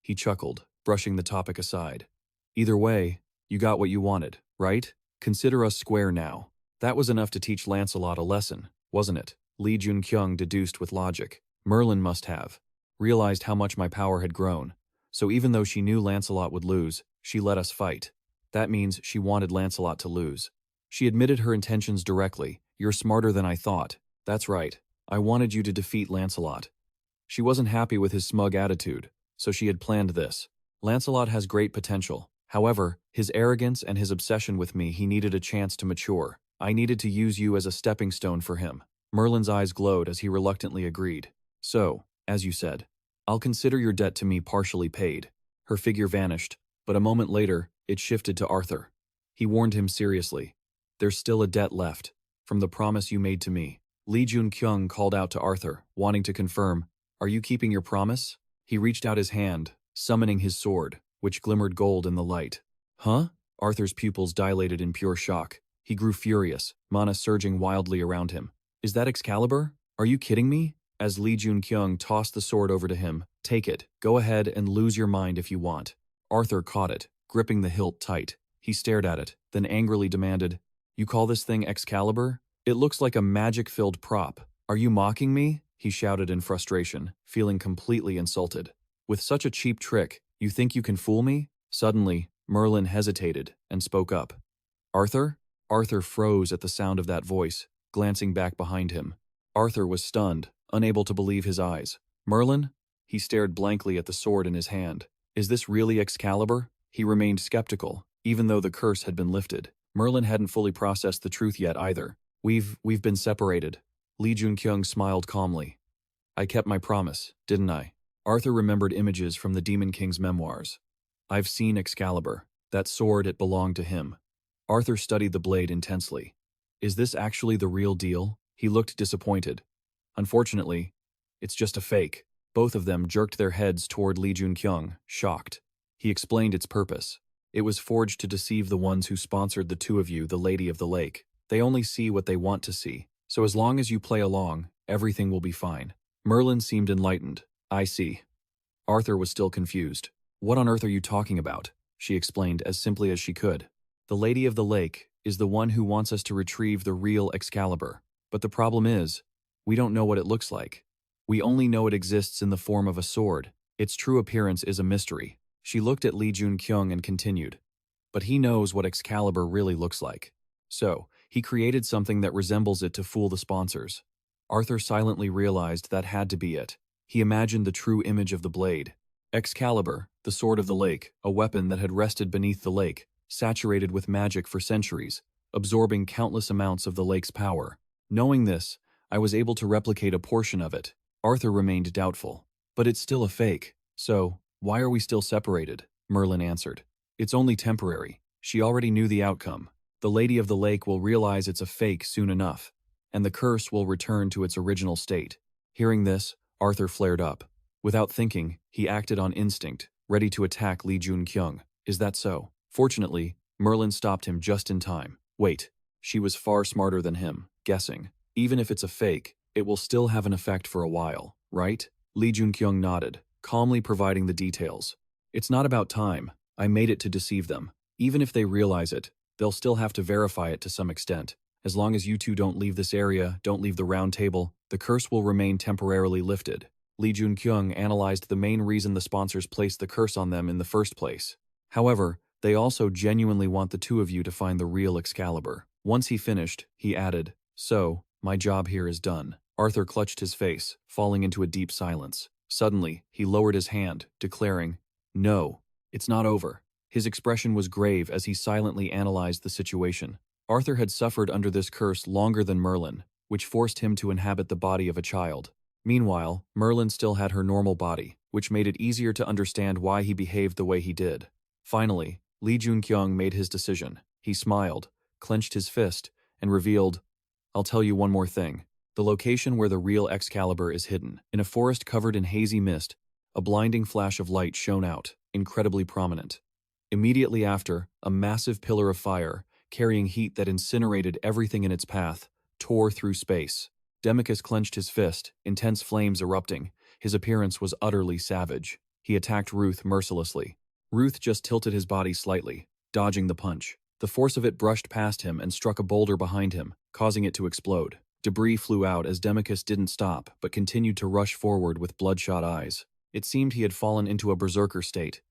He chuckled, brushing the topic aside. Either way, you got what you wanted, right? Consider us square now. That was enough to teach Lancelot a lesson, wasn't it? Joon-kyung deduced with logic. Merlin must have realized how much my power had grown. So even though she knew Lancelot would lose, she let us fight. That means she wanted Lancelot to lose. She admitted her intentions directly. You're smarter than I thought. That's right. I wanted you to defeat Lancelot. She wasn't happy with his smug attitude, so she had planned this. Lancelot has great potential. However, his arrogance and his obsession with me, he needed a chance to mature. I needed to use you as a stepping stone for him. Merlin's eyes glowed as he reluctantly agreed. So, as you said, I'll consider your debt to me partially paid. Her figure vanished, but a moment later, it shifted to Arthur. He warned him seriously. There's still a debt left, from the promise you made to me. Joon-kyung called out to Arthur, wanting to confirm, are you keeping your promise? He reached out his hand, summoning his sword, which glimmered gold in the light. Huh? Arthur's pupils dilated in pure shock. He grew furious, mana surging wildly around him. Is that Excalibur? Are you kidding me? As Joon-kyung tossed the sword over to him, take it, go ahead and lose your mind if you want. Arthur caught it, gripping the hilt tight. He stared at it, then angrily demanded, you call this thing Excalibur? It looks like a magic-filled prop. Are you mocking me? He shouted in frustration, feeling completely insulted. With such a cheap trick, you think you can fool me? Suddenly, Merlin hesitated and spoke up. Arthur? Arthur froze at the sound of that voice, glancing back behind him. Arthur was stunned, unable to believe his eyes. Merlin? He stared blankly at the sword in his hand. Is this really Excalibur? He remained skeptical, even though the curse had been lifted. Merlin hadn't fully processed the truth yet either. We've been separated. Joon-kyung smiled calmly. I kept my promise, didn't I? Arthur remembered images from the Demon King's memoirs. I've seen Excalibur. That sword, it belonged to him. Arthur studied the blade intensely. Is this actually the real deal? He looked disappointed. Unfortunately, it's just a fake. Both of them jerked their heads toward Joon-kyung, shocked. He explained its purpose. It was forged to deceive the ones who sponsored the two of you, the Lady of the Lake. They only see what they want to see. So as long as you play along, everything will be fine. Merlin seemed enlightened. I see. Arthur was still confused. What on earth are you talking about? She explained as simply as she could. The Lady of the Lake is the one who wants us to retrieve the real Excalibur. But the problem is, we don't know what it looks like. We only know it exists in the form of a sword. Its true appearance is a mystery. She looked at Joon-kyung and continued. But he knows what Excalibur really looks like. So, he created something that resembles it to fool the sponsors. Arthur silently realized that had to be it. He imagined the true image of the blade. Excalibur, the sword of the lake, a weapon that had rested beneath the lake, saturated with magic for centuries, absorbing countless amounts of the lake's power. Knowing this, I was able to replicate a portion of it. Arthur remained doubtful. But it's still a fake. So, why are we still separated? Merlin answered. It's only temporary. She already knew the outcome. The Lady of the Lake will realize it's a fake soon enough, and the curse will return to its original state. Hearing this, Arthur flared up. Without thinking, he acted on instinct, ready to attack Joon-kyung. Is that so? Fortunately, Merlin stopped him just in time. Wait, she was far smarter than him, guessing. Even if it's a fake, it will still have an effect for a while, right? Joon-kyung nodded, calmly providing the details. It's not about time. I made it to deceive them. Even if they realize it, they'll still have to verify it to some extent. As long as you two don't leave this area, don't leave the round table, the curse will remain temporarily lifted. Joon-kyung analyzed the main reason the sponsors placed the curse on them in the first place. However, they also genuinely want the two of you to find the real Excalibur. Once he finished, he added, So, my job here is done. Arthur clutched his face, falling into a deep silence. Suddenly, he lowered his hand, declaring, No, it's not over. His expression was grave as he silently analyzed the situation. Arthur had suffered under this curse longer than Merlin, which forced him to inhabit the body of a child. Meanwhile, Merlin still had her normal body, which made it easier to understand why he behaved the way he did. Finally, Joon-kyung made his decision. He smiled, clenched his fist, and revealed, I'll tell you one more thing. The location where the real Excalibur is hidden. In a forest covered in hazy mist, a blinding flash of light shone out, incredibly prominent. Immediately after, a massive pillar of fire, carrying heat that incinerated everything in its path, tore through space. Demicus clenched his fist, intense flames erupting. His appearance was utterly savage. He attacked Ruth mercilessly. Ruth just tilted his body slightly, dodging the punch. The force of it brushed past him and struck a boulder behind him, causing it to explode. Debris flew out as Demicus didn't stop, but continued to rush forward with bloodshot eyes. It seemed he had fallen into a berserker state.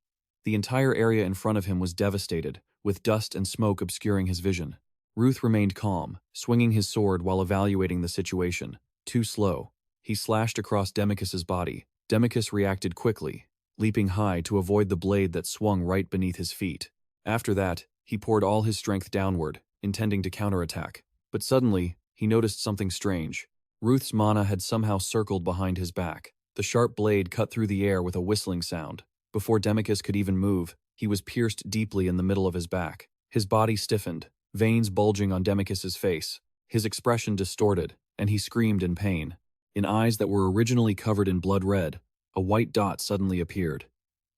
The entire area in front of him was devastated, with dust and smoke obscuring his vision. Ruth remained calm, swinging his sword while evaluating the situation. Too slow. He slashed across Demicus's body. Demicus reacted quickly, leaping high to avoid the blade that swung right beneath his feet. After that, he poured all his strength downward, intending to counterattack. But suddenly, he noticed something strange. Ruth's mana had somehow circled behind his back. The sharp blade cut through the air with a whistling sound. Before Demicus could even move, he was pierced deeply in the middle of his back. His body stiffened, veins bulging on Demicus's face. His expression distorted, and he screamed in pain. In eyes that were originally covered in blood red, a white dot suddenly appeared.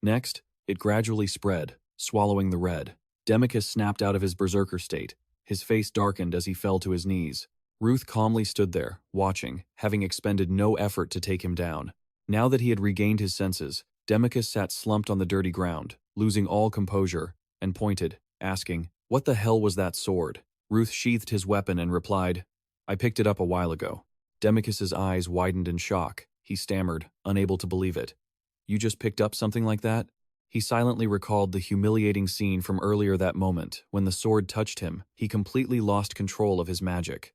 Next, it gradually spread, swallowing the red. Demicus snapped out of his berserker state. His face darkened as he fell to his knees. Ruth calmly stood there, watching, having expended no effort to take him down. Now that he had regained his senses, Demicus sat slumped on the dirty ground, losing all composure, and pointed, asking, What the hell was that sword? Ruth sheathed his weapon and replied, I picked it up a while ago. Demicus's eyes widened in shock. He stammered, unable to believe it. You just picked up something like that? He silently recalled the humiliating scene from earlier that moment. When the sword touched him, he completely lost control of his magic.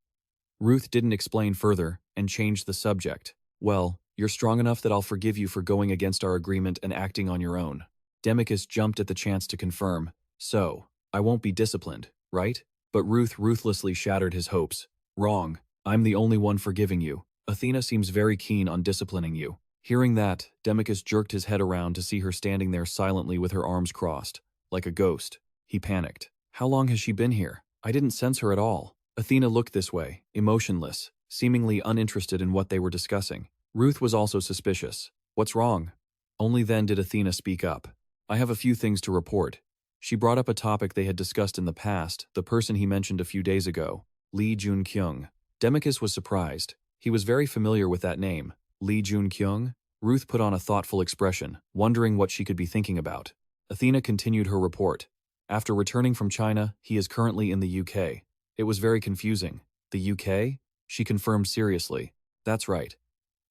Ruth didn't explain further and changed the subject. Well, You're strong enough that I'll forgive you for going against our agreement and acting on your own. Demicus jumped at the chance to confirm. So, I won't be disciplined, right? But Ruth ruthlessly shattered his hopes. Wrong. I'm the only one forgiving you. Athena seems very keen on disciplining you. Hearing that, Demicus jerked his head around to see her standing there silently with her arms crossed, like a ghost. He panicked. How long has she been here? I didn't sense her at all. Athena looked this way, emotionless, seemingly uninterested in what they were discussing. Ruth was also suspicious. What's wrong? Only then did Athena speak up. I have a few things to report. She brought up a topic they had discussed in the past, the person he mentioned a few days ago, Joon-kyung. Demicus was surprised. He was very familiar with that name. Joon-kyung? Ruth put on a thoughtful expression, wondering what she could be thinking about. Athena continued her report. After returning from China, he is currently in the UK. It was very confusing. The UK? She confirmed seriously. That's right.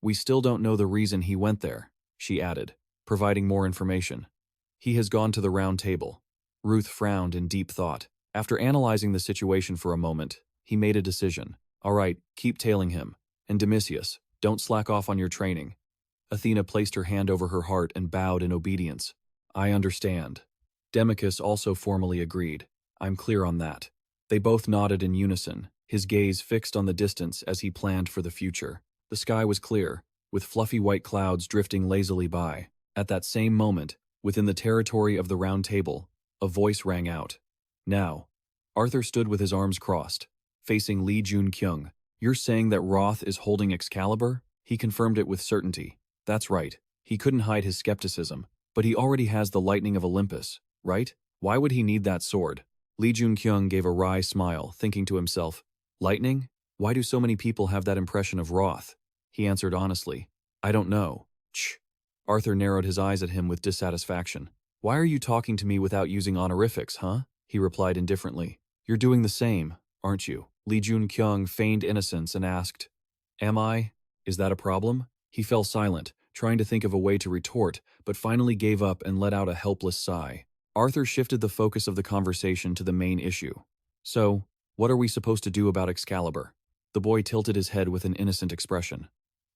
We still don't know the reason he went there, she added, providing more information. He has gone to the round table. Ruth frowned in deep thought. After analyzing the situation for a moment, he made a decision. All right, keep tailing him. And Demisius, don't slack off on your training. Athena placed her hand over her heart and bowed in obedience. I understand. Demicus also formally agreed. I'm clear on that. They both nodded in unison, his gaze fixed on the distance as he planned for the future. The sky was clear, with fluffy white clouds drifting lazily by. At that same moment, within the territory of the round table, a voice rang out. Now. Arthur stood with his arms crossed, facing Joon-kyung. You're saying that Roth is holding Excalibur? He confirmed it with certainty. That's right. He couldn't hide his skepticism. But he already has the lightning of Olympus, right? Why would he need that sword? Joon-kyung gave a wry smile, thinking to himself, lightning? Why do so many people have that impression of Roth? He answered honestly, I don't know. Shh. Arthur narrowed his eyes at him with dissatisfaction. Why are you talking to me without using honorifics, huh? He replied indifferently. You're doing the same, aren't you? Joon-kyung feigned innocence and asked, Am I? Is that a problem? He fell silent, trying to think of a way to retort, but finally gave up and let out a helpless sigh. Arthur shifted the focus of the conversation to the main issue. So, what are we supposed to do about Excalibur? The boy tilted his head with an innocent expression.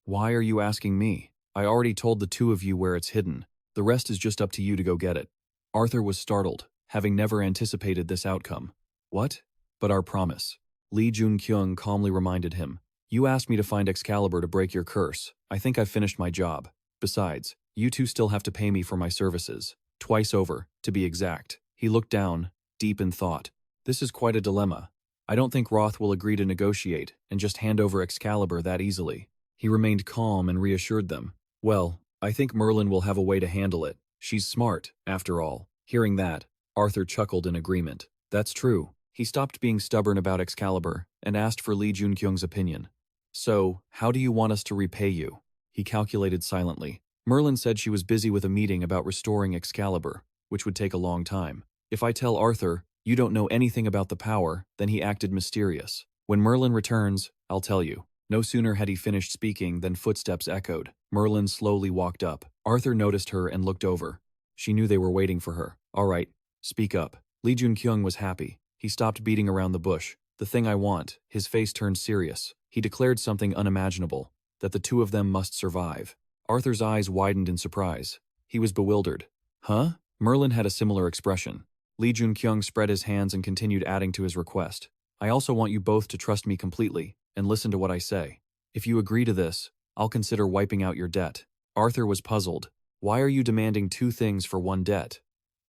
Why are you asking me? I already told the two of you where it's hidden. The rest is just up to you to go get it. Arthur was startled, having never anticipated this outcome. What? But our promise. Joon-kyung calmly reminded him. You asked me to find Excalibur to break your curse. I think I've finished my job. Besides, you two still have to pay me for my services. Twice over, to be exact. He looked down, deep in thought. This is quite a dilemma. I don't think Roth will agree to negotiate and just hand over Excalibur that easily. He remained calm and reassured them. Well, I think Merlin will have a way to handle it. She's smart, after all. Hearing that, Arthur chuckled in agreement. That's true. He stopped being stubborn about Excalibur and asked for Joon-kyung's opinion. So, how do you want us to repay you? He calculated silently. Merlin said she was busy with a meeting about restoring Excalibur, which would take a long time. If I tell Arthur, you don't know anything about the power, then he acted mysterious. When Merlin returns, I'll tell you. No sooner had he finished speaking than footsteps echoed. Merlin slowly walked up. Arthur noticed her and looked over. She knew they were waiting for her. All right, speak up. Joon-kyung was happy. He stopped beating around the bush. The thing I want. His face turned serious. He declared something unimaginable, that the two of them must survive. Arthur's eyes widened in surprise. He was bewildered. Huh? Merlin had a similar expression. Joon-kyung spread his hands and continued adding to his request. I also want you both to trust me completely and listen to what I say. If you agree to this, I'll consider wiping out your debt. Arthur was puzzled. Why are you demanding two things for one debt?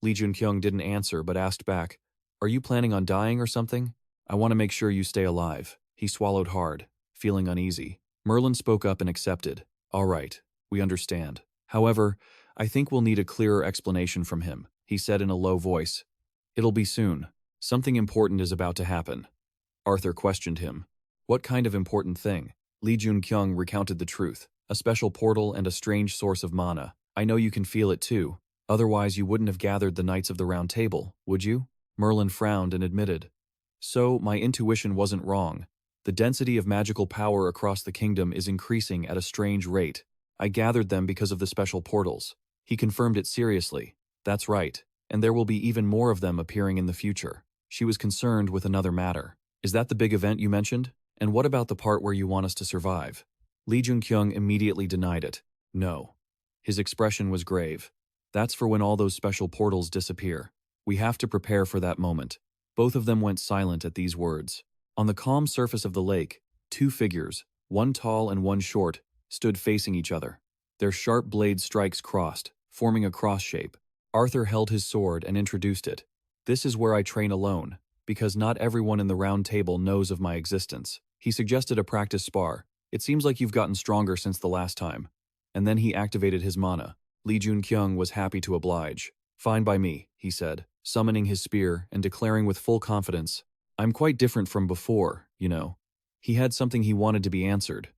Joon-kyung didn't answer but asked back, Are you planning on dying or something? I want to make sure you stay alive. He swallowed hard, feeling uneasy. Merlin spoke up and accepted. All right, we understand. However, I think we'll need a clearer explanation from him, he said in a low voice. It'll be soon. Something important is about to happen. Arthur questioned him. What kind of important thing? Joon-kyung recounted the truth. A special portal and a strange source of mana. I know you can feel it too. Otherwise you wouldn't have gathered the Knights of the Round Table, would you? Merlin frowned and admitted. So, my intuition wasn't wrong. The density of magical power across the kingdom is increasing at a strange rate. I gathered them because of the special portals. He confirmed it seriously. That's right. And there will be even more of them appearing in the future. She was concerned with another matter. Is that the big event you mentioned? And what about the part where you want us to survive? Lee Joon-kyung immediately denied it. No. His expression was grave. That's for when all those special portals disappear. We have to prepare for that moment. Both of them went silent at these words. On the calm surface of the lake, two figures, one tall and one short, stood facing each other. Their sharp blade strikes crossed, forming a cross shape. Arthur held his sword and introduced it. This is where I train alone, because not everyone in the round table knows of my existence. He suggested a practice spar. It seems like you've gotten stronger since the last time. And then he activated his mana. Lee Joon-kyung was happy to oblige. Fine by me, he said, summoning his spear and declaring with full confidence, I'm quite different from before, you know. He had something he wanted to be answered.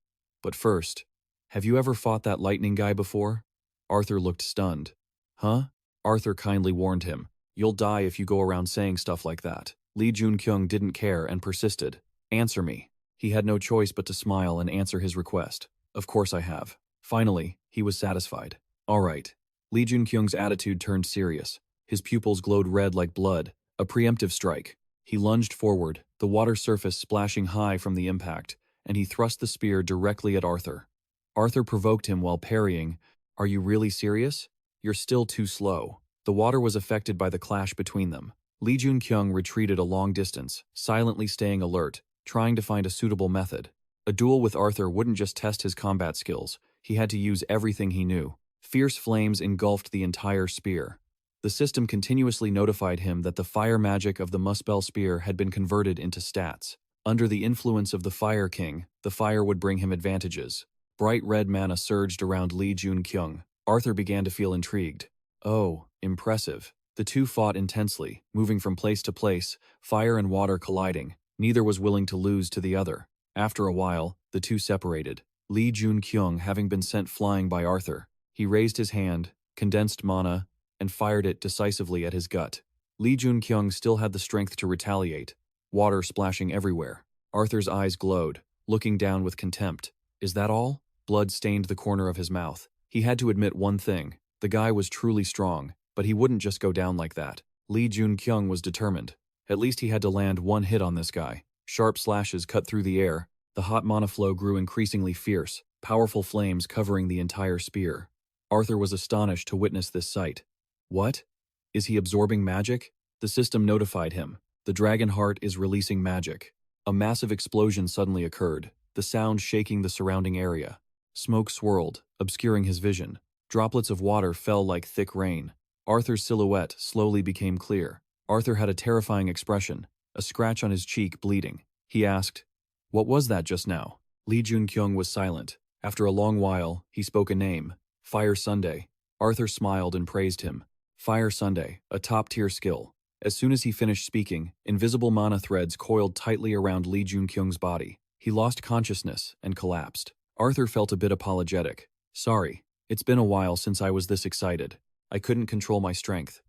But first, have you ever fought that lightning guy before? Arthur looked stunned. Huh? Arthur kindly warned him. You'll die if you go around saying stuff like that. Lee Joon-kyung didn't care and persisted. Answer me. He had no choice but to smile and answer his request. Of course I have. Finally, he was satisfied. All right. Lee Joon-kyung's attitude turned serious. His pupils glowed red like blood. A preemptive strike. He lunged forward, the water surface splashing high from the impact, and he thrust the spear directly at Arthur. Arthur provoked him while parrying. Are you really serious? You're still too slow. The water was affected by the clash between them. Lee Joon-kyung retreated a long distance, silently staying alert, trying to find a suitable method. A duel with Arthur wouldn't just test his combat skills. He had to use everything he knew. Fierce flames engulfed the entire spear. The system continuously notified him that the fire magic of the Muspel spear had been converted into stats. Under the influence of the Fire King, the fire would bring him advantages. Bright red mana surged around Lee Joon-kyung. Arthur began to feel intrigued. Oh, impressive. The two fought intensely, moving from place to place, fire and water colliding. Neither was willing to lose to the other. After a while, the two separated. Lee Joon-kyung having been sent flying by Arthur. He raised his hand, condensed mana, and fired it decisively at his gut. Lee Joon-kyung still had the strength to retaliate, water splashing everywhere. Arthur's eyes glowed, looking down with contempt. Is that all? Blood stained the corner of his mouth. He had to admit one thing. The guy was truly strong, but he wouldn't just go down like that. Lee Joon-kyung was determined. At least he had to land one hit on this guy. Sharp slashes cut through the air. The hot mana flow grew increasingly fierce, powerful flames covering the entire spear. Arthur was astonished to witness this sight. What? Is he absorbing magic? The system notified him. The dragon heart is releasing magic. A massive explosion suddenly occurred, the sound shaking the surrounding area. Smoke swirled, obscuring his vision. Droplets of water fell like thick rain. Arthur's silhouette slowly became clear. Arthur had a terrifying expression, a scratch on his cheek bleeding. He asked, "What was that just now?" Lee Joon-kyung was silent. After a long while, he spoke a name, Fire Sunday. Arthur smiled and praised him. Fire Sunday, a top-tier skill. As soon as he finished speaking, invisible mana threads coiled tightly around Lee Joon-kyung's body. He lost consciousness and collapsed. Arthur felt a bit apologetic. Sorry, it's been a while since I was this excited. I couldn't control my strength.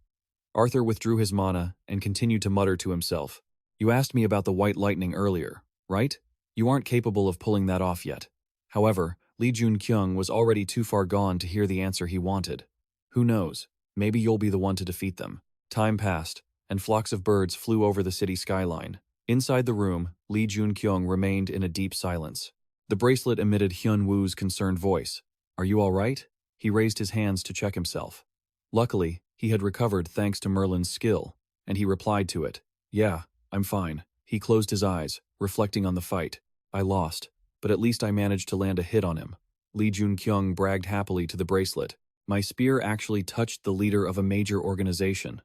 Arthur withdrew his mana and continued to mutter to himself. You asked me about the white lightning earlier, right? You aren't capable of pulling that off yet. However, Lee Joon-kyung was already too far gone to hear the answer he wanted. Who knows? Maybe you'll be the one to defeat them. Time passed, and flocks of birds flew over the city skyline. Inside the room, Lee Joon-kyung remained in a deep silence. The bracelet emitted Hyun-woo's concerned voice. Are you all right? He raised his hands to check himself. Luckily, he had recovered thanks to Merlin's skill, and he replied to it. Yeah, I'm fine. He closed his eyes, reflecting on the fight. I lost, but at least I managed to land a hit on him. Lee Joon-kyung bragged happily to the bracelet. My spear actually touched the leader of a major organization.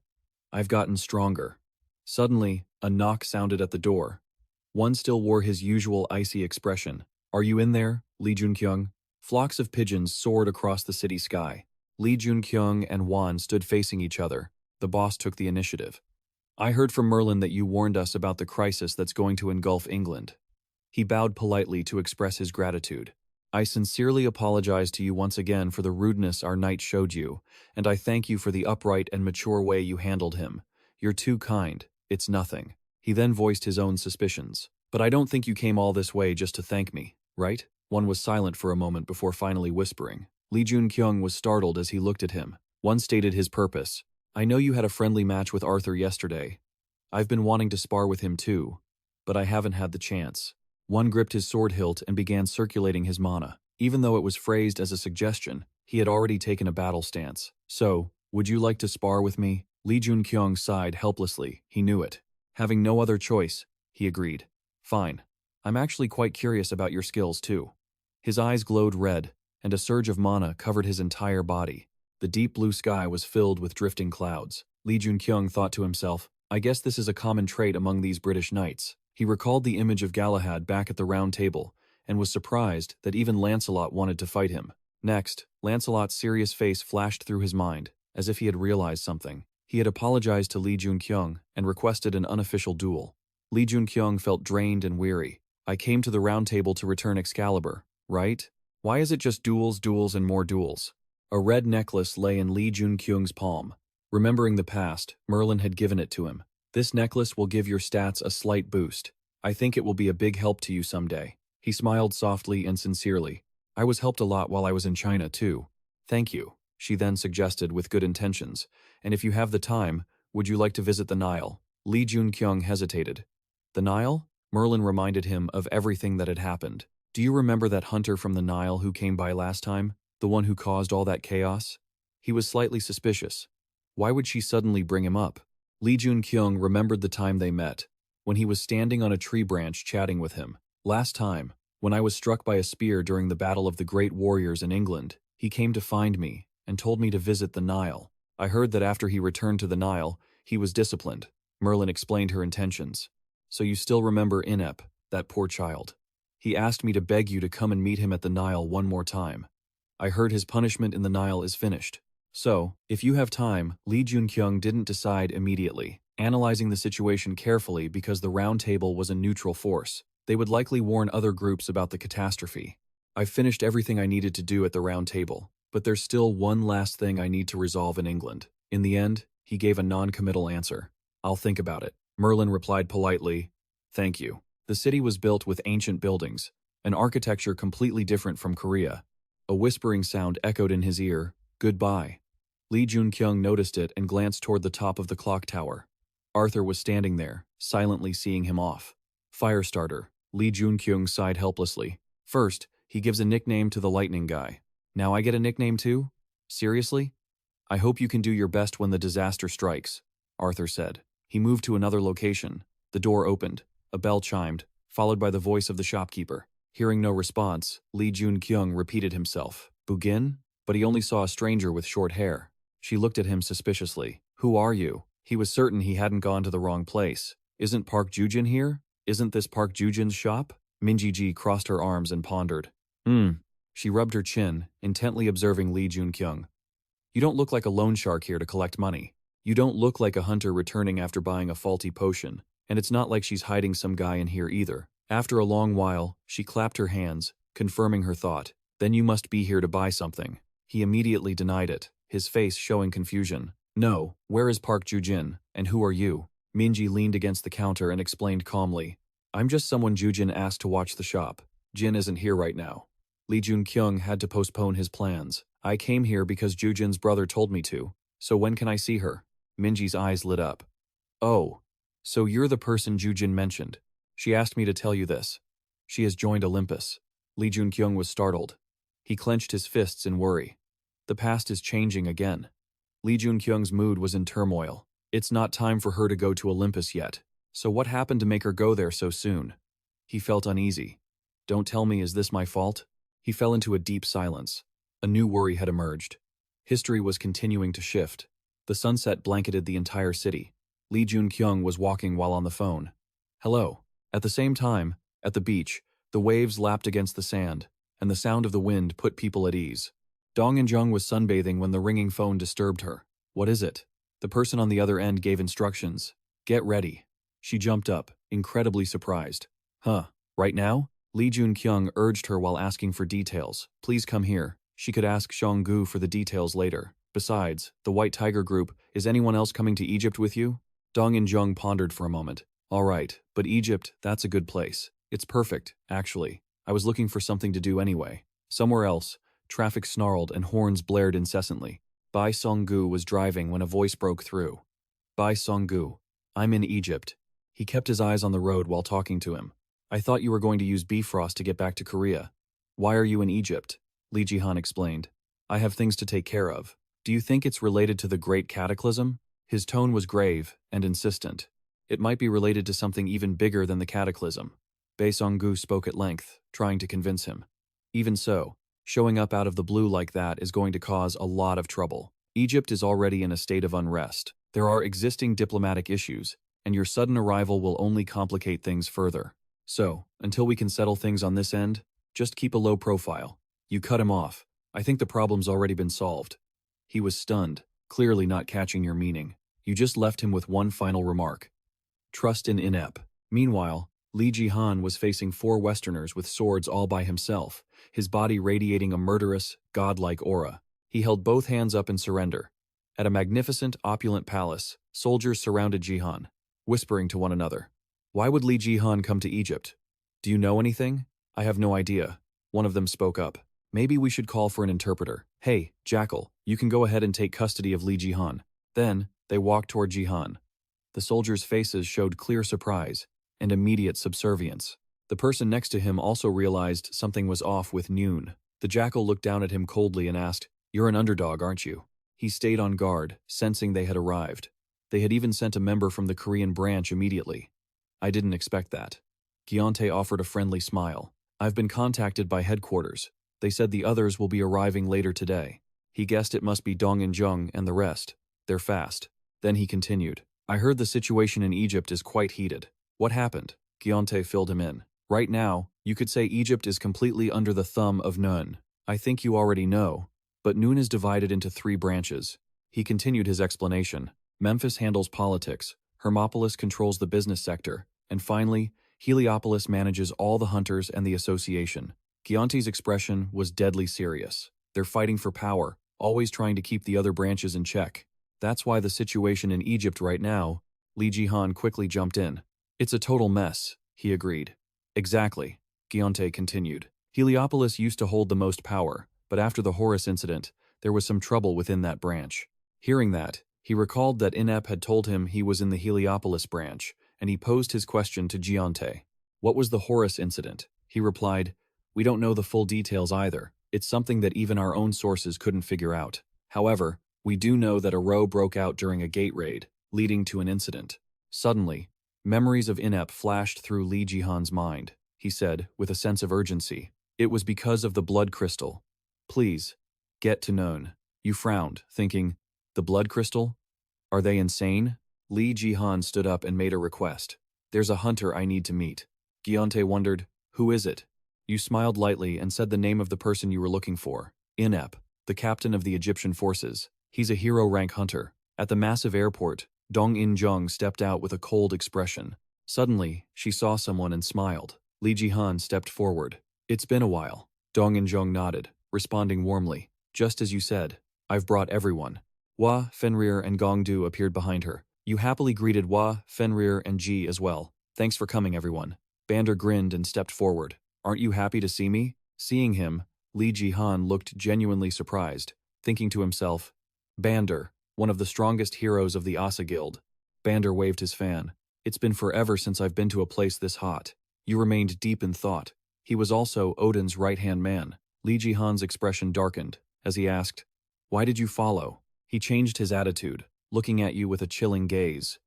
I've gotten stronger. Suddenly, a knock sounded at the door. One still wore his usual icy expression. Are you in there, Lee Joon-kyung? Flocks of pigeons soared across the city sky. Lee Joon-kyung and Wan stood facing each other. The boss took the initiative. I heard from Merlin that you warned us about the crisis that's going to engulf England. He bowed politely to express his gratitude. I sincerely apologize to you once again for the rudeness our knight showed you, and I thank you for the upright and mature way you handled him. You're too kind. It's nothing. He then voiced his own suspicions. But I don't think you came all this way just to thank me, right? One was silent for a moment before finally whispering. Lee Joon-kyung was startled as he looked at him. One stated his purpose. I know you had a friendly match with Arthur yesterday. I've been wanting to spar with him too, but I haven't had the chance. One gripped his sword hilt and began circulating his mana. Even though it was phrased as a suggestion, he had already taken a battle stance. So, would you like to spar with me? Lee Joon-kyung sighed helplessly. He knew it. Having no other choice, he agreed. Fine. I'm actually quite curious about your skills too. His eyes glowed red, and a surge of mana covered his entire body. The deep blue sky was filled with drifting clouds. Lee Joon-kyung thought to himself, I guess this is a common trait among these British knights. He recalled the image of Galahad back at the round table, and was surprised that even Lancelot wanted to fight him. Next, Lancelot's serious face flashed through his mind, as if he had realized something. He had apologized to Lee Joon-kyung and requested an unofficial duel. Lee Joon-kyung felt drained and weary. I came to the round table to return Excalibur, right? Why is it just duels, duels, and more duels? A red necklace lay in Lee Joon-kyung's palm. Remembering the past, Merlin had given it to him. This necklace will give your stats a slight boost. I think it will be a big help to you someday. He smiled softly and sincerely. I was helped a lot while I was in China, too. Thank you, she then suggested with good intentions. And if you have the time, would you like to visit the Nile? Lee Joon-kyung hesitated. The Nile? Merlin reminded him of everything that had happened. Do you remember that hunter from the Nile who came by last time? The one who caused all that chaos? He was slightly suspicious. Why would she suddenly bring him up? Lee Joon-kyung remembered the time they met, when he was standing on a tree branch chatting with him. Last time, when I was struck by a spear during the Battle of the Great Warriors in England, he came to find me and told me to visit the Nile. I heard that after he returned to the Nile, he was disciplined. Merlin explained her intentions. So you still remember Inep, that poor child. He asked me to beg you to come and meet him at the Nile one more time. I heard his punishment in the Nile is finished. So, if you have time, Lee Joon-kyung didn't decide immediately, analyzing the situation carefully because the round table was a neutral force. They would likely warn other groups about the catastrophe. I've finished everything I needed to do at the round table, but there's still one last thing I need to resolve in England. In the end, he gave a non-committal answer. I'll think about it. Merlin replied politely, Thank you. The city was built with ancient buildings, an architecture completely different from Korea. A whispering sound echoed in his ear, Goodbye. Lee Joon-kyung noticed it and glanced toward the top of the clock tower. Arthur was standing there, silently seeing him off. Firestarter. Lee Joon-kyung sighed helplessly. First, he gives a nickname to the lightning guy. Now I get a nickname too? Seriously? I hope you can do your best when the disaster strikes, Arthur said. He moved to another location. The door opened. A bell chimed, followed by the voice of the shopkeeper. Hearing no response, Lee Joon-kyung repeated himself. Bugin? But he only saw a stranger with short hair. She looked at him suspiciously. Who are you? He was certain he hadn't gone to the wrong place. Isn't Park Jujin here? Isn't this Park Jujin's shop? Minji-ji crossed her arms and pondered. She rubbed her chin, intently observing Lee Joon-kyung. You don't look like a loan shark here to collect money. You don't look like a hunter returning after buying a faulty potion. And it's not like she's hiding some guy in here either. After a long while, she clapped her hands, confirming her thought. Then you must be here to buy something. He immediately denied it, his face showing confusion. No, where is Park Jujin, and who are you? Minji leaned against the counter and explained calmly. I'm just someone Jujin asked to watch the shop. Jin isn't here right now. Lee Joon-kyung had to postpone his plans. I came here because Jujin's brother told me to. So when can I see her? Minji's eyes lit up. Oh, so you're the person Jujin mentioned. She asked me to tell you this. She has joined Olympus. Lee Joon-kyung was startled. He clenched his fists in worry. The past is changing again. Lee Joon-kyung's mood was in turmoil. It's not time for her to go to Olympus yet. So what happened to make her go there so soon? He felt uneasy. Don't tell me, is this my fault? He fell into a deep silence. A new worry had emerged. History was continuing to shift. The sunset blanketed the entire city. Lee Joon-kyung was walking while on the phone. Hello. At the same time, at the beach, the waves lapped against the sand, and the sound of the wind put people at ease. Dong-in-jung was sunbathing when the ringing phone disturbed her. What is it? The person on the other end gave instructions. Get ready. She jumped up, incredibly surprised. Huh, right now? Lee Joon-kyung urged her while asking for details. Please come here. She could ask Shang-gu for the details later. Besides, the White Tiger Group, is anyone else coming to Egypt with you? Dong-in-jung pondered for a moment. All right, but Egypt, that's a good place. It's perfect, actually. I was looking for something to do anyway. Somewhere else, traffic snarled and horns blared incessantly. Bai Song-gu was driving when a voice broke through. Bai Song-gu, I'm in Egypt. He kept his eyes on the road while talking to him. I thought you were going to use Bifrost to get back to Korea. Why are you in Egypt? Lee Ji-han explained. I have things to take care of. Do you think it's related to the Great Cataclysm? His tone was grave and insistent. It might be related to something even bigger than the cataclysm. Bae Song-gu spoke at length, trying to convince him. Even so, showing up out of the blue like that is going to cause a lot of trouble. Egypt is already in a state of unrest. There are existing diplomatic issues, and your sudden arrival will only complicate things further. So, until we can settle things on this end, just keep a low profile. You cut him off. I think the problem's already been solved. He was stunned, clearly not catching your meaning. You just left him with one final remark. Trust in Inep. Meanwhile, Lee Ji-han was facing 4 Westerners with swords all by himself, his body radiating a murderous, godlike aura. He held both hands up in surrender. At a magnificent, opulent palace, soldiers surrounded Ji-han, whispering to one another. Why would Lee Ji-han come to Egypt? Do you know anything? I have no idea. One of them spoke up. Maybe we should call for an interpreter. Hey, Jackal, you can go ahead and take custody of Lee Ji-han. Then, they walked toward Ji-han. The soldiers' faces showed clear surprise and immediate subservience. The person next to him also realized something was off with Noon. The Jackal looked down at him coldly and asked, You're an underdog, aren't you? He stayed on guard, sensing they had arrived. They had even sent a member from the Korean branch immediately. I didn't expect that. Gyeontae offered a friendly smile. I've been contacted by headquarters. They said the others will be arriving later today. He guessed it must be Dong and Jung and the rest. They're fast. Then he continued. I heard the situation in Egypt is quite heated. What happened? Gyeontae filled him in. Right now, you could say Egypt is completely under the thumb of Nun. I think you already know. But Nun is divided into 3 branches. He continued his explanation. Memphis handles politics, Hermopolis controls the business sector, and finally, Heliopolis manages all the hunters and the association. Gyeontae's expression was deadly serious. They're fighting for power, always trying to keep the other branches in check. That's why the situation in Egypt right now, Lee Ji-han quickly jumped in. It's a total mess, he agreed. Exactly, Gyeontae continued. Heliopolis used to hold the most power, but after the Horus incident, there was some trouble within that branch. Hearing that, he recalled that Inep had told him he was in the Heliopolis branch, and he posed his question to Gyeontae. What was the Horus incident? He replied, We don't know the full details either. It's something that even our own sources couldn't figure out. However, we do know that a row broke out during a gate raid, leading to an incident. Suddenly, memories of Inep flashed through Lee Ji-han's mind. He said, with a sense of urgency, It was because of the blood crystal. Please, get to Nun. You frowned, thinking, The blood crystal? Are they insane? Lee Ji-han stood up and made a request. There's a hunter I need to meet. Gyeontae wondered, Who is it? You smiled lightly and said the name of the person you were looking for. Inep, the captain of the Egyptian forces. He's a hero-rank hunter. At the massive airport, Dong In-jung stepped out with a cold expression. Suddenly, she saw someone and smiled. Lee Ji-han stepped forward. It's been a while. Dong In-jung nodded, responding warmly. Just as you said, I've brought everyone. Hwa, Fenrir, and Gongdu appeared behind her. You happily greeted Hwa, Fenrir, and Ji as well. Thanks for coming, everyone. Bander grinned and stepped forward. Aren't you happy to see me? Seeing him, Lee Ji-han looked genuinely surprised, thinking to himself, Bander, one of the strongest heroes of the Asa Guild. Bander waved his fan. It's been forever since I've been to a place this hot. You remained deep in thought. He was also Odin's right-hand man. Lee Ji-han's expression darkened as he asked, Why did you follow? He changed his attitude, looking at you with a chilling gaze.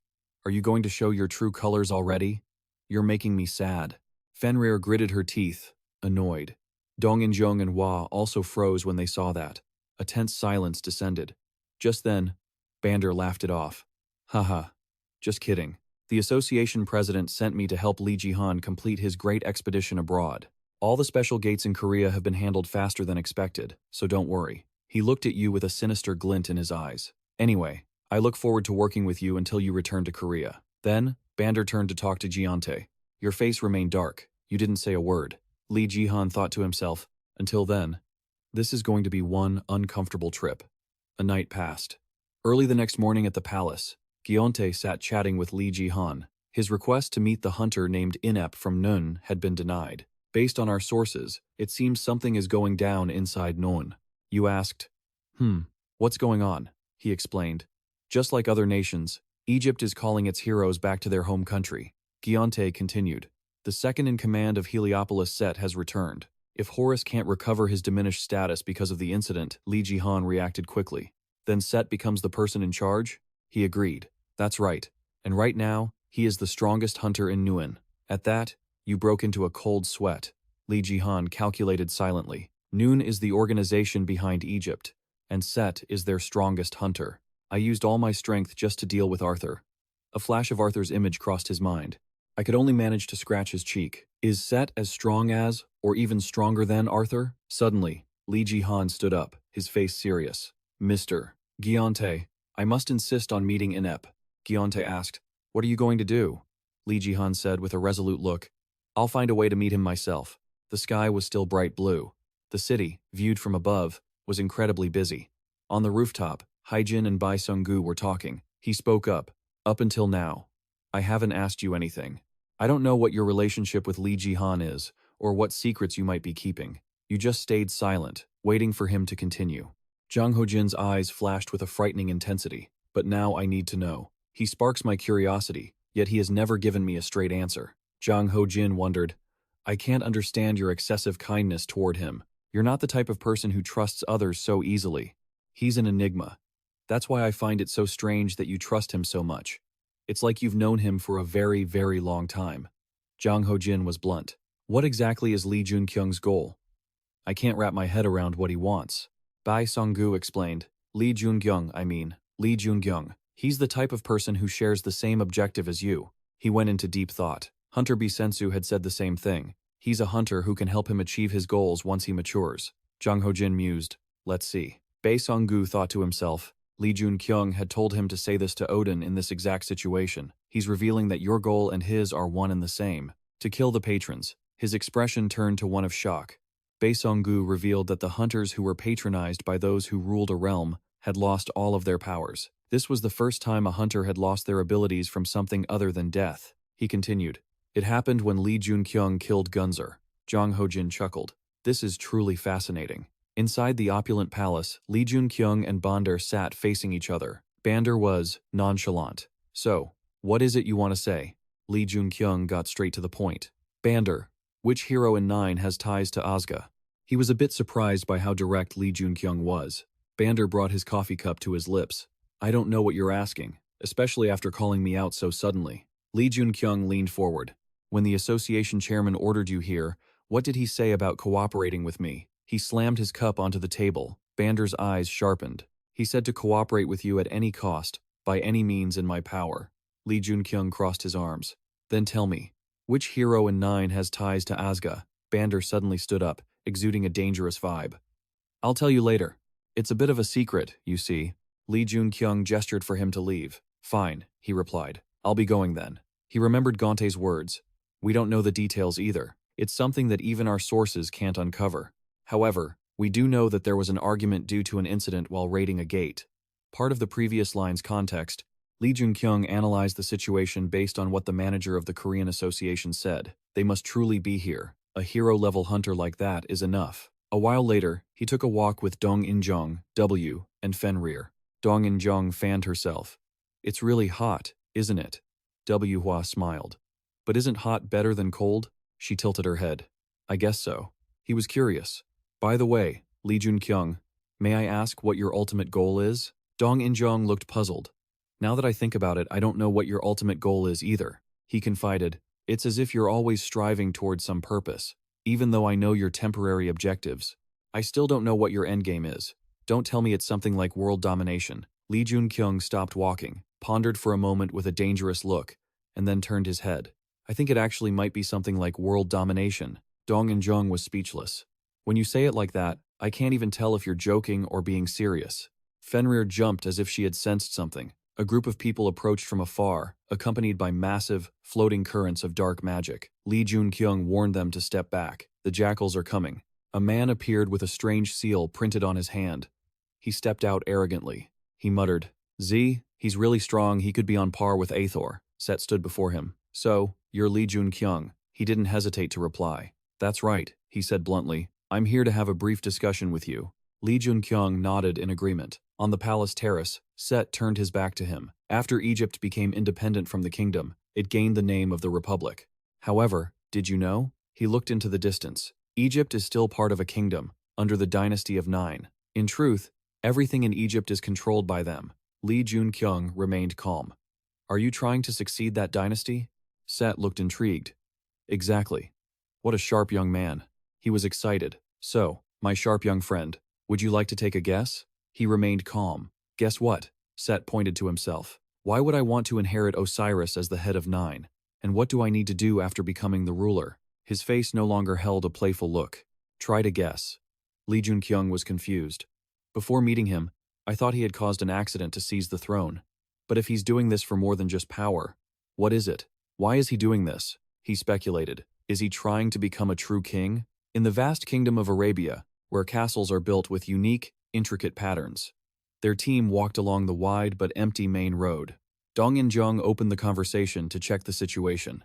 Are you going to show your true colors already? You're making me sad. Fenrir gritted her teeth, annoyed. Dong In-jung and Hwa also froze when they saw that. A tense silence descended. Just then, Bander laughed it off. Haha, just kidding. The association president sent me to help Lee Ji-han complete his great expedition abroad. All the special gates in Korea have been handled faster than expected, so don't worry. He looked at you with a sinister glint in his eyes. Anyway, I look forward to working with you until you return to Korea. Then, Bander turned to talk to Gyeontae. Your face remained dark. You didn't say a word. Lee Ji-han thought to himself, until then, this is going to be one uncomfortable trip. A night passed. Early the next morning at the palace, Gyeontae sat chatting with Lee Ji-han. His request to meet the hunter named Inep from Nun had been denied. Based on our sources, it seems something is going down inside Nun. You asked, what's going on? He explained. Just like other nations, Egypt is calling its heroes back to their home country. Gyeontae continued. The second-in-command of Heliopolis, Set, has returned. If Horus can't recover his diminished status because of the incident, Li Jihan reacted quickly. Then Set becomes the person in charge? He agreed. That's right. And right now, he is the strongest hunter in Nguyen. At that, you broke into a cold sweat. Li Jihan calculated silently. Nguyen is the organization behind Egypt, and Set is their strongest hunter. I used all my strength just to deal with Arthur. A flash of Arthur's image crossed his mind. I could only manage to scratch his cheek. Is Set as strong as, or even stronger than, Arthur? Suddenly, Li Jihan stood up, his face serious. Mr. Gionte, I must insist on meeting Inep. Gionte asked, What are you going to do? Li Jihan said with a resolute look, I'll find a way to meet him myself. The sky was still bright blue. The city, viewed from above, was incredibly busy. On the rooftop, Haijin and Bai Sung-gu were talking. He spoke up. Up until now, I haven't asked you anything. I don't know what your relationship with Li Jihan is, or what secrets you might be keeping. You just stayed silent, waiting for him to continue. Zhang Hojin's eyes flashed with a frightening intensity. But now I need to know. He sparks my curiosity, yet he has never given me a straight answer. Zhang Hojin wondered, I can't understand your excessive kindness toward him. You're not the type of person who trusts others so easily. He's an enigma. That's why I find it so strange that you trust him so much. It's like you've known him for a very, very long time. Zhang Hojin was blunt. What exactly is Li Joon-kyung's goal? I can't wrap my head around what he wants. Bai Sung-gu explained. Li Joon-kyung, Li Joon-kyung. He's the type of person who shares the same objective as you. He went into deep thought. Hunter Bisensu had said the same thing. He's a hunter who can help him achieve his goals once he matures. Zhang Hojin mused. Let's see. Bai Sung-gu thought to himself. Li Joon-kyung had told him to say this to Odin in this exact situation. He's revealing that your goal and his are one and the same. To kill the patrons. His expression turned to one of shock. Bai Sung-gu revealed that the hunters who were patronized by those who ruled a realm had lost all of their powers. This was the first time a hunter had lost their abilities from something other than death. He continued. It happened when Li Joon-kyung killed Gunzer. Zhang Hojin chuckled. This is truly fascinating. Inside the opulent palace, Li Joon-kyung and Bander sat facing each other. Bander was nonchalant. So, what is it you want to say? Li Joon-kyung got straight to the point. Bander, which hero in 9 has ties to Asga? He was a bit surprised by how direct Li Joon-kyung was. Bander brought his coffee cup to his lips. I don't know what you're asking, especially after calling me out so suddenly. Li Joon-kyung leaned forward. When the association chairman ordered you here, what did he say about cooperating with me? He slammed his cup onto the table. Bander's eyes sharpened. He said to cooperate with you at any cost, by any means in my power. Li Joon-kyung crossed his arms. Then tell me, which hero in 9 has ties to Asga? Bander suddenly stood up, exuding a dangerous vibe. I'll tell you later. It's a bit of a secret, you see. Li Joon-kyung gestured for him to leave. Fine, he replied. I'll be going then. He remembered Gante's words. We don't know the details either. It's something that even our sources can't uncover. However, we do know that there was an argument due to an incident while raiding a gate. Part of the previous line's context, Li Joon-kyung analyzed the situation based on what the manager of the Korean Association said. They must truly be here. A hero-level hunter like that is enough. A while later, he took a walk with Dong In-jung, W, and Fenrir. Dong In-jung fanned herself. It's really hot, isn't it? W Hua smiled. But isn't hot better than cold? She tilted her head. I guess so. He was curious. By the way, Li Joon-kyung, may I ask what your ultimate goal is? Dong In-jung looked puzzled. Now that I think about it, I don't know what your ultimate goal is either. He confided. It's as if you're always striving towards some purpose. Even though I know your temporary objectives, I still don't know what your endgame is. Don't tell me it's something like world domination. Li Joon-kyung stopped walking, pondered for a moment with a dangerous look, and then turned his head. I think it actually might be something like world domination. Dong In-jung was speechless. When you say it like that, I can't even tell if you're joking or being serious. Fenrir jumped as if she had sensed something. A group of people approached from afar, accompanied by massive, floating currents of dark magic. Li Joon-kyung warned them to step back. The jackals are coming. A man appeared with a strange seal printed on his hand. He stepped out arrogantly. He muttered, Z, he's really strong, he could be on par with Athor. Set stood before him. So, you're Li Joon-kyung. He didn't hesitate to reply. That's right, he said bluntly. I'm here to have a brief discussion with you. Li Joon-kyung nodded in agreement. On the palace terrace, Set turned his back to him. After Egypt became independent from the kingdom, it gained the name of the Republic. However, Did you know? He looked into the distance. Egypt is still part of a kingdom, under the dynasty of 9. In truth, everything in Egypt is controlled by them. Joon-kyung remained calm. Are you trying to succeed that dynasty? Set looked intrigued. Exactly. What a sharp young man. He was excited. So, my sharp young friend, would you like to take a guess? He remained calm. Guess what? Set pointed to himself. Why would I want to inherit Osiris as the head of 9? And what do I need to do after becoming the ruler? His face no longer held a playful look. Try to guess. Joon-kyung was confused. Before meeting him, I thought he had caused an accident to seize the throne. But if he's doing this for more than just power, what is it? Why is he doing this? He speculated. Is he trying to become a true king? In the vast kingdom of Arabia, where castles are built with unique, intricate patterns, their team walked along the wide but empty main road. Dong In-jung opened the conversation to check the situation.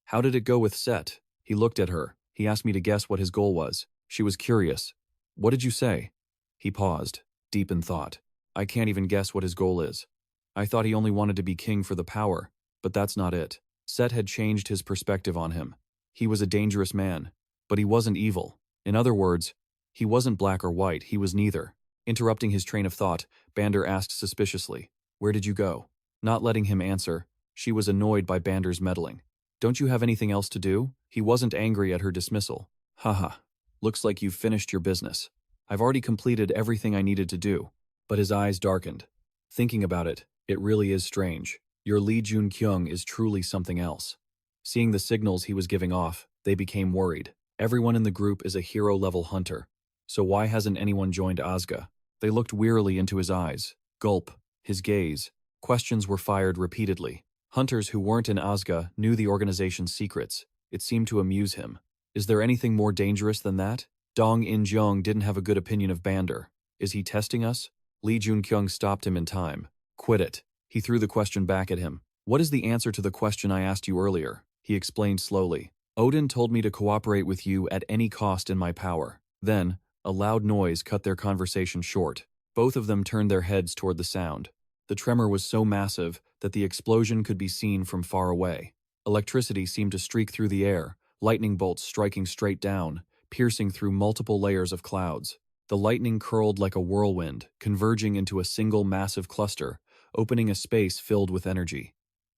How did it go with Set? He looked at her. He asked me to guess what his goal was. She was curious. What did you say? He paused, deep in thought. I can't even guess what his goal is. I thought he only wanted to be king for the power, but that's not it. Set had changed his perspective on him. He was a dangerous man, but he wasn't evil. In other words, he wasn't black or white, he was neither. Interrupting his train of thought, Bander asked suspiciously, "Where did you go?" Not letting him answer, she was annoyed by Bander's meddling. "Don't you have anything else to do?" He wasn't angry at her dismissal. Haha, looks like you've finished your business. I've already completed everything I needed to do. But his eyes darkened. Thinking about it, it really is strange. Your Joon-kyung is truly something else. Seeing the signals he was giving off, they became worried. Everyone in the group is a hero-level hunter. So why hasn't anyone joined Azga? They looked wearily into his eyes. Gulp. His gaze. Questions were fired repeatedly. Hunters who weren't in Azga knew the organization's secrets. It seemed to amuse him. Is there anything more dangerous than that? Dong In-jung didn't have a good opinion of Bander. Is he testing us? Joon-kyung stopped him in time. Quit it. He threw the question back at him. What is the answer to the question I asked you earlier? He explained slowly. Odin told me to cooperate with you at any cost in my power. Then, a loud noise cut their conversation short. Both of them turned their heads toward the sound. The tremor was so massive that the explosion could be seen from far away. Electricity seemed to streak through the air, lightning bolts striking straight down, piercing through multiple layers of clouds. The lightning curled like a whirlwind, converging into a single massive cluster, opening a space filled with energy.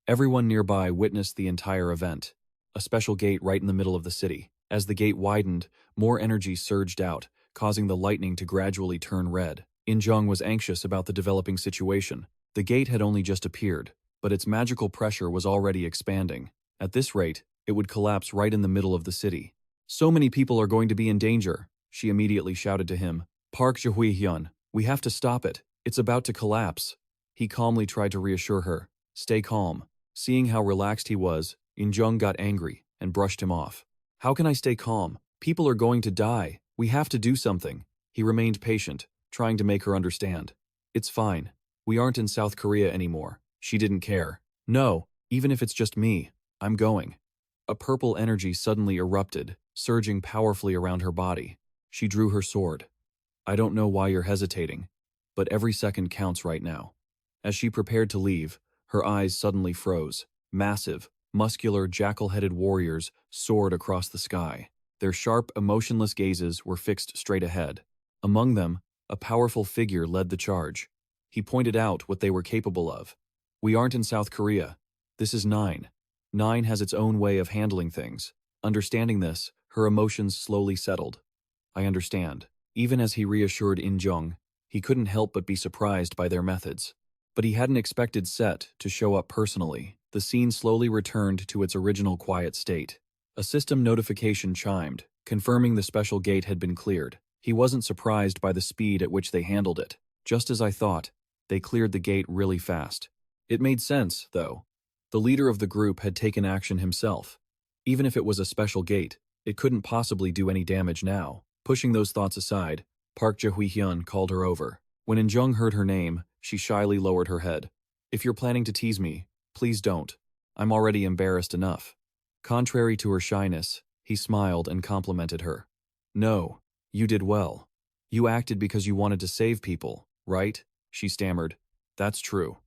Everyone nearby witnessed the entire event. A special gate right in the middle of the city. As the gate widened, more energy surged out, causing the lightning to gradually turn red. In-jung was anxious about the developing situation. The gate had only just appeared, but its magical pressure was already expanding. At this rate, it would collapse right in the middle of the city. So many people are going to be in danger, she immediately shouted to him. Park Jahui-hyun, we have to stop it. It's about to collapse. He calmly tried to reassure her. Stay calm. Seeing how relaxed he was, In-jung got angry and brushed him off. How can I stay calm? People are going to die. We have to do something. He remained patient, trying to make her understand. It's fine. We aren't in South Korea anymore. She didn't care. No, even if it's just me, I'm going. A purple energy suddenly erupted, surging powerfully around her body. She drew her sword. I don't know why you're hesitating, but every second counts right now. As she prepared to leave, her eyes suddenly froze. Massive, muscular, jackal-headed warriors soared across the sky. Their sharp, emotionless gazes were fixed straight ahead. Among them, a powerful figure led the charge. He pointed out what they were capable of. We aren't in South Korea. This is 9. 9 has its own way of handling things. Understanding this, her emotions slowly settled. I understand. Even as he reassured In-jung, he couldn't help but be surprised by their methods. But he hadn't expected Set to show up personally. The scene slowly returned to its original quiet state. A system notification chimed, confirming the special gate had been cleared. He wasn't surprised by the speed at which they handled it. Just as I thought, they cleared the gate really fast. It made sense, though. The leader of the group had taken action himself. Even if it was a special gate, it couldn't possibly do any damage now. Pushing those thoughts aside, Park Jahui-hyun called her over. When In-jung heard her name, she shyly lowered her head. If you're planning to tease me, please don't. I'm already embarrassed enough. Contrary to her shyness, he smiled and complimented her. No, you did well. You acted because you wanted to save people, right? She stammered. That's true.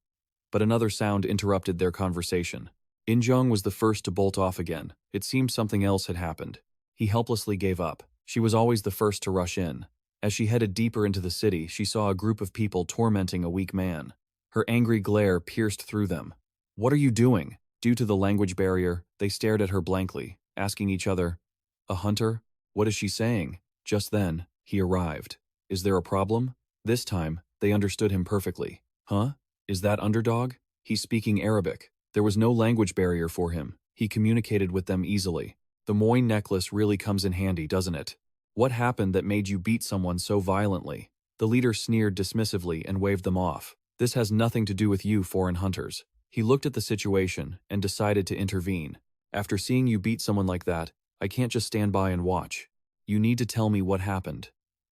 But another sound interrupted their conversation. In-jung was the first to bolt off again. It seemed something else had happened. He helplessly gave up. She was always the first to rush in. As she headed deeper into the city, she saw a group of people tormenting a weak man. Her angry glare pierced through them. "What are you doing?" Due to the language barrier, they stared at her blankly, asking each other, "A hunter? What is she saying?" Just then, he arrived. "Is there a problem?" This time, they understood him perfectly. "Huh? Is that underdog?" He's speaking Arabic. There was no language barrier for him. He communicated with them easily. The Moine necklace really comes in handy, doesn't it? What happened that made you beat someone so violently? The leader sneered dismissively and waved them off. This has nothing to do with you foreign hunters. He looked at the situation and decided to intervene. After seeing you beat someone like that, I can't just stand by and watch. You need to tell me what happened.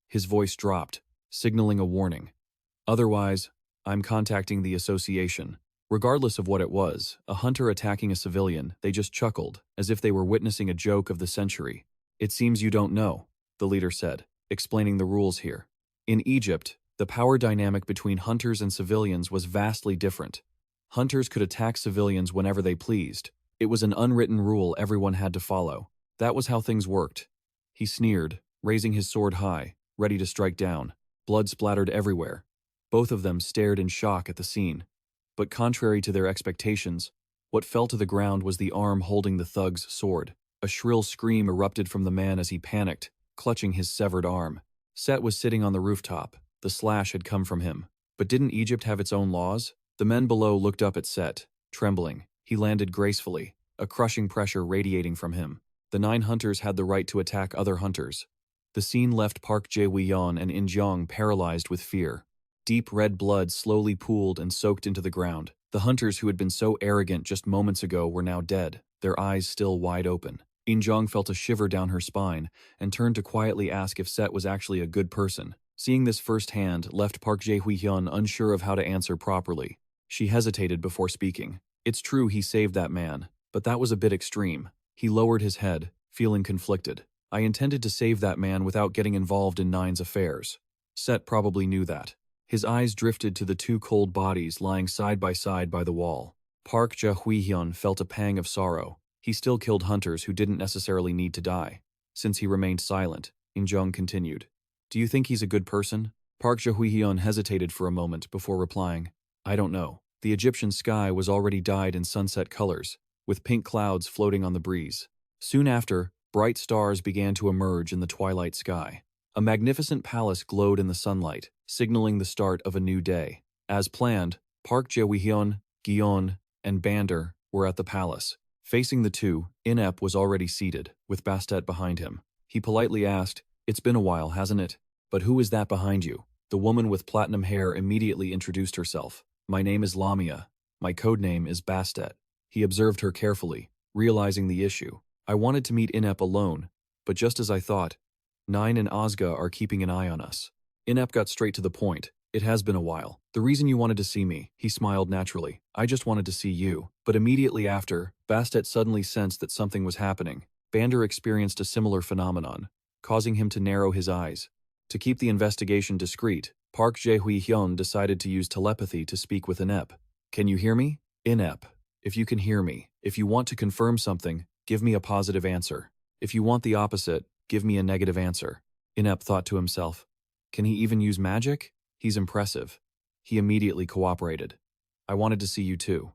His voice dropped, signaling a warning. Otherwise, I'm contacting the association. Regardless of what it was, a hunter attacking a civilian, they just chuckled, as if they were witnessing a joke of the century. It seems you don't know, the leader said, explaining the rules here. In Egypt, the power dynamic between hunters and civilians was vastly different. Hunters could attack civilians whenever they pleased. It was an unwritten rule everyone had to follow. That was how things worked. He sneered, raising his sword high, ready to strike down. Blood splattered everywhere. Both of them stared in shock at the scene. But contrary to their expectations, what fell to the ground was the arm holding the thug's sword. A shrill scream erupted from the man as he panicked, clutching his severed arm. Set was sitting on the rooftop. The slash had come from him. But didn't Egypt have its own laws? The men below looked up at Set, trembling. He landed gracefully, a crushing pressure radiating from him. The 9 hunters had the right to attack other hunters. The scene left Park Jae-won and In-jung paralyzed with fear. Deep red blood slowly pooled and soaked into the ground. The hunters who had been so arrogant just moments ago were now dead, their eyes still wide open. In-jung felt a shiver down her spine and turned to quietly ask if Set was actually a good person. Seeing this firsthand left Park Jae-hyun unsure of how to answer properly. She hesitated before speaking. It's true he saved that man, but that was a bit extreme. He lowered his head, feeling conflicted. I intended to save that man without getting involved in Nine's affairs. Set probably knew that. His eyes drifted to the 2 cold bodies lying side by the wall. Park Ja-hyun felt a pang of sorrow. He still killed hunters who didn't necessarily need to die. Since he remained silent, In-jung continued. Do you think he's a good person? Park Ja-hyun hesitated for a moment before replying. I don't know. The Egyptian sky was already dyed in sunset colors, with pink clouds floating on the breeze. Soon after, bright stars began to emerge in the twilight sky. A magnificent palace glowed in the sunlight, signaling the start of a new day. As planned, Park Jae-hyun, Gion, and Bander were at the palace. Facing the two, Inep was already seated, with Bastet behind him. He politely asked, It's been a while, hasn't it? But who is that behind you? The woman with platinum hair immediately introduced herself. My name is Lamia. My codename is Bastet. He observed her carefully, realizing the issue. I wanted to meet Inep alone, but just as I thought, Nine and Ozga are keeping an eye on us. Inep got straight to the point. It has been a while. The reason you wanted to see me, he smiled naturally. I just wanted to see you. But immediately after, Bastet suddenly sensed that something was happening. Bander experienced a similar phenomenon, causing him to narrow his eyes. To keep the investigation discreet, Park Jae-hyun decided to use telepathy to speak with Inep. Can you hear me? Inep, if you can hear me, if you want to confirm something, give me a positive answer. If you want the opposite, give me a negative answer. Inep thought to himself. Can he even use magic? He's impressive. He immediately cooperated. I wanted to see you too.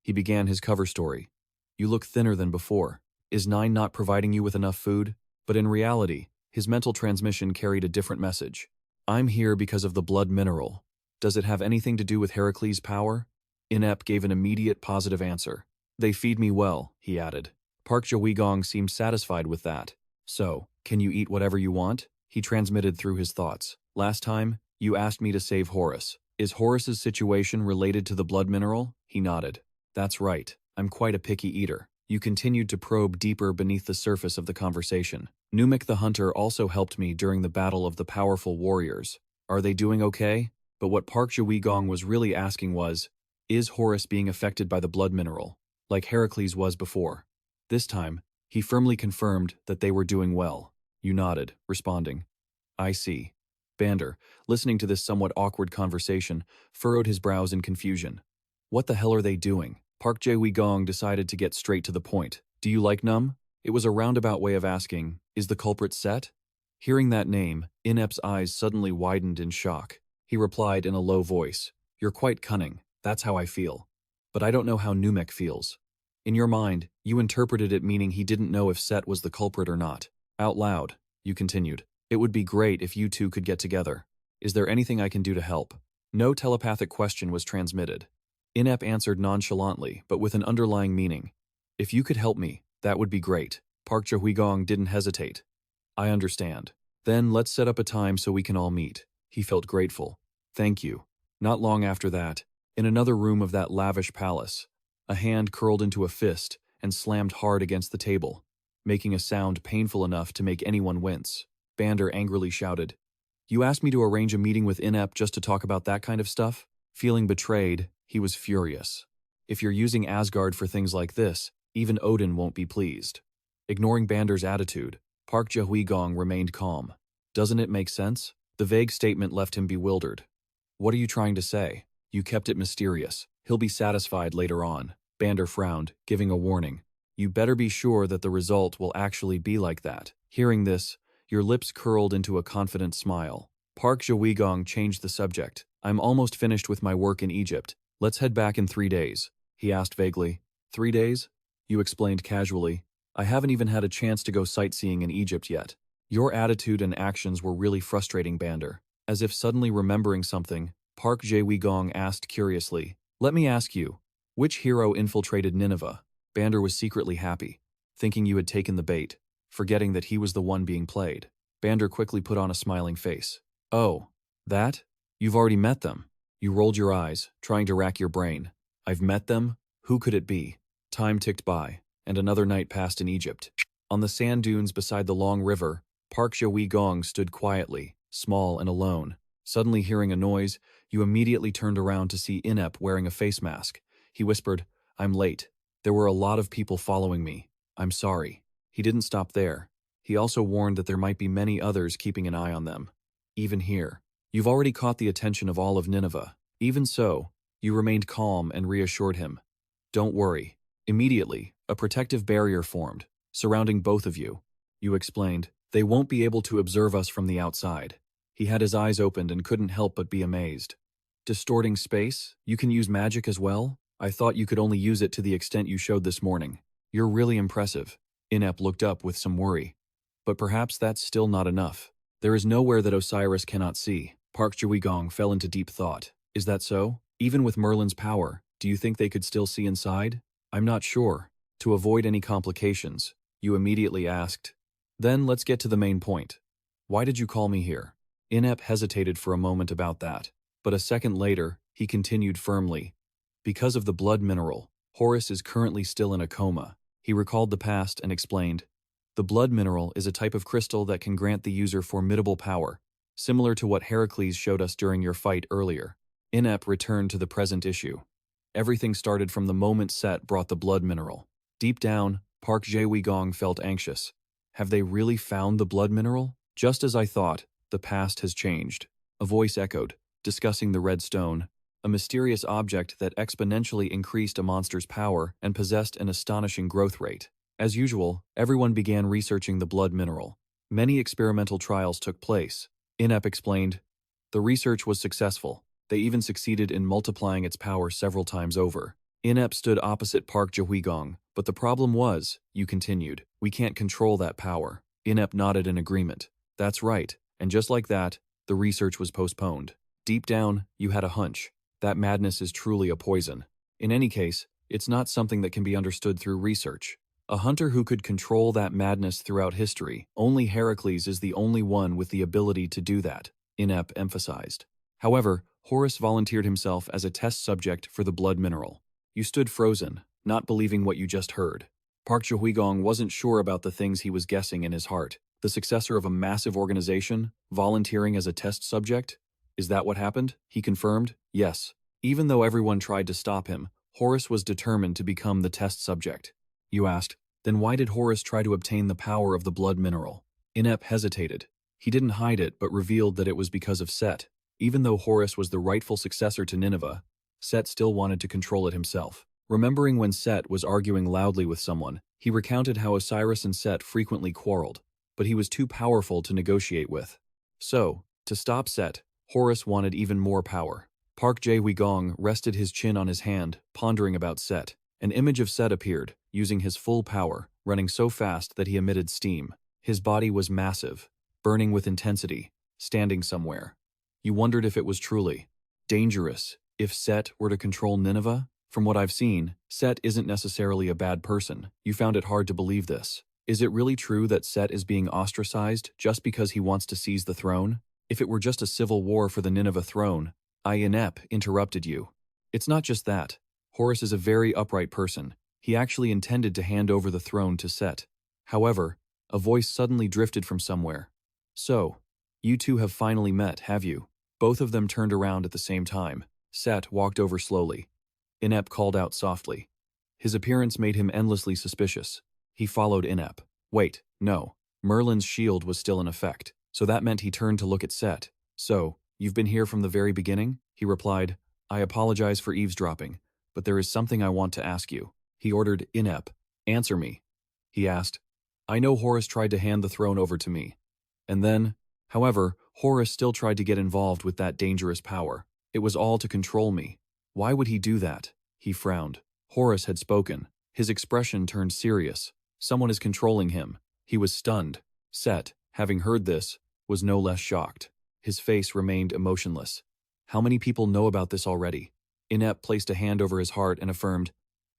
He began his cover story. You look thinner than before. Is Nine not providing you with enough food? But in reality, his mental transmission carried a different message. I'm here because of the blood mineral. Does it have anything to do with Heracles' power? Inep gave an immediate positive answer. They feed me well, he added. Park Jae-gong seemed satisfied with that. So, can you eat whatever you want? He transmitted through his thoughts. Last time, you asked me to save Horus. Is Horus's situation related to the blood mineral? He nodded. That's right. I'm quite a picky eater. You continued to probe deeper beneath the surface of the conversation. Numik the Hunter also helped me during the battle of the powerful warriors. Are they doing okay? But what Park Jae-gong was really asking was, is Horus being affected by the blood mineral, like Heracles was before? This time, he firmly confirmed that they were doing well. You nodded, responding. I see. Bander, listening to this somewhat awkward conversation, furrowed his brows in confusion. What the hell are they doing? Park Jae-gong decided to get straight to the point. Do you like Num? It was a roundabout way of asking, is the culprit Set? Hearing that name, Inep's eyes suddenly widened in shock. He replied in a low voice, you're quite cunning, that's how I feel. But I don't know how Numek feels. In your mind, you interpreted it meaning he didn't know if Set was the culprit or not. Out loud, you continued, it would be great if you two could get together. Is there anything I can do to help? No telepathic question was transmitted. Inep answered nonchalantly, but with an underlying meaning. If you could help me, that would be great. Park Jae-gong didn't hesitate. I understand. Then let's set up a time so we can all meet. He felt grateful. Thank you. Not long after that, in another room of that lavish palace, a hand curled into a fist and slammed hard against the table, making a sound painful enough to make anyone wince. Bander angrily shouted, you asked me to arrange a meeting with Inep just to talk about that kind of stuff? Feeling betrayed, he was furious. If you're using Asgard for things like this, even Odin won't be pleased. Ignoring Bander's attitude, Park Jae-gong remained calm. Doesn't it make sense? The vague statement left him bewildered. What are you trying to say? You kept it mysterious. He'll be satisfied later on. Bander frowned, giving a warning. You better be sure that the result will actually be like that. Hearing this, your lips curled into a confident smile. Park Jae-gong changed the subject. I'm almost finished with my work in Egypt. Let's head back in 3 days. He asked vaguely. 3 days? You explained casually. I haven't even had a chance to go sightseeing in Egypt yet. Your attitude and actions were really frustrating, Bander. As if suddenly remembering something, Park Jae-gong asked curiously, let me ask you, which hero infiltrated Nineveh? Bander was secretly happy, thinking you had taken the bait, forgetting that he was the one being played. Bander quickly put on a smiling face. Oh, that? You've already met them. You rolled your eyes, trying to rack your brain. I've met them? Who could it be? Time ticked by, and another night passed in Egypt. On the sand dunes beside the long river, Park Jae-gong stood quietly, small and alone. Suddenly hearing a noise, you immediately turned around to see Inep wearing a face mask. He whispered, I'm late. There were a lot of people following me. I'm sorry. He didn't stop there. He also warned that there might be many others keeping an eye on them. Even here. You've already caught the attention of all of Nineveh. Even so, you remained calm and reassured him. Don't worry. Immediately, a protective barrier formed, surrounding both of you. You explained, they won't be able to observe us from the outside. He had his eyes opened and couldn't help but be amazed. Distorting space? You can use magic as well? I thought you could only use it to the extent you showed this morning. You're really impressive. Inep looked up with some worry. But perhaps that's still not enough. There is nowhere that Osiris cannot see. Park Jae-gong fell into deep thought. Is that so? Even with Merlin's power, do you think they could still see inside? I'm not sure. To avoid any complications, you immediately asked. Then let's get to the main point. Why did you call me here? Inep hesitated for a moment about that, but a second later, he continued firmly. Because of the blood mineral, Horus is currently still in a coma. He recalled the past and explained. The blood mineral is a type of crystal that can grant the user formidable power, similar to what Heracles showed us during your fight earlier. Inep returned to the present issue. Everything started from the moment Set brought the blood mineral. Deep down, Park Jae-gong felt anxious. Have they really found the blood mineral? Just as I thought, the past has changed. A voice echoed, discussing the red stone, a mysterious object that exponentially increased a monster's power and possessed an astonishing growth rate. As usual, everyone began researching the blood mineral. Many experimental trials took place. Inep explained, the research was successful. They even succeeded in multiplying its power several times over. Inep stood opposite Park Jae-gong, but the problem was, you continued, we can't control that power. Inep nodded in agreement. That's right, and just like that, the research was postponed. Deep down, you had a hunch. That madness is truly a poison. In any case, it's not something that can be understood through research. A hunter who could control that madness throughout history, only Heracles is the only one with the ability to do that, Inep emphasized. However, Horus volunteered himself as a test subject for the blood mineral. You stood frozen, not believing what you just heard. Park Jae-gong wasn't sure about the things he was guessing in his heart. The successor of a massive organization, volunteering as a test subject? Is that what happened? He confirmed, yes. Even though everyone tried to stop him, Horus was determined to become the test subject. You asked, then why did Horus try to obtain the power of the blood mineral? Inep hesitated. He didn't hide it but revealed that it was because of Set. Even though Horus was the rightful successor to Nineveh, Set still wanted to control it himself. Remembering when Set was arguing loudly with someone, he recounted how Osiris and Set frequently quarreled, but he was too powerful to negotiate with. So, to stop Set, Horus wanted even more power. Park Jae-gong rested his chin on his hand, pondering about Set. An image of Set appeared, using his full power, running so fast that he emitted steam. His body was massive, burning with intensity, standing somewhere. You wondered if it was truly dangerous, if Set were to control Nineveh? From what I've seen, Set isn't necessarily a bad person. You found it hard to believe this. Is it really true that Set is being ostracized just because he wants to seize the throne? If it were just a civil war for the Nineveh throne, Inep interrupted you. It's not just that. Horus is a very upright person. He actually intended to hand over the throne to Set. However, a voice suddenly drifted from somewhere. So, you two have finally met, have you? Both of them turned around at the same time. Set walked over slowly. Inep called out softly. His appearance made him endlessly suspicious. He followed Inep. Wait, no. Merlin's shield was still in effect, so that meant he turned to look at Set. So, you've been here from the very beginning? He replied. I apologize for eavesdropping, but there is something I want to ask you. He ordered Inep. Answer me. He asked. I know Horus tried to hand the throne over to me. And then, however, Horus still tried to get involved with that dangerous power. It was all to control me. Why would he do that? He frowned. Horus had spoken. His expression turned serious. Someone is controlling him. He was stunned. Set, having heard this, was no less shocked. His face remained emotionless. How many people know about this already? Inep placed a hand over his heart and affirmed,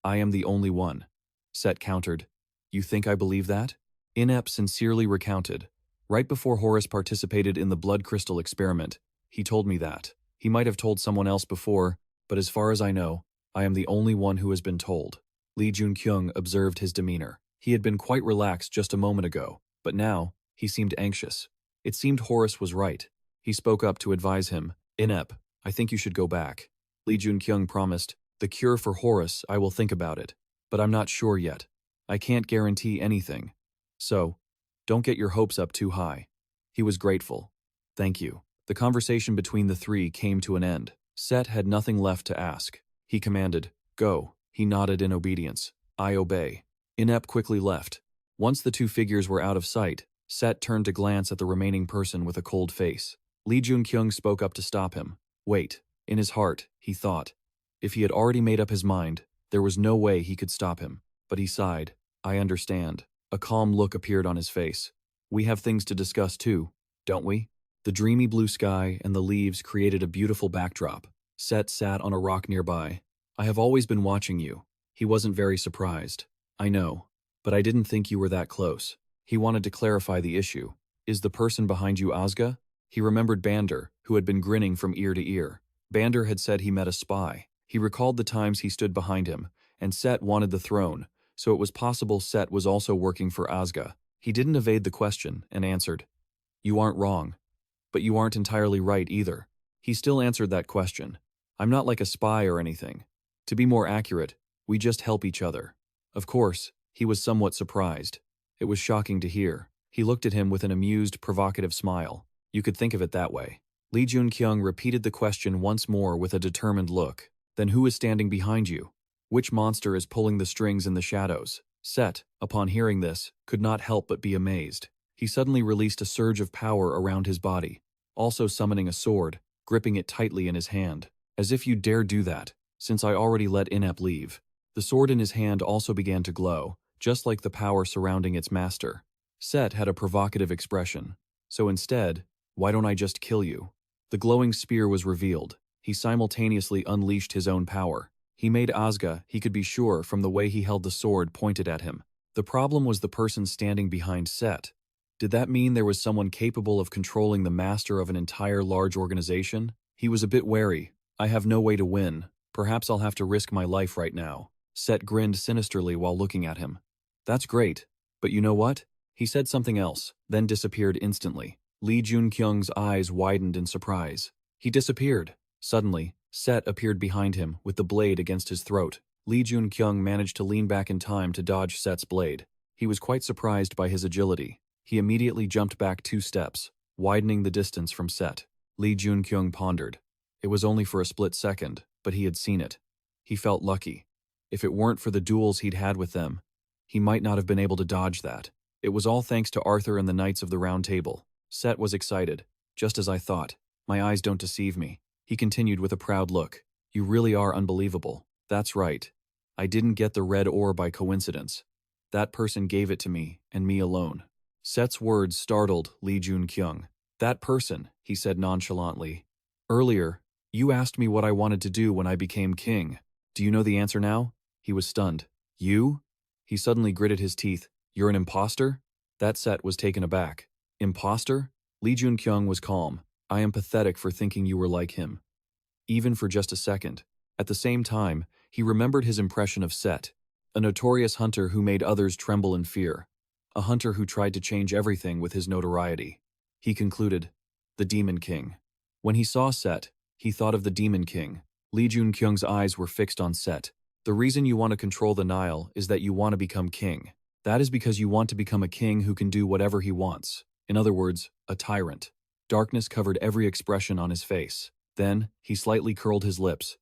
I am the only one. Set countered, You think I believe that? Inep sincerely recounted. Right before Horus participated in the blood crystal experiment, he told me that. He might have told someone else before, but as far as I know, I am the only one who has been told. Joon-kyung observed his demeanor. He had been quite relaxed just a moment ago, but now, he seemed anxious. It seemed Horus was right. He spoke up to advise him, Inep, I think you should go back. Joon-kyung promised, The cure for Horus, I will think about it, but I'm not sure yet. I can't guarantee anything. So, don't get your hopes up too high. He was grateful. Thank you. The conversation between the three came to an end. Set had nothing left to ask. He commanded, Go. He nodded in obedience. I obey. Inep quickly left. Once the two figures were out of sight, Set turned to glance at the remaining person with a cold face. Joon-kyung spoke up to stop him. Wait. In his heart, he thought. If he had already made up his mind, there was no way he could stop him. But he sighed. I understand. A calm look appeared on his face. We have things to discuss too, don't we? The dreamy blue sky and the leaves created a beautiful backdrop. Set sat on a rock nearby. I have always been watching you. He wasn't very surprised. I know, but I didn't think you were that close. He wanted to clarify the issue. Is the person behind you Azga? He remembered Bander, who had been grinning from ear to ear. Bander had said he met a spy. He recalled the times he stood behind him, and Set wanted the throne, so it was possible Set was also working for Azga. He didn't evade the question and answered, You aren't wrong. But you aren't entirely right either. He still answered that question. I'm not like a spy or anything. To be more accurate, we just help each other. Of course, he was somewhat surprised. It was shocking to hear. He looked at him with an amused, provocative smile. You could think of it that way. Joon-kyung repeated the question once more with a determined look. Then who is standing behind you? Which monster is pulling the strings in the shadows? Set, upon hearing this, could not help but be amazed. He suddenly released a surge of power around his body, also summoning a sword, gripping it tightly in his hand. As if you dare do that, since I already let Inep leave. The sword in his hand also began to glow, just like the power surrounding its master. Set had a provocative expression. So instead, why don't I just kill you? The glowing spear was revealed. He simultaneously unleashed his own power. He made Azga, he could be sure, from the way he held the sword pointed at him. The problem was the person standing behind Set. Did that mean there was someone capable of controlling the master of an entire large organization? He was a bit wary. I have no way to win. Perhaps I'll have to risk my life right now. Set grinned sinisterly while looking at him. That's great. But you know what? He said something else, then disappeared instantly. Joon-kyung's eyes widened in surprise. He disappeared. Suddenly, Set appeared behind him with the blade against his throat. Joon-kyung managed to lean back in time to dodge Set's blade. He was quite surprised by his agility. He immediately jumped back 2 steps, widening the distance from Set. Joon-kyung pondered. It was only for a split second, but he had seen it. He felt lucky. If it weren't for the duels he'd had with them, he might not have been able to dodge that. It was all thanks to Arthur and the Knights of the Round Table. Set was excited. Just as I thought. My eyes don't deceive me. He continued with a proud look. You really are unbelievable. That's right. I didn't get the red ore by coincidence. That person gave it to me, and me alone. Set's words startled Joon-kyung. That person, he said nonchalantly. Earlier, you asked me what I wanted to do when I became king. Do you know the answer now? He was stunned. You? He suddenly gritted his teeth. You're an imposter? That Set was taken aback. Imposter? Joon-kyung was calm. I am pathetic for thinking you were like him. Even for just a second. At the same time, he remembered his impression of Set, a notorious hunter who made others tremble in fear. A hunter who tried to change everything with his notoriety. He concluded, the Demon King. When he saw Set, he thought of the Demon King. Joon-kyung's eyes were fixed on Set. The reason you want to control the Nile is that you want to become king. That is because you want to become a king who can do whatever he wants. In other words, a tyrant. Darkness covered every expression on his face. Then, he slightly curled his lips,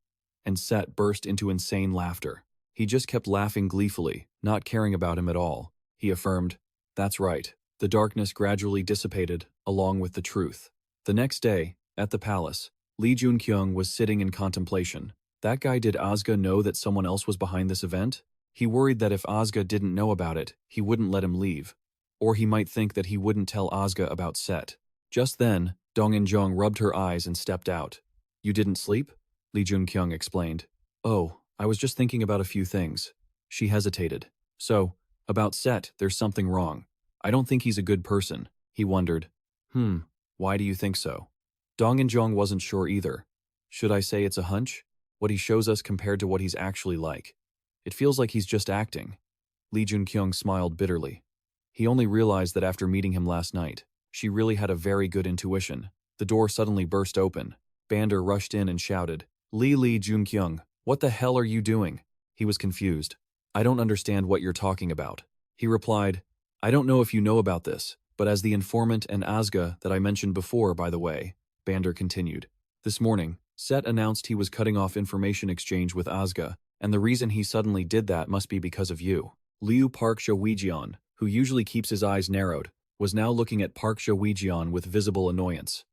and Set burst into insane laughter. He just kept laughing gleefully, not caring about him at all. He affirmed, that's right. The darkness gradually dissipated, along with the truth. The next day, at the palace, Joon-kyung was sitting in contemplation. That guy, did Asuka know that someone else was behind this event? He worried that if Asuka didn't know about it, he wouldn't let him leave. Or he might think that he wouldn't tell Asuka about Set. Just then, Dong-in-jung rubbed her eyes and stepped out. You didn't sleep? Joon-kyung explained. Oh, I was just thinking about a few things. She hesitated. So, about Set, there's something wrong. I don't think he's a good person. He wondered. Why do you think so? Dong-in-jung wasn't sure either. Should I say it's a hunch? What he shows us compared to what he's actually like. It feels like he's just acting. Joon-kyung smiled bitterly. He only realized that after meeting him last night, she really had a very good intuition. The door suddenly burst open. Bander rushed in and shouted, Joon-kyung, what the hell are you doing? He was confused. I don't understand what you're talking about. He replied, I don't know if you know about this, but as the informant and Asuka that I mentioned before, by the way, Bander continued. This morning, Set announced he was cutting off information exchange with Asuka, and the reason he suddenly did that must be because of you. Liu Park Shawijian, who usually keeps his eyes narrowed, was now looking at Park Shawijian with visible annoyance.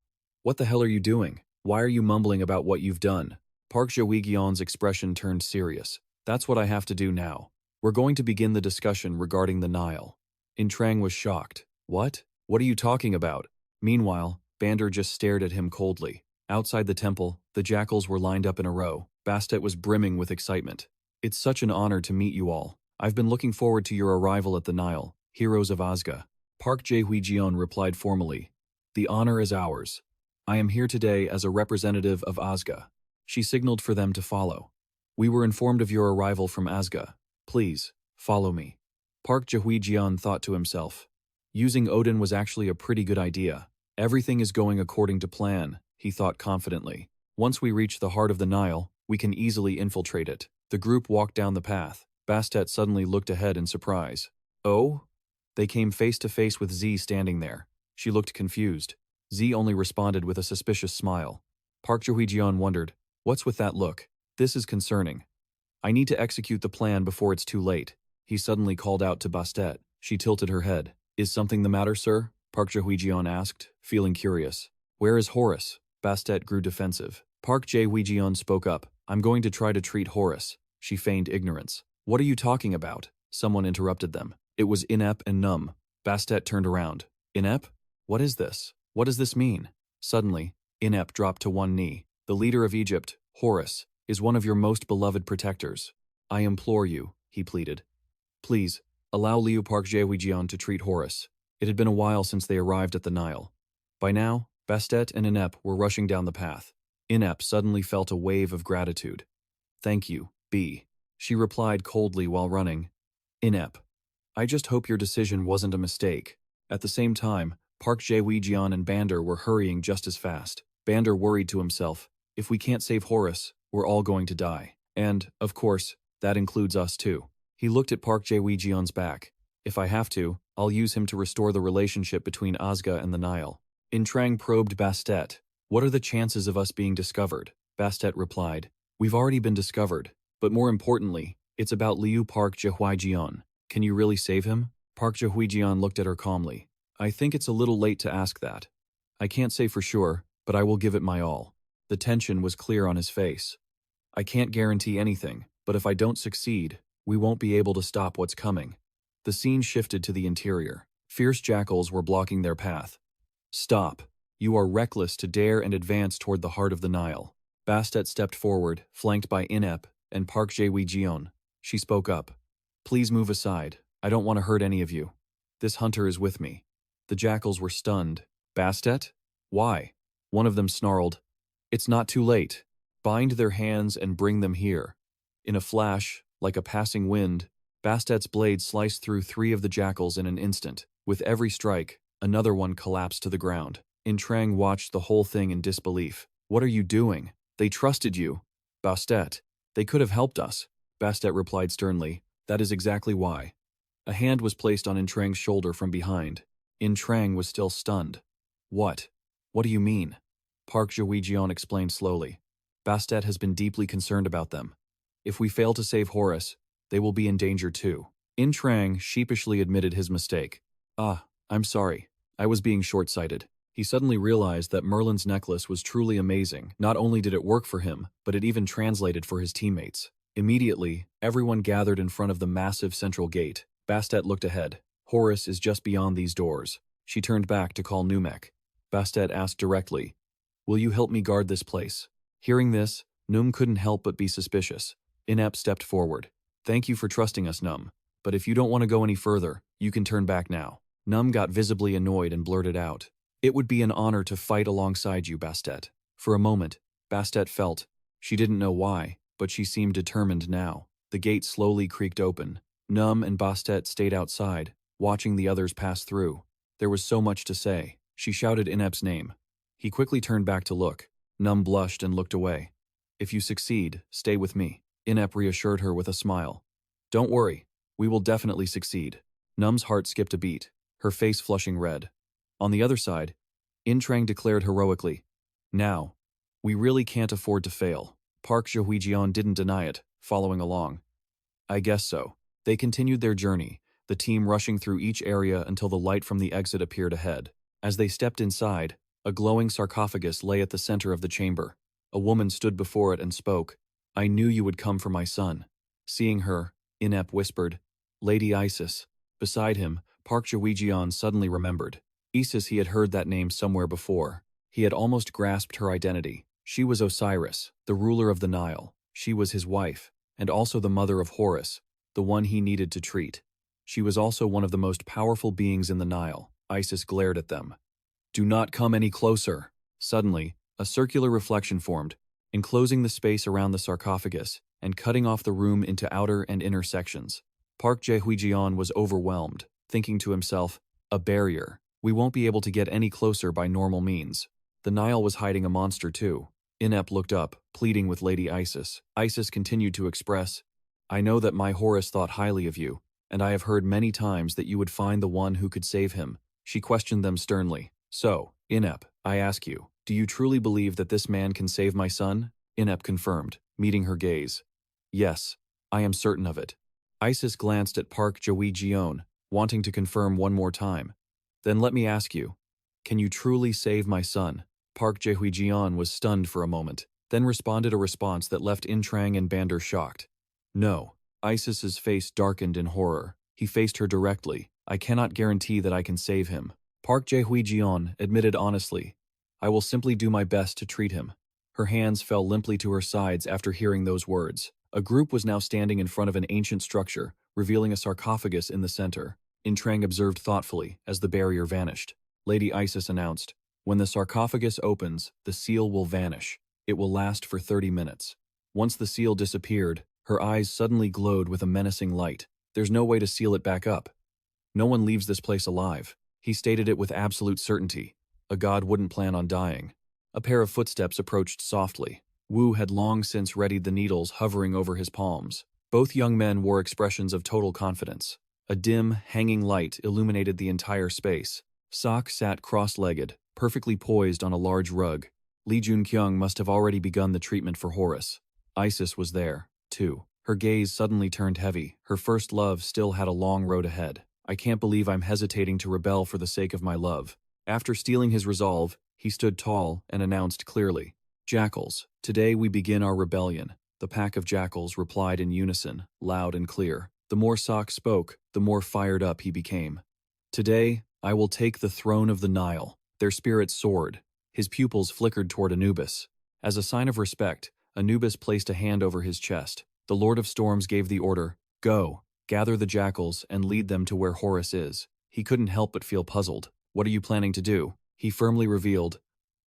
What the hell are you doing? Why are you mumbling about what you've done? Park Shawijian's expression turned serious. That's what I have to do now. We're going to begin the discussion regarding the Nile. Trang was shocked. What? What are you talking about? Meanwhile, Bander just stared at him coldly. Outside the temple, the jackals were lined up in a row. Bastet was brimming with excitement. It's such an honor to meet you all. I've been looking forward to your arrival at the Nile, heroes of Asuka. Park Jae-hwi-jeon replied formally. The honor is ours. I am here today as a representative of Asuka. She signaled for them to follow. We were informed of your arrival from Asuka. Please, follow me. Park Jae-hwi-jeon thought to himself. Using Odin was actually a pretty good idea. Everything is going according to plan, he thought confidently. Once we reach the heart of the Nile, we can easily infiltrate it. The group walked down the path. Bastet suddenly looked ahead in surprise. Oh? They came face to face with Z standing there. She looked confused. Z only responded with a suspicious smile. Park Jae-hwi-jeon wondered, what's with that look? This is concerning. I need to execute the plan before it's too late. He suddenly called out to Bastet. She tilted her head. Is something the matter, sir? Park Jae-hwi-jeon asked, feeling curious. Where is Horus? Bastet grew defensive. Park Jae-hwi-jeon spoke up. I'm going to try to treat Horus. She feigned ignorance. What are you talking about? Someone interrupted them. It was inept and numb. Bastet turned around. Inept? What is this? What does this mean? Suddenly, Inept dropped to one knee. The leader of Egypt, Horus, is one of your most beloved protectors. I implore you, he pleaded. Please, allow Liu Park Jae-hwi-jeon to treat Horus. It had been a while since they arrived at the Nile. By now, Bastet and Inept were rushing down the path. Inept suddenly felt a wave of gratitude. Thank you, B. She replied coldly while running. Inept, I just hope your decision wasn't a mistake. At the same time, Park Jae-hwi-jeon and Bander were hurrying just as fast. Bander worried to himself, if we can't save Horus, we're all going to die. And, of course, that includes us too. He looked at Park Jae-hwi-jeon's back. If I have to, I'll use him to restore the relationship between Asuka and the Nile. Trang probed Bastet. What are the chances of us being discovered? Bastet replied. We've already been discovered. But more importantly, It's about Liu Park Jehuijian. Can you really save him? Park Jehuijian looked at her calmly. I think it's a little late to ask that. I can't say for sure, but I will give it my all. The tension was clear on his face. I can't guarantee anything, but if I don't succeed, we won't be able to stop what's coming. The scene shifted to the interior. Fierce jackals were blocking their path. Stop. You are reckless to dare and advance toward the heart of the Nile. Bastet stepped forward, flanked by Inep and Park Jae-wi-jeon. She spoke up. Please move aside. I don't want to hurt any of you. This hunter is with me. The jackals were stunned. Bastet? Why? One of them snarled. It's not too late. Bind their hands and bring them here. In a flash, like a passing wind, Bastet's blade sliced through 3 of the jackals in an instant. With every strike, another one collapsed to the ground. Trang watched the whole thing in disbelief. What are you doing? They trusted you. Bastet. They could have helped us. Bastet replied sternly. That is exactly why. A hand was placed on Trang's shoulder from behind. Trang was still stunned. What? What do you mean? Park Jae-wi-jeon explained slowly. Bastet has been deeply concerned about them. If we fail to save Horus, they will be in danger too. Trang sheepishly admitted his mistake. I'm sorry. I was being short-sighted. He suddenly realized that Merlin's necklace was truly amazing. Not only did it work for him, but it even translated for his teammates. Immediately, everyone gathered in front of the massive central gate. Bastet looked ahead. Horus is just beyond these doors. She turned back to call Numek. Bastet asked directly, Will you help me guard this place? Hearing this, Num couldn't help but be suspicious. Inep stepped forward. Thank you for trusting us, Num. But if you don't want to go any further, you can turn back now. Num got visibly annoyed and blurted out. It would be an honor to fight alongside you, Bastet. For a moment, Bastet felt. She didn't know why, but she seemed determined now. The gate slowly creaked open. Num and Bastet stayed outside, watching the others pass through. There was so much to say. She shouted Inep's name. He quickly turned back to look. Num blushed and looked away. If you succeed, stay with me. Inep reassured her with a smile. Don't worry, we will definitely succeed. Num's heart skipped a beat, her face flushing red. On the other side, Trang declared heroically, Now, we really can't afford to fail. Park Jae-wi-jeon didn't deny it, following along. I guess so. They continued their journey, the team rushing through each area until the light from the exit appeared ahead. As they stepped inside, a glowing sarcophagus lay at the center of the chamber. A woman stood before it and spoke. I knew you would come for my son. Seeing her, Inep whispered, Lady Isis. Beside him, Park Jae-wi-jeon suddenly remembered. Isis, he had heard that name somewhere before. He had almost grasped her identity. She was Osiris, the ruler of the Nile. She was his wife, and also the mother of Horus, the one he needed to treat. She was also one of the most powerful beings in the Nile. Isis glared at them. Do not come any closer. Suddenly, a circular reflection formed, enclosing the space around the sarcophagus and cutting off the room into outer and inner sections. Park Jae-wi-jeon was overwhelmed, thinking to himself, a barrier. We won't be able to get any closer by normal means. The Nile was hiding a monster too. Inep looked up, pleading with Lady Isis. Isis continued to express, I know that my Horus thought highly of you, and I have heard many times that you would find the one who could save him. She questioned them sternly. So, Inep, I ask you, do you truly believe that this man can save my son? Inep confirmed, meeting her gaze. Yes, I am certain of it. Isis glanced at Park Jae-wi-jeon, wanting to confirm one more time. Then let me ask you, can you truly save my son? Park Jae-wi-jeon was stunned for a moment, then responded a response that left Trang and Bander shocked. No. Isis's face darkened in horror. He faced her directly. I cannot guarantee that I can save him. Park Jae-wi-jeon admitted honestly, I will simply do my best to treat him. Her hands fell limply to her sides after hearing those words. A group was now standing in front of an ancient structure, revealing a sarcophagus in the center. Trang observed thoughtfully as the barrier vanished. Lady Isis announced, when the sarcophagus opens, the seal will vanish. It will last for 30 minutes. Once the seal disappeared, her eyes suddenly glowed with a menacing light. There's no way to seal it back up. No one leaves this place alive. He stated it with absolute certainty. A god wouldn't plan on dying. A pair of footsteps approached softly. Wu had long since readied the needles hovering over his palms. Both young men wore expressions of total confidence. A dim, hanging light illuminated the entire space. Sok sat cross-legged, perfectly poised on a large rug. Joon-kyung must have already begun the treatment for Horus. Isis was there, too. Her gaze suddenly turned heavy. Her first love still had a long road ahead. I can't believe I'm hesitating to rebel for the sake of my love. After steeling his resolve, he stood tall and announced clearly, "Jackals, today we begin our rebellion." The pack of jackals replied in unison, loud and clear. The more Sok spoke, the more fired up he became. "Today, I will take the throne of the Nile." Their spirits soared. His pupils flickered toward Anubis. As a sign of respect, Anubis placed a hand over his chest. The Lord of Storms gave the order, "Go, gather the jackals and lead them to where Horus is." He couldn't help but feel puzzled. "What are you planning to do?" He firmly revealed,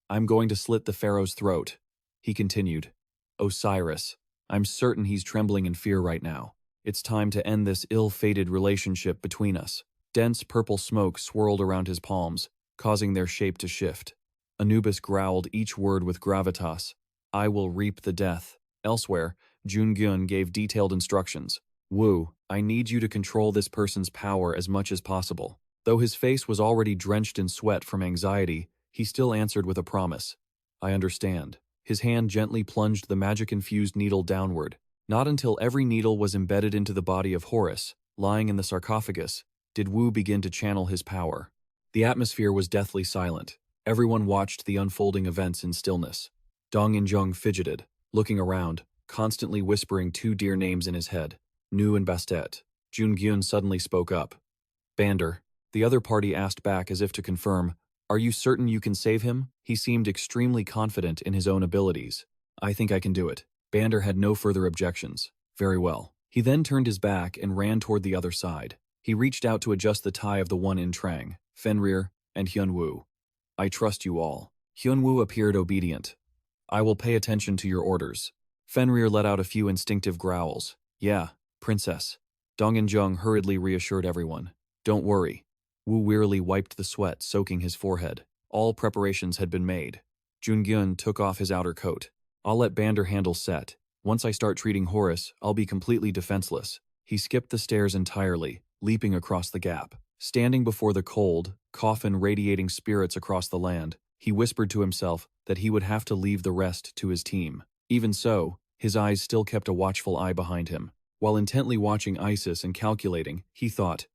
"I'm going to slit the pharaoh's throat." He continued, "Osiris, I'm certain he's trembling in fear right now. It's time to end this ill-fated relationship between us." Dense purple smoke swirled around his palms, causing their shape to shift. Anubis growled each word with gravitas, "I will reap the death." Elsewhere, Joon-kyung gave detailed instructions. "Wu, I need you to control this person's power as much as possible." Though his face was already drenched in sweat from anxiety, he still answered with a promise. "I understand." His hand gently plunged the magic-infused needle downward. Not until every needle was embedded into the body of Horus, lying in the sarcophagus, did Wu begin to channel his power. The atmosphere was deathly silent. Everyone watched the unfolding events in stillness. Dong In-jung fidgeted, looking around, constantly whispering two dear names in his head, Nu and Bastet. Joon-kyung suddenly spoke up. "Bander." The other party asked back as if to confirm, "Are you certain you can save him?" He seemed extremely confident in his own abilities. "I think I can do it." Bander had no further objections. "Very well." He then turned his back and ran toward the other side. He reached out to adjust the tie of the one in Trang, Fenrir, and Hyun-woo. "I trust you all." Hyun-woo appeared obedient. "I will pay attention to your orders." Fenrir let out a few instinctive growls. "Yeah, princess." Dong In-jung hurriedly reassured everyone. "Don't worry." Wu wearily wiped the sweat soaking his forehead. All preparations had been made. Joon-kyung took off his outer coat. "I'll let Bander handle Set. Once I start treating Horus, I'll be completely defenseless." He skipped the stairs entirely, leaping across the gap. Standing before the cold, coffin-radiating spirits across the land, he whispered to himself that he would have to leave the rest to his team. Even so, his eyes still kept a watchful eye behind him. While intently watching Isis and calculating, he thought,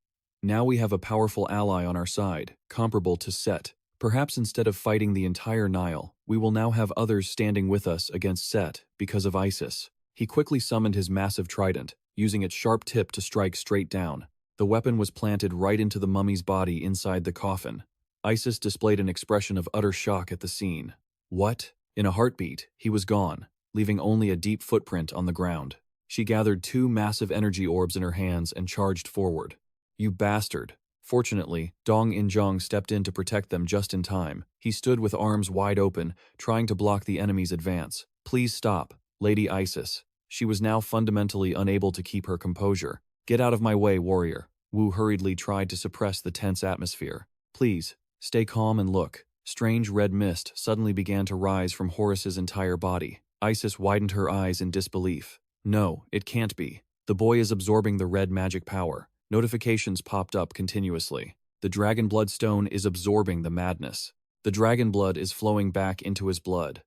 "Now we have a powerful ally on our side, comparable to Set. Perhaps instead of fighting the entire Nile, we will now have others standing with us against Set because of Isis." He quickly summoned his massive trident, using its sharp tip to strike straight down. The weapon was planted right into the mummy's body inside the coffin. Isis displayed an expression of utter shock at the scene. "What?" In a heartbeat, he was gone, leaving only a deep footprint on the ground. She gathered two massive energy orbs in her hands and charged forward. "You bastard." Fortunately, Dong In-jung stepped in to protect them just in time. He stood with arms wide open, trying to block the enemy's advance. "Please stop, Lady Isis." She was now fundamentally unable to keep her composure. "Get out of my way, warrior." Wu hurriedly tried to suppress the tense atmosphere. "Please, stay calm and look." Strange red mist suddenly began to rise from Horus's entire body. Isis widened her eyes in disbelief. "No, it can't be. The boy is absorbing the red magic power." Notifications popped up continuously. "The dragon blood stone is absorbing the madness. The dragon blood is flowing back into his blood."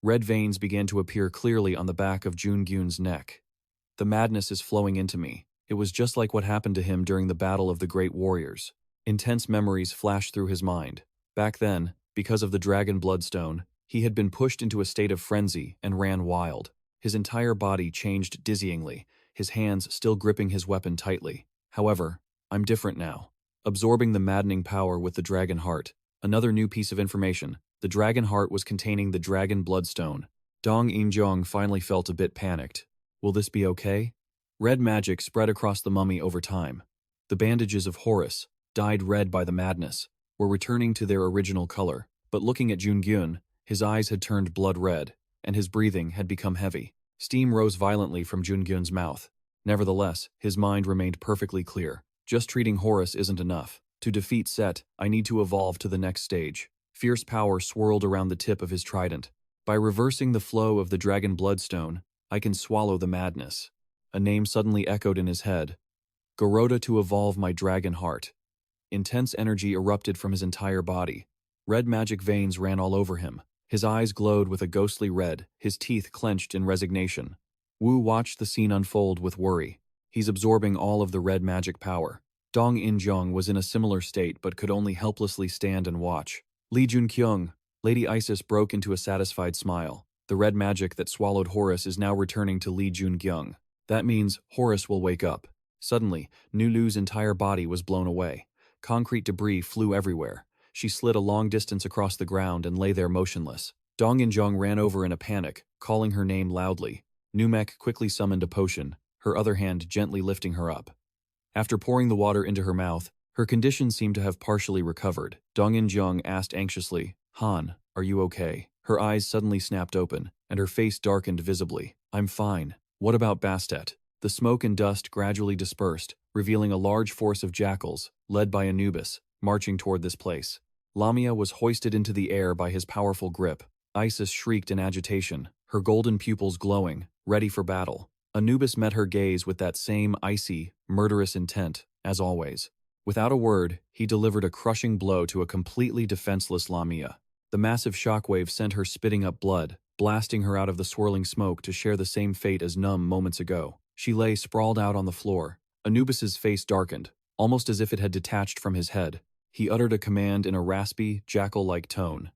Red veins began to appear clearly on the back of Joon-kyung's neck. "The madness is flowing into me." It was just like what happened to him during the Battle of the Great Warriors. Intense memories flashed through his mind. Back then, because of the dragon bloodstone, he had been pushed into a state of frenzy and ran wild. His entire body changed dizzyingly, his hands still gripping his weapon tightly. However, "I'm different now." Absorbing the maddening power with the dragon heart. Another new piece of information. The dragon heart was containing the dragon bloodstone. Dong In-jung finally felt a bit panicked. Will this be okay? Red magic spread across the mummy over time. The bandages of Horus, dyed red by the madness, were returning to their original color. But looking at Joon-kyung, his eyes had turned blood red, and his breathing had become heavy. Steam rose violently from Joon-kyung's mouth. Nevertheless, his mind remained perfectly clear. Just treating Horus isn't enough. To defeat Set, I need to evolve to the next stage. Fierce power swirled around the tip of his trident. By reversing the flow of the dragon bloodstone, I can swallow the madness. A name suddenly echoed in his head. Garoda to evolve my dragon heart. Intense energy erupted from his entire body. Red magic veins ran all over him. His eyes glowed with a ghostly red, his teeth clenched in resignation. Wu watched the scene unfold with worry. He's absorbing all of the red magic power. Dong In-jung was in a similar state but could only helplessly stand and watch. Li Joon-kyung, Lady Isis broke into a satisfied smile. The red magic that swallowed Horus is now returning to Li Joon-kyung. That means Horus will wake up. Suddenly, Nulu's entire body was blown away. Concrete debris flew everywhere. She slid a long distance across the ground and lay there motionless. Dong In-jung ran over in a panic, calling her name loudly. Numek quickly summoned a potion, her other hand gently lifting her up. After pouring the water into her mouth, her condition seemed to have partially recovered. Dong In-jung asked anxiously, "Han, are you okay?" Her eyes suddenly snapped open, and her face darkened visibly. "I'm fine. What about Bastet?" The smoke and dust gradually dispersed, revealing a large force of jackals, led by Anubis, marching toward this place. Lamia was hoisted into the air by his powerful grip. Isis shrieked in agitation, her golden pupils glowing, ready for battle. Anubis met her gaze with that same icy, murderous intent, as always. Without a word, he delivered a crushing blow to a completely defenseless Lamia. The massive shockwave sent her spitting up blood, blasting her out of the swirling smoke to share the same fate as Num moments ago. She lay sprawled out on the floor. Anubis's face darkened, almost as if it had detached from his head. He uttered a command in a raspy, jackal-like tone.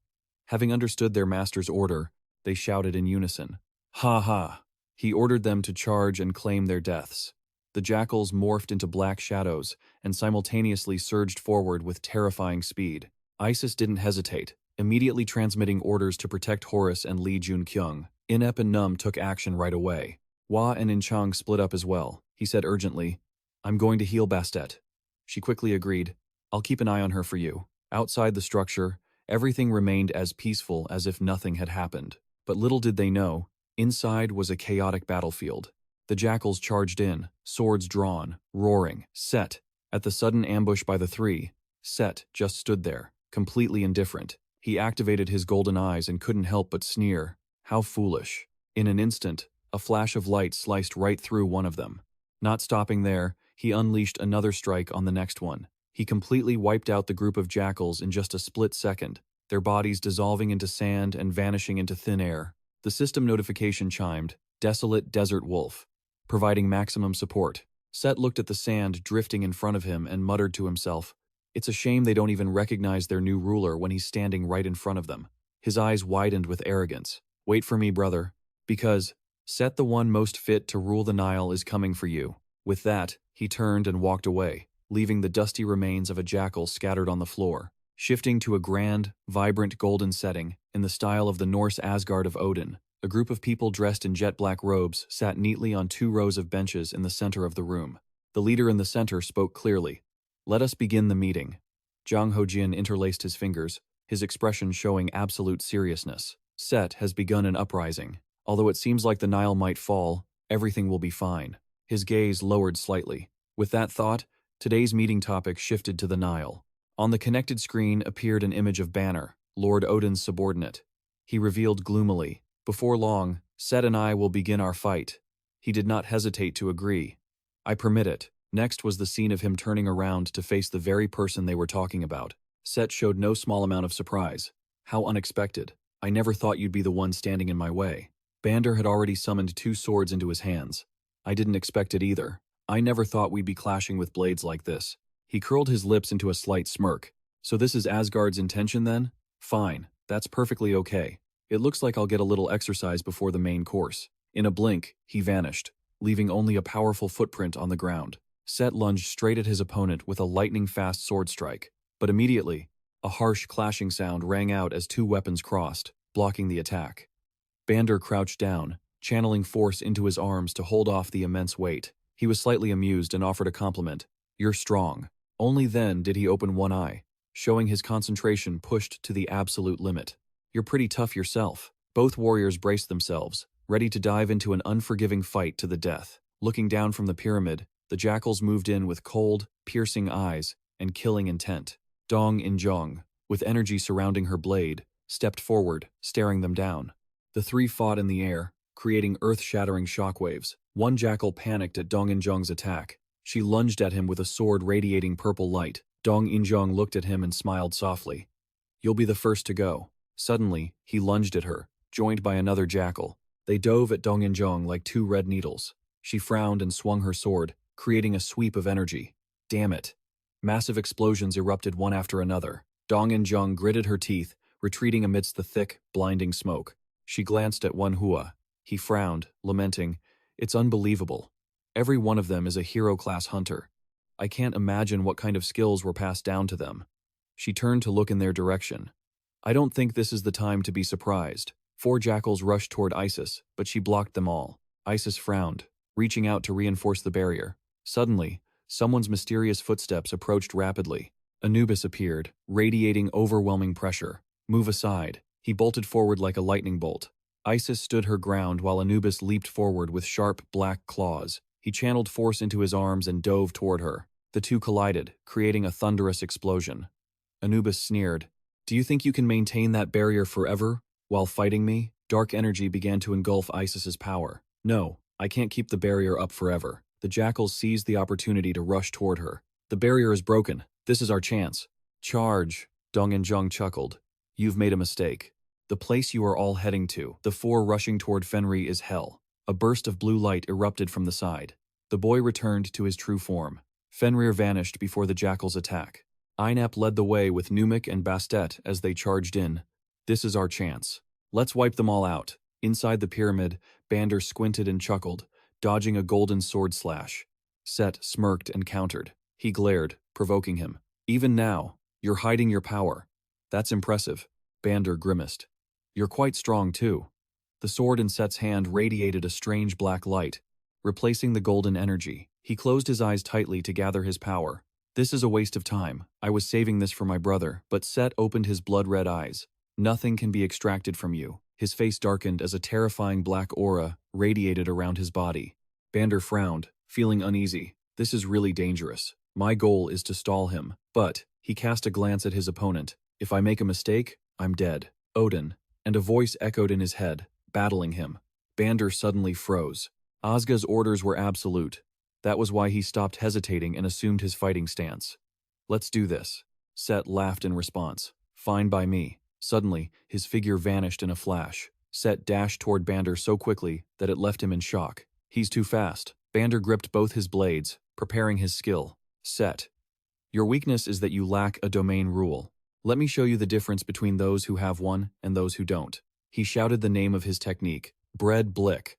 Having understood their master's order, they shouted in unison. "Ha ha!" He ordered them to charge and claim their deaths. The jackals morphed into black shadows and simultaneously surged forward with terrifying speed. Isis didn't hesitate, immediately transmitting orders to protect Horus and Li Joon-kyung. Inep and Num took action right away. Hua and In-chang split up as well. He said urgently, "I'm going to heal Bastet." She quickly agreed, "I'll keep an eye on her for you." Outside the structure, everything remained as peaceful as if nothing had happened. But little did they know, inside was a chaotic battlefield. The jackals charged in, swords drawn, roaring. Set, at the sudden ambush by the three, Set just stood there, completely indifferent. He activated his golden eyes and couldn't help but sneer. How foolish. In an instant, a flash of light sliced right through one of them. Not stopping there, he unleashed another strike on the next one. He completely wiped out the group of jackals in just a split second, their bodies dissolving into sand and vanishing into thin air. The system notification chimed, "Desolate Desert Wolf," providing maximum support. Set looked at the sand drifting in front of him and muttered to himself, "It's a shame they don't even recognize their new ruler when he's standing right in front of them." His eyes widened with arrogance. "Wait for me, brother. Because Set, the one most fit to rule the Nile, is coming for you." With that, he turned and walked away, leaving the dusty remains of a jackal scattered on the floor. Shifting to a grand, vibrant golden setting, in the style of the Norse Asgard of Odin, a group of people dressed in jet-black robes sat neatly on 2 rows of benches in the center of the room. The leader in the center spoke clearly. "Let us begin the meeting." Jang Ho-jin interlaced his fingers, his expression showing absolute seriousness. "Set has begun an uprising. Although it seems like the Nile might fall, everything will be fine." His gaze lowered slightly. With that thought, today's meeting topic shifted to the Nile. On the connected screen appeared an image of Banner, Lord Odin's subordinate. He revealed gloomily, "Before long, Set and I will begin our fight." He did not hesitate to agree. "I permit it." Next was the scene of him turning around to face the very person they were talking about. Set showed no small amount of surprise. "How unexpected. I never thought you'd be the one standing in my way." Bander had already summoned 2 swords into his hands. "I didn't expect it either. I never thought we'd be clashing with blades like this." He curled his lips into a slight smirk. "So this is Asgard's intention then? Fine, that's perfectly okay. It looks like I'll get a little exercise before the main course." In a blink, he vanished, leaving only a powerful footprint on the ground. Set lunged straight at his opponent with a lightning-fast sword strike, but immediately, a harsh clashing sound rang out as 2 weapons crossed, blocking the attack. Bander crouched down, channeling force into his arms to hold off the immense weight. He was slightly amused and offered a compliment. "You're strong." Only then did he open one eye, showing his concentration pushed to the absolute limit. "You're pretty tough yourself." Both warriors braced themselves, ready to dive into an unforgiving fight to the death. Looking down from the pyramid, the jackals moved in with cold, piercing eyes and killing intent. Dong In-jung, with energy surrounding her blade, stepped forward, staring them down. The 3 fought in the air, creating earth-shattering shockwaves. One jackal panicked at Dong In-jung's attack. She lunged at him with a sword radiating purple light. Dong In-jung looked at him and smiled softly. "You'll be the first to go." Suddenly, he lunged at her, joined by another jackal. They dove at Dong In-jung like two red needles. She frowned and swung her sword, creating a sweep of energy. Damn it. Massive explosions erupted one after another. Dong In-jung gritted her teeth, retreating amidst the thick, blinding smoke. She glanced at Hua. He frowned, lamenting, "It's unbelievable. Every one of them is a hero-class hunter. I can't imagine what kind of skills were passed down to them." She turned to look in their direction. "I don't think this is the time to be surprised." 4 jackals rushed toward Isis, but she blocked them all. Isis frowned, reaching out to reinforce the barrier. Suddenly, someone's mysterious footsteps approached rapidly. Anubis appeared, radiating overwhelming pressure. "Move aside." He bolted forward like a lightning bolt. Isis stood her ground while Anubis leaped forward with sharp, black claws. He channeled force into his arms and dove toward her. The two collided, creating a thunderous explosion. Anubis sneered, "Do you think you can maintain that barrier forever? While fighting me?" Dark energy began to engulf Isis's power. "No, I can't keep the barrier up forever." The jackals seized the opportunity to rush toward her. "The barrier is broken. This is our chance." "Charge," Dong In-jung chuckled. "You've made a mistake. The place you are all heading to, the 4 rushing toward Fenrir, is hell." A burst of blue light erupted from the side. The boy returned to his true form. Fenrir vanished before the jackal's attack. Einep led the way with Numik and Bastet as they charged in. "This is our chance. Let's wipe them all out." Inside the pyramid, Bander squinted and chuckled, dodging a golden sword slash. Set smirked and countered. He glared, provoking him. "Even now, you're hiding your power." "That's impressive." Bander grimaced. "You're quite strong, too." The sword in Set's hand radiated a strange black light, replacing the golden energy. He closed his eyes tightly to gather his power. "This is a waste of time. I was saving this for my brother." But Set opened his blood-red eyes. "Nothing can be extracted from you." His face darkened as a terrifying black aura radiated around his body. Bander frowned, feeling uneasy. "This is really dangerous. My goal is to stall him." But he cast a glance at his opponent. "If I make a mistake, I'm dead." "Odin." And a voice echoed in his head, battling him. Bander suddenly froze. Asga's orders were absolute. That was why he stopped hesitating and assumed his fighting stance. "Let's do this." Set laughed in response. "Fine by me." Suddenly, his figure vanished in a flash. Set dashed toward Bander so quickly that it left him in shock. "He's too fast." Bander gripped both his blades, preparing his skill. "Set. Your weakness is that you lack a domain rule. Let me show you the difference between those who have one and those who don't." He shouted the name of his technique, Bread Blick.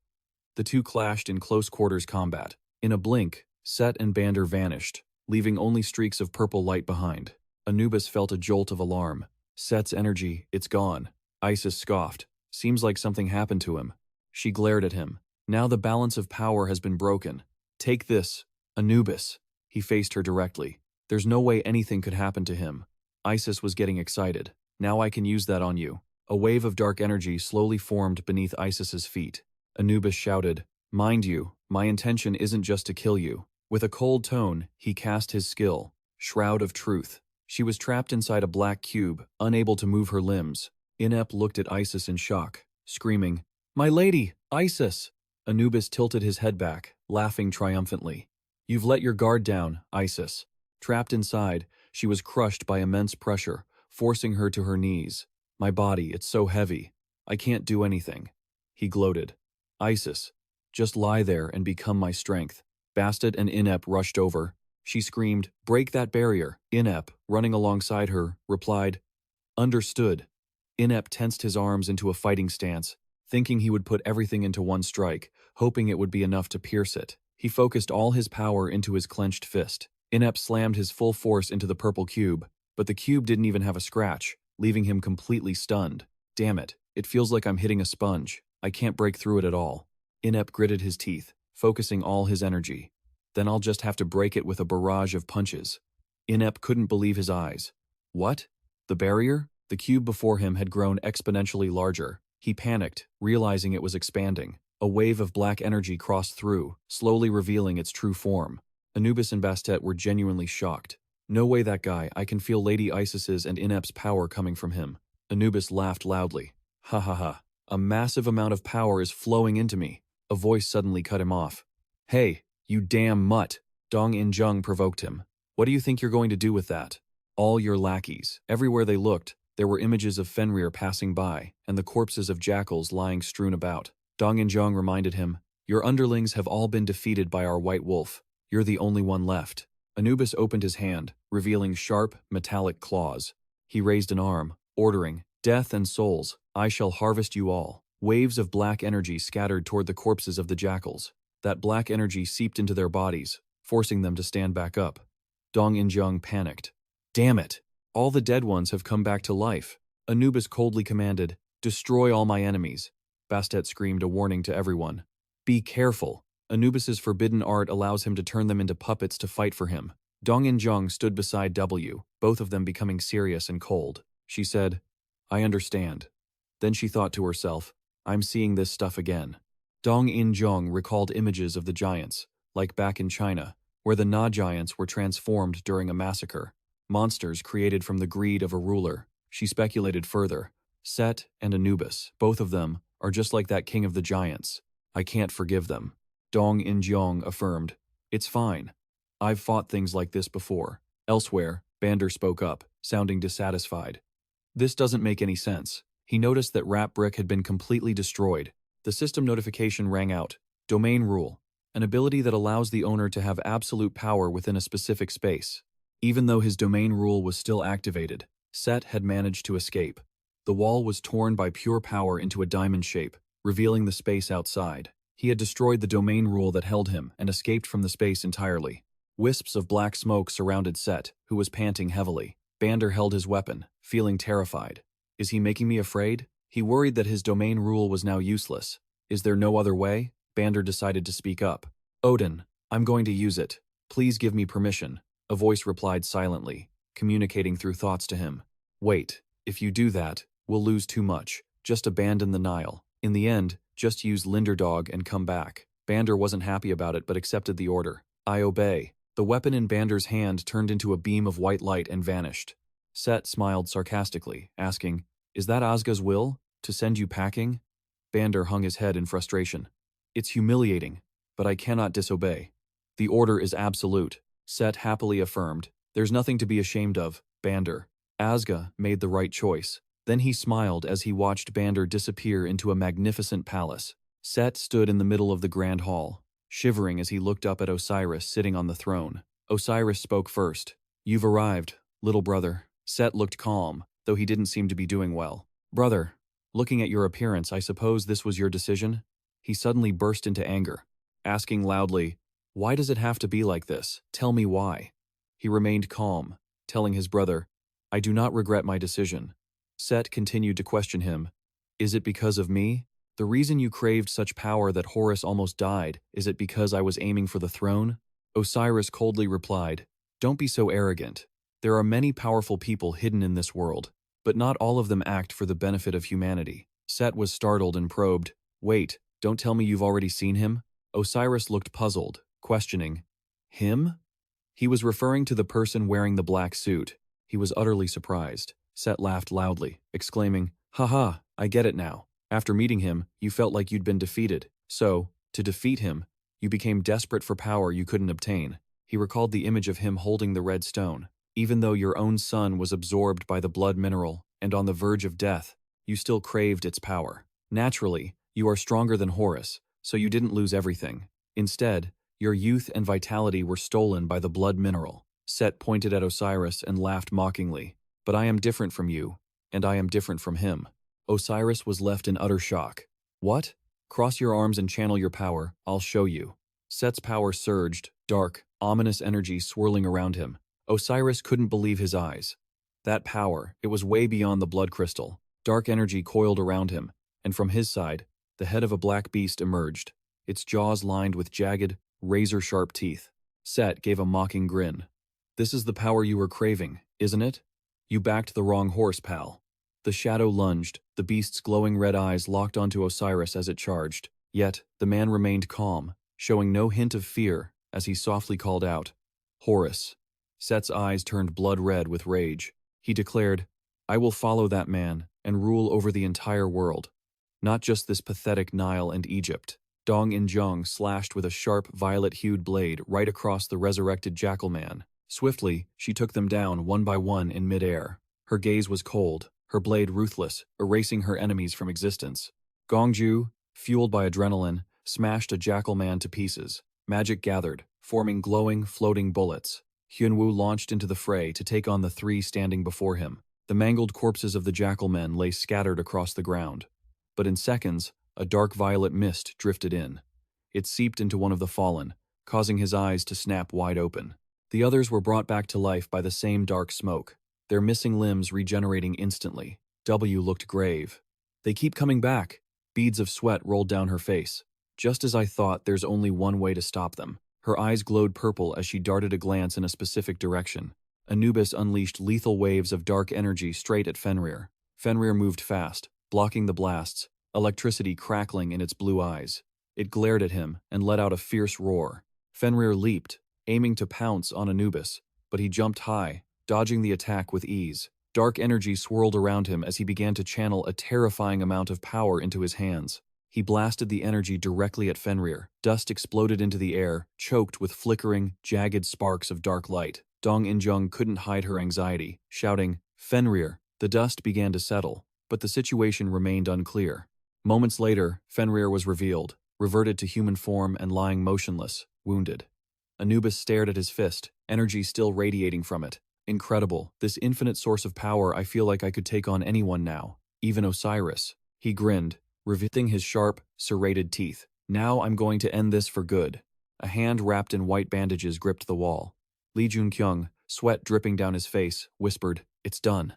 The two clashed in close quarters combat. In a blink, Set and Bander vanished, leaving only streaks of purple light behind. Anubis felt a jolt of alarm. "Set's energy, it's gone." Isis scoffed. "Seems like something happened to him." She glared at him. "Now the balance of power has been broken. Take this, Anubis." He faced her directly. "There's no way anything could happen to him." Isis was getting excited. "Now I can use that on you." A wave of dark energy slowly formed beneath Isis's feet. Anubis shouted, "Mind you, my intention isn't just to kill you." With a cold tone, he cast his skill, Shroud of Truth. She was trapped inside a black cube, unable to move her limbs. Inep looked at Isis in shock, screaming, "My lady, Isis!" Anubis tilted his head back, laughing triumphantly. "You've let your guard down, Isis." Trapped inside, she was crushed by immense pressure, forcing her to her knees. "My body, it's so heavy. I can't do anything." He gloated. "Isis, just lie there and become my strength." Bastet and Inep rushed over. She screamed, "Break that barrier." Inep, running alongside her, replied, "Understood." Inep tensed his arms into a fighting stance, thinking he would put everything into one strike, hoping it would be enough to pierce it. He focused all his power into his clenched fist. Inep slammed his full force into the purple cube, but the cube didn't even have a scratch, leaving him completely stunned. "Damn it, it feels like I'm hitting a sponge. I can't break through it at all." Inep gritted his teeth, focusing all his energy. "Then I'll just have to break it with a barrage of punches." Inep couldn't believe his eyes. What? The barrier? The cube before him had grown exponentially larger. He panicked, realizing it was expanding. A wave of black energy crossed through, slowly revealing its true form. Anubis and Bastet were genuinely shocked. "No way, that guy. I can feel Lady Isis's and Inep's power coming from him." Anubis laughed loudly. "Ha ha ha. A massive amount of power is flowing into me." A voice suddenly cut him off. "Hey, you damn mutt." Dong In-jung provoked him. "What do you think you're going to do with that?" All your lackeys. Everywhere they looked, there were images of Fenrir passing by, and the corpses of jackals lying strewn about. Dong In-jung reminded him, "Your underlings have all been defeated by our white wolf. You're the only one left." Anubis opened his hand, revealing sharp, metallic claws. He raised an arm, ordering, "Death and souls, I shall harvest you all." Waves of black energy scattered toward the corpses of the jackals. That black energy seeped into their bodies, forcing them to stand back up. Dong In-jung panicked. "Damn it! All the dead ones have come back to life." Anubis coldly commanded, "Destroy all my enemies." Bastet screamed a warning to everyone. "Be careful." Anubis's forbidden art allows him to turn them into puppets to fight for him. Dong In-jung stood beside W, both of them becoming serious and cold. She said, "I understand." Then she thought to herself, "I'm seeing this stuff again." Dong In-jung recalled images of the giants, like back in China, where the Na giants were transformed during a massacre. Monsters created from the greed of a ruler. She speculated further. Set and Anubis, both of them, are just like that king of the giants. I can't forgive them. Dong In-jung affirmed, "It's fine. I've fought things like this before." Elsewhere, Bander spoke up, sounding dissatisfied. "This doesn't make any sense." He noticed that Rat Brick had been completely destroyed. The system notification rang out. Domain rule, an ability that allows the owner to have absolute power within a specific space. Even though his domain rule was still activated, Set had managed to escape. The wall was torn by pure power into a diamond shape, revealing the space outside. He had destroyed the domain rule that held him and escaped from the space entirely. Wisps of black smoke surrounded Set, who was panting heavily. Bander held his weapon, feeling terrified. Is he making me afraid? He worried that his domain rule was now useless. Is there no other way? Bander decided to speak up. "Odin, I'm going to use it. Please give me permission." A voice replied silently, communicating through thoughts to him. "Wait, if you do that, we'll lose too much. Just abandon the Nile. In the end, just use Linderdog and come back." Bander wasn't happy about it but accepted the order. "I obey." The weapon in Bander's hand turned into a beam of white light and vanished. Set smiled sarcastically, asking, "Is that Azga's will? To send you packing?" Bander hung his head in frustration. "It's humiliating, but I cannot disobey. The order is absolute." Set happily affirmed, "There's nothing to be ashamed of, Bander. Azga made the right choice." Then he smiled as he watched Bander disappear into a magnificent palace. Set stood in the middle of the grand hall, shivering as he looked up at Osiris sitting on the throne. Osiris spoke first. "You've arrived, little brother." Set looked calm, though he didn't seem to be doing well. "Brother, looking at your appearance, I suppose this was your decision?" He suddenly burst into anger, asking loudly, "Why does it have to be like this? Tell me why." He remained calm, telling his brother, "I do not regret my decision." Set continued to question him. "Is it because of me? The reason you craved such power that Horus almost died, is it because I was aiming for the throne?" Osiris coldly replied, "Don't be so arrogant. There are many powerful people hidden in this world, but not all of them act for the benefit of humanity." Set was startled and probed, "Wait, don't tell me you've already seen him?" Osiris looked puzzled, questioning, "Him?" He was referring to the person wearing the black suit. He was utterly surprised. Set laughed loudly, exclaiming, "Haha, I get it now. After meeting him, you felt like you'd been defeated. So, to defeat him, you became desperate for power you couldn't obtain." He recalled the image of him holding the red stone. "Even though your own son was absorbed by the blood mineral and on the verge of death, you still craved its power. Naturally, you are stronger than Horus, so you didn't lose everything. Instead, your youth and vitality were stolen by the blood mineral." Set pointed at Osiris and laughed mockingly. "But I am different from you, and I am different from him." Osiris was left in utter shock. "What? Cross your arms and channel your power, I'll show you." Set's power surged, dark, ominous energy swirling around him. Osiris couldn't believe his eyes. That power, it was way beyond the blood crystal. Dark energy coiled around him, and from his side, the head of a black beast emerged, its jaws lined with jagged, razor-sharp teeth. Set gave a mocking grin. "This is the power you were craving, isn't it? You backed the wrong horse, pal." The shadow lunged, the beast's glowing red eyes locked onto Osiris as it charged. Yet, the man remained calm, showing no hint of fear as he softly called out, "Horus." Set's eyes turned blood red with rage. He declared, "I will follow that man and rule over the entire world, not just this pathetic Nile and Egypt." Dong In-jung slashed with a sharp, violet-hued blade right across the resurrected jackal man. Swiftly, she took them down one by one in midair. Her gaze was cold, her blade ruthless, erasing her enemies from existence. "Gongju, fueled by adrenaline, smashed a jackal man to pieces. Magic gathered, forming glowing, floating bullets. Hyunwoo launched into the fray to take on the three standing before him. The mangled corpses of the jackal men lay scattered across the ground. But in seconds, a dark violet mist drifted in. It seeped into one of the fallen, causing his eyes to snap wide open. The others were brought back to life by the same dark smoke, their missing limbs regenerating instantly. W looked grave. They keep coming back. Beads of sweat rolled down her face. Just as I thought, there's only one way to stop them. Her eyes glowed purple as she darted a glance in a specific direction. Anubis unleashed lethal waves of dark energy straight at Fenrir. Fenrir moved fast, blocking the blasts, electricity crackling in its blue eyes. It glared at him and let out a fierce roar. Fenrir leaped, aiming to pounce on Anubis, but he jumped high, dodging the attack with ease. Dark energy swirled around him as he began to channel a terrifying amount of power into his hands. He blasted the energy directly at Fenrir. Dust exploded into the air, choked with flickering, jagged sparks of dark light. Dong In-jung couldn't hide her anxiety, shouting, "Fenrir!" The dust began to settle, but the situation remained unclear. Moments later, Fenrir was revealed, reverted to human form and lying motionless, wounded. Anubis stared at his fist, energy still radiating from it. Incredible, this infinite source of power. I feel like I could take on anyone now, even Osiris. He grinned, revealing his sharp, serrated teeth. Now I'm going to end this for good. A hand wrapped in white bandages gripped the wall. Joon-kyung, sweat dripping down his face, whispered, "It's done."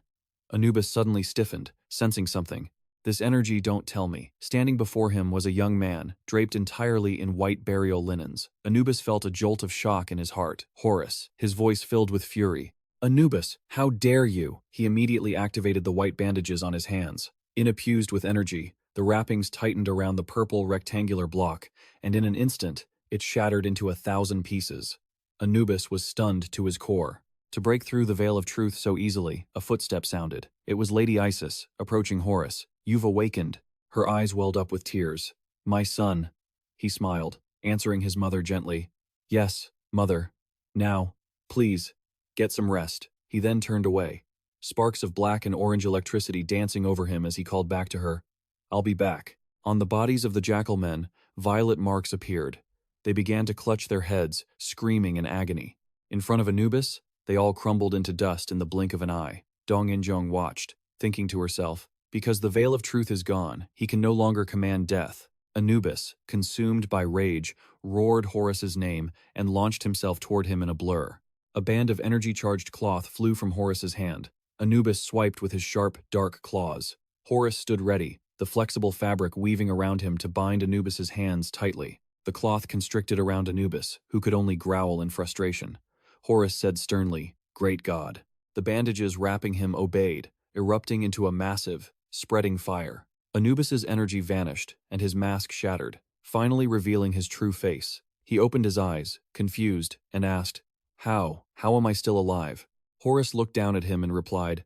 Anubis suddenly stiffened, sensing something. This energy, don't tell me. Standing before him was a young man, draped entirely in white burial linens. Anubis felt a jolt of shock in his heart. Horus, his voice filled with fury. "Anubis, how dare you?" He immediately activated the white bandages on his hands. Infused with energy, the wrappings tightened around the purple rectangular block, and in an instant, it shattered into 1,000 pieces. Anubis was stunned to his core. To break through the veil of truth so easily, a footstep sounded. It was Lady Isis, approaching Horus. "You've awakened." Her eyes welled up with tears. "My son." He smiled, answering his mother gently. "Yes, mother. Now, please, get some rest." He then turned away, sparks of black and orange electricity dancing over him as he called back to her, "I'll be back." On the bodies of the jackal men, violet marks appeared. They began to clutch their heads, screaming in agony. In front of Anubis, they all crumbled into dust in the blink of an eye. Dong In-jung watched, thinking to herself, because the veil of truth is gone, he can no longer command death. Anubis, consumed by rage, roared Horus's name and launched himself toward him in a blur. A band of energy-charged cloth flew from Horus's hand. Anubis swiped with his sharp, dark claws. Horus stood ready, the flexible fabric weaving around him to bind Anubis's hands tightly. The cloth constricted around Anubis, who could only growl in frustration. Horus said sternly, "Great God." The bandages wrapping him obeyed, erupting into a massive, spreading fire. Anubis's energy vanished, and his mask shattered, finally revealing his true face. He opened his eyes, confused, and asked, How am I still alive?" Horus looked down at him and replied,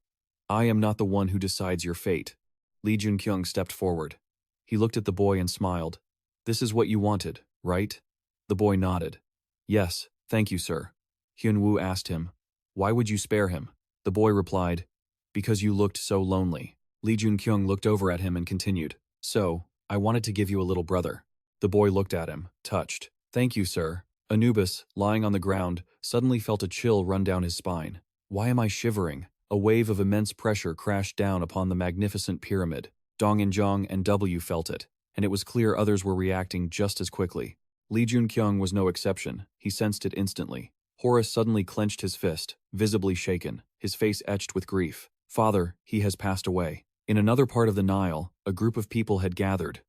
"I am not the one who decides your fate." Joon-kyung stepped forward. He looked at the boy and smiled. "This is what you wanted, right?" The boy nodded. "Yes, thank you, sir." Hyunwoo asked him, "Why would you spare him?" The boy replied, "Because you looked so lonely." Joon-kyung looked over at him and continued, "So, I wanted to give you a little brother." The boy looked at him, touched. "Thank you, sir." Anubis, lying on the ground, suddenly felt a chill run down his spine. "Why am I shivering?" A wave of immense pressure crashed down upon the magnificent pyramid. Dong In-jung and W felt it, and it was clear others were reacting just as quickly. Joon-kyung was no exception. He sensed it instantly. Horus suddenly clenched his fist, visibly shaken, his face etched with grief. "Father, he has passed away." In another part of the Nile, a group of people had gathered.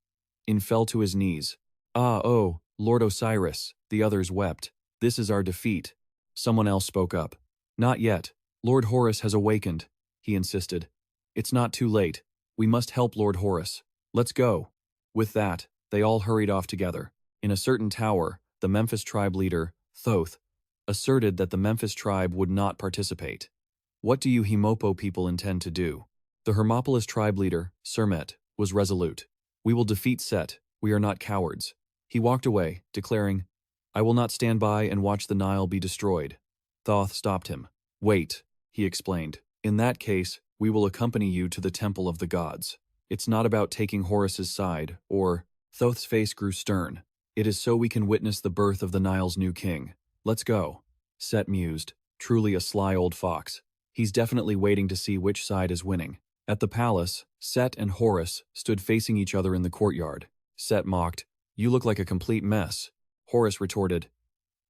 In fell to his knees. Oh, Lord Osiris," the others wept. "This is our defeat." Someone else spoke up. "Not yet. Lord Horus has awakened," he insisted. "It's not too late. We must help Lord Horus. Let's go." With that, they all hurried off together. In a certain tower, the Memphis tribe leader, Thoth, asserted that the Memphis tribe would not participate. "What do you Himopo people intend to do?" The Hermopolis tribe leader, Sermet, was resolute. "We will defeat Set. We are not cowards." He walked away, declaring, "I will not stand by and watch the Nile be destroyed." Thoth stopped him. "Wait," he explained. "In that case, we will accompany you to the Temple of the Gods. It's not about taking Horus's side, or Thoth's face grew stern. It is so we can witness the birth of the Nile's new king. Let's go. Set mused. Truly a sly old fox. He's definitely waiting to see which side is winning. At the palace, Set and Horus stood facing each other in the courtyard. Set mocked, "You look like a complete mess." Horus retorted,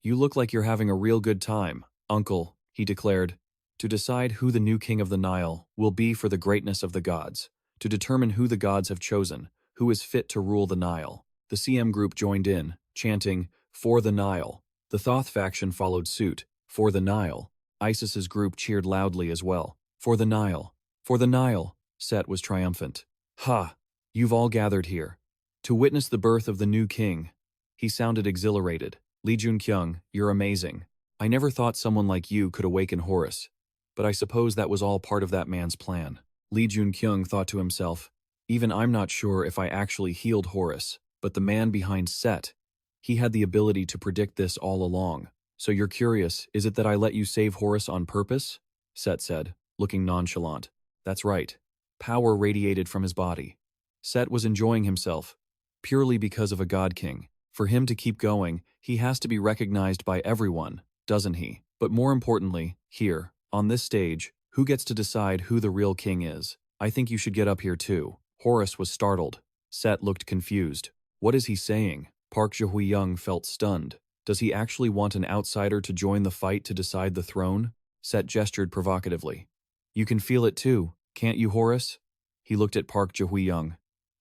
"You look like you're having a real good time, uncle," he declared. To decide who the new king of the Nile will be for the greatness of the gods. To determine who the gods have chosen, who is fit to rule the Nile. The CM group joined in, chanting, "For the Nile." The Thoth faction followed suit, "For the Nile." Isis's group cheered loudly as well, "For the Nile. For the Nile." Set was triumphant. "Ha! You've all gathered here to witness the birth of the new king." He sounded exhilarated. "Joon-kyung, you're amazing. I never thought someone like you could awaken Horus. But I suppose that was all part of that man's plan." Joon-kyung thought to himself, "Even I'm not sure if I actually healed Horus, but the man behind Set, he had the ability to predict this all along. So you're curious, is it that I let you save Horus on purpose?" Set said, looking nonchalant. "That's right." Power radiated from his body. Set was enjoying himself, purely because of a god king. For him to keep going, he has to be recognized by everyone, doesn't he? But more importantly, here, on this stage, who gets to decide who the real king is? I think you should get up here too. Horus was startled. Set looked confused. What is he saying? Park Jae-young felt stunned. Does he actually want an outsider to join the fight to decide the throne? Set gestured provocatively. You can feel it too, can't you, Horus? He looked at Park Jae-young.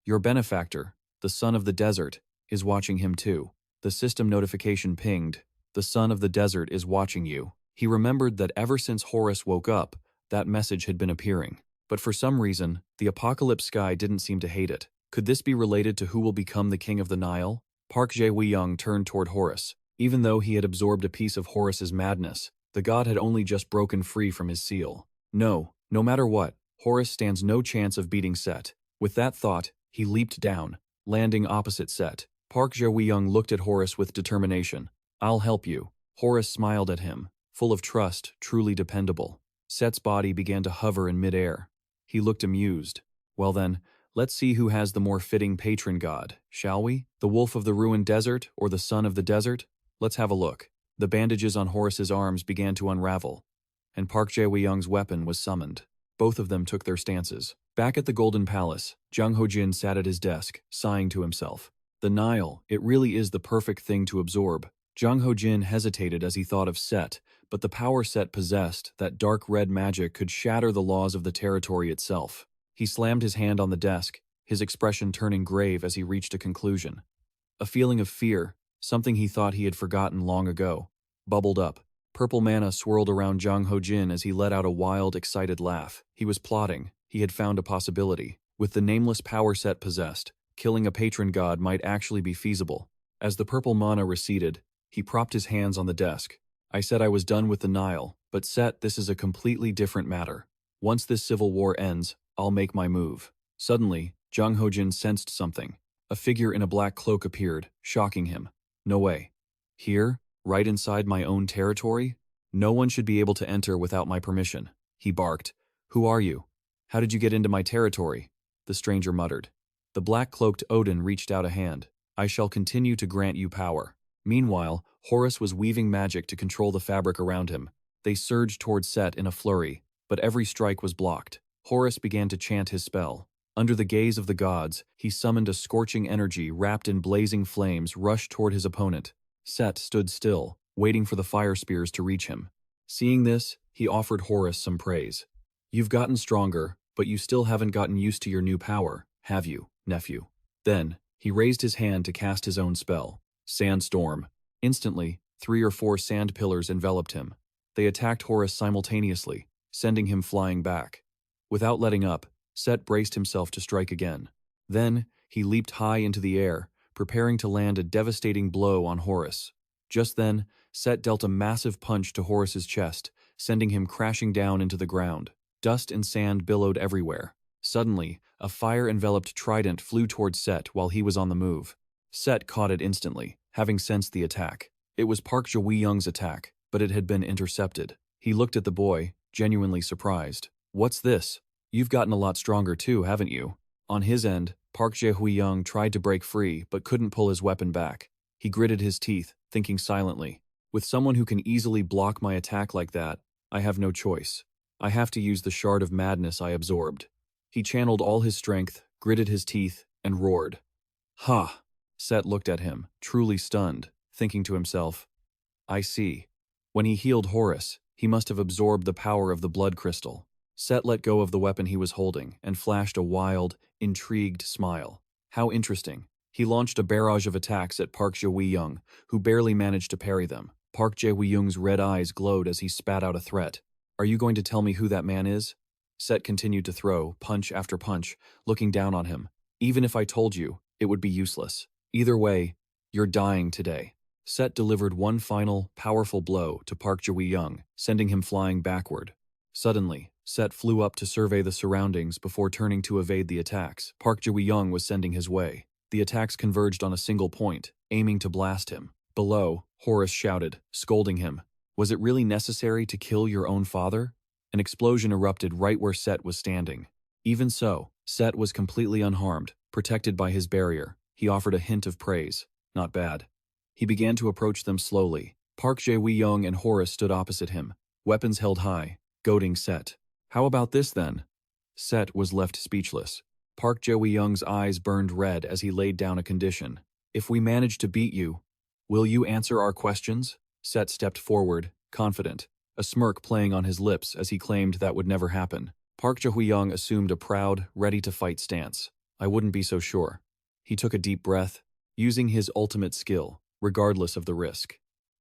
Your benefactor, the son of the desert, is watching him too. The system notification pinged. The son of the desert is watching you. He remembered that ever since Horus woke up, that message had been appearing. But for some reason, the apocalypse sky didn't seem to hate it. Could this be related to who will become the king of the Nile? Park Jae-young turned toward Horus. Even though he had absorbed a piece of Horus's madness, the god had only just broken free from his seal. No matter what, Horus stands no chance of beating Set. With that thought, he leaped down, landing opposite Set. Park Jae-young looked at Horus with determination. I'll help you. Horus smiled at him, full of trust, truly dependable. Set's body began to hover in midair. He looked amused. Well then, let's see who has the more fitting patron god, shall we? The wolf of the ruined desert or the son of the desert? Let's have a look. The bandages on Horus's arms began to unravel, and Park Jae-young's weapon was summoned. Both of them took their stances. Back at the Golden Palace, Jung Ho-jin sat at his desk, sighing to himself. The Nile, it really is the perfect thing to absorb. Jung Ho-jin hesitated as he thought of Set, but the power Set possessed, that dark red magic, could shatter the laws of the territory itself. He slammed his hand on the desk, his expression turning grave as he reached a conclusion. A feeling of fear, something he thought he had forgotten long ago, bubbled up. Purple mana swirled around Jung Ho-jin as he let out a wild, excited laugh. He was plotting. He had found a possibility. With the nameless power Set possessed, killing a patron god might actually be feasible. As the purple mana receded, he propped his hands on the desk. I said I was done with the Nile, but Set, this is a completely different matter. Once this civil war ends, I'll make my move. Suddenly, Jung Ho-jin sensed something. A figure in a black cloak appeared, shocking him. No way. Here? Right inside my own territory? No one should be able to enter without my permission. He barked. Who are you? How did you get into my territory? The stranger muttered. The black-cloaked Odin reached out a hand. I shall continue to grant you power. Meanwhile, Horus was weaving magic to control the fabric around him. They surged toward Set in a flurry, but every strike was blocked. Horus began to chant his spell. Under the gaze of the gods, he summoned a scorching energy wrapped in blazing flames rushed toward his opponent. Set stood still, waiting for the fire spears to reach him. Seeing this, he offered Horus some praise. You've gotten stronger, but you still haven't gotten used to your new power, have you, nephew? Then, he raised his hand to cast his own spell. Sandstorm. Instantly, 3 or 4 sand pillars enveloped him. They attacked Horus simultaneously, sending him flying back. Without letting up, Set braced himself to strike again. Then, he leaped high into the air, preparing to land a devastating blow on Horus. Just then, Set dealt a massive punch to Horus's chest, sending him crashing down into the ground. Dust and sand billowed everywhere. Suddenly, a fire-enveloped trident flew towards Set while he was on the move. Set caught it instantly, having sensed the attack. It was Park Jae-young's attack, but it had been intercepted. He looked at the boy, genuinely surprised. What's this? You've gotten a lot stronger too, haven't you? On his end, Park Jae-young tried to break free but couldn't pull his weapon back. He gritted his teeth, thinking silently. With someone who can easily block my attack like that, I have no choice. I have to use the shard of madness I absorbed. He channeled all his strength, gritted his teeth, and roared. Ha! Set looked at him, truly stunned, thinking to himself, I see. When he healed Horus, he must have absorbed the power of the blood crystal. Set let go of the weapon he was holding and flashed a wild, intrigued smile. How interesting. He launched a barrage of attacks at Park Jae-young, who barely managed to parry them. Park Jae-young's red eyes glowed as he spat out a threat. Are you going to tell me who that man is? Set continued to throw, punch after punch, looking down on him. Even if I told you, it would be useless. Either way, you're dying today. Set delivered one final, powerful blow to Park Jae-young, sending him flying backward. Suddenly, Set flew up to survey the surroundings before turning to evade the attacks Park Jae-young was sending his way. The attacks converged on a single point, aiming to blast him. Below, Horus shouted, scolding him. Was it really necessary to kill your own father? An explosion erupted right where Set was standing. Even so, Set was completely unharmed, protected by his barrier. He offered a hint of praise. Not bad. He began to approach them slowly. Park Jae-young and Horus stood opposite him, weapons held high, goading Set. How about this then? Set was left speechless. Park Jae-young's eyes burned red as he laid down a condition. If we manage to beat you, will you answer our questions? Set stepped forward, confident, a smirk playing on his lips as he claimed that would never happen. Park Jae-young assumed a proud, ready-to-fight stance. I wouldn't be so sure. He took a deep breath, using his ultimate skill, regardless of the risk.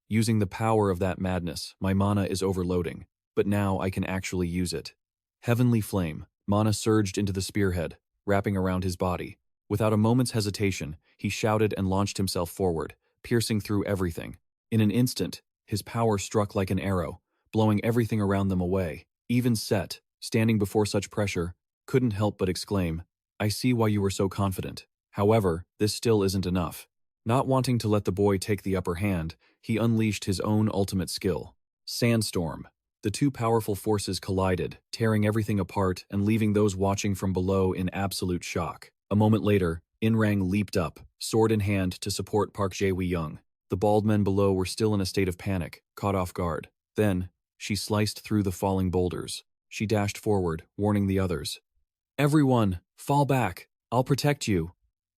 Using the power of that madness, my mana is overloading, but now I can actually use it. Heavenly flame, mana surged into the spearhead, wrapping around his body. Without a moment's hesitation, he shouted and launched himself forward, piercing through everything. In an instant, his power struck like an arrow, blowing everything around them away. Even Set, standing before such pressure, couldn't help but exclaim, I see why you were so confident. However, this still isn't enough. Not wanting to let the boy take the upper hand, he unleashed his own ultimate skill. Sandstorm. The two powerful forces collided, tearing everything apart and leaving those watching from below in absolute shock. A moment later, In-Rang leaped up, sword in hand to support Park Jae-young. The bald men below were still in a state of panic, caught off guard. Then, she sliced through the falling boulders. She dashed forward, warning the others. Everyone, fall back. I'll protect you.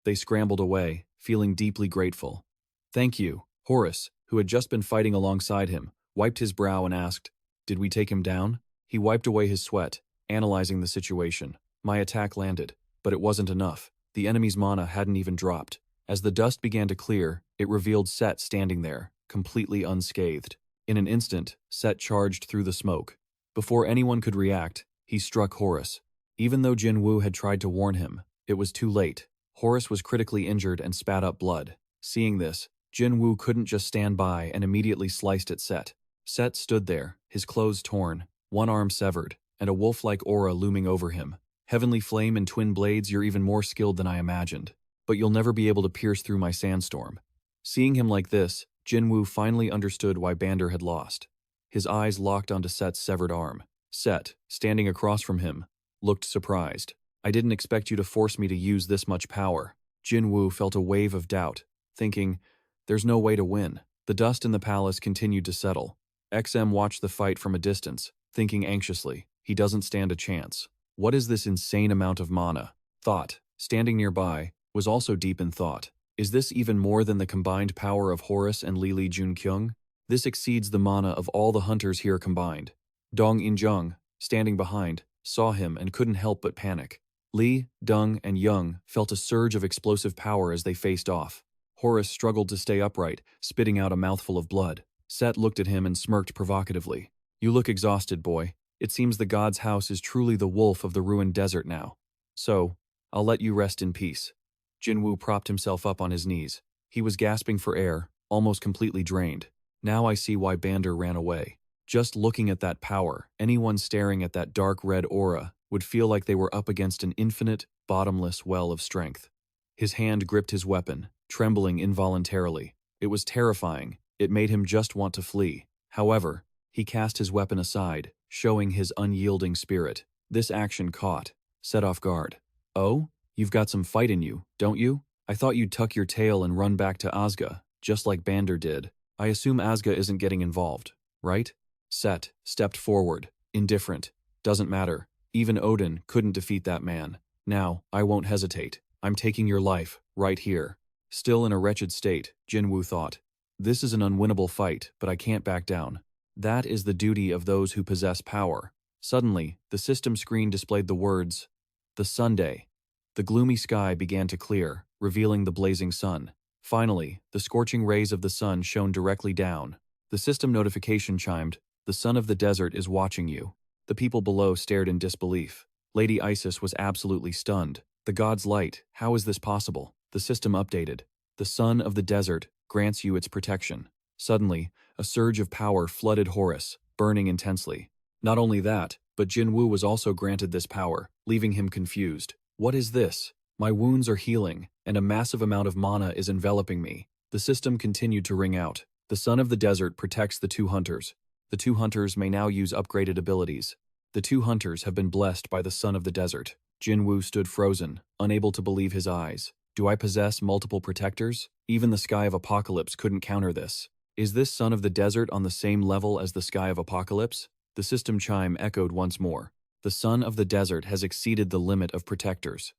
They scrambled away, feeling deeply grateful. Thank you. Horus, who had just been fighting alongside him, wiped his brow and asked, Did we take him down? He wiped away his sweat, analyzing the situation. My attack landed, but it wasn't enough. The enemy's mana hadn't even dropped. As the dust began to clear, it revealed Set standing there, completely unscathed. In an instant, Set charged through the smoke. Before anyone could react, he struck Horus. Even though Jin-woo had tried to warn him, it was too late. Horus was critically injured and spat up blood. Seeing this, Jin-woo couldn't just stand by and immediately sliced at Set. Set stood there, his clothes torn, one arm severed, and a wolf-like aura looming over him. Heavenly flame and twin blades, you're even more skilled than I imagined. But you'll never be able to pierce through my sandstorm. Seeing him like this, Jin-woo finally understood why Bander had lost. His eyes locked onto Set's severed arm. Set, standing across from him, looked surprised. I didn't expect you to force me to use this much power. Jin-woo felt a wave of doubt, thinking, there's no way to win. The dust in the palace continued to settle. XM watched the fight from a distance, thinking anxiously, he doesn't stand a chance. What is this insane amount of mana? Thought, standing nearby, was also deep in thought. Is this even more than the combined power of Horus and Lili Joon-kyung? This exceeds the mana of all the hunters here combined. Dong In-jung, standing behind, saw him and couldn't help but panic. Lee, Dung, and Young felt a surge of explosive power as they faced off. Horus struggled to stay upright, spitting out a mouthful of blood. Set looked at him and smirked provocatively. You look exhausted, boy. It seems the god's house is truly the wolf of the ruined desert now. So, I'll let you rest in peace. Jin-woo propped himself up on his knees. He was gasping for air, almost completely drained. Now I see why Bander ran away. Just looking at that power, anyone staring at that dark red aura would feel like they were up against an infinite, bottomless well of strength. His hand gripped his weapon, trembling involuntarily. It was terrifying. It made him just want to flee. However, he cast his weapon aside, showing his unyielding spirit. This action caught, Set off guard. Oh? You've got some fight in you, don't you? I thought you'd tuck your tail and run back to Asga, just like Bander did. I assume Asga isn't getting involved, right? Set stepped forward, indifferent. Doesn't matter. Even Odin couldn't defeat that man. Now, I won't hesitate. I'm taking your life, right here. Still in a wretched state, Jinwoo thought. This is an unwinnable fight, but I can't back down. That is the duty of those who possess power. Suddenly, the system screen displayed the words, "The Sunday." The gloomy sky began to clear, revealing the blazing sun. Finally, the scorching rays of the sun shone directly down. The system notification chimed, "The son of the desert is watching you." The people below stared in disbelief. Lady Isis was absolutely stunned. The god's light, how is this possible? The system updated. The son of the desert grants you its protection. Suddenly, a surge of power flooded Horus, burning intensely. Not only that, but Jinwoo was also granted this power, leaving him confused. What is this? My wounds are healing, and a massive amount of mana is enveloping me. The system continued to ring out. The son of the desert protects the two hunters. The two hunters may now use upgraded abilities. The two hunters have been blessed by the son of the desert. Jinwoo stood frozen, unable to believe his eyes. Do I possess multiple protectors? Even the Sky of Apocalypse couldn't counter this. Is this son of the desert on the same level as the Sky of Apocalypse? The system chime echoed once more. The son of the desert has exceeded the limit of protectors.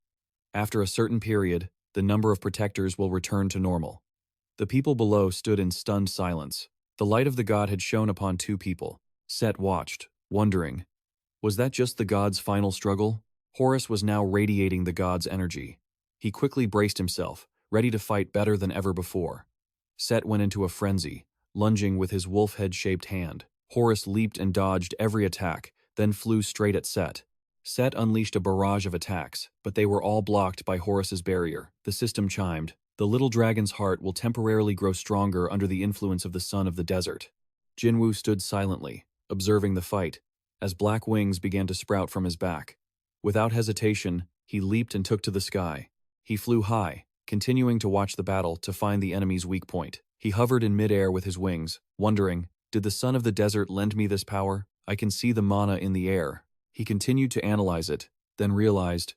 After a certain period, the number of protectors will return to normal. The people below stood in stunned silence. The light of the god had shone upon two people. Set watched, wondering. Was that just the god's final struggle? Horus was now radiating the god's energy. He quickly braced himself, ready to fight better than ever before. Set went into a frenzy, lunging with his wolf head-shaped hand. Horus leaped and dodged every attack, then flew straight at Set. Set unleashed a barrage of attacks, but they were all blocked by Horus's barrier. The system chimed. The little dragon's heart will temporarily grow stronger under the influence of the son of the desert. Jinwoo stood silently, observing the fight, as black wings began to sprout from his back. Without hesitation, he leaped and took to the sky. He flew high, continuing to watch the battle to find the enemy's weak point. He hovered in midair with his wings, wondering, did the son of the desert lend me this power? I can see the mana in the air. He continued to analyze it, then realized,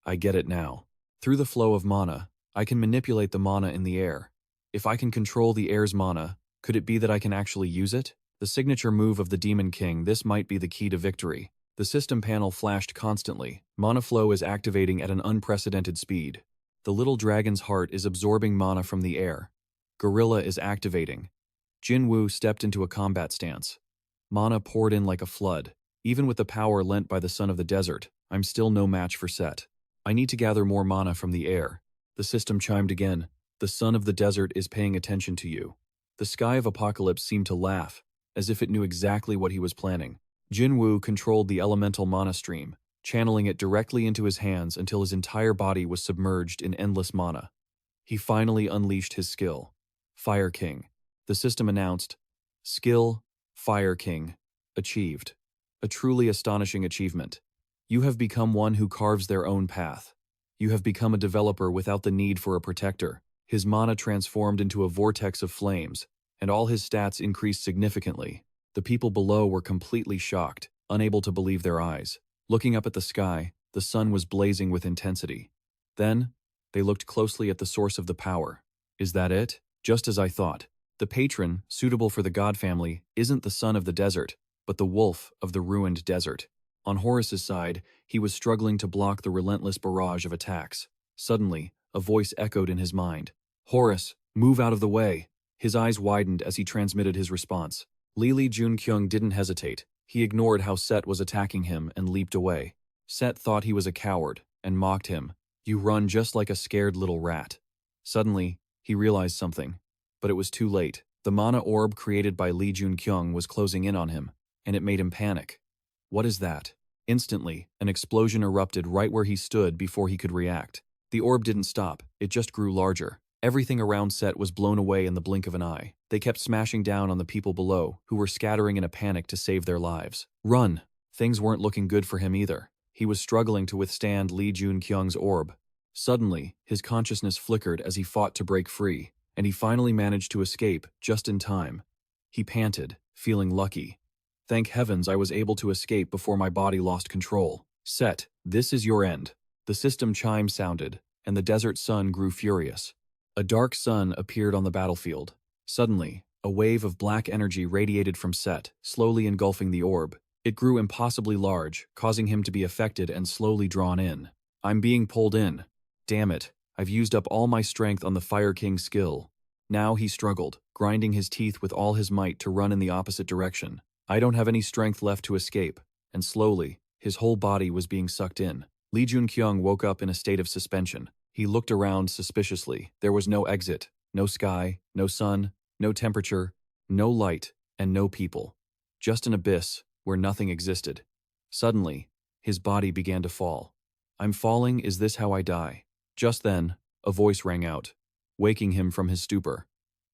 I get it now. Through the flow of mana, I can manipulate the mana in the air. If I can control the air's mana, could it be that I can actually use it? The signature move of the Demon King, this might be the key to victory. The system panel flashed constantly. Mana flow is activating at an unprecedented speed. The little dragon's heart is absorbing mana from the air. Gorilla is activating. Jinwoo stepped into a combat stance. Mana poured in like a flood. Even with the power lent by the son of the desert, I'm still no match for Set. I need to gather more mana from the air. The system chimed again. The son of the desert is paying attention to you. The Sky of Apocalypse seemed to laugh, as if it knew exactly what he was planning. Jinwoo controlled the elemental mana stream, channeling it directly into his hands until his entire body was submerged in endless mana. He finally unleashed his skill. Fire King. The system announced, Skill, Fire King, achieved. A truly astonishing achievement. You have become one who carves their own path. You have become a developer without the need for a protector. His mana transformed into a vortex of flames, and all his stats increased significantly. The people below were completely shocked, unable to believe their eyes. Looking up at the sky, the sun was blazing with intensity. Then, they looked closely at the source of the power. Is that it? Just as I thought. The patron, suitable for the god family, isn't the son of the desert, but the wolf of the ruined desert. On Horus's side, he was struggling to block the relentless barrage of attacks. Suddenly, a voice echoed in his mind. Horus, move out of the way. His eyes widened as he transmitted his response. Joon-kyung didn't hesitate. He ignored how Set was attacking him and leaped away. Set thought he was a coward and mocked him. You run just like a scared little rat. Suddenly, he realized something. But it was too late. The mana orb created by Joon-kyung was closing in on him, and it made him panic. What is that? Instantly, an explosion erupted right where he stood before he could react. The orb didn't stop, it just grew larger. Everything around Set was blown away in the blink of an eye. They kept smashing down on the people below, who were scattering in a panic to save their lives. Run! Things weren't looking good for him either. He was struggling to withstand Joon-kyung's orb. Suddenly, his consciousness flickered as he fought to break free, and he finally managed to escape just in time. He panted, feeling lucky. Thank heavens I was able to escape before my body lost control. Set, this is your end. The The system chime sounded, and the desert sun grew furious. A dark sun appeared on the battlefield. Suddenly, a wave of black energy radiated from Set, slowly engulfing the orb. It grew impossibly large, causing him to be affected and slowly drawn in. I'm being pulled in. Damn it, I've used up all my strength on the Fire King's skill. Now he struggled, grinding his teeth with all his might to run in the opposite direction. I don't have any strength left to escape, and slowly, his whole body was being sucked in. Joon-kyung woke up in a state of suspension. He looked around suspiciously. There was no exit, no sky, no sun, no temperature, no light, and no people. Just an abyss where nothing existed. Suddenly, his body began to fall. I'm falling, is this how I die? Just then, a voice rang out, waking him from his stupor.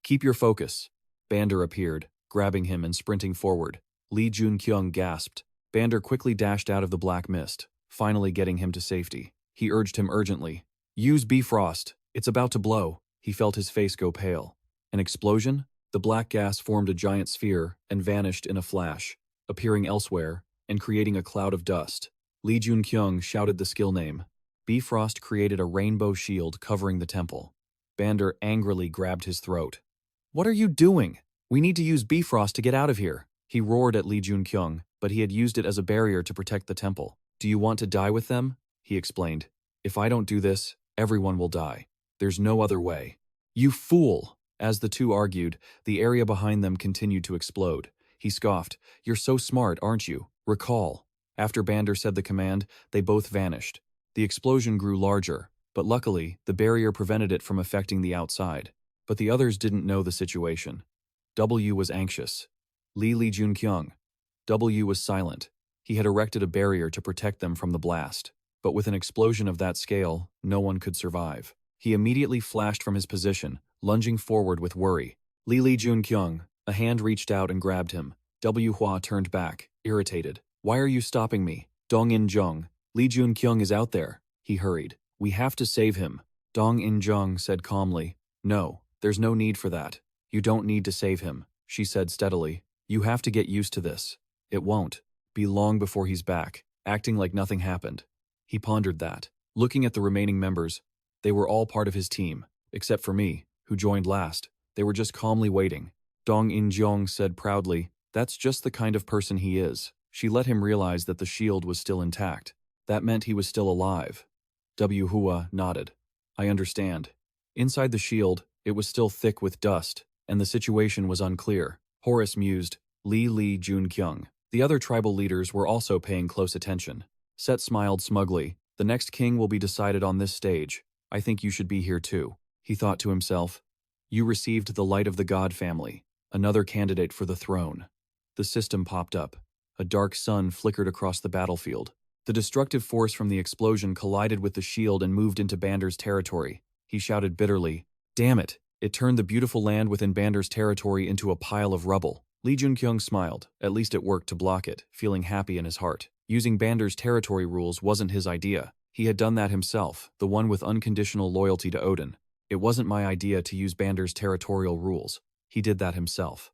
Keep your focus. Bander appeared, grabbing him and sprinting forward. Joon-kyung gasped. Bander quickly dashed out of the black mist, finally getting him to safety. He urged him urgently. Use Bifrost. It's about to blow. He felt his face go pale. An explosion? The black gas formed a giant sphere and vanished in a flash, appearing elsewhere and creating a cloud of dust. Joon-kyung shouted the skill name. Bifrost created a rainbow shield covering the temple. Bander angrily grabbed his throat. What are you doing? We need to use Bifrost to get out of here. He roared at Joon-kyung, but he had used it as a barrier to protect the temple. Do you want to die with them? He explained. If I don't do this, everyone will die. There's no other way. You fool! As the two argued, the area behind them continued to explode. He scoffed. You're so smart, aren't you? Recall. After Bander said the command, they both vanished. The explosion grew larger, but luckily, the barrier prevented it from affecting the outside. But the others didn't know the situation. W was anxious. Joon-kyung. W was silent. He had erected a barrier to protect them from the blast. But with an explosion of that scale, no one could survive. He immediately flashed from his position, lunging forward with worry. Joon-kyung. A hand reached out and grabbed him. Hua turned back, irritated. Why are you stopping me? Dong-in-jung. Joon-kyung is out there. He hurried. We have to save him. Dong-in-jung said calmly. No, there's no need for that. You don't need to save him, she said steadily. You have to get used to this. It won't be long before he's back, acting like nothing happened. He pondered that. Looking at the remaining members, they were all part of his team, except for me, who joined last. They were just calmly waiting. Dong-in-jung said proudly, that's just the kind of person he is. She let him realize that the shield was still intact. That meant he was still alive. Hua nodded. I understand. Inside the shield, it was still thick with dust, and the situation was unclear. Horus mused, Joon-kyung. The other tribal leaders were also paying close attention. Set smiled smugly. The next king will be decided on this stage. I think you should be here too. He thought to himself. You received the light of the god family, another candidate for the throne. The system popped up. A dark sun flickered across the battlefield. The destructive force from the explosion collided with the shield and moved into Bander's territory. He shouted bitterly, damn it! It turned the beautiful land within Bander's territory into a pile of rubble. Joon-kyung smiled. At least it worked to block it, feeling happy in his heart. Using Bander's territory rules wasn't his idea. He had done that himself, the one with unconditional loyalty to Odin. It wasn't my idea to use Bander's territorial rules. He did that himself.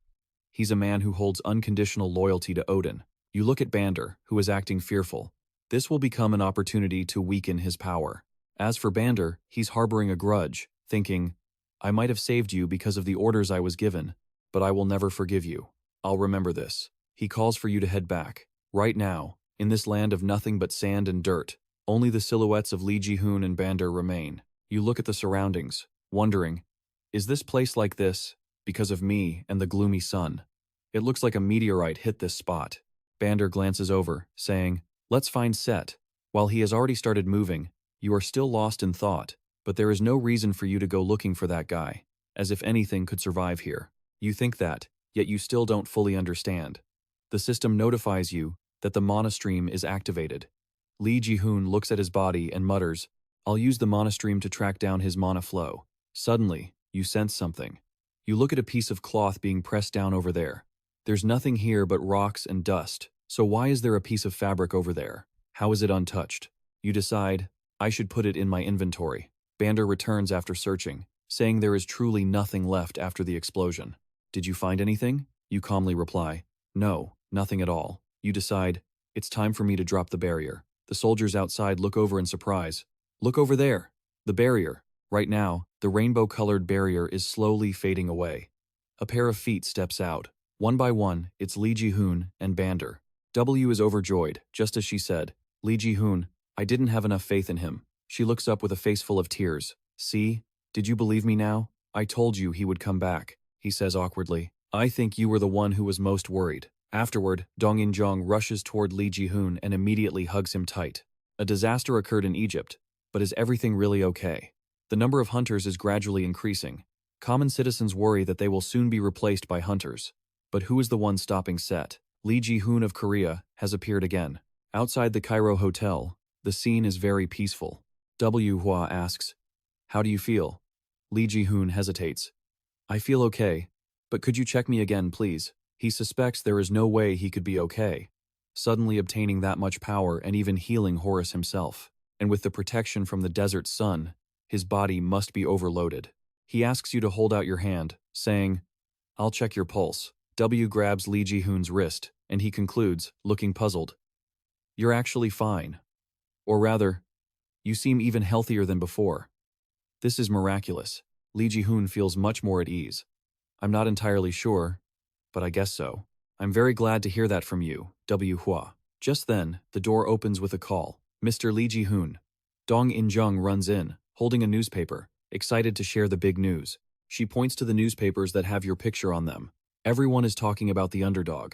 He's a man who holds unconditional loyalty to Odin. You look at Bander, who is acting fearful. This will become an opportunity to weaken his power. As for Bander, he's harboring a grudge, thinking, I might have saved you because of the orders I was given, but I will never forgive you. I'll remember this. He calls for you to head back. Right now, in this land of nothing but sand and dirt, only the silhouettes of Lee Ji-hoon and Bander remain. You look at the surroundings, wondering, is this place like this because of me and the gloomy sun? It looks like a meteorite hit this spot. Bander glances over, saying, let's find Set. While he has already started moving, you are still lost in thought, but there is no reason for you to go looking for that guy, as if anything could survive here. You think that, yet you still don't fully understand. The system notifies you that the mana stream is activated. Lee Ji-hoon looks at his body and mutters, I'll use the mana stream to track down his mana flow. Suddenly, you sense something. You look at a piece of cloth being pressed down over there. There's nothing here but rocks and dust, so why is there a piece of fabric over there? How is it untouched? You decide, I should put it in my inventory. Bander returns after searching, saying there is truly nothing left after the explosion. Did you find anything? You calmly reply, no, nothing at all. You decide, it's time for me to drop the barrier. The soldiers outside look over in surprise. Look over there. The barrier. Right now, the rainbow-colored barrier is slowly fading away. A pair of feet steps out. One by one, it's Lee Ji-hoon and Bander. W is overjoyed, just as she said. Lee Ji-hoon, I didn't have enough faith in him. She looks up with a face full of tears. See? Did you believe me now? I told you he would come back, he says awkwardly. I think you were the one who was most worried. Afterward, Dong In-jung rushes toward Lee Ji-hoon and immediately hugs him tight. A disaster occurred in Egypt, but is everything really okay? The number of hunters is gradually increasing. Common citizens worry that they will soon be replaced by hunters. But who is the one stopping Set? Lee Ji-hoon of Korea has appeared again. Outside the Cairo hotel, the scene is very peaceful. W. Hua asks, "How do you feel?" Lee Ji-hoon hesitates. "I feel okay, but could you check me again, please?" He suspects there is no way he could be okay, suddenly obtaining that much power and even healing Horus himself. And with the protection from the desert sun, his body must be overloaded. He asks you to hold out your hand, saying, "I'll check your pulse." W grabs Lee Ji-hoon's wrist, and he concludes, looking puzzled, "You're actually fine. Or rather, you seem even healthier than before." This is miraculous. Lee Ji-hoon feels much more at ease. "I'm not entirely sure, but I guess so." "I'm very glad to hear that from you, W. Hua." Just then, the door opens with a call. "Mr. Lee Ji-hoon." Dong In-jung runs in, holding a newspaper, excited to share the big news. She points to the newspapers that have your picture on them. Everyone is talking about the underdog.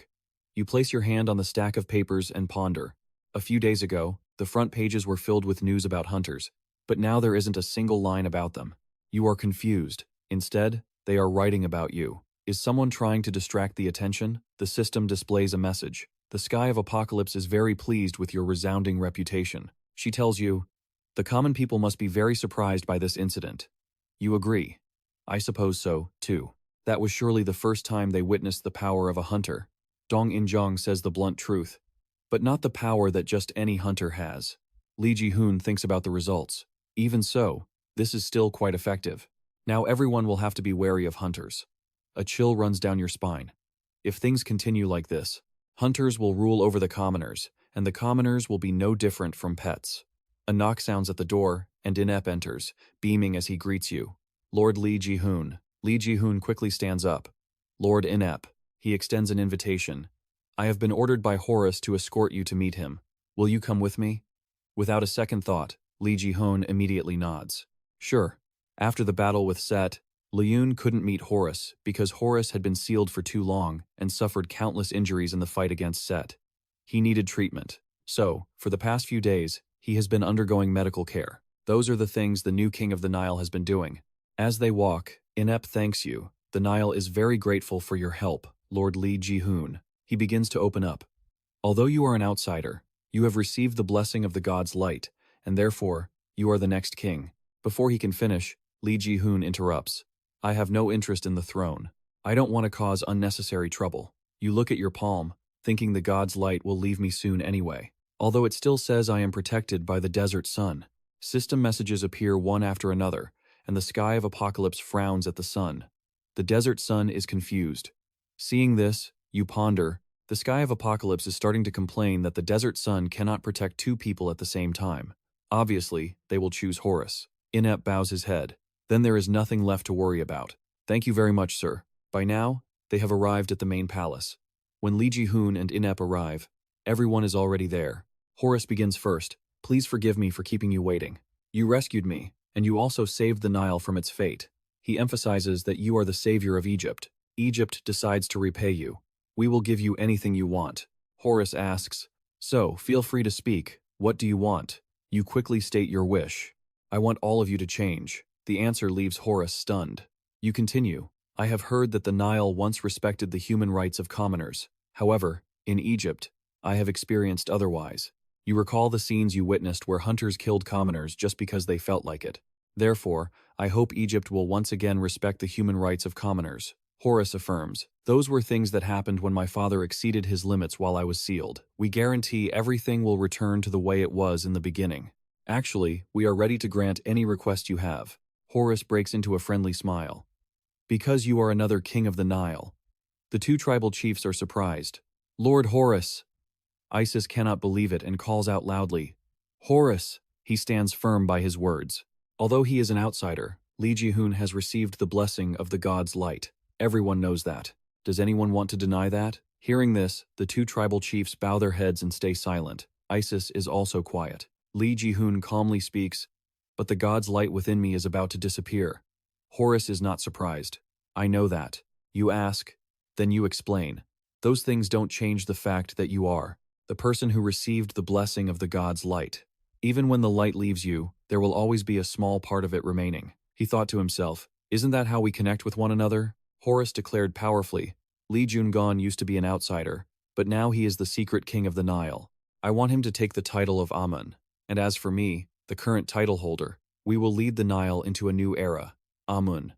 You place your hand on the stack of papers and ponder. A few days ago, the front pages were filled with news about hunters, but now there isn't a single line about them. You are confused. Instead, they are writing about you. Is someone trying to distract the attention? The system displays a message. The Sky of Apocalypse is very pleased with your resounding reputation. She tells you, the common people must be very surprised by this incident. You agree. I suppose so, too. That was surely the first time they witnessed the power of a hunter. Dong In-jung says the blunt truth. But not the power that just any hunter has. Lee Ji-hoon thinks about the results. Even so, this is still quite effective. Now everyone will have to be wary of hunters. A chill runs down your spine. If things continue like this, hunters will rule over the commoners, and the commoners will be no different from pets. A knock sounds at the door, and Inep enters, beaming as he greets you. Lord Lee Ji-hoon. Lee Ji-hoon quickly stands up. Lord Inep. He extends an invitation. I have been ordered by Horus to escort you to meet him. Will you come with me? Without a second thought, Lee Ji-hoon immediately nods. Sure. After the battle with Set, Leun couldn't meet Horus because Horus had been sealed for too long and suffered countless injuries in the fight against Set. He needed treatment. So, for the past few days, he has been undergoing medical care. Those are the things the new king of the Nile has been doing. As they walk, Inep thanks you. The Nile is very grateful for your help, Lord Lee Ji-hoon. He begins to open up. Although you are an outsider, you have received the blessing of the god's light, and therefore, you are the next king. Before he can finish, Lee Ji-hoon interrupts. I have no interest in the throne. I don't want to cause unnecessary trouble. You look at your palm, thinking the god's light will leave me soon anyway. Although it still says I am protected by the desert sun. System messages appear one after another, and the Sky of Apocalypse frowns at the sun. The desert sun is confused. Seeing this, you ponder. The Sky of Apocalypse is starting to complain that the desert sun cannot protect two people at the same time. Obviously, they will choose Horus. Inep bows his head. Then there is nothing left to worry about. Thank you very much, sir. By now, they have arrived at the main palace. When Lee Ji-hoon and Inep arrive, everyone is already there. Horus begins first. Please forgive me for keeping you waiting. You rescued me, and you also saved the Nile from its fate. He emphasizes that you are the savior of Egypt. Egypt decides to repay you. We will give you anything you want. Horus asks, so feel free to speak. What do you want? You quickly state your wish. I want all of you to change. The answer leaves Horus stunned. You continue. I have heard that the Nile once respected the human rights of commoners. However, in Egypt, I have experienced otherwise. You recall the scenes you witnessed where hunters killed commoners just because they felt like it. Therefore, I hope Egypt will once again respect the human rights of commoners. Horus affirms, those were things that happened when my father exceeded his limits while I was sealed. We guarantee everything will return to the way it was in the beginning. Actually, we are ready to grant any request you have. Horus breaks into a friendly smile. Because you are another king of the Nile. The two tribal chiefs are surprised. Lord Horus! Isis cannot believe it and calls out loudly. Horus! He stands firm by his words. Although he is an outsider, Lee Ji-hoon has received the blessing of the god's light. Everyone knows that. Does anyone want to deny that? Hearing this, the two tribal chiefs bow their heads and stay silent. Isis is also quiet. Lee Ji-hoon calmly speaks, "But the god's light within me is about to disappear." Horus is not surprised. "I know that. You ask, then you explain. Those things don't change the fact that you are the person who received the blessing of the god's light. Even when the light leaves you, there will always be a small part of it remaining." He thought to himself, "Isn't that how we connect with one another?" Horus declared powerfully, "Lee Joon-kyung used to be an outsider, but now he is the secret king of the Nile. I want him to take the title of Amun. And as for me, the current title holder, we will lead the Nile into a new era. Amun.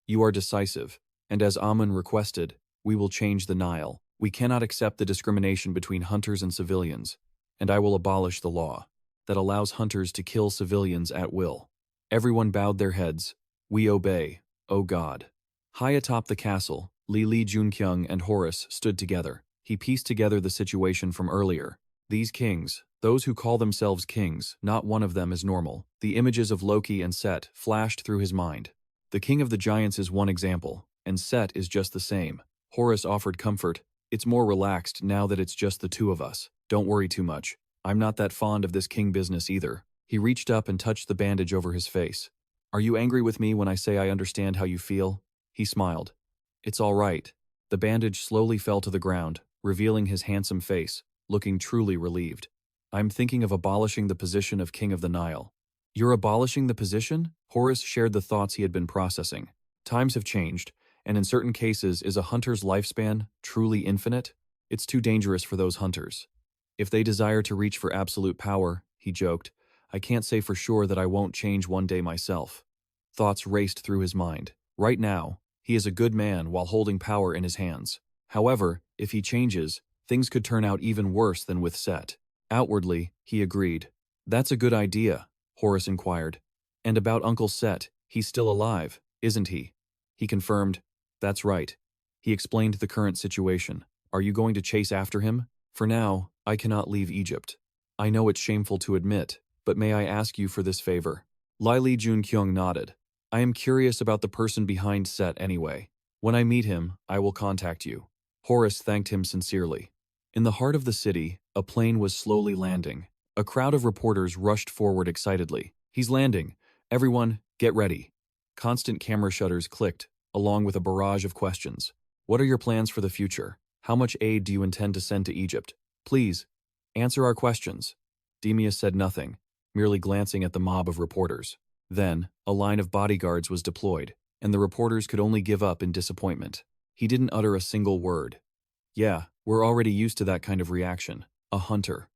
You are decisive, and as Amun requested, we will change the Nile. We cannot accept the discrimination between hunters and civilians, and I will abolish the law that allows hunters to kill civilians at will." Everyone bowed their heads. "We obey, O God." High atop the castle, Lee Joon-kyung and Horus stood together. He pieced together the situation from earlier. These kings, those who call themselves kings, not one of them is normal. The images of Loki and Set flashed through his mind. The king of the giants is one example, and Set is just the same. Horus offered comfort. "It's more relaxed now that it's just the two of us. Don't worry too much. I'm not that fond of this king business either." He reached up and touched the bandage over his face. "Are you angry with me when I say I understand how you feel?" He smiled. "It's all right." The bandage slowly fell to the ground, revealing his handsome face, looking truly relieved. "I'm thinking of abolishing the position of King of the Nile." "You're abolishing the position?" Horus shared the thoughts he had been processing. Times have changed, and in certain cases, is a hunter's lifespan truly infinite? It's too dangerous for those hunters. If they desire to reach for absolute power, he joked, I can't say for sure that I won't change one day myself. Thoughts raced through his mind. Right now, he is a good man while holding power in his hands. However, if he changes, things could turn out even worse than with Set. Outwardly, he agreed. "That's a good idea," Horus inquired. "And about Uncle Set, he's still alive, isn't he?" He confirmed, "That's right." He explained the current situation. "Are you going to chase after him?" "For now, I cannot leave Egypt. I know it's shameful to admit, but may I ask you for this favor?" Lee Joon-kyung nodded. "I am curious about the person behind Set anyway. When I meet him, I will contact you." Horus thanked him sincerely. In the heart of the city, a plane was slowly landing. A crowd of reporters rushed forward excitedly. "He's landing. Everyone, get ready." Constant camera shutters clicked, along with a barrage of questions. "What are your plans for the future? How much aid do you intend to send to Egypt? Please, answer our questions." Demeus said nothing, merely glancing at the mob of reporters. Then, a line of bodyguards was deployed, and the reporters could only give up in disappointment. He didn't utter a single word. "Yeah, we're already used to that kind of reaction. A hunter."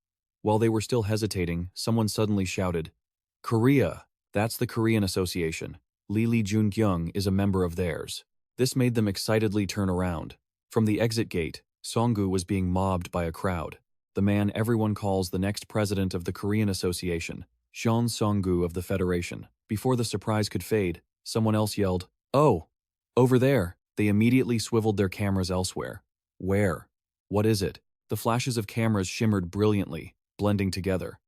While they were still hesitating, someone suddenly shouted, "Korea! That's the Korean Association. Lee Joon-kyung is a member of theirs." This made them excitedly turn around. From the exit gate, Sangun was being mobbed by a crowd. The man everyone calls the next president of the Korean Association, Jeon Sangun of the Federation. Before the surprise could fade, someone else yelled, "Oh! Over there!" They immediately swiveled their cameras elsewhere. Where? What is it? The flashes of cameras shimmered brilliantly, blending together.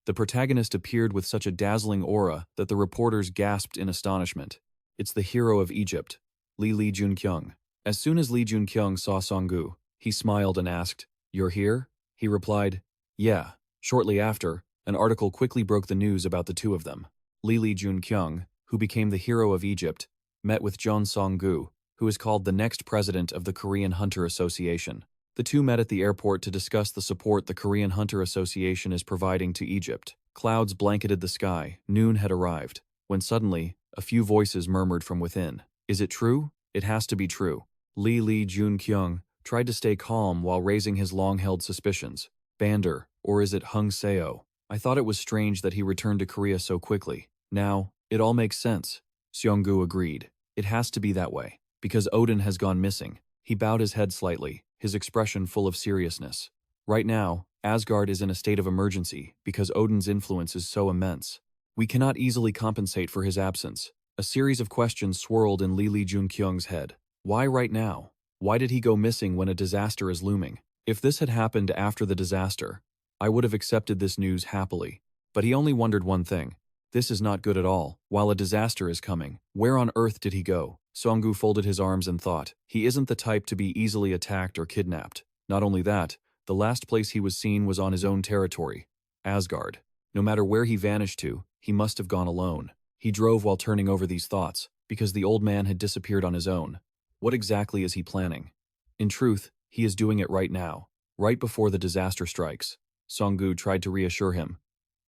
The protagonist appeared with such a dazzling aura that the reporters gasped in astonishment. "It's the hero of Egypt, Lee Joon-kyung." As soon as Lee Joon-kyung saw Sangun, he smiled and asked, "You're here?" He replied, "Yeah." Shortly after, an article quickly broke the news about the two of them. Lee Joon-kyung, who became the hero of Egypt, met with Jeon Sangun, who is called the next president of the Korean Hunter Association. The two met at the airport to discuss the support the Korean Hunter Association is providing to Egypt. Clouds blanketed the sky. Noon had arrived, when suddenly, a few voices murmured from within. "Is it true? It has to be true." Lee Joon-kyung tried to stay calm while raising his long-held suspicions. "Bander, or is it Hung Seo? I thought it was strange that he returned to Korea so quickly. Now, it all makes sense." Seonggu agreed. "It has to be that way, because Odin has gone missing." He bowed his head slightly, his expression full of seriousness. "Right now, Asgard is in a state of emergency because Odin's influence is so immense. We cannot easily compensate for his absence." A series of questions swirled in Lee Joon-kyung's head. Why right now? Why did he go missing when a disaster is looming? If this had happened after the disaster, I would have accepted this news happily. But he only wondered one thing. This is not good at all. While a disaster is coming, where on earth did he go? Sangun folded his arms and thought, he isn't the type to be easily attacked or kidnapped. Not only that, the last place he was seen was on his own territory, Asgard. No matter where he vanished to, he must have gone alone. He drove while turning over these thoughts, because the old man had disappeared on his own. What exactly is he planning? In truth, he is doing it right now, right before the disaster strikes. Sangun tried to reassure him.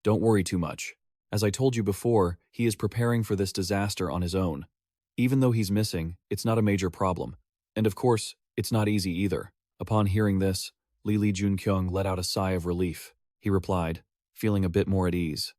Don't worry too much. As I told you before, he is preparing for this disaster on his own. Even though he's missing, it's not a major problem. And of course, it's not easy either. Upon hearing this, Joon-kyung let out a sigh of relief. He replied, feeling a bit more at ease.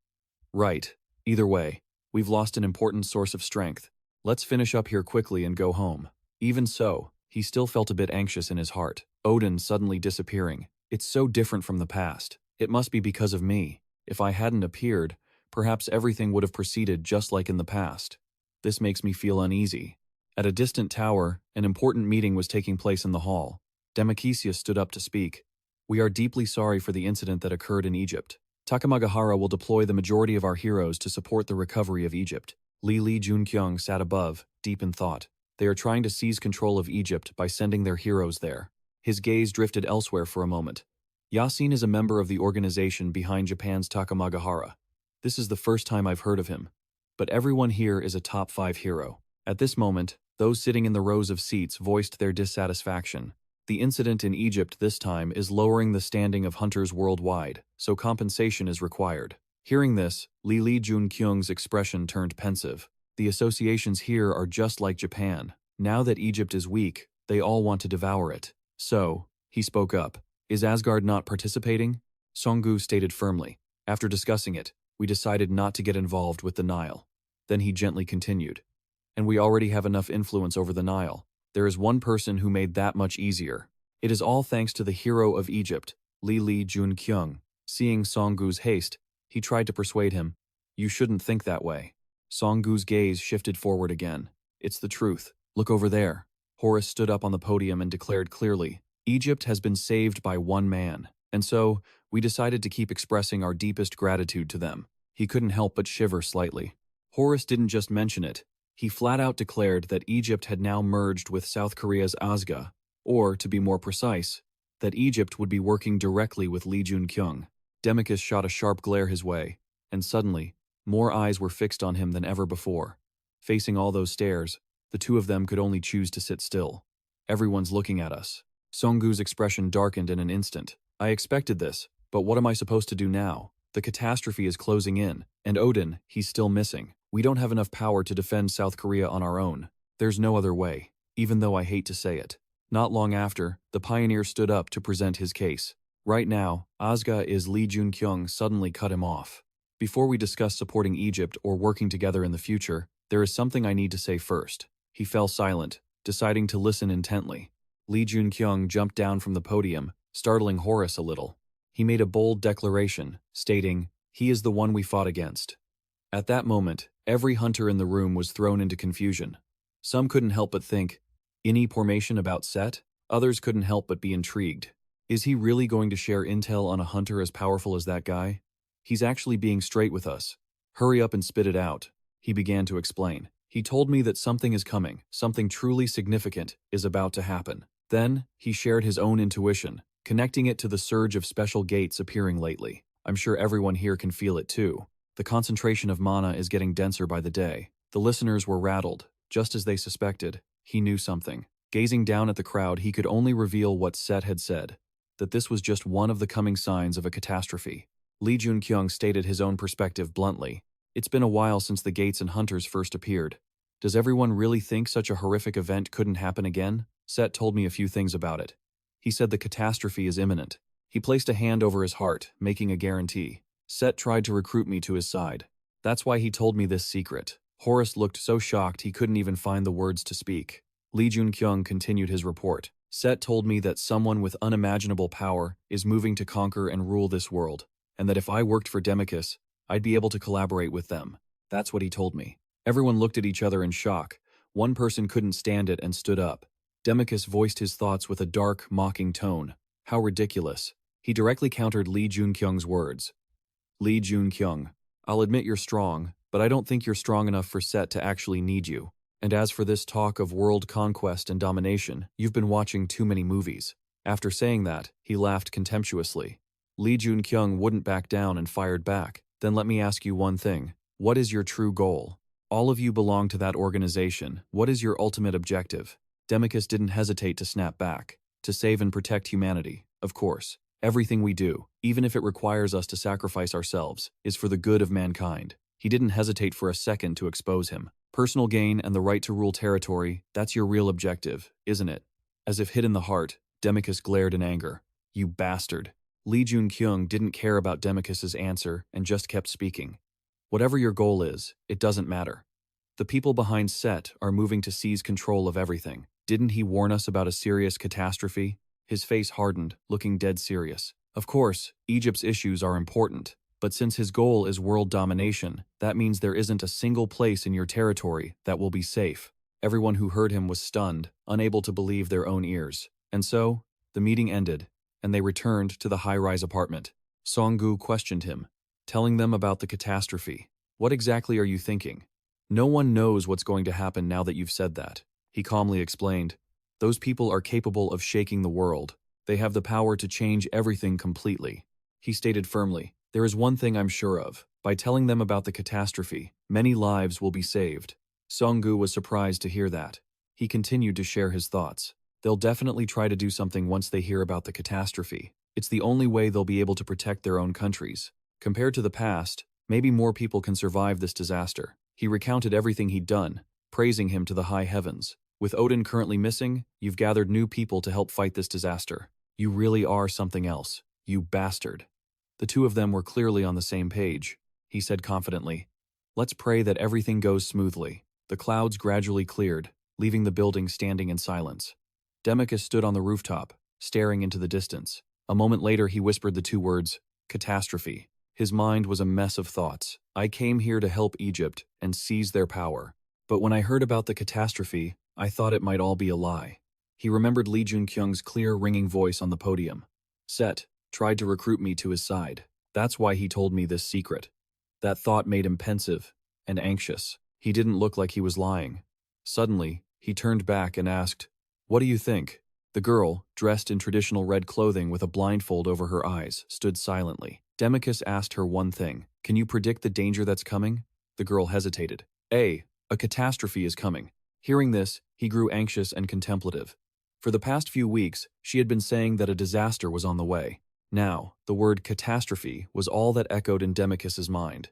Right. Either way, we've lost an important source of strength. Let's finish up here quickly and go home. Even so, he still felt a bit anxious in his heart. Odin suddenly disappearing. It's so different from the past. It must be because of me. If I hadn't appeared, perhaps everything would have proceeded just like in the past. This makes me feel uneasy. At a distant tower, an important meeting was taking place in the hall. Demokisia stood up to speak. We are deeply sorry for the incident that occurred in Egypt. Takamagahara will deploy the majority of our heroes to support the recovery of Egypt. Joon-kyung sat above, deep in thought. They are trying to seize control of Egypt by sending their heroes there. His gaze drifted elsewhere for a moment. Yasin is a member of the organization behind Japan's Takamagahara. This is the first time I've heard of him. But everyone here is a top 5 hero. At this moment, those sitting in the rows of seats voiced their dissatisfaction. The incident in Egypt this time is lowering the standing of hunters worldwide, so compensation is required. Hearing this, Joon-kyung's expression turned pensive. The associations here are just like Japan. Now that Egypt is weak, they all want to devour it. So, he spoke up. Is Asgard not participating? Sangun stated firmly. After discussing it, we decided not to get involved with the Nile. Then he gently continued. And we already have enough influence over the Nile. There is one person who made that much easier. It is all thanks to the hero of Egypt, Joon-kyung. Seeing Sangun's haste, he tried to persuade him. You shouldn't think that way. Sangun's gaze shifted forward again. It's the truth. Look over there. Horus stood up on the podium and declared clearly, Egypt has been saved by one man. And so, we decided to keep expressing our deepest gratitude to them. He couldn't help but shiver slightly. Horus didn't just mention it. He flat out declared that Egypt had now merged with South Korea's Asga, or, to be more precise, that Egypt would be working directly with Joon-kyung. Demokis shot a sharp glare his way, and suddenly, more eyes were fixed on him than ever before. Facing all those stares, the two of them could only choose to sit still. Everyone's looking at us. Sangun's expression darkened in an instant. I expected this, but what am I supposed to do now? The catastrophe is closing in, and Odin, he's still missing. We don't have enough power to defend South Korea on our own. There's no other way, even though I hate to say it. Not long after, the pioneer stood up to present his case. Right now, Asga is Joon-kyung suddenly cut him off. Before we discuss supporting Egypt or working together in the future, there is something I need to say first. He fell silent, deciding to listen intently. Joon-kyung jumped down from the podium, startling Horus a little. He made a bold declaration, stating, he is the one we fought against. At that moment, every hunter in the room was thrown into confusion. Some couldn't help but think, any formation about Set? Others couldn't help but be intrigued. Is he really going to share intel on a hunter as powerful as that guy? He's actually being straight with us. Hurry up and spit it out, he began to explain. He told me that something is coming, something truly significant is about to happen. Then, he shared his own intuition, connecting it to the surge of special gates appearing lately. I'm sure everyone here can feel it too. The concentration of mana is getting denser by the day. The listeners were rattled. Just as they suspected, he knew something. Gazing down at the crowd, he could only reveal what Set had said, that this was just one of the coming signs of a catastrophe. Joon-kyung stated his own perspective bluntly. It's been a while since the gates and hunters first appeared. Does everyone really think such a horrific event couldn't happen again? Set told me a few things about it. He said the catastrophe is imminent. He placed a hand over his heart, making a guarantee. Set tried to recruit me to his side. That's why he told me this secret. Horus looked so shocked he couldn't even find the words to speak. Joon-kyung continued his report. Set told me that someone with unimaginable power is moving to conquer and rule this world, and that if I worked for Demokis, I'd be able to collaborate with them. That's what he told me. Everyone looked at each other in shock. One person couldn't stand it and stood up. Demokis voiced his thoughts with a dark, mocking tone. How ridiculous. He directly countered Joon-kyung's words. Joon-kyung. I'll admit you're strong, but I don't think you're strong enough for Set to actually need you. And as for this talk of world conquest and domination, you've been watching too many movies. After saying that, he laughed contemptuously. Joon-kyung wouldn't back down and fired back. Then let me ask you one thing. What is your true goal? All of you belong to that organization. What is your ultimate objective? Demicus didn't hesitate to snap back. To save and protect humanity, of course. Everything we do, even if it requires us to sacrifice ourselves, is for the good of mankind. He didn't hesitate for a second to expose him. Personal gain and the right to rule territory, that's your real objective, isn't it? As if hit in the heart, Demicus glared in anger. You bastard. Joon-kyung didn't care about Demicus's answer and just kept speaking. Whatever your goal is, it doesn't matter. The people behind Set are moving to seize control of everything. Didn't he warn us about a serious catastrophe? His face hardened, looking dead serious. Of course, Egypt's issues are important, but since his goal is world domination, that means there isn't a single place in your territory that will be safe. Everyone who heard him was stunned, unable to believe their own ears. And so, the meeting ended, and they returned to the high-rise apartment. Sangun questioned him, telling them about the catastrophe. What exactly are you thinking? No one knows what's going to happen now that you've said that. He calmly explained. Those people are capable of shaking the world. They have the power to change everything completely. He stated firmly, there is one thing I'm sure of. By telling them about the catastrophe, many lives will be saved. Sangun was surprised to hear that. He continued to share his thoughts. They'll definitely try to do something once they hear about the catastrophe. It's the only way they'll be able to protect their own countries. Compared to the past, maybe more people can survive this disaster. He recounted everything he'd done, praising him to the high heavens. With Odin currently missing, you've gathered new people to help fight this disaster. You really are something else, you bastard. The two of them were clearly on the same page. He said confidently, let's pray that everything goes smoothly. The clouds gradually cleared, leaving the building standing in silence. Demicus stood on the rooftop, staring into the distance. A moment later he whispered the two words, catastrophe. His mind was a mess of thoughts. I came here to help Egypt and seize their power. But when I heard about the catastrophe, I thought it might all be a lie. He remembered Joon-kyung's clear, ringing voice on the podium. Set tried to recruit me to his side. That's why he told me this secret. That thought made him pensive and anxious. He didn't look like he was lying. Suddenly, he turned back and asked, what do you think? The girl, dressed in traditional red clothing with a blindfold over her eyes, stood silently. Demicus asked her one thing. Can you predict the danger that's coming? The girl hesitated. A catastrophe is coming. Hearing this, he grew anxious and contemplative. For the past few weeks, she had been saying that a disaster was on the way. Now, the word catastrophe was all that echoed in Demicus's mind.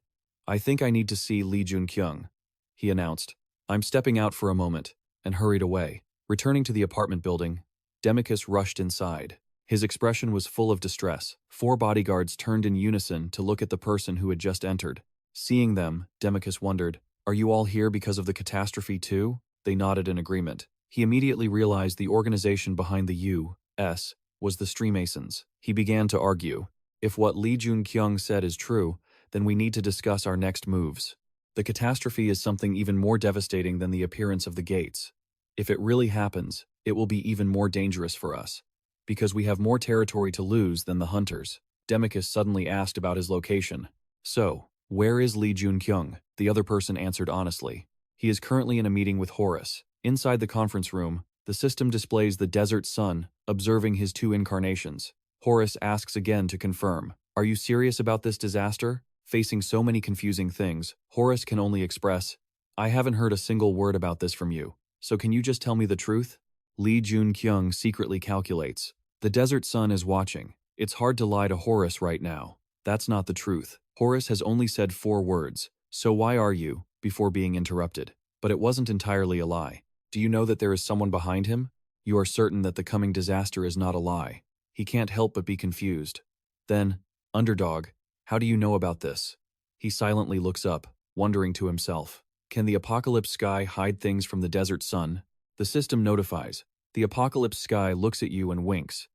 I think I need to see Joon-kyung, he announced. I'm stepping out for a moment, and hurried away. Returning to the apartment building, Demicus rushed inside. His expression was full of distress. 4 bodyguards turned in unison to look at the person who had just entered. Seeing them, Demicus wondered, are you all here because of the catastrophe too? They nodded in agreement. He immediately realized the organization behind the U.S. was the Streemasons. He began to argue. If what Joon-kyung said is true, then we need to discuss our next moves. The catastrophe is something even more devastating than the appearance of the gates. If it really happens, it will be even more dangerous for us. Because we have more territory to lose than the hunters. Demicus suddenly asked about his location. So, where is Joon-kyung? The other person answered honestly. He is currently in a meeting with Horus. Inside the conference room, the system displays the desert sun, observing his 2 incarnations. Horus asks again to confirm. Are you serious about this disaster? Facing so many confusing things, Horus can only express, I haven't heard a single word about this from you. So can you just tell me the truth? Joon-kyung secretly calculates. The desert sun is watching. It's hard to lie to Horus right now. That's not the truth. Horus has only said 4 words. So why are you? Before being interrupted. But it wasn't entirely a lie. Do you know that there is someone behind him? You are certain that the coming disaster is not a lie. He can't help but be confused. Then, underdog, how do you know about this? He silently looks up, wondering to himself. Can the apocalypse sky hide things from the desert sun? The system notifies. The apocalypse sky looks at you and winks.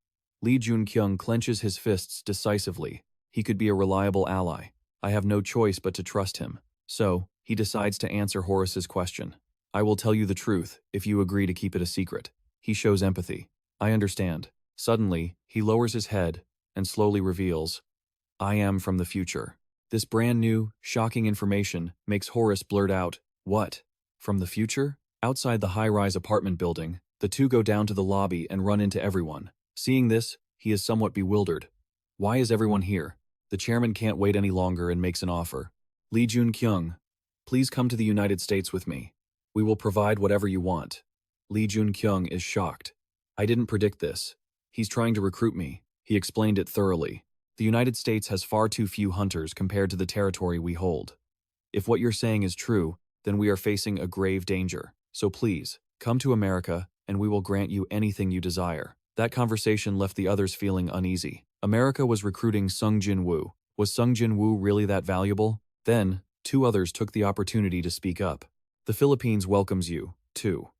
Joon-kyung clenches his fists decisively. He could be a reliable ally. I have no choice but to trust him. So, he decides to answer Horus's question. I will tell you the truth if you agree to keep it a secret. He shows empathy. I understand. Suddenly, he lowers his head and slowly reveals, I am from the future. This brand new, shocking information makes Horus blurt out, "What? From the future?" Outside the high-rise apartment building, the two go down to the lobby and run into everyone. Seeing this, he is somewhat bewildered. Why is everyone here? The chairman can't wait any longer and makes an offer. Joon-kyung, please come to the United States with me. We will provide whatever you want. Joon-kyung is shocked. I didn't predict this. He's trying to recruit me. He explained it thoroughly. The United States has far too few hunters compared to the territory we hold. If what you're saying is true, then we are facing a grave danger. So please, come to America, and we will grant you anything you desire. That conversation left the others feeling uneasy. America was recruiting Sung Jin-woo. Was Sung Jin-woo really that valuable? Then, two others took the opportunity to speak up. The Philippines welcomes you, too.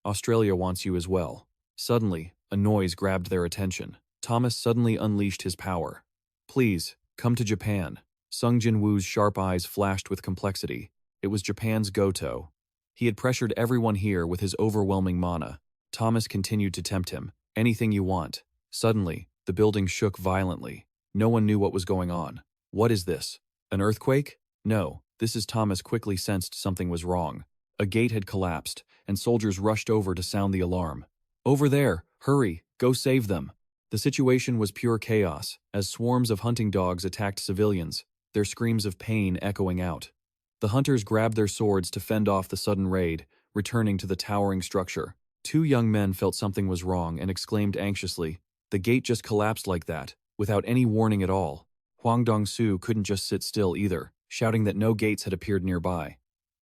Australia wants you as well. Suddenly, a noise grabbed their attention. Thomas suddenly unleashed his power. Please, come to Japan. Sung Jin-woo's sharp eyes flashed with complexity. It was Japan's Goto. He had pressured everyone here with his overwhelming mana. Thomas continued to tempt him. Anything you want. Suddenly, the building shook violently. No one knew what was going on. What is this? An earthquake? No, this is Thomas quickly sensed something was wrong. A gate had collapsed, and soldiers rushed over to sound the alarm. Over there! Hurry! Go save them! The situation was pure chaos, as swarms of hunting dogs attacked civilians, their screams of pain echoing out. The hunters grabbed their swords to fend off the sudden raid, returning to the towering structure. Two young men felt something was wrong and exclaimed anxiously, "The gate just collapsed like that, without any warning at all." Hwang Dong-soo couldn't just sit still either, shouting that no gates had appeared nearby.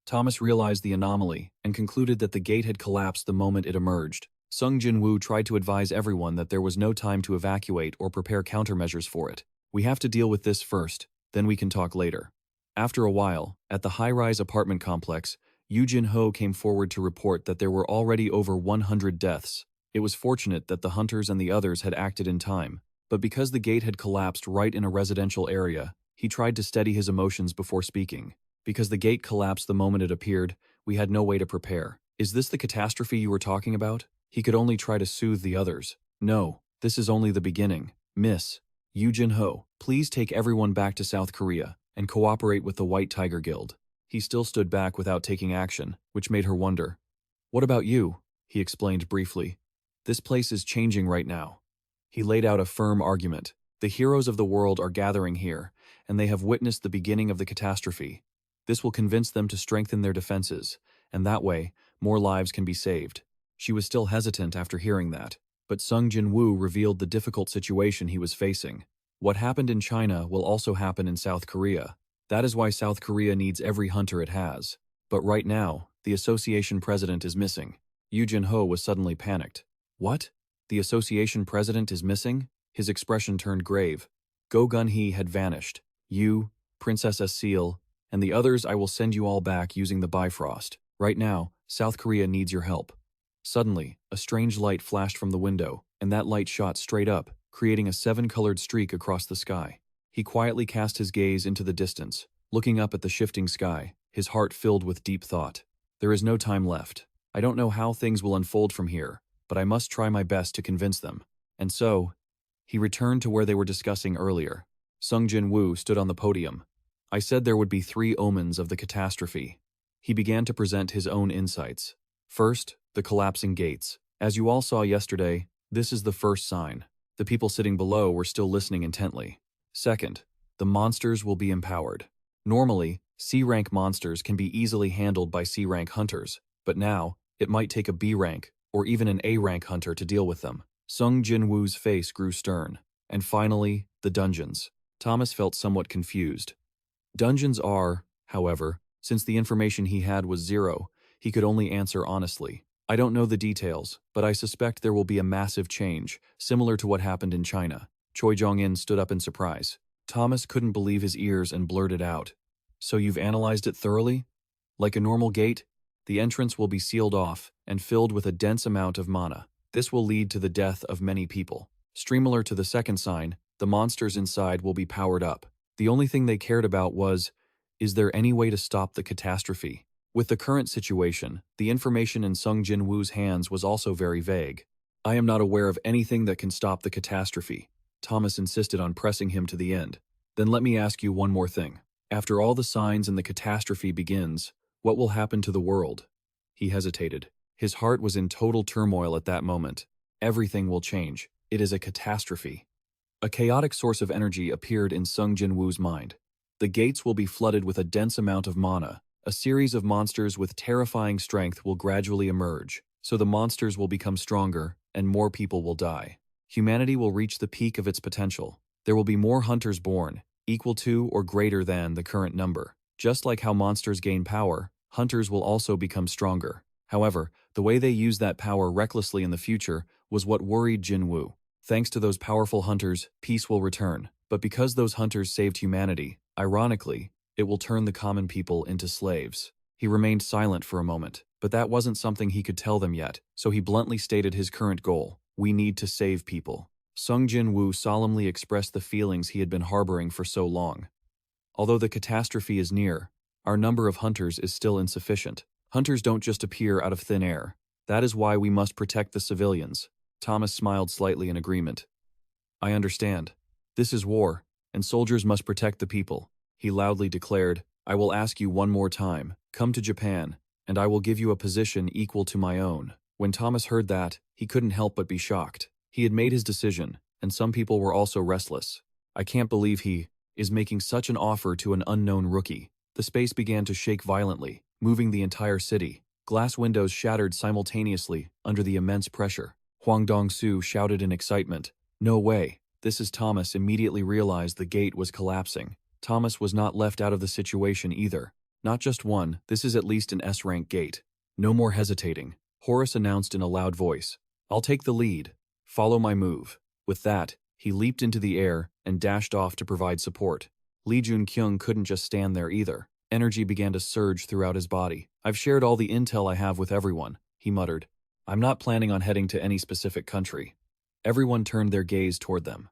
Thomas realized the anomaly and concluded that the gate had collapsed the moment it emerged. Sung Jin-woo tried to advise everyone that there was no time to evacuate or prepare countermeasures for it. We have to deal with this first, then we can talk later. After a while, at the high-rise apartment complex, Yoo Jin-ho came forward to report that there were already over 100 deaths. It was fortunate that the hunters and the others had acted in time, but because the gate had collapsed right in a residential area, he tried to steady his emotions before speaking. Because the gate collapsed the moment it appeared, we had no way to prepare. Is this the catastrophe you were talking about? He could only try to soothe the others. No, this is only the beginning. Miss Yoo Jin-ho, please take everyone back to South Korea and cooperate with the White Tiger Guild. He still stood back without taking action, which made her wonder. What about you? He explained briefly. This place is changing right now. He laid out a firm argument. The heroes of the world are gathering here, and they have witnessed the beginning of the catastrophe. This will convince them to strengthen their defenses, and that way, more lives can be saved. She was still hesitant after hearing that, but Sung Jin-woo revealed the difficult situation he was facing. What happened in China will also happen in South Korea. That is why South Korea needs every hunter it has. But right now, the association president is missing. Yoo Jin-ho was suddenly panicked. What? The association president is missing? His expression turned grave. Go Gun-hee had vanished. You, Princess Seal, and the others I will send you all back using the Bifrost. Right now, South Korea needs your help. Suddenly, a strange light flashed from the window, and that light shot straight up, creating a 7-colored streak across the sky. He quietly cast his gaze into the distance, looking up at the shifting sky, his heart filled with deep thought. There is no time left. I don't know how things will unfold from here, but I must try my best to convince them. And so, he returned to where they were discussing earlier. Sung Jin-woo stood on the podium. I said there would be 3 omens of the catastrophe. He began to present his own insights. First, the collapsing gates. As you all saw yesterday, this is the first sign. The people sitting below were still listening intently. Second, the monsters will be empowered. Normally, C-rank monsters can be easily handled by C-rank hunters, but now, it might take a B-rank, or even an A-rank hunter to deal with them. Sung Jin-woo's face grew stern. And finally, the dungeons. Thomas felt somewhat confused. Dungeons are, however, since the information he had was 0, he could only answer honestly. I don't know the details, but I suspect there will be a massive change, similar to what happened in China. Choi Jong-in stood up in surprise. Thomas couldn't believe his ears and blurted out. So you've analyzed it thoroughly? Like a normal gate, the entrance will be sealed off and filled with a dense amount of mana. This will lead to the death of many people. Similar to the second sign, the monsters inside will be powered up. The only thing they cared about was, is there any way to stop the catastrophe? With the current situation, the information in Sung Jin-woo's hands was also very vague. I am not aware of anything that can stop the catastrophe. Thomas insisted on pressing him to the end. Then let me ask you one more thing. After all the signs and the catastrophe begins, what will happen to the world? He hesitated. His heart was in total turmoil at that moment. Everything will change. It is a catastrophe. A chaotic source of energy appeared in Sung Jin-woo's mind. The gates will be flooded with a dense amount of mana. A series of monsters with terrifying strength will gradually emerge, so the monsters will become stronger, and more people will die. Humanity will reach the peak of its potential. There will be more hunters born, equal to or greater than the current number. Just like how monsters gain power, hunters will also become stronger. However, the way they use that power recklessly in the future was what worried Jin-woo. Thanks to those powerful hunters, peace will return. But because those hunters saved humanity, ironically, it will turn the common people into slaves. He remained silent for a moment, but that wasn't something he could tell them yet, so he bluntly stated his current goal. We need to save people. Sung Jin-woo solemnly expressed the feelings he had been harboring for so long. Although the catastrophe is near, our number of hunters is still insufficient. Hunters don't just appear out of thin air. That is why we must protect the civilians. Thomas smiled slightly in agreement. I understand. This is war, and soldiers must protect the people. He loudly declared, I will ask you one more time. Come to Japan, and I will give you a position equal to my own. When Thomas heard that, he couldn't help but be shocked. He had made his decision, and some people were also restless. I can't believe he is making such an offer to an unknown rookie. The space began to shake violently, moving the entire city. Glass windows shattered simultaneously under the immense pressure. Hwang Dong-soo shouted in excitement, No way! This is Thomas immediately realized the gate was collapsing. Thomas was not left out of the situation either. Not just one, this is at least an S-rank gate. No more hesitating. Horus announced in a loud voice, I'll take the lead. Follow my move. With that, he leaped into the air and dashed off to provide support. Joon-kyung couldn't just stand there either. Energy began to surge throughout his body. I've shared all the intel I have with everyone, he muttered. I'm not planning on heading to any specific country. Everyone turned their gaze toward them.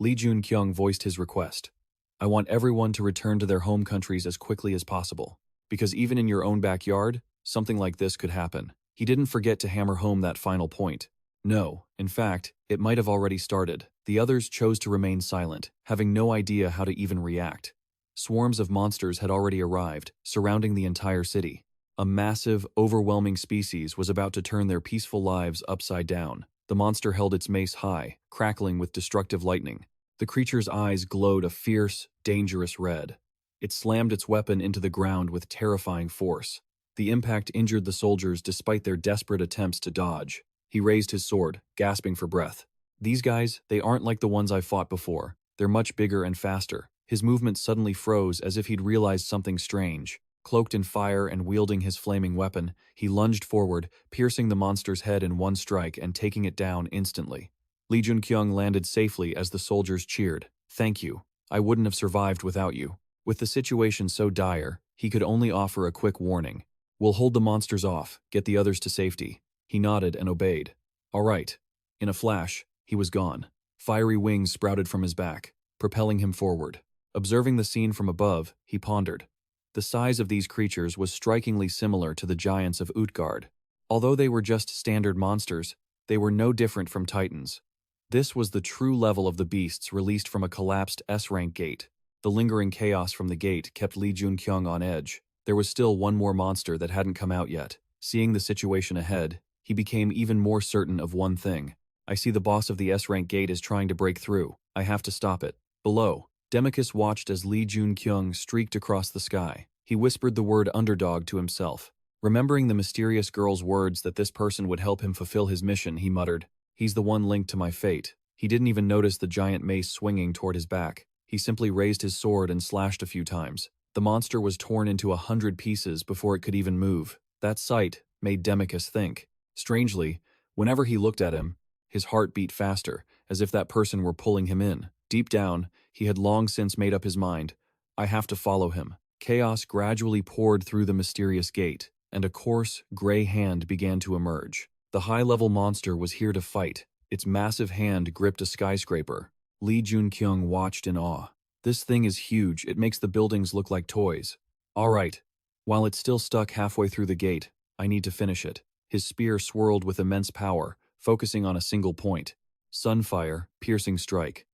Joon-kyung voiced his request. I want everyone to return to their home countries as quickly as possible. Because even in your own backyard, something like this could happen. He didn't forget to hammer home that final point. No, in fact, it might have already started. The others chose to remain silent, having no idea how to even react. Swarms of monsters had already arrived, surrounding the entire city. A massive, overwhelming species was about to turn their peaceful lives upside down. The monster held its mace high, crackling with destructive lightning. The creature's eyes glowed a fierce, dangerous red. It slammed its weapon into the ground with terrifying force. The impact injured the soldiers despite their desperate attempts to dodge. He raised his sword, gasping for breath. These guys, they aren't like the ones I've fought before. They're much bigger and faster. His movement suddenly froze as if he'd realized something strange. Cloaked in fire and wielding his flaming weapon, he lunged forward, piercing the monster's head in one strike and taking it down instantly. Joon-kyung landed safely as the soldiers cheered. Thank you. I wouldn't have survived without you. With the situation so dire, he could only offer a quick warning. We'll hold the monsters off, get the others to safety. He nodded and obeyed. All right. In a flash, he was gone. Fiery wings sprouted from his back, propelling him forward. Observing the scene from above, he pondered. The size of these creatures was strikingly similar to the giants of Utgard. Although they were just standard monsters, they were no different from titans. This was the true level of the beasts released from a collapsed S-rank gate. The lingering chaos from the gate kept Joon-kyung on edge. There was still one more monster that hadn't come out yet. Seeing the situation ahead, he became even more certain of one thing. I see the boss of the S-rank gate is trying to break through. I have to stop it. Below, Demicus watched as Joon-kyung streaked across the sky. He whispered the word underdog to himself. Remembering the mysterious girl's words that this person would help him fulfill his mission, he muttered, He's the one linked to my fate. He didn't even notice the giant mace swinging toward his back. He simply raised his sword and slashed a few times. The monster was torn into 100 pieces before it could even move. That sight made Demicus think. Strangely, whenever he looked at him, his heart beat faster, as if that person were pulling him in. Deep down, he had long since made up his mind. I have to follow him. Chaos gradually poured through the mysterious gate, and a coarse, gray hand began to emerge. The high-level monster was here to fight. Its massive hand gripped a skyscraper. Joon-kyung watched in awe. This thing is huge. It makes the buildings look like toys. All right. While it's still stuck halfway through the gate, I need to finish it. His spear swirled with immense power, focusing on a single point. Sunfire, piercing strike.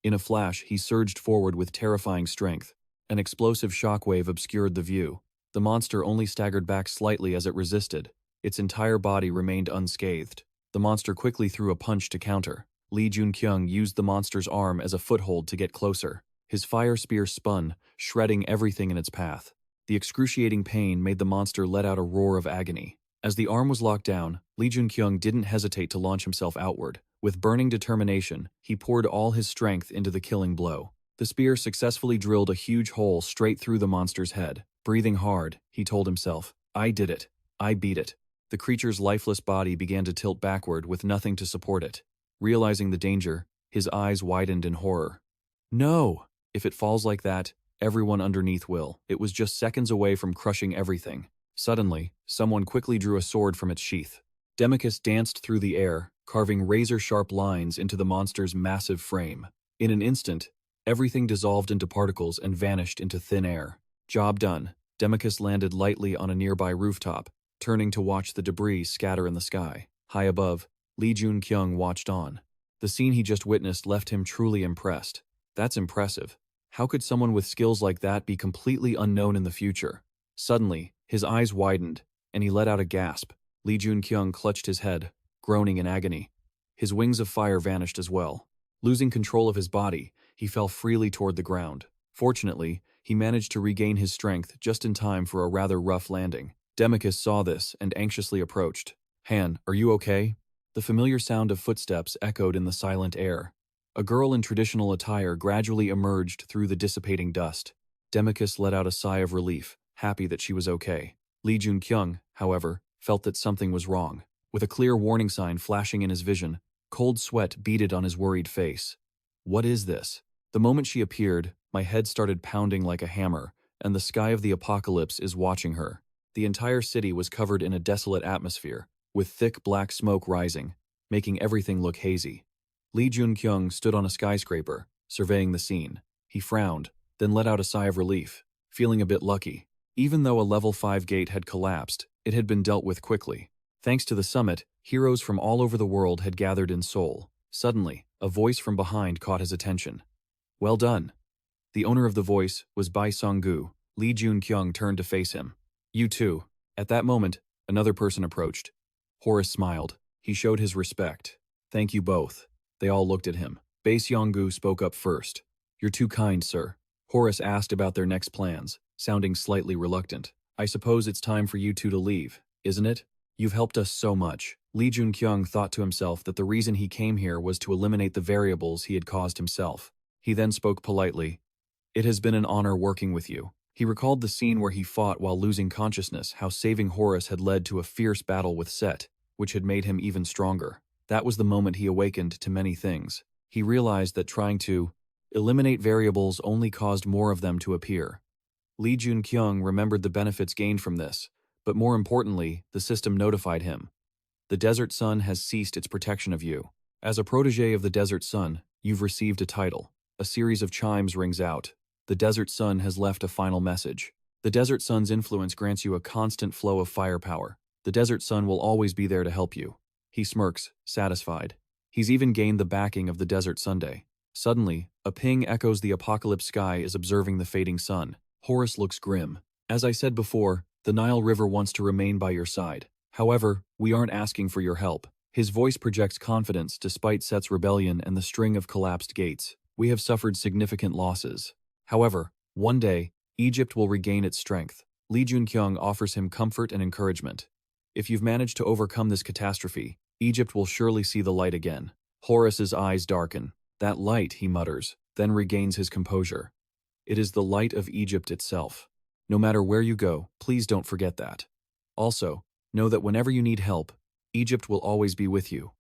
In a flash, he surged forward with terrifying strength. An explosive shockwave obscured the view. The monster only staggered back slightly as it resisted. Its entire body remained unscathed. The monster quickly threw a punch to counter. Joon-kyung used the monster's arm as a foothold to get closer. His fire spear spun, shredding everything in its path. The excruciating pain made the monster let out a roar of agony. As the arm was locked down, Joon-kyung didn't hesitate to launch himself outward. With burning determination, he poured all his strength into the killing blow. The spear successfully drilled a huge hole straight through the monster's head. Breathing hard, he told himself, "I did it. I beat it." The creature's lifeless body began to tilt backward with nothing to support it. Realizing the danger, his eyes widened in horror. No! If it falls like that, everyone underneath will. It was just seconds away from crushing everything. Suddenly, someone quickly drew a sword from its sheath. Demicus danced through the air, carving razor-sharp lines into the monster's massive frame. In an instant, everything dissolved into particles and vanished into thin air. Job done. Demicus landed lightly on a nearby rooftop, turning to watch the debris scatter in the sky. High above, Joon-kyung watched on. The scene he just witnessed left him truly impressed. That's impressive. How could someone with skills like that be completely unknown in the future? Suddenly, his eyes widened, and he let out a gasp. Joon-kyung clutched his head, groaning in agony. His wings of fire vanished as well. Losing control of his body, he fell freely toward the ground. Fortunately, he managed to regain his strength just in time for a rather rough landing. Demicus saw this and anxiously approached. "Han, are you okay?" The familiar sound of footsteps echoed in the silent air. A girl in traditional attire gradually emerged through the dissipating dust. Demicus let out a sigh of relief, happy that she was okay. Joon-kyung, however, felt that something was wrong. With a clear warning sign flashing in his vision, cold sweat beaded on his worried face. What is this? The moment she appeared, my head started pounding like a hammer, and the sky of the apocalypse is watching her. The entire city was covered in a desolate atmosphere, with thick black smoke rising, making everything look hazy. Joon-kyung stood on a skyscraper, surveying the scene. He frowned, then let out a sigh of relief, feeling a bit lucky. Even though a level 5 gate had collapsed, it had been dealt with quickly. Thanks to the summit, heroes from all over the world had gathered in Seoul. Suddenly, a voice from behind caught his attention. "Well done." The owner of the voice was Bai Song-gu. Joon-kyung turned to face him. "You too." At that moment, another person approached. Horus smiled. He showed his respect. "Thank you both." They all looked at him. Bai Song-gu spoke up first. "You're too kind, sir." Horus asked about their next plans, sounding slightly reluctant. "I suppose it's time for you two to leave, isn't it? You've helped us so much." Joon-kyung thought to himself that the reason he came here was to eliminate the variables he had caused himself. He then spoke politely. "It has been an honor working with you." He recalled the scene where he fought while losing consciousness, how saving Horus had led to a fierce battle with Set, which had made him even stronger. That was the moment he awakened to many things. He realized that trying to eliminate variables only caused more of them to appear. Joon-kyung remembered the benefits gained from this, but more importantly, the system notified him. The Desert Sun has ceased its protection of you. As a protege of the Desert Sun, you've received a title. A series of chimes rings out. The Desert Sun has left a final message. The Desert Sun's influence grants you a constant flow of firepower. The Desert Sun will always be there to help you. He smirks, satisfied. He's even gained the backing of the Desert Sunday. Suddenly, a ping echoes the apocalypse sky is observing the fading sun. Horus looks grim. "As I said before, the Nile River wants to remain by your side. However, we aren't asking for your help." His voice projects confidence despite Set's rebellion and the string of collapsed gates. "We have suffered significant losses. However, one day, Egypt will regain its strength." Joon-kyung offers him comfort and encouragement. "If you've managed to overcome this catastrophe, Egypt will surely see the light again." Horus's eyes darken. "That light," he mutters, then regains his composure. "It is the light of Egypt itself. No matter where you go, please don't forget that. Also, know that whenever you need help, Egypt will always be with you."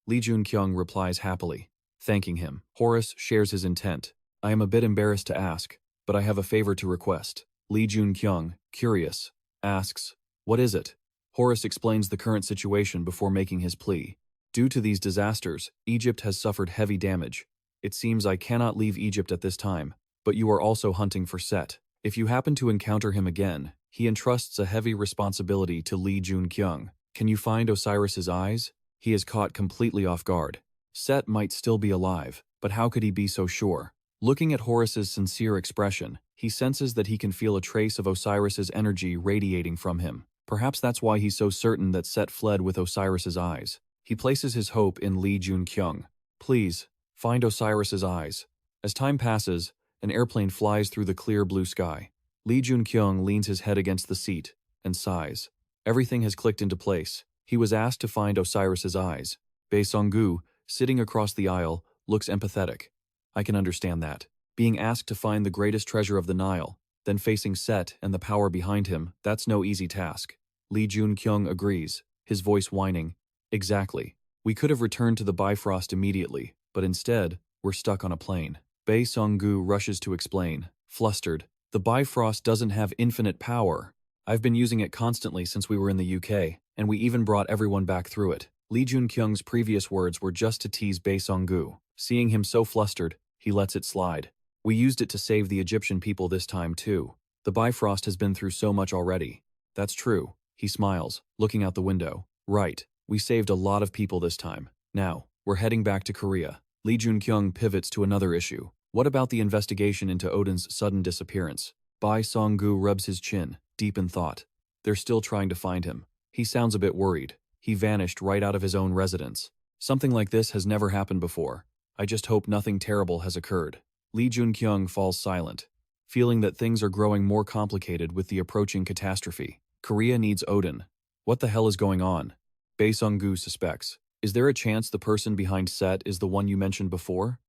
Joon-kyung replies happily, thanking him. Horus shares his intent. "I am a bit embarrassed to ask, but I have a favor to request." Joon-kyung, curious, asks, "What is it?" Horus explains the current situation before making his plea. "Due to these disasters, Egypt has suffered heavy damage. It seems I cannot leave Egypt at this time, but you are also hunting for Set. If you happen to encounter him again, he entrusts a heavy responsibility to Joon-kyung. Can you find Osiris's eyes? He is caught completely off guard. Set might still be alive, but how could he be so sure?" Looking at Horus's sincere expression, He senses that he can feel a trace of Osiris's energy radiating from him. Perhaps that's why he's so certain that Set fled with Osiris's eyes. He places his hope in Joon-kyung. Please, find Osiris's eyes. As time passes, an airplane flies through the clear blue sky. Joon-kyung leans his head against the seat and sighs. Everything has clicked into place. He was asked to find Osiris's eyes. Bae-sung-gu, sitting across the aisle, looks empathetic. I can understand that. Being asked to find the greatest treasure of the Nile, then facing Set and the power behind him, that's no easy task. Joon-kyung agrees, his voice whining. Exactly. We could have returned to the Bifrost immediately, but instead, we're stuck on a plane. Bae-sung-gu rushes to explain, flustered. The Bifrost doesn't have infinite power. I've been using it constantly since we were in the UK, and we even brought everyone back through it. Joon-kyung's previous words were just to tease Bae-sung-gu. Seeing him so flustered, he lets it slide. We used it to save the Egyptian people this time too. The Bifrost has been through so much already. That's true. He smiles, looking out the window. Right. We saved a lot of people this time. Now, we're heading back to Korea. Joon-kyung pivots to another issue. What about the investigation into Odin's sudden disappearance? Bae-sung-gu rubs his chin, deep in thought. They're still trying to find him. He sounds a bit worried. He vanished right out of his own residence. Something like this has never happened before. I just hope nothing terrible has occurred. Joon-kyung falls silent, feeling that things are growing more complicated with the approaching catastrophe. Korea needs Odin. What the hell is going on? Bae-sung-gu suspects. Is there a chance the person behind Set is the one you mentioned before?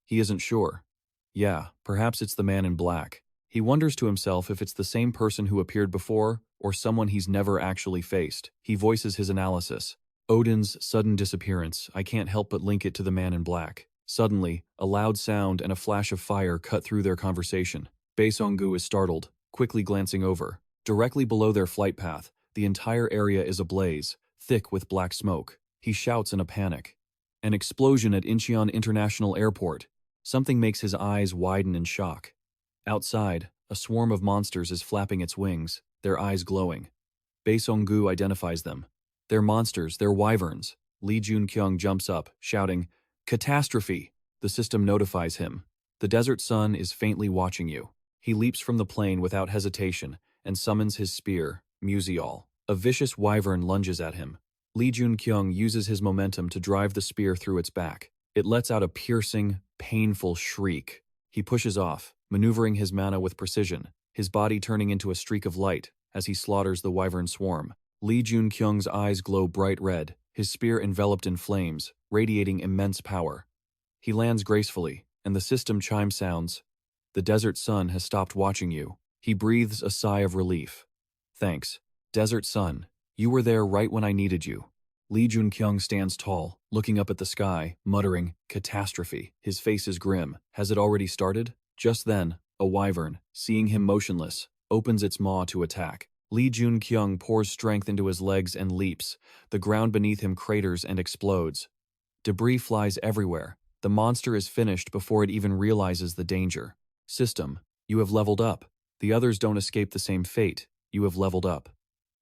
He isn't sure. Yeah, perhaps it's the man in black. He wonders to himself if it's the same person who appeared before or someone he's never actually faced. He voices his analysis. Odin's sudden disappearance, I can't help but link it to the man in black. Suddenly, a loud sound and a flash of fire cut through their conversation. Bae-sung-gu is startled, quickly glancing over. Directly below their flight path, the entire area is ablaze, thick with black smoke. He shouts in a panic. An explosion at Incheon International Airport. Something makes his eyes widen in shock. Outside, a swarm of monsters is flapping its wings, their eyes glowing. Bae-sung-gu identifies them. They're monsters, they're wyverns. Joon-kyung jumps up, shouting, Catastrophe! The system notifies him. The desert sun is faintly watching you. He leaps from the plane without hesitation and summons his spear, Musial. A vicious wyvern lunges at him. Joon-kyung uses his momentum to drive the spear through its back. It lets out a piercing, painful shriek. He pushes off, maneuvering his mana with precision, his body turning into a streak of light as he slaughters the wyvern swarm. Joon-kyung's eyes glow bright red, his spear enveloped in flames, radiating immense power. He lands gracefully, and the system chime sounds. The desert sun has stopped watching you. He breathes a sigh of relief. Thanks. Desert sun, you were there right when I needed you. Joon-kyung stands tall, looking up at the sky, muttering, catastrophe. His face is grim. Has it already started? Just then, a wyvern, seeing him motionless, opens its maw to attack. Joon-kyung pours strength into his legs and leaps. The ground beneath him craters and explodes. Debris flies everywhere. The monster is finished before it even realizes the danger. System, you have leveled up. The others don't escape the same fate. You have leveled up.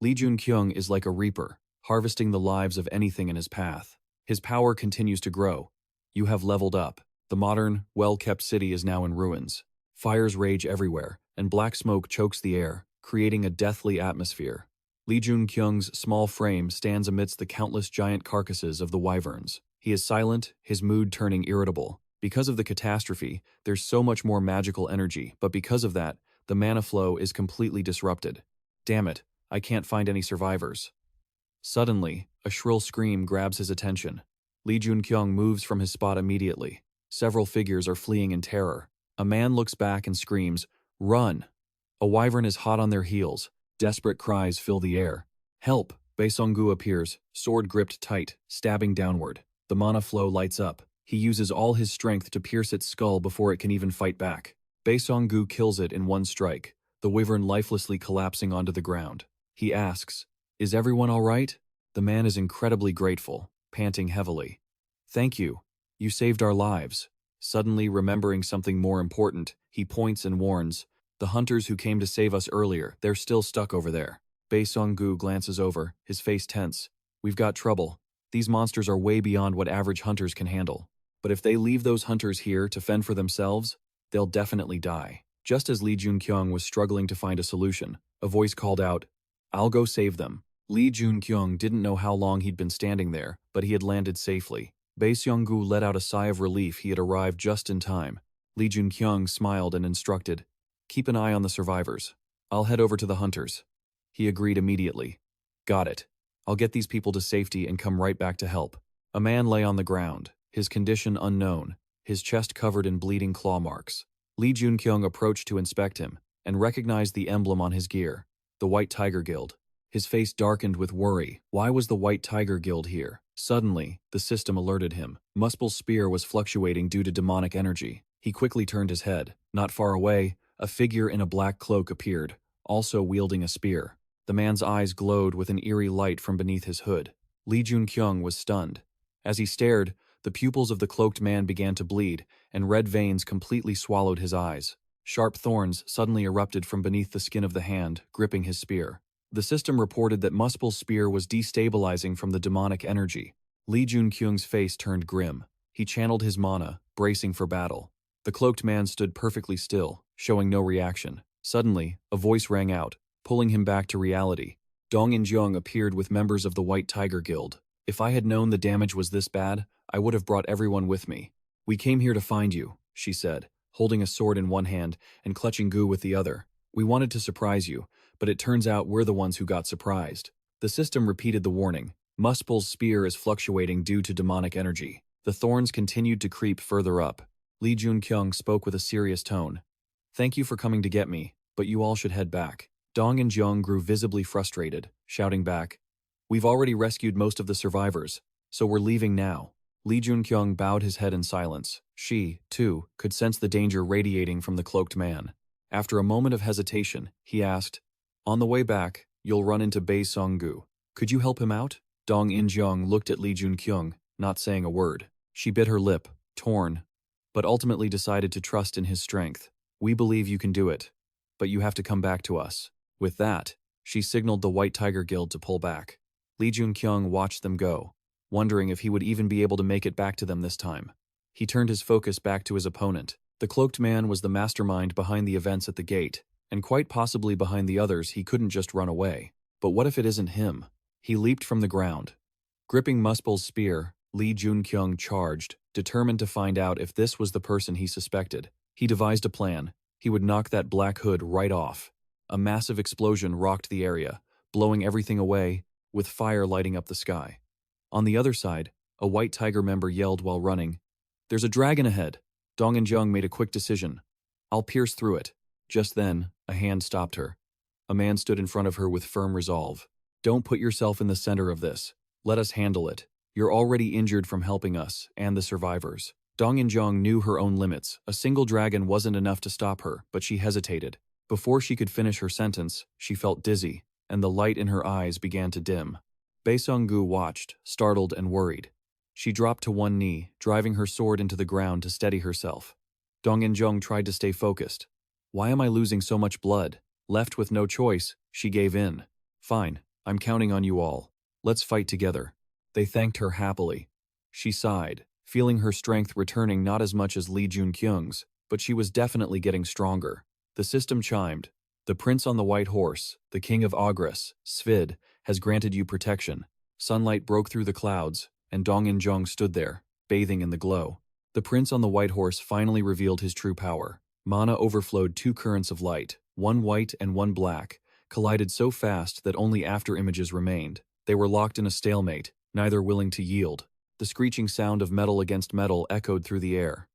Joon-kyung is like a reaper, harvesting the lives of anything in his path. His power continues to grow. You have leveled up. The modern, well-kept city is now in ruins. Fires rage everywhere, and black smoke chokes the air, creating a deathly atmosphere. Joon-kyung's small frame stands amidst the countless giant carcasses of the wyverns. He is silent, his mood turning irritable. Because of the catastrophe, there's so much more magical energy, but because of that, the mana flow is completely disrupted. Damn it, I can't find any survivors. Suddenly, a shrill scream grabs his attention. Joon-kyung moves from his spot immediately. Several figures are fleeing in terror. A man looks back and screams, "Run!" A wyvern is hot on their heels. Desperate cries fill the air. Help! Bae-sung-gu appears, sword gripped tight, stabbing downward. The mana flow lights up. He uses all his strength to pierce its skull before it can even fight back. Bae-sung-gu kills it in one strike, the wyvern lifelessly collapsing onto the ground. He asks, "Is everyone all right?" The man is incredibly grateful, panting heavily. "Thank you. You saved our lives." Suddenly remembering something more important, he points and warns, "The hunters who came to save us earlier, they're still stuck over there." Bae-sung-gu glances over, his face tense. "We've got trouble. These monsters are way beyond what average hunters can handle. But if they leave those hunters here to fend for themselves, they'll definitely die." Just as Lee Joon-kyung was struggling to find a solution, a voice called out, "I'll go save them." Lee Joon-kyung didn't know how long he'd been standing there, but he had landed safely. Bae Seong-gu let out a sigh of relief. He had arrived just in time. Lee Joon-kyung smiled and instructed, "Keep an eye on the survivors. I'll head over to the hunters." He agreed immediately. "Got it. I'll get these people to safety and come right back to help." A man lay on the ground, his condition unknown, his chest covered in bleeding claw marks. Lee Joon-kyung approached to inspect him and recognized the emblem on his gear, the White Tiger Guild. His face darkened with worry. Why was the White Tiger Guild here? Suddenly, the system alerted him. Muspel's spear was fluctuating due to demonic energy. He quickly turned his head. Not far away, a figure in a black cloak appeared, also wielding a spear. The man's eyes glowed with an eerie light from beneath his hood. Lee Joon-kyung was stunned. As he stared, the pupils of the cloaked man began to bleed, and red veins completely swallowed his eyes. Sharp thorns suddenly erupted from beneath the skin of the hand, gripping his spear. The system reported that Muspel's spear was destabilizing from the demonic energy. Lee Joon-kyung's face turned grim. He channeled his mana, bracing for battle. The cloaked man stood perfectly still, showing no reaction. Suddenly, a voice rang out, pulling him back to reality. Dong In-jung appeared with members of the White Tiger Guild. "If I had known the damage was this bad, I would have brought everyone with me." "We came here to find you," she said, holding a sword in one hand and clutching Gu with the other. "We wanted to surprise you, but it turns out we're the ones who got surprised." The system repeated the warning. Muspel's spear is fluctuating due to demonic energy. The thorns continued to creep further up. Lee Joon-kyung spoke with a serious tone. "Thank you for coming to get me, but you all should head back." Dong In-jung grew visibly frustrated, shouting back, "We've already rescued most of the survivors, so we're leaving now." Lee Joon-kyung bowed his head in silence. She, too, could sense the danger radiating from the cloaked man. After a moment of hesitation, he asked, "On the way back, you'll run into Bae Seong-gu. Could you help him out?" Dong In-jung looked at Lee Joon-kyung, not saying a word. She bit her lip, torn, but ultimately decided to trust in his strength. "We believe you can do it, but you have to come back to us." With that, she signaled the White Tiger Guild to pull back. Lee Joon-kyung watched them go, wondering if he would even be able to make it back to them this time. He turned his focus back to his opponent. The cloaked man was the mastermind behind the events at the gate, and quite possibly behind the others. He couldn't just run away. But what if it isn't him? He leaped from the ground. Gripping Muspel's spear, Lee Joon-kyung charged, determined to find out if this was the person he suspected. He devised a plan. He would knock that black hood right off. A massive explosion rocked the area, blowing everything away, with fire lighting up the sky. On the other side, a White Tiger member yelled while running, "There's a dragon ahead!" Dong In-jung made a quick decision. "I'll pierce through it." Just then, a hand stopped her. A man stood in front of her with firm resolve. "Don't put yourself in the center of this. Let us handle it. You're already injured from helping us, and the survivors." Dong In-jung knew her own limits. A single dragon wasn't enough to stop her, but she hesitated. Before she could finish her sentence, she felt dizzy, and the light in her eyes began to dim. Bae Seong-gu watched, startled and worried. She dropped to one knee, driving her sword into the ground to steady herself. Dong In-jung tried to stay focused. "Why am I losing so much blood?" Left with no choice, she gave in. "Fine, I'm counting on you all. Let's fight together." They thanked her happily. She sighed, feeling her strength returning, not as much as Lee Joon-kyung's, but she was definitely getting stronger. The system chimed. "The prince on the white horse, the king of Ogress, Svid, has granted you protection." Sunlight broke through the clouds, and Dong In-jung stood there, bathing in the glow. The prince on the white horse finally revealed his true power. Mana overflowed two currents of light, one white and one black, collided so fast that only after-images remained. They were locked in a stalemate, neither willing to yield. The screeching sound of metal against metal echoed through the air.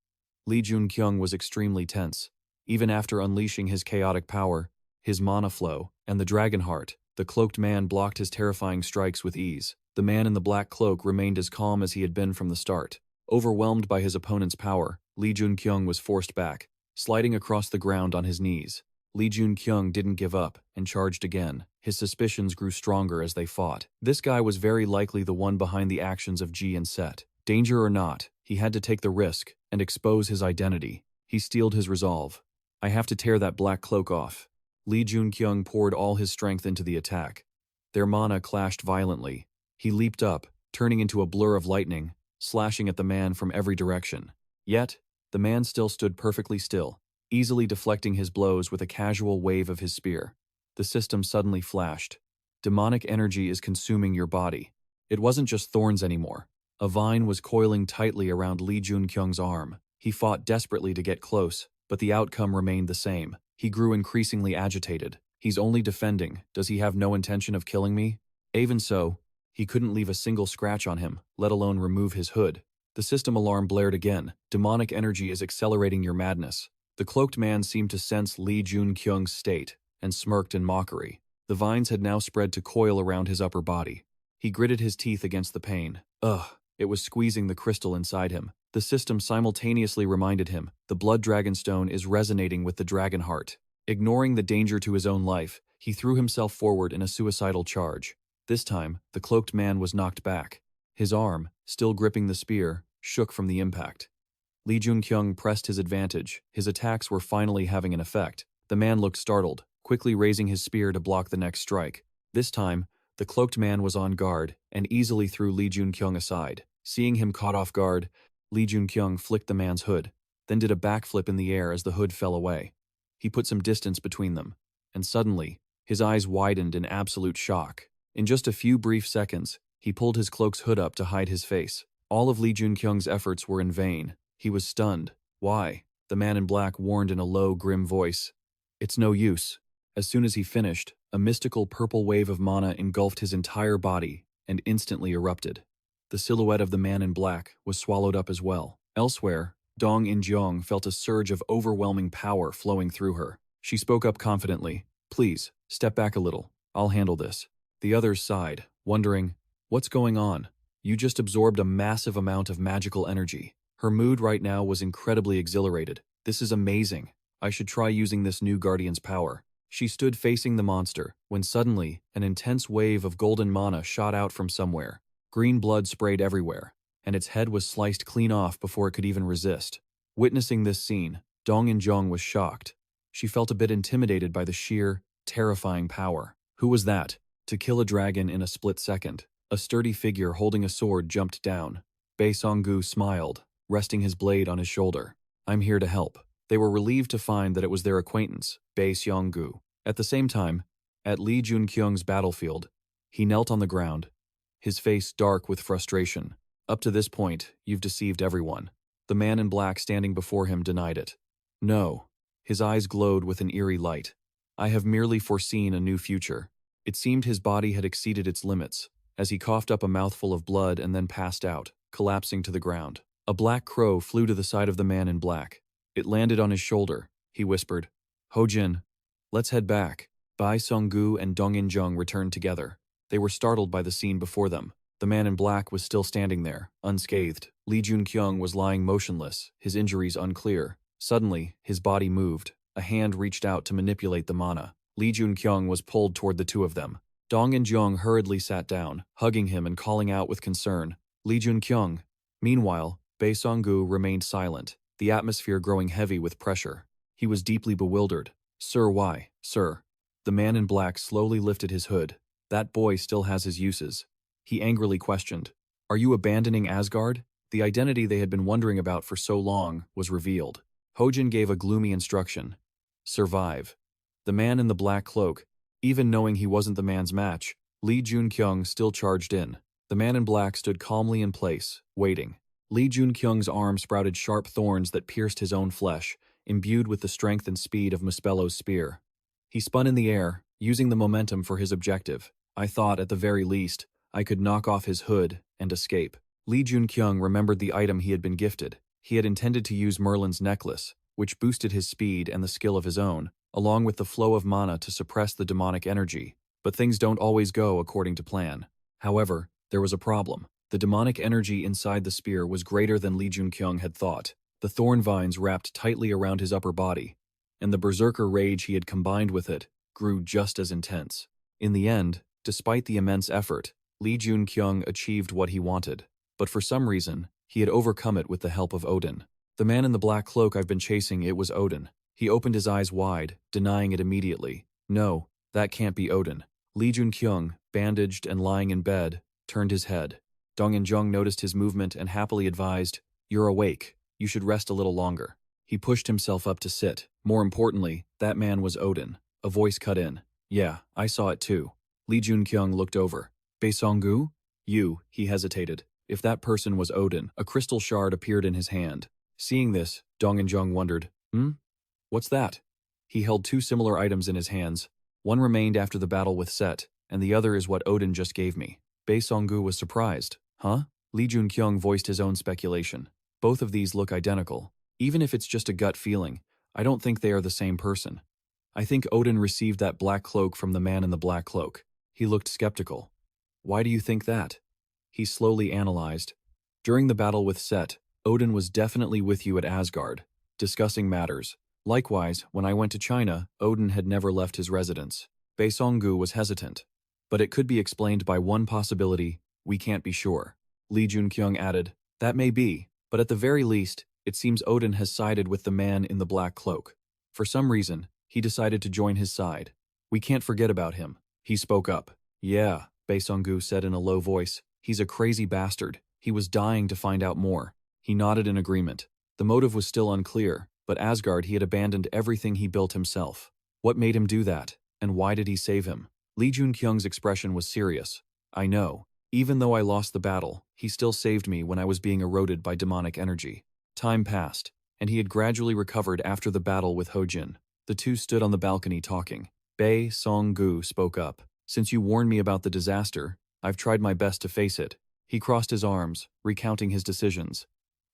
Lee Joon-kyung was extremely tense. Even after unleashing his chaotic power, his mana flow, and the dragon heart, the cloaked man blocked his terrifying strikes with ease. The man in the black cloak remained as calm as he had been from the start. Overwhelmed by his opponent's power, Lee Joon-kyung was forced back, sliding across the ground on his knees. Lee Joon-kyung didn't give up and charged again. His suspicions grew stronger as they fought. This guy was very likely the one behind the actions of Ji and Set. Danger or not, he had to take the risk and expose his identity. He steeled his resolve. "I have to tear that black cloak off." Lee Joon-kyung poured all his strength into the attack. Their mana clashed violently. He leaped up, turning into a blur of lightning, slashing at the man from every direction. Yet, the man still stood perfectly still. easily deflecting his blows with a casual wave of his spear. The system suddenly flashed. Demonic energy is consuming your body. It wasn't just thorns anymore. A vine was coiling tightly around Lee Joon-kyung's arm. He fought desperately to get close, but the outcome remained the same. He grew increasingly agitated. He's only defending. Does he have no intention of killing me? Even so, he couldn't leave a single scratch on him, let alone remove his hood. The system alarm blared again. Demonic energy is accelerating your madness. The cloaked man seemed to sense Lee Joon-kyung's state and smirked in mockery. The vines had now spread to coil around his upper body. He gritted his teeth against the pain. Ugh, it was squeezing the crystal inside him. The system simultaneously reminded him the blood dragon stone is resonating with the dragon heart. Ignoring the danger to his own life, he threw himself forward in a suicidal charge. This time, the cloaked man was knocked back. His arm, still gripping the spear, shook from the impact. Lee Joon-kyung pressed his advantage. His attacks were finally having an effect. The man looked startled, quickly raising his spear to block the next strike. This time, the cloaked man was on guard and easily threw Lee Joon-kyung aside. Seeing him caught off guard, Lee Joon-kyung flicked the man's hood, then did a backflip in the air as the hood fell away. He put some distance between them, and suddenly, his eyes widened in absolute shock. In just a few brief seconds, he pulled his cloak's hood up to hide his face. All of Lee Joon-kyung's efforts were in vain. He was stunned. Why? The man in black warned in a low, grim voice. It's no use. As soon as he finished, a mystical purple wave of mana engulfed his entire body and instantly erupted. The silhouette of the man in black was swallowed up as well. Elsewhere, Dong In-jong felt a surge of overwhelming power flowing through her. She spoke up confidently. Please, step back a little. I'll handle this. The others sighed, wondering, what's going on? You just absorbed a massive amount of magical energy. Her mood right now was incredibly exhilarated. This is amazing. I should try using this new guardian's power. She stood facing the monster, when suddenly, an intense wave of golden mana shot out from somewhere. Green blood sprayed everywhere, and its head was sliced clean off before it could even resist. Witnessing this scene, Dong In-jong was shocked. She felt a bit intimidated by the sheer, terrifying power. Who was that? To kill a dragon in a split second. A sturdy figure holding a sword jumped down. Bae Song-gu smiled, resting his blade on his shoulder. I'm here to help. They were relieved to find that it was their acquaintance, Bae Song-gu. At the same time, at Lee Joon-kyung's battlefield, he knelt on the ground, his face dark with frustration. Up to this point, you've deceived everyone. The man in black standing before him denied it. No. His eyes glowed with an eerie light. I have merely foreseen a new future. It seemed his body had exceeded its limits, as he coughed up a mouthful of blood and then passed out, collapsing to the ground. A black crow flew to the side of the man in black. It landed on his shoulder. He whispered, Ho-jin, let's head back. Bae Song-gu and Dong In-jong returned together. They were startled by the scene before them. The man in black was still standing there, unscathed. Lee Joon-kyung was lying motionless, his injuries unclear. Suddenly, his body moved. A hand reached out to manipulate the mana. Lee Joon-kyung was pulled toward the two of them. Dong In-jong hurriedly sat down, hugging him and calling out with concern, Lee Joon-kyung. Meanwhile, Bae Song-gu remained silent, the atmosphere growing heavy with pressure. He was deeply bewildered. Sir, why? Sir. The man in black slowly lifted his hood. That boy still has his uses. He angrily questioned, Are you abandoning Asgard? The identity they had been wondering about for so long was revealed. Ho-jin gave a gloomy instruction. Survive. The man in the black cloak, even knowing he wasn't the man's match, Lee Joon-kyung still charged in. The man in black stood calmly in place, waiting. Lee Joon-kyung's arm sprouted sharp thorns that pierced his own flesh, imbued with the strength and speed of Muspello's spear. He spun in the air, using the momentum for his objective. I thought, at the very least, I could knock off his hood and escape. Lee Joon-kyung remembered the item he had been gifted. He had intended to use Merlin's necklace, which boosted his speed and the skill of his own, along with the flow of mana to suppress the demonic energy. But things don't always go according to plan. However, there was a problem. The demonic energy inside the spear was greater than Lee Joon-kyung had thought. The thorn vines wrapped tightly around his upper body, and the berserker rage he had combined with it grew just as intense. In the end, despite the immense effort, Lee Joon-kyung achieved what he wanted. But for some reason, he had overcome it with the help of Odin. The man in the black cloak I've been chasing, it was Odin. He opened his eyes wide, denying it immediately. No, that can't be Odin. Lee Joon-kyung, bandaged and lying in bed, turned his head. Dong In-jong noticed his movement and happily advised, You're awake. You should rest a little longer. He pushed himself up to sit. More importantly, that man was Odin. A voice cut in. Yeah, I saw it too. Joon-kyung looked over. Bae-song-gu? You, he hesitated. If that person was Odin, a crystal shard appeared in his hand. Seeing this, Dong-in-jung wondered, What's that? He held two similar items in his hands. One remained after the battle with Set, and the other is what Odin just gave me. Bae-song-gu was surprised. Huh? Joon-kyung voiced his own speculation. Both of these look identical. Even if it's just a gut feeling, I don't think they are the same person. I think Odin received that black cloak from the man in the black cloak. He looked skeptical. Why do you think that? He slowly analyzed. During the battle with Set, Odin was definitely with you at Asgard, discussing matters. Likewise, when I went to China, Odin had never left his residence. Bae-song-gu was hesitant. But it could be explained by one possibility, we can't be sure. Joon-kyung added, that may be, but at the very least, it seems Odin has sided with the man in the black cloak. For some reason, he decided to join his side. We can't forget about him. He spoke up. Yeah, Bae-song-gu said in a low voice. He's a crazy bastard. He was dying to find out more. He nodded in agreement. The motive was still unclear, but Asgard he had abandoned everything he built himself. What made him do that, and why did he save him? Joon-kyung's expression was serious. I know. Even though I lost the battle, he still saved me when I was being eroded by demonic energy. Time passed, and he had gradually recovered after the battle with Hojin. The two stood on the balcony talking. Bae-song-gu spoke up. Since you warned me about the disaster, I've tried my best to face it. He crossed his arms, recounting his decisions.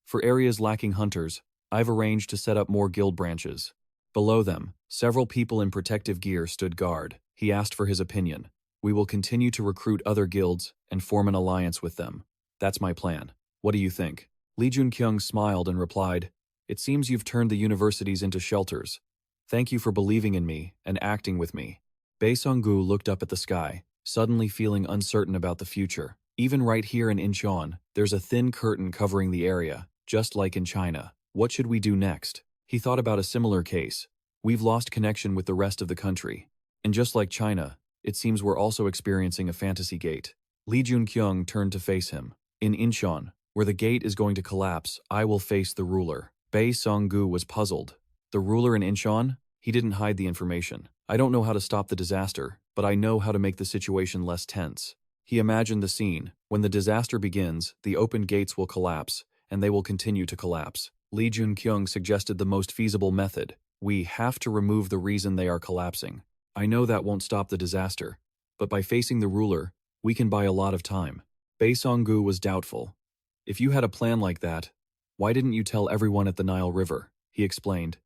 For areas lacking hunters, I've arranged to set up more guild branches. Below them, several people in protective gear stood guard. He asked for his opinion. We will continue to recruit other guilds and form an alliance with them. That's my plan. What do you think? Joon-kyung smiled and replied, It seems you've turned the universities into shelters. Thank you for believing in me and acting with me. Bae-song-gu looked up at the sky, suddenly feeling uncertain about the future. Even right here in Incheon, there's a thin curtain covering the area, just like in China. What should we do next? He thought about a similar case. We've lost connection with the rest of the country. And just like China, it seems we're also experiencing a fantasy gate. Joon-kyung turned to face him. In Incheon, where the gate is going to collapse, I will face the ruler. Bae-song-gu was puzzled. The ruler in Incheon? He didn't hide the information. I don't know how to stop the disaster, but I know how to make the situation less tense. He imagined the scene. When the disaster begins, the open gates will collapse, and they will continue to collapse. Joon-kyung suggested the most feasible method. We have to remove the reason they are collapsing. I know that won't stop the disaster, but by facing the ruler, we can buy a lot of time. Bae-song-gu was doubtful. If you had a plan like that, why didn't you tell everyone at the Nile River? He explained.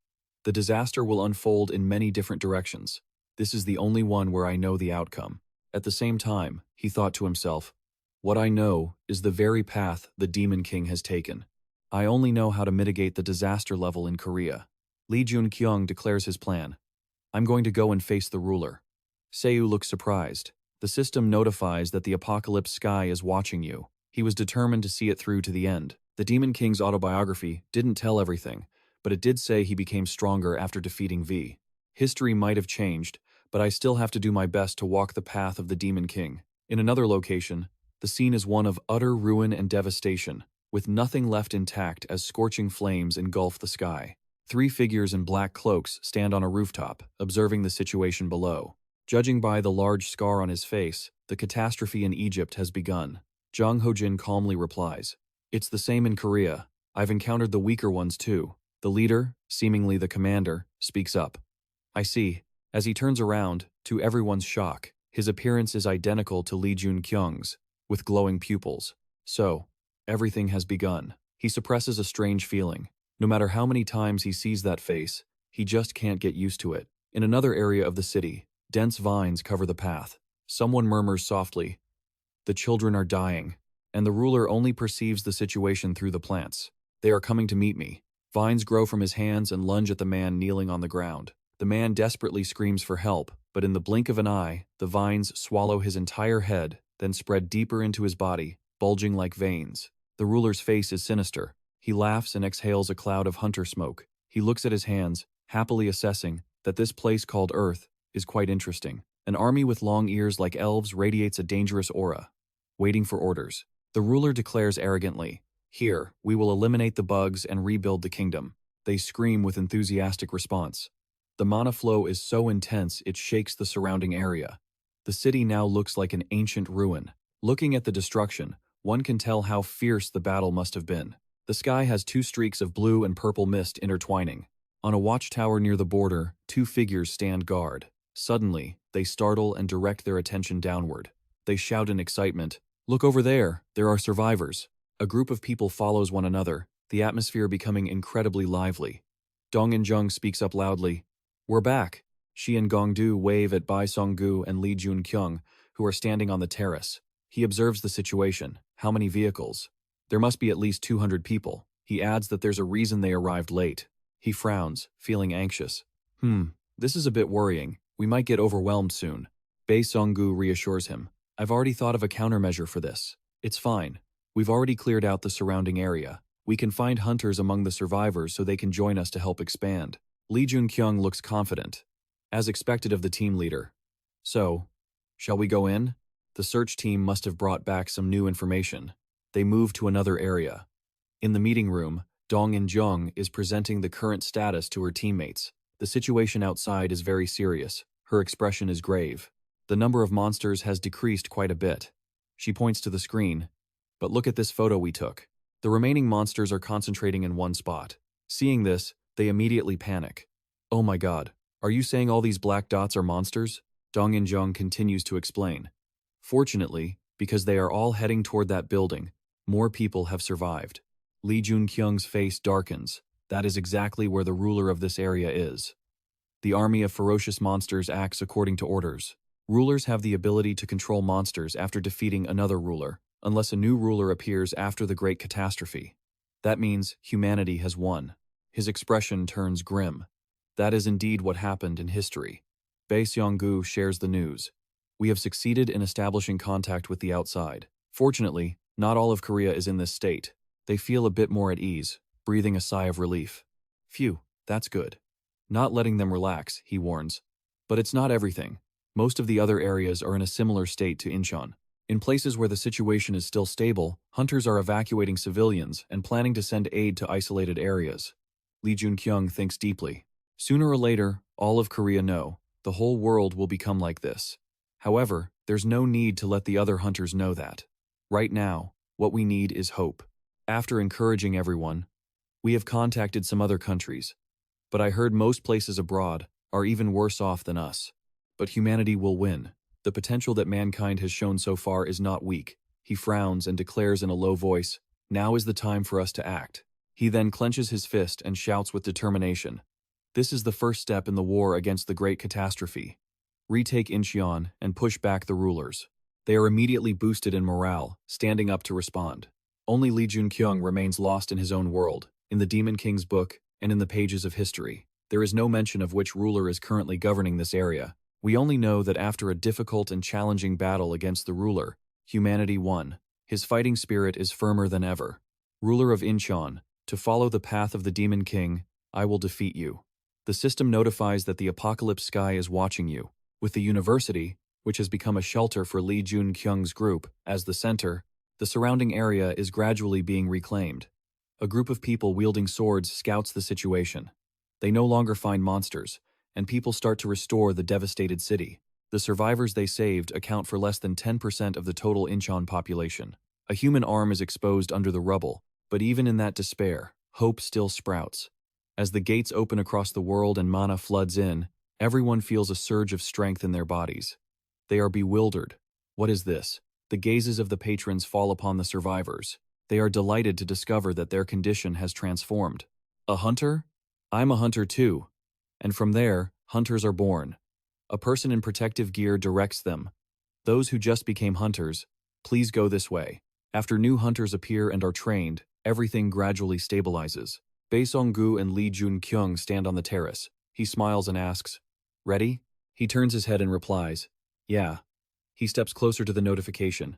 The disaster will unfold in many different directions. This is the only one where I know the outcome. At the same time, he thought to himself, what I know is the very path the Demon King has taken. I only know how to mitigate the disaster level in Korea. Joon-kyung declares his plan. I'm going to go and face the ruler. Seo looks surprised. The system notifies that the apocalypse sky is watching you. He was determined to see it through to the end. The Demon King's autobiography didn't tell everything, but it did say he became stronger after defeating V. History might have changed, but I still have to do my best to walk the path of the Demon King. In another location, the scene is one of utter ruin and devastation, with nothing left intact as scorching flames engulf the sky. 3 figures in black cloaks stand on a rooftop, observing the situation below. Judging by the large scar on his face, the catastrophe in Egypt has begun. Jang Ho-jin calmly replies, It's the same in Korea. I've encountered the weaker ones too. The leader, seemingly the commander, speaks up. I see. As he turns around, to everyone's shock, his appearance is identical to Joon-kyung's, with glowing pupils. So, everything has begun. He suppresses a strange feeling. No matter how many times he sees that face, he just can't get used to it. In another area of the city, dense vines cover the path. Someone murmurs softly, The children are dying, and the ruler only perceives the situation through the plants. They are coming to meet me. Vines grow from his hands and lunge at the man kneeling on the ground. The man desperately screams for help, but in the blink of an eye, the vines swallow his entire head, then spread deeper into his body, bulging like veins. The ruler's face is sinister. He laughs and exhales a cloud of hunter smoke. He looks at his hands, happily assessing that this place called Earth is quite interesting. An army with long ears like elves radiates a dangerous aura, waiting for orders. The ruler declares arrogantly, Here, we will eliminate the bugs and rebuild the kingdom. They scream with enthusiastic response. The mana flow is so intense it shakes the surrounding area. The city now looks like an ancient ruin. Looking at the destruction, one can tell how fierce the battle must have been. The sky has two streaks of blue and purple mist intertwining. On a watchtower near the border, two figures stand guard. Suddenly, they startle and direct their attention downward. They shout in excitement, "Look over there! There are survivors!" A group of people follows one another, the atmosphere becoming incredibly lively. Dong In-jung speaks up loudly, "We're back!" She and Gongdu wave at Bai Songgu and Lee Joon-kyung, who are standing on the terrace. He observes the situation. How many vehicles? There must be at least 200 people. He adds that there's a reason they arrived late. He frowns, feeling anxious. This is a bit worrying. We might get overwhelmed soon. Bai Songgu reassures him. I've already thought of a countermeasure for this. It's fine. We've already cleared out the surrounding area. We can find hunters among the survivors so they can join us to help expand. Lee Joon-kyung looks confident, as expected of the team leader. So, shall we go in? The search team must have brought back some new information. They move to another area. In the meeting room, Dong In-jung is presenting the current status to her teammates. The situation outside is very serious. Her expression is grave. The number of monsters has decreased quite a bit. She points to the screen. But look at this photo we took. The remaining monsters are concentrating in one spot. Seeing this, they immediately panic. Oh my god, are you saying all these black dots are monsters? Dong In-jung continues to explain. Fortunately, because they are all heading toward that building, more people have survived. Lee Joon-kyung's face darkens. That is exactly where the ruler of this area is. The army of ferocious monsters acts according to orders. Rulers have the ability to control monsters after defeating another ruler, unless a new ruler appears after the Great Catastrophe. That means humanity has won. His expression turns grim. That is indeed what happened in history. Bai Seong-gu shares the news. We have succeeded in establishing contact with the outside. Fortunately, not all of Korea is in this state. They feel a bit more at ease, breathing a sigh of relief. Phew, that's good. Not letting them relax, he warns. But it's not everything. Most of the other areas are in a similar state to Incheon. In places where the situation is still stable, hunters are evacuating civilians and planning to send aid to isolated areas. Lee Joon-kyung thinks deeply. Sooner or later, all of Korea know. The whole world will become like this. However, there's no need to let the other hunters know that. Right now, what we need is hope. After encouraging everyone, we have contacted some other countries. But I heard most places abroad are even worse off than us. But humanity will win. The potential that mankind has shown so far is not weak. He frowns and declares in a low voice, "Now is the time for us to act." He then clenches his fist and shouts with determination. This is the first step in the war against the Great Catastrophe. Retake Incheon and push back the rulers. They are immediately boosted in morale, standing up to respond. Only Lee Joon-kyung remains lost in his own world, in the Demon King's book, and in the pages of history. There is no mention of which ruler is currently governing this area. We only know that after a difficult and challenging battle against the ruler, humanity won. His fighting spirit is firmer than ever. Ruler of Incheon, to follow the path of the Demon King, I will defeat you. The system notifies that the apocalypse sky is watching you. With the university, which has become a shelter for Lee Joon-kyung's group, as the center, the surrounding area is gradually being reclaimed. A group of people wielding swords scouts the situation. They no longer find monsters, and people start to restore the devastated city. The survivors they saved account for less than 10% of the total Incheon population. A human arm is exposed under the rubble, but even in that despair, hope still sprouts. As the gates open across the world and mana floods in, everyone feels a surge of strength in their bodies. They are bewildered. What is this? The gazes of the patrons fall upon the survivors. They are delighted to discover that their condition has transformed. A hunter? I'm a hunter too. And from there, hunters are born. A person in protective gear directs them. Those who just became hunters, please go this way. After new hunters appear and are trained, everything gradually stabilizes. Bai Song-gu and Lee Joon-kyung stand on the terrace. He smiles and asks, "Ready?" He turns his head and replies, "Yeah." He steps closer to the notification.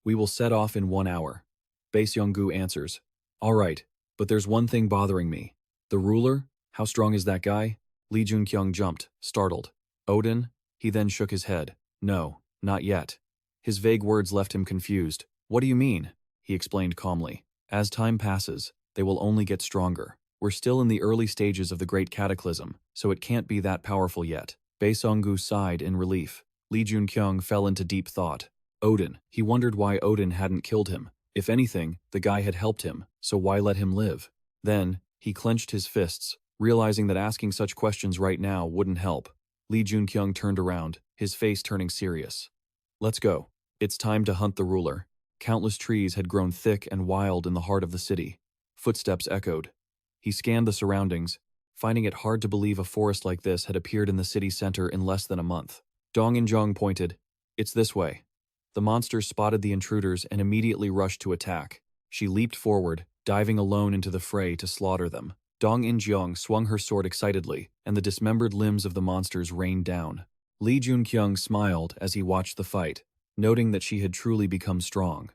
"We will set off in 1 hour." Bai Seong-gu answers, "All right, but there's one thing bothering me. The ruler? How strong is that guy?" Lee Joon-kyung jumped, startled. "Odin?" He then shook his head. "No, not yet." His vague words left him confused. "What do you mean?" He explained calmly. "As time passes, they will only get stronger. We're We're still in the early stages of the Great Cataclysm, so it can't be that powerful yet. Bae Song-gu sighed in relief. Lee Joon-kyung fell into deep thought. Odin. He wondered why Odin hadn't killed him. If anything, the guy had helped him, so why let him live? Then, he clenched his fists, realizing that asking such questions right now wouldn't help. Lee Joon-kyung turned around, his face turning serious. Let's go. It's time to hunt the ruler. Countless trees had grown thick and wild in the heart of the city. Footsteps echoed. He scanned the surroundings, finding it hard to believe a forest like this had appeared in the city center in less than a month. Dong In-jung pointed. It's this way. The monsters spotted the intruders and immediately rushed to attack. She leaped forward, diving alone into the fray to slaughter them. Dong In-jung swung her sword excitedly, and the dismembered limbs of the monsters rained down. Lee Joon-kyung smiled as he watched the fight, noting that she had truly become strong.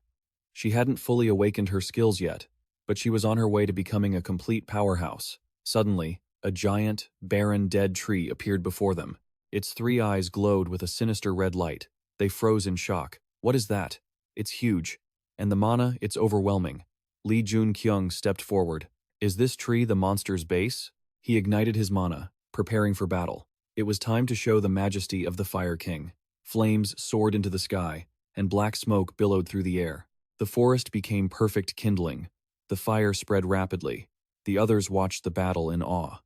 She hadn't fully awakened her skills yet, but she was on her way to becoming a complete powerhouse. Suddenly, a giant, barren, dead tree appeared before them. Its 3 eyes glowed with a sinister red light. They froze in shock. What is that? It's huge. And the mana, it's overwhelming. Lee Joon-kyung stepped forward. Is this tree the monster's base? He ignited his mana, preparing for battle. It was time to show the majesty of the Fire King. Flames soared into the sky, and black smoke billowed through the air. The forest became perfect kindling. The fire spread rapidly. The others watched the battle in awe.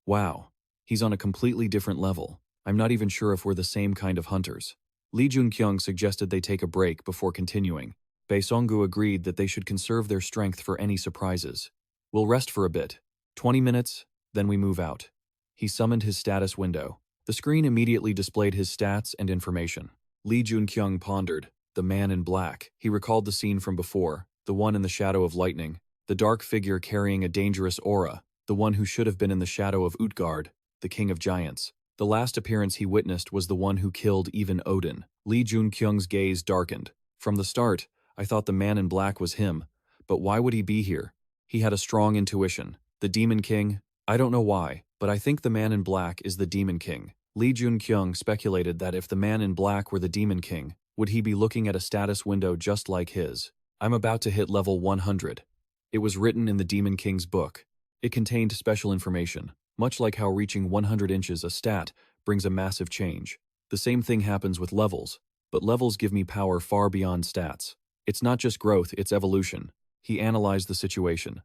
Wow, he's on a completely different level. I'm not even sure if we're the same kind of hunters. Lee Joon-kyung suggested they take a break before continuing. Bae Song-gu agreed that they should conserve their strength for any surprises. We'll rest for a bit. 20 minutes, then we move out. He summoned his status window. The screen immediately displayed his stats and information. Lee Joon-kyung pondered. The man in black. He recalled the scene from before, the one in the shadow of lightning, the dark figure carrying a dangerous aura, the one who should have been in the shadow of Utgard, the king of giants. The last appearance he witnessed was the one who killed even Odin. Lee Joon-kyung's gaze darkened. From the start, I thought the man in black was him, but why would he be here? He had a strong intuition. The Demon King? I don't know why, but I think the man in black is the Demon King. Lee Joon-kyung speculated that if the man in black were the Demon King, would he be looking at a status window just like his? I'm about to hit level 100. It was written in the Demon King's book. It contained special information, much like how reaching 100 inches a stat brings a massive change. The same thing happens with levels, but levels give me power far beyond stats. It's not just growth, it's evolution. He analyzed the situation.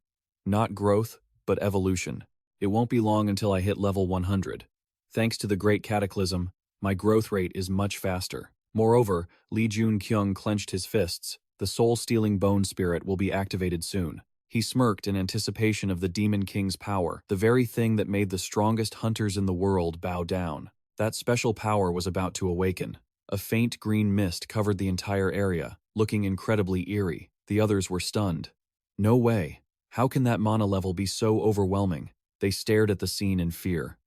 Not growth, but evolution. It won't be long until I hit level 100. Thanks to the Great Cataclysm, my growth rate is much faster. Moreover, Lee Joon-kyung clenched his fists. The soul-stealing bone spirit will be activated soon. He smirked in anticipation of the Demon King's power, the very thing that made the strongest hunters in the world bow down. That special power was about to awaken. A faint green mist covered the entire area, looking incredibly eerie. The others were stunned. No way. How can that mana level be so overwhelming? They stared at the scene in fear.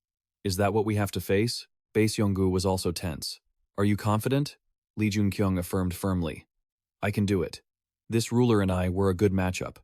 Is that what we have to face? Bae Song-gu was also tense. Are you confident? Lee Joon-kyung affirmed firmly. I can do it. This ruler and I were a good matchup.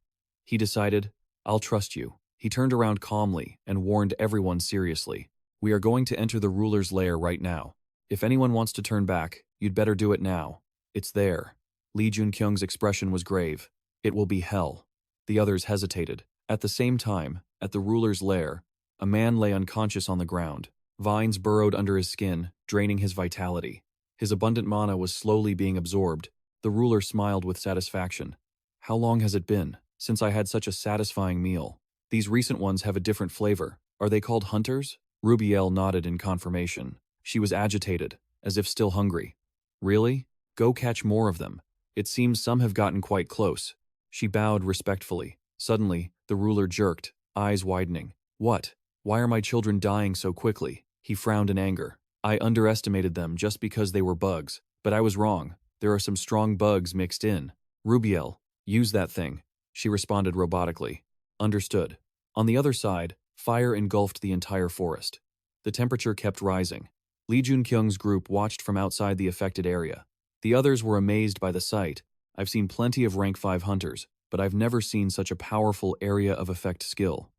He decided, I'll trust you. He turned around calmly and warned everyone seriously. We are going to enter the ruler's lair right now. If anyone wants to turn back, you'd better do it now. It's there. Lee Joon-kyung's expression was grave. It will be hell. The others hesitated. At the same time, at the ruler's lair, a man lay unconscious on the ground. Vines burrowed under his skin, draining his vitality. His abundant mana was slowly being absorbed. The ruler smiled with satisfaction. How long has it been since I had such a satisfying meal? These recent ones have a different flavor. Are they called hunters? Rubiel nodded in confirmation. She was agitated, as if still hungry. Really? Go catch more of them. It seems some have gotten quite close. She bowed respectfully. Suddenly, the ruler jerked, eyes widening. What? Why are my children dying so quickly? He frowned in anger. I underestimated them just because they were bugs. But I was wrong. There are some strong bugs mixed in. Rubiel, use that thing. She responded robotically. Understood. On the other side, fire engulfed the entire forest. The temperature kept rising. Lee Joon-kyung's group watched from outside the affected area. The others were amazed by the sight. I've seen plenty of rank 5 hunters, but I've never seen such a powerful area of effect skill.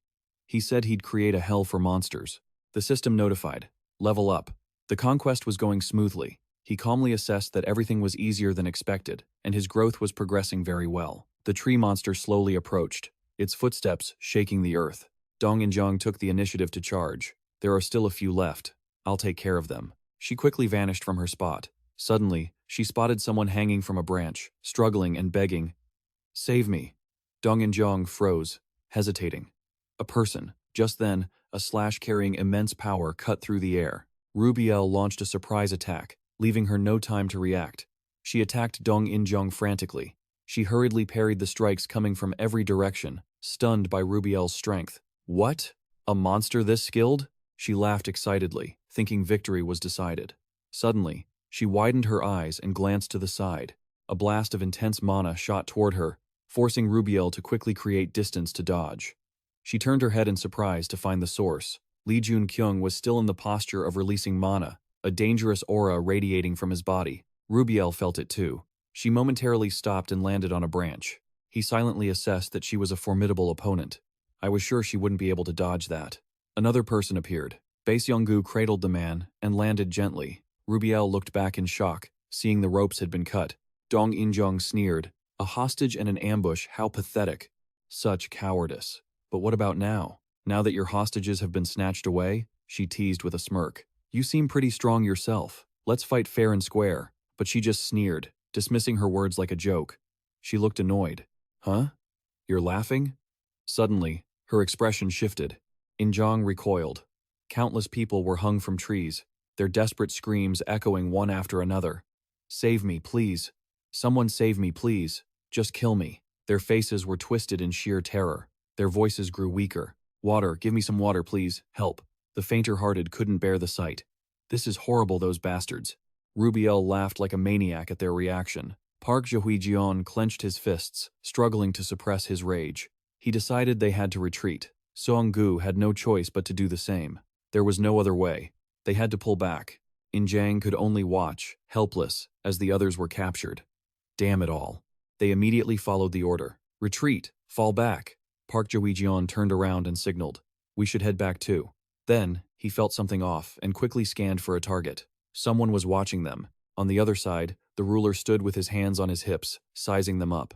He said he'd create a hell for monsters. The system notified. Level up. The conquest was going smoothly. He calmly assessed that everything was easier than expected, and his growth was progressing very well. The tree monster slowly approached, its footsteps shaking the earth. Dong In-jung took the initiative to charge. There are still a few left. I'll take care of them. She quickly vanished from her spot. Suddenly, she spotted someone hanging from a branch, struggling and begging. Save me. Dong In-jung froze, hesitating. A person. Just then, a slash carrying immense power cut through the air. Rubiel launched a surprise attack, leaving her no time to react. She attacked Dong In-jung frantically. She hurriedly parried the strikes coming from every direction, stunned by Rubiel's strength. What? A monster this skilled? She laughed excitedly, thinking victory was decided. Suddenly, she widened her eyes and glanced to the side. A blast of intense mana shot toward her, forcing Rubiel to quickly create distance to dodge. She turned her head in surprise to find the source. Joon-kyung was still in the posture of releasing mana, a dangerous aura radiating from his body. Rubiel felt it too. She momentarily stopped and landed on a branch. He silently assessed that she was a formidable opponent. I was sure she wouldn't be able to dodge that. Another person appeared. Bae-seong-gu cradled the man and landed gently. Rubiel looked back in shock, seeing the ropes had been cut. Dong In-jung sneered. A hostage and an ambush, how pathetic. Such cowardice. But what about now? Now that your hostages have been snatched away? She teased with a smirk. You seem pretty strong yourself. Let's fight fair and square. But she just sneered, dismissing her words like a joke. She looked annoyed. Huh? You're laughing? Suddenly, her expression shifted. In-jung recoiled. Countless people were hung from trees, their desperate screams echoing one after another. Save me, please. Someone save me, please. Just kill me. Their faces were twisted in sheer terror. Their voices grew weaker. Water, give me some water, please. Help. The fainter-hearted couldn't bear the sight. This is horrible, those bastards. Rubiel laughed like a maniac at their reaction. Park Jae-hwi clenched his fists, struggling to suppress his rage. He decided they had to retreat. Seong-gu had no choice but to do the same. There was no other way. They had to pull back. In-jang could only watch, helpless, as the others were captured. Damn it all. They immediately followed the order. Retreat! Fall back! Park Jae-hwi turned around and signaled. We should head back too. Then, he felt something off and quickly scanned for a target. Someone was watching them. On the other side, the ruler stood with his hands on his hips, sizing them up.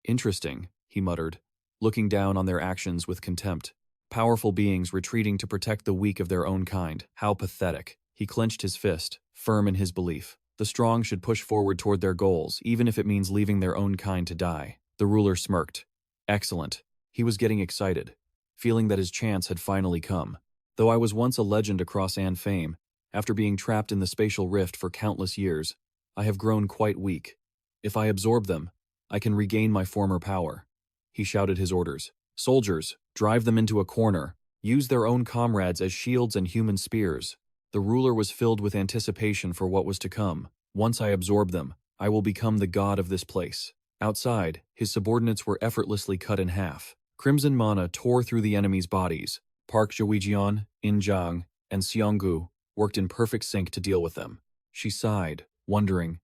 Interesting, he muttered, looking down on their actions with contempt. Powerful beings retreating to protect the weak of their own kind. How pathetic. He clenched his fist, firm in his belief. The strong should push forward toward their goals, even if it means leaving their own kind to die. The ruler smirked. Excellent. He was getting excited, feeling that his chance had finally come. Though I was once a legend across An fame, after being trapped in the spatial rift for countless years, I have grown quite weak. If I absorb them, I can regain my former power. He shouted his orders. Soldiers, drive them into a corner. Use their own comrades as shields and human spears. The ruler was filled with anticipation for what was to come. Once I absorb them, I will become the god of this place. Outside, his subordinates were effortlessly cut in half. Crimson mana tore through the enemy's bodies. Park Jae-hwi, In-jung, and Seong-gu worked in perfect sync to deal with them. She sighed, wondering,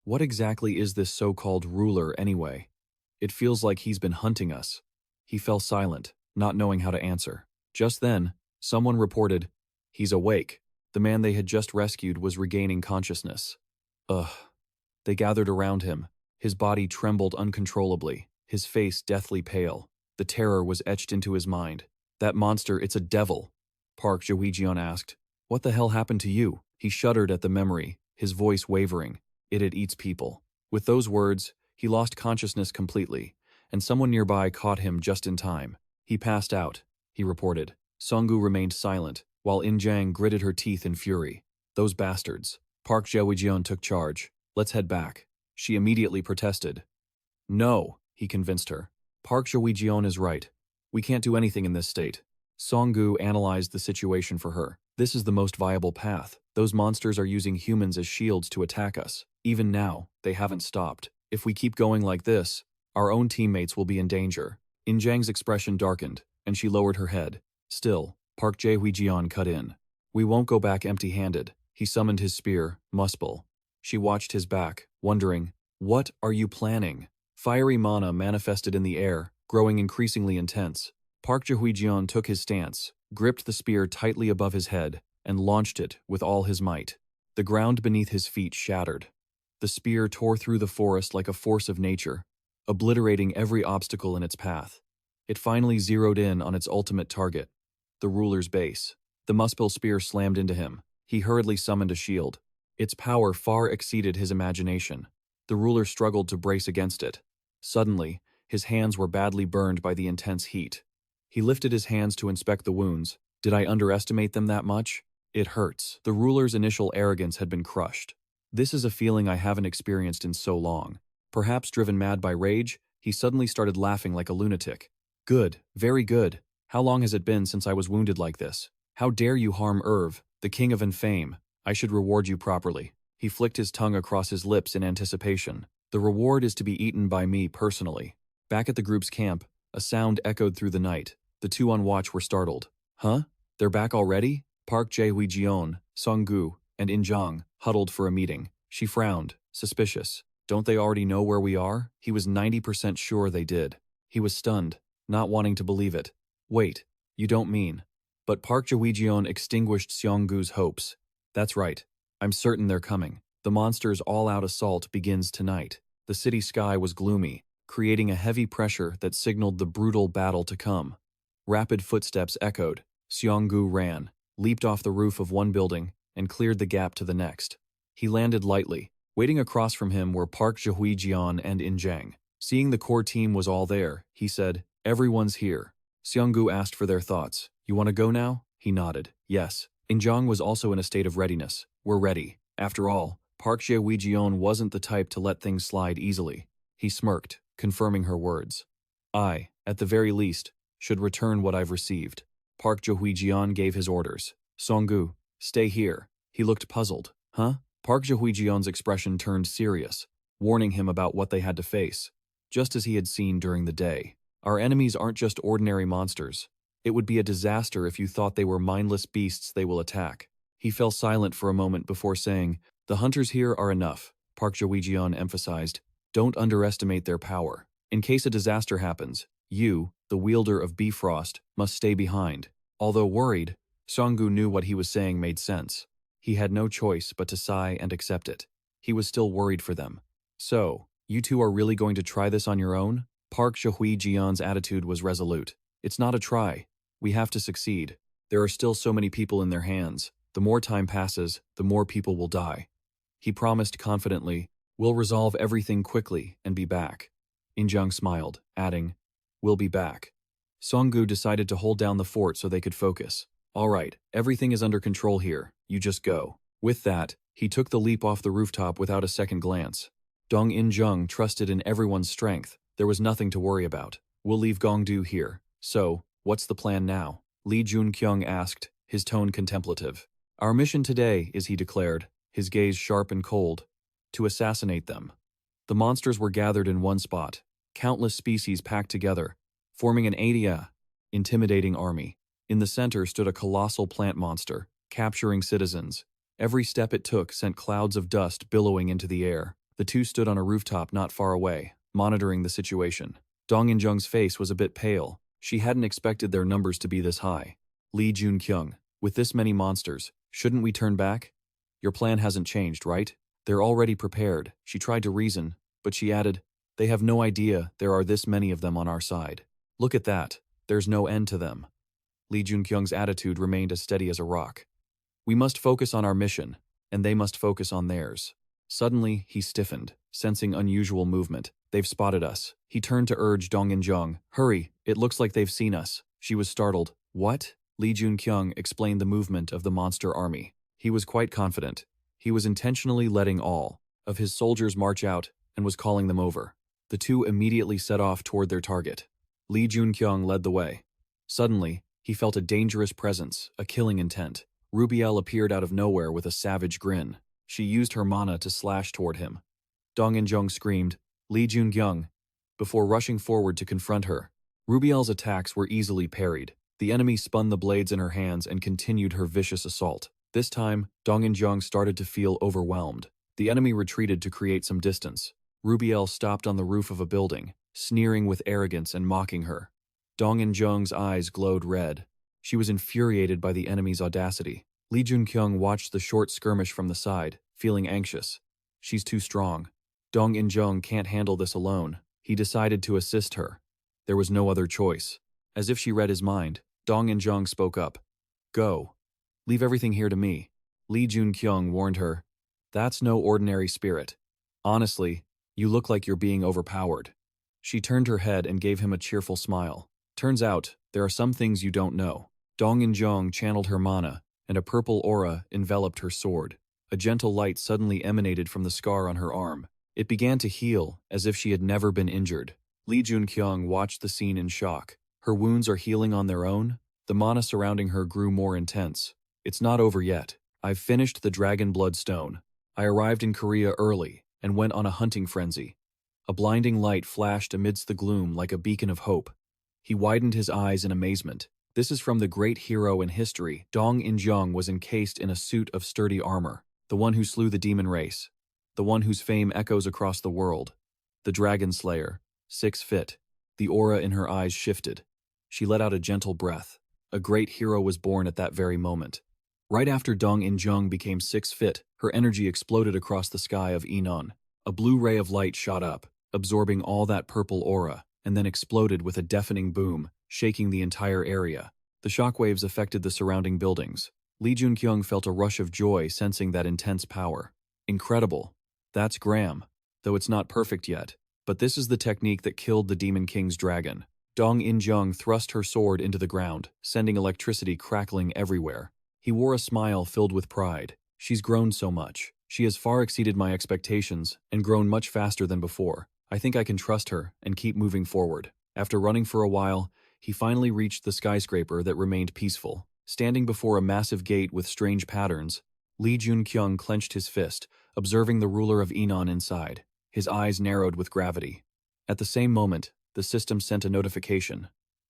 what exactly is this so-called ruler anyway? It feels like he's been hunting us. He fell silent, not knowing how to answer. Just then, someone reported, he's awake. The man they had just rescued was regaining consciousness. Ugh. They gathered around him. His body trembled uncontrollably, his face deathly pale. The terror was etched into his mind. That monster, it's a devil. Park Jae-hwi asked, what the hell happened to you? He shuddered at the memory, his voice wavering. It eats people. With those words, he lost consciousness completely, and someone nearby caught him just in time. He passed out, he reported. Seong-gu remained silent, while In-jang gritted her teeth in fury. Those bastards. Park Jae-hwi took charge. Let's head back. She immediately protested. No, he convinced her. Park Jae-hwi is right. We can't do anything in this state. Seong-gu analyzed the situation for her. This is the most viable path. Those monsters are using humans as shields to attack us. Even now, they haven't stopped. If we keep going like this, our own teammates will be in danger. In-jang's expression darkened, and she lowered her head. Still, Park Jae-hwi cut in. We won't go back empty-handed. He summoned his spear, Muspel. She watched his back, wondering, what are you planning? Fiery mana manifested in the air, growing increasingly intense. Park Jae-hwi took his stance, gripped the spear tightly above his head, and launched it with all his might. The ground beneath his feet shattered. The spear tore through the forest like a force of nature, obliterating every obstacle in its path. It finally zeroed in on its ultimate target, the ruler's base. The Muspel spear slammed into him. He hurriedly summoned a shield. Its power far exceeded his imagination. The ruler struggled to brace against it. Suddenly, his hands were badly burned by the intense heat. He lifted his hands to inspect the wounds. Did I underestimate them that much? It hurts. The ruler's initial arrogance had been crushed. This is a feeling I haven't experienced in so long. Perhaps driven mad by rage, he suddenly started laughing like a lunatic. Good, very good. How long has it been since I was wounded like this? How dare you harm Irv, the king of infame? I should reward you properly. He flicked his tongue across his lips in anticipation. The reward is to be eaten by me personally. Back at the group's camp, a sound echoed through the night. The two on watch were startled. Huh? They're back already? Park Jae-hui-jeon, Sung-gu, and In-jung huddled for a meeting. She frowned, suspicious. Don't they already know where we are? He was 90% sure they did. He was stunned, not wanting to believe it. Wait, you don't mean. But Park Jae-hui-jeon extinguished Seong-gu's hopes. That's right. I'm certain they're coming. The monster's all-out assault begins tonight. The city sky was gloomy, creating a heavy pressure that signaled the brutal battle to come. Rapid footsteps echoed. Seong-gu ran, leaped off the roof of one building, and cleared the gap to the next. He landed lightly. Waiting across from him were Park Jae-hui-jeon and In-jang. Seeing the core team was all there, he said, "Everyone's here." Seong-gu asked for their thoughts. "You want to go now?" He nodded. Yes. In-jang was also in a state of readiness. We're ready. After all, Park Jae-hui-jeon wasn't the type to let things slide easily. He smirked, confirming her words. I, at the very least, should return what I've received. Park Jae-hui-jeon gave his orders. Seong-gu, stay here. He looked puzzled. Huh? Park Jae-hui-jeon's expression turned serious, warning him about what they had to face, just as he had seen during the day. Our enemies aren't just ordinary monsters. It would be a disaster if you thought they were mindless beasts they will attack. He fell silent for a moment before saying, The hunters here are enough, Park Jae-hui-jeon emphasized. Don't underestimate their power. In case a disaster happens, you, the wielder of Bifrost, must stay behind. Although worried, Song-gu knew what he was saying made sense. He had no choice but to sigh and accept it. He was still worried for them. So, you two are really going to try this on your own? Park Jae-hui-jeon's attitude was resolute. It's not a try. We have to succeed. There are still so many people in their hands. The more time passes, the more people will die. He promised confidently, We'll resolve everything quickly and be back. In-jung smiled, adding, We'll be back. Song-gu decided to hold down the fort so they could focus. All right, everything is under control here. You just go. With that, he took the leap off the rooftop without a second glance. Dong In-jung trusted in everyone's strength. There was nothing to worry about. We'll leave Gongdu here. So, what's the plan now? Lee Joon-kyung asked, his tone contemplative. Our mission today is, he declared, his gaze sharp and cold, to assassinate them. The monsters were gathered in one spot, countless species packed together, forming an intimidating army. In the center stood a colossal plant monster, capturing citizens. Every step it took sent clouds of dust billowing into the air. The two stood on a rooftop not far away, monitoring the situation. Dong In-jung's face was a bit pale. She hadn't expected their numbers to be this high. Lee Joon-kyung, with this many monsters, shouldn't we turn back? Your plan hasn't changed, right? They're already prepared. She tried to reason, but she added, They have no idea there are this many of them on our side. Look at that. There's no end to them. Lee Joon-kyung's attitude remained as steady as a rock. We must focus on our mission, and they must focus on theirs. Suddenly, he stiffened, sensing unusual movement. They've spotted us. He turned to urge Dong In-jung. Hurry, it looks like they've seen us. She was startled. What? Lee Joon-kyung explained the movement of the monster army. He was quite confident. He was intentionally letting all of his soldiers march out and was calling them over. The two immediately set off toward their target. Lee Joon-kyung led the way. Suddenly, he felt a dangerous presence, a killing intent. Rubiel appeared out of nowhere with a savage grin. She used her mana to slash toward him. Dong In-jung screamed, Lee Joon-kyung, before rushing forward to confront her. Rubiel's attacks were easily parried. The enemy spun the blades in her hands and continued her vicious assault. This time, Dong In-jung started to feel overwhelmed. The enemy retreated to create some distance. Rubiel stopped on the roof of a building, sneering with arrogance and mocking her. Dong In-jung's eyes glowed red. She was infuriated by the enemy's audacity. Lee Joon-kyung watched the short skirmish from the side, feeling anxious. She's too strong. Dong In-jung can't handle this alone. He decided to assist her. There was no other choice. As if she read his mind, Dong In-jung spoke up. Go. Leave everything here to me. Lee Joon-kyung warned her. That's no ordinary spirit. Honestly, you look like you're being overpowered. She turned her head and gave him a cheerful smile. Turns out, there are some things you don't know. Dong In-jung channeled her mana, and a purple aura enveloped her sword. A gentle light suddenly emanated from the scar on her arm. It began to heal, as if she had never been injured. Lee Joon-kyung watched the scene in shock. Her wounds are healing on their own? The mana surrounding her grew more intense. It's not over yet. I've finished the Dragon Blood Stone. I arrived in Korea early, and went on a hunting frenzy. A blinding light flashed amidst the gloom like a beacon of hope. He widened his eyes in amazement. This is from the great hero in history. Dong In-jung was encased in a suit of sturdy armor. The one who slew the demon race. The one whose fame echoes across the world. The Dragon Slayer. 6 feet. The aura in her eyes shifted. She let out a gentle breath. A great hero was born at that very moment. Right after Dong In-jung became 6 feet, her energy exploded across the sky of Enon. A blue ray of light shot up, absorbing all that purple aura, and then exploded with a deafening boom, shaking the entire area. The shockwaves affected the surrounding buildings. Lee Joon-kyung felt a rush of joy sensing that intense power. Incredible. That's Graham. Though it's not perfect yet. But this is the technique that killed the Demon King's dragon. Dong In-jung thrust her sword into the ground, sending electricity crackling everywhere. He wore a smile filled with pride. She's grown so much. She has far exceeded my expectations and grown much faster than before. I think I can trust her and keep moving forward. After running for a while, he finally reached the skyscraper that remained peaceful. Standing before a massive gate with strange patterns, Lee Joon-kyung clenched his fist, observing the ruler of Enon inside. His eyes narrowed with gravity. At the same moment, the system sent a notification.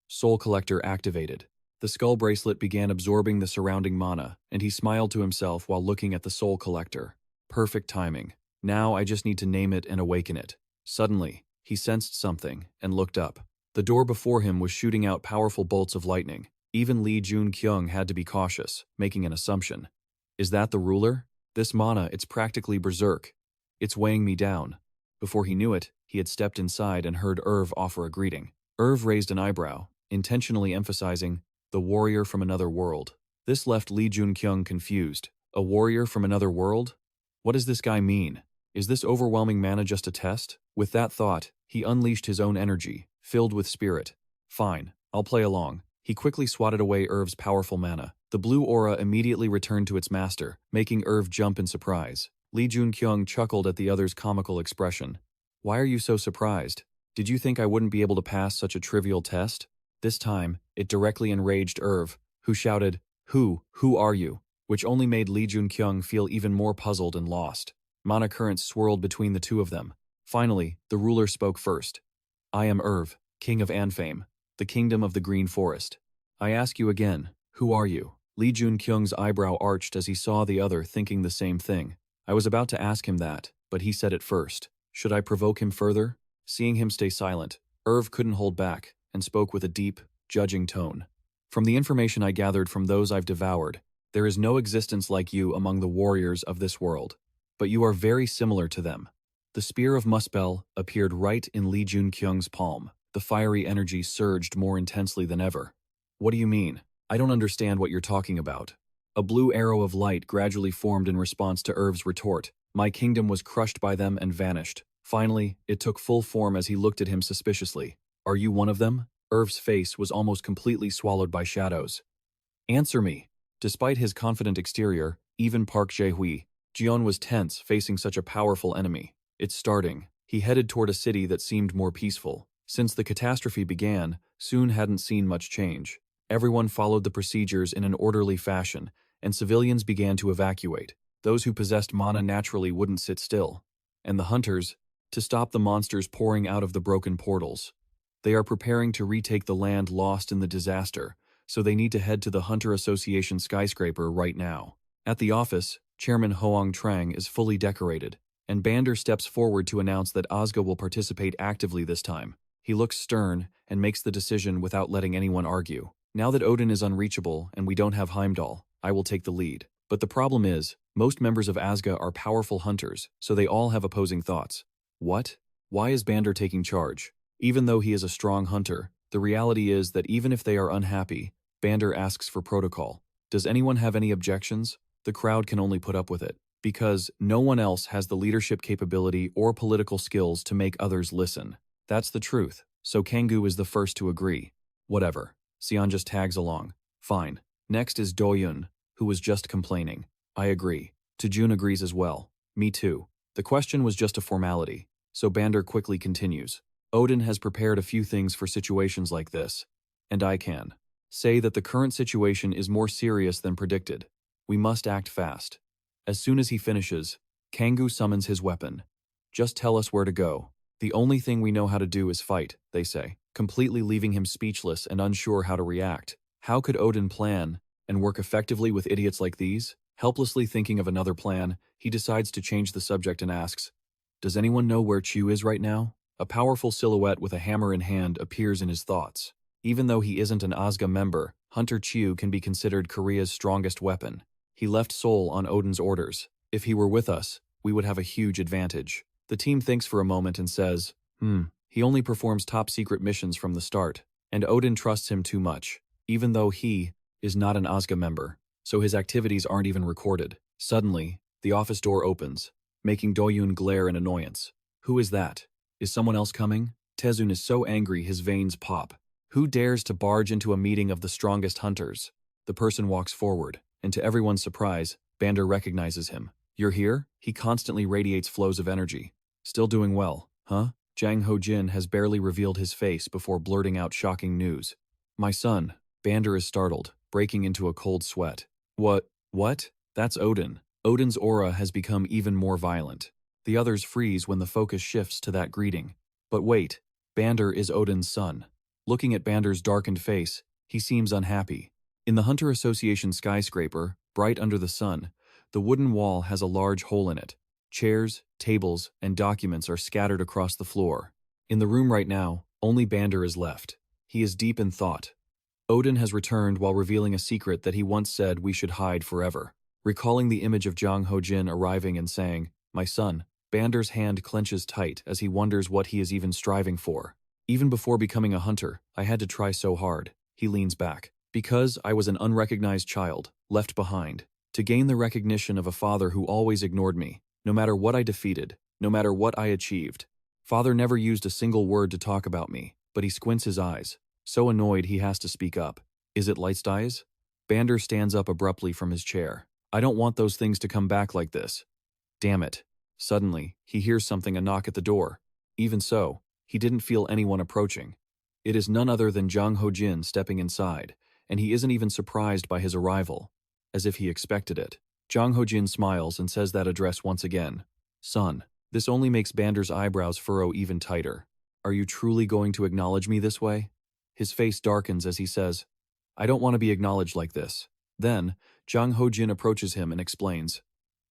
Soul Collector activated. The skull bracelet began absorbing the surrounding mana, and he smiled to himself while looking at the Soul Collector. Perfect timing. Now I just need to name it and awaken it. Suddenly, he sensed something and looked up. The door before him was shooting out powerful bolts of lightning. Even Lee Joon-kyung had to be cautious, making an assumption. Is that the ruler? This mana, it's practically berserk. It's weighing me down. Before he knew it, he had stepped inside and heard Irv offer a greeting. Irv raised an eyebrow, intentionally emphasizing, the warrior from another world. This left Lee Joon-kyung confused. A warrior from another world? What does this guy mean? Is this overwhelming mana just a test? With that thought, he unleashed his own energy, filled with spirit. Fine, I'll play along. He quickly swatted away Irv's powerful mana. The blue aura immediately returned to its master, making Irv jump in surprise. Lee Joon-kyung chuckled at the other's comical expression. Why are you so surprised? Did you think I wouldn't be able to pass such a trivial test? This time, it directly enraged Irv, who shouted, Who are you? Which only made Lee Joon-kyung feel even more puzzled and lost. Mana currents swirled between the two of them. Finally, the ruler spoke first. I am Irv, king of Anfame, the kingdom of the Green Forest. I ask you again, who are you? Lee Joon-kyung's eyebrow arched as he saw the other thinking the same thing. I was about to ask him that, but he said it first. Should I provoke him further? Seeing him stay silent, Irv couldn't hold back and spoke with a deep, judging tone. From the information I gathered from those I've devoured, there is no existence like you among the warriors of this world, but you are very similar to them. The spear of Muspel appeared right in Lee Joon-kyung's palm. The fiery energy surged more intensely than ever. What do you mean? I don't understand what you're talking about. A blue arrow of light gradually formed in response to Irv's retort. My kingdom was crushed by them and vanished. Finally, it took full form as he looked at him suspiciously. Are you one of them? Irv's face was almost completely swallowed by shadows. Answer me. Despite his confident exterior, even Park Jae-hui, Jeon was tense facing such a powerful enemy. It's starting. He headed toward a city that seemed more peaceful. Since the catastrophe began, Soon hadn't seen much change. Everyone followed the procedures in an orderly fashion, and civilians began to evacuate. Those who possessed mana naturally wouldn't sit still. And the hunters, to stop the monsters pouring out of the broken portals. They are preparing to retake the land lost in the disaster, so they need to head to the Hunter Association skyscraper right now. At the office, Chairman Hoang Trang is fully decorated, and Bander steps forward to announce that Ozga will participate actively this time. He looks stern and makes the decision without letting anyone argue. Now that Odin is unreachable and we don't have Heimdall, I will take the lead. But the problem is, most members of Asga are powerful hunters, so they all have opposing thoughts. What? Why is Bander taking charge? Even though he is a strong hunter, the reality is that even if they are unhappy, Bander asks for protocol. Does anyone have any objections? The crowd can only put up with it, because no one else has the leadership capability or political skills to make others listen. That's the truth, so Kangoo is the first to agree. Whatever. Sion just tags along. Fine. Next is Doyun, who was just complaining. I agree. Tejun agrees as well. Me too. The question was just a formality, so Bander quickly continues. Odin has prepared a few things for situations like this, and I can say that the current situation is more serious than predicted. We must act fast. As soon as he finishes, Kangoo summons his weapon. Just tell us where to go. The only thing we know how to do is fight, they say, completely leaving him speechless and unsure how to react. How could Odin plan and work effectively with idiots like these? Helplessly thinking of another plan, he decides to change the subject and asks, does anyone know where Chu is right now? A powerful silhouette with a hammer in hand appears in his thoughts. Even though he isn't an Asga member, Hunter Chu can be considered Korea's strongest weapon. He left Seoul on Odin's orders. If he were with us, we would have a huge advantage. The team thinks for a moment and says, he only performs top-secret missions from the start, and Odin trusts him too much, even though he is not an Asga member, so his activities aren't even recorded. Suddenly, the office door opens, making Doyun glare in annoyance. Who is that? Is someone else coming? Tezun is so angry his veins pop. Who dares to barge into a meeting of the strongest hunters? The person walks forward, and to everyone's surprise, Bander recognizes him. You're here? He constantly radiates flows of energy. Still doing well, huh? Jang Ho-jin has barely revealed his face before blurting out shocking news. My son. Bander is startled, breaking into a cold sweat. What? That's Odin. Odin's aura has become even more violent. The others freeze when the focus shifts to that greeting. But wait, Bander is Odin's son. Looking at Bander's darkened face, he seems unhappy. In the Hunter Association skyscraper, bright under the sun, the wooden wall has a large hole in it. Chairs, tables, and documents are scattered across the floor. In the room right now, only Bander is left. He is deep in thought. Odin has returned while revealing a secret that he once said we should hide forever. Recalling the image of Jang Ho-jin arriving and saying, my son, Bander's hand clenches tight as he wonders what he is even striving for. Even before becoming a hunter, I had to try so hard. He leans back. Because I was an unrecognized child, left behind, to gain the recognition of a father who always ignored me, no matter what I defeated, no matter what I achieved. Father never used a single word to talk about me, but he squints his eyes, so annoyed he has to speak up. Is it Lightstyes? Bander stands up abruptly from his chair. I don't want those things to come back like this. Damn it. Suddenly, he hears something, a knock at the door. Even so, he didn't feel anyone approaching. It is none other than Jang Ho-jin stepping inside, and he isn't even surprised by his arrival, as if he expected it. Jang Ho-jin smiles and says that address once again. Son, this only makes Bander's eyebrows furrow even tighter. Are you truly going to acknowledge me this way? His face darkens as he says, I don't want to be acknowledged like this. Then, Jang Ho-jin approaches him and explains,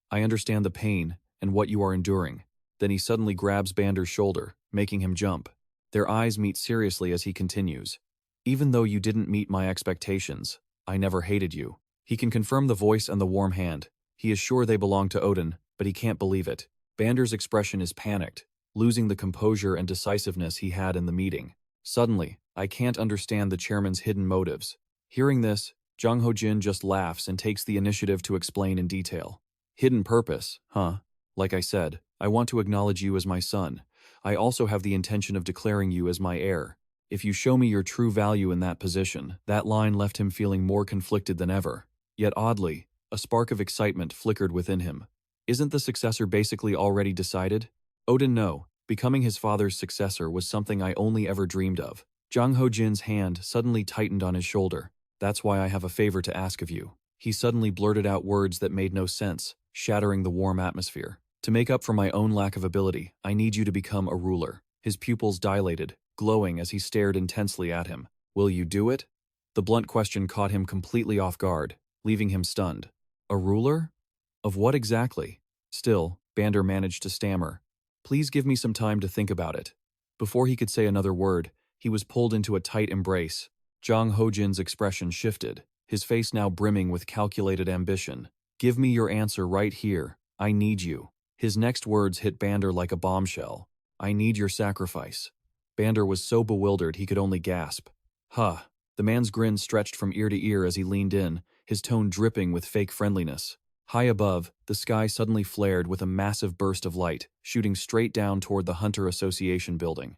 I understand the pain and what you are enduring. Then he suddenly grabs Bander's shoulder, making him jump. Their eyes meet seriously as he continues. Even though you didn't meet my expectations, I never hated you. He can confirm the voice and the warm hand. He is sure they belong to Odin, but he can't believe it. Bander's expression is panicked, losing the composure and decisiveness he had in the meeting. Suddenly, I can't understand the chairman's hidden motives. Hearing this, Jang Ho-jin just laughs and takes the initiative to explain in detail. Hidden purpose, huh? Like I said, I want to acknowledge you as my son. I also have the intention of declaring you as my heir. If you show me your true value in that position, that line left him feeling more conflicted than ever. Yet oddly, a spark of excitement flickered within him. Isn't the successor basically already decided? Odin, no. Becoming his father's successor was something I only ever dreamed of. Jang Ho-jin's hand suddenly tightened on his shoulder. That's why I have a favor to ask of you. He suddenly blurted out words that made no sense, shattering the warm atmosphere. To make up for my own lack of ability, I need you to become a ruler. His pupils dilated, glowing as he stared intensely at him. Will you do it? The blunt question caught him completely off guard, leaving him stunned. A ruler? Of what exactly? Still, Bander managed to stammer. Please give me some time to think about it. Before he could say another word, he was pulled into a tight embrace. Jang Ho-jin's expression shifted, his face now brimming with calculated ambition. Give me your answer right here. I need you. His next words hit Bander like a bombshell. I need your sacrifice. Bander was so bewildered he could only gasp. Huh. The man's grin stretched from ear to ear as he leaned in, his tone dripping with fake friendliness. High above, the sky suddenly flared with a massive burst of light, shooting straight down toward the Hunter Association building.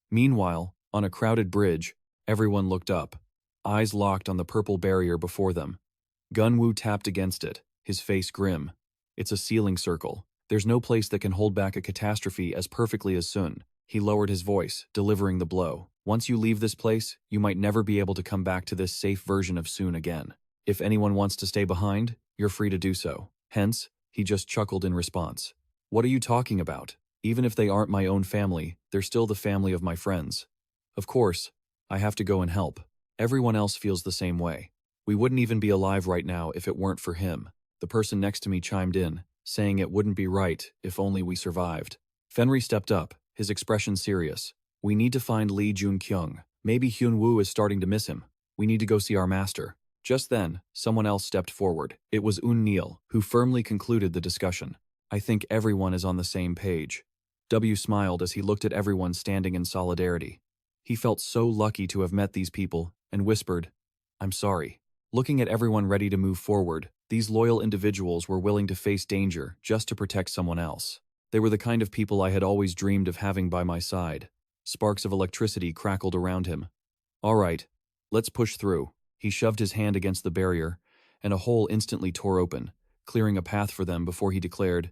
Meanwhile, on a crowded bridge, everyone looked up, eyes locked on the purple barrier before them. Gunwoo tapped against it, his face grim. It's a sealing circle. There's no place that can hold back a catastrophe as perfectly as Sun. He lowered his voice, delivering the blow. Once you leave this place, you might never be able to come back to this safe version of Sun again. If anyone wants to stay behind, you're free to do so. Hence, he just chuckled in response. What are you talking about? Even if they aren't my own family, they're still the family of my friends. Of course, I have to go and help. Everyone else feels the same way. We wouldn't even be alive right now if it weren't for him. The person next to me chimed in, saying it wouldn't be right if only we survived. Fenry stepped up, his expression serious. We need to find Lee Joon-kyung. Maybe Hyun-woo is starting to miss him. We need to go see our master. Just then, someone else stepped forward. It was Un-neil, who firmly concluded the discussion. I think everyone is on the same page. W smiled as he looked at everyone standing in solidarity. He felt so lucky to have met these people, and whispered, I'm sorry. Looking at everyone ready to move forward, these loyal individuals were willing to face danger just to protect someone else. They were the kind of people I had always dreamed of having by my side. Sparks of electricity crackled around him. All right, let's push through. He shoved his hand against the barrier, and a hole instantly tore open, clearing a path for them before he declared,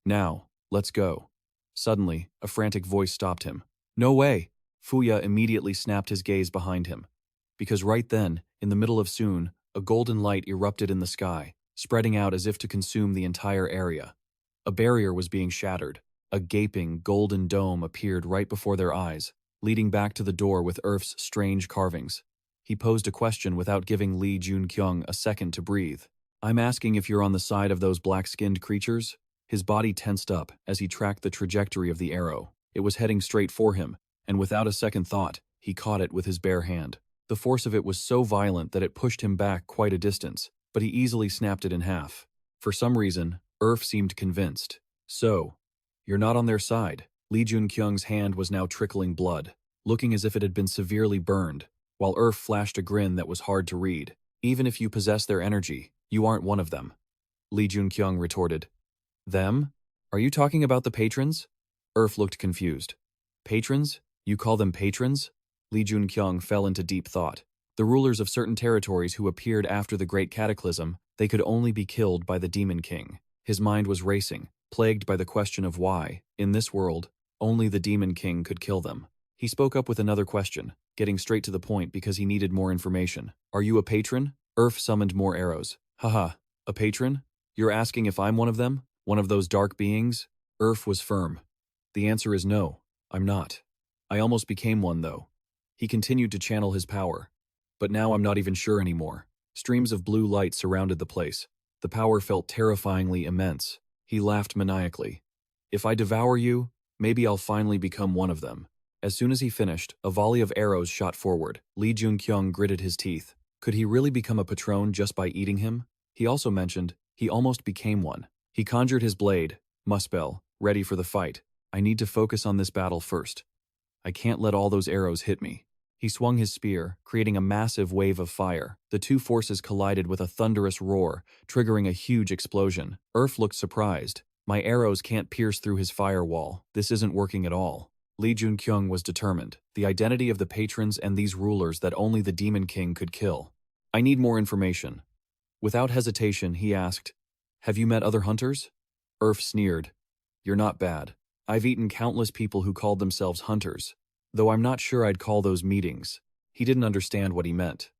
Now, let's go. Suddenly, a frantic voice stopped him. No way! Fuya immediately snapped his gaze behind him. Because right then, in the middle of Sun, a golden light erupted in the sky, spreading out as if to consume the entire area. A barrier was being shattered. A gaping, golden dome appeared right before their eyes, leading back to the door with Earth's strange carvings. He posed a question without giving Lee Joon-kyung a second to breathe. I'm asking if you're on the side of those black-skinned creatures? His body tensed up as he tracked the trajectory of the arrow. It was heading straight for him, and without a second thought, he caught it with his bare hand. The force of it was so violent that it pushed him back quite a distance, but he easily snapped it in half. For some reason, Earth seemed convinced. So, you're not on their side. Lee Joon-kyung's hand was now trickling blood, looking as if it had been severely burned, while Earth flashed a grin that was hard to read. Even if you possess their energy, you aren't one of them. Lee Joon-kyung retorted. Them? Are you talking about the patrons? Earth looked confused. Patrons? You call them patrons? Lee Joon-kyung fell into deep thought. The rulers of certain territories who appeared after the Great Cataclysm, they could only be killed by the Demon King. His mind was racing, plagued by the question of why, in this world, only the Demon King could kill them. He spoke up with another question, getting straight to the point because he needed more information. Are you a patron? Earth summoned more arrows. Haha, a patron? You're asking if I'm one of them? One of those dark beings? Earth was firm. The answer is no, I'm not. I almost became one though. He continued to channel his power. But now I'm not even sure anymore. Streams of blue light surrounded the place. The power felt terrifyingly immense. He laughed maniacally. If I devour you, maybe I'll finally become one of them. As soon as he finished, a volley of arrows shot forward. Lee Joon-kyung gritted his teeth. Could he really become a patron just by eating him? He also mentioned he almost became one. He conjured his blade, Muspel, ready for the fight. I need to focus on this battle first. I can't let all those arrows hit me. He swung his spear, creating a massive wave of fire. The two forces collided with a thunderous roar, triggering a huge explosion. Earth looked surprised. My arrows can't pierce through his firewall. This isn't working at all. Lee Joon-kyung was determined. The identity of the patrons and these rulers that only the Demon King could kill. I need more information. Without hesitation, he asked, Have you met other hunters? Earth sneered. You're not bad. I've eaten countless people who called themselves hunters. Though I'm not sure I'd call those meetings. He didn't understand what he meant.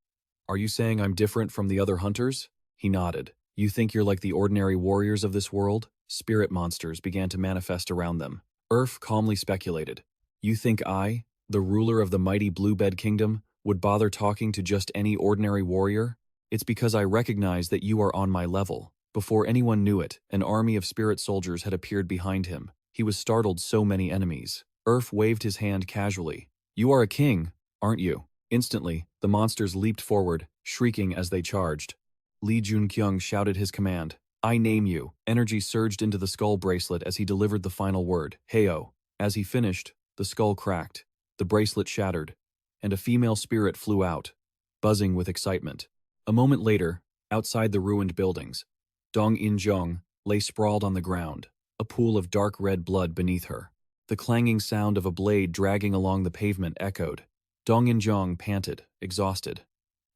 Are you saying I'm different from the other hunters? He nodded. You think you're like the ordinary warriors of this world? Spirit monsters began to manifest around them. Earth calmly speculated. You think I, the ruler of the mighty Bluebed Kingdom, would bother talking to just any ordinary warrior? It's because I recognize that you are on my level. Before anyone knew it, an army of spirit soldiers had appeared behind him. He was startled so many enemies. Earth waved his hand casually. You are a king, aren't you? Instantly, the monsters leaped forward, shrieking as they charged. Lee Joon-kyung shouted his command. I name you. Energy surged into the skull bracelet as he delivered the final word, Heyo. As he finished, the skull cracked, the bracelet shattered, and a female spirit flew out. buzzing with excitement. A moment later, outside the ruined buildings, Dong In-jung lay sprawled on the ground, a pool of dark red blood beneath her. The clanging sound of a blade dragging along the pavement echoed. Dong In-jung panted, exhausted.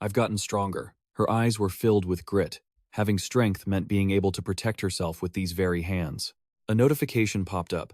"I've gotten stronger." Her eyes were filled with grit. Having strength meant being able to protect herself with these very hands. A notification popped up.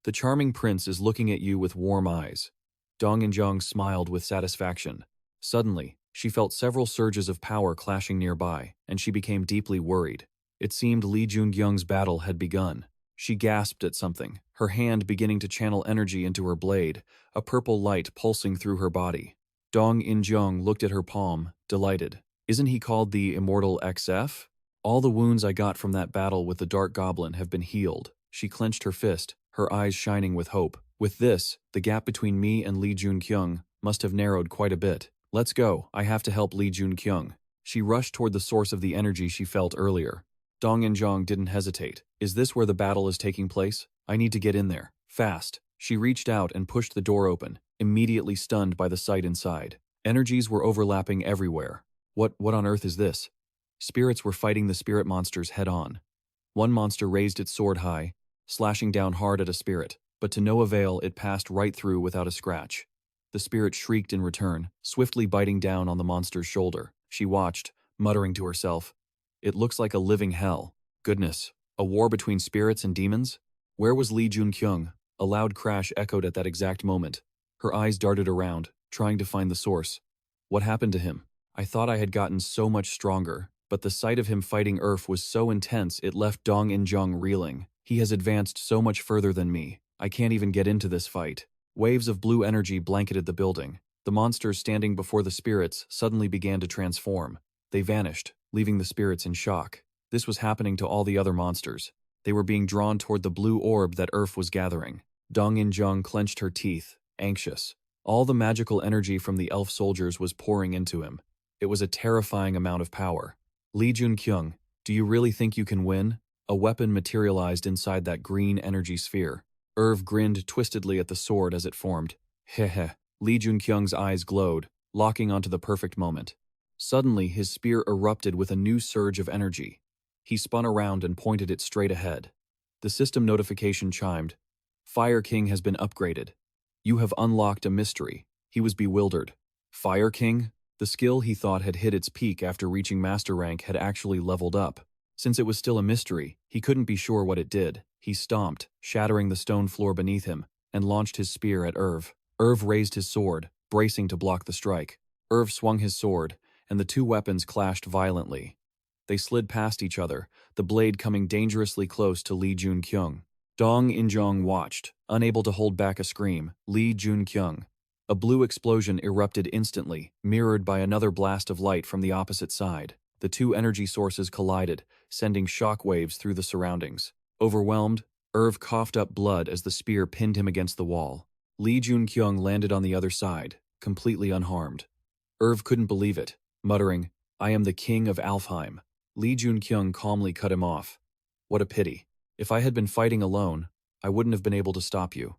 "The charming prince is looking at you with warm eyes." Dong In-jung smiled with satisfaction. Suddenly, she felt several surges of power clashing nearby, and she became deeply worried. It seemed Lee Joon-kyung's battle had begun. She gasped at something, her hand beginning to channel energy into her blade, a purple light pulsing through her body. Dong In-jung looked at her palm, delighted. "Isn't he called the Immortal XF? All the wounds I got from that battle with the Dark Goblin have been healed." She clenched her fist, her eyes shining with hope. "With this, the gap between me and Lee Joon-kyung must have narrowed quite a bit. Let's go, I have to help Lee Joon-kyung." She rushed toward the source of the energy she felt earlier. Dong In-jung didn't hesitate. "Is this where the battle is taking place? I need to get in there. Fast." She reached out and pushed the door open, immediately stunned by the sight inside. Energies were overlapping everywhere. What on earth is this? Spirits were fighting the spirit monsters head-on. One monster raised its sword high, slashing down hard at a spirit, but to no avail, it passed right through without a scratch. The spirit shrieked in return, swiftly biting down on the monster's shoulder. She watched, muttering to herself, "It looks like a living hell. Goodness, a war between spirits and demons?" Where was Lee Joon-kyung? A loud crash echoed at that exact moment. Her eyes darted around, trying to find the source. What happened to him? "I thought I had gotten so much stronger, but the sight of him fighting Earth was so intense it left Dong In-jung reeling. He has advanced so much further than me. I can't even get into this fight." Waves of blue energy blanketed the building. The monsters standing before the spirits suddenly began to transform. They vanished, leaving the spirits in shock. This was happening to all the other monsters. They were being drawn toward the blue orb that Earth was gathering. Dong In-jung clenched her teeth, anxious. All the magical energy from the elf soldiers was pouring into him. It was a terrifying amount of power. "Lee Joon-kyung, do you really think you can win?" A weapon materialized inside that green energy sphere. Irv grinned twistedly at the sword as it formed. Heh. Lee Joon-kyung's eyes glowed, locking onto the perfect moment. Suddenly, his spear erupted with a new surge of energy. He spun around and pointed it straight ahead. The system notification chimed. "Fire King has been upgraded. You have unlocked a mystery." He was bewildered. Fire King? The skill he thought had hit its peak after reaching master rank had actually leveled up. Since it was still a mystery, he couldn't be sure what it did. He stomped, shattering the stone floor beneath him, and launched his spear at Irv. Irv raised his sword, bracing to block the strike. Irv swung his sword, and the two weapons clashed violently. They slid past each other, the blade coming dangerously close to Lee Joon-kyung. Dong In-jung watched, unable to hold back a scream. Lee Joon-kyung. A blue explosion erupted instantly, mirrored by another blast of light from the opposite side. The two energy sources collided, sending shock waves through the surroundings. Overwhelmed, Irv coughed up blood as the spear pinned him against the wall. Lee Joon-kyung landed on the other side, completely unharmed. Irv couldn't believe it, muttering, "I am the king of Alfheim." Lee Joon-kyung calmly cut him off. "What a pity. If I had been fighting alone, I wouldn't have been able to stop you.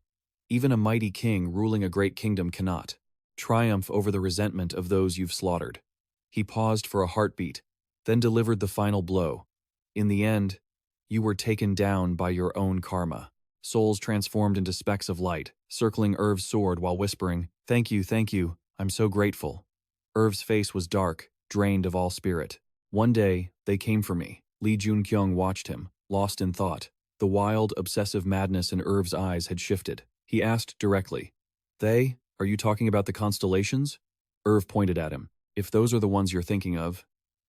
Even a mighty king ruling a great kingdom cannot triumph over the resentment of those you've slaughtered." He paused for a heartbeat, then delivered the final blow. "In the end, you were taken down by your own karma." Souls transformed into specks of light, circling Irv's sword while whispering, thank you, I'm so grateful." Irv's face was dark, drained of all spirit. "One day, they came for me." Lee Joon-kyung watched him, lost in thought. The wild, obsessive madness in Irv's eyes had shifted. He asked directly, "They? Are you talking about the constellations?" Irv pointed at him. "If those are the ones you're thinking of,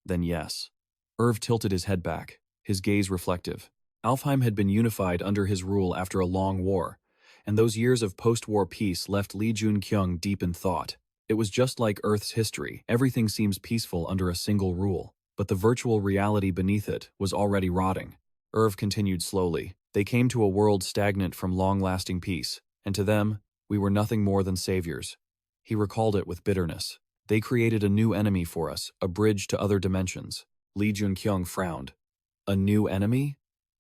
then yes." Irv tilted his head back, his gaze reflective. Alfheim had been unified under his rule after a long war, and those years of post-war peace left Lee Joon-kyung deep in thought. It was just like Earth's history. Everything seems peaceful under a single rule, but the virtual reality beneath it was already rotting. Irv continued slowly. "They came to a world stagnant from long-lasting peace, and to them, we were nothing more than saviors." He recalled it with bitterness. "They created a new enemy for us, a bridge to other dimensions." Lee Joon-kyung frowned. "A new enemy?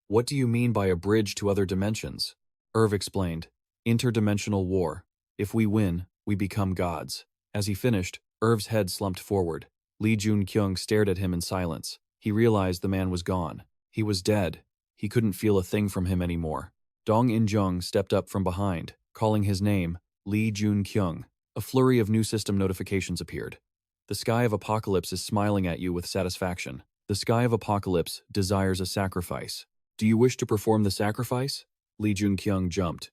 What do you mean by a bridge to other dimensions?" Irv explained. "Interdimensional war. If we win, we become gods." As he finished, Irv's head slumped forward. Lee Joon-kyung stared at him in silence. He realized the man was gone. He was dead. He couldn't feel a thing from him anymore. Dong In-jung stepped up from behind, calling his name, Lee Joon-kyung. A flurry of new system notifications appeared. The Sky of Apocalypse is smiling at you with satisfaction. The Sky of Apocalypse desires a sacrifice. Do you wish to perform the sacrifice? Lee Joon-kyung jumped.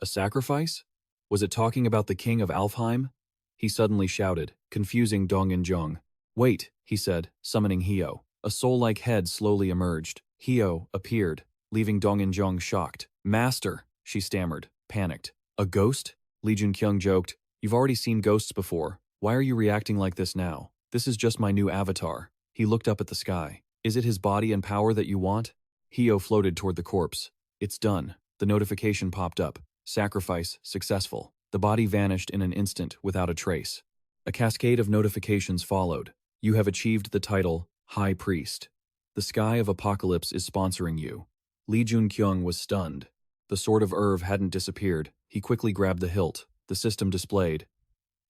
A sacrifice? Was it talking about the king of Alfheim? He suddenly shouted, confusing Dong In-jung. Wait, he said, summoning Hyo. A soul-like head slowly emerged. Hyo appeared, leaving Dong In-jung shocked. Master, she stammered, panicked. A ghost? Lee Joon-kyung joked. You've already seen ghosts before. Why are you reacting like this now? This is just my new avatar. He looked up at the sky. Is it his body and power that you want? Hyo floated toward the corpse. It's done. The notification popped up. Sacrifice successful. The body vanished in an instant without a trace. A cascade of notifications followed. You have achieved the title, High Priest. The Sky of Apocalypse is sponsoring you. Lee Joon-kyung was stunned. The sword of Irv hadn't disappeared. He quickly grabbed the hilt. The system displayed.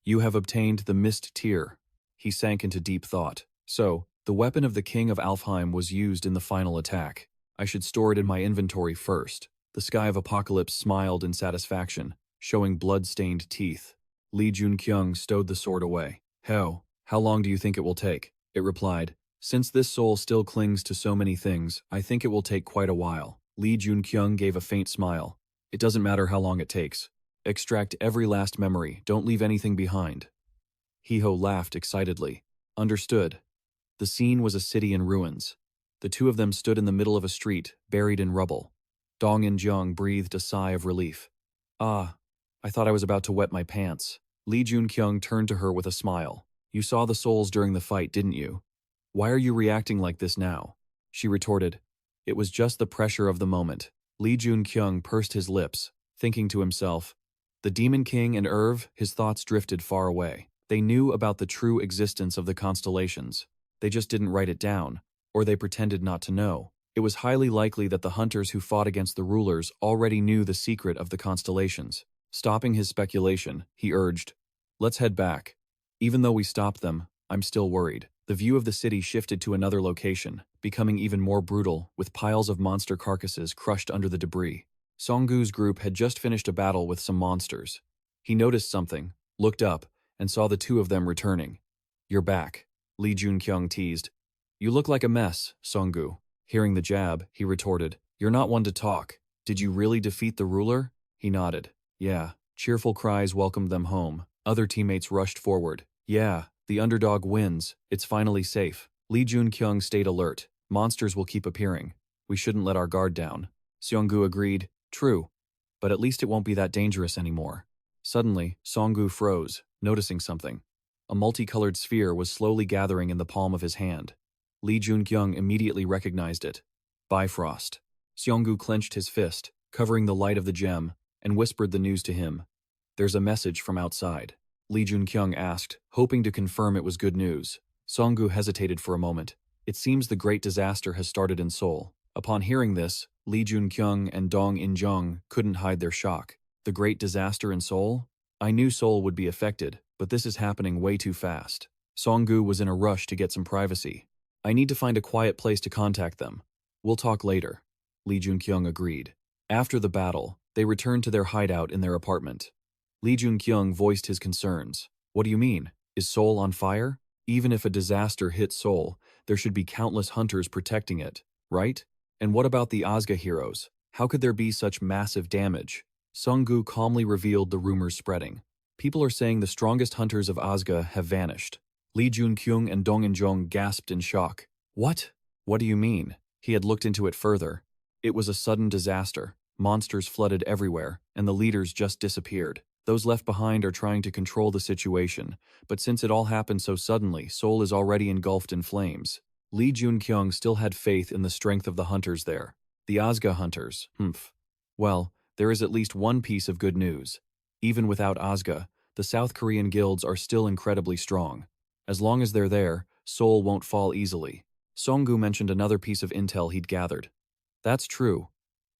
You have obtained the Mist Tier. He sank into deep thought. So, the weapon of the King of Alfheim was used in the final attack. I should store it in my inventory first. The Sky of Apocalypse smiled in satisfaction, showing blood-stained teeth. Lee Joon-kyung stowed the sword away. How long do you think it will take? It replied. Since this soul still clings to so many things, I think it will take quite a while. Lee Joon-kyung gave a faint smile. It doesn't matter how long it takes. Extract every last memory, don't leave anything behind. Hyo laughed excitedly. Understood. The scene was a city in ruins. The two of them stood in the middle of a street, buried in rubble. Dong In-jung breathed a sigh of relief. Ah, I thought I was about to wet my pants. Lee Joon-kyung turned to her with a smile. You saw the souls during the fight, didn't you? Why are you reacting like this now? She retorted. It was just the pressure of the moment. Lee Joon-kyung pursed his lips, thinking to himself. The Demon King and Irv, his thoughts drifted far away. They knew about the true existence of the constellations. They just didn't write it down, or they pretended not to know. It was highly likely that the hunters who fought against the rulers already knew the secret of the constellations. Stopping his speculation, he urged, Let's head back. Even though we stopped them, I'm still worried. The view of the city shifted to another location, becoming even more brutal, with piles of monster carcasses crushed under the debris. Sangu's group had just finished a battle with some monsters. He noticed something, looked up, and saw the two of them returning. You're back, Lee Joon-kyung teased. You look like a mess, Sangu. Hearing the jab, he retorted. You're not one to talk. Did you really defeat the ruler? He nodded. Yeah. Cheerful cries welcomed them home. Other teammates rushed forward. Yeah, the underdog wins. It's finally safe. Lee Joon-kyung stayed alert. Monsters will keep appearing. We shouldn't let our guard down. Seonggu agreed. True. But at least it won't be that dangerous anymore. Suddenly, Seonggu froze, noticing something. A multicolored sphere was slowly gathering in the palm of his hand. Lee Joon-kyung immediately recognized it. Bifrost. Seonggu clenched his fist, covering the light of the gem, and whispered the news to him. There's a message from outside. Lee Joon-kyung asked, hoping to confirm it was good news. Seonggu hesitated for a moment. It seems the great disaster has started in Seoul. Upon hearing this, Lee Joon-kyung and Dong In-jung couldn't hide their shock. The great disaster in Seoul? I knew Seoul would be affected, but this is happening way too fast. Seonggu was in a rush to get some privacy. I need to find a quiet place to contact them. We'll talk later. Lee Joon-kyung agreed. After the battle, they returned to their hideout in their apartment. Lee Joon-kyung voiced his concerns. What do you mean? Is Seoul on fire? Even if a disaster hits Seoul, there should be countless hunters protecting it, right? And what about the Asga heroes? How could there be such massive damage? Seonggu calmly revealed the rumors spreading. People are saying the strongest hunters of Asga have vanished. Lee Joon-kyung and Dong In-jung gasped in shock. What? What do you mean? He had looked into it further. It was a sudden disaster. Monsters flooded everywhere, and the leaders just disappeared. Those left behind are trying to control the situation, but since it all happened so suddenly, Seoul is already engulfed in flames. Lee Joon-kyung still had faith in the strength of the hunters there. The Asga hunters, Well, there is at least one piece of good news. Even without Asga, the South Korean guilds are still incredibly strong. As long as they're there, Seoul won't fall easily. Seonggu mentioned another piece of intel he'd gathered. That's true.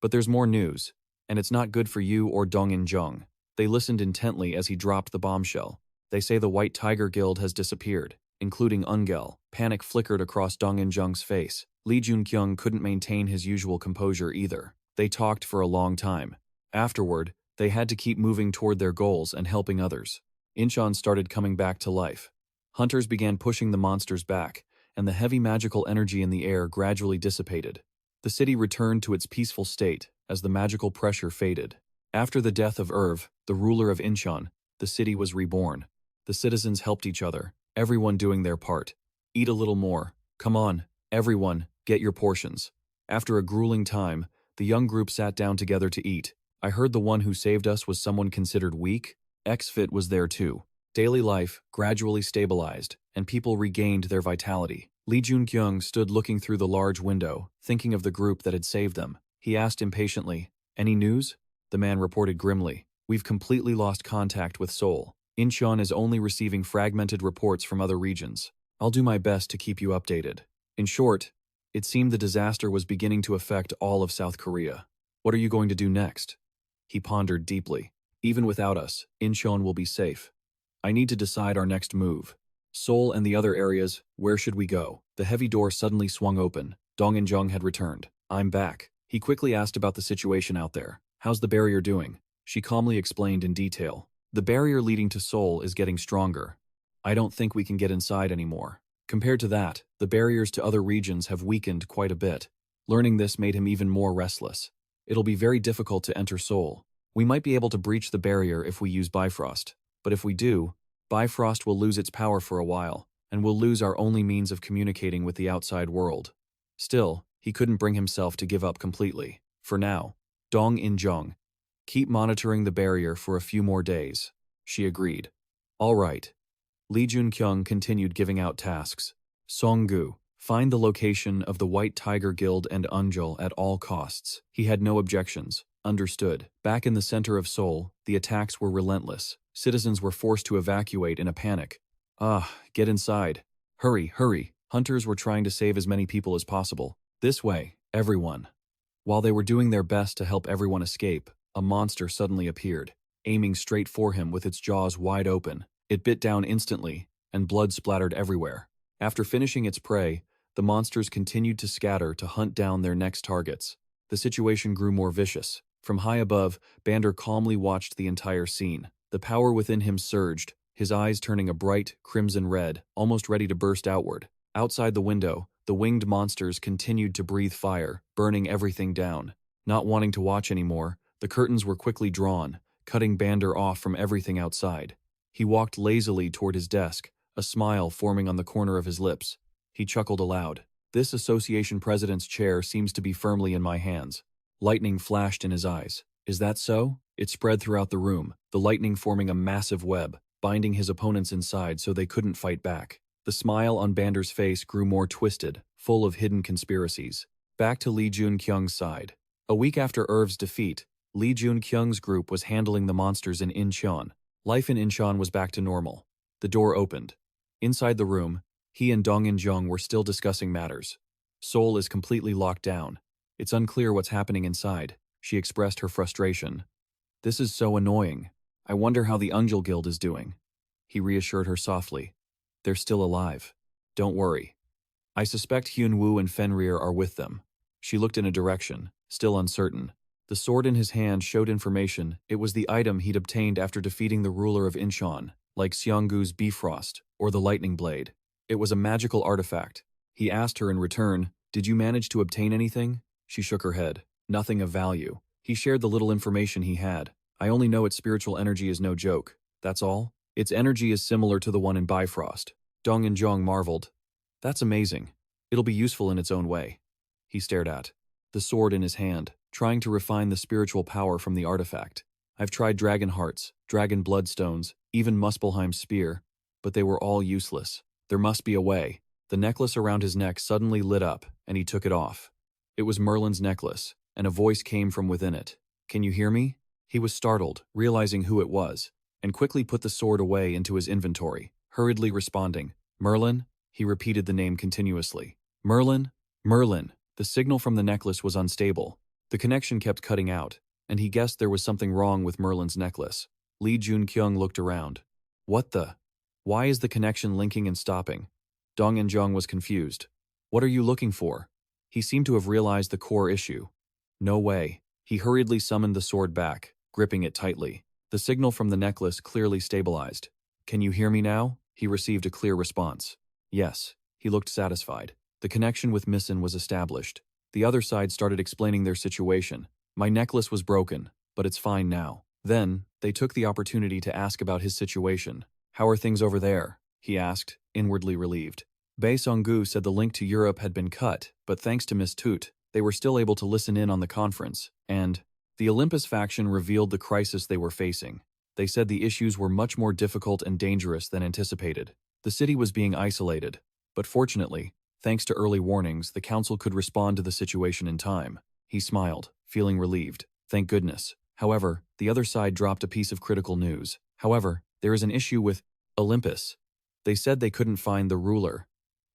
But there's more news, and it's not good for you or Dong In-jung. They listened intently as he dropped the bombshell. They say the White Tiger Guild has disappeared, including Ungel. Panic flickered across Dong In-jung's face. Lee Joon-kyung couldn't maintain his usual composure either. They talked for a long time. Afterward, they had to keep moving toward their goals and helping others. Incheon started coming back to life. Hunters began pushing the monsters back, and the heavy magical energy in the air gradually dissipated. The city returned to its peaceful state as the magical pressure faded. After the death of Irv, the ruler of Incheon, the city was reborn. The citizens helped each other, everyone doing their part. Eat a little more. Come on, everyone, get your portions. After a grueling time, the young group sat down together to eat. I heard the one who saved us was someone considered weak. X-Fit was there too. Daily life gradually stabilized, and people regained their vitality. Lee Joon-kyung stood looking through the large window, thinking of the group that had saved them. He asked impatiently, "Any news?" The man reported grimly, "We've completely lost contact with Seoul. Incheon is only receiving fragmented reports from other regions. I'll do my best to keep you updated." In short, it seemed the disaster was beginning to affect all of South Korea. What are you going to do next? He pondered deeply. Even without us, Incheon will be safe. I need to decide our next move. Seoul and the other areas, where should we go? The heavy door suddenly swung open. Dong In-jung had returned. "I'm back." He quickly asked about the situation out there. "How's the barrier doing?" She calmly explained in detail. "The barrier leading to Seoul is getting stronger. I don't think we can get inside anymore. Compared to that, the barriers to other regions have weakened quite a bit." Learning this made him even more restless. "It'll be very difficult to enter Seoul. We might be able to breach the barrier if we use Bifrost. But if we do, Bifrost will lose its power for a while, and we'll lose our only means of communicating with the outside world." Still, he couldn't bring himself to give up completely. For now, Dong In-jung, keep monitoring the barrier for a few more days. She agreed. All right. Lee Joon-kyung continued giving out tasks. Songgu, find the location of the White Tiger Guild and Unjul at all costs. He had no objections. Understood. Back in the center of Seoul, the attacks were relentless. Citizens were forced to evacuate in a panic. Get inside. Hurry, hurry. Hunters were trying to save as many people as possible. This way, everyone. While they were doing their best to help everyone escape, a monster suddenly appeared, aiming straight for him with its jaws wide open. It bit down instantly, and blood splattered everywhere. After finishing its prey, the monsters continued to scatter to hunt down their next targets. The situation grew more vicious. From high above, Bander calmly watched the entire scene. The power within him surged, his eyes turning a bright, crimson red, almost ready to burst outward. Outside the window, the winged monsters continued to breathe fire, burning everything down. Not wanting to watch anymore, the curtains were quickly drawn, cutting Bander off from everything outside. He walked lazily toward his desk, a smile forming on the corner of his lips. He chuckled aloud. This association president's chair seems to be firmly in my hands. Lightning flashed in his eyes. Is that so? It spread throughout the room, the lightning forming a massive web, binding his opponents inside so they couldn't fight back. The smile on Bander's face grew more twisted, full of hidden conspiracies. Back to Lee Joon-kyung's side. A week after Irv's defeat, Lee Joon-kyung's group was handling the monsters in Incheon. Life in Incheon was back to normal. The door opened. Inside the room, he and Dong In-jung were still discussing matters. Seoul is completely locked down. It's unclear what's happening inside. She expressed her frustration. This is so annoying. I wonder how the Unjul Guild is doing. He reassured her softly. They're still alive. Don't worry. I suspect Hyun-woo and Fenrir are with them. She looked in a direction, still uncertain. The sword in his hand showed information. It was the item he'd obtained after defeating the ruler of Incheon, like Seonggu's Bifrost or the lightning blade. It was a magical artifact. He asked her in return, "Did you manage to obtain anything?" She shook her head. "Nothing of value." He shared the little information he had. "I only know its spiritual energy is no joke. That's all? Its energy is similar to the one in Bifrost." Dong In-jung marveled. "That's amazing. It'll be useful in its own way." He stared at the sword in his hand, trying to refine the spiritual power from the artifact. "I've tried dragon hearts, dragon bloodstones, even Muspelheim's spear, but they were all useless. There must be a way." The necklace around his neck suddenly lit up, and he took it off. It was Merlin's necklace, and a voice came from within it. "Can you hear me?" He was startled, realizing who it was, and quickly put the sword away into his inventory, hurriedly responding. "Merlin?" He repeated the name continuously. "Merlin? Merlin!" The signal from the necklace was unstable. The connection kept cutting out, and he guessed there was something wrong with Merlin's necklace. Lee Joon-kyung looked around. "What the?" Why is the connection linking and stopping? Dong En-jong was confused. What are you looking for? He seemed to have realized the core issue. No way. He hurriedly summoned the sword back, gripping it tightly. The signal from the necklace clearly stabilized. Can you hear me now? He received a clear response. Yes. He looked satisfied. The connection with Missin was established. The other side started explaining their situation. My necklace was broken, but it's fine now. Then, they took the opportunity to ask about his situation. How are things over there? He asked, inwardly relieved. Bae Song-gu said the link to Europe had been cut, but thanks to Miss Toot, they were still able to listen in on the conference, and the Olympus faction revealed the crisis they were facing. They said the issues were much more difficult and dangerous than anticipated. The city was being isolated, but fortunately, thanks to early warnings, the council could respond to the situation in time. He smiled, feeling relieved. Thank goodness. However, the other side dropped a piece of critical news. However, there is an issue with Olympus. They said they couldn't find the ruler.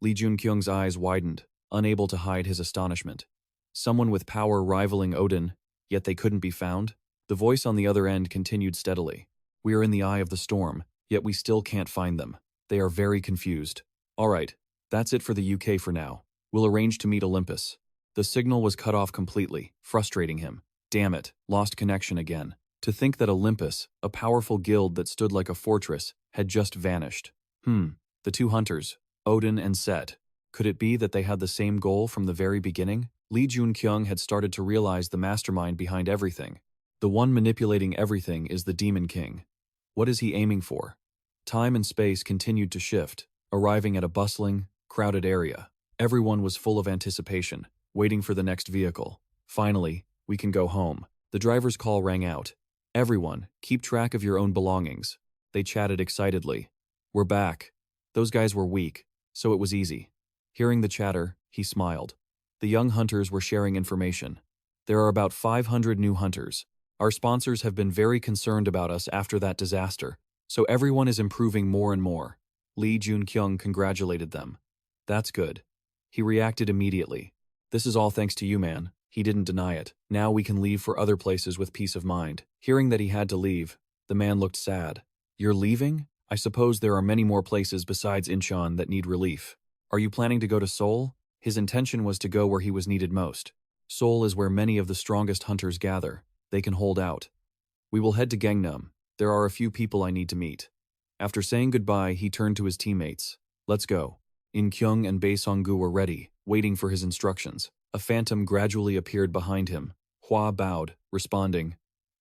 Lee Joon-kyung's eyes widened, unable to hide his astonishment. Someone with power rivaling Odin, yet they couldn't be found? The voice on the other end continued steadily. We are in the eye of the storm, yet we still can't find them. They are very confused. All right, that's it for the UK for now. We'll arrange to meet Olympus. The signal was cut off completely, frustrating him. Damn it, lost connection again. To think that Olympus, a powerful guild that stood like a fortress, had just vanished. The two hunters, Odin and Set. Could it be that they had the same goal from the very beginning? Lee Joon-kyung had started to realize the mastermind behind everything. The one manipulating everything is the Demon King. What is he aiming for? Time and space continued to shift, arriving at a bustling, crowded area. Everyone was full of anticipation, waiting for the next vehicle. Finally, we can go home. The driver's call rang out. Everyone, keep track of your own belongings. They chatted excitedly. We're back. Those guys were weak, so it was easy. Hearing the chatter, he smiled. The young hunters were sharing information. There are about 500 new hunters. Our sponsors have been very concerned about us after that disaster, so everyone is improving more and more. Lee Joon-kyung congratulated them. That's good. He reacted immediately. This is all thanks to you, man. He didn't deny it. Now we can leave for other places with peace of mind. Hearing that he had to leave, the man looked sad. You're leaving? I suppose there are many more places besides Incheon that need relief. Are you planning to go to Seoul? His intention was to go where he was needed most. Seoul is where many of the strongest hunters gather. They can hold out. We will head to Gangnam. There are a few people I need to meet. After saying goodbye, he turned to his teammates. Let's go. In-kyung and Bae Song-gu were ready, waiting for his instructions. A phantom gradually appeared behind him. Hwa bowed, responding,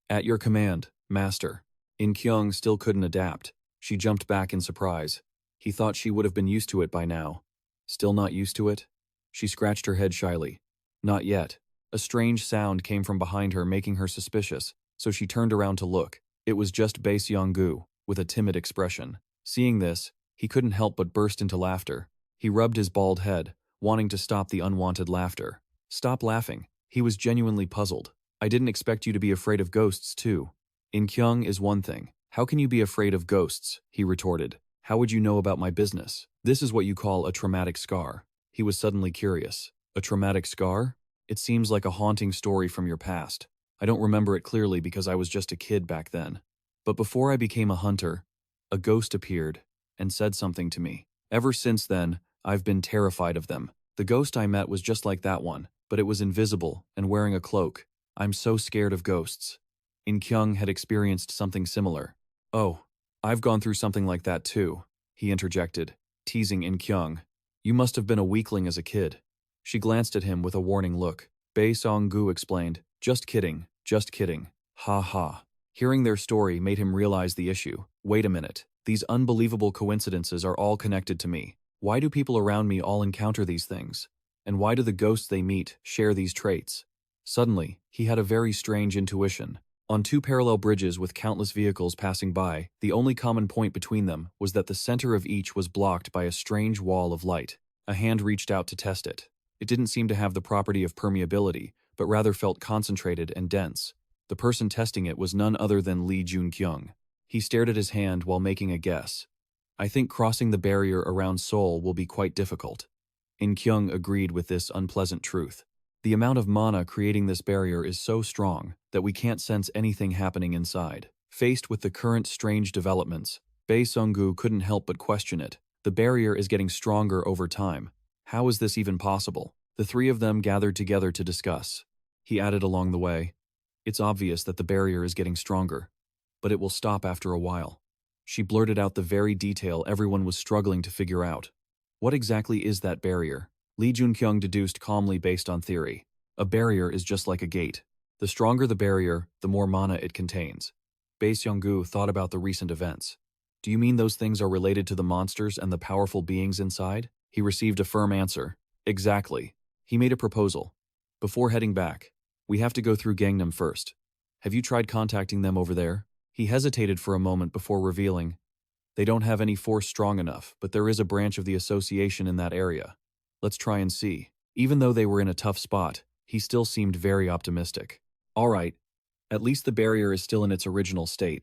At your command, master. In-kyung still couldn't adapt. She jumped back in surprise. He thought she would have been used to it by now. Still not used to it? She scratched her head shyly. Not yet. A strange sound came from behind her, making her suspicious, so she turned around to look. It was just Bae Song-gu, with a timid expression. Seeing this, he couldn't help but burst into laughter. He rubbed his bald head, wanting to stop the unwanted laughter. Stop laughing. He was genuinely puzzled. I didn't expect you to be afraid of ghosts, too. In-kyung is one thing. How can you be afraid of ghosts? He retorted. How would you know about my business? This is what you call a traumatic scar. He was suddenly curious. A traumatic scar? It seems like a haunting story from your past. I don't remember it clearly because I was just a kid back then. But before I became a hunter, a ghost appeared and said something to me. Ever since then, I've been terrified of them. The ghost I met was just like that one, but it was invisible and wearing a cloak. I'm so scared of ghosts. In-kyung had experienced something similar. Oh, I've gone through something like that too, he interjected, teasing In-kyung. You must have been a weakling as a kid. She glanced at him with a warning look. Bae Song-gu explained, just kidding, just kidding. Ha ha. Hearing their story made him realize the issue. Wait a minute. These unbelievable coincidences are all connected to me. Why do people around me all encounter these things? And why do the ghosts they meet share these traits? Suddenly, he had a very strange intuition. On two parallel bridges with countless vehicles passing by, the only common point between them was that the center of each was blocked by a strange wall of light. A hand reached out to test it. It didn't seem to have the property of permeability, but rather felt concentrated and dense. The person testing it was none other than Lee Joon-kyung. He stared at his hand while making a guess. I think crossing the barrier around Seoul will be quite difficult. In-kyung agreed with this unpleasant truth. The amount of mana creating this barrier is so strong that we can't sense anything happening inside. Faced with the current strange developments, Bei Sunggu couldn't help but question it. The barrier is getting stronger over time. How is this even possible? The three of them gathered together to discuss. He added along the way, "It's obvious that the barrier is getting stronger, but it will stop after a while." She blurted out the very detail everyone was struggling to figure out. What exactly is that barrier? Joon-kyung deduced calmly based on theory. A barrier is just like a gate. The stronger the barrier, the more mana it contains. Bei Sunggu thought about the recent events. Do you mean those things are related to the monsters and the powerful beings inside? He received a firm answer. Exactly. He made a proposal. Before heading back, we have to go through Gangnam first. Have you tried contacting them over there? He hesitated for a moment before revealing. They don't have any force strong enough, but there is a branch of the association in that area. Let's try and see. Even though they were in a tough spot, he still seemed very optimistic. All right. At least the barrier is still in its original state.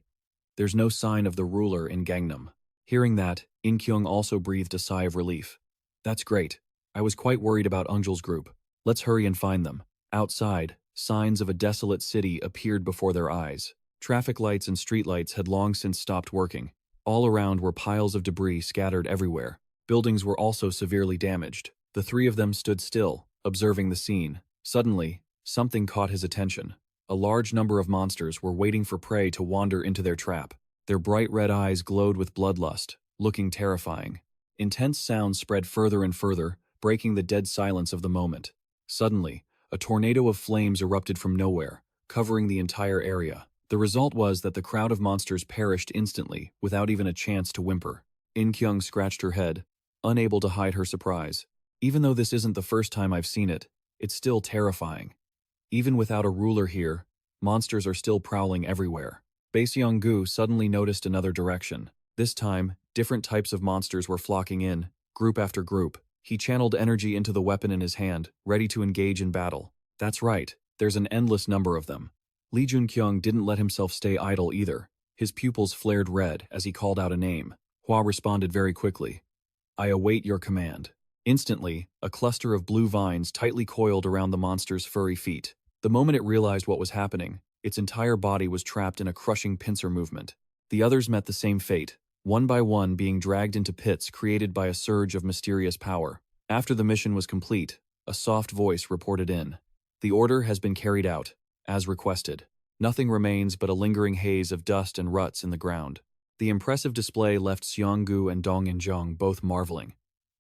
There's no sign of the ruler in Gangnam. Hearing that, In-kyung also breathed a sigh of relief. That's great. I was quite worried about Eungjul's group. Let's hurry and find them. Outside, signs of a desolate city appeared before their eyes. Traffic lights and streetlights had long since stopped working. All around were piles of debris scattered everywhere. Buildings were also severely damaged. The three of them stood still, observing the scene. Suddenly, something caught his attention. A large number of monsters were waiting for prey to wander into their trap. Their bright red eyes glowed with bloodlust, looking terrifying. Intense sounds spread further and further, breaking the dead silence of the moment. Suddenly, a tornado of flames erupted from nowhere, covering the entire area. The result was that the crowd of monsters perished instantly, without even a chance to whimper. In-kyung scratched her head, unable to hide her surprise. Even though this isn't the first time I've seen it, it's still terrifying. Even without a ruler here, monsters are still prowling everywhere. Bei Sunggu suddenly noticed another direction. This time, different types of monsters were flocking in, group after group. He channeled energy into the weapon in his hand, ready to engage in battle. That's right, there's an endless number of them. Joon-kyung didn't let himself stay idle either. His pupils flared red as he called out a name. Hua responded very quickly. I await your command. Instantly, a cluster of blue vines tightly coiled around the monster's furry feet. The moment it realized what was happening, its entire body was trapped in a crushing pincer movement. The others met the same fate, one by one being dragged into pits created by a surge of mysterious power. After the mission was complete, a soft voice reported in. The order has been carried out, as requested. Nothing remains but a lingering haze of dust and ruts in the ground. The impressive display left Seonggu and Dong In-jung both marveling.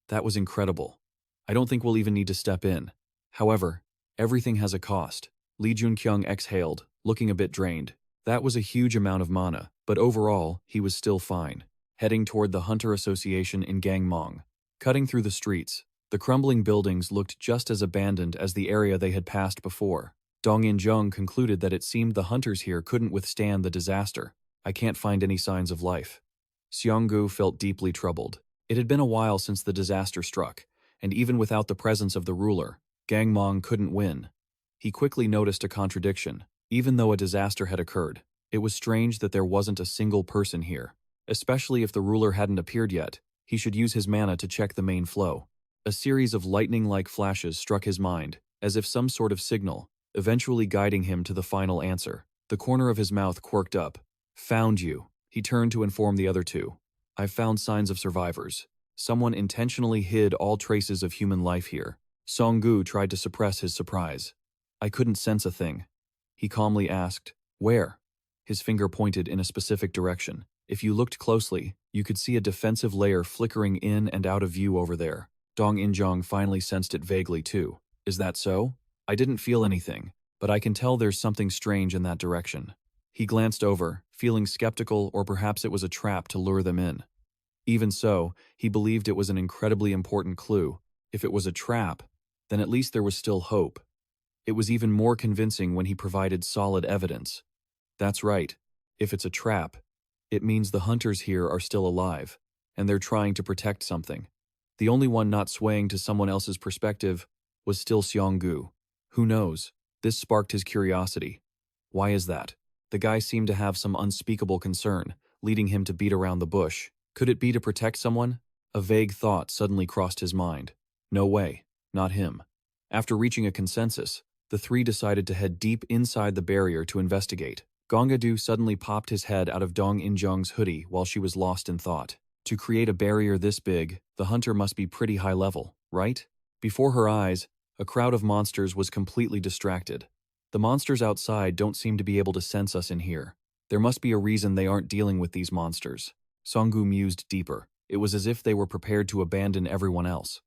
That was incredible. I don't think we'll even need to step in. However, everything has a cost. Joon-kyung exhaled, looking a bit drained. That was a huge amount of mana, but overall, he was still fine. Heading toward the Hunter Association in Gangmong. Cutting through the streets, the crumbling buildings looked just as abandoned as the area they had passed before. Dong In-jung concluded that it seemed the hunters here couldn't withstand the disaster. I can't find any signs of life. Seonggu felt deeply troubled. It had been a while since the disaster struck, and even without the presence of the ruler, Gangmong couldn't win. He quickly noticed a contradiction. Even though a disaster had occurred, it was strange that there wasn't a single person here. Especially if the ruler hadn't appeared yet, he should use his mana to check the main flow. A series of lightning-like flashes struck his mind, as if some sort of signal, eventually guiding him to the final answer. The corner of his mouth quirked up. Found you. He turned to inform the other two. I've found signs of survivors. Someone intentionally hid all traces of human life here. Seonggu tried to suppress his surprise. I couldn't sense a thing. He calmly asked, where? His finger pointed in a specific direction. If you looked closely, you could see a defensive layer flickering in and out of view over there. Dong In-jung finally sensed it vaguely too. Is that so? I didn't feel anything, but I can tell there's something strange in that direction. He glanced over, feeling skeptical or perhaps it was a trap to lure them in. Even so, he believed it was an incredibly important clue. If it was a trap, then at least there was still hope. It was even more convincing when he provided solid evidence. That's right. If it's a trap, it means the hunters here are still alive, and they're trying to protect something. The only one not swaying to someone else's perspective was still Seonggu. Who knows? This sparked his curiosity. Why is that? The guy seemed to have some unspeakable concern, leading him to beat around the bush. Could it be to protect someone? A vague thought suddenly crossed his mind. No way, not him. After reaching a consensus, the three decided to head deep inside the barrier to investigate. Gongadu suddenly popped his head out of Dong In-jung's hoodie while she was lost in thought. To create a barrier this big, the hunter must be pretty high level, right? Before her eyes, a crowd of monsters was completely distracted. The monsters outside don't seem to be able to sense us in here. There must be a reason they aren't dealing with these monsters. Sangun mused deeper. It was as if they were prepared to abandon everyone else.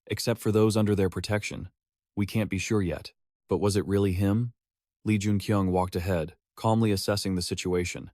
Except for those under their protection. We can't be sure yet. But was it really him? Joon-kyung walked ahead, calmly assessing the situation.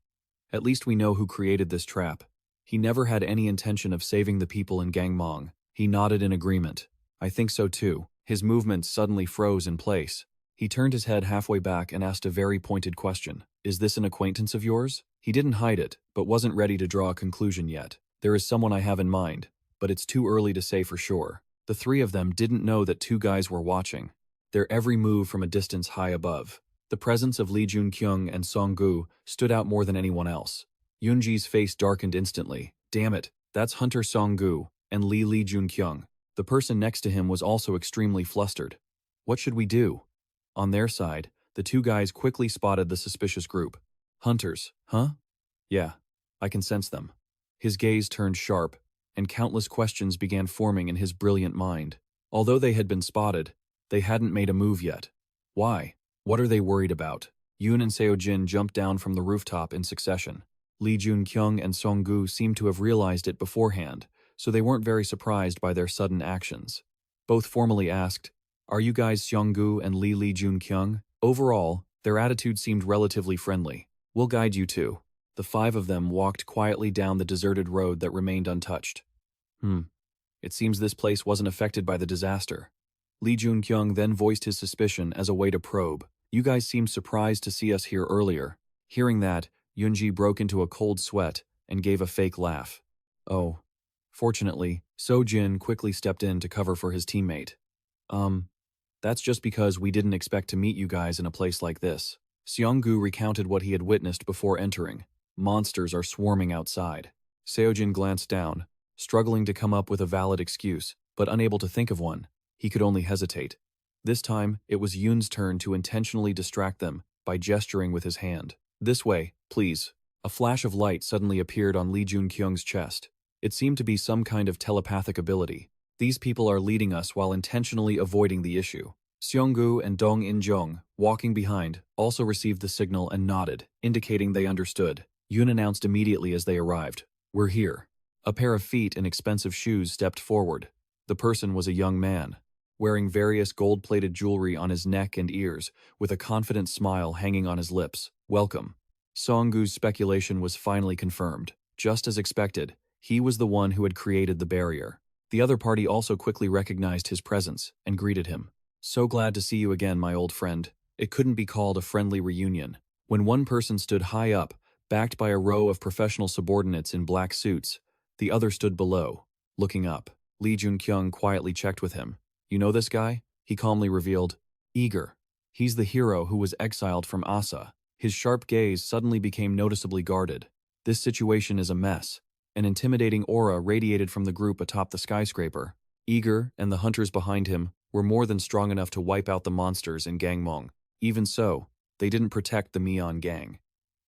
At least we know who created this trap. He never had any intention of saving the people in Gangmong. He nodded in agreement. I think so too. His movements suddenly froze in place. He turned his head halfway back and asked a very pointed question. Is this an acquaintance of yours? He didn't hide it, but wasn't ready to draw a conclusion yet. There is someone I have in mind, but it's too early to say for sure. The three of them didn't know that two guys were watching. Their every move from a distance high above. The presence of Joon-kyung and Song-gu stood out more than anyone else. Yoonji's face darkened instantly. Damn it, that's Hunter Song-gu and Lee Joon-kyung. The person next to him was also extremely flustered. What should we do? On their side, the two guys quickly spotted the suspicious group. Hunters, huh? Yeah, I can sense them. His gaze turned sharp, and countless questions began forming in his brilliant mind. Although they had been spotted, they hadn't made a move yet. Why? What are they worried about? Yoon and Seojin jumped down from the rooftop in succession. Lee Joon-kyung and Song-gu seemed to have realized it beforehand, so they weren't very surprised by their sudden actions. Both formally asked, "Are you guys Song-gu and Lee Joon-kyung?" Overall, their attitude seemed relatively friendly. "We'll guide you too." The five of them walked quietly down the deserted road that remained untouched. It seems this place wasn't affected by the disaster. Lee Joon-kyung then voiced his suspicion as a way to probe. You guys seemed surprised to see us here earlier. Hearing that, Yoonji broke into a cold sweat and gave a fake laugh. Oh. Fortunately, Seo-jin quickly stepped in to cover for his teammate. That's just because we didn't expect to meet you guys in a place like this. Seong-gu recounted what he had witnessed before entering. Monsters are swarming outside. Seo-jin glanced down, struggling to come up with a valid excuse, but unable to think of one. He could only hesitate. This time, it was Yoon's turn to intentionally distract them by gesturing with his hand. This way, please. A flash of light suddenly appeared on Lee Joon-kyung's chest. It seemed to be some kind of telepathic ability. These people are leading us while intentionally avoiding the issue. Seong-gu and Dong In-jung, walking behind, also received the signal and nodded, indicating they understood. Yoon announced immediately as they arrived, "We're here." A pair of feet in expensive shoes stepped forward. The person was a young man, wearing various gold-plated jewelry on his neck and ears, with a confident smile hanging on his lips. "Welcome." Song-gu's speculation was finally confirmed. Just as expected, he was the one who had created the barrier. The other party also quickly recognized his presence and greeted him. "So glad to see you again, my old friend." It couldn't be called a friendly reunion. When one person stood high up, backed by a row of professional subordinates in black suits, the other stood below, looking up. Lee Joon-kyung quietly checked with him. "You know this guy?" He calmly revealed. "Eager. He's the hero who was exiled from Asa." His sharp gaze suddenly became noticeably guarded. This situation is a mess. An intimidating aura radiated from the group atop the skyscraper. Eager and the hunters behind him were more than strong enough to wipe out the monsters in Gangmong. Even so, they didn't protect the Mion gang.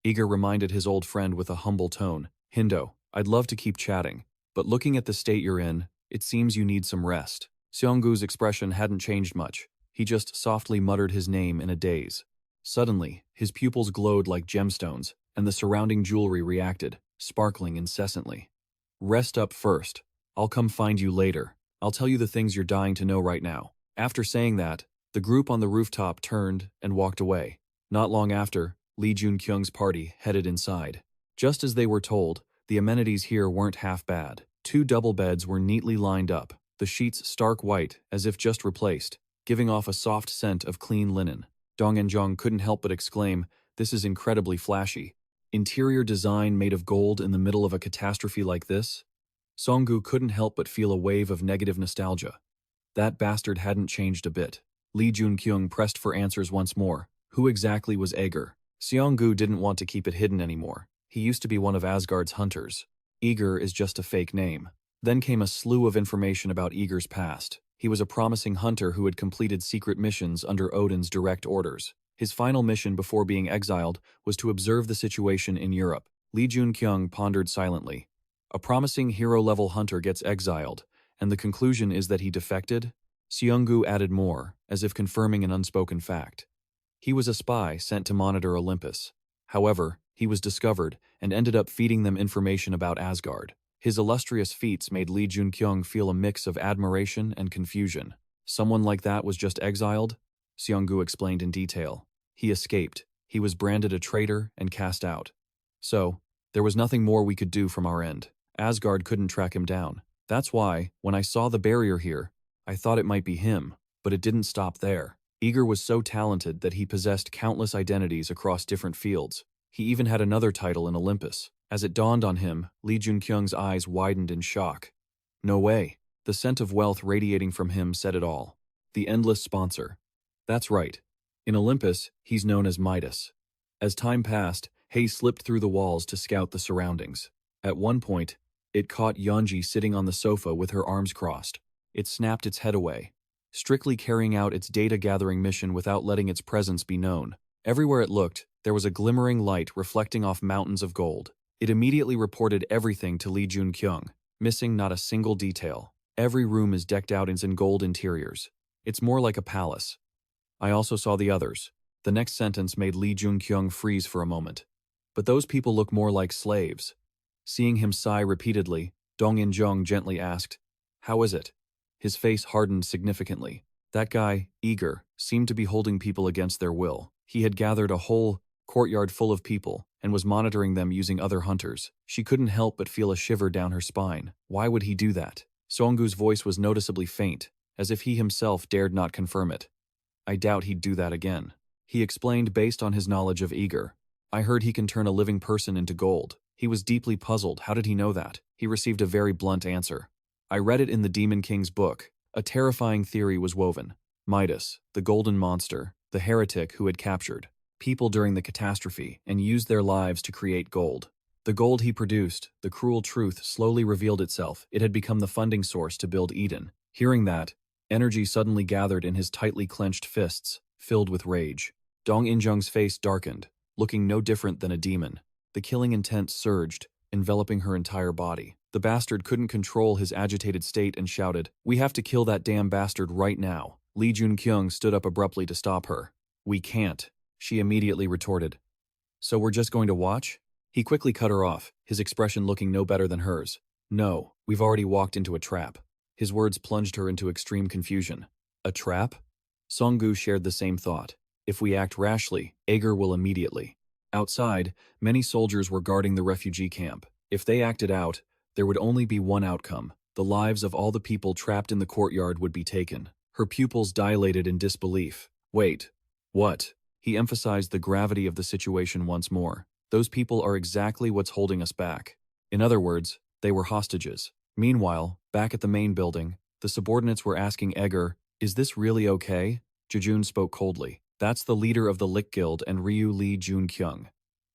Eager reminded his old friend with a humble tone, "Hindo, I'd love to keep chatting, but looking at the state you're in, it seems you need some rest." Seong-gu's expression hadn't changed much. He just softly muttered his name in a daze. Suddenly, his pupils glowed like gemstones, and the surrounding jewelry reacted, sparkling incessantly. "Rest up first. I'll come find you later. I'll tell you the things you're dying to know right now." After saying that, the group on the rooftop turned and walked away. Not long after, Lee Joon-kyung's party headed inside. Just as they were told, the amenities here weren't half bad. 2 double beds were neatly lined up, the sheets stark white as if just replaced, giving off a soft scent of clean linen. Dong In-jung couldn't help but exclaim, "This is incredibly flashy." Interior design made of gold in the middle of a catastrophe like this? Song-gu couldn't help but feel a wave of negative nostalgia. That bastard hadn't changed a bit. Lee Joon-kyung pressed for answers once more. Who exactly was Aegir? Seong-gu didn't want to keep it hidden anymore. He used to be one of Asgard's hunters. Aegir is just a fake name. Then came a slew of information about Aegir's past. He was a promising hunter who had completed secret missions under Odin's direct orders. His final mission before being exiled was to observe the situation in Europe. Lee Joon-kyung pondered silently. A promising hero-level hunter gets exiled, and the conclusion is that he defected? Seunggu added more, as if confirming an unspoken fact. He was a spy sent to monitor Olympus. However, he was discovered and ended up feeding them information about Asgard. His illustrious feats made Lee Joon-kyung feel a mix of admiration and confusion. Someone like that was just exiled? Seunggu explained in detail. He escaped. He was branded a traitor and cast out. So, there was nothing more we could do from our end. Asgard couldn't track him down. That's why, when I saw the barrier here, I thought it might be him, but it didn't stop there. Igor was so talented that he possessed countless identities across different fields. He even had another title in Olympus. As it dawned on him, Lee Joon-kyung's eyes widened in shock. No way. The scent of wealth radiating from him said it all. The endless sponsor. That's right. In Olympus, he's known as Midas. As time passed, Hayes slipped through the walls to scout the surroundings. At one point, it caught Yeonji sitting on the sofa with her arms crossed. It snapped its head away, strictly carrying out its data-gathering mission without letting its presence be known. Everywhere it looked, there was a glimmering light reflecting off mountains of gold. It immediately reported everything to Lee Joon-kyung, missing not a single detail. Every room is decked out in gold interiors. It's more like a palace. I also saw the others. The next sentence made Lee Joon-kyung freeze for a moment. But those people look more like slaves. Seeing him sigh repeatedly, Dong In-jung gently asked, "How is it?" His face hardened significantly. That guy, Igor, seemed to be holding people against their will. He had gathered a whole courtyard full of people and was monitoring them using other hunters. She couldn't help but feel a shiver down her spine. Why would he do that? Seunggu's voice was noticeably faint, as if he himself dared not confirm it. I doubt he'd do that again. He explained based on his knowledge of Igor. I heard he can turn a living person into gold. He was deeply puzzled. How did he know that? He received a very blunt answer. I read it in the Demon King's book. A terrifying theory was woven. Midas, the golden monster, the heretic who had captured people during the catastrophe and used their lives to create gold. The gold he produced, the cruel truth slowly revealed itself. It had become the funding source to build Eden. Hearing that, energy suddenly gathered in his tightly clenched fists, filled with rage. Dong In-jung's face darkened, looking no different than a demon. The killing intent surged, enveloping her entire body. The bastard couldn't control his agitated state and shouted, "We have to kill that damn bastard right now." Lee Joon-kyung stood up abruptly to stop her. "We can't," she immediately retorted. "So we're just going to watch?" He quickly cut her off, his expression looking no better than hers. "No, we've already walked into a trap." His words plunged her into extreme confusion. A trap? Seunggu shared the same thought. If we act rashly, Aegir will immediately. Outside, many soldiers were guarding the refugee camp. If they acted out, there would only be one outcome. The lives of all the people trapped in the courtyard would be taken. Her pupils dilated in disbelief. Wait. What? He emphasized the gravity of the situation once more. Those people are exactly what's holding us back. In other words, they were hostages. Meanwhile, back at the main building, the subordinates were asking Aegir, "Is this really okay?" Jejun spoke coldly. "That's the leader of the Lick Guild and Ryu Lee Joon-kyung.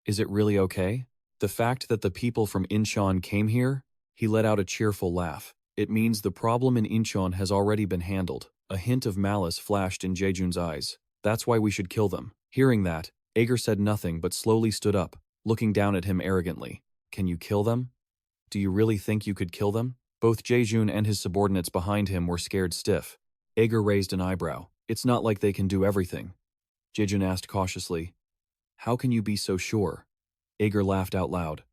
Is it really okay? The fact that the people from Incheon came here?" He let out a cheerful laugh. "It means the problem in Incheon has already been handled." A hint of malice flashed in Jejun's eyes. "That's why we should kill them." Hearing that, Aegir said nothing but slowly stood up, looking down at him arrogantly. "Can you kill them? Do you really think you could kill them?" Both Jejun and his subordinates behind him were scared stiff. Aegir raised an eyebrow. "It's not like they can do everything." Jejun asked cautiously, "How can you be so sure?" Aegir laughed out loud.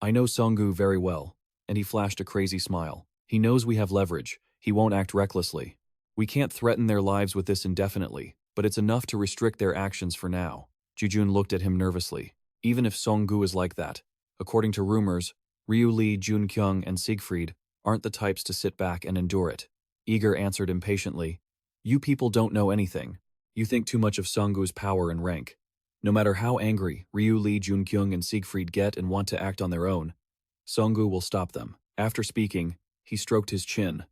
"I know Seunggu very well," and he flashed a crazy smile. "He knows we have leverage. He won't act recklessly. We can't threaten their lives with this indefinitely, but it's enough to restrict their actions for now." Jejun looked at him nervously. "Even if Seunggu is like that, according to rumors, Ryu Lee, Joon-kyung, and Siegfried aren't the types to sit back and endure it." Aegir answered impatiently, "You people don't know anything. You think too much of Seunggu's power and rank. No matter how angry Ryu Lee, Joon-kyung, and Siegfried get and want to act on their own, Seunggu will stop them." After speaking, he stroked his chin,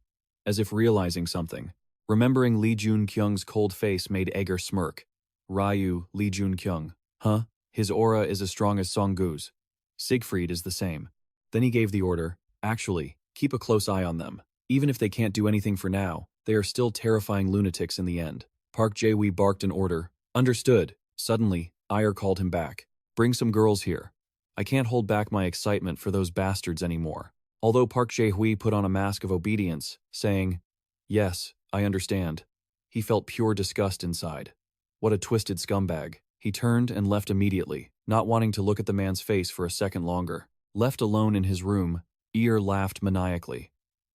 as if realizing something. Remembering Lee Joon-kyung's cold face made Aegir smirk. Ryu Lee Joon-kyung. Huh? His aura is as strong as Seunggu's. Siegfried is the same. Then he gave the order, "Actually, keep a close eye on them. Even if they can't do anything for now, they are still terrifying lunatics in the end." Park Jae-wee barked an order. "Understood." Suddenly, Ayer called him back. Bring some girls here. I can't hold back my excitement for those bastards anymore. Although Park Jae-hui put on a mask of obedience, saying, "Yes, I understand," he felt pure disgust inside. What a twisted scumbag. He turned and left immediately, not wanting to look at the man's face for a second longer. Left alone in his room, Ear laughed maniacally.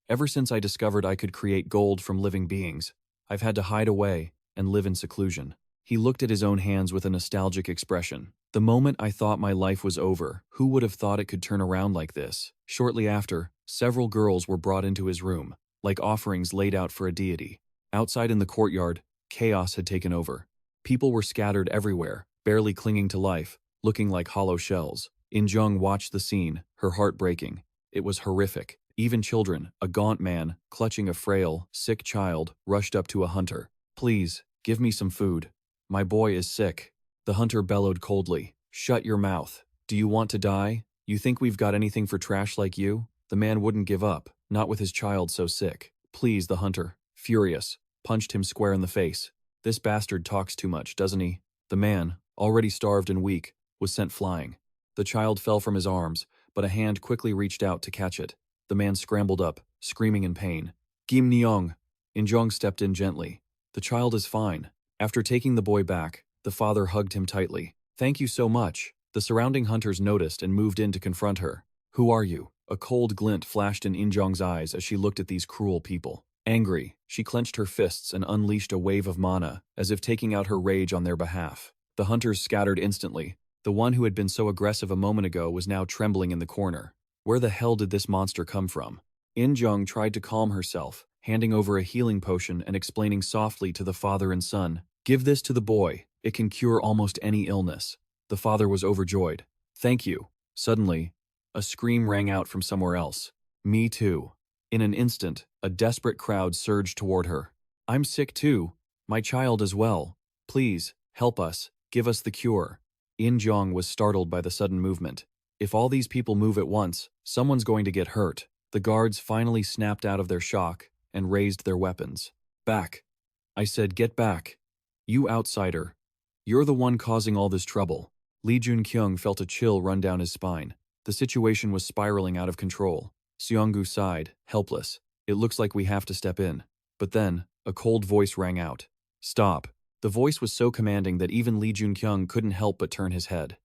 Ever since I discovered I could create gold from living beings, I've had to hide away and live in seclusion. He looked at his own hands with a nostalgic expression. The moment I thought my life was over, who would have thought it could turn around like this? Shortly after, several girls were brought into his room, like offerings laid out for a deity. Outside in the courtyard, chaos had taken over. People were scattered everywhere, barely clinging to life, looking like hollow shells. In-jung watched the scene, her heart breaking. It was horrific. Even children, a gaunt man, clutching a frail, sick child, rushed up to a hunter. "Please, give me some food. My boy is sick." The hunter bellowed coldly. "Shut your mouth. Do you want to die? You think we've got anything for trash like you?" The man wouldn't give up, not with his child so sick. "Please," the hunter, furious, punched him square in the face. "This bastard talks too much, doesn't he?" The man, already starved and weak, was sent flying. The child fell from his arms, but a hand quickly reached out to catch it. The man scrambled up, screaming in pain. "Kim Nyong!" In-jung stepped in gently. "The child is fine." After taking the boy back, the father hugged him tightly. "Thank you so much." The surrounding hunters noticed and moved in to confront her. "Who are you?" A cold glint flashed in In-jung's eyes as she looked at these cruel people. Angry, she clenched her fists and unleashed a wave of mana, as if taking out her rage on their behalf. The hunters scattered instantly. The one who had been so aggressive a moment ago was now trembling in the corner. Where the hell did this monster come from? In-jung tried to calm herself, handing over a healing potion and explaining softly to the father and son, "Give this to the boy. It can cure almost any illness." The father was overjoyed. "Thank you." Suddenly, a scream rang out from somewhere else. "Me too." In an instant, a desperate crowd surged toward her. "I'm sick too. My child as well. Please, help us. Give us the cure." In-jung was startled by the sudden movement. If all these people move at once, someone's going to get hurt. The guards finally snapped out of their shock and raised their weapons. "Back." I said, "Get back. You outsider. You're the one causing all this trouble." Joon-kyung felt a chill run down his spine. The situation was spiraling out of control. Seonggu sighed, helpless. "It looks like we have to step in." But then, a cold voice rang out. "Stop." The voice was so commanding that even Joon-kyung couldn't help but turn his head.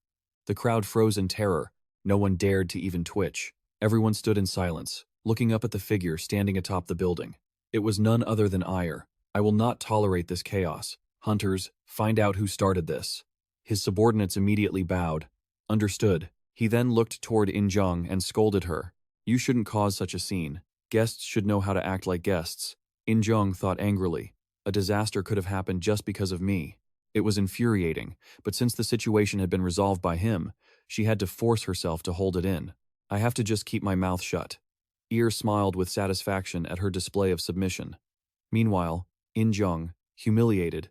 The crowd froze in terror. No one dared to even twitch. Everyone stood in silence, looking up at the figure standing atop the building. It was none other than Ayer. "I will not tolerate this chaos. Hunters, find out who started this." His subordinates immediately bowed. "Understood." He then looked toward In-jung and scolded her. "You shouldn't cause such a scene. Guests should know how to act like guests." In-jung thought angrily. A disaster could have happened just because of me. It was infuriating, but since the situation had been resolved by him, she had to force herself to hold it in. "I have to just keep my mouth shut." Ear smiled with satisfaction at her display of submission. Meanwhile, In-jung, humiliated,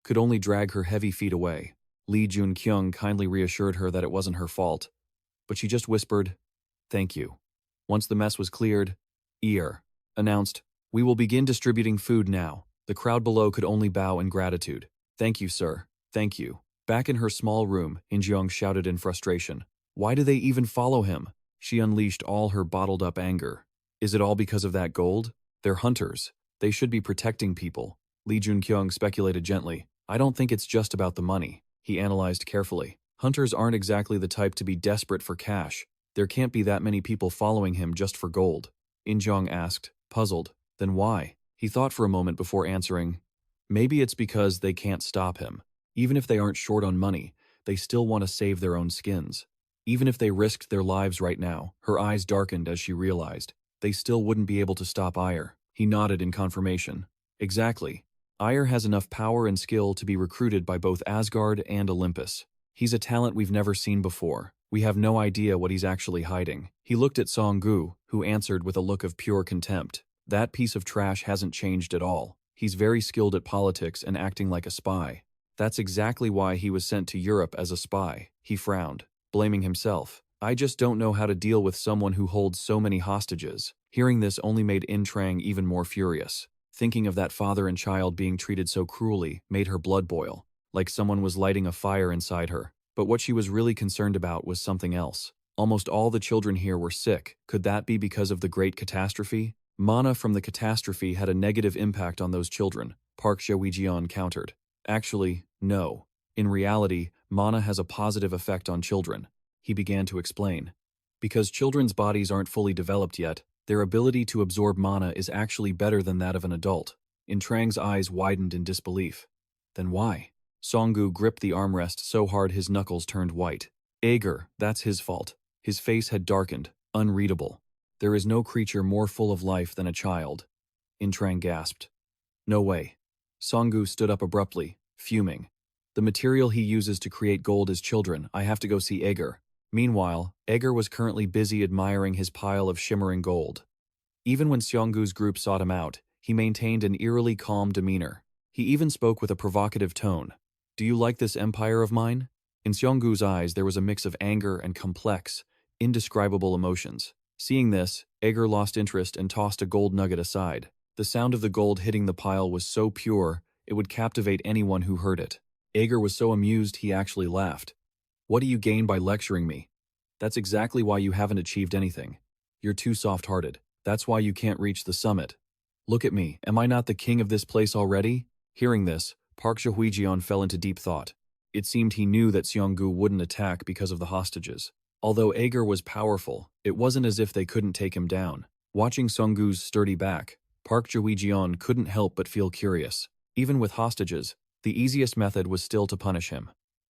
could only drag her heavy feet away. Joon-kyung kindly reassured her that it wasn't her fault, but she just whispered, "Thank you." Once the mess was cleared, Ear announced, "We will begin distributing food now." The crowd below could only bow in gratitude. "Thank you, sir. Thank you." Back in her small room, In-jung shouted in frustration. "Why do they even follow him?" She unleashed all her bottled-up anger. "Is it all because of that gold? They're hunters. They should be protecting people." Joon-kyung speculated gently. "I don't think it's just about the money." He analyzed carefully. "Hunters aren't exactly the type to be desperate for cash. There can't be that many people following him just for gold." In-jung asked, puzzled. "Then why?" He thought for a moment before answering. "Maybe it's because they can't stop him. Even if they aren't short on money, they still want to save their own skins. Even if they risked their lives right now," her eyes darkened as she realized, "they still wouldn't be able to stop Ayer." He nodded in confirmation. "Exactly. Ayer has enough power and skill to be recruited by both Asgard and Olympus. He's a talent we've never seen before. We have no idea what he's actually hiding." He looked at Sangun, who answered with a look of pure contempt. "That piece of trash hasn't changed at all. He's very skilled at politics and acting like a spy. That's exactly why he was sent to Europe as a spy." He frowned, blaming himself. "I just don't know how to deal with someone who holds so many hostages." Hearing this only made In-trang even more furious. Thinking of that father and child being treated so cruelly made her blood boil. like someone was lighting a fire inside her. But what she was really concerned about was something else. Almost all the children here were sick. Could that be because of the great catastrophe? Mana from the catastrophe had a negative impact on those children, Park Jae-jeon countered. Actually, no. In reality, mana has a positive effect on children, he began to explain. Because children's bodies aren't fully developed yet, their ability to absorb mana is actually better than that of an adult. In Trang's eyes widened in disbelief. Then why? Sangun gripped the armrest so hard his knuckles turned white. Aegir, that's his fault. His face had darkened, unreadable. There is no creature more full of life than a child. Trang gasped. No way. Sangun stood up abruptly, fuming. The material he uses to create gold is children. I have to go see Aegir. Meanwhile, Aegir was currently busy admiring his pile of shimmering gold. Even when Seonggu's group sought him out, he maintained an eerily calm demeanor. He even spoke with a provocative tone. Do you like this empire of mine? In Seonggu's eyes there was a mix of anger and complex, indescribable emotions. Seeing this, Aegir lost interest and tossed a gold nugget aside. The sound of the gold hitting the pile was so pure, it would captivate anyone who heard it. Aegir was so amused he actually laughed. What do you gain by lecturing me? That's exactly why you haven't achieved anything. You're too soft-hearted. That's why you can't reach the summit. Look at me, am I not the king of this place already? Hearing this, Park Jae-jeon fell into deep thought. It seemed he knew that Seonggu wouldn't attack because of the hostages. Although Aegir was powerful, it wasn't as if they couldn't take him down. Watching Seonggu's sturdy back, Park Jae-jeon couldn't help but feel curious. Even with hostages, the easiest method was still to punish him.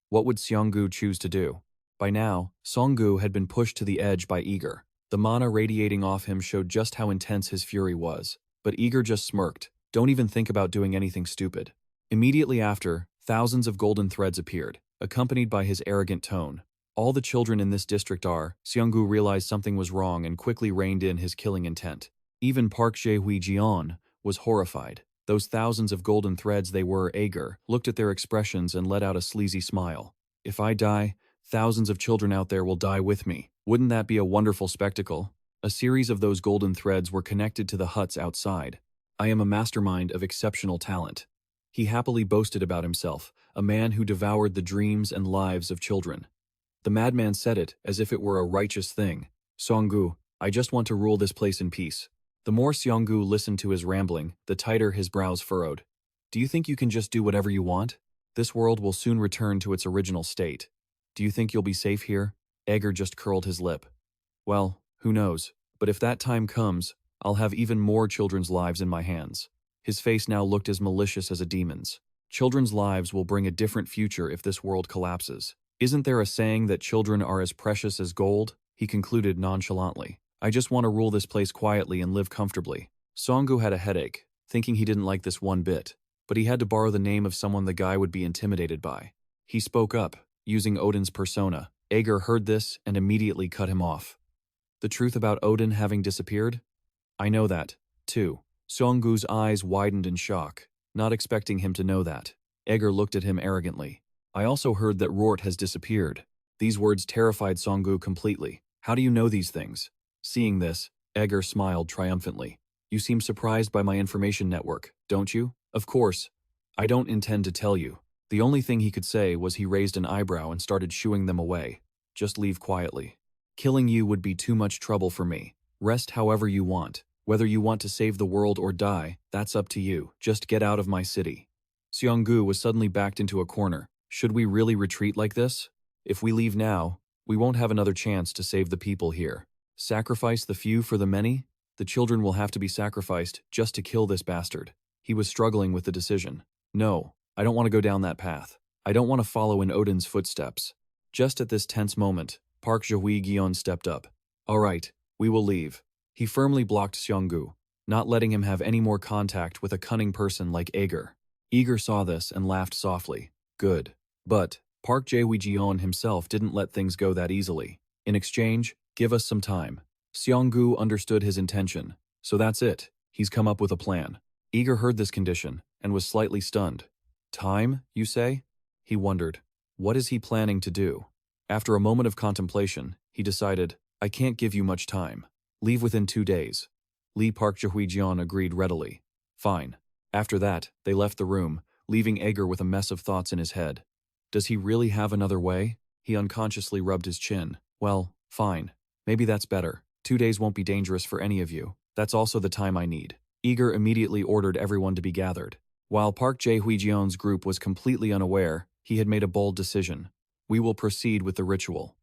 What would Seonggu choose to do? By now, Seonggu had been pushed to the edge by Aegir. The mana radiating off him showed just how intense his fury was. But Aegir just smirked. Don't even think about doing anything stupid. Immediately after, thousands of golden threads appeared, accompanied by his arrogant tone. All the children in this district are. Seonggu realized something was wrong and quickly reined in his killing intent. Even Park Jae-jeon was horrified. Those thousands of golden threads they were, Aegir, looked at their expressions and let out a sleazy smile. If I die, thousands of children out there will die with me. Wouldn't that be a wonderful spectacle? A series of those golden threads were connected to the huts outside. I am a mastermind of exceptional talent. He happily boasted about himself, a man who devoured the dreams and lives of children. The madman said it as if it were a righteous thing. Seonggu, I just want to rule this place in peace. The more Seonggu listened to his rambling, the tighter his brows furrowed. Do you think you can just do whatever you want? This world will soon return to its original state. Do you think you'll be safe here? Aegir just curled his lip. Well, who knows? But if that time comes, I'll have even more children's lives in my hands. His face now looked as malicious as a demon's. Children's lives will bring a different future if this world collapses. Isn't there a saying that children are as precious as gold? He concluded nonchalantly. I just want to rule this place quietly and live comfortably. Seonggu had a headache, thinking he didn't like this one bit, but he had to borrow the name of someone the guy would be intimidated by. He spoke up, using Odin's persona. Aegir heard this and immediately cut him off. The truth about Odin having disappeared? I know that, too. Seonggu's eyes widened in shock, not expecting him to know that. Aegir looked at him arrogantly. I also heard that rewrote has disappeared. These words terrified Seonggu completely. How do you know these things? Seeing this, Aegir smiled triumphantly. You seem surprised by my information network, don't you? Of course. I don't intend to tell you. The only thing he could say was he raised an eyebrow and started shooing them away. Just leave quietly. Killing you would be too much trouble for me. Rest however you want. Whether you want to save the world or die, that's up to you. Just get out of my city. Seonggu was suddenly backed into a corner. Should we really retreat like this? If we leave now, we won't have another chance to save the people here. Sacrifice the few for the many? The children will have to be sacrificed just to kill this bastard. He was struggling with the decision. No, I don't want to go down that path. I don't want to follow in Odin's footsteps. Just at this tense moment, Park Jae-jeon stepped up. All right, we will leave. He firmly blocked Seonggu, not letting him have any more contact with a cunning person like Aegir. Aegir saw this and laughed softly. Good. But Park Jae-jeon himself didn't let things go that easily. In exchange, give us some time. Seonggu understood his intention. So that's it. He's come up with a plan. Aegir heard this condition and was slightly stunned. Time, you say? He wondered. What is he planning to do? After a moment of contemplation, he decided, I can't give you much time. Leave within 2 days. Park Jae-jeon agreed readily. Fine. After that, they left the room, leaving Ager with a mess of thoughts in his head. Does he really have another way? He unconsciously rubbed his chin. Well, fine. Maybe that's better. 2 days won't be dangerous for any of you. That's also the time I need. Ager immediately ordered everyone to be gathered. While Park Jae-hwi-jeon's group was completely unaware, he had made a bold decision. We will proceed with the ritual.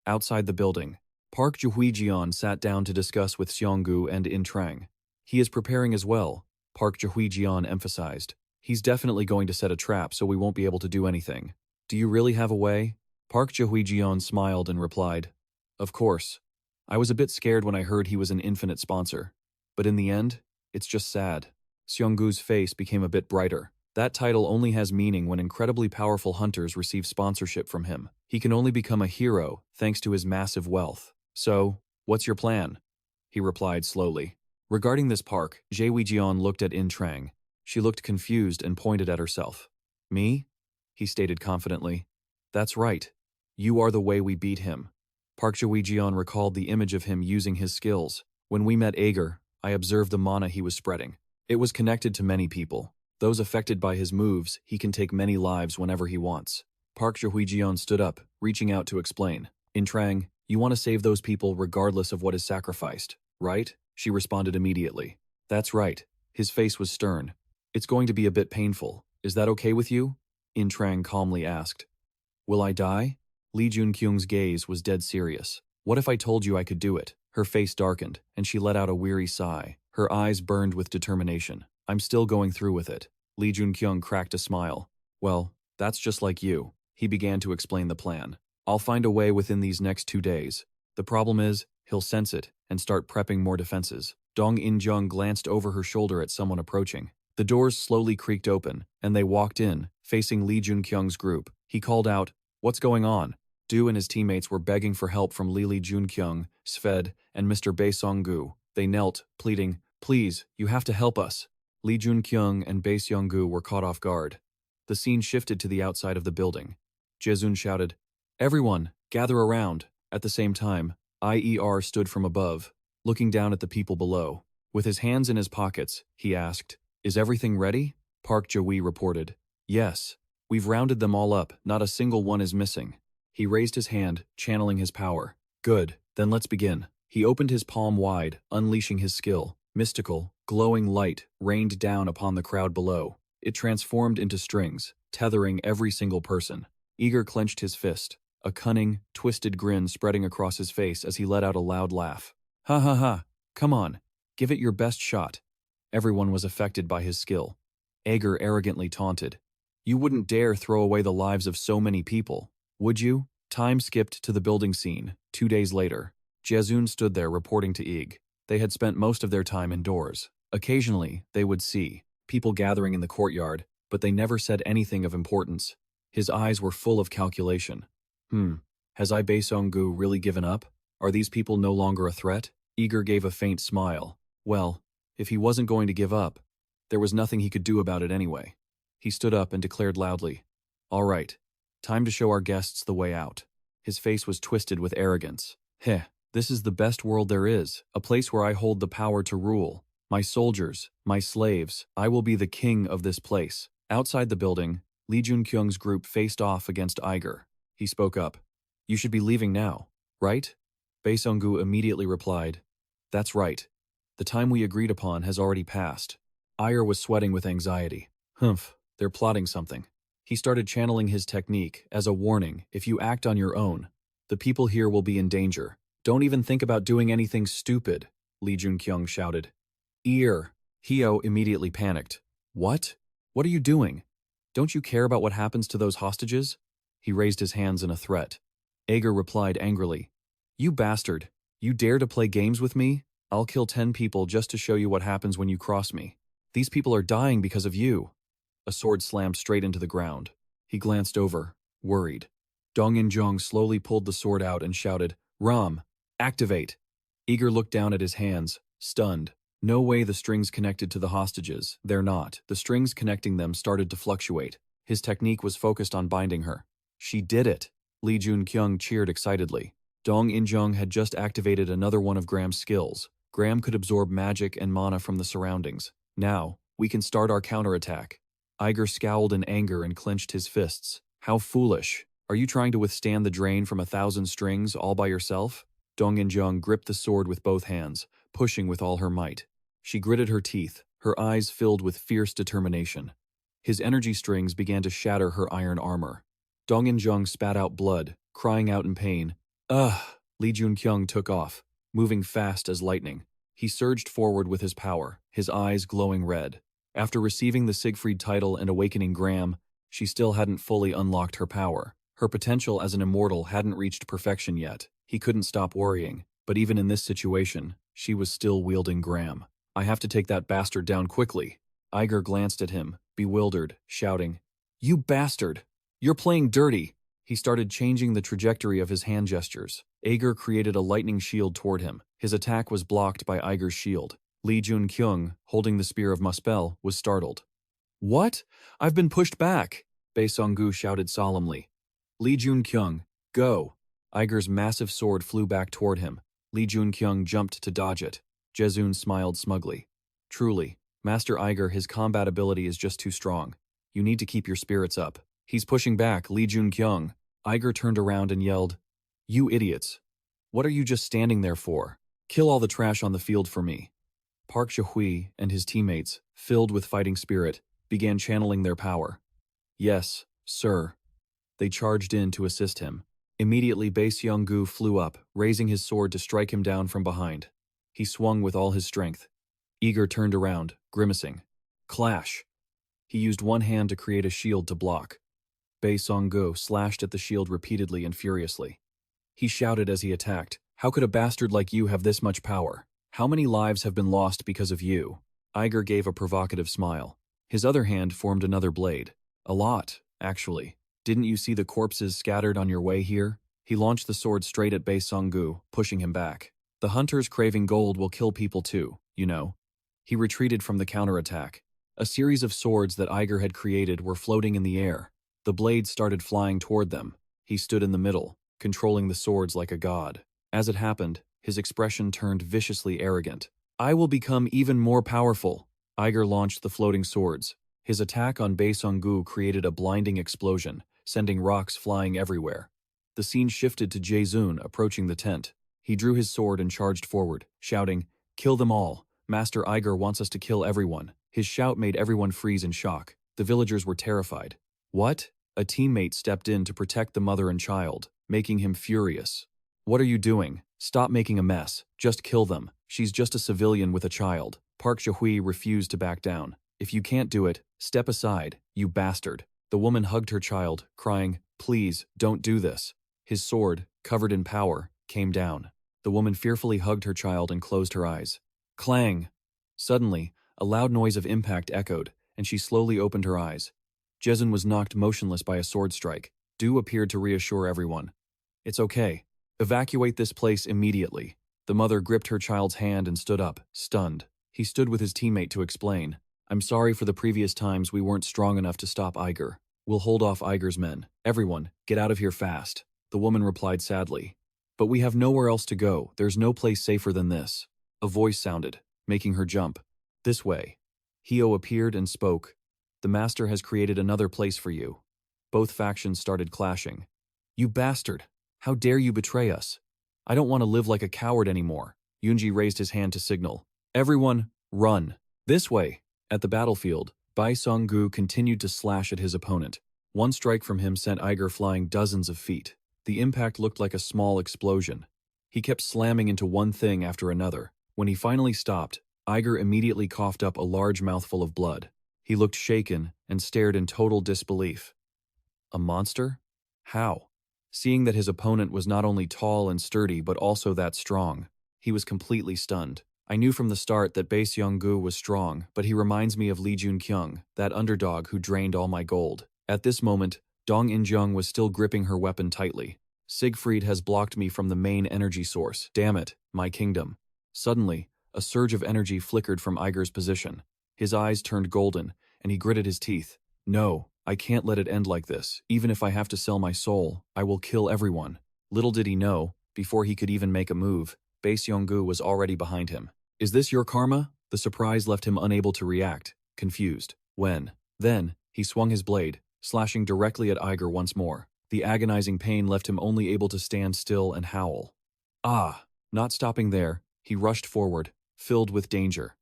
Outside the building, Park Jae-hwi-jeon sat down to discuss with Seonggu and In Trang. He is preparing as well, Park Jae-hwi-jeon emphasized. He's definitely going to set a trap so we won't be able to do anything. Do you really have a way? Park Jae-hwi-jeon smiled and replied, Of course. I was a bit scared when I heard he was an infinite sponsor. But in the end, it's just sad. Seonggu's face became a bit brighter. That title only has meaning when incredibly powerful hunters receive sponsorship from him. He can only become a hero thanks to his massive wealth. So, what's your plan? He replied slowly. Regarding this Park, Jae-hwi-jeon looked at In Trang. She looked confused and pointed at herself. Me? He stated confidently. That's right. You are the way we beat him. Park Jae-hwi-jeon recalled the image of him using his skills. When we met Ager, I observed the mana he was spreading. It was connected to many people. Those affected by his moves, he can take many lives whenever he wants. Park Jae-hwi-jeon stood up, reaching out to explain. In Trang, you want to save those people regardless of what is sacrificed, right? She responded immediately. That's right. His face was stern. It's going to be a bit painful. Is that okay with you? In Trang calmly asked. Will I die? Lee Joon-kyung's gaze was dead serious. What if I told you I could do it? Her face darkened, and she let out a weary sigh. Her eyes burned with determination. I'm still going through with it. Lee Joon-kyung cracked a smile. Well, that's just like you. He began to explain the plan. I'll find a way within these next 2 days. The problem is, he'll sense it and start prepping more defenses. Dong In-jung glanced over her shoulder at someone approaching. The doors slowly creaked open, and they walked in, facing Lee Joon-kyung's group. He called out, What's going on? Du and his teammates were begging for help from Lee Joon-kyung, Sved, and Mr. Bae Song-gu. They knelt, pleading, Please, you have to help us. Lee Joon-kyung and Bae Song-gu were caught off guard. The scene shifted to the outside of the building. Jae-sun shouted, Everyone, gather around. At the same time, IER stood from above, looking down at the people below. With his hands in his pockets, he asked, Is everything ready? Park Jae-wi reported, Yes. We've rounded them all up, not a single one is missing. He raised his hand, channeling his power. Good, then let's begin. He opened his palm wide, unleashing his skill. Mystical, glowing light rained down upon the crowd below. It transformed into strings, tethering every single person. Ager clenched his fist, a cunning, twisted grin spreading across his face as he let out a loud laugh. Ha ha ha, come on, give it your best shot. Everyone was affected by his skill. Ager arrogantly taunted. You wouldn't dare throw away the lives of so many people, would you? Time skipped to the building scene. 2 days later, Jae-sun stood there reporting to Ig. They had spent most of their time indoors. Occasionally, they would see people gathering in the courtyard, but they never said anything of importance. His eyes were full of calculation. Has Bae Song-gu really given up? Are these people no longer a threat? Ager gave a faint smile. Well, if he wasn't going to give up, there was nothing he could do about it anyway. He stood up and declared loudly, All right, time to show our guests the way out. His face was twisted with arrogance. Heh, this is the best world there is, a place where I hold the power to rule. My soldiers, my slaves, I will be the king of this place. Outside the building, Lee Joon-kyung's group faced off against Ager. He spoke up. You should be leaving now, right? Bae Song-gu immediately replied, That's right. The time we agreed upon has already passed. Ager was sweating with anxiety. Humph, they're plotting something. He started channeling his technique as a warning. If you act on your own, the people here will be in danger. Don't even think about doing anything stupid, Lee Joon-kyung shouted. Hyo immediately panicked. What? What are you doing? Don't you care about what happens to those hostages? He raised his hands in a threat. Ager replied angrily. You bastard. You dare to play games with me? I'll kill 10 people just to show you what happens when you cross me. These people are dying because of you. A sword slammed straight into the ground. He glanced over, worried. Dong In-jung slowly pulled the sword out and shouted, Ram, activate. Ager looked down at his hands, stunned. No way the strings connected to the hostages. They're not. The strings connecting them started to fluctuate. His technique was focused on binding her. She did it. Lee Joon-kyung cheered excitedly. Dong In-jung had just activated another one of Graham's skills. Graham could absorb magic and mana from the surroundings. Now, we can start our counterattack. Iger scowled in anger and clenched his fists. How foolish. Are you trying to withstand the drain from 1,000 strings all by yourself? Dong-in-jung gripped the sword with both hands, pushing with all her might. She gritted her teeth, her eyes filled with fierce determination. His energy strings began to shatter her iron armor. Dong-in-jung spat out blood, crying out in pain. Ugh! Lee Joon-kyung took off, moving fast as lightning. He surged forward with his power, his eyes glowing red. After receiving the Siegfried title and awakening Graham, she still hadn't fully unlocked her power. Her potential as an immortal hadn't reached perfection yet. He couldn't stop worrying, but even in this situation, she was still wielding Graham. I have to take that bastard down quickly. Iger glanced at him, bewildered, shouting, "You bastard! You're playing dirty!" He started changing the trajectory of his hand gestures. Ager created a lightning shield toward him. His attack was blocked by Iger's shield. Lee Joon-kyung, holding the spear of Muspel, was startled. "What? I've been pushed back!" Bae Song-gu shouted solemnly. "Lee Joon-kyung, go!" Iger's massive sword flew back toward him. Lee Joon-kyung jumped to dodge it. Jaezoon smiled smugly. "Truly, Master Iger, his combat ability is just too strong. You need to keep your spirits up." "He's pushing back, Lee Joon-kyung." Iger turned around and yelled, "You idiots! What are you just standing there for? Kill all the trash on the field for me." Park Jae-hui and his teammates, filled with fighting spirit, began channeling their power. "Yes, sir." They charged in to assist him. Immediately Bae Seong-gu flew up, raising his sword to strike him down from behind. He swung with all his strength. Iger turned around, grimacing. Clash! He used one hand to create a shield to block. Bae Song-gu slashed at the shield repeatedly and furiously. He shouted as he attacked, "How could a bastard like you have this much power? How many lives have been lost because of you?" Iger gave a provocative smile. His other hand formed another blade. "A lot, actually. Didn't you see the corpses scattered on your way here?" He launched the sword straight at Bae Song-gu, pushing him back. "The hunters craving gold will kill people too, you know." He retreated from the counterattack. A series of swords that Iger had created were floating in the air. The blades started flying toward them. He stood in the middle, controlling the swords like a god. As it happened, his expression turned viciously arrogant. "I will become even more powerful." Iger launched the floating swords. His attack on Bae Song-gu created a blinding explosion, sending rocks flying everywhere. The scene shifted to Jaezoon approaching the tent. He drew his sword and charged forward, shouting, "Kill them all. Master Iger wants us to kill everyone." His shout made everyone freeze in shock. The villagers were terrified. "What?" A teammate stepped in to protect the mother and child, making him furious. "What are you doing? Stop making a mess. Just kill them. She's just a civilian with a child." Park Jae-hui refused to back down. "If you can't do it, step aside, you bastard." The woman hugged her child, crying, "Please, don't do this." His sword, covered in power, came down. The woman fearfully hugged her child and closed her eyes. Clang! Suddenly, a loud noise of impact echoed, and she slowly opened her eyes. Jaezoon was knocked motionless by a sword strike. Du appeared to reassure everyone. "It's okay. Evacuate this place immediately." The mother gripped her child's hand and stood up, stunned. He stood with his teammate to explain. "I'm sorry for the previous times we weren't strong enough to stop Iger. We'll hold off Iger's men. Everyone, get out of here fast." The woman replied sadly. "But we have nowhere else to go. There's no place safer than this." A voice sounded, making her jump. "This way." Hyo appeared and spoke. "The master has created another place for you." Both factions started clashing. "You bastard! How dare you betray us? I don't want to live like a coward anymore." Yoonji raised his hand to signal. "Everyone, run. This way." At the battlefield, Bae Song-gu continued to slash at his opponent. One strike from him sent Iger flying dozens of feet. The impact looked like a small explosion. He kept slamming into one thing after another. When he finally stopped, Iger immediately coughed up a large mouthful of blood. He looked shaken and stared in total disbelief. A monster? How? Seeing that his opponent was not only tall and sturdy but also that strong, he was completely stunned. I knew from the start that Bae Seong-gu was strong, but he reminds me of Lee Joon-kyung, that underdog who drained all my gold. At this moment, Dong-in-jung was still gripping her weapon tightly. "Siegfried has blocked me from the main energy source. Damn it, my kingdom." Suddenly, a surge of energy flickered from Iger's position. His eyes turned golden, and he gritted his teeth. "No, I can't let it end like this. Even if I have to sell my soul, I will kill everyone." Little did he know, before he could even make a move, Bae Seong-gu was already behind him. "Is this your karma?" The surprise left him unable to react, confused. Then, He swung his blade, slashing directly at Iger once more. The agonizing pain left him only able to stand still and howl. Ah! Not stopping there, he rushed forward, filled with danger.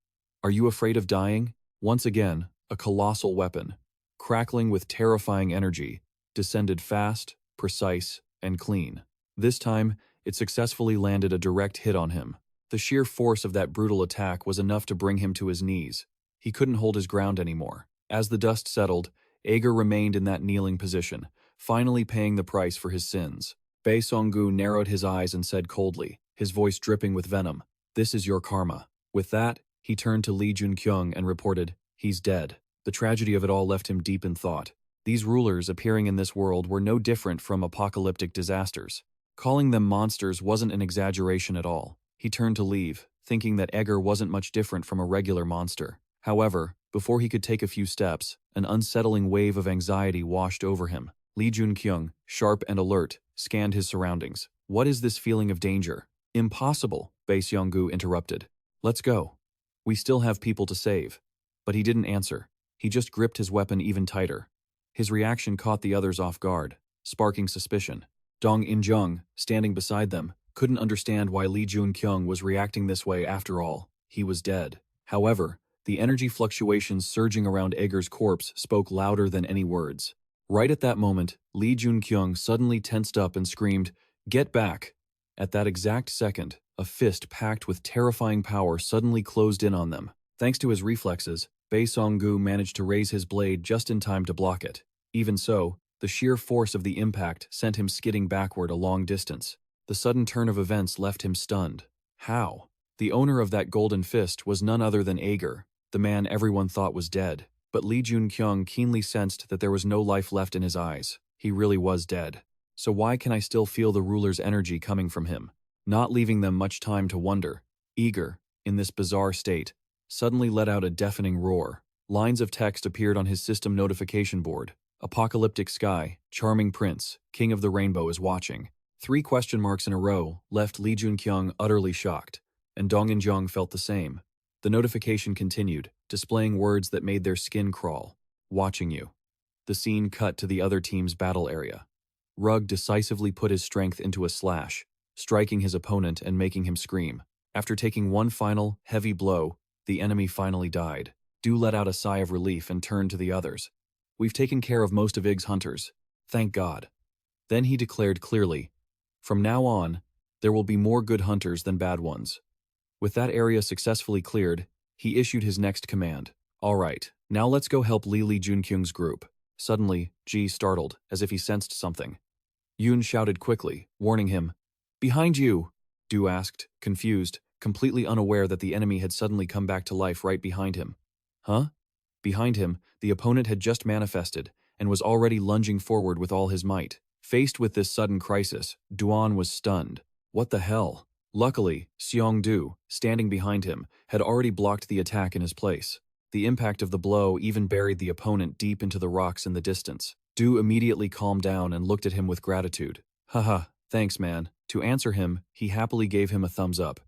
Are you afraid of dying? Once again, a colossal weapon, crackling with terrifying energy, descended fast, precise, and clean. This time, it successfully landed a direct hit on him. The sheer force of that brutal attack was enough to bring him to his knees. He couldn't hold his ground anymore. As the dust settled, Ager remained in that kneeling position, finally paying the price for his sins. Bae Songgu narrowed his eyes and said coldly, his voice dripping with venom, "This is your karma." With that, he turned to Lee Joon-kyung and reported, "He's dead." The tragedy of it all left him deep in thought. These rulers appearing in this world were no different from apocalyptic disasters. Calling them monsters wasn't an exaggeration at all. He turned to leave, thinking that Ager wasn't much different from a regular monster. However, before he could take a few steps, an unsettling wave of anxiety washed over him. Lee Joon-kyung, sharp and alert, scanned his surroundings. What is this feeling of danger? Impossible, Bae Seonggu interrupted. Let's go. We still have people to save. But he didn't answer. He just gripped his weapon even tighter. His reaction caught the others off guard, sparking suspicion. Dong In-jung, standing beside them, couldn't understand why Lee Joon-kyung was reacting this way after all. He was dead. However, the energy fluctuations surging around Ager's corpse spoke louder than any words. Right at that moment, Lee Joon-kyung suddenly tensed up and screamed, "Get back!" At that exact second, a fist packed with terrifying power suddenly closed in on them. Thanks to his reflexes, Bae Songgu managed to raise his blade just in time to block it. Even so, the sheer force of the impact sent him skidding backward a long distance. The sudden turn of events left him stunned. How? The owner of that golden fist was none other than Ager, the man everyone thought was dead. But Lee Joon-kyung keenly sensed that there was no life left in his eyes. He really was dead. So why can I still feel the ruler's energy coming from him? Not leaving them much time to wonder, Ager, in this bizarre state, suddenly let out a deafening roar. Lines of text appeared on his system notification board. Apocalyptic sky, charming prince, king of the rainbow is watching. 3 question marks in a row left Lee Joon-kyung utterly shocked, and Dong In-jung felt the same. The notification continued, displaying words that made their skin crawl. Watching you. The scene cut to the other team's battle area. Rugg decisively put his strength into a slash, striking his opponent and making him scream. After taking one final, heavy blow, the enemy finally died. Du let out a sigh of relief and turned to the others. We've taken care of most of Ig's hunters. Thank God. Then he declared clearly, from now on, there will be more good hunters than bad ones. With that area successfully cleared, he issued his next command. All right, now let's go help Lee Joon-kyung's group. Suddenly, Ji startled, as if he sensed something. Yoon shouted quickly, warning him. Behind you, Du asked, confused, completely unaware that the enemy had suddenly come back to life right behind him. Huh? Behind him, the opponent had just manifested, and was already lunging forward with all his might. Faced with this sudden crisis, Duan was stunned. What the hell? Luckily, Seong-du, standing behind him, had already blocked the attack in his place. The impact of the blow even buried the opponent deep into the rocks in the distance. Du immediately calmed down and looked at him with gratitude. Haha, thanks man. To answer him, he happily gave him a thumbs up.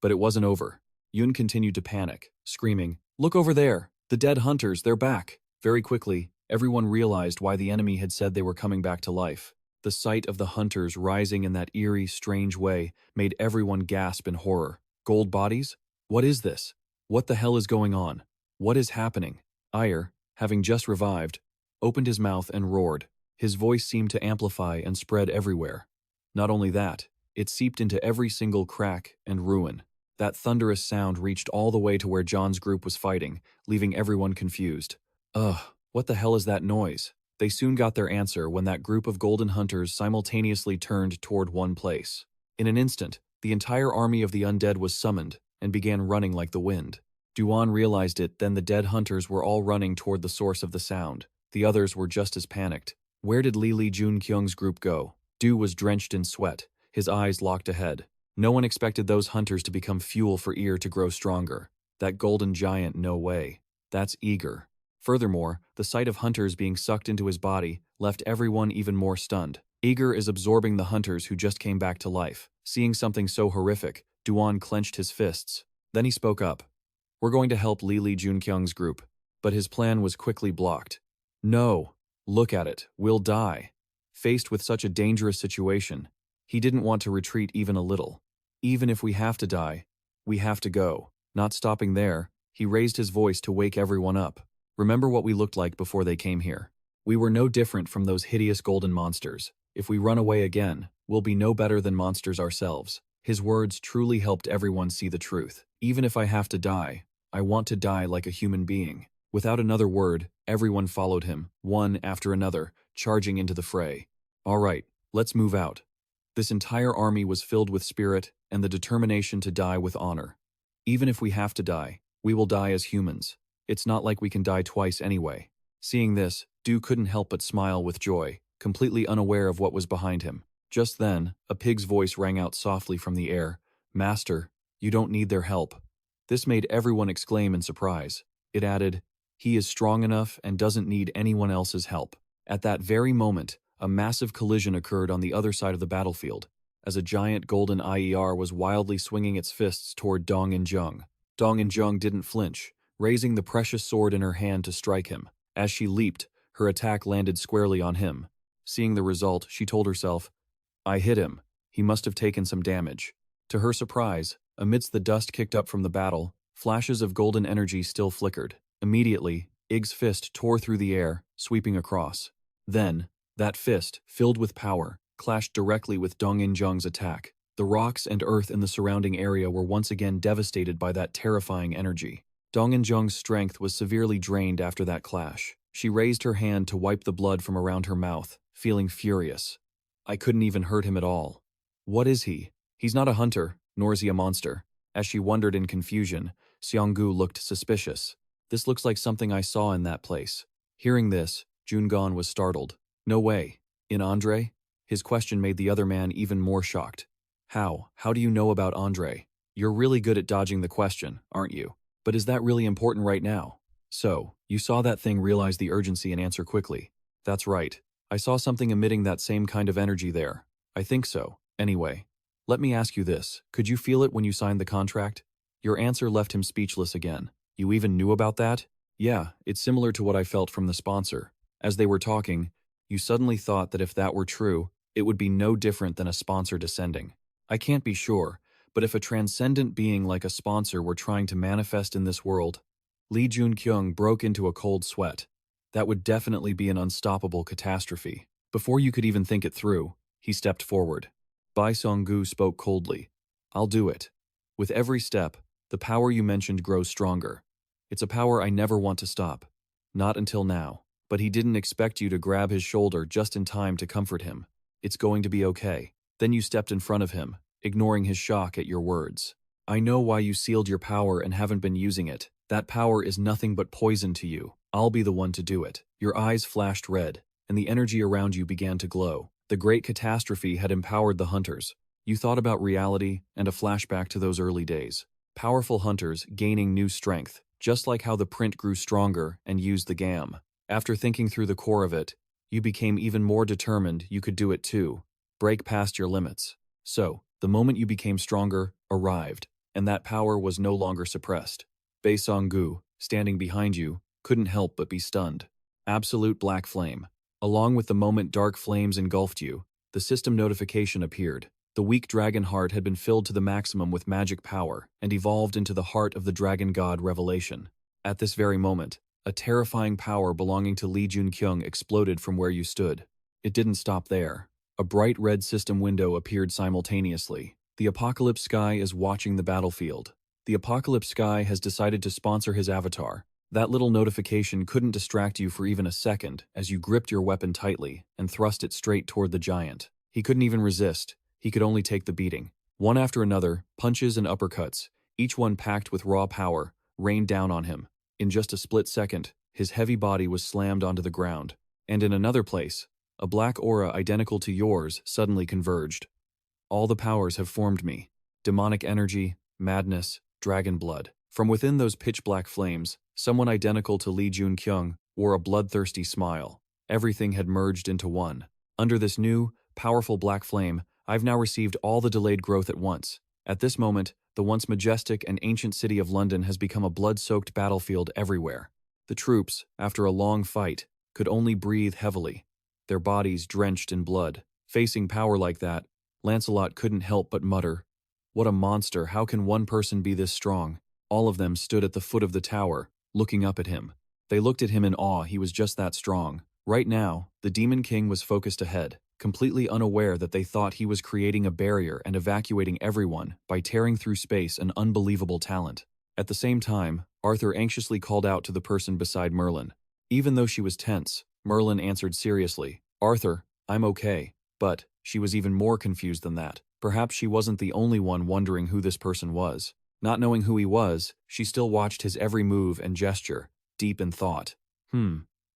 But it wasn't over. Yoon continued to panic, screaming, "Look over there! The dead hunters, they're back!" Very quickly, everyone realized why the enemy had said they were coming back to life. The sight of the hunters rising in that eerie, strange way made everyone gasp in horror. Gold bodies? What is this? What the hell is going on? What is happening? Ire, having just revived, opened his mouth and roared. His voice seemed to amplify and spread everywhere. Not only that, it seeped into every single crack and ruin. That thunderous sound reached all the way to where John's group was fighting, leaving everyone confused. Ugh, what the hell is that noise? They soon got their answer when that group of golden hunters simultaneously turned toward one place. In an instant, the entire army of the undead was summoned and began running like the wind. Duan realized it, then the dead hunters were all running toward the source of the sound. The others were just as panicked. Where did Lee Joon-kyung's group go? Du was drenched in sweat, his eyes locked ahead. No one expected those hunters to become fuel for Ear to grow stronger. That golden giant, no way. That's Ager. Furthermore, the sight of hunters being sucked into his body left everyone even more stunned. Ager is absorbing the hunters who just came back to life. Seeing something so horrific, Duan clenched his fists. Then he spoke up. We're going to help Lee Joon-kyung's group. But his plan was quickly blocked. No, look at it, we'll die. Faced with such a dangerous situation, he didn't want to retreat even a little. Even if we have to die, we have to go. Not stopping there, he raised his voice to wake everyone up. Remember what we looked like before they came here. We were no different from those hideous golden monsters. If we run away again, we'll be no better than monsters ourselves. His words truly helped everyone see the truth. Even if I have to die, I want to die like a human being. Without another word, everyone followed him, one after another, charging into the fray. All right, let's move out. This entire army was filled with spirit and the determination to die with honor. Even if we have to die, we will die as humans. It's not like we can die twice anyway. Seeing this, Du couldn't help but smile with joy, completely unaware of what was behind him. Just then, a pig's voice rang out softly from the air. "Master, you don't need their help." This made everyone exclaim in surprise. It added, "He is strong enough and doesn't need anyone else's help." At that very moment, a massive collision occurred on the other side of the battlefield, as a giant golden IER was wildly swinging its fists toward Dong-in-jung. Dong-in-jung didn't flinch, raising the precious sword in her hand to strike him. As she leaped, her attack landed squarely on him. Seeing the result, she told herself, "I hit him. He must have taken some damage." To her surprise, amidst the dust kicked up from the battle, flashes of golden energy still flickered. Immediately, Ig's fist tore through the air, sweeping across. Then, that fist, filled with power, clashed directly with Dong-in-jung's attack. The rocks and earth in the surrounding area were once again devastated by that terrifying energy. Dong-in-jung's strength was severely drained after that clash. She raised her hand to wipe the blood from around her mouth, feeling furious. "I couldn't even hurt him at all. What is he? He's not a hunter, nor is he a monster." As she wondered in confusion, Seonggu looked suspicious. "This looks like something I saw in that place." Hearing this, Joon-kyung was startled. "No way. In Andre?" His question made the other man even more shocked. How? How do you know about Andre? You're really good at dodging the question, aren't you? But is that really important right now? So, you saw that thing, realize the urgency and answer quickly. That's right. I saw something emitting that same kind of energy there. I think so. Anyway, let me ask you this. Could you feel it when you signed the contract? Your answer left him speechless again. You even knew about that? Yeah, it's similar to what I felt from the sponsor. As they were talking, you suddenly thought that if that were true, it would be no different than a sponsor descending. I can't be sure, but if a transcendent being like a sponsor were trying to manifest in this world, Lee Joon-kyung broke into a cold sweat. That would definitely be an unstoppable catastrophe. Before you could even think it through, he stepped forward. Bai Song-gu spoke coldly. I'll do it. With every step, the power you mentioned grows stronger. It's a power I never want to stop. Not until now. But he didn't expect you to grab his shoulder just in time to comfort him. It's going to be okay. Then you stepped in front of him, ignoring his shock at your words. I know why you sealed your power and haven't been using it. That power is nothing but poison to you. I'll be the one to do it. Your eyes flashed red, and the energy around you began to glow. The great catastrophe had empowered the hunters. You thought about reality and a flashback to those early days. Powerful hunters gaining new strength, just like how the print grew stronger and used the GAM. After thinking through the core of it, you became even more determined you could do it too. Break past your limits. So, the moment you became stronger arrived, and that power was no longer suppressed. Bae Song-gu, standing behind you, couldn't help but be stunned. Absolute black flame. Along with the moment dark flames engulfed you, the system notification appeared. The weak dragon heart had been filled to the maximum with magic power and evolved into the heart of the dragon god Revelation. At this very moment, a terrifying power belonging to Lee Joon-kyung exploded from where you stood. It didn't stop there. A bright red system window appeared simultaneously. The Apocalypse Sky is watching the battlefield. The Apocalypse Sky has decided to sponsor his avatar. That little notification couldn't distract you for even a second as you gripped your weapon tightly and thrust it straight toward the giant. He couldn't even resist. He could only take the beating. One after another, punches and uppercuts, each one packed with raw power, rained down on him. In just a split second, his heavy body was slammed onto the ground. And in another place, a black aura identical to yours suddenly converged. All the powers have formed me. Demonic energy, madness, dragon blood. From within those pitch-black flames, someone identical to Lee Joon-kyung wore a bloodthirsty smile. Everything had merged into one. Under this new, powerful black flame, I've now received all the delayed growth at once. At this moment, the once majestic and ancient city of London has become a blood-soaked battlefield everywhere. The troops, after a long fight, could only breathe heavily, their bodies drenched in blood. Facing power like that, Lancelot couldn't help but mutter, "What a monster, how can one person be this strong?" All of them stood at the foot of the tower, looking up at him. They looked at him in awe, he was just that strong. Right now, the Demon King was focused ahead, completely unaware that they thought he was creating a barrier and evacuating everyone by tearing through space, an unbelievable talent. At the same time, Arthur anxiously called out to the person beside Merlin. Even though she was tense, Merlin answered seriously, "Arthur, I'm okay." But she was even more confused than that. Perhaps she wasn't the only one wondering who this person was. Not knowing who he was, she still watched his every move and gesture, deep in thought.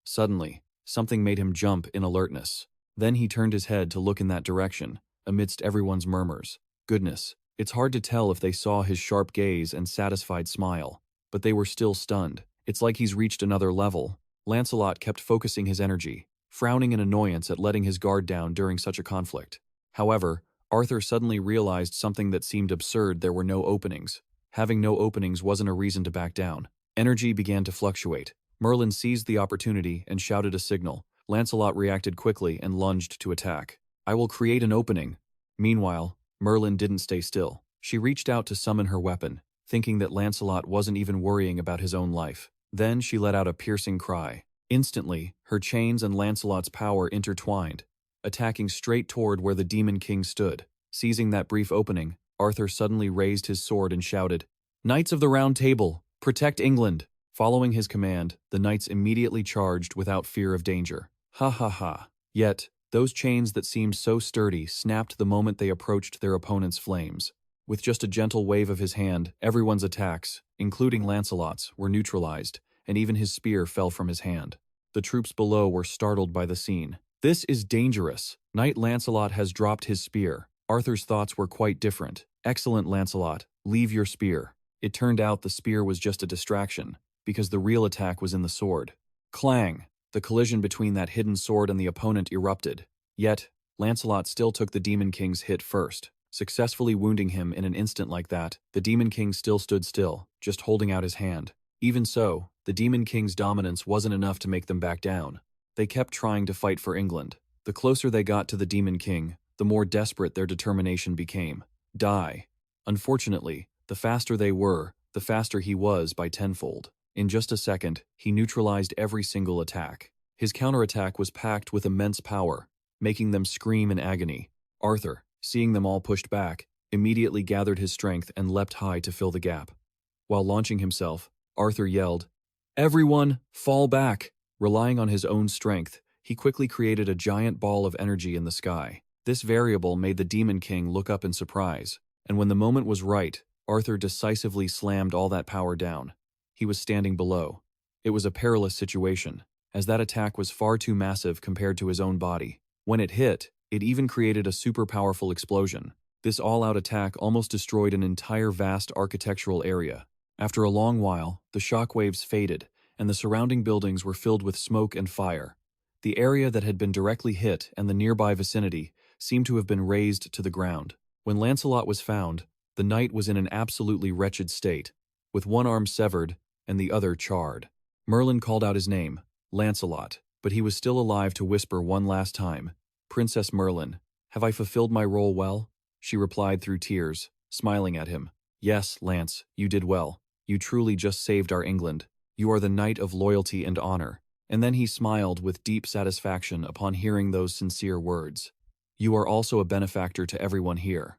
Suddenly, something made him jump in alertness. Then he turned his head to look in that direction, amidst everyone's murmurs. Goodness, it's hard to tell if they saw his sharp gaze and satisfied smile, but they were still stunned. It's like he's reached another level. Lancelot kept focusing his energy, frowning in annoyance at letting his guard down during such a conflict. However, Arthur suddenly realized something that seemed absurd: there were no openings. Having no openings wasn't a reason to back down. Energy began to fluctuate. Merlin seized the opportunity and shouted a signal. Lancelot reacted quickly and lunged to attack. "I will create an opening." Meanwhile, Merlin didn't stay still. She reached out to summon her weapon, thinking that Lancelot wasn't even worrying about his own life. Then she let out a piercing cry. Instantly, her chains and Lancelot's power intertwined, attacking straight toward where the Demon King stood. Seizing that brief opening, Arthur suddenly raised his sword and shouted, "Knights of the Round Table, protect England!" Following his command, the knights immediately charged without fear of danger. Ha ha ha. Yet, those chains that seemed so sturdy snapped the moment they approached their opponent's flames. With just a gentle wave of his hand, everyone's attacks, including Lancelot's, were neutralized, and even his spear fell from his hand. The troops below were startled by the scene. "This is dangerous. Knight Lancelot has dropped his spear." Arthur's thoughts were quite different. "Excellent, Lancelot. Leave your spear." It turned out the spear was just a distraction, because the real attack was in the sword. Clang! The collision between that hidden sword and the opponent erupted. Yet, Lancelot still took the Demon King's hit first, successfully wounding him in an instant. Like that, the Demon King still stood still, just holding out his hand. Even so, the Demon King's dominance wasn't enough to make them back down. They kept trying to fight for England. The closer they got to the Demon King, the more desperate their determination became. Die. Unfortunately, the faster they were, the faster he was by tenfold. In just a second, he neutralized every single attack. His counterattack was packed with immense power, making them scream in agony. Arthur, seeing them all pushed back, immediately gathered his strength and leapt high to fill the gap. While launching himself, Arthur yelled, "Everyone, fall back!" Relying on his own strength, he quickly created a giant ball of energy in the sky. This variable made the Demon King look up in surprise, and when the moment was right, Arthur decisively slammed all that power down. He was standing below. It was a perilous situation, as that attack was far too massive compared to his own body. When it hit, it even created a super powerful explosion. This all-out attack almost destroyed an entire vast architectural area. After a long while, the shockwaves faded, and the surrounding buildings were filled with smoke and fire. The area that had been directly hit and the nearby vicinity seemed to have been razed to the ground. When Lancelot was found, the knight was in an absolutely wretched state, with one arm severed and the other charred. Merlin called out his name, Lancelot, but he was still alive to whisper one last time, "Princess Merlin, have I fulfilled my role well?" She replied through tears, smiling at him, "Yes, Lance, you did well. You truly just saved our England. You are the knight of loyalty and honor." And then he smiled with deep satisfaction upon hearing those sincere words. "You are also a benefactor to everyone here."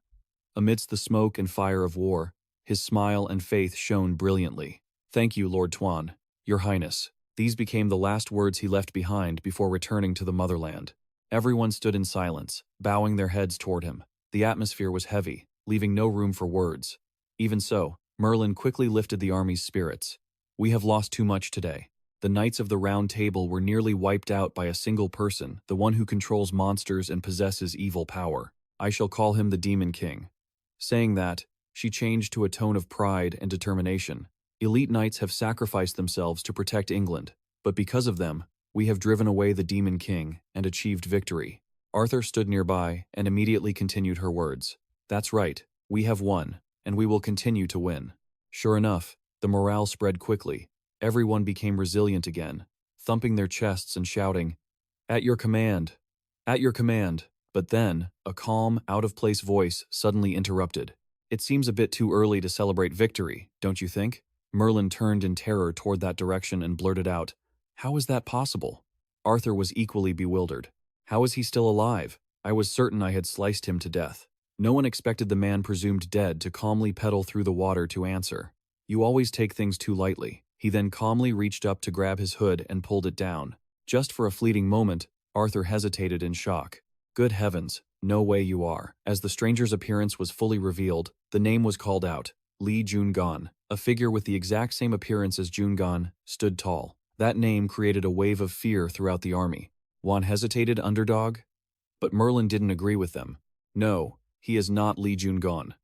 Amidst the smoke and fire of war, his smile and faith shone brilliantly. "Thank you, Lord Tuan, Your Highness." These became the last words he left behind before returning to the motherland. Everyone stood in silence, bowing their heads toward him. The atmosphere was heavy, leaving no room for words. Even so, Merlin quickly lifted the army's spirits. "We have lost too much today. The Knights of the Round Table were nearly wiped out by a single person, the one who controls monsters and possesses evil power. I shall call him the Demon King." Saying that, she changed to a tone of pride and determination. "Elite knights have sacrificed themselves to protect England, but because of them, we have driven away the Demon King and achieved victory." Arthur stood nearby and immediately continued her words. "That's right, we have won, and we will continue to win." Sure enough, the morale spread quickly. Everyone became resilient again, thumping their chests and shouting, "At your command! At your command!" But then, a calm, out-of-place voice suddenly interrupted. "It seems a bit too early to celebrate victory, don't you think?" Merlin turned in terror toward that direction and blurted out, "How is that possible?" Arthur was equally bewildered. How is he still alive? I was certain I had sliced him to death. No one expected the man presumed dead to calmly pedal through the water to answer. "You always take things too lightly." He then calmly reached up to grab his hood and pulled it down. Just for a fleeting moment, Arthur hesitated in shock. "Good heavens, no way you are." As the stranger's appearance was fully revealed, the name was called out. Lee Joon-kyung, a figure with the exact same appearance as Joon-kyung, stood tall. That name created a wave of fear throughout the army. Juan hesitated, underdog? But Merlin didn't agree with them. "No, he is not Lee Joon-kyung.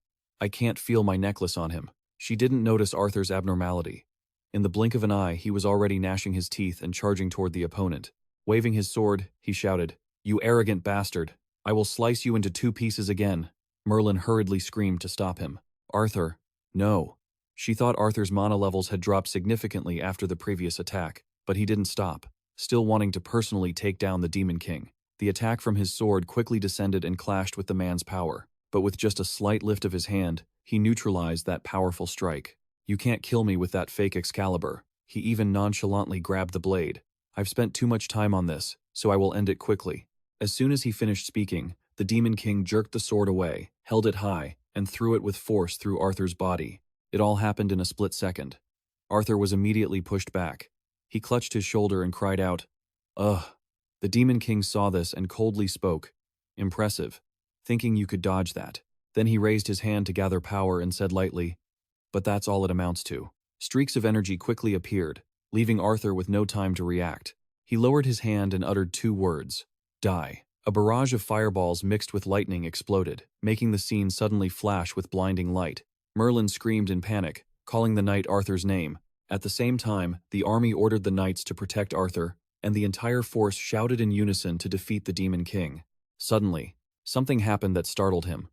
I can't feel my necklace on him." She didn't notice Arthur's abnormality. In the blink of an eye, he was already gnashing his teeth and charging toward the opponent. Waving his sword, he shouted, "You arrogant bastard! I will slice you into 2 pieces again." Merlin hurriedly screamed to stop him. "Arthur, no." She thought Arthur's mana levels had dropped significantly after the previous attack, but he didn't stop, still wanting to personally take down the Demon King. The attack from his sword quickly descended and clashed with the man's power, but with just a slight lift of his hand, he neutralized that powerful strike. "You can't kill me with that fake Excalibur." He even nonchalantly grabbed the blade. "I've spent too much time on this, so I will end it quickly." As soon as he finished speaking, the Demon King jerked the sword away, held it high, and threw it with force through Arthur's body. It all happened in a split second. Arthur was immediately pushed back. He clutched his shoulder and cried out, "Ugh." The Demon King saw this and coldly spoke, "Impressive. Thinking you could dodge that." Then he raised his hand to gather power and said lightly, "But that's all it amounts to." Streaks of energy quickly appeared, leaving Arthur with no time to react. He lowered his hand and uttered 2 words, "Die." A barrage of fireballs mixed with lightning exploded, making the scene suddenly flash with blinding light. Merlin screamed in panic, calling the knight Arthur's name. At the same time, the army ordered the knights to protect Arthur, and the entire force shouted in unison to defeat the Demon King. Suddenly, something happened that startled him.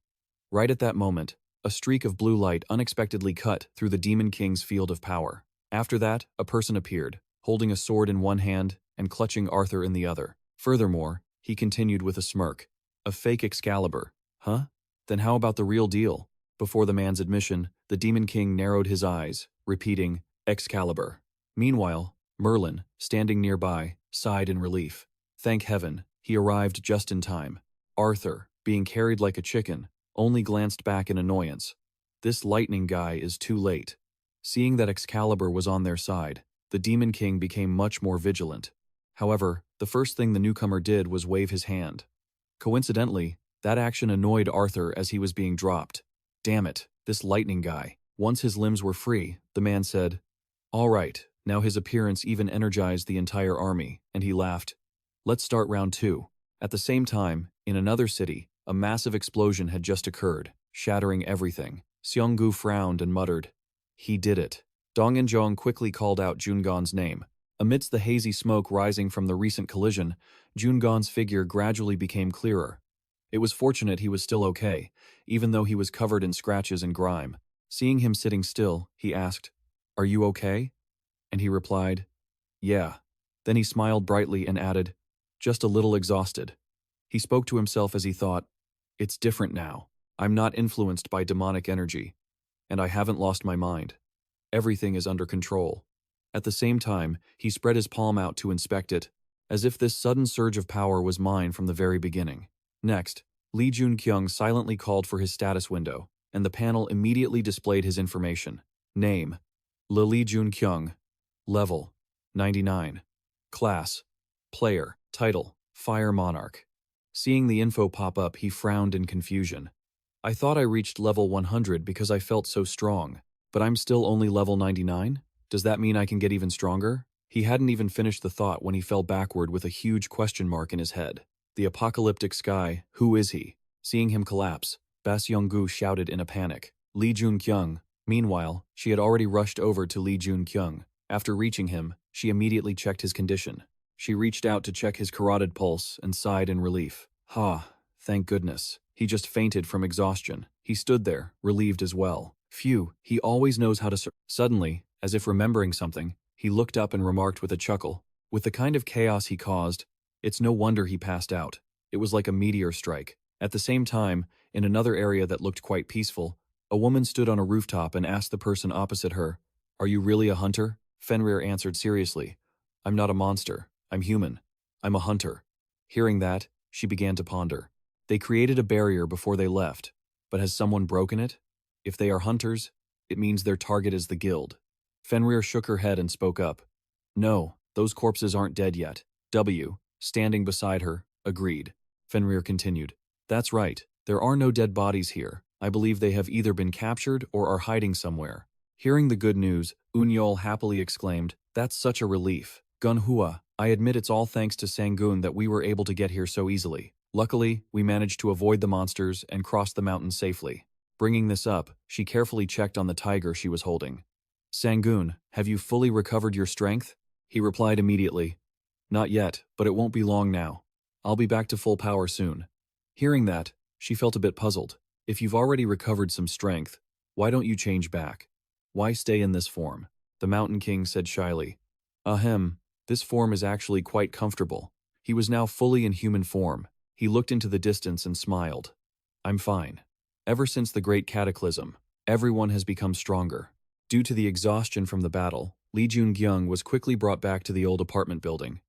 Right at that moment, a streak of blue light unexpectedly cut through the Demon King's field of power. After that, a person appeared, holding a sword in one hand and clutching Arthur in the other. Furthermore, he continued with a smirk, "A fake Excalibur, huh? Then how about the real deal?" Before the man's admission, the Demon King narrowed his eyes, repeating, "Excalibur." Meanwhile, Merlin, standing nearby, sighed in relief. Thank heaven, he arrived just in time. Arthur, being carried like a chicken, only glanced back in annoyance. This lightning guy is too late. Seeing that Excalibur was on their side, the Demon King became much more vigilant. However, the first thing the newcomer did was wave his hand. Coincidentally, that action annoyed Arthur as he was being dropped. "Damn it, this lightning guy." Once his limbs were free, the man said, "All right." Now his appearance even energized the entire army, and he laughed. "Let's start round 2. At the same time, in another city, a massive explosion had just occurred, shattering everything. Seonggu frowned and muttered, "He did it." Dong and Jong quickly called out Joon-kyung's name. Amidst the hazy smoke rising from the recent collision, Joon-kyung's figure gradually became clearer. It was fortunate he was still okay, even though he was covered in scratches and grime. Seeing him sitting still, he asked, "Are you okay?" And he replied, "Yeah." Then he smiled brightly and added, "Just a little exhausted." He spoke to himself as he thought, "It's different now. I'm not influenced by demonic energy, and I haven't lost my mind. Everything is under control." At the same time, he spread his palm out to inspect it, as if this sudden surge of power was mine from the very beginning. Next, Lee Joon-kyung silently called for his status window, and the panel immediately displayed his information. Name: Lee Joon-kyung. Level: 99. Class: Player. Title: Fire Monarch. Seeing the info pop up, he frowned in confusion. "I thought I reached level 100 because I felt so strong, but I'm still only level 99? Does that mean I can get even stronger?" He hadn't even finished the thought when he fell backward with a huge question mark in his head. The apocalyptic sky, who is he? Seeing him collapse, Seonggu shouted in a panic, "Lee Joon-kyung." Meanwhile, she had already rushed over to Lee Joon-kyung. After reaching him, she immediately checked his condition. She reached out to check his carotid pulse and sighed in relief. Thank goodness. He just fainted from exhaustion. He stood there, relieved as well. Phew, he always knows how to Suddenly, as if remembering something, he looked up and remarked with a chuckle, With the kind of chaos he caused, it's no wonder he passed out. It was like a meteor strike. At the same time, in another area that looked quite peaceful, a woman stood on a rooftop and asked the person opposite her, "Are you really a hunter?" Fenrir answered seriously, "I'm not a monster. I'm human. I'm a hunter." Hearing that, she began to ponder. They created a barrier before they left, but has someone broken it? If they are hunters, it means their target is the guild. Fenrir shook her head and spoke up. "No, those corpses aren't dead yet." W, standing beside her, agreed. Fenrir continued. "That's right. There are no dead bodies here. I believe they have either been captured or are hiding somewhere." Hearing the good news, Unyol happily exclaimed, "That's such a relief. Gunhua, I admit it's all thanks to Sangun that we were able to get here so easily. Luckily, we managed to avoid the monsters and cross the mountain safely." Bringing this up, she carefully checked on the tiger she was holding. "Sangun, have you fully recovered your strength?" He replied immediately, "Not yet, but it won't be long now. I'll be back to full power soon." Hearing that, she felt a bit puzzled. If you've already recovered some strength, why don't you change back? Why stay in this form? The Mountain King said shyly. Ahem, this form is actually quite comfortable. He was now fully in human form. He looked into the distance and smiled. "I'm fine. Ever since the Great Cataclysm, everyone has become stronger." Due to the exhaustion from the battle, Joon-kyung was quickly brought back to the old apartment building.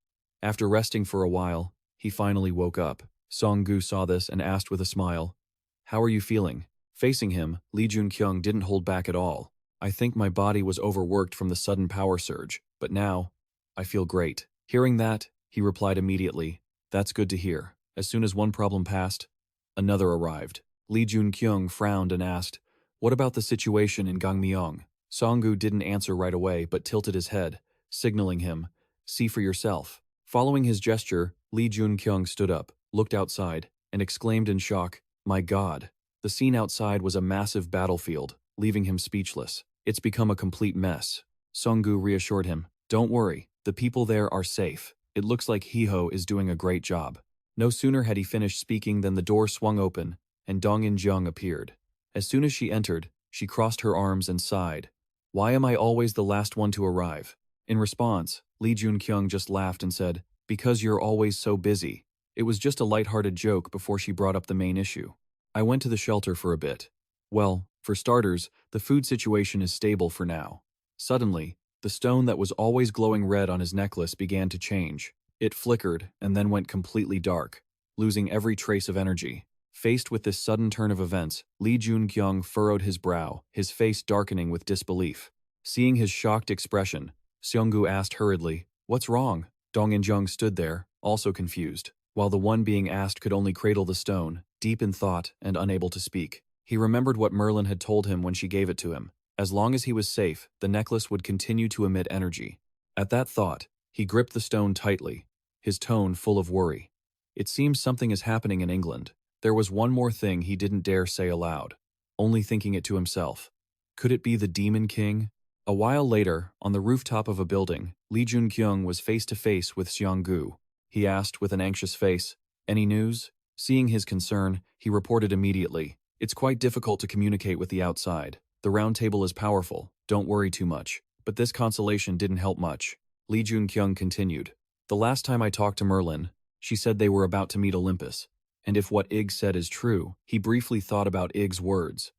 After resting for a while, he finally woke up. Song-gu saw this and asked with a smile, "How are you feeling?" Facing him, Joon-kyung didn't hold back at all. "I think my body was overworked from the sudden power surge, but now, I feel great." Hearing that, he replied immediately, "That's good to hear." As soon as one problem passed, another arrived. Joon-kyung frowned and asked, "What about the situation in Gangmyeong?" Song-gu didn't answer right away but tilted his head, signaling him, "See for yourself." Following his gesture, Joon-kyung stood up, looked outside, and exclaimed in shock, "My God!" The scene outside was a massive battlefield, leaving him speechless. "It's become a complete mess." Song-gu reassured him, "Don't worry, the people there are safe. It looks like Hiho is doing a great job." No sooner had he finished speaking than the door swung open, and Dong-in-jung appeared. As soon as she entered, she crossed her arms and sighed. "Why am I always the last one to arrive?" In response, Joon-kyung just laughed and said, "Because you're always so busy." It was just a light-hearted joke before she brought up the main issue. "I went to the shelter for a bit. Well, for starters, the food situation is stable for now." Suddenly, the stone that was always glowing red on his necklace began to change. It flickered and then went completely dark, losing every trace of energy. Faced with this sudden turn of events, Joon-kyung furrowed his brow, his face darkening with disbelief. Seeing his shocked expression, Seonggu asked hurriedly, "What's wrong?" Dong-in-jung stood there, also confused, while the one being asked could only cradle the stone, deep in thought and unable to speak. He remembered what Merlin had told him when she gave it to him. As long as he was safe, the necklace would continue to emit energy. At that thought, he gripped the stone tightly, his tone full of worry. It seems something is happening in England. There was one more thing he didn't dare say aloud, only thinking it to himself. Could it be the Demon King? A while later, on the rooftop of a building, Joon-kyung was face to face with Seonggu. He asked with an anxious face, "Any news?" Seeing his concern, he reported immediately, "It's quite difficult to communicate with the outside. The round table is powerful, don't worry too much." But this consolation didn't help much. Joon-kyung continued, "The last time I talked to Merlin, she said they were about to meet Olympus. And if what Ig said is true," he briefly thought about Ig's words.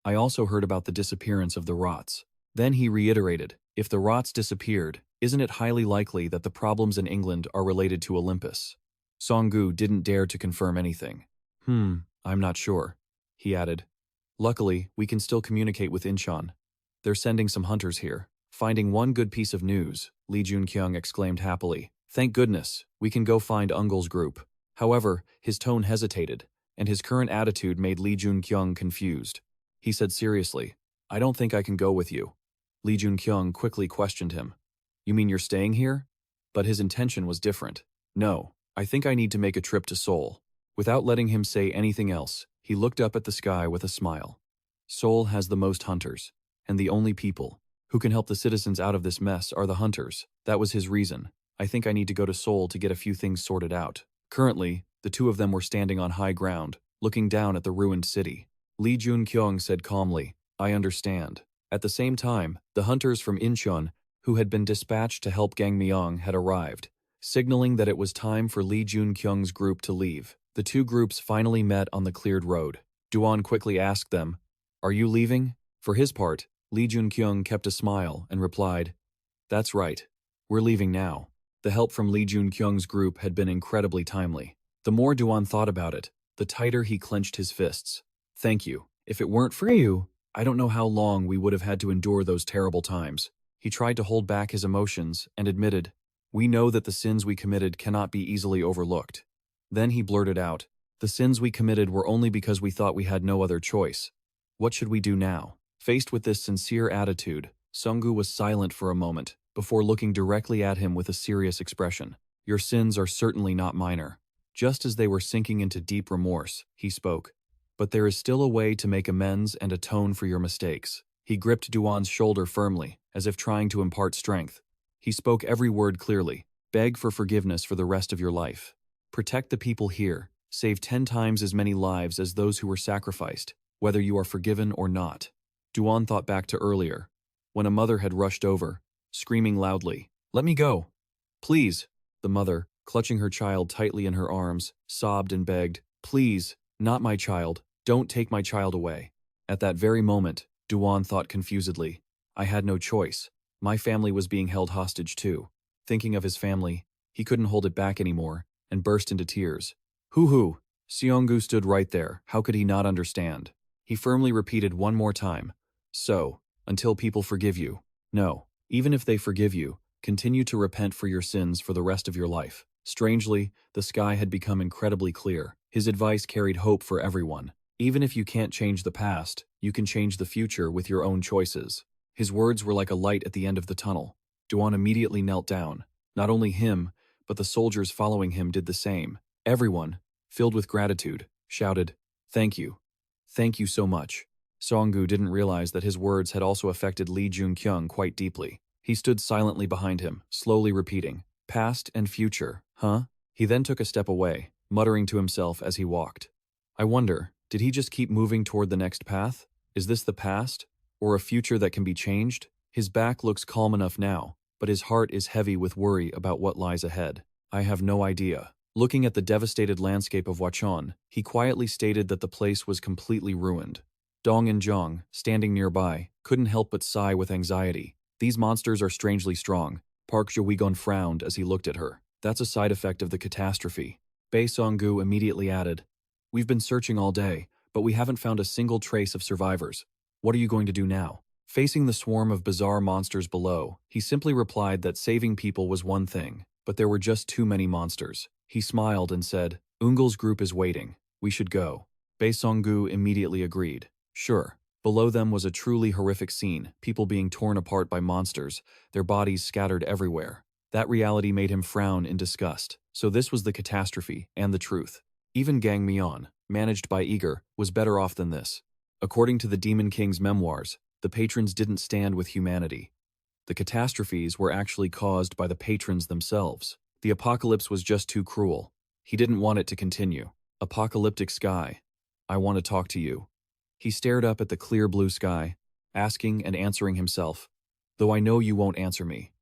"I also heard about the disappearance of the rots." Then he reiterated, "If the rots disappeared, isn't it highly likely that the problems in England are related to Olympus?" Song-gu didn't dare to confirm anything. I'm not sure," he added. "Luckily, we can still communicate with Incheon. They're sending some hunters here." Finding one good piece of news, Joon-kyung exclaimed happily, "Thank goodness, we can go find Ungol's group." However, his tone hesitated, and his current attitude made Joon-kyung confused. He said seriously, "I don't think I can go with you." Joon-kyung quickly questioned him. "You mean you're staying here?" But his intention was different. "No, I think I need to make a trip to Seoul." Without letting him say anything else, he looked up at the sky with a smile. "Seoul has the most hunters, and the only people who can help the citizens out of this mess are the hunters." That was his reason. "I think I need to go to Seoul to get a few things sorted out." Currently, the two of them were standing on high ground, looking down at the ruined city. Joon-kyung said calmly, "I understand." At the same time, the hunters from Incheon who had been dispatched to help Gang Myung, had arrived, signaling that it was time for Lee Joon-kyung's group to leave. The two groups finally met on the cleared road. Duan quickly asked them, "Are you leaving?" For his part, Lee Joon-kyung kept a smile and replied, "That's right. We're leaving now." The help from Lee Joon-kyung's group had been incredibly timely. The more Duan thought about it, the tighter he clenched his fists. "Thank you. If it weren't for you, I don't know how long we would have had to endure those terrible times." He tried to hold back his emotions and admitted, "We know that the sins we committed cannot be easily overlooked." Then he blurted out, "The sins we committed were only because we thought we had no other choice. What should we do now?" Faced with this sincere attitude, Sangun was silent for a moment, before looking directly at him with a serious expression. "Your sins are certainly not minor." Just as they were sinking into deep remorse, he spoke, "But there is still a way to make amends and atone for your mistakes." He gripped Duan's shoulder firmly, as if trying to impart strength. He spoke every word clearly. "Beg for forgiveness for the rest of your life. Protect the people here. Save 10 times as many lives as those who were sacrificed, whether you are forgiven or not." Duan thought back to earlier, when a mother had rushed over, screaming loudly, "Let me go! Please!" The mother, clutching her child tightly in her arms, sobbed and begged, "Please, not my child, don't take my child away." At that very moment, Duan thought confusedly, "I had no choice. My family was being held hostage too." Thinking of his family, he couldn't hold it back anymore, and burst into tears. "Hoo-hoo!" Seonggu stood right there. How could he not understand? He firmly repeated one more time, "So, until people forgive you. No, even if they forgive you, continue to repent for your sins for the rest of your life." Strangely, the sky had become incredibly clear. His advice carried hope for everyone. Even if you can't change the past, you can change the future with your own choices. His words were like a light at the end of the tunnel. Duan immediately knelt down. Not only him, but the soldiers following him did the same. Everyone, filled with gratitude, shouted, "Thank you. Thank you so much." Sangun didn't realize that his words had also affected Lee Joon-kyung quite deeply. He stood silently behind him, slowly repeating, "Past and future, huh?" He then took a step away, muttering to himself as he walked. "I wonder, did he just keep moving toward the next path? Is this the past, or a future that can be changed?" His back looks calm enough now, but his heart is heavy with worry about what lies ahead. "I have no idea." Looking at the devastated landscape of Wachon, he quietly stated that the place was completely ruined. Dong and Jong, standing nearby, couldn't help but sigh with anxiety. "These monsters are strangely strong." Park Jae-gon frowned as he looked at her. "That's a side effect of the catastrophe." Bae Song-gu immediately added, "We've been searching all day, but we haven't found a single trace of survivors. What are you going to do now?" Facing the swarm of bizarre monsters below, he simply replied that saving people was one thing, but there were just too many monsters. He smiled and said, "Ungul's group is waiting. We should go." Bae Song-gu immediately agreed. Sure. Below them was a truly horrific scene, people being torn apart by monsters, their bodies scattered everywhere. That reality made him frown in disgust. So this was the catastrophe and the truth. Even Gang Myeon, managed by Eager, was better off than this. According to the Demon King's memoirs, the patrons didn't stand with humanity. The catastrophes were actually caused by the patrons themselves. The apocalypse was just too cruel. He didn't want it to continue. Apocalyptic sky. "I want to talk to you." He stared up at the clear blue sky, asking and answering himself, "Though I know you won't answer me."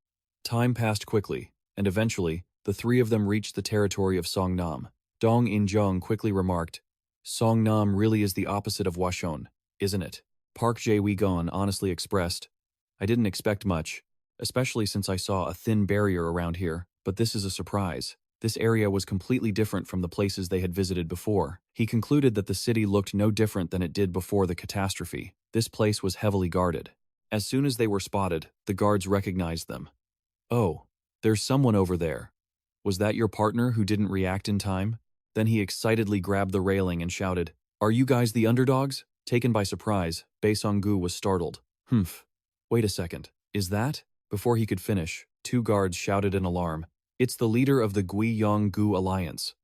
Time passed quickly, and eventually, the three of them reached the territory of Songnam. Dong In-jung quickly remarked, "Songnam really is the opposite of Washon, isn't it?" Park Jae-gon honestly expressed, "I didn't expect much, especially since I saw a thin barrier around here, but this is a surprise." This area was completely different from the places they had visited before. He concluded that the city looked no different than it did before the catastrophe. This place was heavily guarded. As soon as they were spotted, the guards recognized them. "Oh, there's someone over there. Was that your partner who didn't react in time?" Then he excitedly grabbed the railing and shouted, "Are you guys the underdogs?" Taken by surprise, Bae Song-gu was startled. "Humph. Wait a second. Is that?" Before he could finish, two guards shouted in alarm, "It's the leader of the Gui-yong-gu Alliance."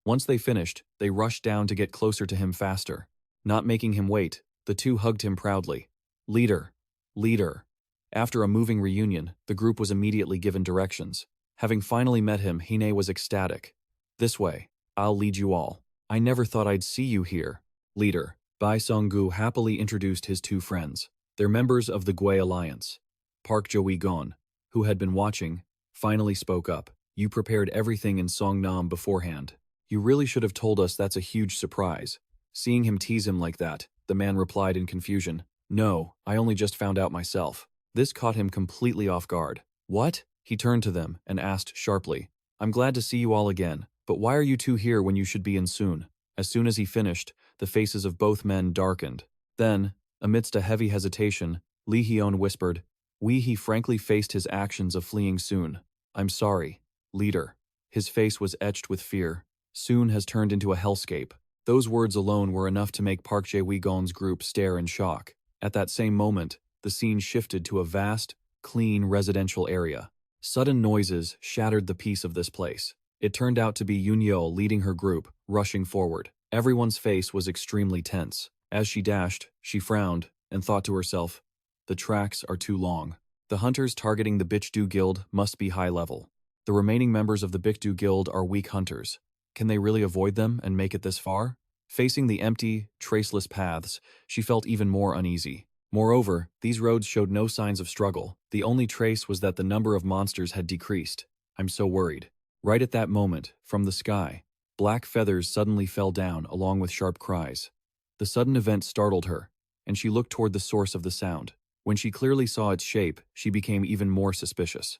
Once they finished, they rushed down to get closer to him faster. Not making him wait, the two hugged him proudly. "Leader. Leader." After a moving reunion, the group was immediately given directions. Having finally met him, Hine was ecstatic. "This way. I'll lead you all. I never thought I'd see you here." Leader. Bae Song-gu happily introduced his two friends. They're members of the Gui Alliance. Park Jae-gon, who had been watching, finally spoke up. You prepared everything in Songnam beforehand. You really should have told us. That's a huge surprise. Seeing him tease him like that, the man replied in confusion. No, I only just found out myself. This caught him completely off guard. What? He turned to them and asked sharply. I'm glad to see you all again, but why are you two here when you should be in soon? As soon as he finished, the faces of both men darkened. Then, amidst a heavy hesitation, Lee Hyun whispered, He frankly faced his actions of fleeing Soon. I'm sorry, leader. His face was etched with fear. Soon has turned into a hellscape. Those words alone were enough to make Park Jae-gon's group stare in shock. At that same moment, the scene shifted to a vast, clean residential area. Sudden noises shattered the peace of this place. It turned out to be Yoon-yeol leading her group, rushing forward. Everyone's face was extremely tense. As she dashed, she frowned and thought to herself, the tracks are too long. The hunters targeting the Bichdu Guild must be high level. The remaining members of the Bichdu Guild are weak hunters. Can they really avoid them and make it this far? Facing the empty, traceless paths, she felt even more uneasy. Moreover, these roads showed no signs of struggle. The only trace was that the number of monsters had decreased. I'm so worried. Right at that moment, from the sky, black feathers suddenly fell down along with sharp cries. The sudden event startled her, and she looked toward the source of the sound. When she clearly saw its shape, she became even more suspicious.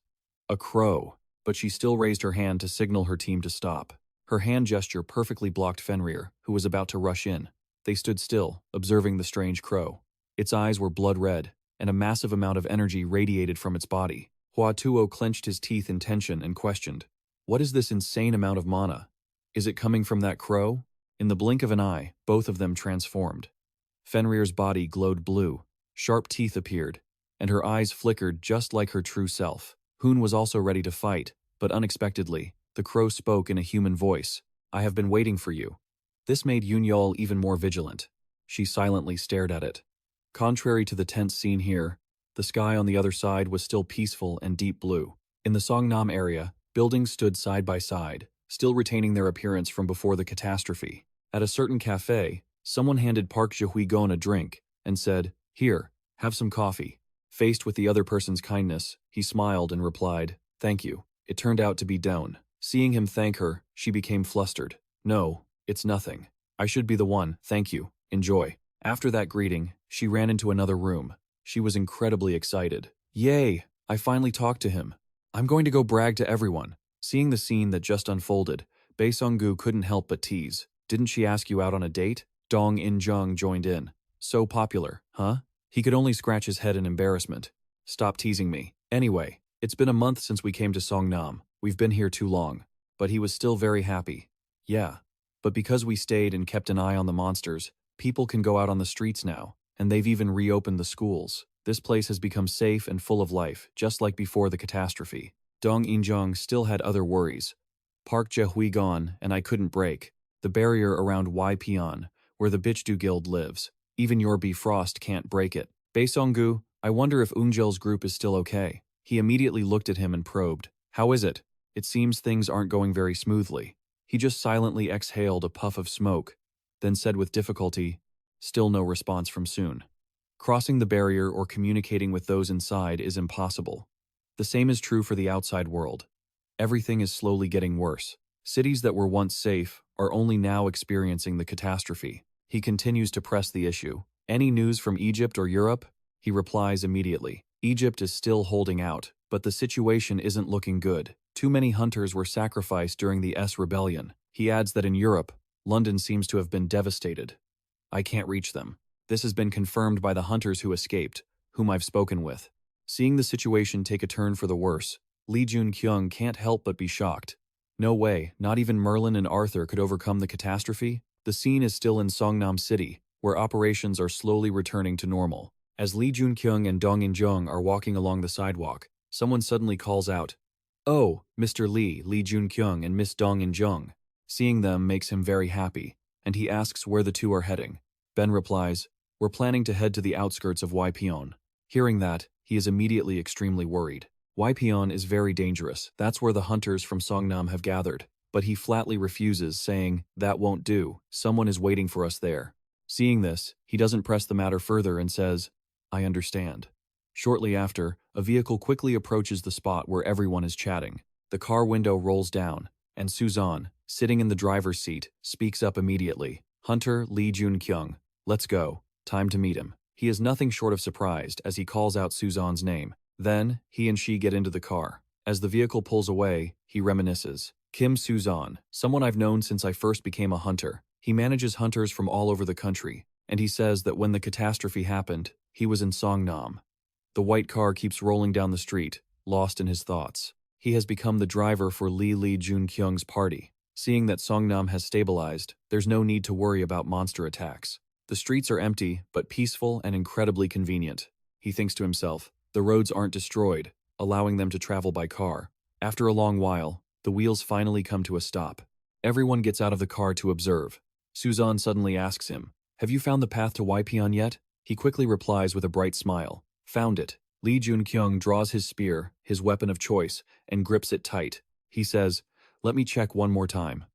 A crow, but she still raised her hand to signal her team to stop. Her hand gesture perfectly blocked Fenrir, who was about to rush in. They stood still, observing the strange crow. Its eyes were blood red, and a massive amount of energy radiated from its body. Hua Tuo clenched his teeth in tension and questioned, what is this insane amount of mana? Is it coming from that crow? In the blink of an eye, both of them transformed. Fenrir's body glowed blue, sharp teeth appeared, and her eyes flickered just like her true self. Hoon was also ready to fight, but unexpectedly, the crow spoke in a human voice. I have been waiting for you. This made Yoon-yeol even more vigilant. She silently stared at it. Contrary to the tense scene here, the sky on the other side was still peaceful and deep blue. In the Songnam area, buildings stood side by side, still retaining their appearance from before the catastrophe. At a certain cafe, someone handed Park Jae-gon a drink and said, Here, have some coffee. Faced with the other person's kindness, he smiled and replied, Thank you. It turned out to be Dawn. Seeing him thank her, she became flustered. No, it's nothing. I should be the one, thank you. Enjoy. After that greeting, she ran into another room. She was incredibly excited. Yay! I finally talked to him. I'm going to go brag to everyone. Seeing the scene that just unfolded, Bae Sung-gu couldn't help but tease. Didn't she ask you out on a date? Dong In-jung joined in. So popular, huh? He could only scratch his head in embarrassment. Stop teasing me. Anyway, it's been a month since we came to Songnam. We've been here too long. But he was still very happy. Yeah. But because we stayed and kept an eye on the monsters, people can go out on the streets now, and they've even reopened the schools. This place has become safe and full of life, just like before the catastrophe. Dong In-jung still had other worries. Park Jae-gon and I couldn't break the barrier around Ypyeon, where the Bichdu Guild lives. Even your Bifrost can't break it. Bae Sung-gu, I wonder if Eunjel's group is still okay. He immediately looked at him and probed. How is it? It seems things aren't going very smoothly. He just silently exhaled a puff of smoke, then said with difficulty, still no response from Soon. Crossing the barrier or communicating with those inside is impossible. The same is true for the outside world. Everything is slowly getting worse. Cities that were once safe are only now experiencing the catastrophe. He continues to press the issue. Any news from Egypt or Europe? He replies immediately. Egypt is still holding out, but the situation isn't looking good. Too many hunters were sacrificed during the S rebellion. He adds that in Europe, London seems to have been devastated. I can't reach them. This has been confirmed by the hunters who escaped, whom I've spoken with. Seeing the situation take a turn for the worse, Lee Joon-kyung can't help but be shocked. No way, not even Merlin and Arthur could overcome the catastrophe? The scene is still in Songnam City, where operations are slowly returning to normal. As Lee Joon-kyung and Dong In-jung are walking along the sidewalk, someone suddenly calls out, Oh, Mr. Lee Joon-kyung and Miss Dong In-jung. Seeing them makes him very happy, and he asks where the two are heading. Ben replies, We're planning to head to the outskirts of Ypyeon. Hearing that, he is immediately extremely worried. Ypyeon is very dangerous. That's where the hunters from Songnam have gathered. But he flatly refuses, saying, That won't do. Someone is waiting for us there. Seeing this, he doesn't press the matter further and says, I understand. Shortly after, a vehicle quickly approaches the spot where everyone is chatting. The car window rolls down, and Suzanne, sitting in the driver's seat, speaks up immediately. Hunter Lee Joon-kyung, let's go. Time to meet him. He is nothing short of surprised as he calls out Suzanne's name. Then, he and she get into the car. As the vehicle pulls away, he reminisces. Kim Suzanne, someone I've known since I first became a hunter. He manages hunters from all over the country, and he says that when the catastrophe happened, he was in Songnam. The white car keeps rolling down the street, lost in his thoughts. He has become the driver for Lee Joon-kyung's party. Seeing that Songnam has stabilized, there's no need to worry about monster attacks. The streets are empty, but peaceful and incredibly convenient. He thinks to himself, the roads aren't destroyed, allowing them to travel by car. After a long while, the wheels finally come to a stop. Everyone gets out of the car to observe. Suzanne suddenly asks him, have you found the path to Ypyeon yet? He quickly replies with a bright smile, found it. Lee Joon-kyung draws his spear, his weapon of choice, and grips it tight. He says, let me check one more time.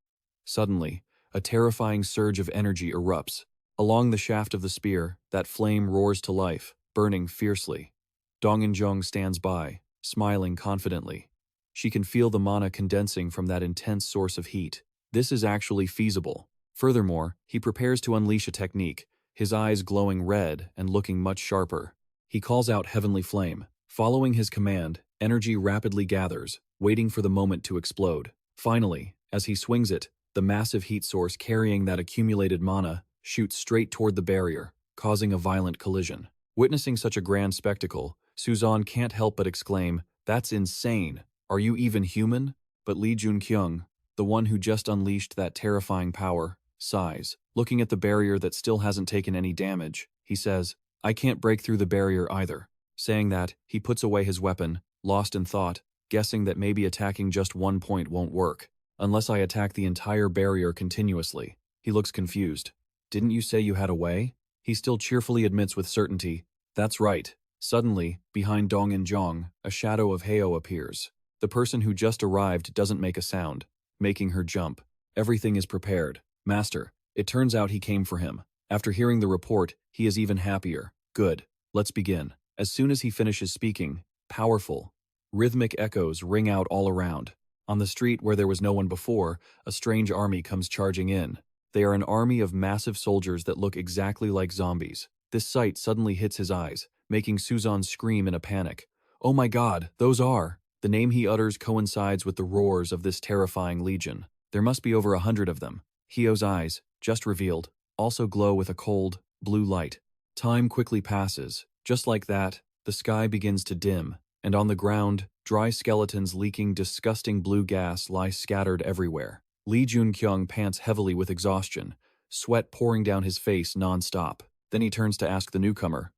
Suddenly, a terrifying surge of energy erupts. Along the shaft of the spear, that flame roars to life, burning fiercely. Dong-in-jung stands by, smiling confidently. She can feel the mana condensing from that intense source of heat. This is actually feasible. Furthermore, he prepares to unleash a technique, his eyes glowing red and looking much sharper. He calls out Heavenly Flame. Following his command, energy rapidly gathers, waiting for the moment to explode. Finally, as he swings it, the massive heat source carrying that accumulated mana shoots straight toward the barrier, causing a violent collision. Witnessing such a grand spectacle, Suzanne can't help but exclaim, that's insane. Are you even human? But Lee Joon-kyung, the one who just unleashed that terrifying power, sighs. Looking at the barrier that still hasn't taken any damage, he says, I can't break through the barrier either. Saying that, he puts away his weapon, lost in thought, guessing that maybe attacking just one point won't work. Unless I attack the entire barrier continuously. He looks confused. Didn't you say you had a way? He still cheerfully admits with certainty, that's right. Suddenly, behind Dong-in-jung, a shadow of Heo appears. The person who just arrived doesn't make a sound, making her jump. Everything is prepared. Master, it turns out he came for him. After hearing the report, he is even happier. Good. Let's begin. As soon as he finishes speaking, powerful, rhythmic echoes ring out all around. On the street where there was no one before, a strange army comes charging in. They are an army of massive soldiers that look exactly like zombies. This sight suddenly hits his eyes, making Suzanne scream in a panic. Oh my god, those are! The name he utters coincides with the roars of this terrifying legion. There must be over 100 of them. Heo's eyes, just revealed, also glow with a cold, blue light. Time quickly passes. Just like that, the sky begins to dim, and on the ground, dry skeletons leaking disgusting blue gas lie scattered everywhere. Lee Joon-kyung pants heavily with exhaustion, sweat pouring down his face non-stop. Then he turns to ask the newcomer,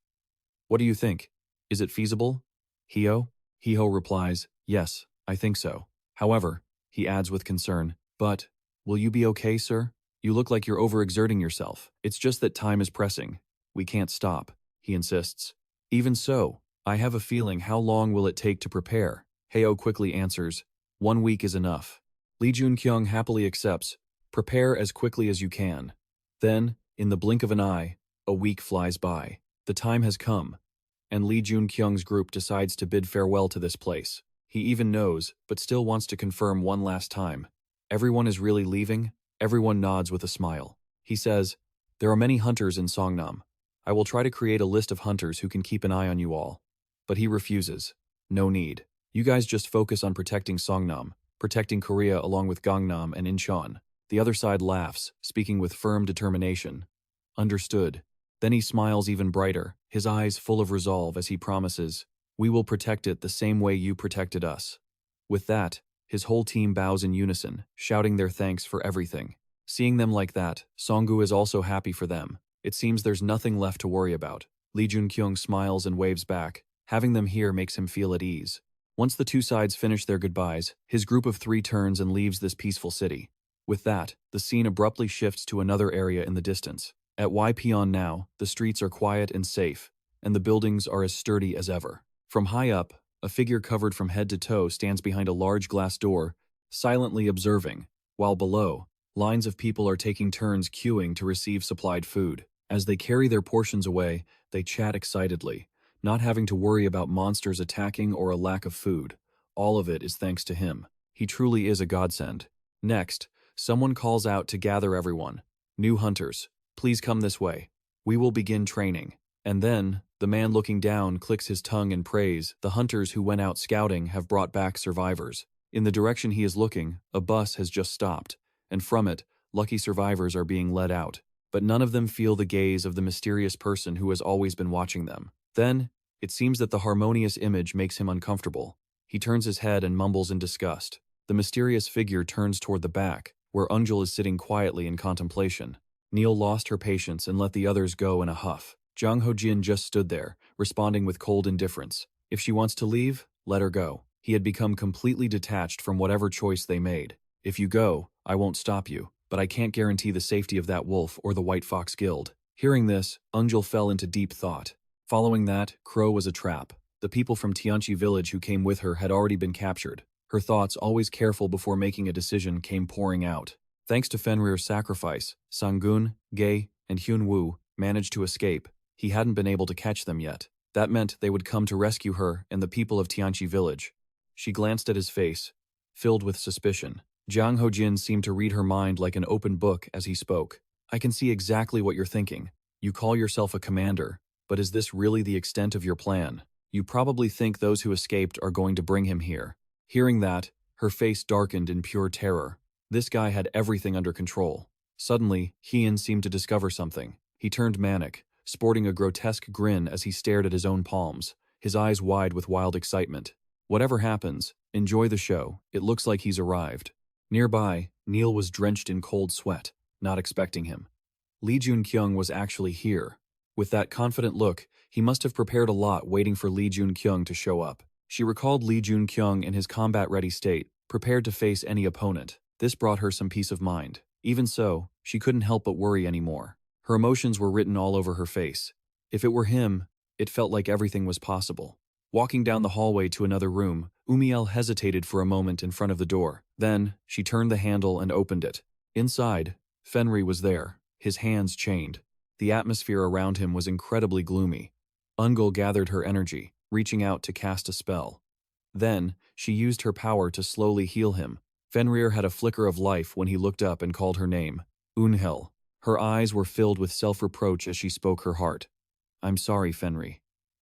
what do you think? Is it feasible? Heo? Heo replies, yes, I think so. However, he adds with concern, but, will you be okay, sir? You look like you're overexerting yourself. It's just that time is pressing. We can't stop, he insists. Even so, I have a feeling how long will it take to prepare? Heo quickly answers, 1 week is enough. Lee Joon-kyung happily accepts, prepare as quickly as you can. Then, in the blink of an eye, a week flies by. The time has come, and Lee Joon-kyung's group decides to bid farewell to this place. He even knows, but still wants to confirm one last time. Everyone is really leaving? Everyone nods with a smile. He says, there are many hunters in Songnam. I will try to create a list of hunters who can keep an eye on you all. But he refuses. No need. You guys just focus on protecting Songnam, protecting Korea along with Gangnam and Incheon. The other side laughs, speaking with firm determination. Understood. Then he smiles even brighter, his eyes full of resolve as he promises, we will protect it the same way you protected us. With that, his whole team bows in unison, shouting their thanks for everything. Seeing them like that, Sangun is also happy for them. It seems there's nothing left to worry about. Lee Joon-kyung smiles and waves back. Having them here makes him feel at ease. Once the two sides finish their goodbyes, his group of 3 turns and leaves this peaceful city. With that, the scene abruptly shifts to another area in the distance. At Ypyeon now, the streets are quiet and safe, and the buildings are as sturdy as ever. From high up, a figure covered from head to toe stands behind a large glass door, silently observing, while below, lines of people are taking turns queuing to receive supplied food. As they carry their portions away, they chat excitedly. not having to worry about monsters attacking or a lack of food. All of it is thanks to him. He truly is a godsend. Next, someone calls out to gather everyone. New hunters, please come this way. We will begin training. And then, the man looking down clicks his tongue in praise. The hunters who went out scouting have brought back survivors. In the direction he is looking, a bus has just stopped, and from it, lucky survivors are being led out. But none of them feel the gaze of the mysterious person who has always been watching them. Then, it seems that the harmonious image makes him uncomfortable. He turns his head and mumbles in disgust. The mysterious figure turns toward the back, where Unjul is sitting quietly in contemplation. Neil lost her patience and let the others go in a huff. Jang Ho-jin just stood there, responding with cold indifference. If she wants to leave, let her go. He had become completely detached from whatever choice they made. If you go, I won't stop you, but I can't guarantee the safety of that wolf or the White Fox Guild. Hearing this, Unjul fell into deep thought. Following that, Crow was a trap. The people from Tianchi village who came with her had already been captured. Her thoughts, always careful before making a decision, came pouring out. Thanks to Fenrir's sacrifice, Sangun, Gae, and Hyun-woo managed to escape. He hadn't been able to catch them yet. That meant they would come to rescue her and the people of Tianchi village. She glanced at his face, filled with suspicion. Jang Ho-jin seemed to read her mind like an open book as he spoke. I can see exactly what you're thinking. You call yourself a commander, but is this really the extent of your plan? You probably think those who escaped are going to bring him here. Hearing that, her face darkened in pure terror. This guy had everything under control. Suddenly, Hien seemed to discover something. He turned manic, sporting a grotesque grin as he stared at his own palms, his eyes wide with wild excitement. Whatever happens, enjoy the show. It looks like he's arrived. Nearby, Neil was drenched in cold sweat, not expecting him. Lee Joon-kyung was actually here. With that confident look, he must have prepared a lot waiting for Lee Joon-kyung to show up. She recalled Lee Joon-kyung in his combat-ready state, prepared to face any opponent. This brought her some peace of mind. Even so, she couldn't help but worry anymore. Her emotions were written all over her face. If it were him, it felt like everything was possible. Walking down the hallway to another room, Umiel hesitated for a moment in front of the door. Then, she turned the handle and opened it. Inside, Fenrir was there, his hands chained. The atmosphere around him was incredibly gloomy. Ungul gathered her energy, reaching out to cast a spell. Then, she used her power to slowly heal him. Fenrir had a flicker of life when he looked up and called her name, Unhel. Her eyes were filled with self-reproach as she spoke her heart. I'm sorry, Fenrir.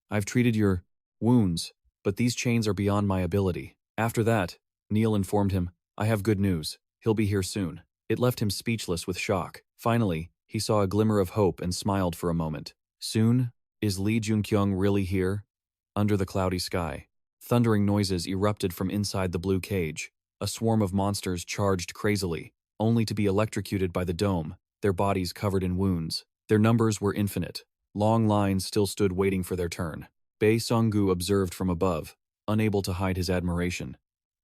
I've treated your wounds, but these chains are beyond my ability. After that, Neil informed him, I have good news. He'll be here soon. It left him speechless with shock. Finally, he saw a glimmer of hope and smiled for a moment. Soon? Is Lee Joon-kyung really here? Under the cloudy sky, thundering noises erupted from inside the blue cage. A swarm of monsters charged crazily, only to be electrocuted by the dome, their bodies covered in wounds. Their numbers were infinite. Long lines still stood waiting for their turn. Bae Song-gu observed from above, unable to hide his admiration.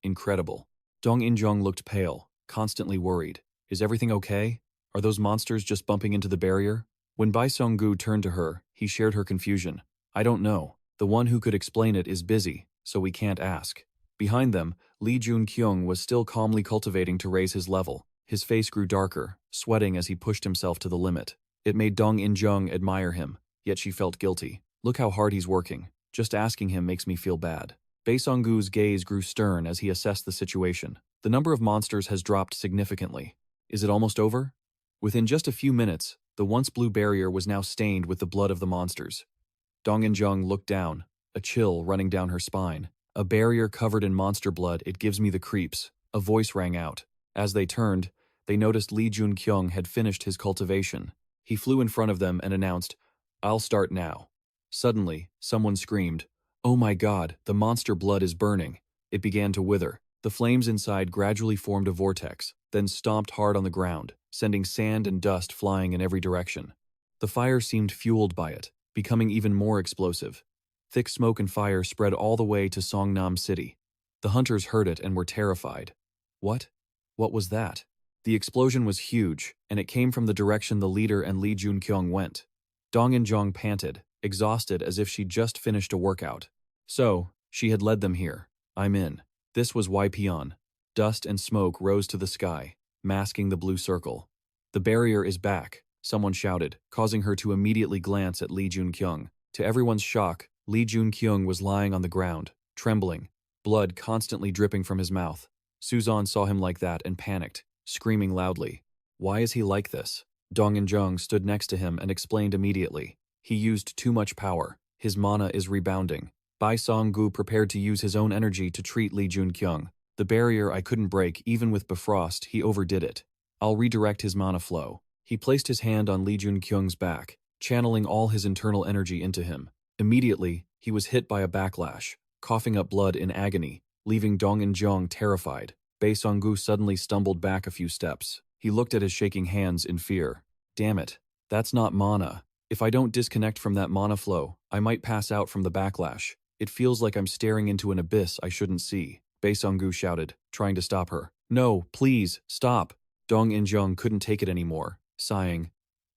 Incredible. Dong In-jung looked pale, constantly worried. Is everything okay? Are those monsters just bumping into the barrier? When Bae Song-gu turned to her, he shared her confusion. I don't know. The one who could explain it is busy, so we can't ask. Behind them, Lee Joon-kyung was still calmly cultivating to raise his level. His face grew darker, sweating as he pushed himself to the limit. It made Dong In-jung admire him, yet she felt guilty. Look how hard he's working. Just asking him makes me feel bad. Bae Song-gu's gaze grew stern as he assessed the situation. The number of monsters has dropped significantly. Is it almost over? Within just a few minutes, the once blue barrier was now stained with the blood of the monsters. Dong In-jung looked down, a chill running down her spine. A barrier covered in monster blood, it gives me the creeps. A voice rang out. As they turned, they noticed Lee Joon-kyung had finished his cultivation. He flew in front of them and announced, I'll start now. Suddenly, someone screamed, Oh my God, the monster blood is burning. It began to wither. The flames inside gradually formed a vortex, then stomped hard on the ground, sending sand and dust flying in every direction. The fire seemed fueled by it, becoming even more explosive. Thick smoke and fire spread all the way to Songnam City. The hunters heard it and were terrified. What? What was that? The explosion was huge, and it came from the direction the leader and Lee Joon-kyung went. Dong In-jung panted, exhausted as if she'd just finished a workout. So, she had led them here. I'm in. This was Ypion. Dust and smoke rose to the sky, masking the blue circle. The barrier is back, someone shouted, causing her to immediately glance at Lee Joon-kyung. To everyone's shock, Lee Joon-kyung was lying on the ground, trembling, blood constantly dripping from his mouth. Suzan saw him like that and panicked, screaming loudly. Why is he like this? Dong In-jung stood next to him and explained immediately. He used too much power. His mana is rebounding. Bai Song-gu prepared to use his own energy to treat Lee Joon-kyung. The barrier I couldn't break even with Bifrost, he overdid it. I'll redirect his mana flow. He placed his hand on Lee Joon-kyung's back, channeling all his internal energy into him. Immediately, he was hit by a backlash, coughing up blood in agony, leaving Dong In-jung terrified. Bai Song-gu suddenly stumbled back a few steps. He looked at his shaking hands in fear. Damn it, that's not mana. If I don't disconnect from that mana flow, I might pass out from the backlash. It feels like I'm staring into an abyss I shouldn't see. Bai Song-gu shouted, trying to stop her. No, please, stop. Dong In-jung couldn't take it anymore, sighing.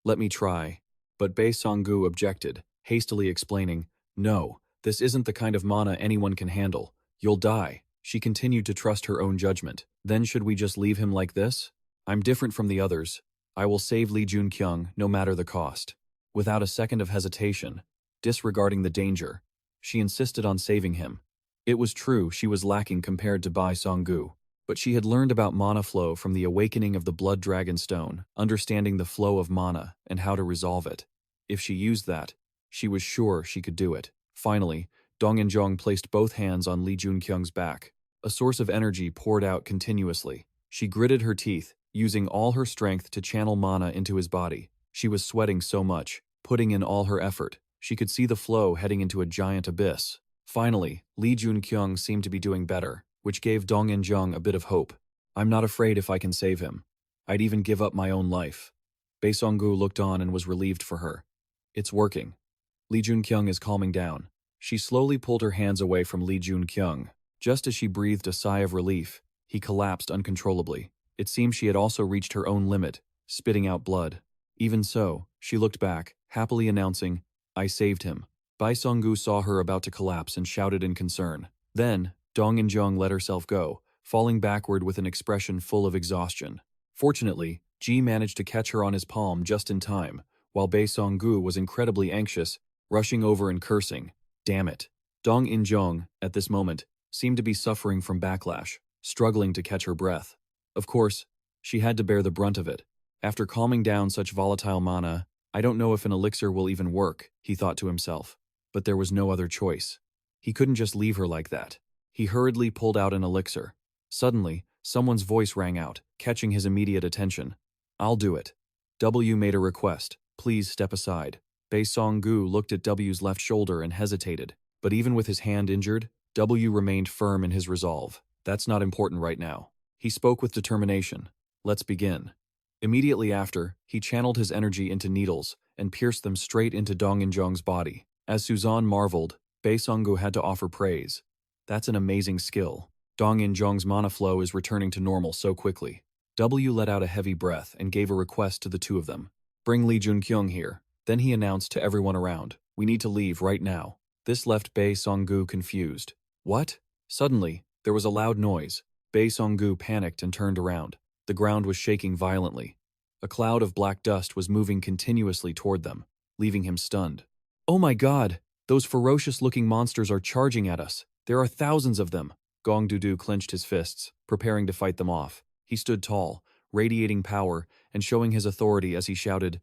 Let me try. But Bai Song-gu objected, hastily explaining, no, this isn't the kind of mana anyone can handle. You'll die. She continued to trust her own judgment. Then should we just leave him like this? I'm different from the others. I will save Lee Joon-kyung no matter the cost. Without a second of hesitation, disregarding the danger, she insisted on saving him. It was true she was lacking compared to Bai Song-gu, but she had learned about mana flow from the awakening of the Blood Dragon Stone, understanding the flow of mana and how to resolve it. If she used that, she was sure she could do it. Finally, Dong In-jung placed both hands on Lee Joon-kyung's back. A source of energy poured out continuously. She gritted her teeth, using all her strength to channel mana into his body. She was sweating so much, putting in all her effort. She could see the flow heading into a giant abyss. Finally, Lee Joon-kyung seemed to be doing better, which gave Dong In-jung a bit of hope. I'm not afraid if I can save him. I'd even give up my own life. Bai Song-gu looked on and was relieved for her. It's working. Lee Joon-kyung is calming down. She slowly pulled her hands away from Lee Joon-kyung. Just as she breathed a sigh of relief, he collapsed uncontrollably. It seemed she had also reached her own limit, spitting out blood. Even so, she looked back, happily announcing, I saved him. Bai Song-gu saw her about to collapse and shouted in concern. Then, Dong In-jung let herself go, falling backward with an expression full of exhaustion. Fortunately, Ji managed to catch her on his palm just in time, while Bai Song-gu was incredibly anxious, rushing over and cursing. Damn it. Dong In-jung, at this moment, seemed to be suffering from backlash, struggling to catch her breath. Of course, she had to bear the brunt of it. After calming down such volatile mana, I don't know if an elixir will even work, he thought to himself. But there was no other choice. He couldn't just leave her like that. He hurriedly pulled out an elixir. Suddenly, someone's voice rang out, catching his immediate attention. I'll do it. W made a request. Please step aside. Bai Song-gu looked at W's left shoulder and hesitated. But even with his hand injured, W remained firm in his resolve. That's not important right now. He spoke with determination. Let's begin. Immediately after, he channeled his energy into needles and pierced them straight into Dong In-jung's body. As Suzan marveled, Bai Song-gu had to offer praise. That's an amazing skill. Dong In-jung's mana flow is returning to normal so quickly. W let out a heavy breath and gave a request to the two of them. Bring Lee Joon-kyung here. Then he announced to everyone around, we need to leave right now. This left Bai Song-gu confused. What? Suddenly, there was a loud noise. Bai Song-gu panicked and turned around. The ground was shaking violently. A cloud of black dust was moving continuously toward them, leaving him stunned. Oh my god! Those ferocious-looking monsters are charging at us. There are thousands of them. Gong Dudu clenched his fists, preparing to fight them off. He stood tall, radiating power, and showing his authority as he shouted,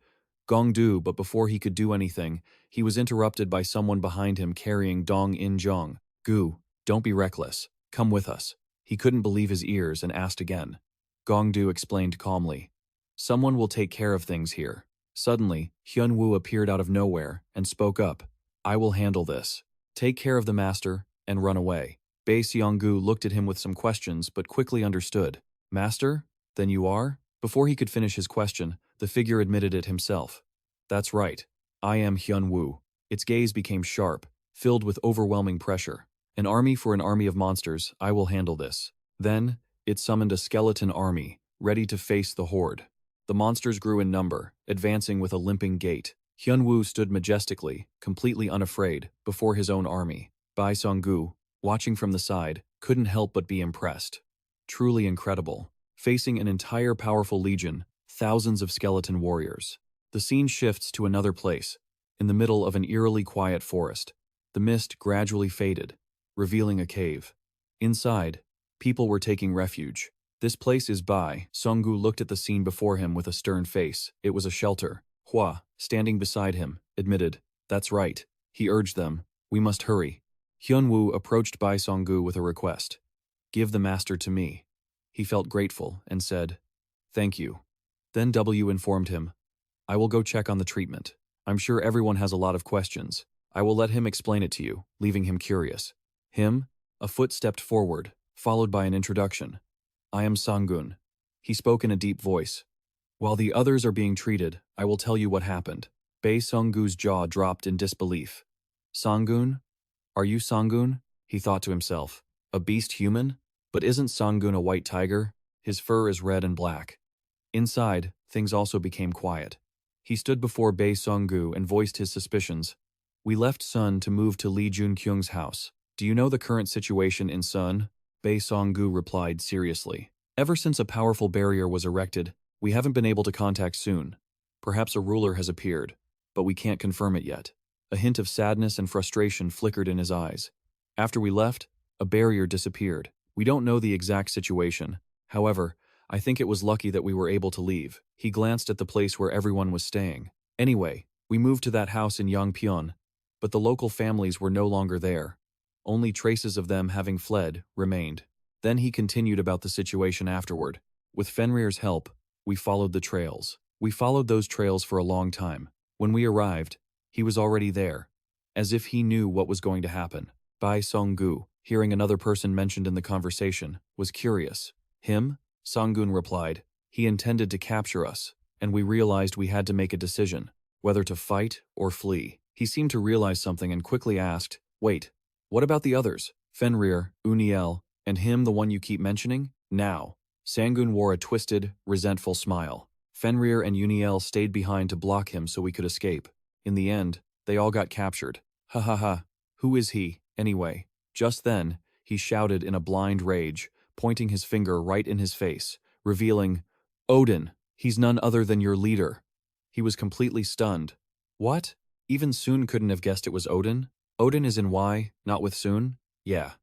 Gong Du, but before he could do anything, he was interrupted by someone behind him carrying Dong In-jung. Gu, don't be reckless. Come with us. He couldn't believe his ears and asked again. Gong Du explained calmly. Someone will take care of things here. Suddenly, Hyun-woo appeared out of nowhere and spoke up. I will handle this. Take care of the master and run away. Bai Seong-gu looked at him with some questions but quickly understood. Master? Then you are? Before he could finish his question, the figure admitted it himself. That's right. I am Hyun-woo. Its gaze became sharp, filled with overwhelming pressure. An army for an army of monsters, I will handle this. Then, it summoned a skeleton army, ready to face the horde. The monsters grew in number, advancing with a limping gait. Hyun-woo stood majestically, completely unafraid, before his own army. Bai Song-gu, watching from the side, couldn't help but be impressed. Truly incredible. Facing an entire powerful legion, thousands of skeleton warriors. The scene shifts to another place, in the middle of an eerily quiet forest. The mist gradually faded, revealing a cave. Inside, people were taking refuge. This place is Bai. Sangun looked at the scene before him with a stern face. It was a shelter. Hua, standing beside him, admitted, "That's right." He urged them, "We must hurry." Hyunwoo approached Bai Sangun with a request. "Give the master to me." He felt grateful and said, "Thank you." Then W informed him, "I will go check on the treatment. I'm sure everyone has a lot of questions. I will let him explain it to you," leaving him curious. A foot stepped forward, followed by an introduction. "I am Sangun." He spoke in a deep voice. "While the others are being treated, I will tell you what happened." Bae Sunggu's jaw dropped in disbelief. "Sangun? Are you Sangun?" he thought to himself. "A beast human? But isn't Sangun a white tiger? His fur is red and black." Inside, things also became quiet. He stood before Bae Sunggu and voiced his suspicions. "We left Sun to move to Lee Joon-kyung's house. Do you know the current situation in Sun?" Bae Sunggu replied seriously. "Ever since a powerful barrier was erected, we haven't been able to contact Sun. Perhaps a ruler has appeared, but we can't confirm it yet." A hint of sadness and frustration flickered in his eyes. "After we left, a barrier disappeared. We don't know the exact situation. However, I think it was lucky that we were able to leave." He glanced at the place where everyone was staying. "Anyway, we moved to that house in Yangpyeon, but the local families were no longer there. Only traces of them having fled remained." Then he continued about the situation afterward. "With Fenrir's help, we followed the trails. We followed those trails for a long time. When we arrived, he was already there, as if he knew what was going to happen." Bai Songgu, hearing another person mentioned in the conversation, was curious. "Him?" Sangun replied. "He intended to capture us, and we realized we had to make a decision, whether to fight or flee." He seemed to realize something and quickly asked, "Wait, what about the others? Fenrir, Uniel, and him, the one you keep mentioning?" "Now." Sangun wore a twisted, resentful smile. "Fenrir and Uniel stayed behind to block him so we could escape. In the end, they all got captured." "Ha ha ha. Who is he, anyway?" Just then, he shouted in a blind rage, pointing his finger right in his face, revealing, "Odin! He's none other than your leader." He was completely stunned. "What? Even Sun couldn't have guessed it was Odin? Odin is in Y, not with Sun?" "Yeah.